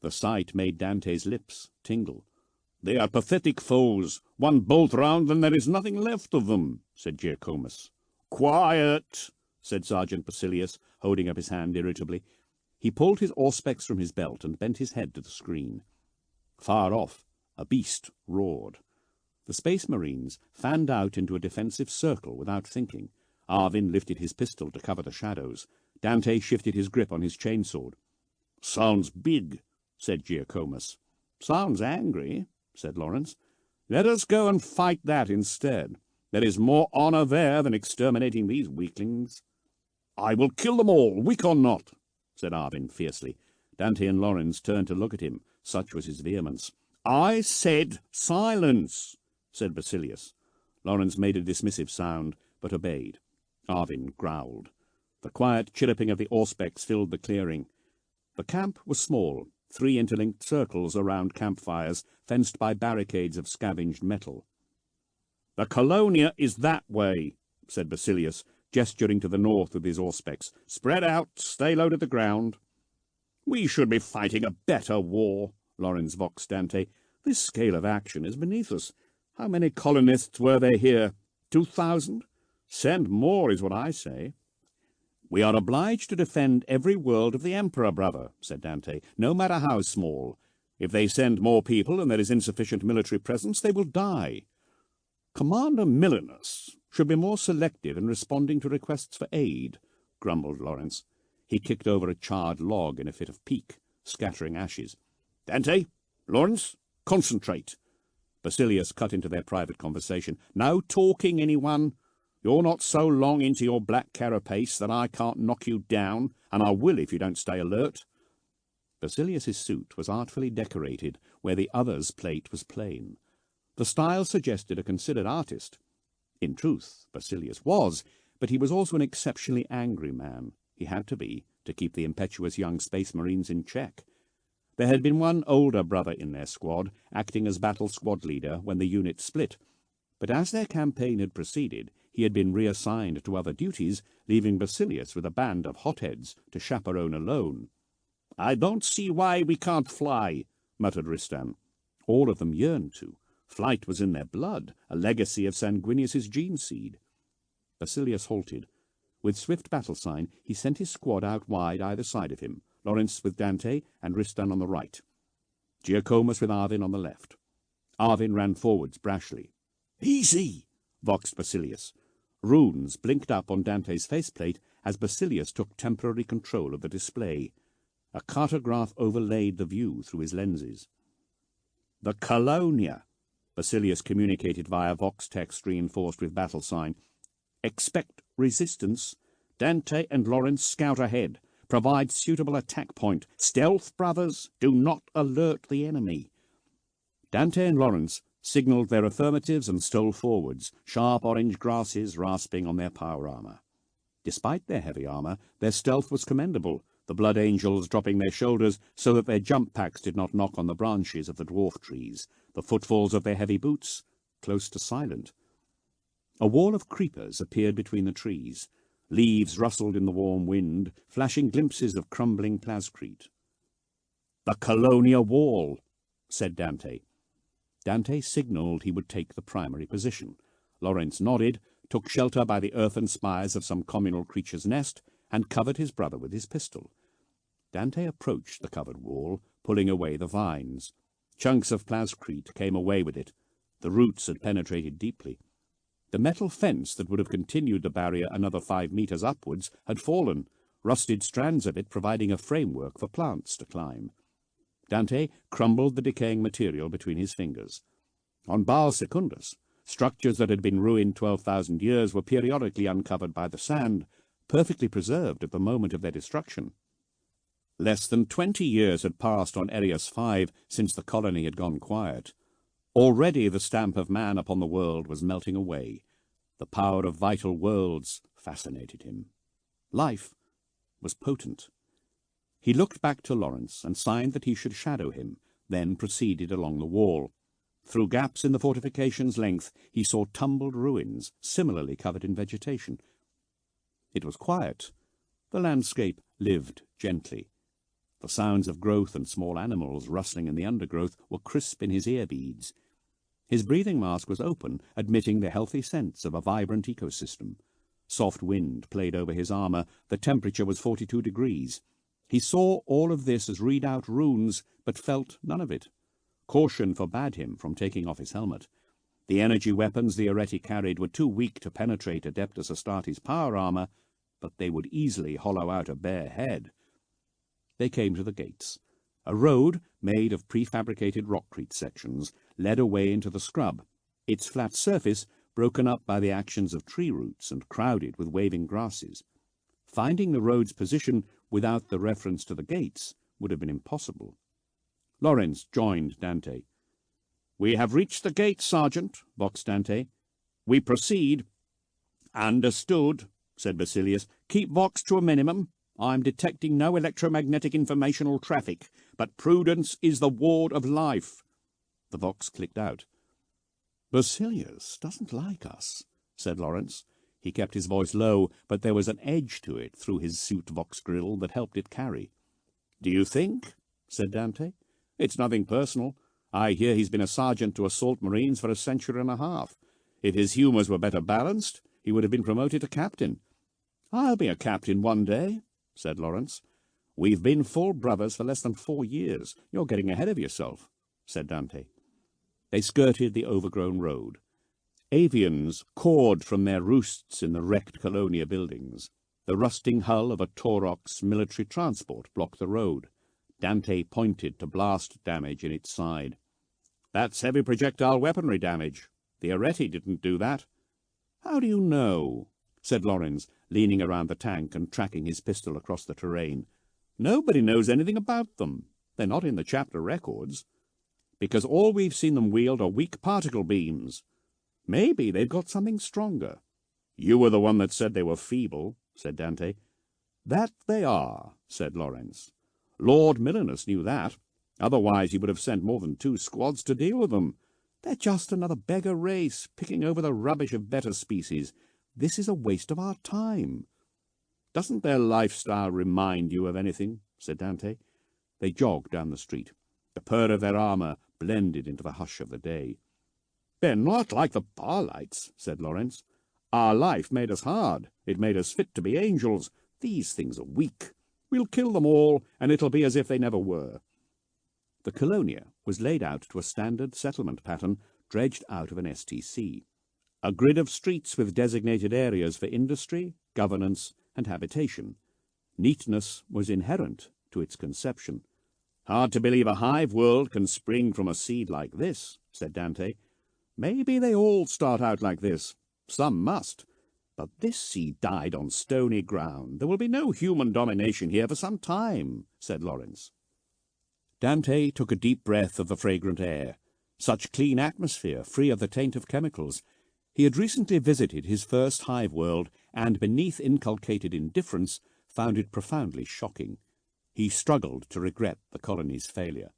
The sight made Dante's lips tingle. "They are pathetic foes. One bolt round and there is nothing left of them," said Giacomus. "Quiet," said Sergeant Basilius, holding up his hand irritably. He pulled his auspex from his belt and bent his head to the screen. Far off, a beast roared. The Space Marines fanned out into a defensive circle without thinking. Arvin lifted his pistol to cover the shadows. Dante shifted his grip on his chainsword. "Sounds big," said Giacomus. "Sounds angry," said Lawrence. "Let us go and fight that instead. There is more honour there than exterminating these weaklings." "I will kill them all, weak or not," said Arvin fiercely. Dante and Lawrence turned to look at him, such was his vehemence. "I said silence," said Basilius. Lawrence made a dismissive sound, but obeyed. Arvin growled. The quiet chirruping of the auspex filled the clearing. The camp was small, 3 interlinked circles around campfires, fenced by barricades of scavenged metal. "The Colonia is that way," said Basilius, gesturing to the north with his auspex. "Spread out, stay low to the ground." "We should be fighting a better war," Lawrence voxed Dante. "This scale of action is beneath us. How many colonists were there here? 2,000? Send more is what I say." "We are obliged to defend every world of the Emperor, brother," said Dante, "no matter how small. If they send more people and there is insufficient military presence, they will die." "Commander Millinus should be more selective in responding to requests for aid," grumbled Lawrence. He kicked over a charred log in a fit of pique, scattering ashes. "Dante, Lawrence, concentrate." Basilius cut into their private conversation. "No talking, anyone. You're not so long into your black carapace that I can't knock you down, and I will if you don't stay alert." Basilius's suit was artfully decorated where the other's plate was plain. The style suggested a considered artist. In truth, Basilius was, but he was also an exceptionally angry man. He had to be, to keep the impetuous young Space Marines in check. There had been one older brother in their squad, acting as battle squad leader when the unit split, but as their campaign had proceeded, he had been reassigned to other duties, leaving Basilius with a band of hotheads to chaperone alone. "I don't see why we can't fly," muttered Ristan. All of them yearned to. Flight was in their blood, a legacy of Sanguinius's gene seed. Basilius halted. With swift battle sign, he sent his squad out wide either side of him, Lawrence with Dante and Ristan on the right, Giacomus with Arvin on the left. Arvin ran forwards brashly. "Easy!" voxed Basilius. Runes blinked up on Dante's faceplate as Basilius took temporary control of the display. A cartograph overlaid the view through his lenses. "The Colonia," Basilius communicated via vox text reinforced with battle sign. "Expect resistance. Dante and Lawrence scout ahead. Provide suitable attack point. Stealth, brothers. Do not alert the enemy." Dante and Lawrence signalled their affirmatives and stole forwards, sharp orange grasses rasping on their power armour. Despite their heavy armour, their stealth was commendable, the blood angels dropping their shoulders so that their jump packs did not knock on the branches of the dwarf trees, the footfalls of their heavy boots close to silent. A wall of creepers appeared between the trees. Leaves rustled in the warm wind, flashing glimpses of crumbling plascrete. "The Colonia Wall," said Dante. Dante signalled he would take the primary position. Lawrence nodded, took shelter by the earthen spires of some communal creature's nest, and covered his brother with his pistol. Dante approached the covered wall, pulling away the vines. Chunks of plascrete came away with it. The roots had penetrated deeply. The metal fence that would have continued the barrier another 5 meters upwards had fallen, rusted strands of it providing a framework for plants to climb. Dante crumbled the decaying material between his fingers. On Baal Secundus, structures that had been ruined 12,000 years were periodically uncovered by the sand, perfectly preserved at the moment of their destruction. Less than 20 years had passed on Arius V since the colony had gone quiet. Already the stamp of man upon the world was melting away. The power of vital worlds fascinated him. Life was potent. He looked back to Lawrence and signed that he should shadow him, then proceeded along the wall. Through gaps in the fortification's length, he saw tumbled ruins, similarly covered in vegetation. It was quiet. The landscape lived gently. The sounds of growth and small animals rustling in the undergrowth were crisp in his ear beads. His breathing mask was open, admitting the healthy sense of a vibrant ecosystem. Soft wind played over his armor. The temperature was 42 degrees. He saw all of this as readout runes, but felt none of it. Caution forbade him from taking off his helmet. The energy weapons the Areti carried were too weak to penetrate Adeptus Astartes' power armor, but they would easily hollow out a bare head. They came to the gates. A road, made of prefabricated rockcrete sections, led away into the scrub, its flat surface broken up by the actions of tree roots and crowded with waving grasses. Finding the road's position without the reference to the gates would have been impossible. Lawrence joined Dante. "We have reached the gates, Sergeant," voxed Dante. "We proceed." "Understood," said Basilius. "Keep vox to a minimum. I'm detecting no electromagnetic informational traffic, but prudence is the ward of life." The vox clicked out. "Basilius doesn't like us," said Lawrence. He kept his voice low, but there was an edge to it through his suit vox grill that helped it carry. "Do you think?" said Dante. "It's nothing personal. I hear he's been a sergeant to assault marines for a century and a half. If his humours were better balanced, he would have been promoted to captain." "I'll be a captain one day," said Lawrence. "We've been full brothers for less than 4 years. You're getting ahead of yourself," said Dante. They skirted the overgrown road. Avians cawed from their roosts in the wrecked Colonia buildings. The rusting hull of a Taurox military transport blocked the road. Dante pointed to blast damage in its side. "That's heavy projectile weaponry damage. The Areti didn't do that." "How do you know?" said Lawrence, leaning around the tank and tracking his pistol across the terrain. "Nobody knows anything about them. They're not in the chapter records. Because all we've seen them wield are weak particle beams. Maybe they've got something stronger." "You were the one that said they were feeble," said Dante. "That they are," said Lawrence. "Lord Milanus knew that. Otherwise he would have sent more than 2 squads to deal with them. They're just another beggar race, picking over the rubbish of better species. This is a waste of our time." "Doesn't their lifestyle remind you of anything?" said Dante. They jogged down the street. The purr of their armor blended into the hush of the day. "They're not like the Barlights," said Lawrence. "Our life made us hard. It made us fit to be angels. These things are weak. We'll kill them all, and it'll be as if they never were." The Colonia was laid out to a standard settlement pattern dredged out of an STC. A grid of streets with designated areas for industry, governance, and habitation. Neatness was inherent to its conception. "Hard to believe a hive world can spring from a seed like this," said Dante. "Maybe they all start out like this. Some must. But this seed died on stony ground. There will be no human domination here for some time," said Lawrence. Dante took a deep breath of the fragrant air. Such clean atmosphere, free of the taint of chemicals. He had recently visited his first hive world, and beneath inculcated indifference, found it profoundly shocking. He struggled to regret the colony's failure.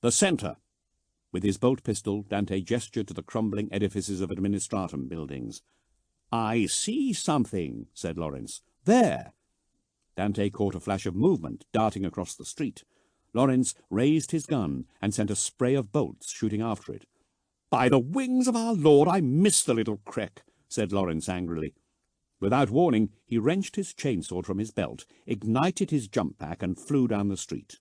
"The centre." With his bolt pistol, Dante gestured to the crumbling edifices of administratum buildings. "I see something," said Lawrence. "There." Dante caught a flash of movement darting across the street. Lawrence raised his gun and sent a spray of bolts shooting after it. "By the wings of our Lord, I missed the little creck," said Lawrence angrily. Without warning, he wrenched his chainsword from his belt, ignited his jump pack, and flew down the street.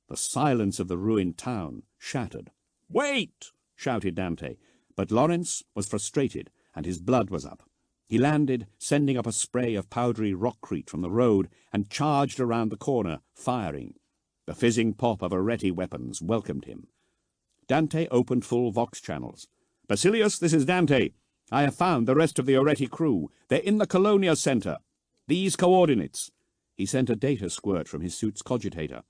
The silence of the ruined town shattered. "Wait!" shouted Dante, but Lawrence was frustrated, and his blood was up. He landed, sending up a spray of powdery rockcrete from the road, and charged around the corner, firing. The fizzing pop of Areti weapons welcomed him. Dante opened full vox channels. "Basilius, this is Dante. I have found the rest of the Areti crew. They're in the Colonia Center. These coordinates." He sent a data squirt from his suit's cogitator.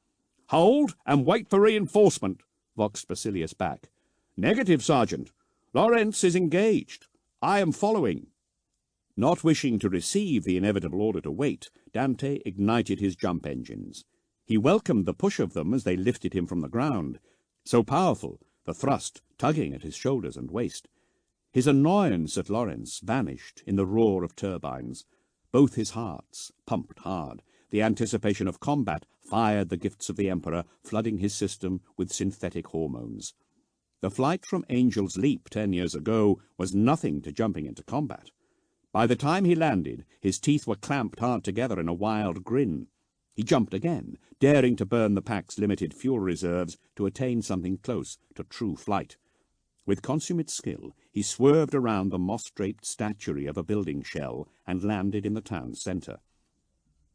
"Hold and wait for reinforcement," voxed Basilius back. "Negative, Sergeant. Lawrence is engaged. I am following." Not wishing to receive the inevitable order to wait, Dante ignited his jump engines. He welcomed the push of them as they lifted him from the ground. So powerful the thrust tugging at his shoulders and waist. His annoyance at Lawrence vanished in the roar of turbines. Both his hearts pumped hard. The anticipation of combat fired the gifts of the Emperor, flooding his system with synthetic hormones. The flight from Angel's Leap 10 years ago was nothing to jumping into combat. By the time he landed, his teeth were clamped hard together in a wild grin. He jumped again, daring to burn the pack's limited fuel reserves to attain something close to true flight. With consummate skill, he swerved around the moss-draped statuary of a building shell and landed in the town's centre.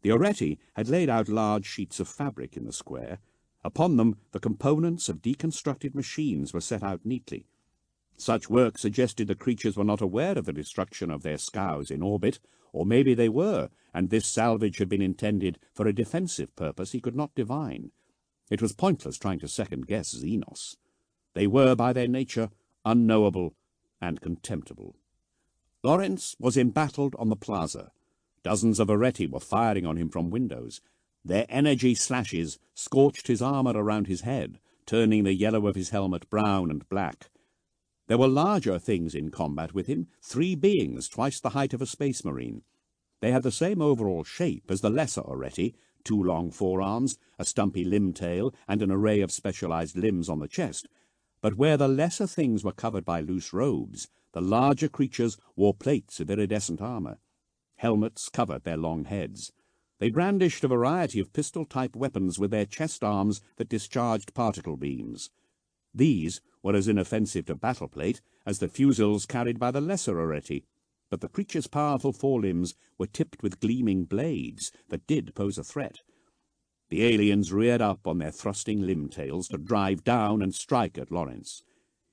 The Oretti had laid out large sheets of fabric in the square. Upon them, the components of deconstructed machines were set out neatly. Such work suggested the creatures were not aware of the destruction of their scows in orbit, or maybe they were, and this salvage had been intended for a defensive purpose he could not divine. It was pointless trying to second-guess Xenos. They were, by their nature, unknowable and contemptible. Lawrence was embattled on the plaza. Dozens of Oretti were firing on him from windows. Their energy slashes scorched his armor around his head, turning the yellow of his helmet brown and black. There were larger things in combat with him, 3 beings twice the height of a space marine. They had the same overall shape as the lesser Oretti, 2 long forearms, a stumpy limb tail, and an array of specialized limbs on the chest. But where the lesser things were covered by loose robes, the larger creatures wore plates of iridescent armor. Helmets covered their long heads. They brandished a variety of pistol-type weapons with their chest arms that discharged particle beams. These were as inoffensive to battleplate as the fusils carried by the lesser Oretti, but the creature's powerful forelimbs were tipped with gleaming blades that did pose a threat. The aliens reared up on their thrusting limb tails to drive down and strike at Lawrence.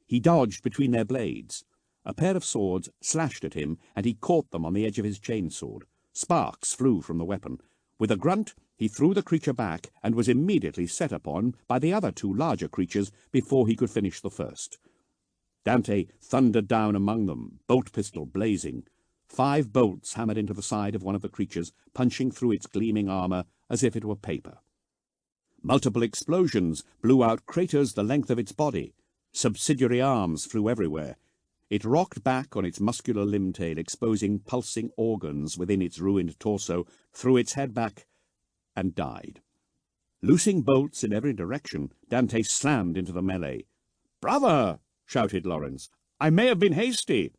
He dodged between their blades. A pair of swords slashed at him, and he caught them on the edge of his chainsword. Sparks flew from the weapon. With a grunt, he threw the creature back and was immediately set upon by the other 2 larger creatures before he could finish the first. Dante thundered down among them, bolt pistol blazing. 5 bolts hammered into the side of one of the creatures, punching through its gleaming armor as if it were paper. Multiple explosions blew out craters the length of its body. Subsidiary arms flew everywhere. It rocked back on its muscular limb tail, exposing pulsing organs within its ruined torso, threw its head back, and died. Loosing bolts in every direction, Dante slammed into the melee. "Brother!" shouted Lawrence. "I may have been hasty."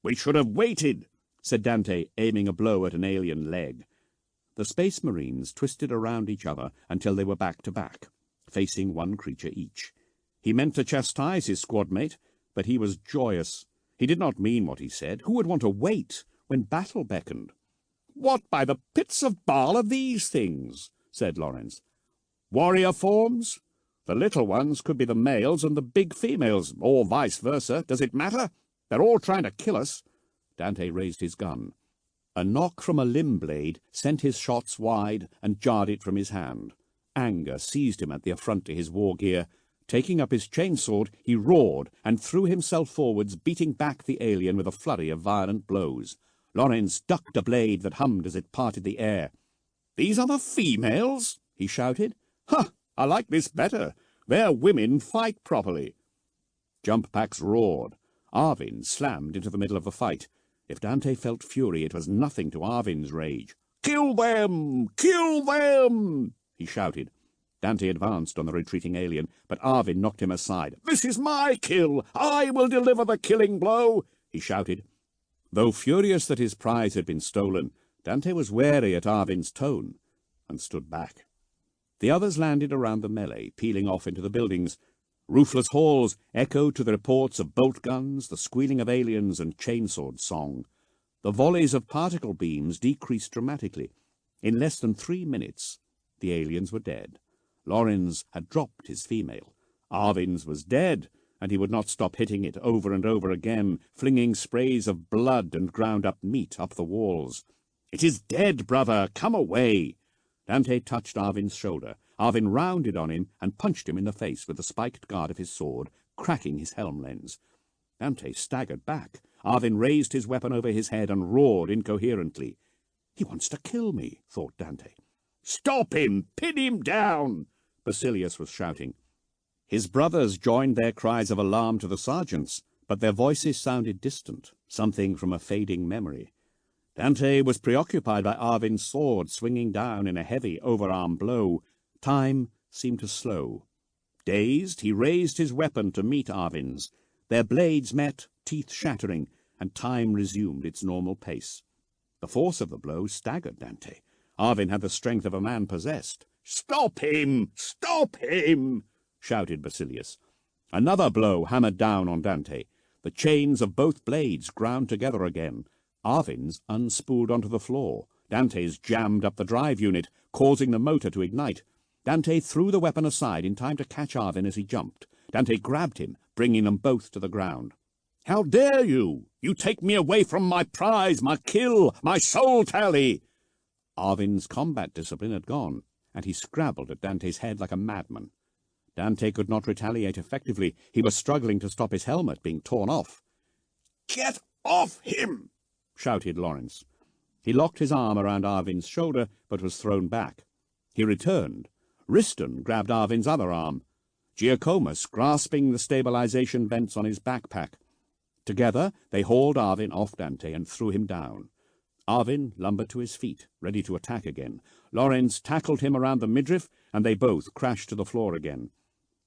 "We should have waited," said Dante, aiming a blow at an alien leg. The Space Marines twisted around each other until they were back to back, facing 1 creature each. He meant to chastise his squad mate, but he was joyous. He did not mean what he said. Who would want to wait when battle beckoned? "What by the pits of Baal are these things?" said Lawrence. "Warrior forms? The little ones could be the males and the big females, or vice versa. Does it matter? They're all trying to kill us." Dante raised his gun. A knock from a limb blade sent his shots wide and jarred it from his hand. Anger seized him at the affront to his war gear. Taking up his chainsword, he roared and threw himself forwards, beating back the alien with a flurry of violent blows. Lawrence ducked a blade that hummed as it parted the air. "These are the females?" he shouted. "Ha! I like this better. Their women fight properly." Jump packs roared. Arvin slammed into the middle of the fight. If Dante felt fury, it was nothing to Arvin's rage. "Kill them! Kill them!" he shouted. Dante advanced on the retreating alien, but Arvin knocked him aside. "This is my kill! I will deliver the killing blow!" he shouted. Though furious that his prize had been stolen, Dante was wary at Arvin's tone, and stood back. The others landed around the melee, peeling off into the buildings. Roofless halls echoed to the reports of bolt guns, the squealing of aliens, and chainsword song. The volleys of particle beams decreased dramatically. In less than 3 minutes, the aliens were dead. Lawrence had dropped his female. Arvin's was dead, and he would not stop hitting it over and over again, flinging sprays of blood and ground-up meat up the walls. "It is dead, brother! Come away!" Dante touched Arvin's shoulder. Arvin rounded on him and punched him in the face with the spiked guard of his sword, cracking his helm lens. Dante staggered back. Arvin raised his weapon over his head and roared incoherently. "He wants to kill me," thought Dante. "Stop him! Pin him down!" Basilius was shouting. His brothers joined their cries of alarm to the sergeant's, but their voices sounded distant, something from a fading memory. Dante was preoccupied by Arvin's sword swinging down in a heavy overarm blow. Time seemed to slow. Dazed, he raised his weapon to meet Arvin's. Their blades met, teeth shattering, and time resumed its normal pace. The force of the blow staggered Dante. Arvin had the strength of a man possessed. "Stop him! Stop him!" shouted Basilius. Another blow hammered down on Dante. The chains of both blades ground together again. Arvin's unspooled onto the floor. Dante's jammed up the drive unit, causing the motor to ignite. Dante threw the weapon aside in time to catch Arvin as he jumped. Dante grabbed him, bringing them both to the ground. "How dare you! You take me away from my prize, my kill, my soul tally!" Arvin's combat discipline had gone, and he scrabbled at Dante's head like a madman. Dante could not retaliate effectively. He was struggling to stop his helmet being torn off. "Get off him!" shouted Lawrence. He locked his arm around Arvin's shoulder, but was thrown back. He returned. Riston grabbed Arvin's other arm. Giacomus grasping the stabilization vents on his backpack. Together they hauled Arvin off Dante and threw him down. Arvin lumbered to his feet, ready to attack again. Lawrence tackled him around the midriff, and they both crashed to the floor again.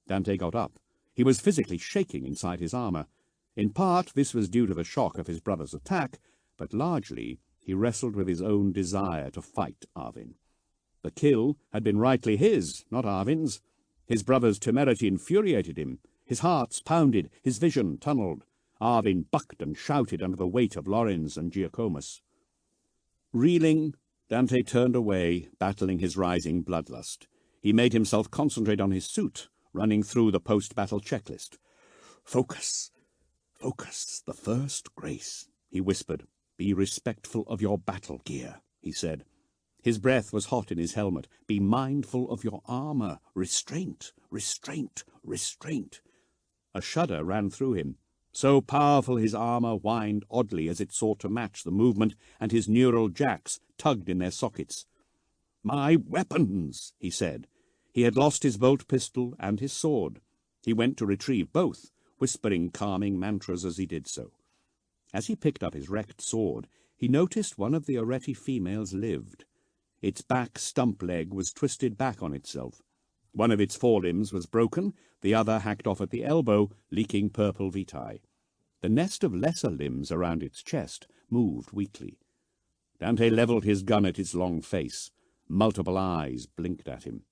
Dante got up. He was physically shaking inside his armor. In part, this was due to the shock of his brother's attack, but largely he wrestled with his own desire to fight Arvin. The kill had been rightly his, not Arvin's. His brother's temerity infuriated him. His heart pounded, his vision tunneled. Arvin bucked and shouted under the weight of Lawrence and Giacomus. Reeling, Dante turned away, battling his rising bloodlust. He made himself concentrate on his suit, running through the post-battle checklist. "Focus, focus, the first grace," he whispered. "Be respectful of your battle gear," he said. His breath was hot in his helmet. "Be mindful of your armor. Restraint, restraint, restraint." A shudder ran through him. So powerful his armor whined oddly as it sought to match the movement, and his neural jacks tugged in their sockets. "My weapons," he said. He had lost his bolt pistol and his sword. He went to retrieve both, whispering calming mantras as he did so. As he picked up his wrecked sword, he noticed one of the Areti females lived. Its back stump leg was twisted back on itself. One of its forelimbs was broken, the other hacked off at the elbow, leaking purple vitae. The nest of lesser limbs around its chest moved weakly. Dante levelled his gun at its long face. Multiple eyes blinked at him.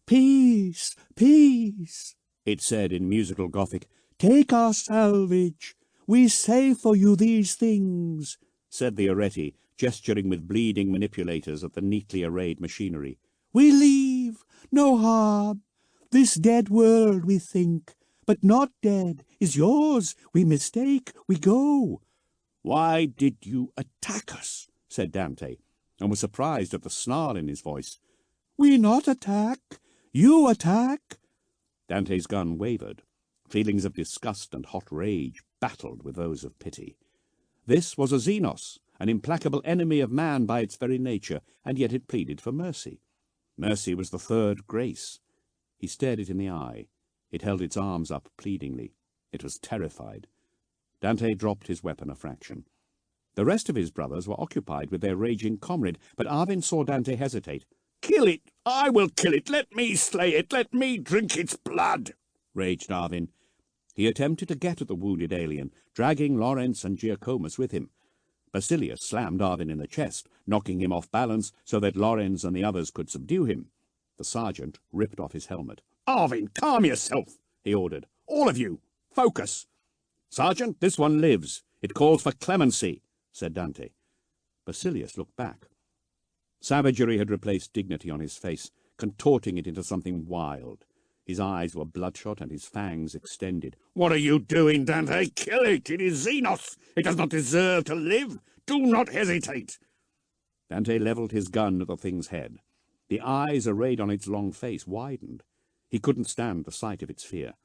"Peace, peace," it said in musical Gothic. "Take our salvage. We say for you these things," said the Areti, gesturing with bleeding manipulators at the neatly arrayed machinery. "We leave, no harm. This dead world, we think, but not dead, is yours. We mistake, we go." "Why did you attack us?" said Dante, and was surprised at the snarl in his voice. "We not attack. You attack." Dante's gun wavered. Feelings of disgust and hot rage battled with those of pity. This was a Xenos, an implacable enemy of man by its very nature, and yet it pleaded for mercy. Mercy was the third grace. He stared it in the eye. It held its arms up pleadingly. It was terrified. Dante dropped his weapon a fraction. The rest of his brothers were occupied with their raging comrade, but Arvin saw Dante hesitate. "Kill it! I will kill it! Let me slay it! Let me drink its blood!" raged Arvin. He attempted to get at the wounded alien, dragging Lawrence and Giacomus with him. Basilius slammed Arvin in the chest, knocking him off balance so that Lawrence and the others could subdue him. The sergeant ripped off his helmet. "Arvin, calm yourself," he ordered. "All of you, focus." "Sergeant, this one lives. It calls for clemency," said Dante. Basilius looked back. Savagery had replaced dignity on his face, contorting it into something wild. His eyes were bloodshot and his fangs extended. "What are you doing, Dante? Kill it! It is Xenos! It does not deserve to live! Do not hesitate!" Dante levelled his gun at the thing's head. The eyes arrayed on its long face widened. He couldn't stand the sight of its fear.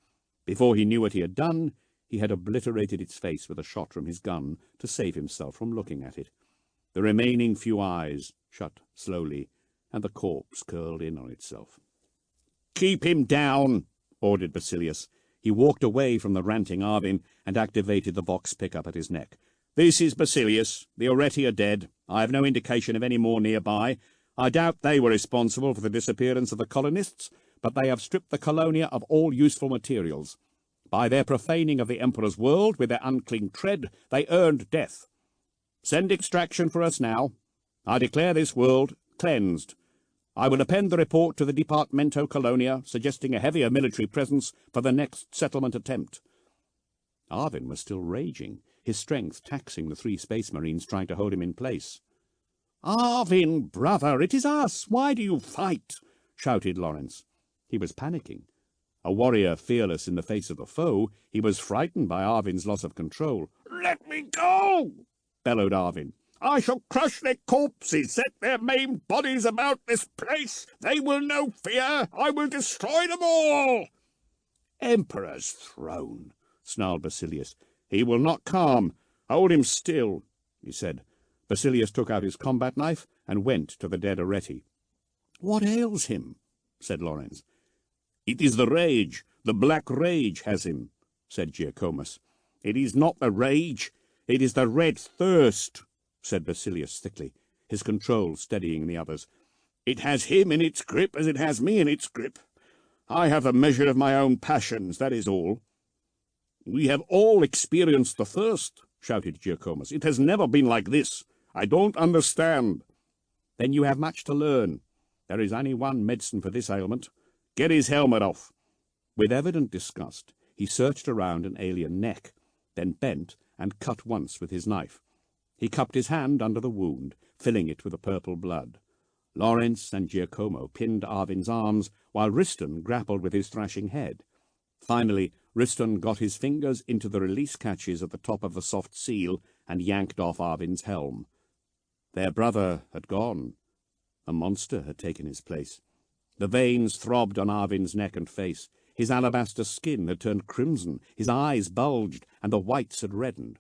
Before he knew what he had done, he had obliterated its face with a shot from his gun to save himself from looking at it. The remaining few eyes shut slowly, and the corpse curled in on itself. "Keep him down," ordered Basilius. He walked away from the ranting Arvin and activated the vox pickup at his neck. "This is Basilius. The Areti are dead. I have no indication of any more nearby. I doubt they were responsible for the disappearance of the colonists, but they have stripped the Colonia of all useful materials. By their profaning of the Emperor's world with their unclean tread, they earned death. Send extraction for us now. I declare this world cleansed. I will append the report to the Departamento Colonia, suggesting a heavier military presence for the next settlement attempt." Arvin was still raging, his strength taxing the 3 space marines trying to hold him in place. "Arvin, brother, it is us! Why do you fight?" shouted Lawrence. He was panicking. A warrior fearless in the face of the foe, he was frightened by Arvin's loss of control. "Let me go!" bellowed Arvin. "I shall crush their corpses, set their maimed bodies about this place. They will know fear. I will destroy them all." "Emperor's throne," snarled Basilius. "He will not calm. Hold him still," he said. Basilius took out his combat knife and went to the dead Areti. "What ails him?" said Lawrence. "It is the rage. The black rage has him," said Giacomus. "It is not the rage. It is the red thirst," said Basilius thickly, his control steadying the others. "It has him in its grip as it has me in its grip. I have the measure of my own passions, that is all." "We have all experienced the thirst," shouted Giacomus. "It has never been like this. I don't understand." "Then you have much to learn. There is only one medicine for this ailment. Get his helmet off." With evident disgust, he searched around an alien neck, then bent and cut once with his knife. He cupped his hand under the wound, filling it with the purple blood. Lawrence and Giacomo pinned Arvin's arms, while Riston grappled with his thrashing head. Finally, Riston got his fingers into the release catches at the top of the soft seal and yanked off Arvin's helm. Their brother had gone. A monster had taken his place. The veins throbbed on Arvin's neck and face. His alabaster skin had turned crimson, his eyes bulged, and the whites had reddened.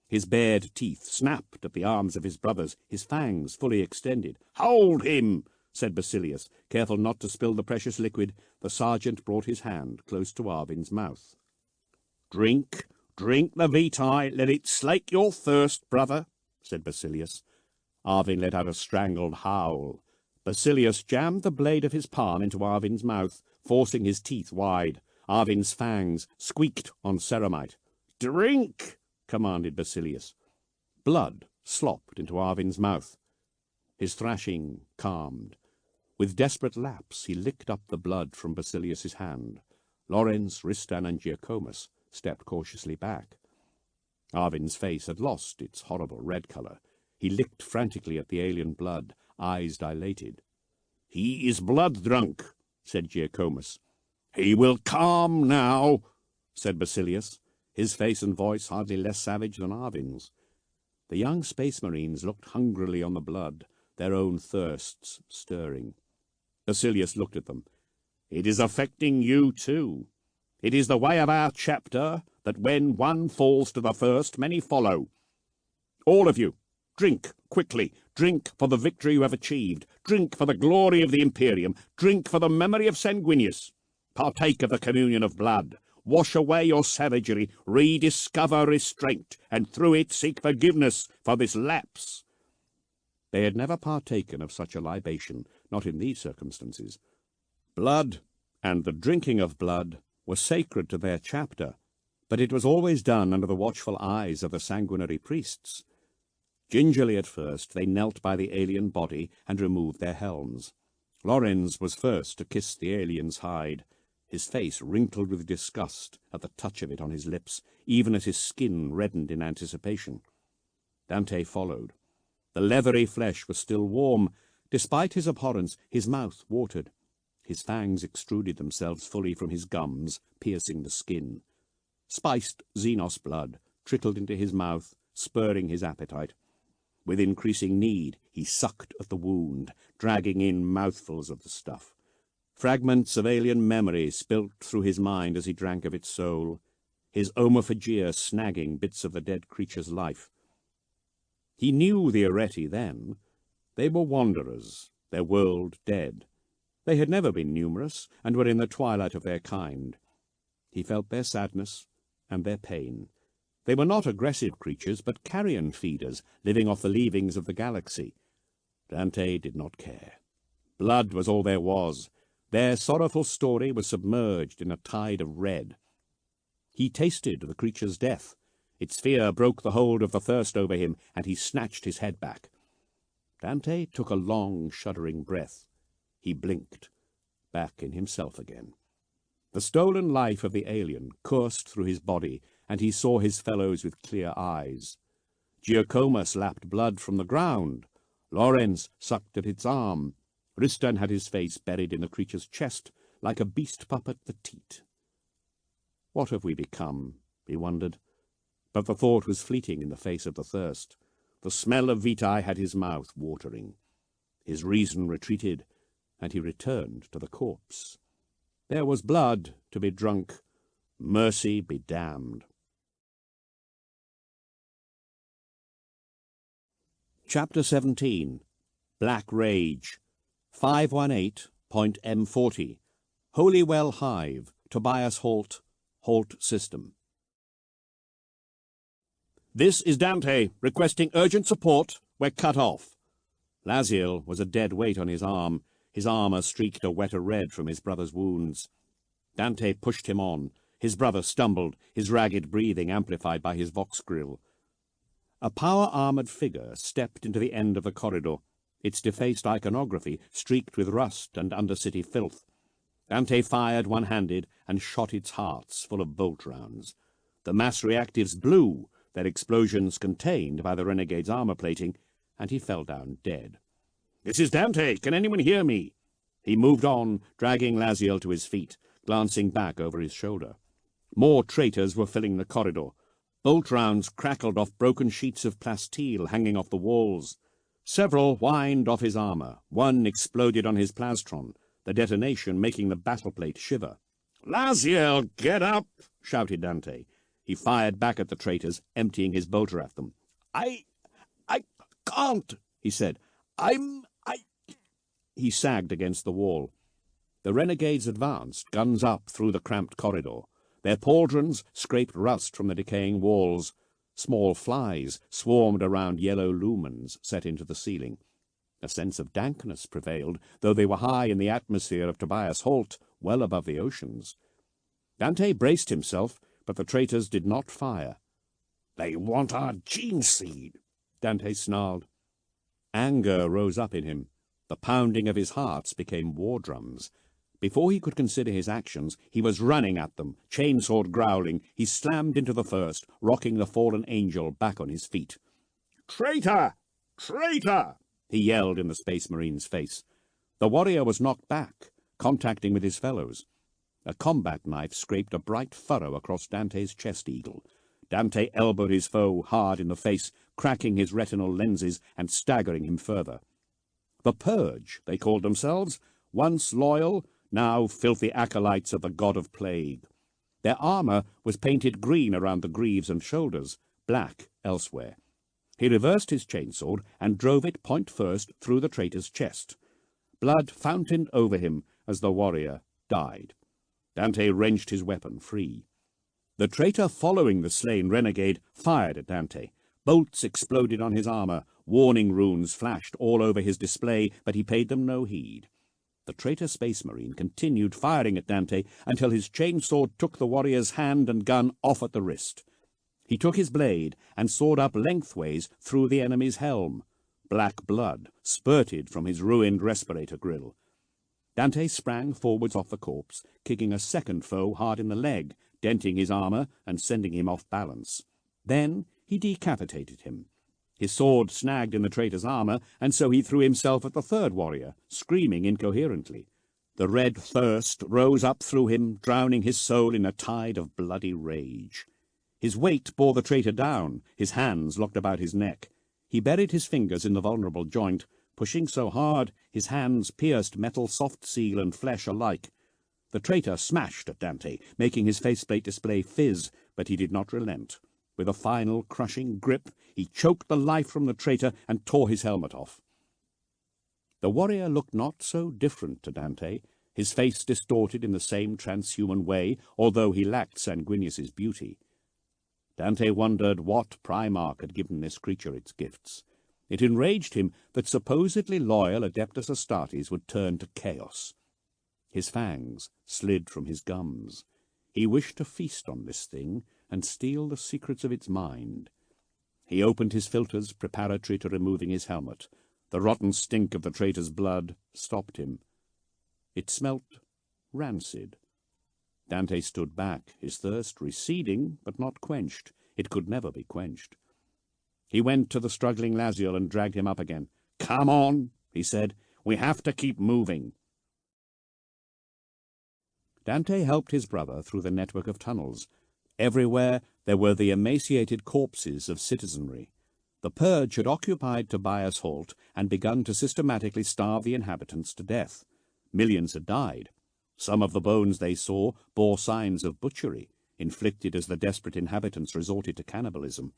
His bared teeth snapped at the arms of his brothers, his fangs fully extended. "Hold him!" said Basilius. Careful not to spill the precious liquid, the sergeant brought his hand close to Arvin's mouth. "Drink the vitae, let it slake your thirst, brother," said Basilius. Arvin let out a strangled howl. Basilius jammed the blade of his palm into Arvin's mouth, forcing his teeth wide. Arvin's fangs squeaked on ceramite. "Drink!" commanded Basilius. Blood slopped into Arvin's mouth. His thrashing calmed. With desperate lapse, he licked up the blood from Basilius's hand. Lawrence, Ristan, and Giacomus stepped cautiously back. Arvin's face had lost its horrible red color. He licked frantically at the alien blood, eyes dilated. "He is blood-drunk," said Giacomus. "He will calm now," said Basilius, his face and voice hardly less savage than Arvin's. The young space marines looked hungrily on the blood, their own thirsts stirring. Basilius looked at them. "It is affecting you too. It is the way of our chapter that when one falls to the thirst, many follow. All of you, drink quickly. Drink for the victory you have achieved. Drink for the glory of the Imperium. Drink for the memory of Sanguinius. Partake of the communion of blood. Wash away your savagery. Rediscover restraint, and through it seek forgiveness for this lapse." They had never partaken of such a libation, not in these circumstances. Blood, and the drinking of blood, were sacred to their chapter, but it was always done under the watchful eyes of the sanguinary priests. Gingerly at first, they knelt by the alien body and removed their helms. Lorenz was first to kiss the alien's hide, his face wrinkled with disgust at the touch of it on his lips, even as his skin reddened in anticipation. Dante followed. The leathery flesh was still warm. Despite his abhorrence, his mouth watered. His fangs extruded themselves fully from his gums, piercing the skin. Spiced Xenos blood trickled into his mouth, spurring his appetite. With increasing need, he sucked at the wound, dragging in mouthfuls of the stuff. Fragments of alien memory spilt through his mind as he drank of its soul, his omophagia snagging bits of the dead creature's life. He knew the Areti then. They were wanderers, their world dead. They had never been numerous, and were in the twilight of their kind. He felt their sadness and their pain. They were not aggressive creatures, but carrion feeders, living off the leavings of the galaxy. Dante did not care. Blood was all there was. Their sorrowful story was submerged in a tide of red. He tasted the creature's death. Its fear broke the hold of the thirst over him, and he snatched his head back. Dante took a long, shuddering breath. He blinked, back in himself again. The stolen life of the alien coursed through his body, and he saw his fellows with clear eyes. Giacomus lapped blood from the ground. Lorenz sucked at its arm. Ristan had his face buried in the creature's chest, like a beast puppet the teat. What have we become? He wondered. But the thought was fleeting in the face of the thirst. The smell of vitae had his mouth watering. His reason retreated, and he returned to the corpse. There was blood to be drunk. Mercy be damned. Chapter 17. Black Rage. 518.M40. Holywell Hive. Tobias Holt. Holt System. This is Dante, requesting urgent support. We're cut off. Laziel was a dead weight on his arm. His armor streaked a wetter red from his brother's wounds. Dante pushed him on. His brother stumbled, his ragged breathing amplified by his vox grill. A power-armored figure stepped into the end of the corridor, its defaced iconography streaked with rust and undercity filth. Dante fired one-handed and shot its hearts full of bolt rounds. The mass reactives blew, their explosions contained by the renegade's armor plating, and he fell down dead. "This is Dante! Can anyone hear me?" He moved on, dragging Laziel to his feet, glancing back over his shoulder. More traitors were filling the corridor. Bolt rounds crackled off broken sheets of plasteel hanging off the walls. Several whined off his armor. One exploded on his plastron, the detonation making the battleplate shiver. "Laziel, get up!" shouted Dante. He fired back at the traitors, emptying his bolter at them. I can't," he said. He sagged against the wall. The renegades advanced, guns up through the cramped corridor. Their pauldrons scraped rust from the decaying walls. Small flies swarmed around yellow lumens set into the ceiling. A sense of dankness prevailed, though they were high in the atmosphere of Tobias Holt, well above the oceans. Dante braced himself, but the traitors did not fire. "They want our gene seed," Dante snarled. Anger rose up in him. The pounding of his hearts became war drums. Before he could consider his actions, he was running at them, chainsword growling. He slammed into the first, rocking the fallen angel back on his feet. "Traitor! Traitor!" he yelled in the Space Marine's face. The warrior was knocked back, contacting with his fellows. A combat knife scraped a bright furrow across Dante's chest eagle. Dante elbowed his foe hard in the face, cracking his retinal lenses and staggering him further. The Purge, they called themselves, once loyal, now filthy acolytes of the god of plague. Their armor was painted green around the greaves and shoulders, black elsewhere. He reversed his chainsword and drove it point first through the traitor's chest. Blood fountained over him as the warrior died. Dante wrenched his weapon free. The traitor following the slain renegade fired at Dante. Bolts exploded on his armor. Warning runes flashed all over his display, but he paid them no heed. The traitor Space Marine continued firing at Dante until his chainsword took the warrior's hand and gun off at the wrist. He took his blade and sawed up lengthways through the enemy's helm. Black blood spurted from his ruined respirator grill. Dante sprang forwards off the corpse, kicking a second foe hard in the leg, denting his armor and sending him off balance. Then he decapitated him. His sword snagged in the traitor's armor, and so he threw himself at the third warrior, screaming incoherently. The red thirst rose up through him, drowning his soul in a tide of bloody rage. His weight bore the traitor down, his hands locked about his neck. He buried his fingers in the vulnerable joint, pushing so hard his hands pierced metal soft seal and flesh alike. The traitor smashed at Dante, making his faceplate display fizz, but he did not relent. With a final crushing grip, he choked the life from the traitor and tore his helmet off. The warrior looked not so different to Dante. his face distorted in the same transhuman way, although he lacked Sanguinius's beauty. Dante wondered what Primarch had given this creature its gifts. It enraged him that supposedly loyal Adeptus Astartes would turn to chaos. His fangs slid from his gums. He wished to feast on this thing and steal the secrets of its mind. He opened his filters preparatory to removing his helmet. The rotten stink of the traitor's blood stopped him. It smelt rancid. Dante stood back, his thirst receding, but not quenched. It could never be quenched. He went to the struggling Lazial and dragged him up again. "Come on," he said. "We have to keep moving." Dante helped his brother through the network of tunnels. Everywhere there were the emaciated corpses of citizenry. The purge had occupied Tobias Halt and begun to systematically starve the inhabitants to death. Millions had died. Some of the bones they saw bore signs of butchery, inflicted as the desperate inhabitants resorted to cannibalism.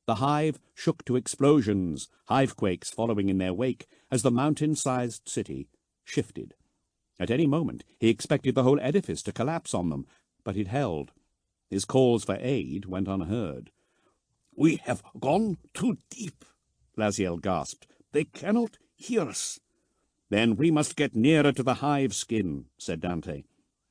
The hive shook to explosions, hivequakes following in their wake, as the mountain-sized city shifted. At any moment he expected the whole edifice to collapse on them, but it held. His calls for aid went unheard. "We have gone too deep," Lazial gasped. "They cannot hear us." "Then we must get nearer to the hive skin," said Dante.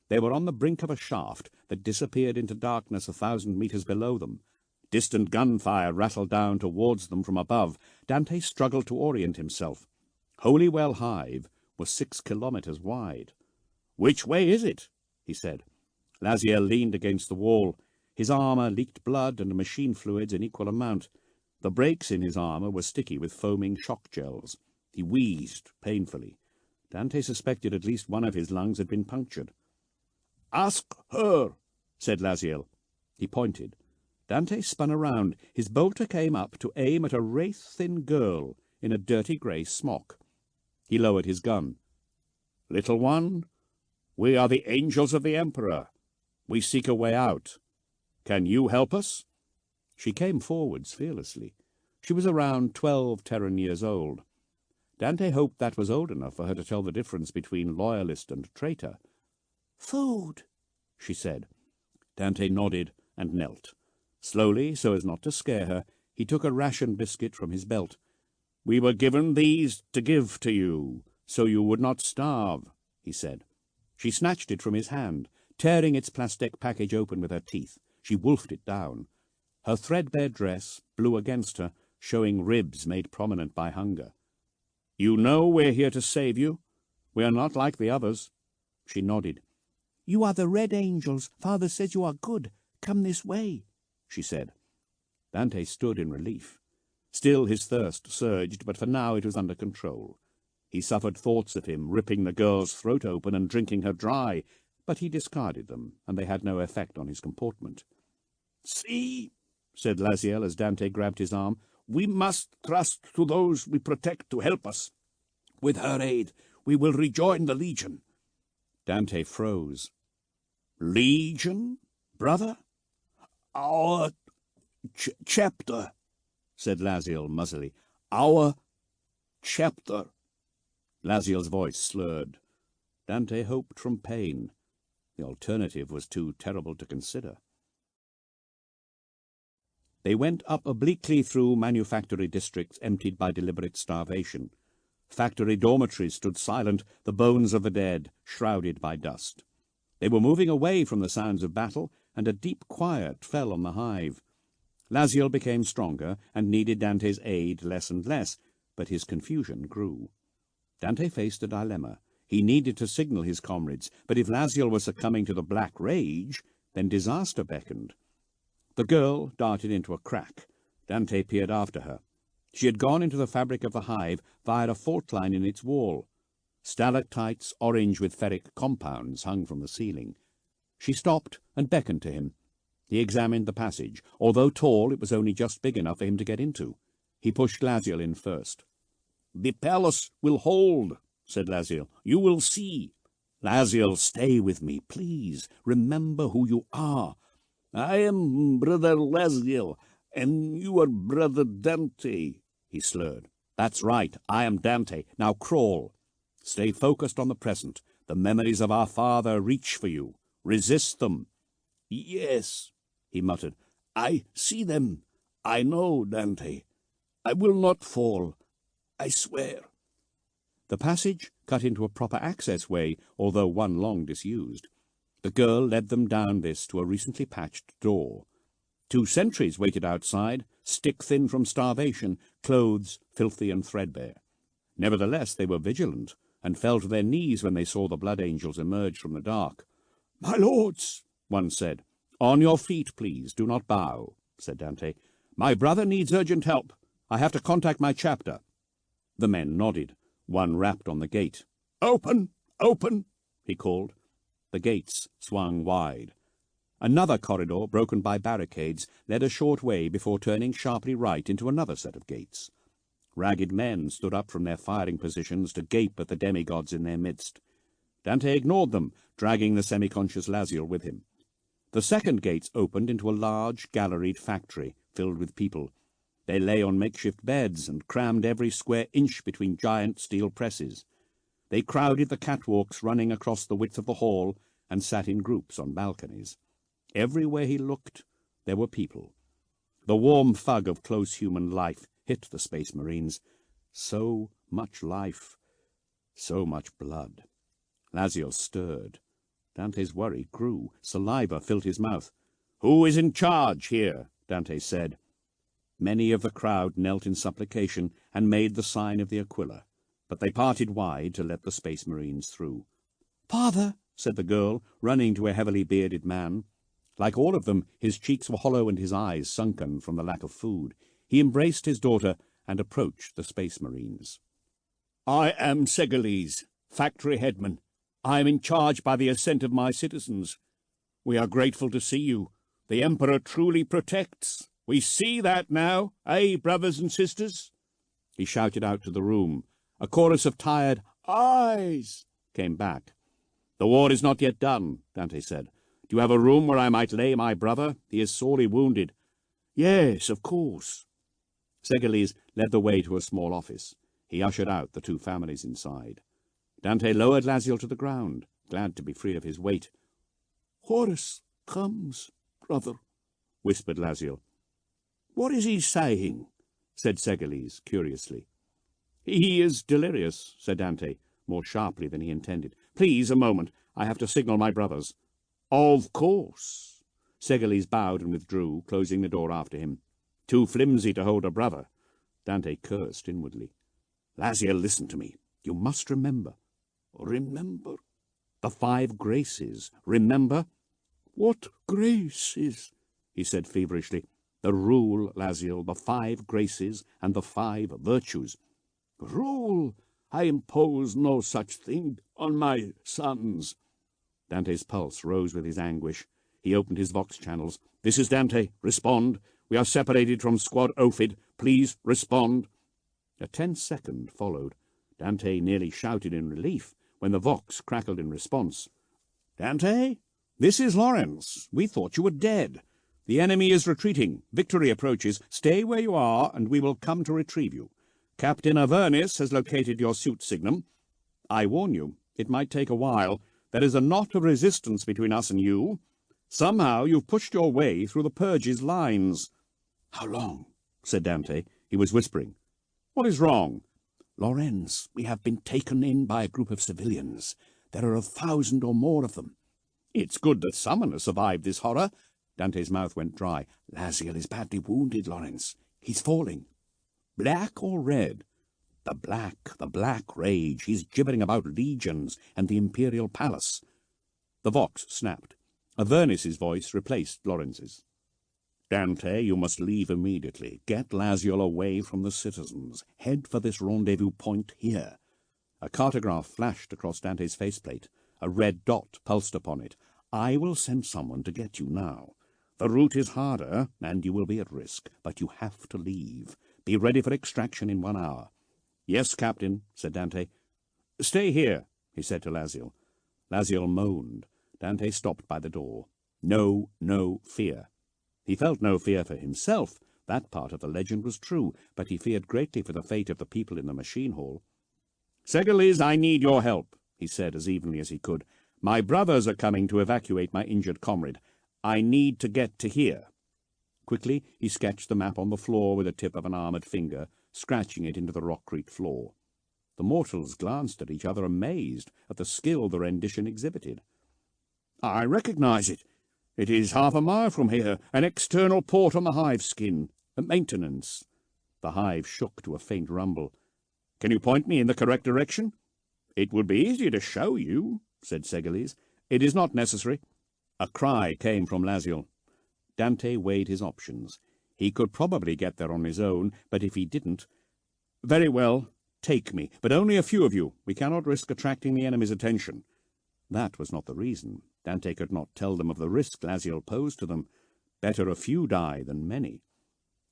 They were on the brink of a shaft that disappeared into darkness 1,000 meters below them. Distant gunfire rattled down towards them from above. Dante struggled to orient himself. Holywell Hive was 6 kilometers wide. "Which way is it?" he said. Lazial leaned against the wall. His armor leaked blood and machine fluids in equal amount. The breaks in his armor were sticky with foaming shock gels. He wheezed painfully. Dante suspected at least one of his lungs had been punctured. "Ask her," said Lazial. He pointed. Dante spun around. His bolter came up to aim at a wraith-thin girl in a dirty grey smock. He lowered his gun. "Little one, we are the angels of the Emperor. We seek a way out. Can you help us?" She came forwards fearlessly. She was around 12 Terran years old. Dante hoped that was old enough for her to tell the difference between loyalist and traitor. "Food," she said. Dante nodded and knelt. Slowly, so as not to scare her, he took a ration biscuit from his belt. "We were given these to give to you, so you would not starve," he said. She snatched it from his hand, tearing its plastic package open with her teeth. She wolfed it down. Her threadbare dress blew against her, showing ribs made prominent by hunger. "You know we're here to save you. We are not like the others." She nodded. "You are the Red Angels. Father says you are good. Come this way," she said. Dante stood in relief. Still his thirst surged, but for now it was under control. He suffered thoughts of him ripping the girl's throat open and drinking her dry, but he discarded them, and they had no effect on his comportment. "See," said Lazial as Dante grabbed his arm, "we must trust to those we protect to help us. With her aid, we will rejoin the Legion." Dante froze. "Legion, brother?" "Our chapter," said Lazial muzzily. "Our chapter." Lazial's voice slurred. Dante hoped from pain. The alternative was too terrible to consider. They went up obliquely through manufactory districts emptied by deliberate starvation. Factory dormitories stood silent, the bones of the dead shrouded by dust. They were moving away from the sounds of battle, and a deep quiet fell on the hive. Lazial became stronger and needed Dante's aid less and less, but his confusion grew. Dante faced a dilemma. He needed to signal his comrades, but if Lazial was succumbing to the black rage, then disaster beckoned. The girl darted into a crack. Dante peered after her. She had gone into the fabric of the hive via a fault line in its wall. Stalactites, orange with ferric compounds, hung from the ceiling. She stopped and beckoned to him. He examined the passage. Although tall, it was only just big enough for him to get into. He pushed Lazial in first. "The palace will hold," said Lazial. "You will see." "Lazial, stay with me, please. Remember who you are." "I am Brother Lazial, and you are Brother Dante," he slurred. "That's right. I am Dante. Now crawl. Stay focused on the present. The memories of our father reach for you. Resist them. Yes, he muttered. I see them. I know, Dante. I will not fall. I swear. The passage cut into a proper access way, although one long disused. The girl led them down this to a recently patched door. 2 sentries waited outside, stick-thin from starvation, clothes filthy and threadbare. Nevertheless, they were vigilant, and fell to their knees when they saw the blood angels emerge from the dark. "My lords," one said. "On your feet, please. Do not bow," said Dante. "My brother needs urgent help. I have to contact my chapter." The men nodded. One rapped on the gate. "Open! Open!" he called. The gates swung wide. Another corridor, broken by barricades, led a short way before turning sharply right into another set of gates. Ragged men stood up from their firing positions to gape at the demigods in their midst. Dante ignored them, dragging the semi-conscious Lazial with him. The second gates opened into a large, galleried factory filled with people. They lay on makeshift beds and crammed every square inch between giant steel presses. They crowded the catwalks running across the width of the hall and sat in groups on balconies. Everywhere he looked, there were people. The warm fug of close human life hit the Space Marines. So much life, so much blood. Lazial stirred. Dante's worry grew. Saliva filled his mouth. "Who is in charge here?" Dante said. Many of the crowd knelt in supplication and made the sign of the Aquila, but they parted wide to let the Space Marines through. "Father," said the girl, running to a heavily bearded man. Like all of them, his cheeks were hollow and his eyes sunken from the lack of food. He embraced his daughter and approached the Space Marines. "I am Segeles, factory headman. I am in charge by the assent of my citizens. We are grateful to see you. The Emperor truly protects. We see that now, eh, brothers and sisters?" He shouted out to the room. A chorus of tired "Ayes" came back. "The war is not yet done," Dante said. "Do you have a room where I might lay my brother? He is sorely wounded." "Yes, of course." Segeles led the way to a small office. He ushered out the 2 families inside. Dante lowered Lazial to the ground, glad to be free of his weight. "Horus comes, brother," whispered Lazial. "What is he saying?" said Segeles, curiously. "He is Delirious," said Dante, more sharply than he intended. "Please, a moment. I have to signal my brothers." "Of course." Segeles bowed and withdrew, closing the door after him. "Too flimsy to hold a brother." Dante cursed inwardly. "Lazial, listen to me. You must remember." "Remember?" "The 5 graces. Remember?" "What graces?" he said feverishly. "The rule, Lazial, the 5 graces and the 5 virtues." "Rule? I impose no such thing on my sons." Dante's pulse rose with his anguish. He opened his vox channels. "This is Dante. Respond. We are separated from Squad Ophid. Please respond." A tense second followed. Dante nearly shouted in relief when the vox crackled in response. "Dante? This is Lawrence. We thought you were dead. The enemy is retreating. Victory approaches. Stay where you are, and we will come to retrieve you. Captain Avernus has located your suit signum. I warn you, it might take a while. There is a knot of resistance between us and you. Somehow you've pushed your way through the Purge's lines." "How long?" said Dante. He was whispering. "What is wrong?" "Lorenz, we have been taken in by a group of civilians. There are 1,000 or more of them." "It's good that someone has survived this horror." Dante's mouth went dry. "Lazial is badly wounded, Lorenz. He's falling." "Black or red?" The black rage. He's gibbering about legions and the imperial palace." The vox snapped. Avernus's voice replaced Lawrence's. "Dante, you must leave immediately. Get Lazial away from the citizens. Head for this rendezvous point here." A cartograph flashed across Dante's faceplate. A red dot pulsed upon it. "I will send someone to get you now. The route is harder, and you will be at risk, but you have to leave. Be ready for extraction in 1 hour." "Yes, Captain," said Dante. "Stay here," he said to Lazial. Lazial moaned. Dante stopped by the door. No fear. He felt no fear for himself. That part of the legend was true, but he feared greatly for the fate of the people in the machine hall. "Segeles, I need your help," he said as evenly as he could. "My brothers are coming to evacuate my injured comrade. I need to get to here." Quickly he sketched the map on the floor with the tip of an armoured finger, scratching it into the rockcrete floor. The mortals glanced at each other, amazed at the skill the rendition exhibited. "I recognize it. It is half a mile from here, an external port on the hive skin. Maintenance." The hive shook to a faint rumble. "Can you point me in the correct direction?" "It would be easy to show you," said Segeles. "It is not necessary." A cry came from Lazial. Dante weighed his options. He could probably get there on his own, but if he didn't— "Very well, take me, but only a few of you. We cannot risk attracting the enemy's attention." That was not the reason. Dante could not tell them of the risk Lazial posed to them. Better a few die than many.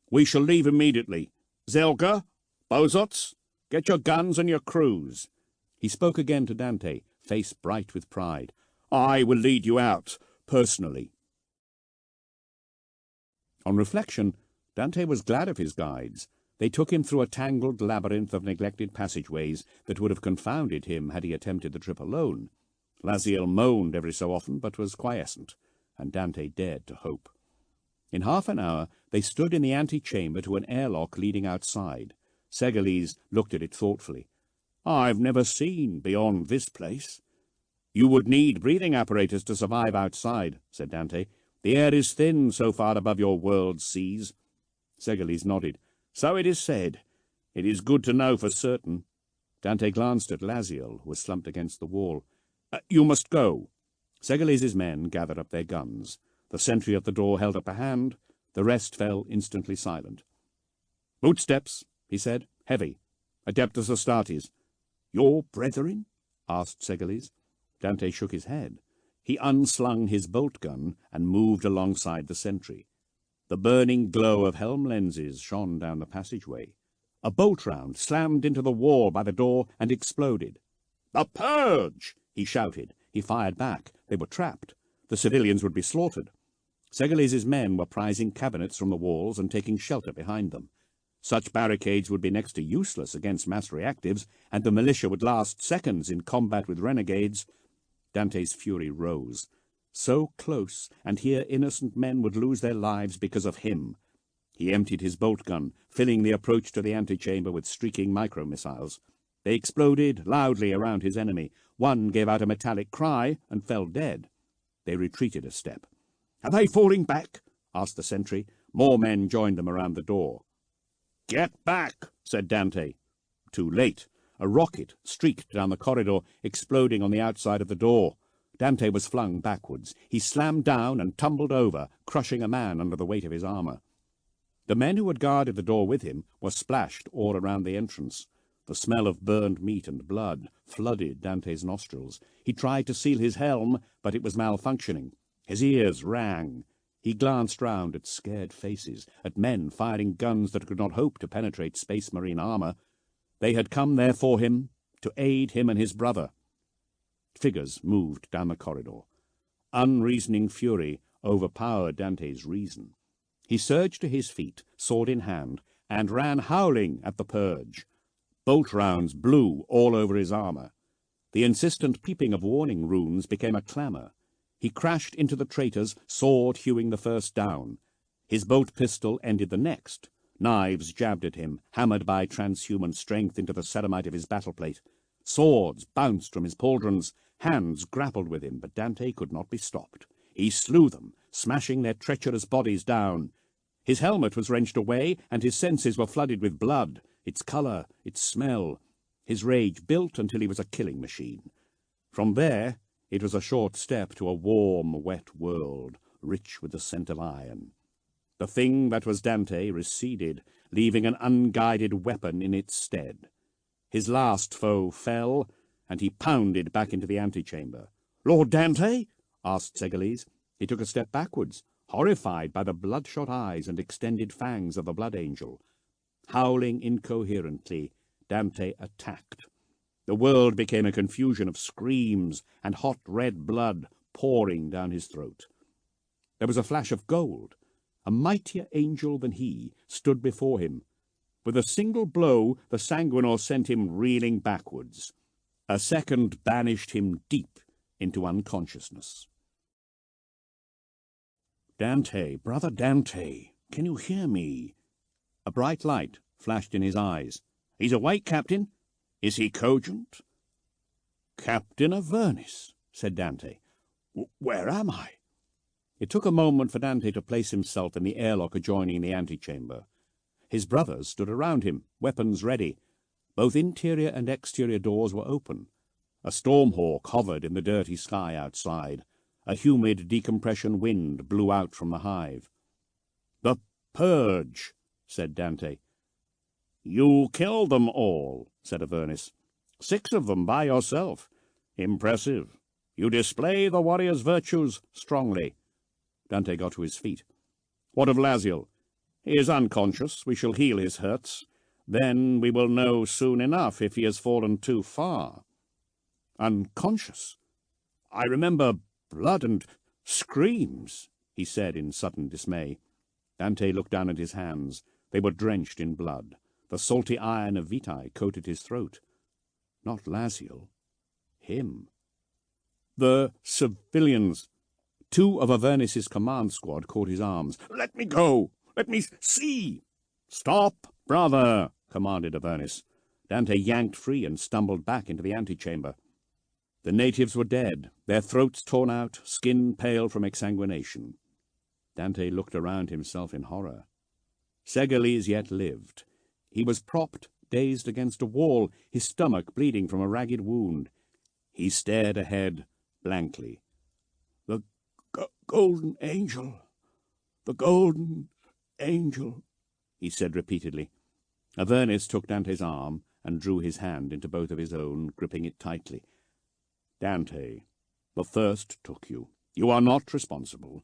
"We shall leave immediately. Zelga, Bozots, get your guns and your crews." He spoke again to Dante, face bright with pride. "I will lead you out, personally." On reflection, Dante was glad of his guides. They took him through a tangled labyrinth of neglected passageways that would have confounded him had he attempted the trip alone. Lazial moaned every so often, but was quiescent, and Dante dared to hope. In half an hour they stood in the antechamber to an airlock leading outside. Segeles looked at it thoughtfully. "I've never seen beyond this place." "You would need breathing apparatus to survive outside," said Dante. "The air is thin so far above your world's seas." Segeles nodded. "So it is said. It is good to know for certain." Dante glanced at Lazial, who was slumped against the wall. "You must go." Segeles's men gathered up their guns. The sentry at the door held up a hand. The rest fell instantly silent. "Footsteps," he said. "Heavy. Adeptus Astartes." "Your brethren?" asked Segeles. Dante shook his head. He unslung his bolt gun and moved alongside the sentry. The burning glow of helm lenses shone down the passageway. A bolt round slammed into the wall by the door and exploded. "The purge!" he shouted. He fired back. They were trapped. The civilians would be slaughtered. Segeles's men were prizing cabinets from the walls and taking shelter behind them. Such barricades would be next to useless against mass reactives, and the militia would last seconds in combat with renegades. Dante's fury rose. So close, and here innocent men would lose their lives because of him. He emptied his bolt gun, filling the approach to the antechamber with streaking micro-missiles. They exploded loudly around his enemy. One gave out a metallic cry and fell dead. They retreated a step. "Are they falling back?" asked the sentry. More men joined them around the door. "Get back," said Dante. Too late. A rocket streaked down the corridor, exploding on the outside of the door. Dante was flung backwards. He slammed down and tumbled over, crushing a man under the weight of his armor. The men who had guarded the door with him were splashed all around the entrance. The smell of burned meat and blood flooded Dante's nostrils. He tried to seal his helm, but it was malfunctioning. His ears rang. He glanced round at scared faces, at men firing guns that could not hope to penetrate space marine armor. They had come there for him, to aid him and his brother. Figures moved down the corridor. Unreasoning fury overpowered Dante's reason. He surged to his feet, sword in hand, and ran howling at the purge. Bolt rounds blew all over his armor. The insistent peeping of warning runes became a clamor. He crashed into the traitors, sword hewing the first down. His bolt pistol ended the next. Knives jabbed at him, hammered by transhuman strength into the ceramite of his battleplate. Swords bounced from his pauldrons. Hands grappled with him, but Dante could not be stopped. He slew them, smashing their treacherous bodies down. His helmet was wrenched away, and his senses were flooded with blood, its color, its smell. His rage built until he was a killing machine. From there, it was a short step to a warm, wet world, rich with the scent of iron. The thing that was Dante receded, leaving an unguided weapon in its stead. His last foe fell, and he pounded back into the antechamber. "Lord Dante?" asked Segeles. He took a step backwards, horrified by the bloodshot eyes and extended fangs of the Blood Angel. Howling incoherently, Dante attacked. The world became a confusion of screams and hot red blood pouring down his throat. There was a flash of gold. A mightier angel than he stood before him. With a single blow, the Sanguinor sent him reeling backwards. A second banished him deep into unconsciousness. "Dante, brother Dante, can you hear me?" A bright light flashed in his eyes. "He's awake, Captain. Is he cogent?" "Captain Avernus," said Dante. "Where am I?" It took a moment for Dante to place himself in the airlock adjoining the antechamber. His brothers stood around him, weapons ready. Both interior and exterior doors were open. A stormhawk hovered in the dirty sky outside. A humid decompression wind blew out from the hive. "The Purge," said Dante. "You killed them all," said Avernus. "6 of them by yourself. Impressive. You display the warrior's virtues strongly." Dante got to his feet. "What of Laziel? He is unconscious. We shall heal his hurts. Then we will know soon enough if he has fallen too far." "Unconscious? I remember blood and screams," he said in sudden dismay. Dante looked down at his hands. They were drenched in blood. The salty iron of vitae coated his throat. Not Laziel. Him. The civilians. 2 of Avernus's command squad caught his arms. "Let me go! Let me see!" "Stop, brother!" commanded Avernus. Dante yanked free and stumbled back into the antechamber. The natives were dead, their throats torn out, skin pale from exsanguination. Dante looked around himself in horror. Segeles yet lived. He was propped, dazed against a wall, his stomach bleeding from a ragged wound. He stared ahead blankly. "The golden angel! The golden angel!" he said repeatedly. Avernus took Dante's arm and drew his hand into both of his own, gripping it tightly. "Dante, the thirst took you. You are not responsible.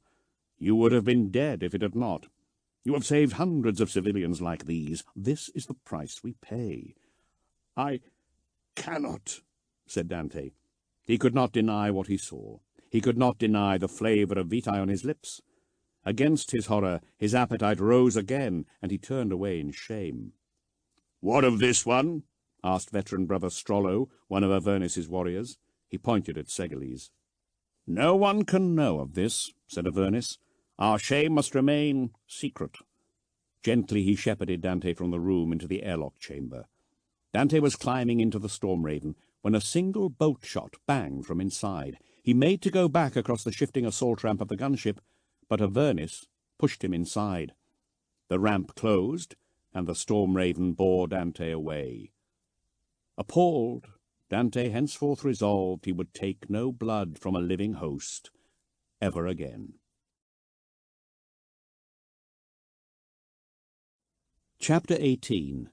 You would have been dead if it had not. You have saved hundreds of civilians like these. This is the price we pay." "I cannot," said Dante. He could not deny what he saw. He could not deny the flavour of vitae on his lips. Against his horror, his appetite rose again, and he turned away in shame. "What of this one?" asked veteran brother Strollo, one of Avernus's warriors. He pointed at Segeles. "No one can know of this," said Avernus. "Our shame must remain secret." Gently he shepherded Dante from the room into the airlock chamber. Dante was climbing into the Storm Raven when a single bolt shot banged from inside. He made to go back across the shifting assault ramp of the gunship, but Avernus pushed him inside. The ramp closed, and the Storm Raven bore Dante away. Appalled, Dante henceforth resolved he would take no blood from a living host ever again. Chapter 18.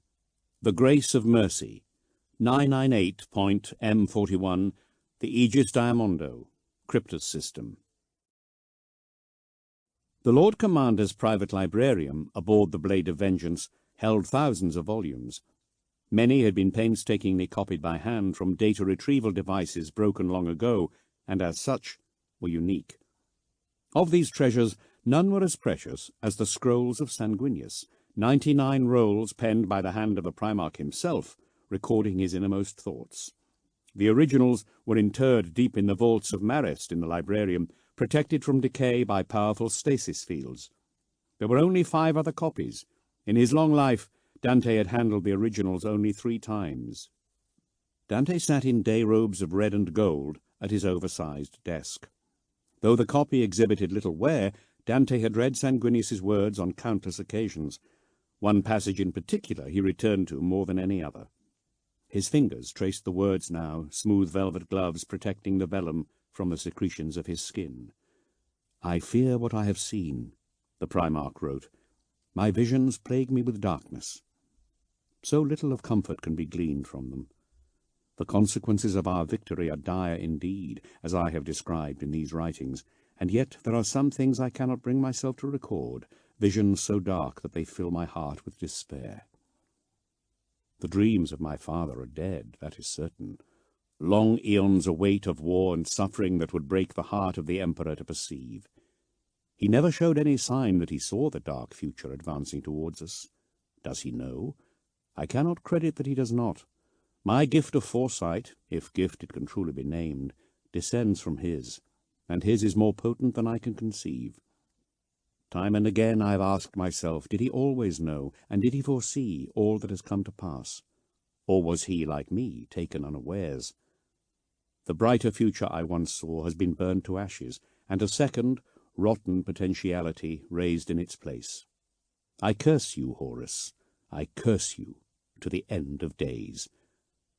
The Grace of Mercy, 998.M41, the Aegis Diamondo, Cryptus System. The Lord Commander's private librarium aboard the Blade of Vengeance held thousands of volumes. Many had been painstakingly copied by hand from data retrieval devices broken long ago, and as such were unique. Of these treasures, none were as precious as the Scrolls of Sanguinius, 99 rolls penned by the hand of the Primarch himself, recording his innermost thoughts. The originals were interred deep in the vaults of Marest in the librarium, protected from decay by powerful stasis fields. There were only 5 other copies. In his long life, Dante had handled the originals only 3 times. Dante sat in day robes of red and gold at his oversized desk. Though the copy exhibited little wear, Dante had read Sanguinius's words on countless occasions. One passage in particular he returned to more than any other. His fingers traced the words now, smooth velvet gloves protecting the vellum from the secretions of his skin. "I fear what I have seen," the Primarch wrote. "My visions plague me with darkness." So little of comfort can be gleaned from them. The consequences of our victory are dire indeed, as I have described in these writings, and yet there are some things I cannot bring myself to record, visions so dark that they fill my heart with despair. The dreams of my father are dead, that is certain. Long eons await of war and suffering that would break the heart of the Emperor to perceive. He never showed any sign that he saw the dark future advancing towards us. Does he know? I cannot credit that he does not. My gift of foresight, if gift it can truly be named, descends from his, and his is more potent than I can conceive. Time and again I have asked myself, did he always know, and did he foresee all that has come to pass? Or was he, like me, taken unawares? The brighter future I once saw has been burned to ashes, and a second, rotten potentiality raised in its place. I curse you, Horus, I curse you to the end of days.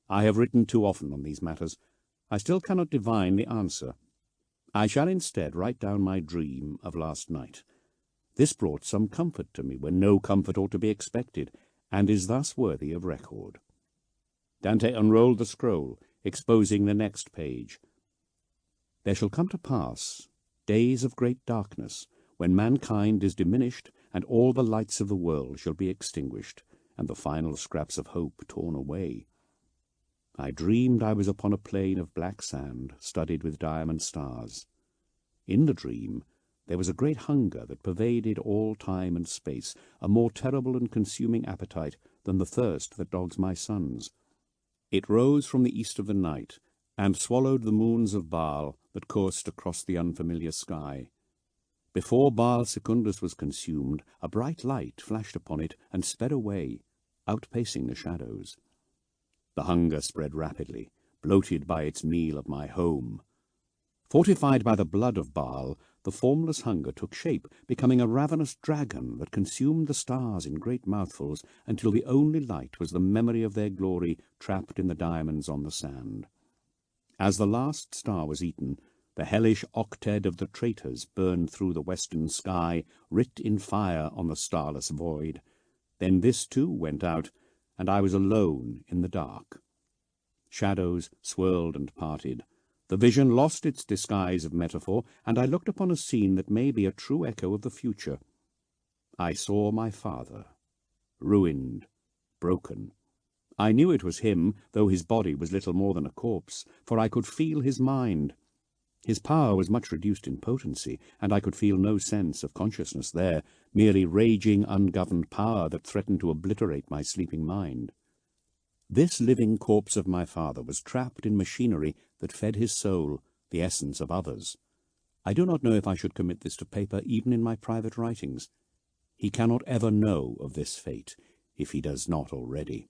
I have written too often on these matters. I still cannot divine the answer. I shall instead write down my dream of last night. This brought some comfort to me when no comfort ought to be expected, and is thus worthy of record. Dante unrolled the scroll, exposing the next page. There shall come to pass days of great darkness, when mankind is diminished, and all the lights of the world shall be extinguished, and the final scraps of hope torn away. I dreamed I was upon a plain of black sand, studded with diamond stars. In the dream there was a great hunger that pervaded all time and space, a more terrible and consuming appetite than the thirst that dogs my sons. It rose from the east of the night, and swallowed the moons of Baal that coursed across the unfamiliar sky. Before Baal Secundus was consumed, a bright light flashed upon it and sped away, outpacing the shadows. The hunger spread rapidly, bloated by its meal of my home. Fortified by the blood of Baal, the formless hunger took shape, becoming a ravenous dragon that consumed the stars in great mouthfuls until the only light was the memory of their glory trapped in the diamonds on the sand. As the last star was eaten, the hellish octet of the traitors burned through the western sky, writ in fire on the starless void. Then this too went out, and I was alone in the dark. Shadows swirled and parted. The vision lost its disguise of metaphor, and I looked upon a scene that may be a true echo of the future. I saw my father, ruined, broken. I knew it was him, though his body was little more than a corpse, for I could feel his mind. His power was much reduced in potency, and I could feel no sense of consciousness there, merely raging, ungoverned power that threatened to obliterate my sleeping mind. This living corpse of my father was trapped in machinery that fed his soul, the essence of others. I do not know if I should commit this to paper even in my private writings. He cannot ever know of this fate, if he does not already.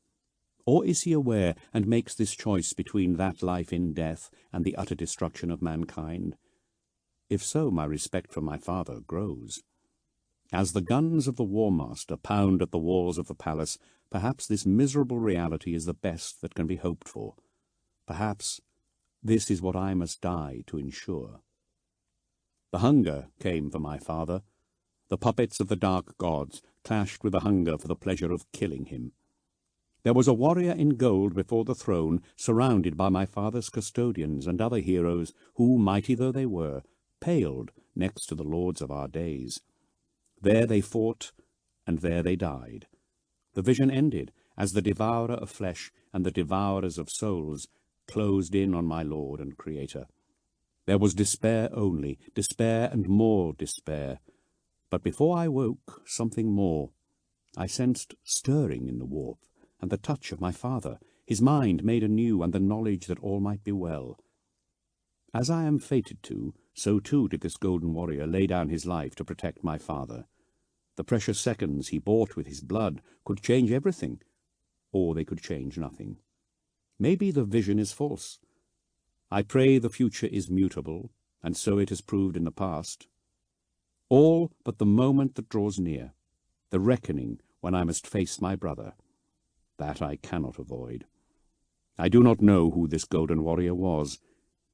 Or is he aware and makes this choice between that life in death and the utter destruction of mankind? If so, my respect for my father grows. As the guns of the War Master pound at the walls of the palace, perhaps this miserable reality is the best that can be hoped for. Perhaps this is what I must die to ensure. The hunger came for my father. The puppets of the dark gods clashed with the hunger for the pleasure of killing him. There was a warrior in gold before the throne, surrounded by my father's custodians and other heroes who, mighty though they were, paled next to the lords of our days. There they fought, and there they died. The vision ended as the devourer of flesh and the devourers of souls closed in on my Lord and Creator. There was despair only, despair and more despair. But before I woke, something more. I sensed stirring in the warp, and the touch of my father, his mind made anew, and the knowledge that all might be well. As I am fated to, so too did this golden warrior lay down his life to protect my father. The precious seconds he bought with his blood could change everything, or they could change nothing. Maybe the vision is false. I pray the future is mutable, and so it has proved in the past. All but the moment that draws near, the reckoning when I must face my brother. That I cannot avoid. I do not know who this golden warrior was.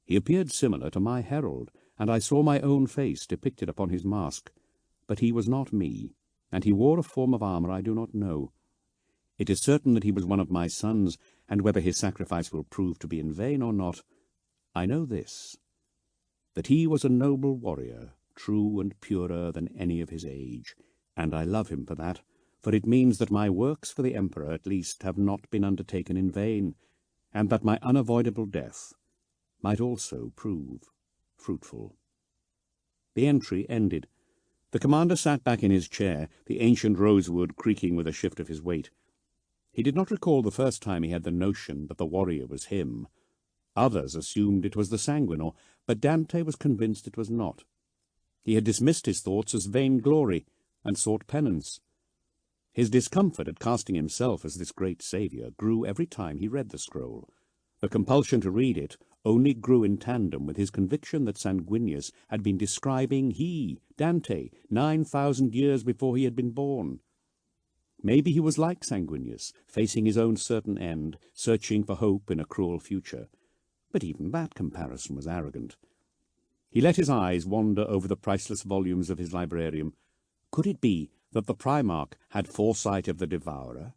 He appeared similar to my herald, and I saw my own face depicted upon his mask. But he was not me, and he wore a form of armor I do not know. It is certain that he was one of my sons, and whether his sacrifice will prove to be in vain or not, I know this, that he was a noble warrior, true and purer than any of his age, and I love him for that, for it means that my works for the Emperor at least have not been undertaken in vain, and that my unavoidable death might also prove fruitful. The entry ended. The commander sat back in his chair, the ancient rosewood creaking with a shift of his weight. He did not recall the first time he had the notion that the warrior was him. Others assumed it was the sanguinor, but Dante was convinced it was not. He had dismissed his thoughts as vainglory, and sought penance. His discomfort at casting himself as this great saviour grew every time he read the scroll. The compulsion to read it only grew in tandem with his conviction that Sanguinius had been describing Dante, 9,000 years before he had been born. Maybe he was like Sanguinius, facing his own certain end, searching for hope in a cruel future. But even that comparison was arrogant. He let his eyes wander over the priceless volumes of his librarium. Could it be that the Primarch had foresight of the Devourer?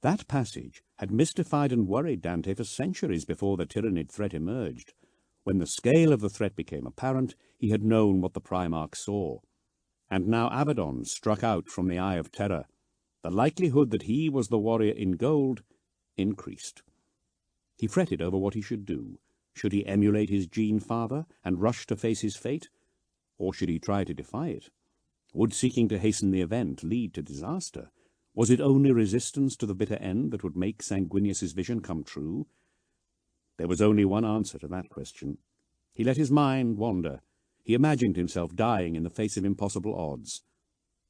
That passage had mystified and worried Dante for centuries before the Tyrannid threat emerged. When the scale of the threat became apparent, he had known what the Primarch saw. And now Abaddon struck out from the Eye of Terror. The likelihood that he was the warrior in gold increased. He fretted over what he should do. Should he emulate his gene father and rush to face his fate? Or should he try to defy it? Would seeking to hasten the event lead to disaster? Was it only resistance to the bitter end that would make Sanguinius's vision come true? There was only one answer to that question. He let his mind wander. He imagined himself dying in the face of impossible odds.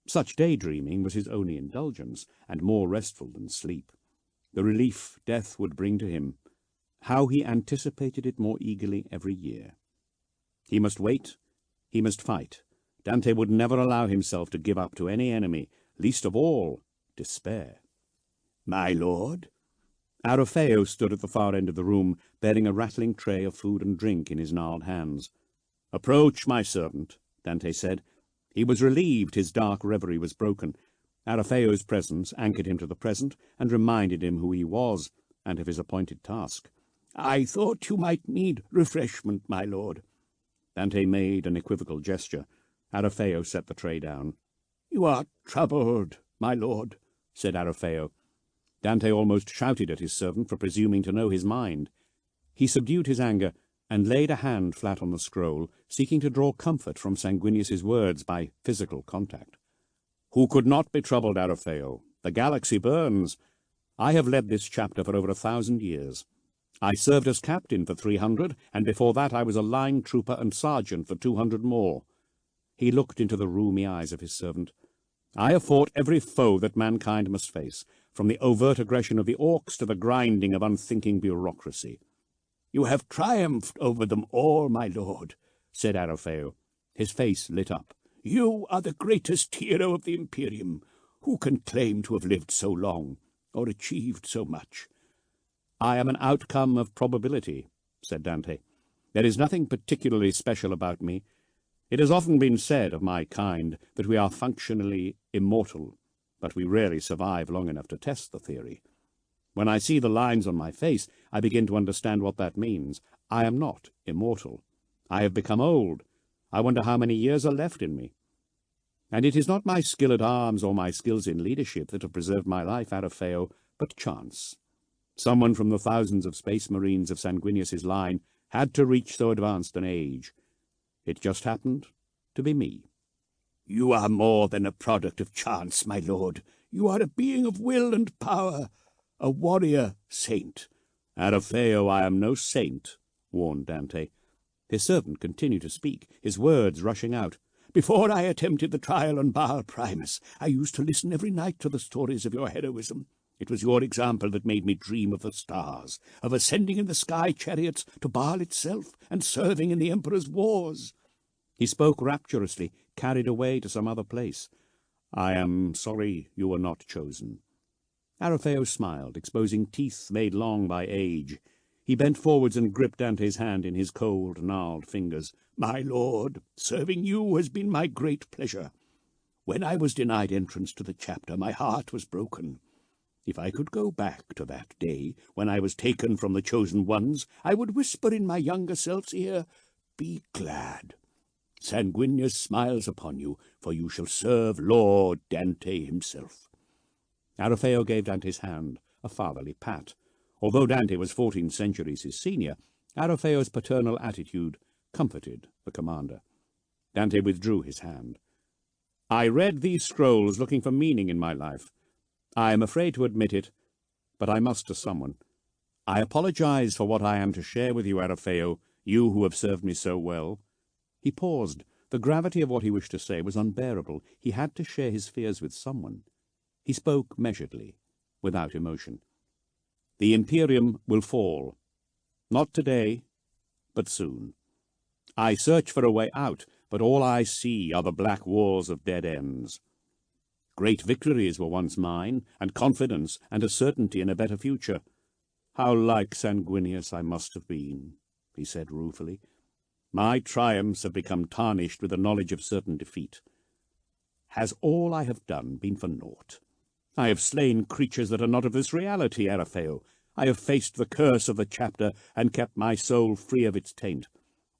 Such daydreaming was his only indulgence, and more restful than sleep. The relief death would bring to him. How he anticipated it more eagerly every year. He must wait. He must fight. Dante would never allow himself to give up to any enemy, least of all despair. My lord? Arofeo stood at the far end of the room, bearing a rattling tray of food and drink in his gnarled hands. "Approach, my servant," Dante said. He was relieved his dark reverie was broken. Arofeo's presence anchored him to the present and reminded him who he was and of his appointed task. "I thought you might need refreshment, my lord." Dante made an equivocal gesture. Arofeo set the tray down. "You are troubled, my lord," said Arofeo. Dante almost shouted at his servant for presuming to know his mind. He subdued his anger and laid a hand flat on the scroll, seeking to draw comfort from Sanguinius's words by physical contact. "Who could not be troubled, Arofeo? The galaxy burns. I have led this chapter for over 1,000 years. I served as captain for 300, and before that I was a line trooper and sergeant for 200 more. He looked into the rheumy eyes of his servant. I have fought every foe that mankind must face, from the overt aggression of the orcs to the grinding of unthinking bureaucracy." "You have triumphed over them all, my lord," said Arofeo. His face lit up. "You are the greatest hero of the Imperium. Who can claim to have lived so long, or achieved so much?" "I am an outcome of probability," said Dante. "There is nothing particularly special about me. It has often been said of my kind that we are functionally immortal, but we rarely survive long enough to test the theory. When I see the lines on my face, I begin to understand what that means. I am not immortal. I have become old. I wonder how many years are left in me. And it is not my skill at arms or my skills in leadership that have preserved my life, Arofeo, but chance. Someone from the thousands of space marines of Sanguinius's line had to reach so advanced an age. It just happened to be me." "You are more than a product of chance, my lord. You are a being of will and power, a warrior saint." "Arofeo, I am no saint," warned Dante. His servant continued to speak, his words rushing out. "Before I attempted the trial on Baal Primus, I used to listen every night to the stories of your heroism. It was your example that made me dream of the stars, of ascending in the sky chariots to Baal itself, and serving in the Emperor's wars." He spoke rapturously, carried away to some other place. "I am sorry you were not chosen." Arofeo smiled, exposing teeth made long by age. He bent forwards and gripped Dante's hand in his cold, gnarled fingers. "My lord, serving you has been my great pleasure. When I was denied entrance to the chapter, my heart was broken. If I could go back to that day when I was taken from the chosen ones, I would whisper in my younger self's ear, 'Be glad. Sanguinius smiles upon you, for you shall serve Lord Dante himself.'" Arofeo gave Dante's hand a fatherly pat. Although Dante was 14 centuries his senior, Arofeo's paternal attitude comforted the commander. Dante withdrew his hand. "I read these scrolls looking for meaning in my life. I am afraid to admit it, but I must to someone. I apologize for what I am to share with you, Arafeo, you who have served me so well." He paused. The gravity of what he wished to say was unbearable. He had to share his fears with someone. He spoke measuredly, without emotion. "The Imperium will fall. Not today, but soon. I search for a way out, but all I see are the black walls of dead ends. Great victories were once mine, and confidence, and a certainty in a better future. How like Sanguinius I must have been," he said ruefully. "My triumphs have become tarnished with the knowledge of certain defeat. Has all I have done been for naught? I have slain creatures that are not of this reality, Arafeo. I have faced the curse of the chapter and kept my soul free of its taint.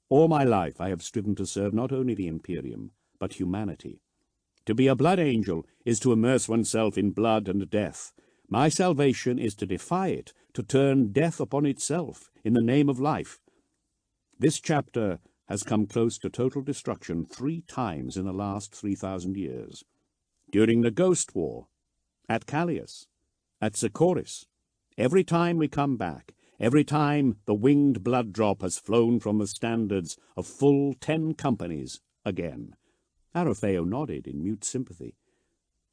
All my life I have striven to serve not only the Imperium, but humanity. To be a blood angel is to immerse oneself in blood and death. My salvation is to defy it, to turn death upon itself in the name of life. This chapter has come close to total destruction 3 times in the last 3,000 years. During the Ghost War, at Callius, at Sicoris. Every time we come back, every time the winged blood drop has flown from the standards of full 10 companies again." Arafeo nodded in mute sympathy.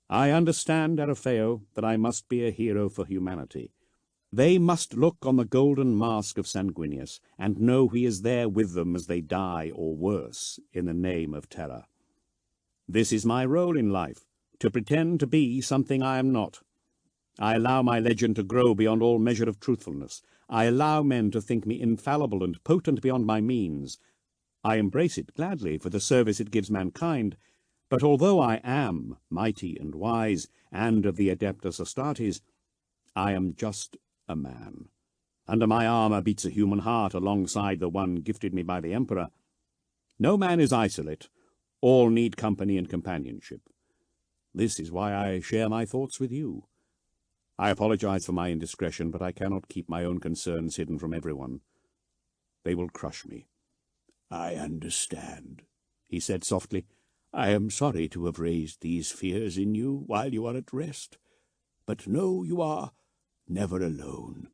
"I understand, Arafeo, that I must be a hero for humanity. They must look on the golden mask of Sanguinius and know he is there with them as they die, or worse, in the name of terror. This is my role in life, to pretend to be something I am not. I allow my legend to grow beyond all measure of truthfulness. I allow men to think me infallible and potent beyond my means. I embrace it gladly for the service it gives mankind, but although I am mighty and wise, and of the Adeptus Astartes, I am just a man. Under my armour beats a human heart alongside the one gifted me by the Emperor. No man is isolate. All need company and companionship. This is why I share my thoughts with you. I apologize for my indiscretion, but I cannot keep my own concerns hidden from everyone. They will crush me." "I understand," he said softly. "I am sorry to have raised these fears in you while you are at rest. But know you are never alone."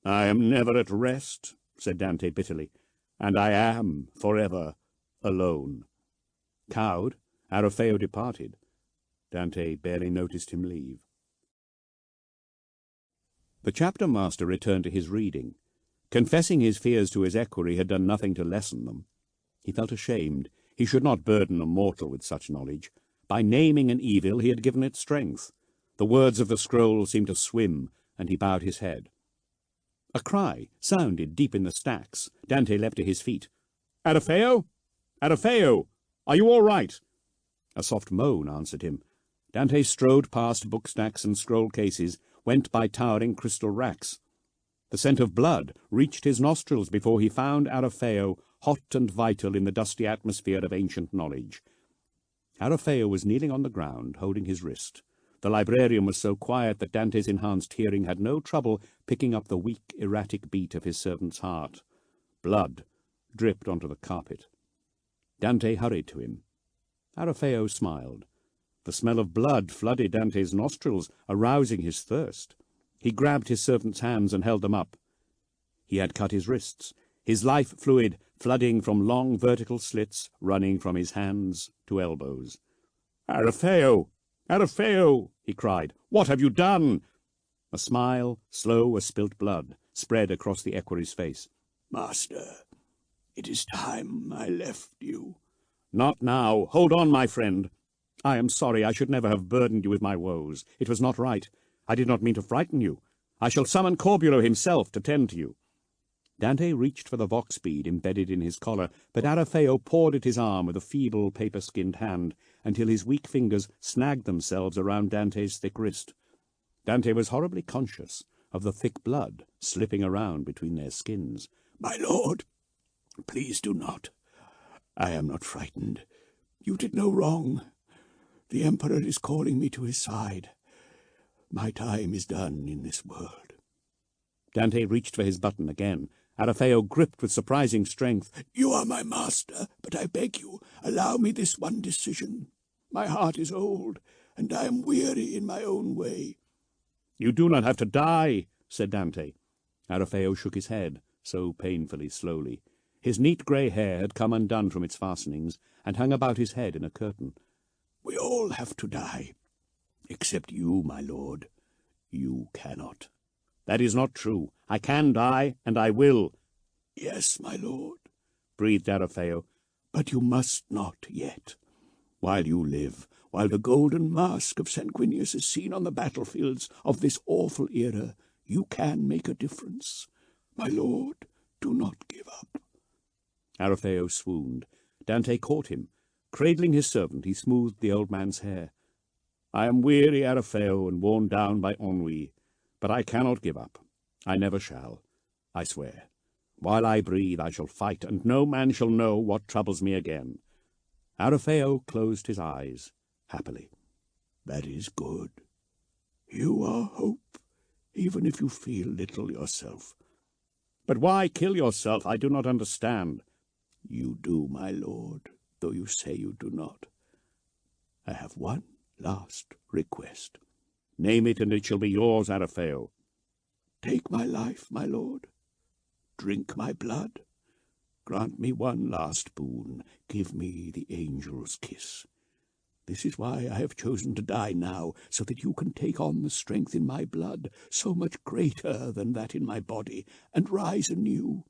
"I am never at rest," said Dante bitterly, "and I am forever alone." Cowed, Arafeo departed. Dante barely noticed him leave. The chapter master returned to his reading. Confessing his fears to his equerry had done nothing to lessen them. He felt ashamed. He should not burden a mortal with such knowledge. By naming an evil he had given it strength. The words of the scroll seemed to swim, and he bowed his head. A cry sounded deep in the stacks. Dante leapt to his feet. "Arafeo? Arafeo! Are you all right?" A soft moan answered him. Dante strode past book stacks and scroll cases, went by towering crystal racks. The scent of blood reached his nostrils before he found Arafeo hot and vital in the dusty atmosphere of ancient knowledge. Arafeo was kneeling on the ground, holding his wrist. The librarian was so quiet that Dante's enhanced hearing had no trouble picking up the weak, erratic beat of his servant's heart. Blood dripped onto the carpet. Dante hurried to him. Arafeo smiled. The smell of blood flooded Dante's nostrils, arousing his thirst. He grabbed his servant's hands and held them up. He had cut his wrists, his life fluid flooding from long vertical slits running from his hands to elbows. "Arafeo! Arafeo!" he cried. "What have you done?" A smile, slow as spilt blood, spread across the equerry's face. "Master, it is time I left you." "Not now. Hold on, my friend. I am sorry. I should never have burdened you with my woes. It was not right. I did not mean to frighten you. I shall summon Corbulo himself to tend to you." Dante reached for the vox bead embedded in his collar, but Arafeo pawed at his arm with a feeble, paper-skinned hand until his weak fingers snagged themselves around Dante's thick wrist. Dante was horribly conscious of the thick blood slipping around between their skins. "My lord, please do not. I am not frightened. You did no wrong. The Emperor is calling me to his side. My time is done in this world." Dante reached for his button again. Arafeo gripped with surprising strength. "You are my master, but I beg you, allow me this one decision. My heart is old, and I am weary in my own way. "You do not have to die," said Dante. Arafeo shook his head, so painfully slowly. His neat grey hair had come undone from its fastenings, and hung about his head in a curtain. "We all have to die, except you, my lord. You cannot." "That is not true. I can die, and I will." "Yes, my lord," breathed Arafeo, "but you must not yet. While you live, while the golden mask of Sanguinius is seen on the battlefields of this awful era, you can make a difference. My lord, do not give up." Arafeo swooned. Dante caught him. Cradling his servant, he smoothed the old man's hair. "I am weary, Arafeo, and worn down by ennui, but I cannot give up. I never shall, I swear. While I breathe, I shall fight, and no man shall know what troubles me again." Arafeo closed his eyes, happily. "That is good. You are hope, even if you feel little yourself." "But why kill yourself? I do not understand." "You do, my lord, though you say you do not. I have one last request." "Name it, and it shall be yours, Arafeo." "Take my life, my lord. Drink my blood. Grant me one last boon. Give me the angel's kiss. This is why I have chosen to die now, so that you can take on the strength in my blood, so much greater than that in my body, and rise anew.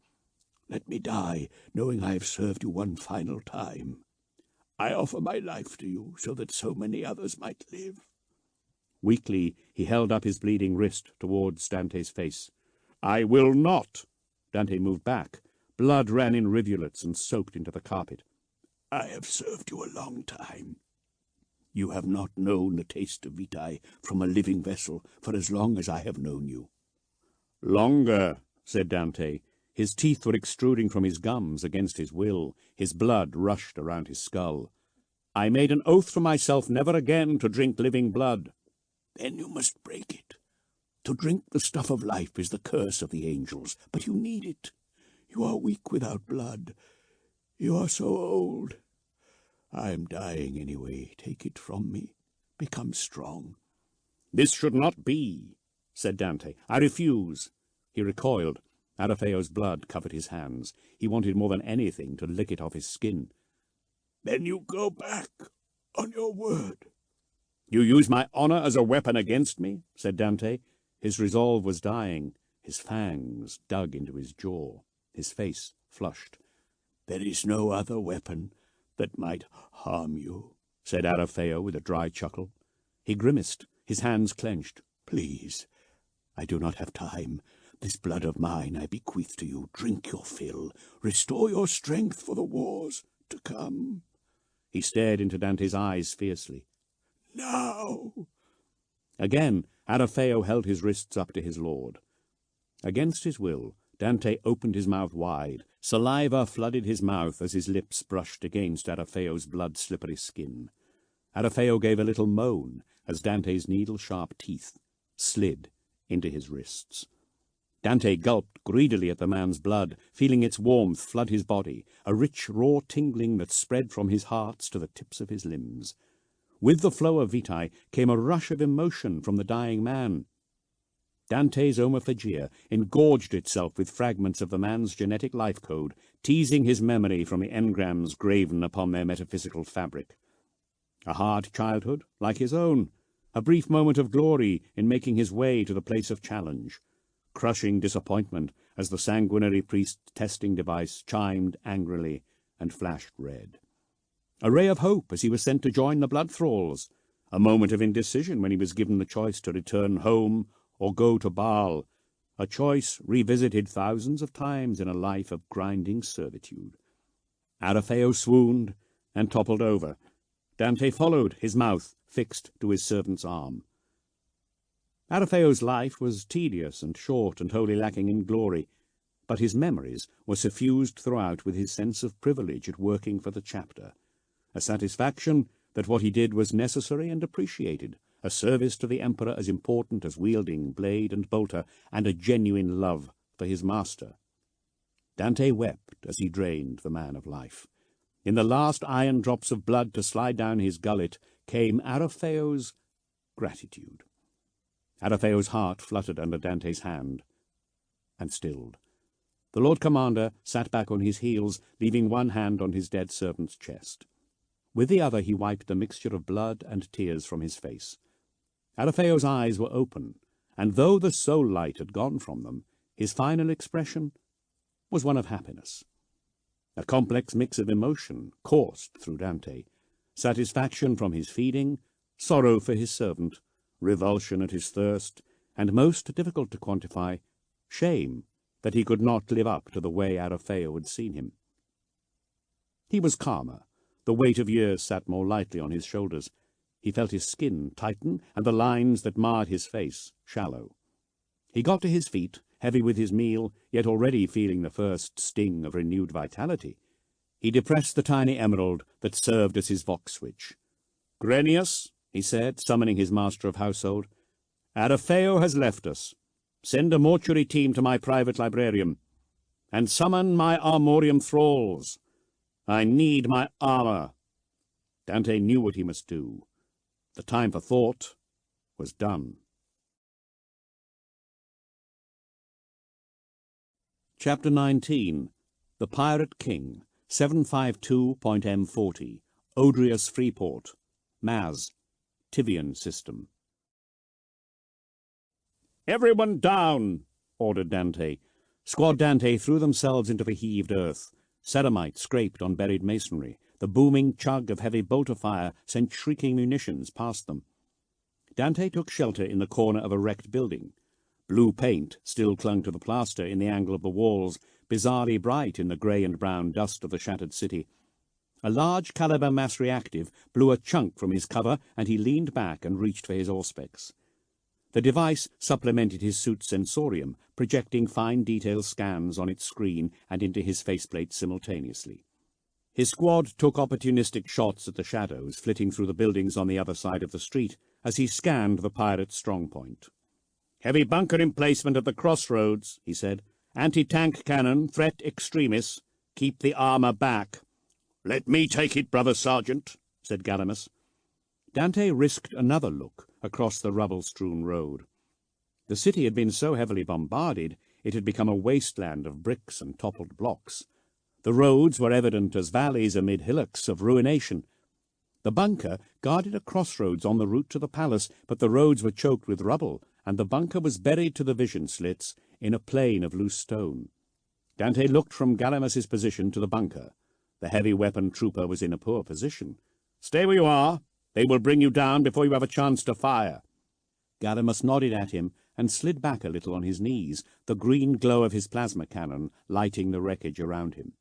Let me die, knowing I have served you one final time. I offer my life to you, so that so many others might live." Weakly, he held up his bleeding wrist towards Dante's face. "I will not." Dante moved back. Blood ran in rivulets and soaked into the carpet. "I have served you a long time. You have not known the taste of vitae from a living vessel for as long as I have known you." "Longer," said Dante. His teeth were extruding from his gums against his will. His blood rushed around his skull. "I made an oath for myself never again to drink living blood." "Then you must break it. To drink the stuff of life is the curse of the angels, but you need it. You are weak without blood. You are so old. I am dying anyway. Take it from me. Become strong." "This should not be," said Dante. "I refuse." He recoiled. Arafeo's blood covered his hands. He wanted more than anything to lick it off his skin. "Then you go back on your word." "You use my honor as a weapon against me," said Dante. His resolve was dying. His fangs dug into his jaw. His face flushed. "There is no other weapon that might harm you," said Arafeo with a dry chuckle. He grimaced. His hands clenched. "Please, I do not have time. This blood of mine I bequeath to you. Drink your fill. Restore your strength for the wars to come." He stared into Dante's eyes fiercely. "Now!" Again, Arafeo held his wrists up to his lord. Against his will, Dante opened his mouth wide. Saliva flooded his mouth as his lips brushed against Arafeo's blood-slippery skin. Arafeo gave a little moan as Dante's needle-sharp teeth slid into his wrists. Dante gulped greedily at the man's blood, feeling its warmth flood his body, a rich, raw tingling that spread from his heart to the tips of his limbs. With the flow of vitae came a rush of emotion from the dying man. Dante's omophagia engorged itself with fragments of the man's genetic life code, teasing his memory from the engrams graven upon their metaphysical fabric. A hard childhood, like his own, a brief moment of glory in making his way to the place of challenge, crushing disappointment as the sanguinary priest's testing device chimed angrily and flashed red. A ray of hope as he was sent to join the blood thralls, a moment of indecision when he was given the choice to return home or go to Baal, a choice revisited thousands of times in a life of grinding servitude. Arafeo swooned and toppled over. Dante followed, his mouth fixed to his servant's arm. Arafeo's life was tedious and short and wholly lacking in glory, but his memories were suffused throughout with his sense of privilege at working for the chapter, a satisfaction that what he did was necessary and appreciated, a service to the emperor as important as wielding blade and bolter, and a genuine love for his master. Dante wept as he drained the man of life. In the last iron drops of blood to slide down his gullet came Arafeo's gratitude. Adafeo's heart fluttered under Dante's hand, and stilled. The Lord Commander sat back on his heels, leaving one hand on his dead servant's chest. With the other he wiped the mixture of blood and tears from his face. Adafeo's eyes were open, and though the soul light had gone from them, his final expression was one of happiness. A complex mix of emotion coursed through Dante, satisfaction from his feeding, sorrow for his servant, revulsion at his thirst, and, most difficult to quantify, shame that he could not live up to the way Adafeo had seen him. He was calmer. The weight of years sat more lightly on his shoulders. He felt his skin tighten, and the lines that marred his face shallow. He got to his feet, heavy with his meal, yet already feeling the first sting of renewed vitality. He depressed the tiny emerald that served as his vox switch. "Grenius," he said, summoning his master of household, "Adafeo has left us. Send a mortuary team to my private librarium, and summon my armorium thralls. I need my armor." Dante knew what he must do. The time for thought was done. Chapter 19. The Pirate King, 752.M40, Odrius Freeport, Maz, Tivian System. "Everyone down!" ordered Dante. Squad Dante threw themselves into the heaved earth. Ceramite scraped on buried masonry. The booming chug of heavy bolter fire sent shrieking munitions past them. Dante took shelter in the corner of a wrecked building. Blue paint still clung to the plaster in the angle of the walls, bizarrely bright in the grey and brown dust of the shattered city. A large caliber mass reactive blew a chunk from his cover, and he leaned back and reached for his auspex. The device supplemented his suit's sensorium, projecting fine detail scans on its screen and into his faceplate simultaneously. His squad took opportunistic shots at the shadows flitting through the buildings on the other side of the street as he scanned the pirate's strongpoint. "Heavy bunker emplacement at the crossroads," he said. "Anti-tank cannon, threat extremis. Keep the armor back." "Let me take it, brother sergeant," said Gallimimus. Dante risked another look across the rubble-strewn road. The city had been so heavily bombarded it had become a wasteland of bricks and toppled blocks. The roads were evident as valleys amid hillocks of ruination. The bunker guarded a crossroads on the route to the palace, but the roads were choked with rubble, and the bunker was buried to the vision slits in a plain of loose stone. Dante looked from Gallimimus's position to the bunker. The heavy-weaponed trooper was in a poor position. "Stay where you are. They will bring you down before you have a chance to fire." Gallimimus nodded at him and slid back a little on his knees, the green glow of his plasma cannon lighting the wreckage around him.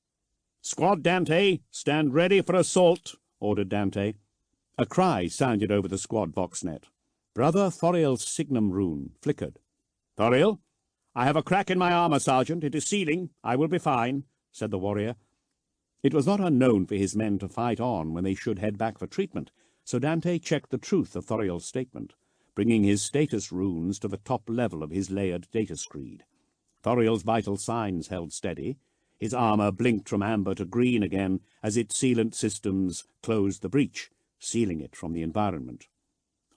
"Squad Dante, stand ready for assault," ordered Dante. A cry sounded over the squad voxnet. Brother Thoriel's signum rune flickered. "Thoriel, I have a crack in my armor, Sergeant. It is sealing. I will be fine," said the warrior. It was not unknown for his men to fight on when they should head back for treatment, so Dante checked the truth of Thoriel's statement, bringing his status runes to the top level of his layered data screed. Thoriel's vital signs held steady. His armor blinked from amber to green again as its sealant systems closed the breach, sealing it from the environment.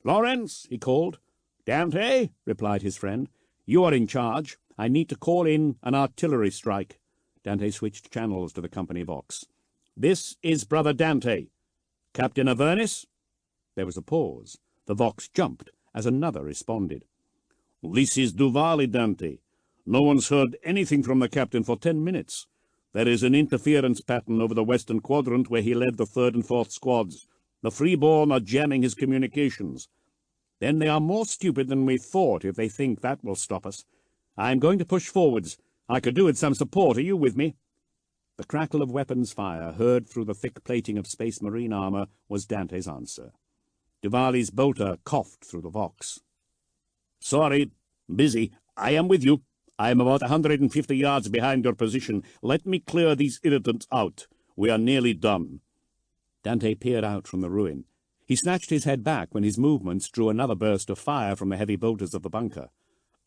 "Lawrence," he called. "Dante," replied his friend. "You are in charge. I need to call in an artillery strike." Dante switched channels to the company vox. "This is Brother Dante. Captain Avernus?" There was a pause. The vox jumped as another responded. "This is Duvali, Dante. No one's heard anything from the captain for 10 minutes. There is an interference pattern over the western quadrant where he led the 3rd and 4th squads. The Freeborn are jamming his communications. Then they are more stupid than we thought if they think that will stop us. I am going to push forwards. I could do with some support. Are you with me?" The crackle of weapons fire, heard through the thick plating of Space Marine armor, was Dante's answer. Duvali's bolter coughed through the vox. "Sorry, busy. I am with you. I am about 150 yards behind your position. Let me clear these irritants out. We are nearly done." Dante peered out from the ruin. He snatched his head back when his movements drew another burst of fire from the heavy bolters of the bunker.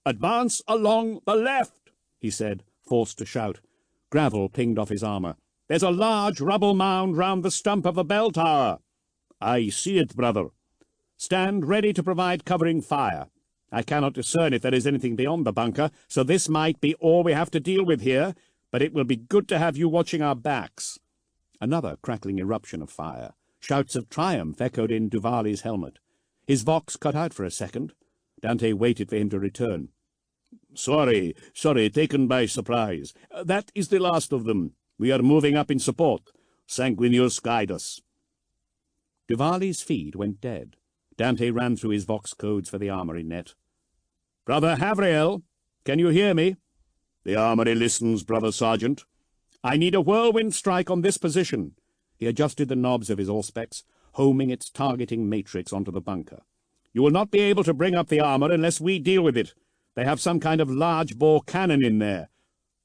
"Advance along the left," he said, forced to shout. Gravel pinged off his armor. "There's a large rubble mound round the stump of the bell tower." "I see it, brother." "Stand ready to provide covering fire." I cannot discern if there is anything beyond the bunker, so this might be all we have to deal with here, but it will be good to have you watching our backs." Another crackling eruption of fire. Shouts of triumph echoed in Duvali's helmet. His vox cut out for a second. Dante waited for him to return. Sorry, taken by surprise. That is the last of them. We are moving up in support. Sanguinius, guide us." Duvali's feed went dead. Dante ran through his vox codes for the armory net. "Brother Havriel, can you hear me?" "The armory listens, Brother Sergeant." "I need a whirlwind strike on this position." He adjusted the knobs of his auspex, homing its targeting matrix onto the bunker. "You will not be able to bring up the armor unless we deal with it. They have some kind of large-bore cannon in there."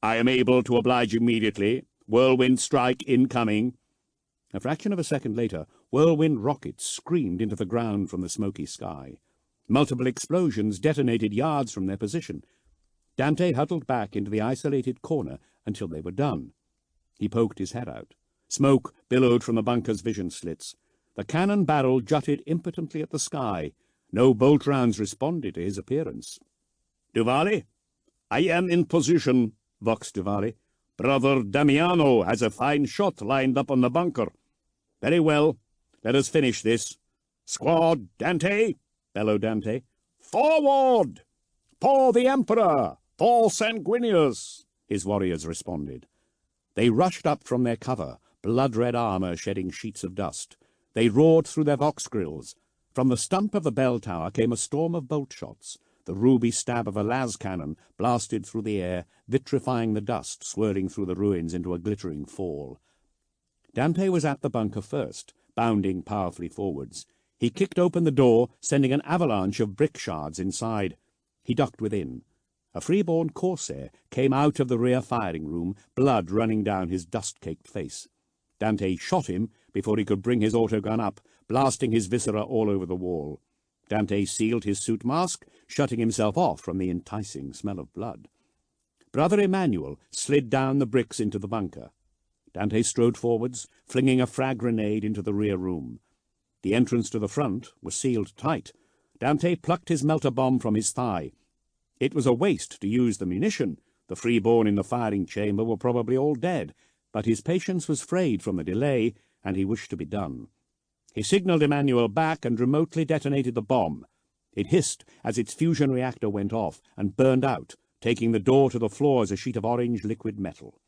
"I am able to oblige immediately. Whirlwind strike incoming." A fraction of a second later, whirlwind rockets screamed into the ground from the smoky sky. Multiple explosions detonated yards from their position. Dante huddled back into the isolated corner until they were done. He poked his head out. Smoke billowed from the bunker's vision slits. The cannon barrel jutted impotently at the sky. No bolt rounds responded to his appearance. "Duvali?" "I am in position," voxed Duvali. "Brother Damiano has a fine shot lined up on the bunker." "Very well. Let us finish this." "Squad, Dante!" bellowed Dante. "Forward! For the Emperor! For Sanguinius!" his warriors responded. They rushed up from their cover, blood-red armor shedding sheets of dust. They roared through their vox grills. From the stump of the bell tower came a storm of bolt shots. The ruby stab of a las cannon blasted through the air, vitrifying the dust, swirling through the ruins into a glittering fall. Dante was at the bunker first, bounding powerfully forwards. He kicked open the door, sending an avalanche of brick shards inside. He ducked within. A freeborn corsair came out of the rear firing room, blood running down his dust-caked face. Dante shot him before he could bring his autogun up, blasting his viscera all over the wall. Dante sealed his suit mask, shutting himself off from the enticing smell of blood. Brother Emmanuel slid down the bricks into the bunker. Dante strode forwards, flinging a frag grenade into the rear room. The entrance to the front was sealed tight. Dante plucked his melter bomb from his thigh. It was a waste to use the munition. The freeborn in the firing chamber were probably all dead, but his patience was frayed from the delay, and he wished to be done. He signaled Emmanuel back and remotely detonated the bomb. It hissed as its fusion reactor went off and burned out, taking the door to the floor as a sheet of orange liquid metal.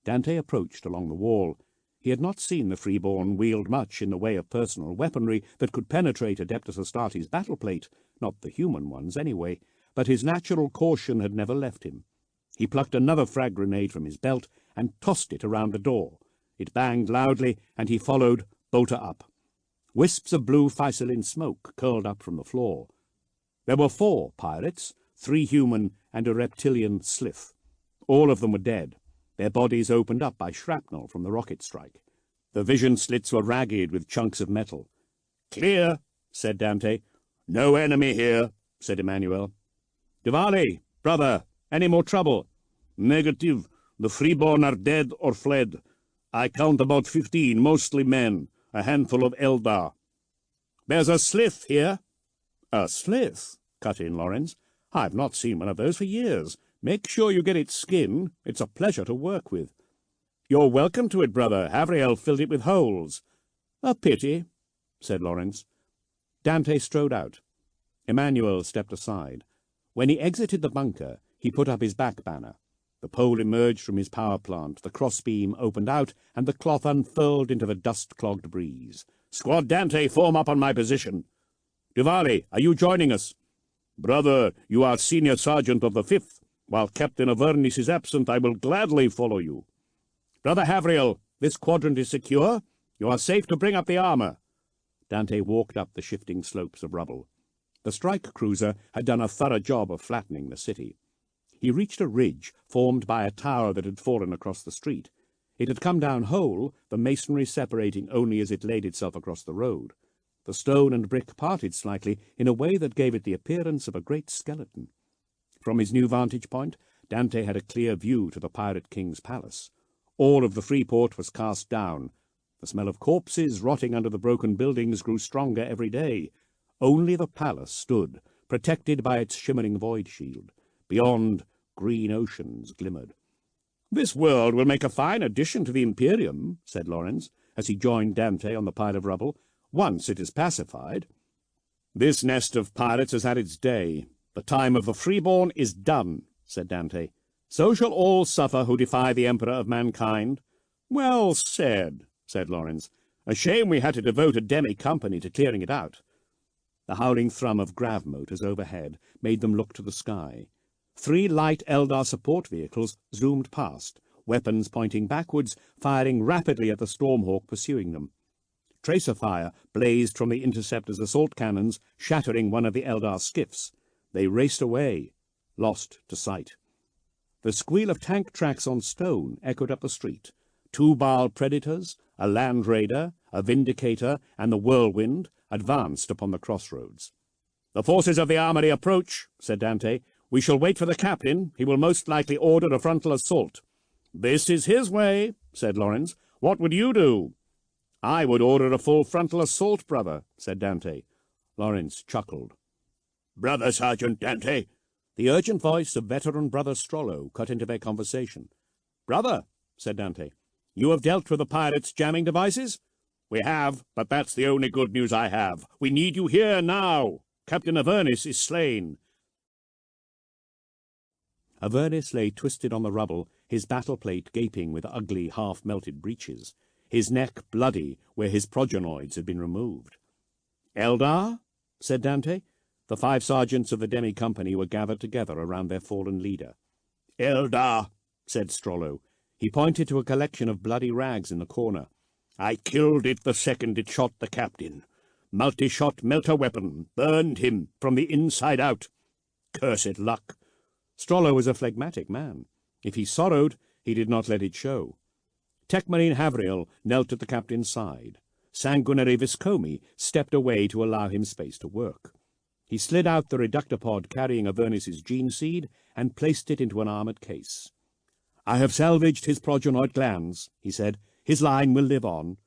Dante approached along the wall. He had not seen the freeborn wield much in the way of personal weaponry that could penetrate Adeptus Astartes' battleplate, not the human ones anyway, but his natural caution had never left him. He plucked another frag grenade from his belt and tossed it around the door. It banged loudly, and he followed, bolter up. Wisps of blue Physalin smoke curled up from the floor. There were 4 pirates, 3 human and a reptilian slith. All of them were dead, their bodies opened up by shrapnel from the rocket strike. The vision slits were ragged with chunks of metal. "Clear," said Dante. "No enemy here," said Emmanuel. "Duvali, brother, any more trouble?" "Negative. The freeborn are dead or fled. I count about 15, mostly men, a handful of Eldar." "There's a slith here." "A slith?" cut in Lawrence. "I've not seen one of those for years. Make sure you get its skin. It's a pleasure to work with." "You're welcome to it, brother. Havriel filled it with holes." "A pity," said Lawrence. Dante strode out. Emmanuel stepped aside. When he exited the bunker, he put up his back banner. The pole emerged from his power plant, the crossbeam opened out, and the cloth unfurled into the dust-clogged breeze. "Squad Dante, form up on my position." "Duvali, are you joining us?" "Brother, you are senior sergeant of the 5th. While Captain Avernus is absent, I will gladly follow you." "Brother Havriel, this quadrant is secure. You are safe to bring up the armor." Dante walked up the shifting slopes of rubble. The strike cruiser had done a thorough job of flattening the city. He reached a ridge formed by a tower that had fallen across the street. It had come down whole, the masonry separating only as it laid itself across the road. The stone and brick parted slightly in a way that gave it the appearance of a great skeleton. From his new vantage point, Dante had a clear view to the Pirate King's palace. All of the Freeport was cast down. The smell of corpses rotting under the broken buildings grew stronger every day. Only the palace stood, protected by its shimmering void shield. Beyond, green oceans glimmered. "This world will make a fine addition to the Imperium," said Lawrence, as he joined Dante on the pile of rubble, "once it is pacified. This nest of pirates has had its day. The time of the freeborn is done," said Dante. "So shall all suffer who defy the Emperor of mankind." "Well said," said Lawrence. "A shame we had to devote a demi-company to clearing it out." The howling thrum of grav motors overhead made them look to the sky. 3 light Eldar support vehicles zoomed past, weapons pointing backwards, firing rapidly at the Stormhawk pursuing them. Tracer fire blazed from the Interceptor's assault cannons, shattering one of the Eldar skiffs. They raced away, lost to sight. The squeal of tank tracks on stone echoed up the street. 2 Baal Predators, a Land Raider, a Vindicator, and the Whirlwind advanced upon the crossroads. "The forces of the armory approach," said Dante. "We shall wait for the captain. He will most likely order a frontal assault." "This is his way," said Lawrence. "What would you do?" "I would order a full frontal assault, brother," said Dante. Lawrence chuckled. "Brother Sergeant Dante!" The urgent voice of veteran Brother Strollo cut into their conversation. "Brother," said Dante, "you have dealt with the pirates' jamming devices?" "We have, but that's the only good news I have. We need you here now. Captain Avernus is slain." Avernus lay twisted on the rubble, his battle plate gaping with ugly, half-melted breaches, his neck bloody where his progenoids had been removed. "Eldar?" said Dante. The 5 sergeants of the demi-company were gathered together around their fallen leader. "Eldar," said Strollo. He pointed to a collection of bloody rags in the corner. "I killed it the second it shot the captain. Multi-shot melter weapon, burned him from the inside out. Cursed luck." Strollo was a phlegmatic man. If he sorrowed, he did not let it show. Techmarine Havriel knelt at the captain's side. Sanguinary Viscomi stepped away to allow him space to work. He slid out the reductor pod carrying Avernus's gene seed and placed it into an armored case. "I have salvaged his progenoid glands," he said. "His line will live on."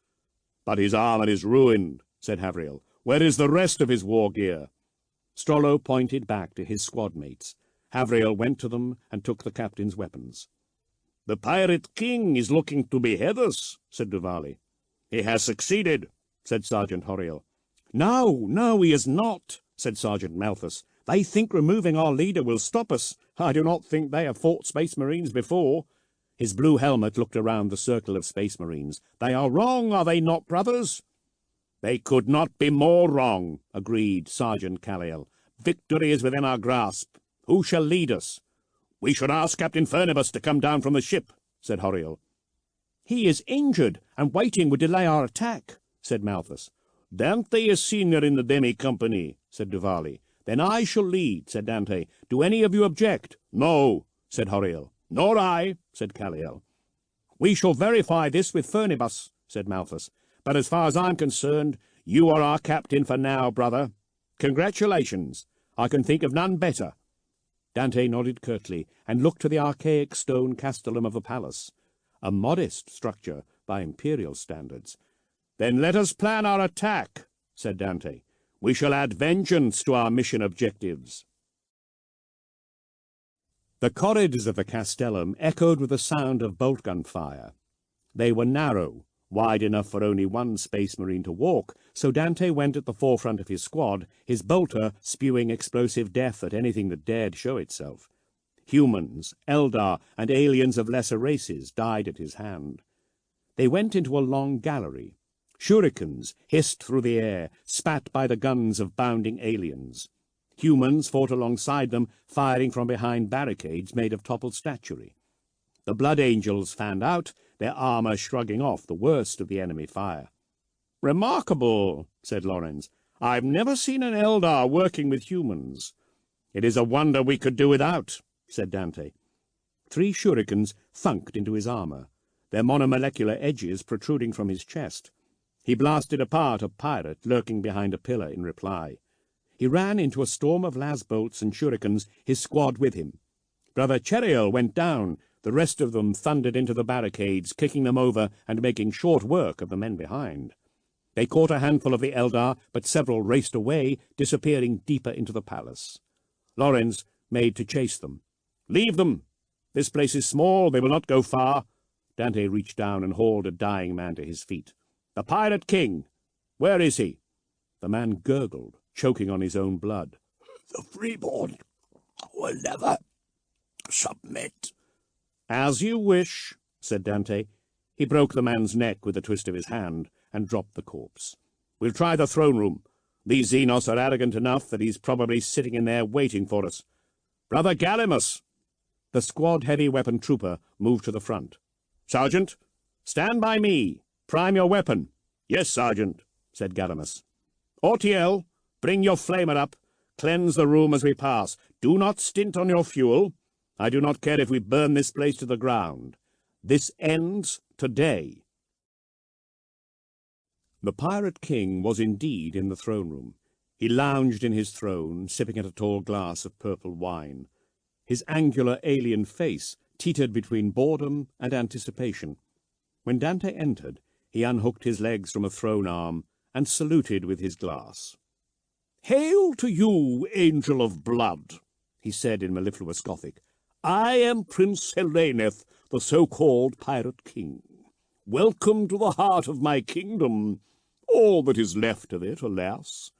"But his armor is ruined," said Havriel. "Where is the rest of his war gear?" Strollo pointed back to his squad mates. Havriel went to them and took the captain's weapons. "The pirate king is looking to behead us," said Duvali. "He has succeeded," said Sergeant Horiel. No, he is not," said Sergeant Malthus. "They think removing our leader will stop us. I do not think they have fought Space Marines before." His blue helmet looked around the circle of Space Marines. "They are wrong, are they not, brothers?" "They could not be more wrong," agreed Sergeant Calliel. "Victory is within our grasp. Who shall lead us?" "We should ask Captain Furnibus to come down from the ship," said Horiel. "He is injured, and waiting would delay our attack," said Malthus. "Dante is senior in the demi-company," said Duvali. "Then I shall lead," said Dante. "Do any of you object?" "No," said Horiel. "Nor I," said Calliel. "We shall verify this with Furnibus," said Malthus. "But as far as I'm concerned, you are our captain for now, brother. Congratulations. I can think of none better." Dante nodded curtly and looked to the archaic stone castellum of the palace, a modest structure by imperial standards. "Then let us plan our attack," said Dante. "We shall add vengeance to our mission objectives." The corridors of the castellum echoed with the sound of bolt gun fire. They were narrow, wide enough for only one Space Marine to walk, so Dante went at the forefront of his squad, his bolter spewing explosive death at anything that dared show itself. Humans, Eldar, and aliens of lesser races died at his hand. They went into a long gallery. Shurikens hissed through the air, spat by the guns of bounding aliens. Humans fought alongside them, firing from behind barricades made of toppled statuary. The Blood Angels fanned out, their armor shrugging off the worst of the enemy fire. "Remarkable," said Lawrence. "I've never seen an Eldar working with humans." "It is a wonder we could do without," said Dante. 3 shurikens thunked into his armor, their monomolecular edges protruding from his chest. He blasted apart a pirate lurking behind a pillar in reply. He ran into a storm of las-bolts and shurikens, his squad with him. Brother Cheriel went down. The rest of them thundered into the barricades, kicking them over and making short work of the men behind. They caught a handful of the Eldar, but several raced away, disappearing deeper into the palace. Lorenz made to chase them. "Leave them! This place is small, they will not go far." Dante reached down and hauled a dying man to his feet. "The Pirate King! Where is he?" The man gurgled, choking on his own blood. "The freeborn will never submit." "As you wish," said Dante. He broke the man's neck with a twist of his hand and dropped the corpse. "We'll try the throne room. These Xenos are arrogant enough that he's probably sitting in there waiting for us. Brother Gallimus!" The squad heavy weapon trooper moved to the front. "Sergeant, stand by me. Prime your weapon." "Yes, Sergeant," said Gallimus. "Ortiel, bring your flamer up. Cleanse the room as we pass. Do not stint on your fuel. I do not care if we burn this place to the ground. This ends today." The Pirate King was indeed in the throne room. He lounged in his throne, sipping at a tall glass of purple wine. His angular alien face teetered between boredom and anticipation. When Dante entered, he unhooked his legs from a throne arm and saluted with his glass. "Hail to you, angel of blood," he said in mellifluous Gothic. "I am Prince Heleneth, the so-called Pirate King. Welcome to the heart of my kingdom, all that is left of it, alas."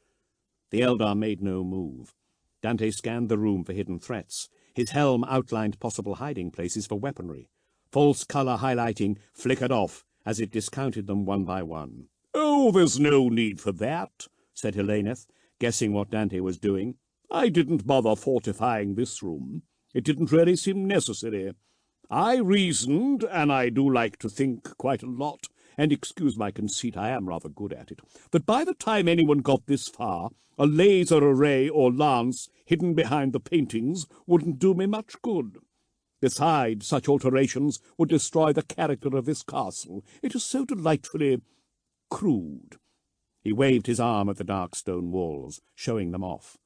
The Eldar made no move. Dante scanned the room for hidden threats. His helm outlined possible hiding places for weaponry. False color highlighting flickered off as it discounted them one by one. "Oh, there's no need for that," said Heleneth, guessing what Dante was doing. "I didn't bother fortifying this room. It didn't really seem necessary. I reasoned, and I do like to think quite a lot, and excuse my conceit, I am rather good at it, that by the time anyone got this far, a laser array or lance hidden behind the paintings wouldn't do me much good. Besides, such alterations would destroy the character of this castle. It is so delightfully crude." He waved his arm at the dark stone walls, showing them off.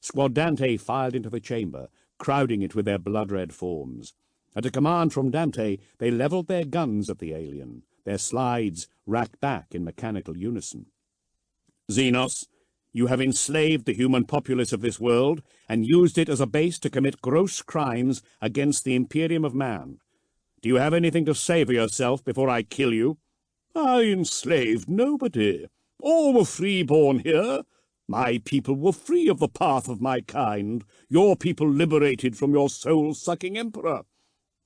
Squad Dante filed into the chamber, crowding it with their blood-red forms. At a command from Dante, they levelled their guns at the alien, their slides racked back in mechanical unison. "Xenos, you have enslaved the human populace of this world and used it as a base to commit gross crimes against the Imperium of Man. Do you have anything to say for yourself before I kill you?" "I enslaved nobody. All were free-born here. My people were free of the path of my kind. Your people liberated from your soul-sucking emperor.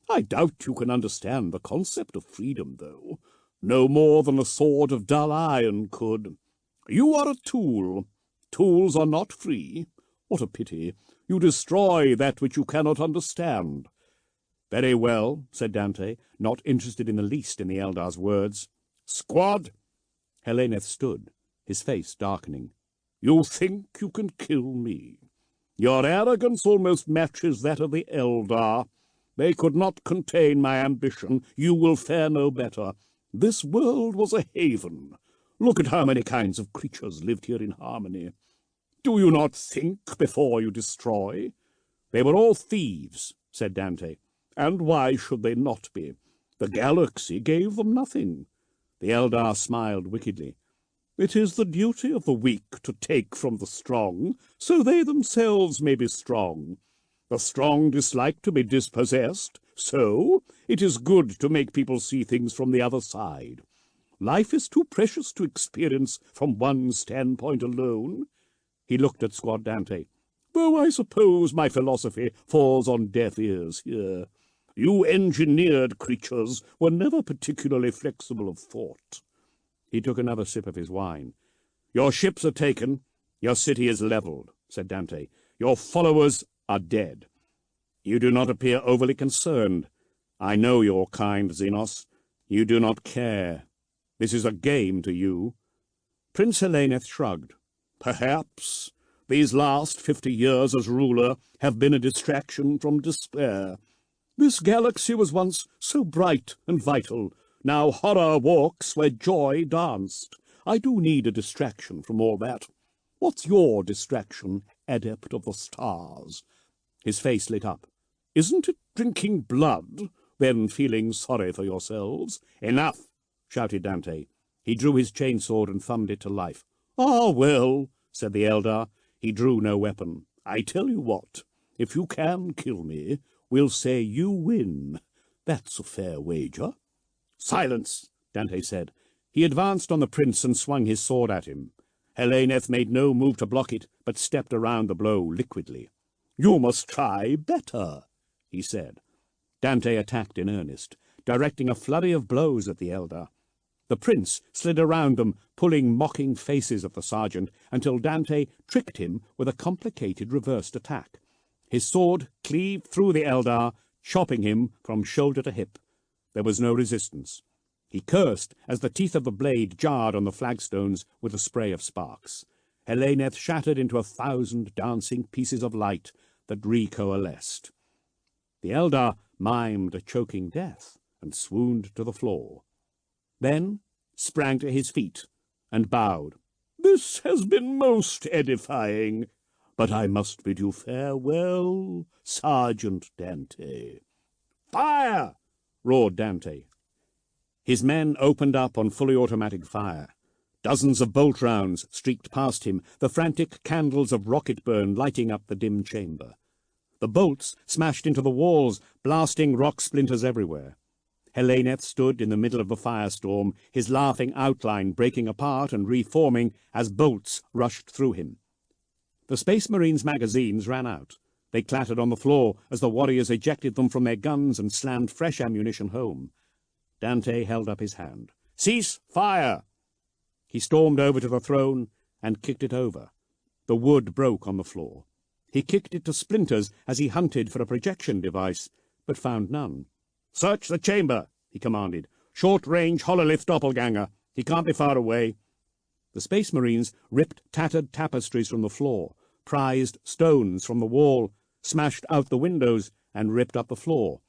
I doubt you can understand the concept of freedom, though. No more than a sword of dull iron could. You are a tool. Tools are not free. What a pity. You destroy that which you cannot understand." "Very well," said Dante, not interested in the least in the Eldar's words. "Squad!" Heleneth stood, his face darkening. "You think you can kill me. Your arrogance almost matches that of the Eldar. They could not contain my ambition. You will fare no better. This world was a haven. Look at how many kinds of creatures lived here in harmony. Do you not think before you destroy?" "They were all thieves," said Dante. "And why should they not be? The galaxy gave them nothing." The Eldar smiled wickedly. "It is the duty of the weak to take from the strong, so they themselves may be strong. The strong dislike to be dispossessed, so it is good to make people see things from the other side. Life is too precious to experience from one standpoint alone." He looked at Squad Dante. "Though I suppose my philosophy falls on deaf ears here. You engineered creatures were never particularly flexible of thought." He took another sip of his wine. "Your ships are taken. Your city is levelled," said Dante. "Your followers are dead. You do not appear overly concerned. I know your kind, Xenos. You do not care. This is a game to you." Prince Heleneth shrugged. "Perhaps. These last 50 years as ruler have been a distraction from despair. This galaxy was once so bright and vital. Now horror walks where joy danced. I do need a distraction from all that. What's your distraction, adept of the stars?" His face lit up. "Isn't it drinking blood, then feeling sorry for yourselves?" "Enough!" shouted Dante. He drew his chainsword and thumbed it to life. "Ah, well," said the Eldar. He drew no weapon. "I tell you what, if you can kill me, we'll say you win. That's a fair wager." "Silence," Dante said. He advanced on the prince and swung his sword at him. Heleneth made no move to block it, but stepped around the blow liquidly. "You must try better," he said. Dante attacked in earnest, directing a flurry of blows at the Eldar. The prince slid around them, pulling mocking faces at the sergeant, until Dante tricked him with a complicated reversed attack. His sword cleaved through the Eldar, chopping him from shoulder to hip. There was no resistance. He cursed as the teeth of the blade jarred on the flagstones with a spray of sparks. Heleneth shattered into 1,000 dancing pieces of light that recoalesced. The Eldar mimed a choking death and swooned to the floor. Then sprang to his feet and bowed. "This has been most edifying, but I must bid you farewell, Sergeant Dante." "Fire!" roared Dante. His men opened up on fully automatic fire. Dozens of bolt rounds streaked past him, the frantic candles of rocket burn lighting up the dim chamber. The bolts smashed into the walls, blasting rock splinters everywhere. Heleneth stood in the middle of the firestorm, his laughing outline breaking apart and reforming as bolts rushed through him. The Space Marines' magazines ran out. They clattered on the floor as the warriors ejected them from their guns and slammed fresh ammunition home. Dante held up his hand. "Cease fire!" He stormed over to the throne and kicked it over. The wood broke on the floor. He kicked it to splinters as he hunted for a projection device, but found none. "Search the chamber," he commanded. "Short-range hololith doppelganger. He can't be far away." The Space Marines ripped tattered tapestries from the floor, prized stones from the wall, smashed out the windows, and ripped up the floor.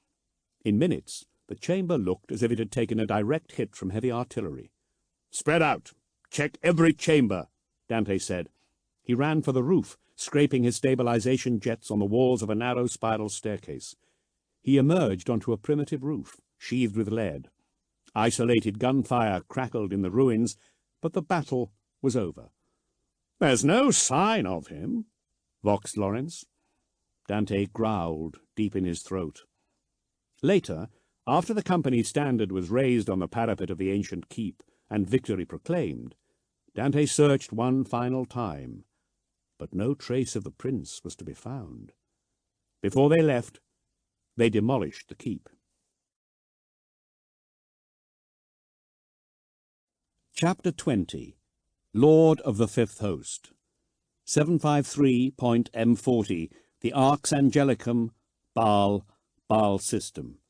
In minutes, the chamber looked as if it had taken a direct hit from heavy artillery. "Spread out. Check every chamber," Dante said. He ran for the roof, scraping his stabilization jets on the walls of a narrow spiral staircase. He emerged onto a primitive roof, sheathed with lead. Isolated gunfire crackled in the ruins, but the battle was over. "There's no sign of him," voxed Lawrence. Dante growled deep in his throat. Later, after the company's standard was raised on the parapet of the ancient keep and victory proclaimed, Dante searched one final time, but no trace of the prince was to be found. Before they left, they demolished the keep. Chapter 20. Lord of the Fifth Host. 753.M40, the Arx Angelicum, Baal system.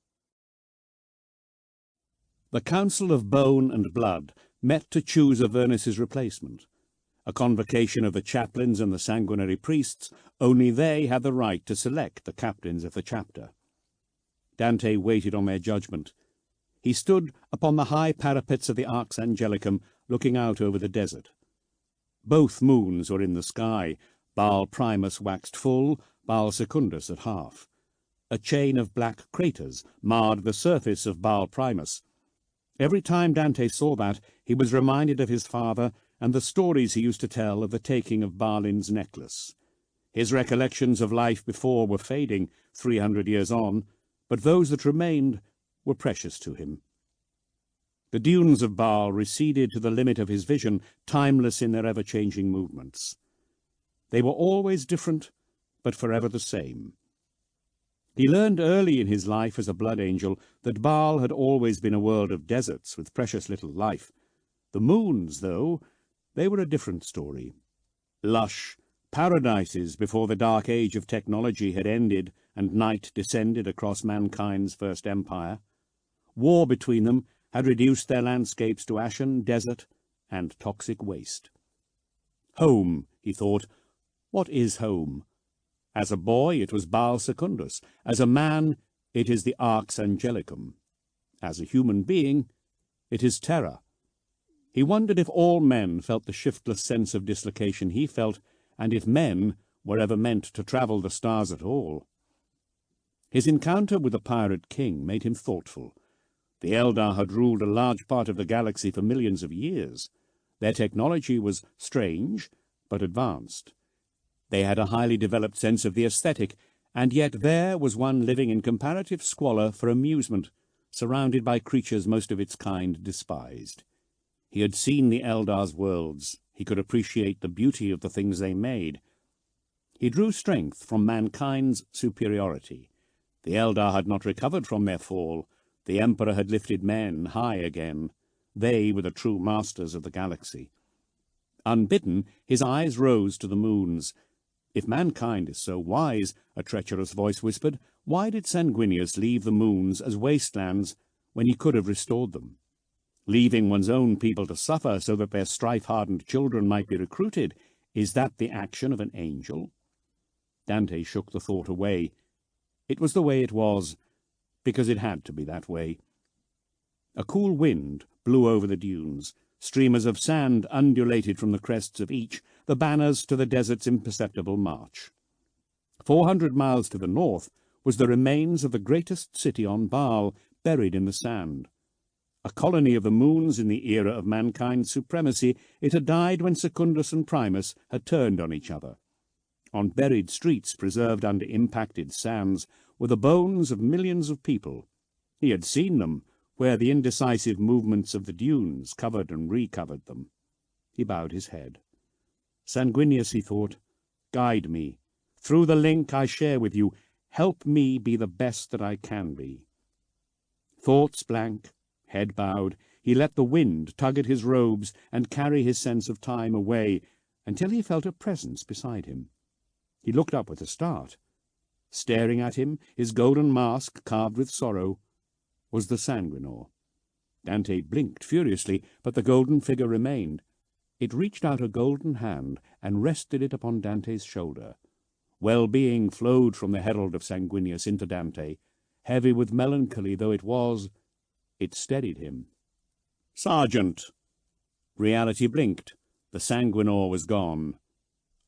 The Council of Bone and Blood met to choose Avernus's replacement. A convocation of the chaplains and the sanguinary priests, only they had the right to select the captains of the chapter. Dante waited on their judgment. He stood upon the high parapets of the Arx Angelicum, looking out over the desert. Both moons were in the sky. Baal Primus waxed full, Baal Secundus at half. A chain of black craters marred the surface of Baal Primus. Every time Dante saw that, he was reminded of his father and the stories he used to tell of the taking of Balin's necklace. His recollections of life before were fading 300 years on, but those that remained were precious to him. The dunes of Baal receded to the limit of his vision, timeless in their ever-changing movements. They were always different, but forever the same. He learned early in his life as a blood angel that Baal had always been a world of deserts with precious little life. The moons, though, they were a different story. Lush paradises before the dark age of technology had ended and night descended across mankind's first empire. War between them had reduced their landscapes to ashen desert and toxic waste. Home, he thought. What is home? As a boy, it was Baal Secundus. As a man, it is the Arx Angelicum. As a human being, it is Terra. He wondered if all men felt the shiftless sense of dislocation he felt, and if men were ever meant to travel the stars at all. His encounter with the pirate king made him thoughtful. The Eldar had ruled a large part of the galaxy for millions of years. Their technology was strange, but advanced. They had a highly developed sense of the aesthetic, and yet there was one living in comparative squalor for amusement, surrounded by creatures most of its kind despised. He had seen the Eldar's worlds. He could appreciate the beauty of the things they made. He drew strength from mankind's superiority. The Eldar had not recovered from their fall. The Emperor had lifted men high again. They were the true masters of the galaxy. Unbidden, his eyes rose to the moons. If mankind is so wise, a treacherous voice whispered, why did Sanguinius leave the moons as wastelands when he could have restored them? Leaving one's own people to suffer so that their strife-hardened children might be recruited, is that the action of an angel? Dante shook the thought away. It was the way it was, because it had to be that way. A cool wind blew over the dunes. Streamers of sand undulated from the crests of each, the banners to the desert's imperceptible march. 400 miles to the north was the remains of the greatest city on Baal, buried in the sand. A colony of the moons in the era of mankind's supremacy, it had died when Secundus and Primus had turned on each other. On buried streets preserved under impacted sands were the bones of millions of people. He had seen them, where the indecisive movements of the dunes covered and recovered them. He bowed his head. Sanguinius, he thought, guide me. Through the link I share with you, help me be the best that I can be. Thoughts blank, head bowed, he let the wind tug at his robes and carry his sense of time away, until he felt a presence beside him. He looked up with a start. Staring at him, his golden mask carved with sorrow, was the Sanguinor. Dante blinked furiously, but the golden figure remained. It reached out a golden hand and rested it upon Dante's shoulder. Well-being flowed from the herald of Sanguinius into Dante. Heavy with melancholy though it was, it steadied him. "Sergeant!" Reality blinked. The Sanguinor was gone.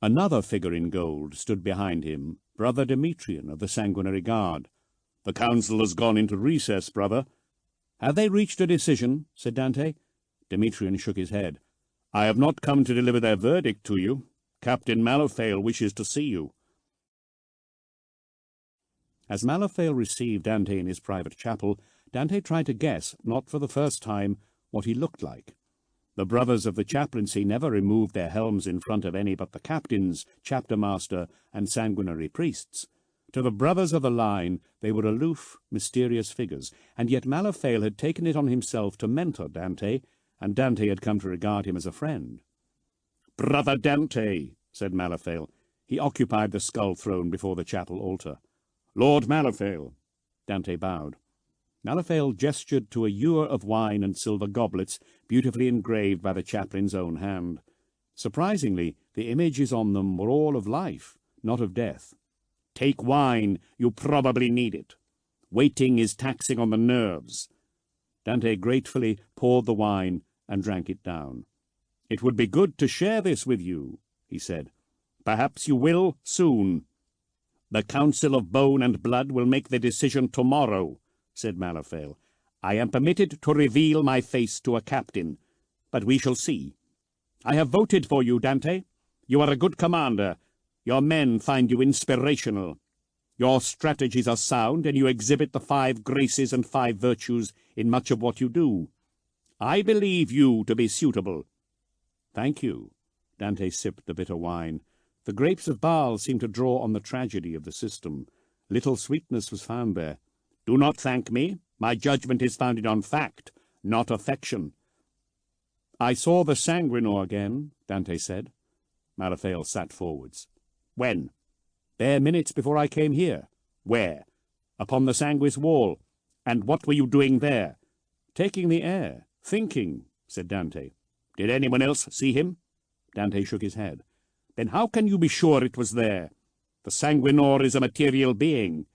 Another figure in gold stood behind him, Brother Demetrian of the Sanguinary Guard. "The council has gone into recess, brother." "Have they reached a decision?" said Dante. Demetrian shook his head. "I have not come to deliver their verdict to you. Captain Malofale wishes to see you." As Malofale received Dante in his private chapel, Dante tried to guess, not for the first time, what he looked like. The brothers of the chaplaincy never removed their helms in front of any but the captains, chapter-master, and sanguinary priests. To the brothers of the line they were aloof, mysterious figures, and yet Malofale had taken it on himself to mentor Dante, and Dante had come to regard him as a friend. "Brother Dante," said Malofale. He occupied the skull throne before the chapel altar. "Lord Malofale." Dante bowed. Malofale gestured to a ewer of wine and silver goblets, beautifully engraved by the chaplain's own hand. Surprisingly, the images on them were all of life, not of death. "Take wine. You probably need it. Waiting is taxing on the nerves." Dante gratefully poured the wine and drank it down. "It would be good to share this with you," he said. "Perhaps you will soon." "The Council of Bone and Blood will make the decision tomorrow," said Malofale. "I am permitted to reveal my face to a captain, but we shall see. I have voted for you, Dante. You are a good commander. Your men find you inspirational. Your strategies are sound, and you exhibit the 5 graces and 5 virtues in much of what you do. I believe you to be suitable." "Thank you." Dante sipped the bitter wine. The grapes of Baal seemed to draw on the tragedy of the system. Little sweetness was found there. "Do not thank me. My judgment is founded on fact, not affection." "I saw the Sanguinor again," Dante said. Malofale sat forwards. "When?" "Bare minutes before I came here." "Where?" "Upon the Sanguis wall." "And what were you doing there?" "Taking the air, thinking," said Dante. "Did anyone else see him?" Dante shook his head. "Then how can you be sure it was there? The Sanguinor is a material being.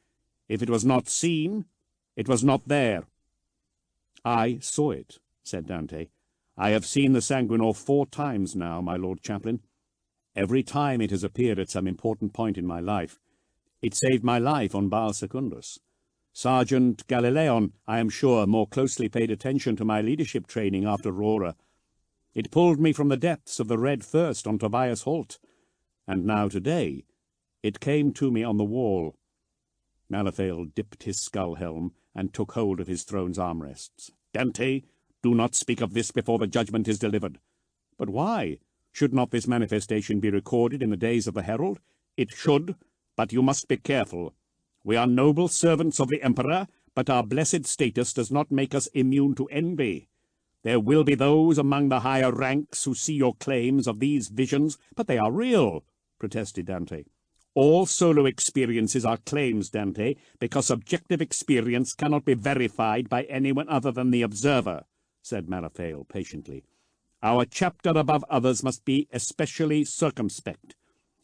If it was not seen, it was not there." "I saw it," said Dante. "I have seen the Sanguinor 4 times now, my Lord Chaplain. Every time it has appeared at some important point in my life. It saved my life on Baal Secundus. Sergeant Galileon, I am sure, more closely paid attention to my leadership training after Aurora. It pulled me from the depths of the red thirst on Tobias Holt, and now today it came to me on the wall. Malifale dipped his skull helm and took hold of his throne's armrests. Dante, do not speak of this before the judgment is delivered. But why? Should not this manifestation be recorded in the days of the Herald? It should, but you must be careful. We are noble servants of the Emperor, but our blessed status does not make us immune to envy. There will be those among the higher ranks who see your claims of these visions, but they are real, protested Dante. All solo experiences are claims, Dante, because subjective experience cannot be verified by anyone other than the observer, said Malifale patiently. Our chapter above others must be especially circumspect.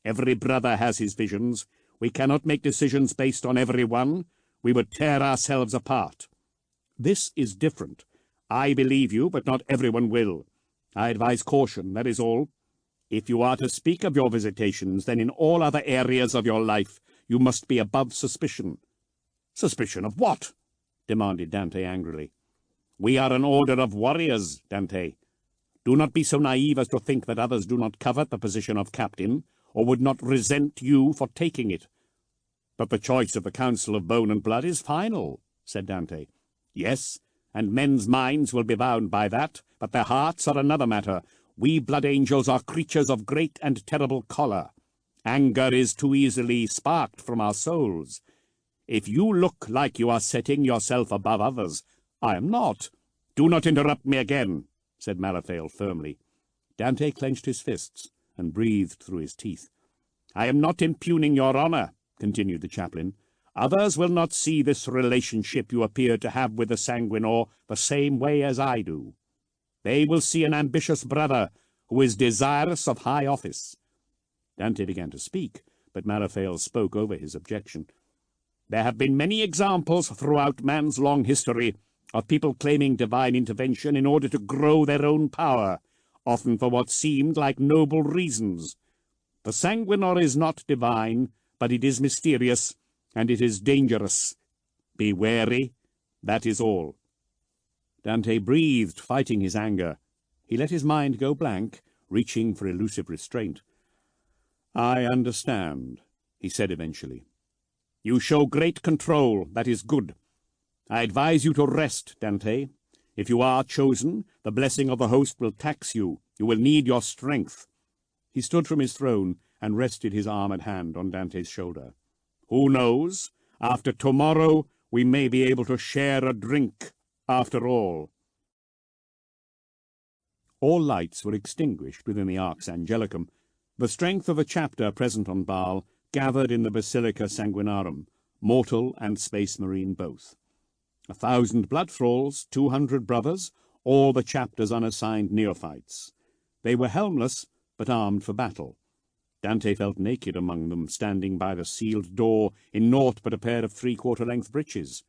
Every brother has his visions. We cannot make decisions based on every one. We would tear ourselves apart. This is different. I believe you, but not everyone will. I advise caution, that is all. If you are to speak of your visitations, then in all other areas of your life you must be above suspicion. Suspicion of what? Demanded Dante angrily. We are an order of warriors, Dante. Do not be so naive as to think that others do not covet the position of captain, or would not resent you for taking it. But the choice of the Council of Bone and Blood is final, said Dante. Yes, and men's minds will be bound by that, but their hearts are another matter. We blood angels are creatures of great and terrible choler. Anger is too easily sparked from our souls. If you look like you are setting yourself above others, I am not. Do not interrupt me again, said Malifale firmly. Dante clenched his fists and breathed through his teeth. I am not impugning your honour, continued the chaplain. Others will not see this relationship you appear to have with the Sanguinor the same way as I do. They will see an ambitious brother who is desirous of high office. Dante began to speak, but Malifale spoke over his objection. There have been many examples throughout man's long history of people claiming divine intervention in order to grow their own power, often for what seemed like noble reasons. The Sanguinor is not divine, but it is mysterious, and it is dangerous. Be wary, that is all. Dante breathed, fighting his anger. He let his mind go blank, reaching for elusive restraint. I understand, he said eventually. You show great control, that is good. I advise you to rest, Dante. If you are chosen, the blessing of the host will tax you. You will need your strength. He stood from his throne and rested his armored hand on Dante's shoulder. Who knows? After tomorrow, we may be able to share a drink, after all. All lights were extinguished within the Arx Angelicum. The strength of the chapter present on Baal gathered in the Basilica Sanguinarum, mortal and space marine both. 1,000 blood thralls, 200 brothers, all the chapter's unassigned neophytes. They were helmless, but armed for battle. Dante felt naked among them, standing by the sealed door in naught but a pair of 3/4-length breeches.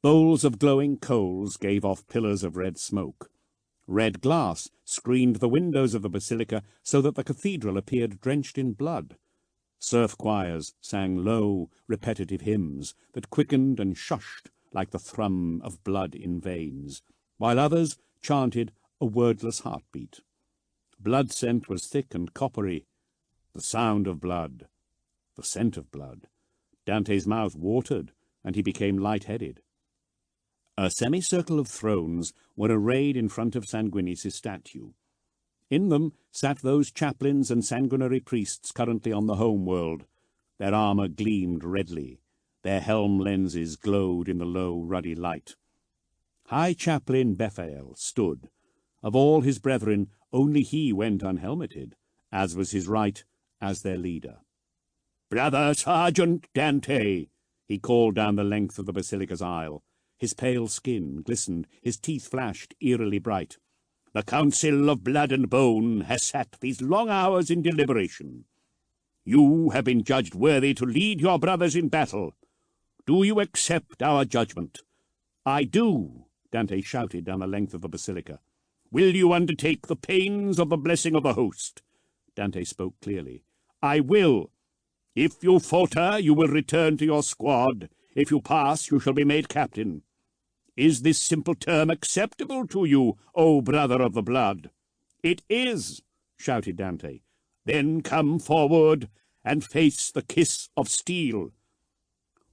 Bowls of glowing coals gave off pillars of red smoke. Red glass screened the windows of the basilica so that the cathedral appeared drenched in blood. Surf choirs sang low, repetitive hymns that quickened and shushed like the thrum of blood in veins, while others chanted a wordless heartbeat. Blood scent was thick and coppery. The sound of blood, the scent of blood. Dante's mouth watered, and he became light-headed. A semicircle of thrones were arrayed in front of Sanguinius' statue. In them sat those chaplains and sanguinary priests currently on the home world. Their armour gleamed redly. Their helm lenses glowed in the low, ruddy light. High Chaplain Bethael stood. Of all his brethren, only he went unhelmeted, as was his right as their leader. "Brother Sergeant Dante," he called down the length of the basilica's aisle. His pale skin glistened, his teeth flashed eerily bright. "The Council of Blood and Bone has sat these long hours in deliberation. You have been judged worthy to lead your brothers in battle. Do you accept our judgment?" "I do," Dante shouted down the length of the basilica. "Will you undertake the pains of the blessing of the host?" Dante spoke clearly. "I will. If you falter, you will return to your squad. If you pass, you shall be made captain. Is this simple term acceptable to you, O brother of the blood?" "It is," shouted Dante. "Then come forward and face the kiss of steel."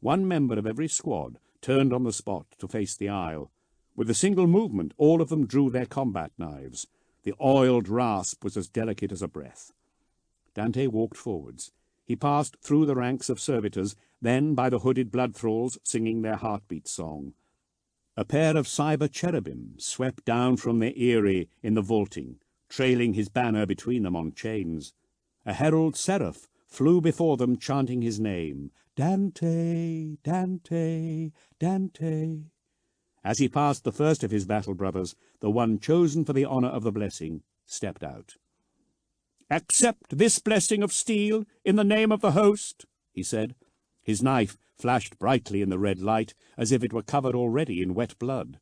One member of every squad turned on the spot to face the isle. With a single movement, all of them drew their combat knives. The oiled rasp was as delicate as a breath. Dante walked forwards. He passed through the ranks of servitors, then by the hooded blood thralls singing their heartbeat song. A pair of cyber cherubim swept down from their eyrie in the vaulting, trailing his banner between them on chains. A herald seraph flew before them, chanting his name, "Dante, Dante, Dante." As he passed the first of his battle brothers, the one chosen for the honour of the blessing stepped out. "Accept this blessing of steel in the name of the host," he said. His knife flashed brightly in the red light, as if it were covered already in wet blood.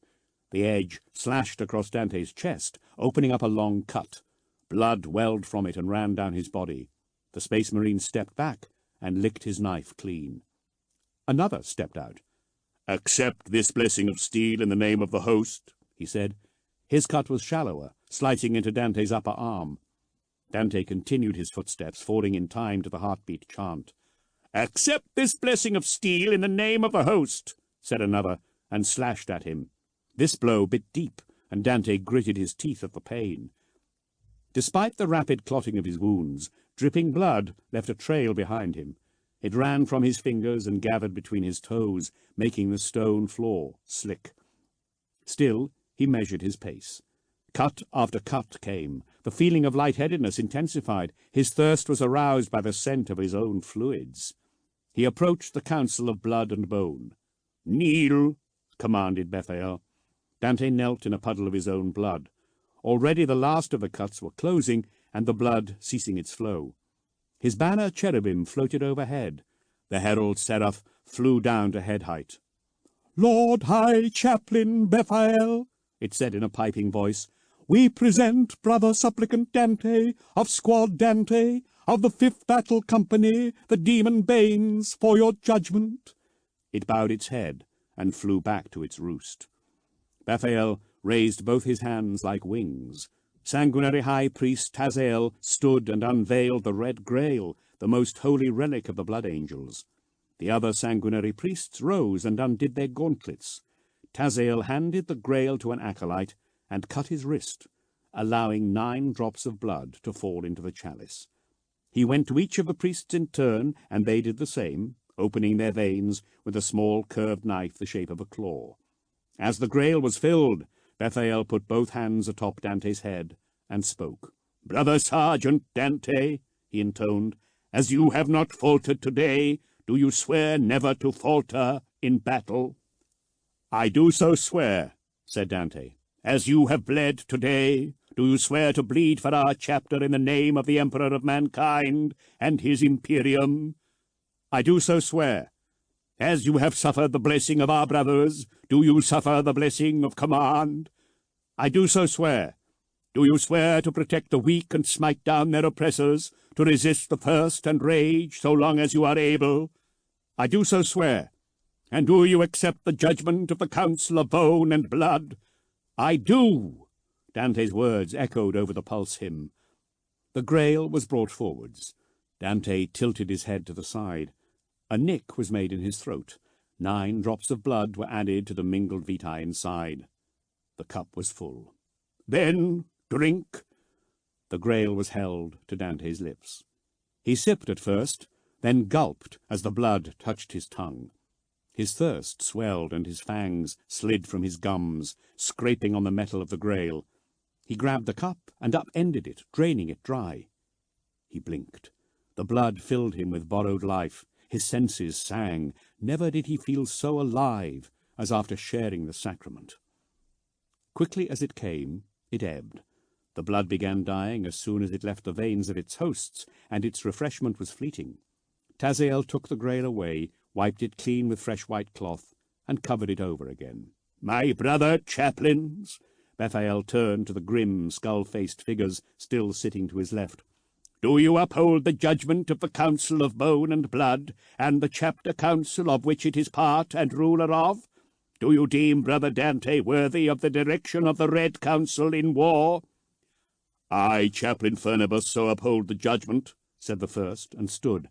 The edge slashed across Dante's chest, opening up a long cut. Blood welled from it and ran down his body. The Space Marine stepped back and licked his knife clean. Another stepped out. "Accept this blessing of steel in the name of the host," he said. His cut was shallower, slicing into Dante's upper arm. Dante continued his footsteps, falling in time to the heartbeat chant. "Accept this blessing of steel in the name of the host," said another, and slashed at him. This blow bit deep, and Dante gritted his teeth at the pain. Despite the rapid clotting of his wounds, dripping blood left a trail behind him. It ran from his fingers and gathered between his toes, making the stone floor slick. Still, he measured his pace. Cut after cut came. The feeling of lightheadedness intensified. His thirst was aroused by the scent of his own fluids. He approached the council of blood and bone. "Kneel," commanded Bethael. Dante knelt in a puddle of his own blood. Already the last of the cuts were closing, and the blood ceasing its flow. His banner cherubim floated overhead. The herald seraph flew down to head height. "Lord High Chaplain Bethael," it said in a piping voice, "we present Brother Supplicant Dante, of Squad Dante, of the 5th Battle Company, the Demon Banes, for your judgment." It bowed its head and flew back to its roost. Bethael raised both his hands like wings. Sanguinary High Priest Tazael stood and unveiled the Red Grail, the most holy relic of the Blood Angels. The other sanguinary priests rose and undid their gauntlets. Tazael handed the Grail to an acolyte and cut his wrist, allowing 9 drops of blood to fall into the chalice. He went to each of the priests in turn, and they did the same, opening their veins with a small curved knife the shape of a claw. As the Grail was filled, Bethael put both hands atop Dante's head and spoke. "Brother Sergeant Dante," he intoned, "as you have not faltered today, do you swear never to falter in battle?" "I do so swear," said Dante. "As you have bled today, do you swear to bleed for our chapter in the name of the Emperor of Mankind and his Imperium?" "I do so swear." "As you have suffered the blessing of our brothers, do you suffer the blessing of command?" "I do so swear." "Do you swear to protect the weak and smite down their oppressors, to resist the thirst and rage so long as you are able?" "I do so swear." "And do you accept the judgment of the Council of Bone and Blood?" "I do." Dante's words echoed over the pulse hymn. The Grail was brought forwards. Dante tilted his head to the side. A nick was made in his throat. 9 drops of blood were added to the mingled vitae inside. The cup was full. "Then drink." The Grail was held to Dante's lips. He sipped at first, then gulped as the blood touched his tongue. His thirst swelled and his fangs slid from his gums, scraping on the metal of the Grail. He grabbed the cup and upended it, draining it dry. He blinked. The blood filled him with borrowed life. His senses sang. Never did he feel so alive as after sharing the sacrament. Quickly as it came, it ebbed. The blood began dying as soon as it left the veins of its hosts, and its refreshment was fleeting. Tazael took the Grail away, wiped it clean with fresh white cloth, and covered it over again. "My brother chaplains," Bethael turned to the grim, skull-faced figures still sitting to his left. Do you uphold the judgment of the Council of Bone and Blood, and the chapter council of which it is part and ruler of? Do you deem Brother Dante worthy of the direction of the Red Council in war?" "I, Chaplain Furnibus, so uphold the judgment," said the first, and stood.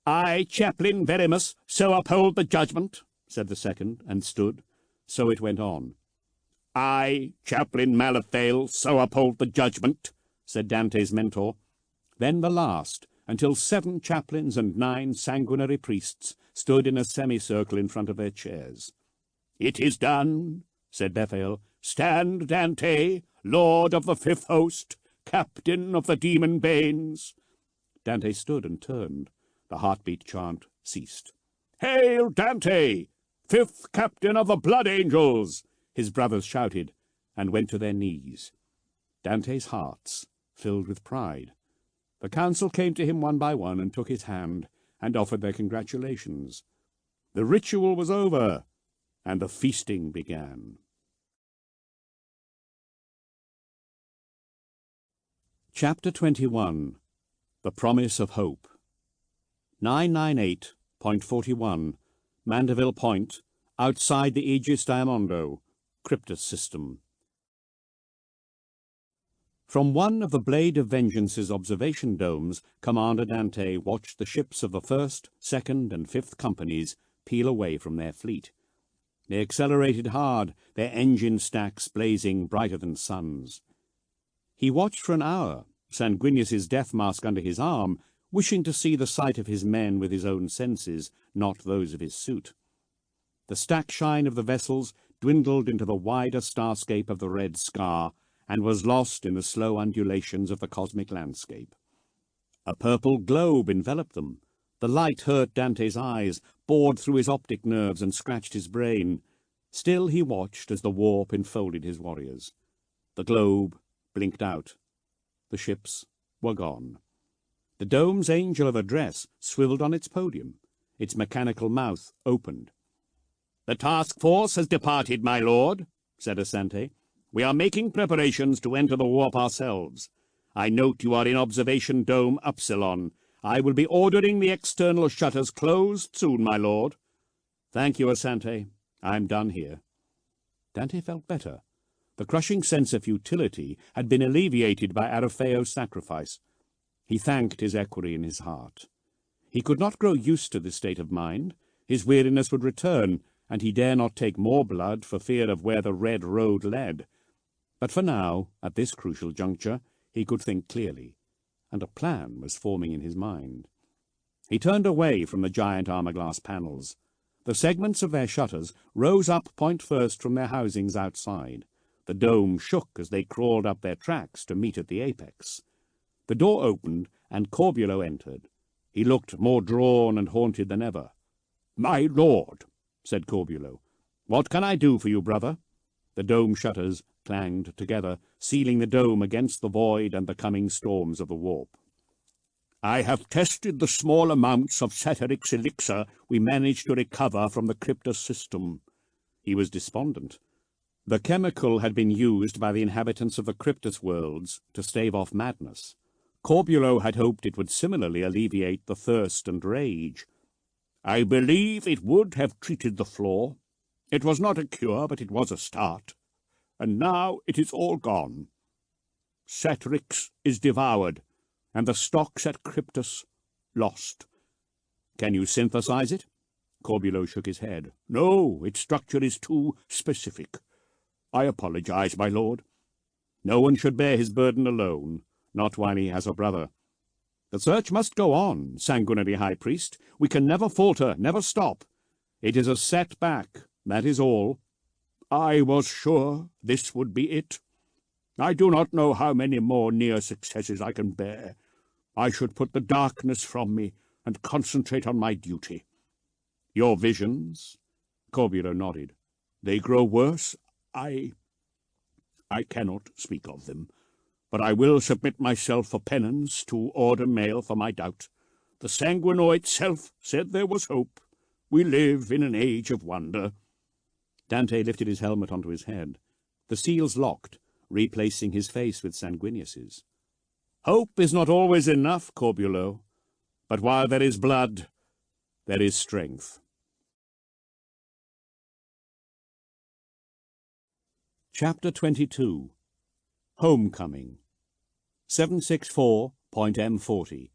"I, Chaplain Verimus, so uphold the judgment," said the second, and stood. So it went on. "I, Chaplain Malifale, so uphold the judgment," said Dante's mentor. Then the last, until 7 chaplains and 9 sanguinary priests stood in a semicircle in front of their chairs. "It is done," said Bethael. "Stand, Dante, lord of the 5th host, captain of the demon banes." Dante stood and turned. The heartbeat chant ceased. "Hail, Dante, 5th captain of the blood angels!" his brothers shouted, and went to their knees. Dante's hearts filled with pride. The council came to him one by one and took his hand, and offered their congratulations. The ritual was over, and the feasting began. Chapter 21. The Promise of Hope. 998.41, Mandeville Point, outside the Aegis Diamondo, Cryptus System. From one of the Blade of Vengeance's observation domes, Commander Dante watched the ships of the 1st, 2nd, and 5th companies peel away from their fleet. They accelerated hard, their engine stacks blazing brighter than suns. He watched for an hour, Sanguinius's death mask under his arm, wishing to see the sight of his men with his own senses, not those of his suit. The stack shine of the vessels dwindled into the wider starscape of the Red Scar, and was lost in the slow undulations of the cosmic landscape. A purple globe enveloped them. The light hurt Dante's eyes, bored through his optic nerves, and scratched his brain. Still he watched as the warp enfolded his warriors. The globe blinked out. The ships were gone. The dome's angel of address swiveled on its podium. Its mechanical mouth opened. "The task force has departed, my lord," said Asante. "We are making preparations to enter the warp ourselves. I note you are in observation dome Upsilon. I will be ordering the external shutters closed soon, my lord." "Thank you, Asante. I'm done here." Dante felt better. The crushing sense of futility had been alleviated by Arafeo's sacrifice. He thanked his equerry in his heart. He could not grow used to this state of mind. His weariness would return, and he dare not take more blood for fear of where the red road led. But for now, at this crucial juncture, he could think clearly, and a plan was forming in his mind. He turned away from the giant armor-glass panels. The segments of their shutters rose up point first from their housings outside. The dome shook as they crawled up their tracks to meet at the apex. The door opened, and Corbulo entered. He looked more drawn and haunted than ever. "My lord," said Corbulo, "what can I do for you, brother?" The dome shutters clanged together, sealing the dome against the void and the coming storms of the warp. "I have tested the small amounts of Satyric's elixir we managed to recover from the Cryptus system." He was despondent. The chemical had been used by the inhabitants of the Cryptus worlds to stave off madness. Corbulo had hoped it would similarly alleviate the thirst and rage. "I believe it would have treated the flaw. It was not a cure, but it was a start. And now it is all gone. Satyrix is devoured, and the stocks at Cryptus lost." "Can you synthesize it?" Corbulo shook his head. "No, its structure is too specific. I apologize, my lord." "No one should bear his burden alone, not while he has a brother. The search must go on, sanguinary high priest. We can never falter, never stop. It is a setback, that is all." "I was sure this would be it. I do not know how many more near successes I can bear. I should put the darkness from me and concentrate on my duty." "Your visions?" Corbulo nodded. "They grow worse. I cannot speak of them, but I will submit myself for penance to order mail for my doubt. The sanguinoid self said there was hope. We live in an age of wonder." Dante lifted his helmet onto his head. The seals locked, replacing his face with Sanguinius's. Hope is not always enough, Corbulo, but while there is blood, there is strength. Chapter 22. Homecoming. 764.M40.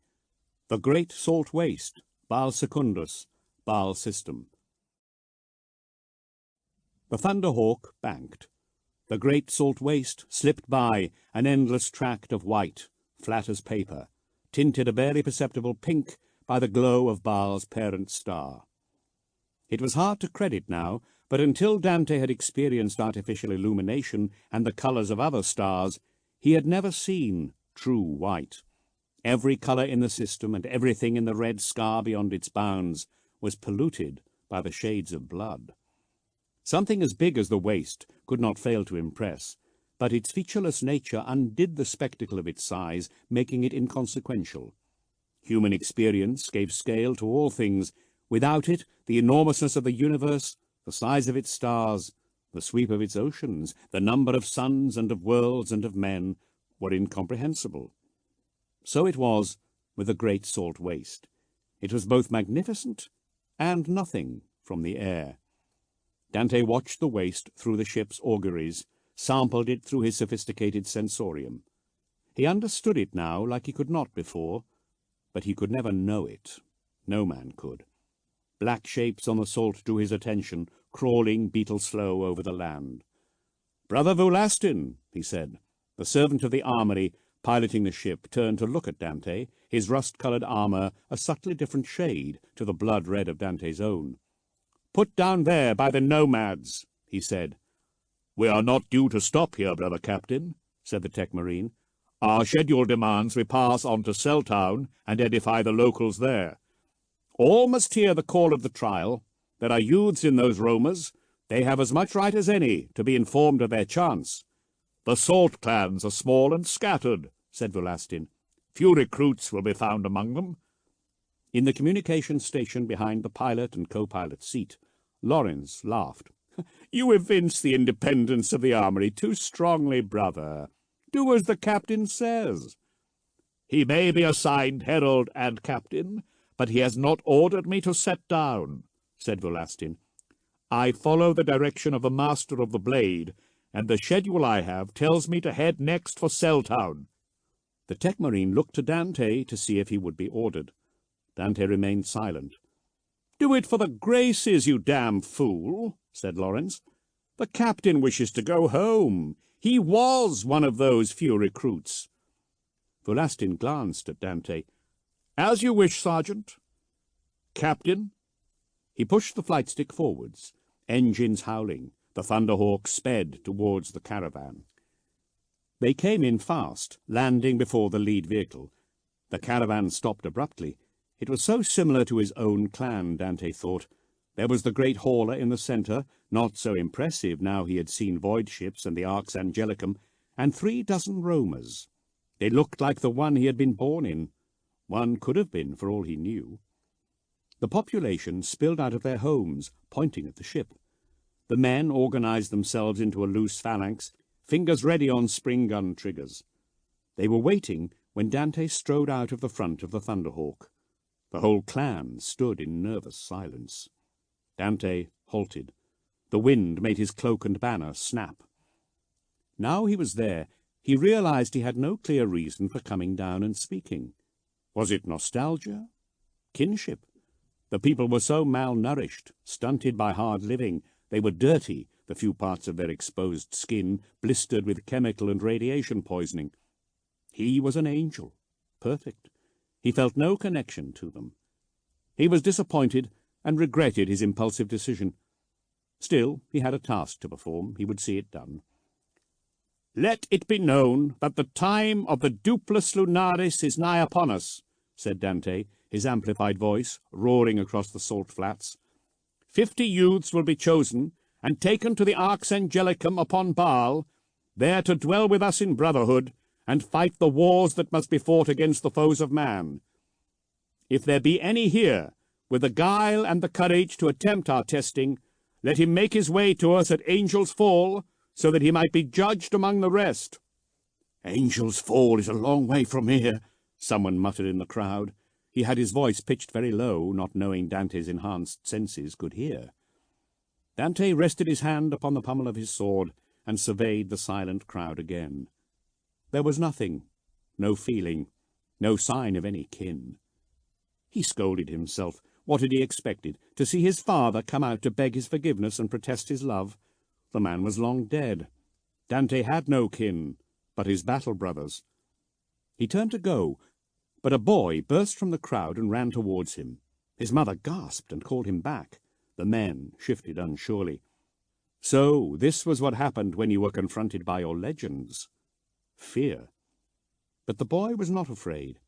The Great Salt Waste, Baal Secundus, Baal System. The Thunderhawk banked. The Great Salt Waste slipped by, an endless tract of white, flat as paper, tinted a barely perceptible pink by the glow of Baal's parent star. It was hard to credit now, but until Dante had experienced artificial illumination and the colours of other stars, he had never seen true white. Every colour in the system and everything in the red scar beyond its bounds was polluted by the shades of blood. Something as big as the waste could not fail to impress, but its featureless nature undid the spectacle of its size, making it inconsequential. Human experience gave scale to all things. Without it, the enormousness of the universe, the size of its stars, the sweep of its oceans, the number of suns and of worlds and of men, were incomprehensible. So it was with the Great Salt Waste. It was both magnificent and nothing from the air. Dante watched the waste through the ship's auguries, sampled it through his sophisticated sensorium. He understood it now like he could not before, but he could never know it. No man could. Black shapes on the salt drew his attention, crawling beetle-slow over the land. "Brother Vulastin," he said. The servant of the armory, piloting the ship, turned to look at Dante, his rust-coloured armour a subtly different shade to the blood-red of Dante's own. "Put down there by the nomads," he said. "We are not due to stop here, brother captain," said the tech marine. "Our schedule demands we pass on to Celltown and edify the locals there. All must hear the call of the trial. There are youths in those roamers. They have as much right as any to be informed of their chance." "The salt clans are small and scattered," said Vulastin. "Few recruits will be found among them." In the communication station behind the pilot and co-pilot's seat, Lawrence laughed. "You evince the independence of the armory too strongly, brother. Do as the captain says." "He may be assigned herald and captain, but he has not ordered me to set down," said Vulastin. "I follow the direction of the master of the blade, and the schedule I have tells me to head next for Celltown." The tech marine looked to Dante to see if he would be ordered. Dante remained silent. "Do it for the Graces, you damn fool," said Lawrence. "The captain wishes to go home. He was one of those few recruits." Vulastin glanced at Dante. "As you wish, Sergeant." "Captain." He pushed the flight stick forwards. Engines howling, the Thunderhawk sped towards the caravan. They came in fast, landing before the lead vehicle. The caravan stopped abruptly. It was so similar to his own clan, Dante thought. There was the great hauler in the centre, not so impressive now he had seen void ships and the Arx Angelicum, and 3 dozen roamers. They looked like the one he had been born in. One could have been, for all he knew. The population spilled out of their homes, pointing at the ship. The men organized themselves into a loose phalanx, fingers ready on spring gun triggers. They were waiting when Dante strode out of the front of the Thunderhawk. The whole clan stood in nervous silence. Dante halted. The wind made his cloak and banner snap. Now he was there, he realized he had no clear reason for coming down and speaking. Was it nostalgia? Kinship? The people were so malnourished, stunted by hard living. They were dirty, the few parts of their exposed skin blistered with chemical and radiation poisoning. He was an angel, perfect. He felt no connection to them. He was disappointed and regretted his impulsive decision. Still, he had a task to perform. He would see it done. "Let it be known that the time of the duplus lunaris is nigh upon us," said Dante, his amplified voice roaring across the salt flats. 50 youths will be chosen and taken to the Arx Angelicum upon Baal, there to dwell with us in brotherhood and fight the wars that must be fought against the foes of man. If there be any here with the guile and the courage to attempt our testing, let him make his way to us at Angel's Fall, so that he might be judged among the rest. Angel's Fall is a long way from here, someone muttered in the crowd. He had his voice pitched very low, not knowing Dante's enhanced senses could hear. Dante rested his hand upon the pommel of his sword and surveyed the silent crowd again. There was nothing, no feeling, no sign of any kin. He scolded himself. What had he expected? To see his father come out to beg his forgiveness and protest his love? The man was long dead. Dante had no kin, but his battle brothers. He turned to go, but a boy burst from the crowd and ran towards him. His mother gasped and called him back. The men shifted unsurely. So this was what happened when you were confronted by your legends. Fear. But the boy was not afraid.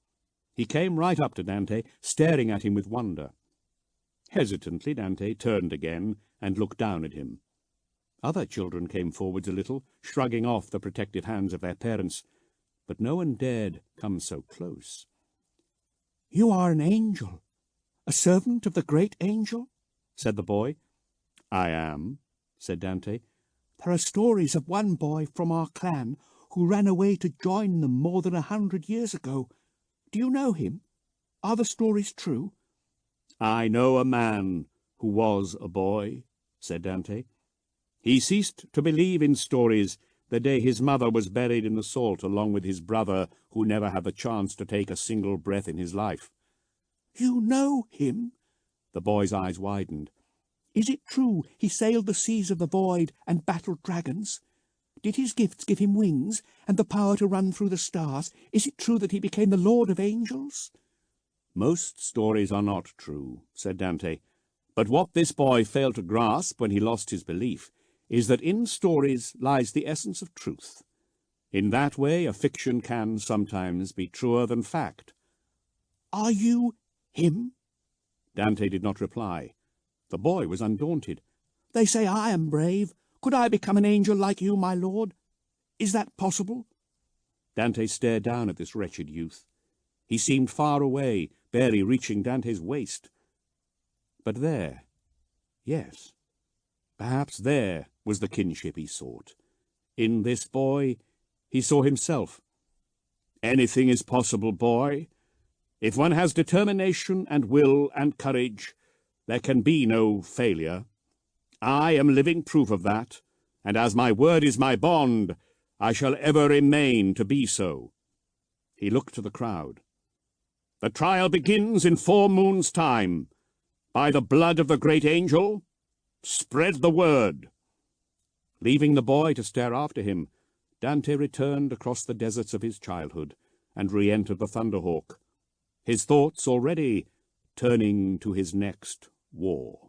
He came right up to Dante, staring at him with wonder. Hesitantly, Dante turned again and looked down at him. Other children came forwards a little, shrugging off the protective hands of their parents, but no one dared come so close. "You are an angel, a servant of the great angel?" said the boy. "I am," said Dante. "There are stories of one boy from our clan who ran away to join them more than 100 years ago. Do you know him? Are the stories true?" "I know a man who was a boy," said Dante. "He ceased to believe in stories the day his mother was buried in the salt along with his brother who never had the chance to take a single breath in his life." "You know him?" The boy's eyes widened. "Is it true he sailed the seas of the void and battled dragons? Did his gifts give him wings and the power to run through the stars? Is it true that he became the Lord of Angels?" "Most stories are not true," said Dante. "But what this boy failed to grasp when he lost his belief is that in stories lies the essence of truth. In that way a fiction can sometimes be truer than fact." "Are you him?" Dante did not reply. The boy was undaunted. "They say I am brave. Could I become an angel like you, my lord? Is that possible?" Dante stared down at this wretched youth. He seemed far away, barely reaching Dante's waist. But there, yes, perhaps there was the kinship he sought. In this boy he saw himself. "Anything is possible, boy. If one has determination and will and courage, there can be no failure. I am living proof of that, and as my word is my bond, I shall ever remain to be so." He looked to the crowd. "The trial begins in 4 moons' time. By the blood of the great angel, spread the word." Leaving the boy to stare after him, Dante returned across the deserts of his childhood and re-entered the Thunderhawk, his thoughts already turning to his next war.